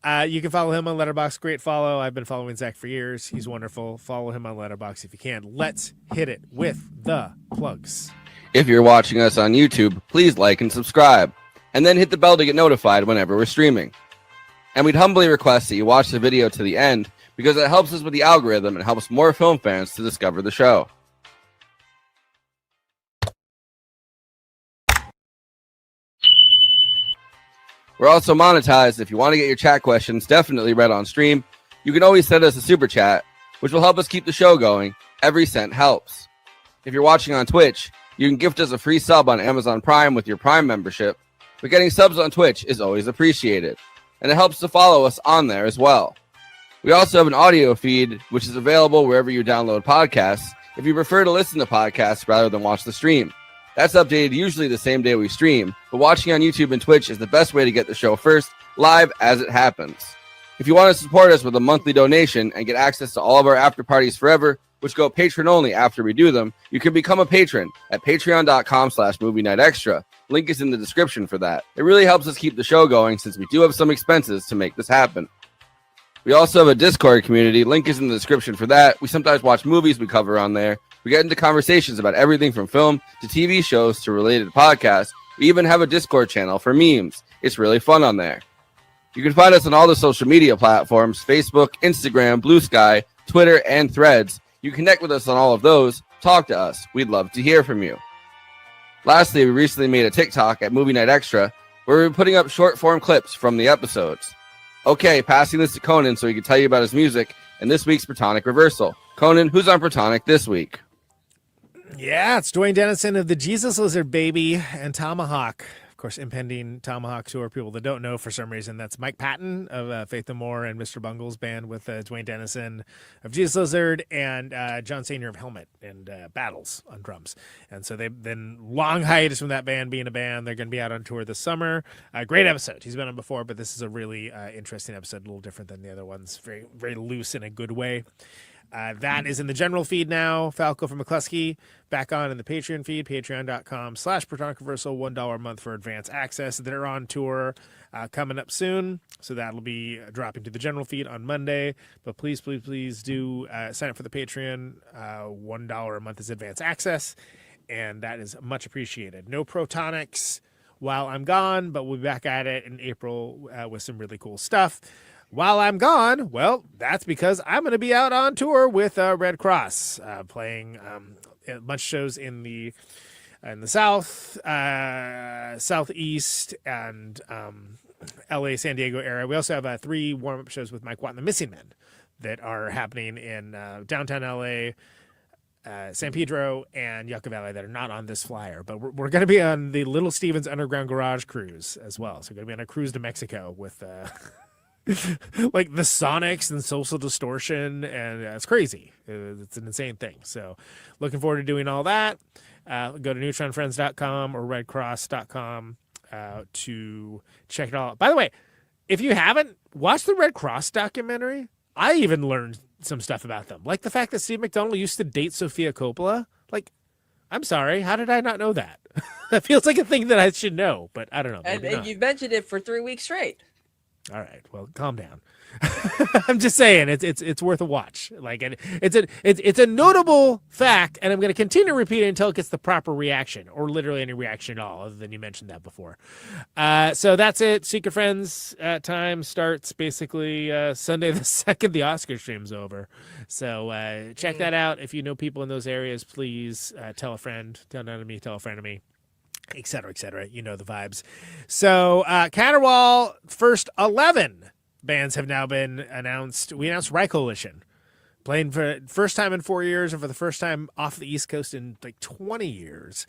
You can follow him on Letterboxd. Great follow. I've been following Zach for years. He's wonderful. Follow him on Letterboxd if you can. Let's hit it with the plugs. If you're watching us on YouTube, please like and subscribe, and then hit the bell to get notified whenever we're streaming. And we'd humbly request that you watch the video to the end because it helps us with the algorithm and helps more film fans to discover the show. We're also monetized. If you want to get your chat questions definitely read on stream, you can always send us a super chat, which will help us keep the show going. Every cent helps. If you're watching on Twitch, you can gift us a free sub on Amazon Prime with your Prime membership, but getting subs on Twitch is always appreciated, and it helps to follow us on there as well. We also have an audio feed, which is available wherever you download podcasts if you prefer to listen to podcasts rather than watch the stream. That's updated usually the same day we stream, but watching on YouTube and Twitch is the best way to get the show first, live as it happens. If you want to support us with a monthly donation and get access to all of our after parties forever, which go patron only after we do them, you can become a patron at patreon.com/movie night extra. Link is in the description for that. It really helps us keep the show going since we do have some expenses to make this happen. We also have a Discord community. Link is in the description for that. We sometimes watch movies we cover on there. We get into conversations about everything from film to TV shows to related podcasts. We even have a Discord channel for memes. It's really fun on there. You can find us on all the social media platforms: Facebook, Instagram, Blue Sky, Twitter, and Threads. You connect with us on all of those. Talk to us. We'd love to hear from you. Lastly, we recently made a TikTok at Movie Night Extra where we're putting up short-form clips from the episodes. Okay, passing this to Conan so he can tell you about his music and this week's Protonic Reversal. Conan, who's on Protonic this week? Yeah, it's Dwayne Dennison of the Jesus Lizard Baby and Tomahawk. Of course, impending Tomahawk tour. People that don't know, for some reason, that's Mike Patton of Faith No More and Mr. Bungle's band with Dwayne Dennison of Jesus Lizard and John Senior of Helmet and Battles on drums. And so they've been long hiatus from that band being a band. They're going to be out on tour this summer. Great episode. He's been on before, but this is a really interesting episode, a little different than the other ones. Very, very loose in a good way. That is in the general feed now. Falco from McCluskey back on in the Patreon feed, patreon.com/Protonic Reversal, $1 a month for advance access. They're on tour coming up soon, so that'll be dropping to the general feed on Monday. But please, please, please do sign up for the Patreon. $1 a month is advance access, and that is much appreciated. No Protonics while I'm gone, but we'll be back at it in April with some really cool stuff. While I'm gone, well, that's because I'm going to be out on tour with Red Cross, playing a bunch of shows in the South, Southeast, and LA, San Diego area. We also have 3 warm-up shows with Mike Watt and the Missing Men that are happening in downtown LA, San Pedro, and Yucca Valley that are not on this flyer. But we're going to be on the Little Stevens Underground Garage cruise as well. So we're going to be on a cruise to Mexico with... like the Sonics and Social Distortion, and it's crazy. It's an insane thing. So looking forward to doing all that. Go to neutronfriends.com or redcross.com to check it all out. By the way, if you haven't watched the Red Cross documentary, I even learned some stuff about them. Like the fact that Steve McDonald used to date Sofia Coppola. Like, I'm sorry, how did I not know that? That feels like a thing that I should know, but I don't know. And you've mentioned it for 3 weeks straight. All right, well, calm down. I'm just saying it's worth a watch. Like, and it's a notable fact, and I'm going to continue to repeat it until it gets the proper reaction, or literally any reaction at all, other than you mentioned that before. So that's it. Secret Friends time starts basically Sunday the 2nd. The Oscar stream's over. So check that out. If you know people in those areas, please tell a friend. Tell none of me. Tell a friend of me. Et cetera, et cetera. You know the vibes. So Caterwaul, first 11 bands have now been announced. We announced Rye Coalition, playing for the first time in 4 years and for the first time off the East Coast in like 20 years.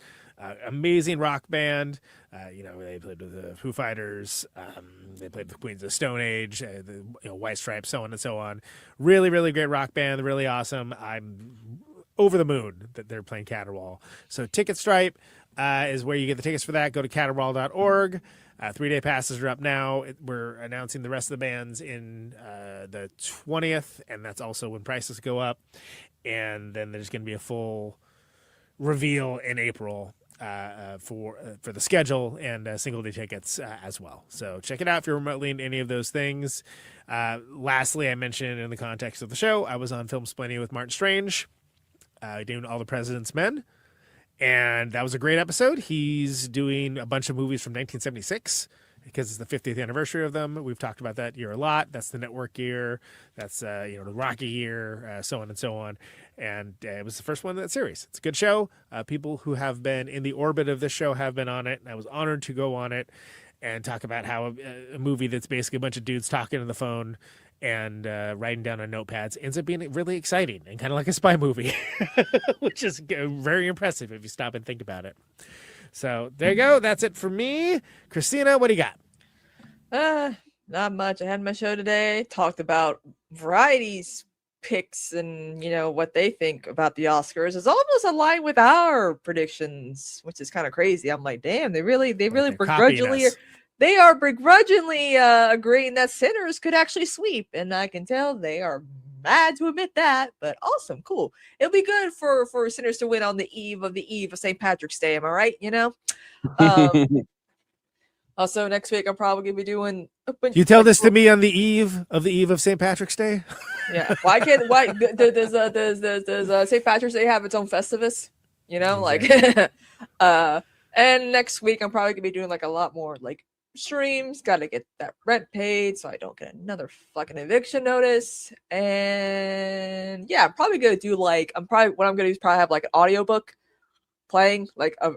Amazing rock band. They played with the Foo Fighters. They played with Queens of the Stone Age, White Stripes, so on and so on. Really, really great rock band. Really awesome. I'm over the moon that they're playing Caterwaul. So Ticket Stripe is where you get the tickets for that. Go to caterwaul.org. 3-day passes are up now. We're announcing the rest of the bands in the 20th, and that's also when prices go up. And then there's going to be a full reveal in April for the schedule and single-day tickets as well. So check it out if you're remotely into any of those things. Lastly, I mentioned in the context of the show, I was on Film Splenty with Martin Strange, doing All the President's Men. And that was a great episode. He's doing a bunch of movies from 1976 because it's the 50th anniversary of them. We've talked about that year a lot. That's the Network year. That's the Rocky year, so on and so on. And it was the first one in that series. It's a good show. People who have been in the orbit of this show have been on it. And I was honored to go on it and talk about how a movie that's basically a bunch of dudes talking on the phone and writing down on notepads ends up being really exciting and kind of like a spy movie, which is very impressive if you stop and think about it. So there you go. That's it for me. Christina, what do you got? Not much. I had my show today. Talked about Variety's picks and what they think about the Oscars. It's almost aligned with our predictions, which is kind of crazy. I'm like, damn, they really begrudgingly. They are begrudgingly agreeing that Sinners could actually sweep, and I can tell they are mad to admit that, but awesome, cool. It'll be good for Sinners to win on the eve of St. Patrick's Day. Am I right? Also, next week I'm probably gonna be doing You tell this to me on the eve of St. Patrick's Day. Yeah. Why does St. Patrick's Day have its own Festivus? You know, and next week I'm probably gonna be doing like a lot more like streams. Got to get that rent paid so I don't get another fucking eviction notice. And yeah, I'm probably gonna do like what I'm gonna do is probably have like an audiobook playing, like a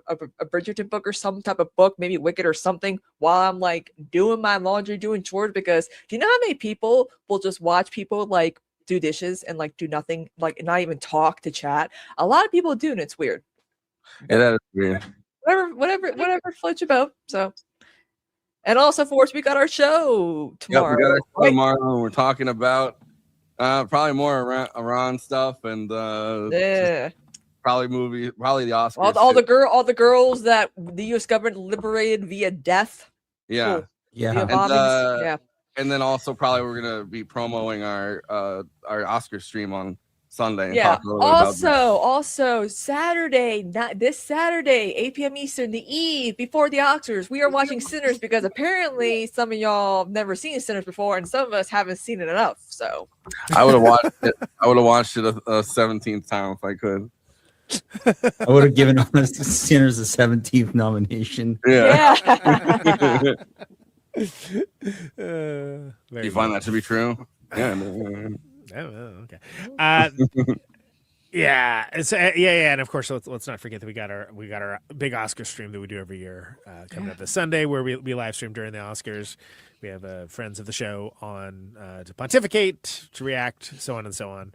Bridgerton book or some type of book, maybe Wicked or something, while I'm like doing my laundry, doing chores. Because do you know how many people will just watch people like do dishes and like do nothing, like not even talk to chat? A lot of people do, and it's weird. Yeah, that is weird. Whatever floats your boat. So, and also, for us, we got our show tomorrow. Yep, we got our show tomorrow, and we're talking about probably more Iran stuff and probably the Oscars. All the girls that the U.S. government liberated via death. Yeah, cool. Via bombings. Yeah. And then also probably we're gonna be promoting our Oscar stream on Sunday. And Yeah. talk a little bit about Also Saturday, this Saturday, 8 p.m. Eastern, the eve before the Oscars, we are watching Sinners because apparently some of y'all have never seen Sinners before, and some of us haven't seen it enough. So I would have watched it. I would have watched it a 17th time if I could. I would have given Sinners a 17th nomination. Yeah. Very you find that to be true? Yeah. Oh, okay. Yeah, it's and of course let's not forget that we got our big Oscar stream that we do every year coming up this Sunday, where we live stream during the Oscars. We have friends of the show on to pontificate, to react, so on and so on,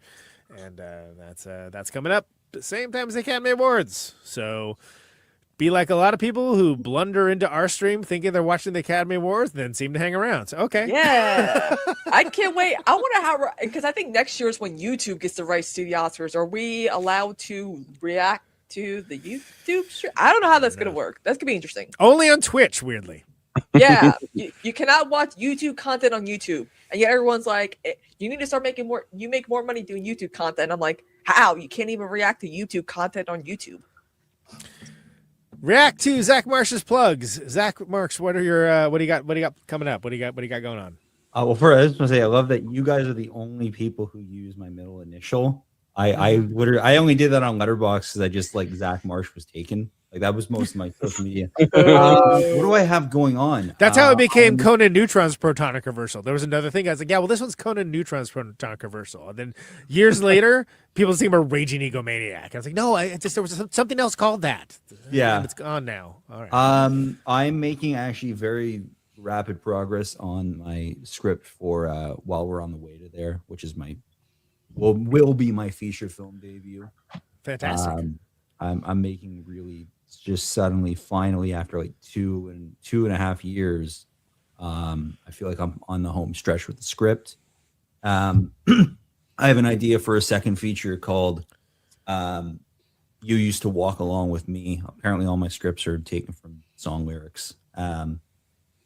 and that's coming up the same time as the Academy Awards. So be like a lot of people who blunder into our stream thinking they're watching the Academy Awards, then seem to hang around. So, okay. Yeah. I can't wait. I wonder how, because I think next year is when YouTube gets the rights to the Oscars. Are we allowed to react to the YouTube stream? I don't know how that's going to work. That's going to be interesting. Only on Twitch, weirdly. Yeah. You cannot watch YouTube content on YouTube. And yet everyone's like, you need to start making more. You make more money doing YouTube content. I'm like, how? You can't even react to YouTube content on YouTube. React to Zach Marsh's plugs. Zach Marsh, what do you got coming up? What do you got going on? Well, first, I just want to say I love that you guys are the only people who use my middle initial. I only did that on Letterboxd because I just like Zach Marsh was taken. Like that was most of my social media. What do I have going on? That's how it became Conan Neutron's Protonic Reversal. There was another thing. I was like, yeah, well, this one's Conan Neutron's Protonic Reversal. And then years later, people think I'm a raging egomaniac. I was like, no, there was something else called that. Yeah. And it's gone now. All right. I'm making actually very rapid progress on my script for While We're on the Way to There, which is will be my feature film debut. Fantastic. I'm making really just suddenly, finally, after like two and a half years, I feel like I'm on the home stretch with the script. I have an idea for a second feature called You Used to Walk Along With Me. Apparently all my scripts are taken from song lyrics.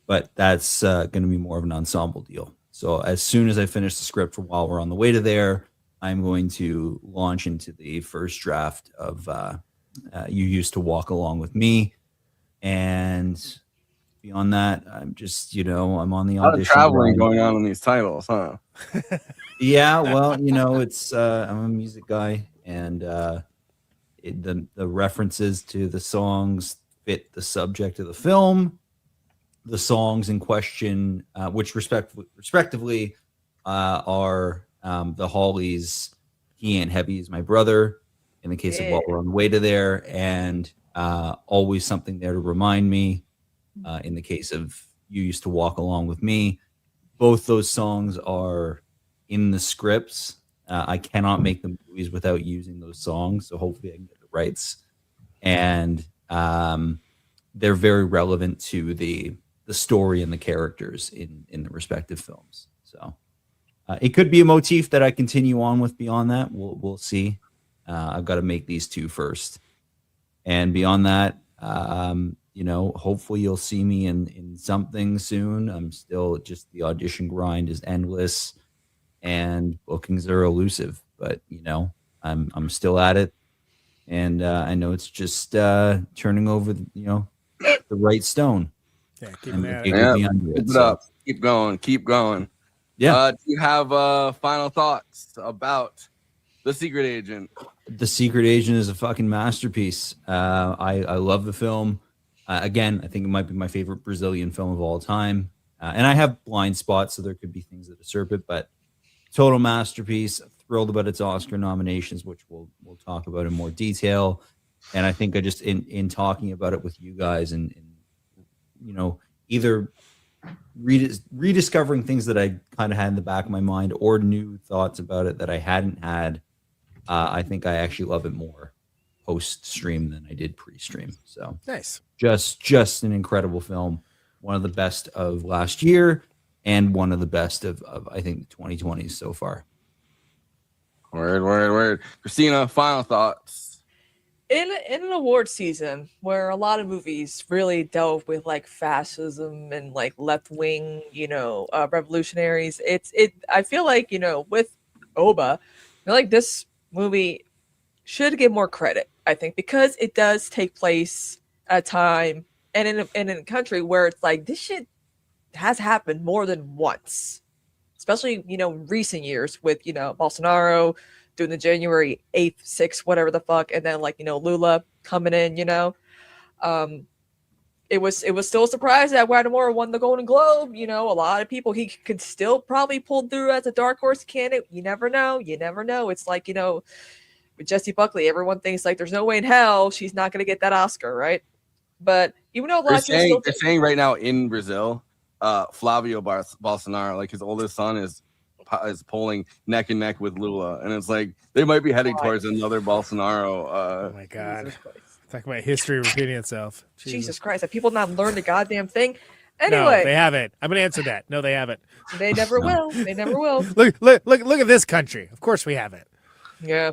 But that's going to be more of an ensemble deal. So as soon as I finish the script for While We're on the Way to There, I'm going to launch into the first draft of You Used to Walk Along With Me. And beyond that, I'm just, I'm on the audition. A lot of traveling going on in these titles, huh? Yeah, well, it's I'm a music guy, and the references to the songs fit the subject of the film. The songs in question, which respectively are the Hollies, He Ain't Heavy Is My Brother, in the case of While We're on the Way to There, and Always Something There to Remind Me, in the case of You Used to Walk Along With Me. Both those songs are in the scripts. I cannot make the movies without using those songs, so hopefully I can get the rights. And they're very relevant to the story and the characters in the respective films. So it could be a motif that I continue on with beyond that. We'll see. I've got to make these two first. And beyond that, hopefully you'll see me in something soon. I'm still just, the audition grind is endless and bookings are elusive, but I'm still at it. And I know it's just turning over the right stone. Yeah, And it it at would it. be under Keep it. it So, up. Keep going. Keep going. yeah. Do you have final thoughts about The Secret Agent? The Secret Agent is a fucking masterpiece. I love the film. Again, I think it might be my favorite Brazilian film of all time. And I have blind spots, so there could be things that usurp it, but total masterpiece. Thrilled about its Oscar nominations, which we'll talk about in more detail. And I think I just in talking about it with you guys and you know, either rediscovering things that I kind of had in the back of my mind or new thoughts about it that I hadn't had. I think I actually love it more post stream than I did pre-stream. So nice. Just an incredible film. One of the best of last year and one of the best of I think the 2020s so far. Word. Christina, final thoughts. In an award season where a lot of movies really delve with like fascism and like left wing, revolutionaries, I feel like, with Oba, I feel like this movie should get more credit, I think, because it does take place at a time and in a country where it's like this shit has happened more than once, especially recent years with Bolsonaro doing the January 8th, 6th, whatever the fuck, and then Lula coming in. It was still a surprise that Wadamora won the Golden Globe. A lot of people he could still probably pull through as a dark horse candidate. You never know. It's like with Jessie Buckley, everyone thinks like there's no way in hell she's not going to get that Oscar, right? But even though a lot of people They're saying right now in Brazil, Flavio Bolsonaro, like his oldest son, is polling neck and neck with Lula, and it's like they might be heading towards another Bolsonaro. Oh my God! Talk about history repeating itself. Jesus Christ! Have people not learned a goddamn thing? No, Anyway, they haven't. I'm gonna answer that. No, they haven't. They never will. They never will. Look at this country. Of course we haven't. Yeah.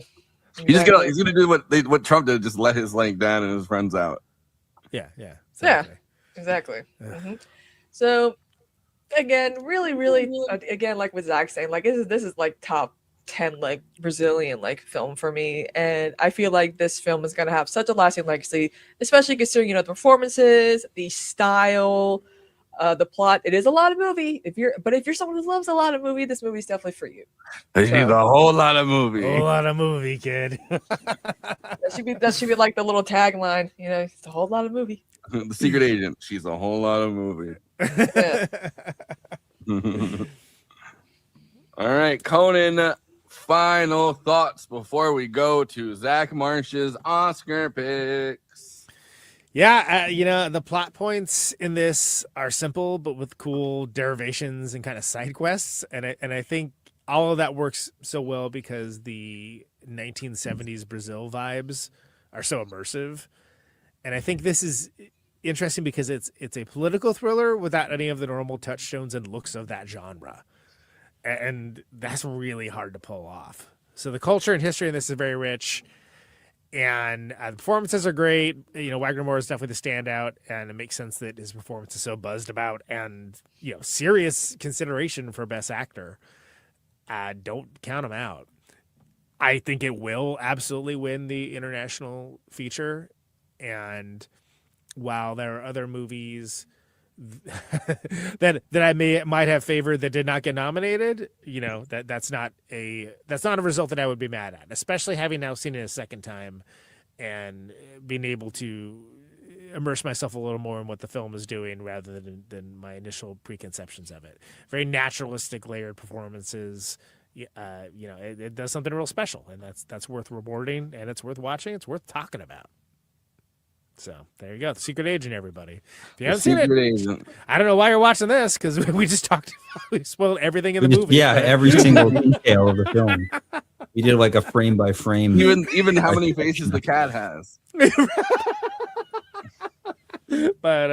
He's gonna do what Trump did, just let his link down and his friends out. Yeah. Exactly. So again, really, again, like with Zach saying, like this is like top 10 like Brazilian like film for me, and I feel like this film is gonna have such a lasting legacy, especially considering the performances, the style, the plot. It is a lot of movie. If you're someone who loves a lot of movie, this movie is definitely for you. He's a whole lot of movie. Whole lot of movie, kid. that should be like the little tagline. It's a whole lot of movie. The Secret Agent. She's a whole lot of movie. All right, Conan. Final thoughts before we go to Zach Marsh's Oscar picks. Yeah, the plot points in this are simple, but with cool derivations and kind of side quests, and I think all of that works so well because the 1970s Brazil vibes are so immersive, and I think this is interesting because it's a political thriller without any of the normal touchstones and looks of that genre, and that's really hard to pull off. So the culture and history in this is very rich. And the performances are great. Wagner Moore is definitely the standout, and it makes sense that his performance is so buzzed about and, serious consideration for Best Actor. Don't count him out. I think it will absolutely win the international feature. And while there are other movies that I might have favored that did not get nominated, that's not a result that I would be mad at, especially having now seen it a second time and being able to immerse myself a little more in what the film is doing rather than my initial preconceptions of it. Very naturalistic, layered performances. It does something real special, and that's worth rewarding, and it's worth watching. It's worth talking about. So there you go, The Secret Agent, everybody. If you haven't seen it, Agent. I don't know why you're watching this because we just talked about, we spoiled everything in the movie. Yeah, every single detail of the film. He did like a frame by frame. Even how many faces the cat has. But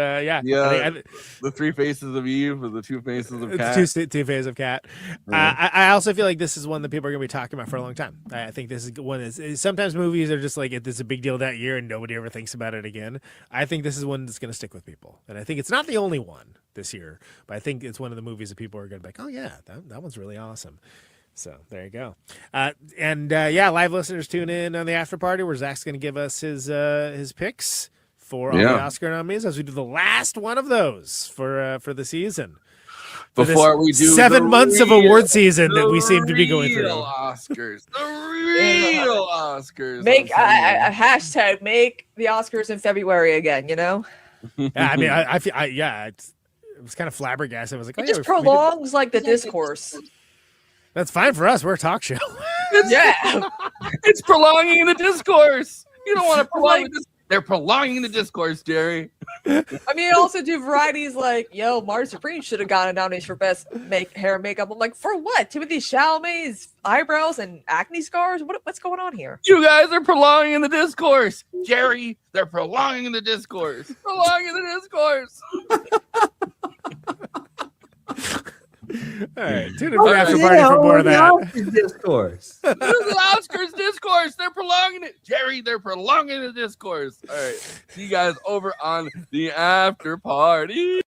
the 3 faces of Eve or the 2 faces of Cat. Two faces of Cat. I also feel like this is one that people are going to be talking about for a long time. I think this is one is sometimes movies are just like it's a big deal that year and nobody ever thinks about it again. I think this is one that's going to stick with people, and I think it's not the only one this year, but I think it's one of the movies that people are going to be like, oh yeah, that one's really awesome. So there you go. Live listeners tune in on the after party where Zach's going to give us his picks for all the Oscar nominees as we do the last one of those for the season. Before we do 7 months of award season that we seem to be going through. Oscars, the real Oscars. Make a hashtag make the Oscars in February again. You know. Yeah, I mean, I feel, it was kind of flabbergasted. I was like, It just prolongs like the discourse. That's fine for us. We're a talk show. Yeah. It's prolonging the discourse. You don't want to prolong the discourse. They're prolonging the discourse, Jerry. I mean, also do varieties like, yo, Marty Supreme should have gotten a nomination for best hair and makeup. I'm like, for what? Timothy Chalamet's eyebrows and acne scars? What's going on here? You guys are prolonging the discourse, Jerry. They're prolonging the discourse. Prolonging the discourse. All right, tune in for After Party for more of that. Discourse. This is the Oscars discourse. They're prolonging it, Jerry. They're prolonging the discourse. All right, see you guys over on the After Party.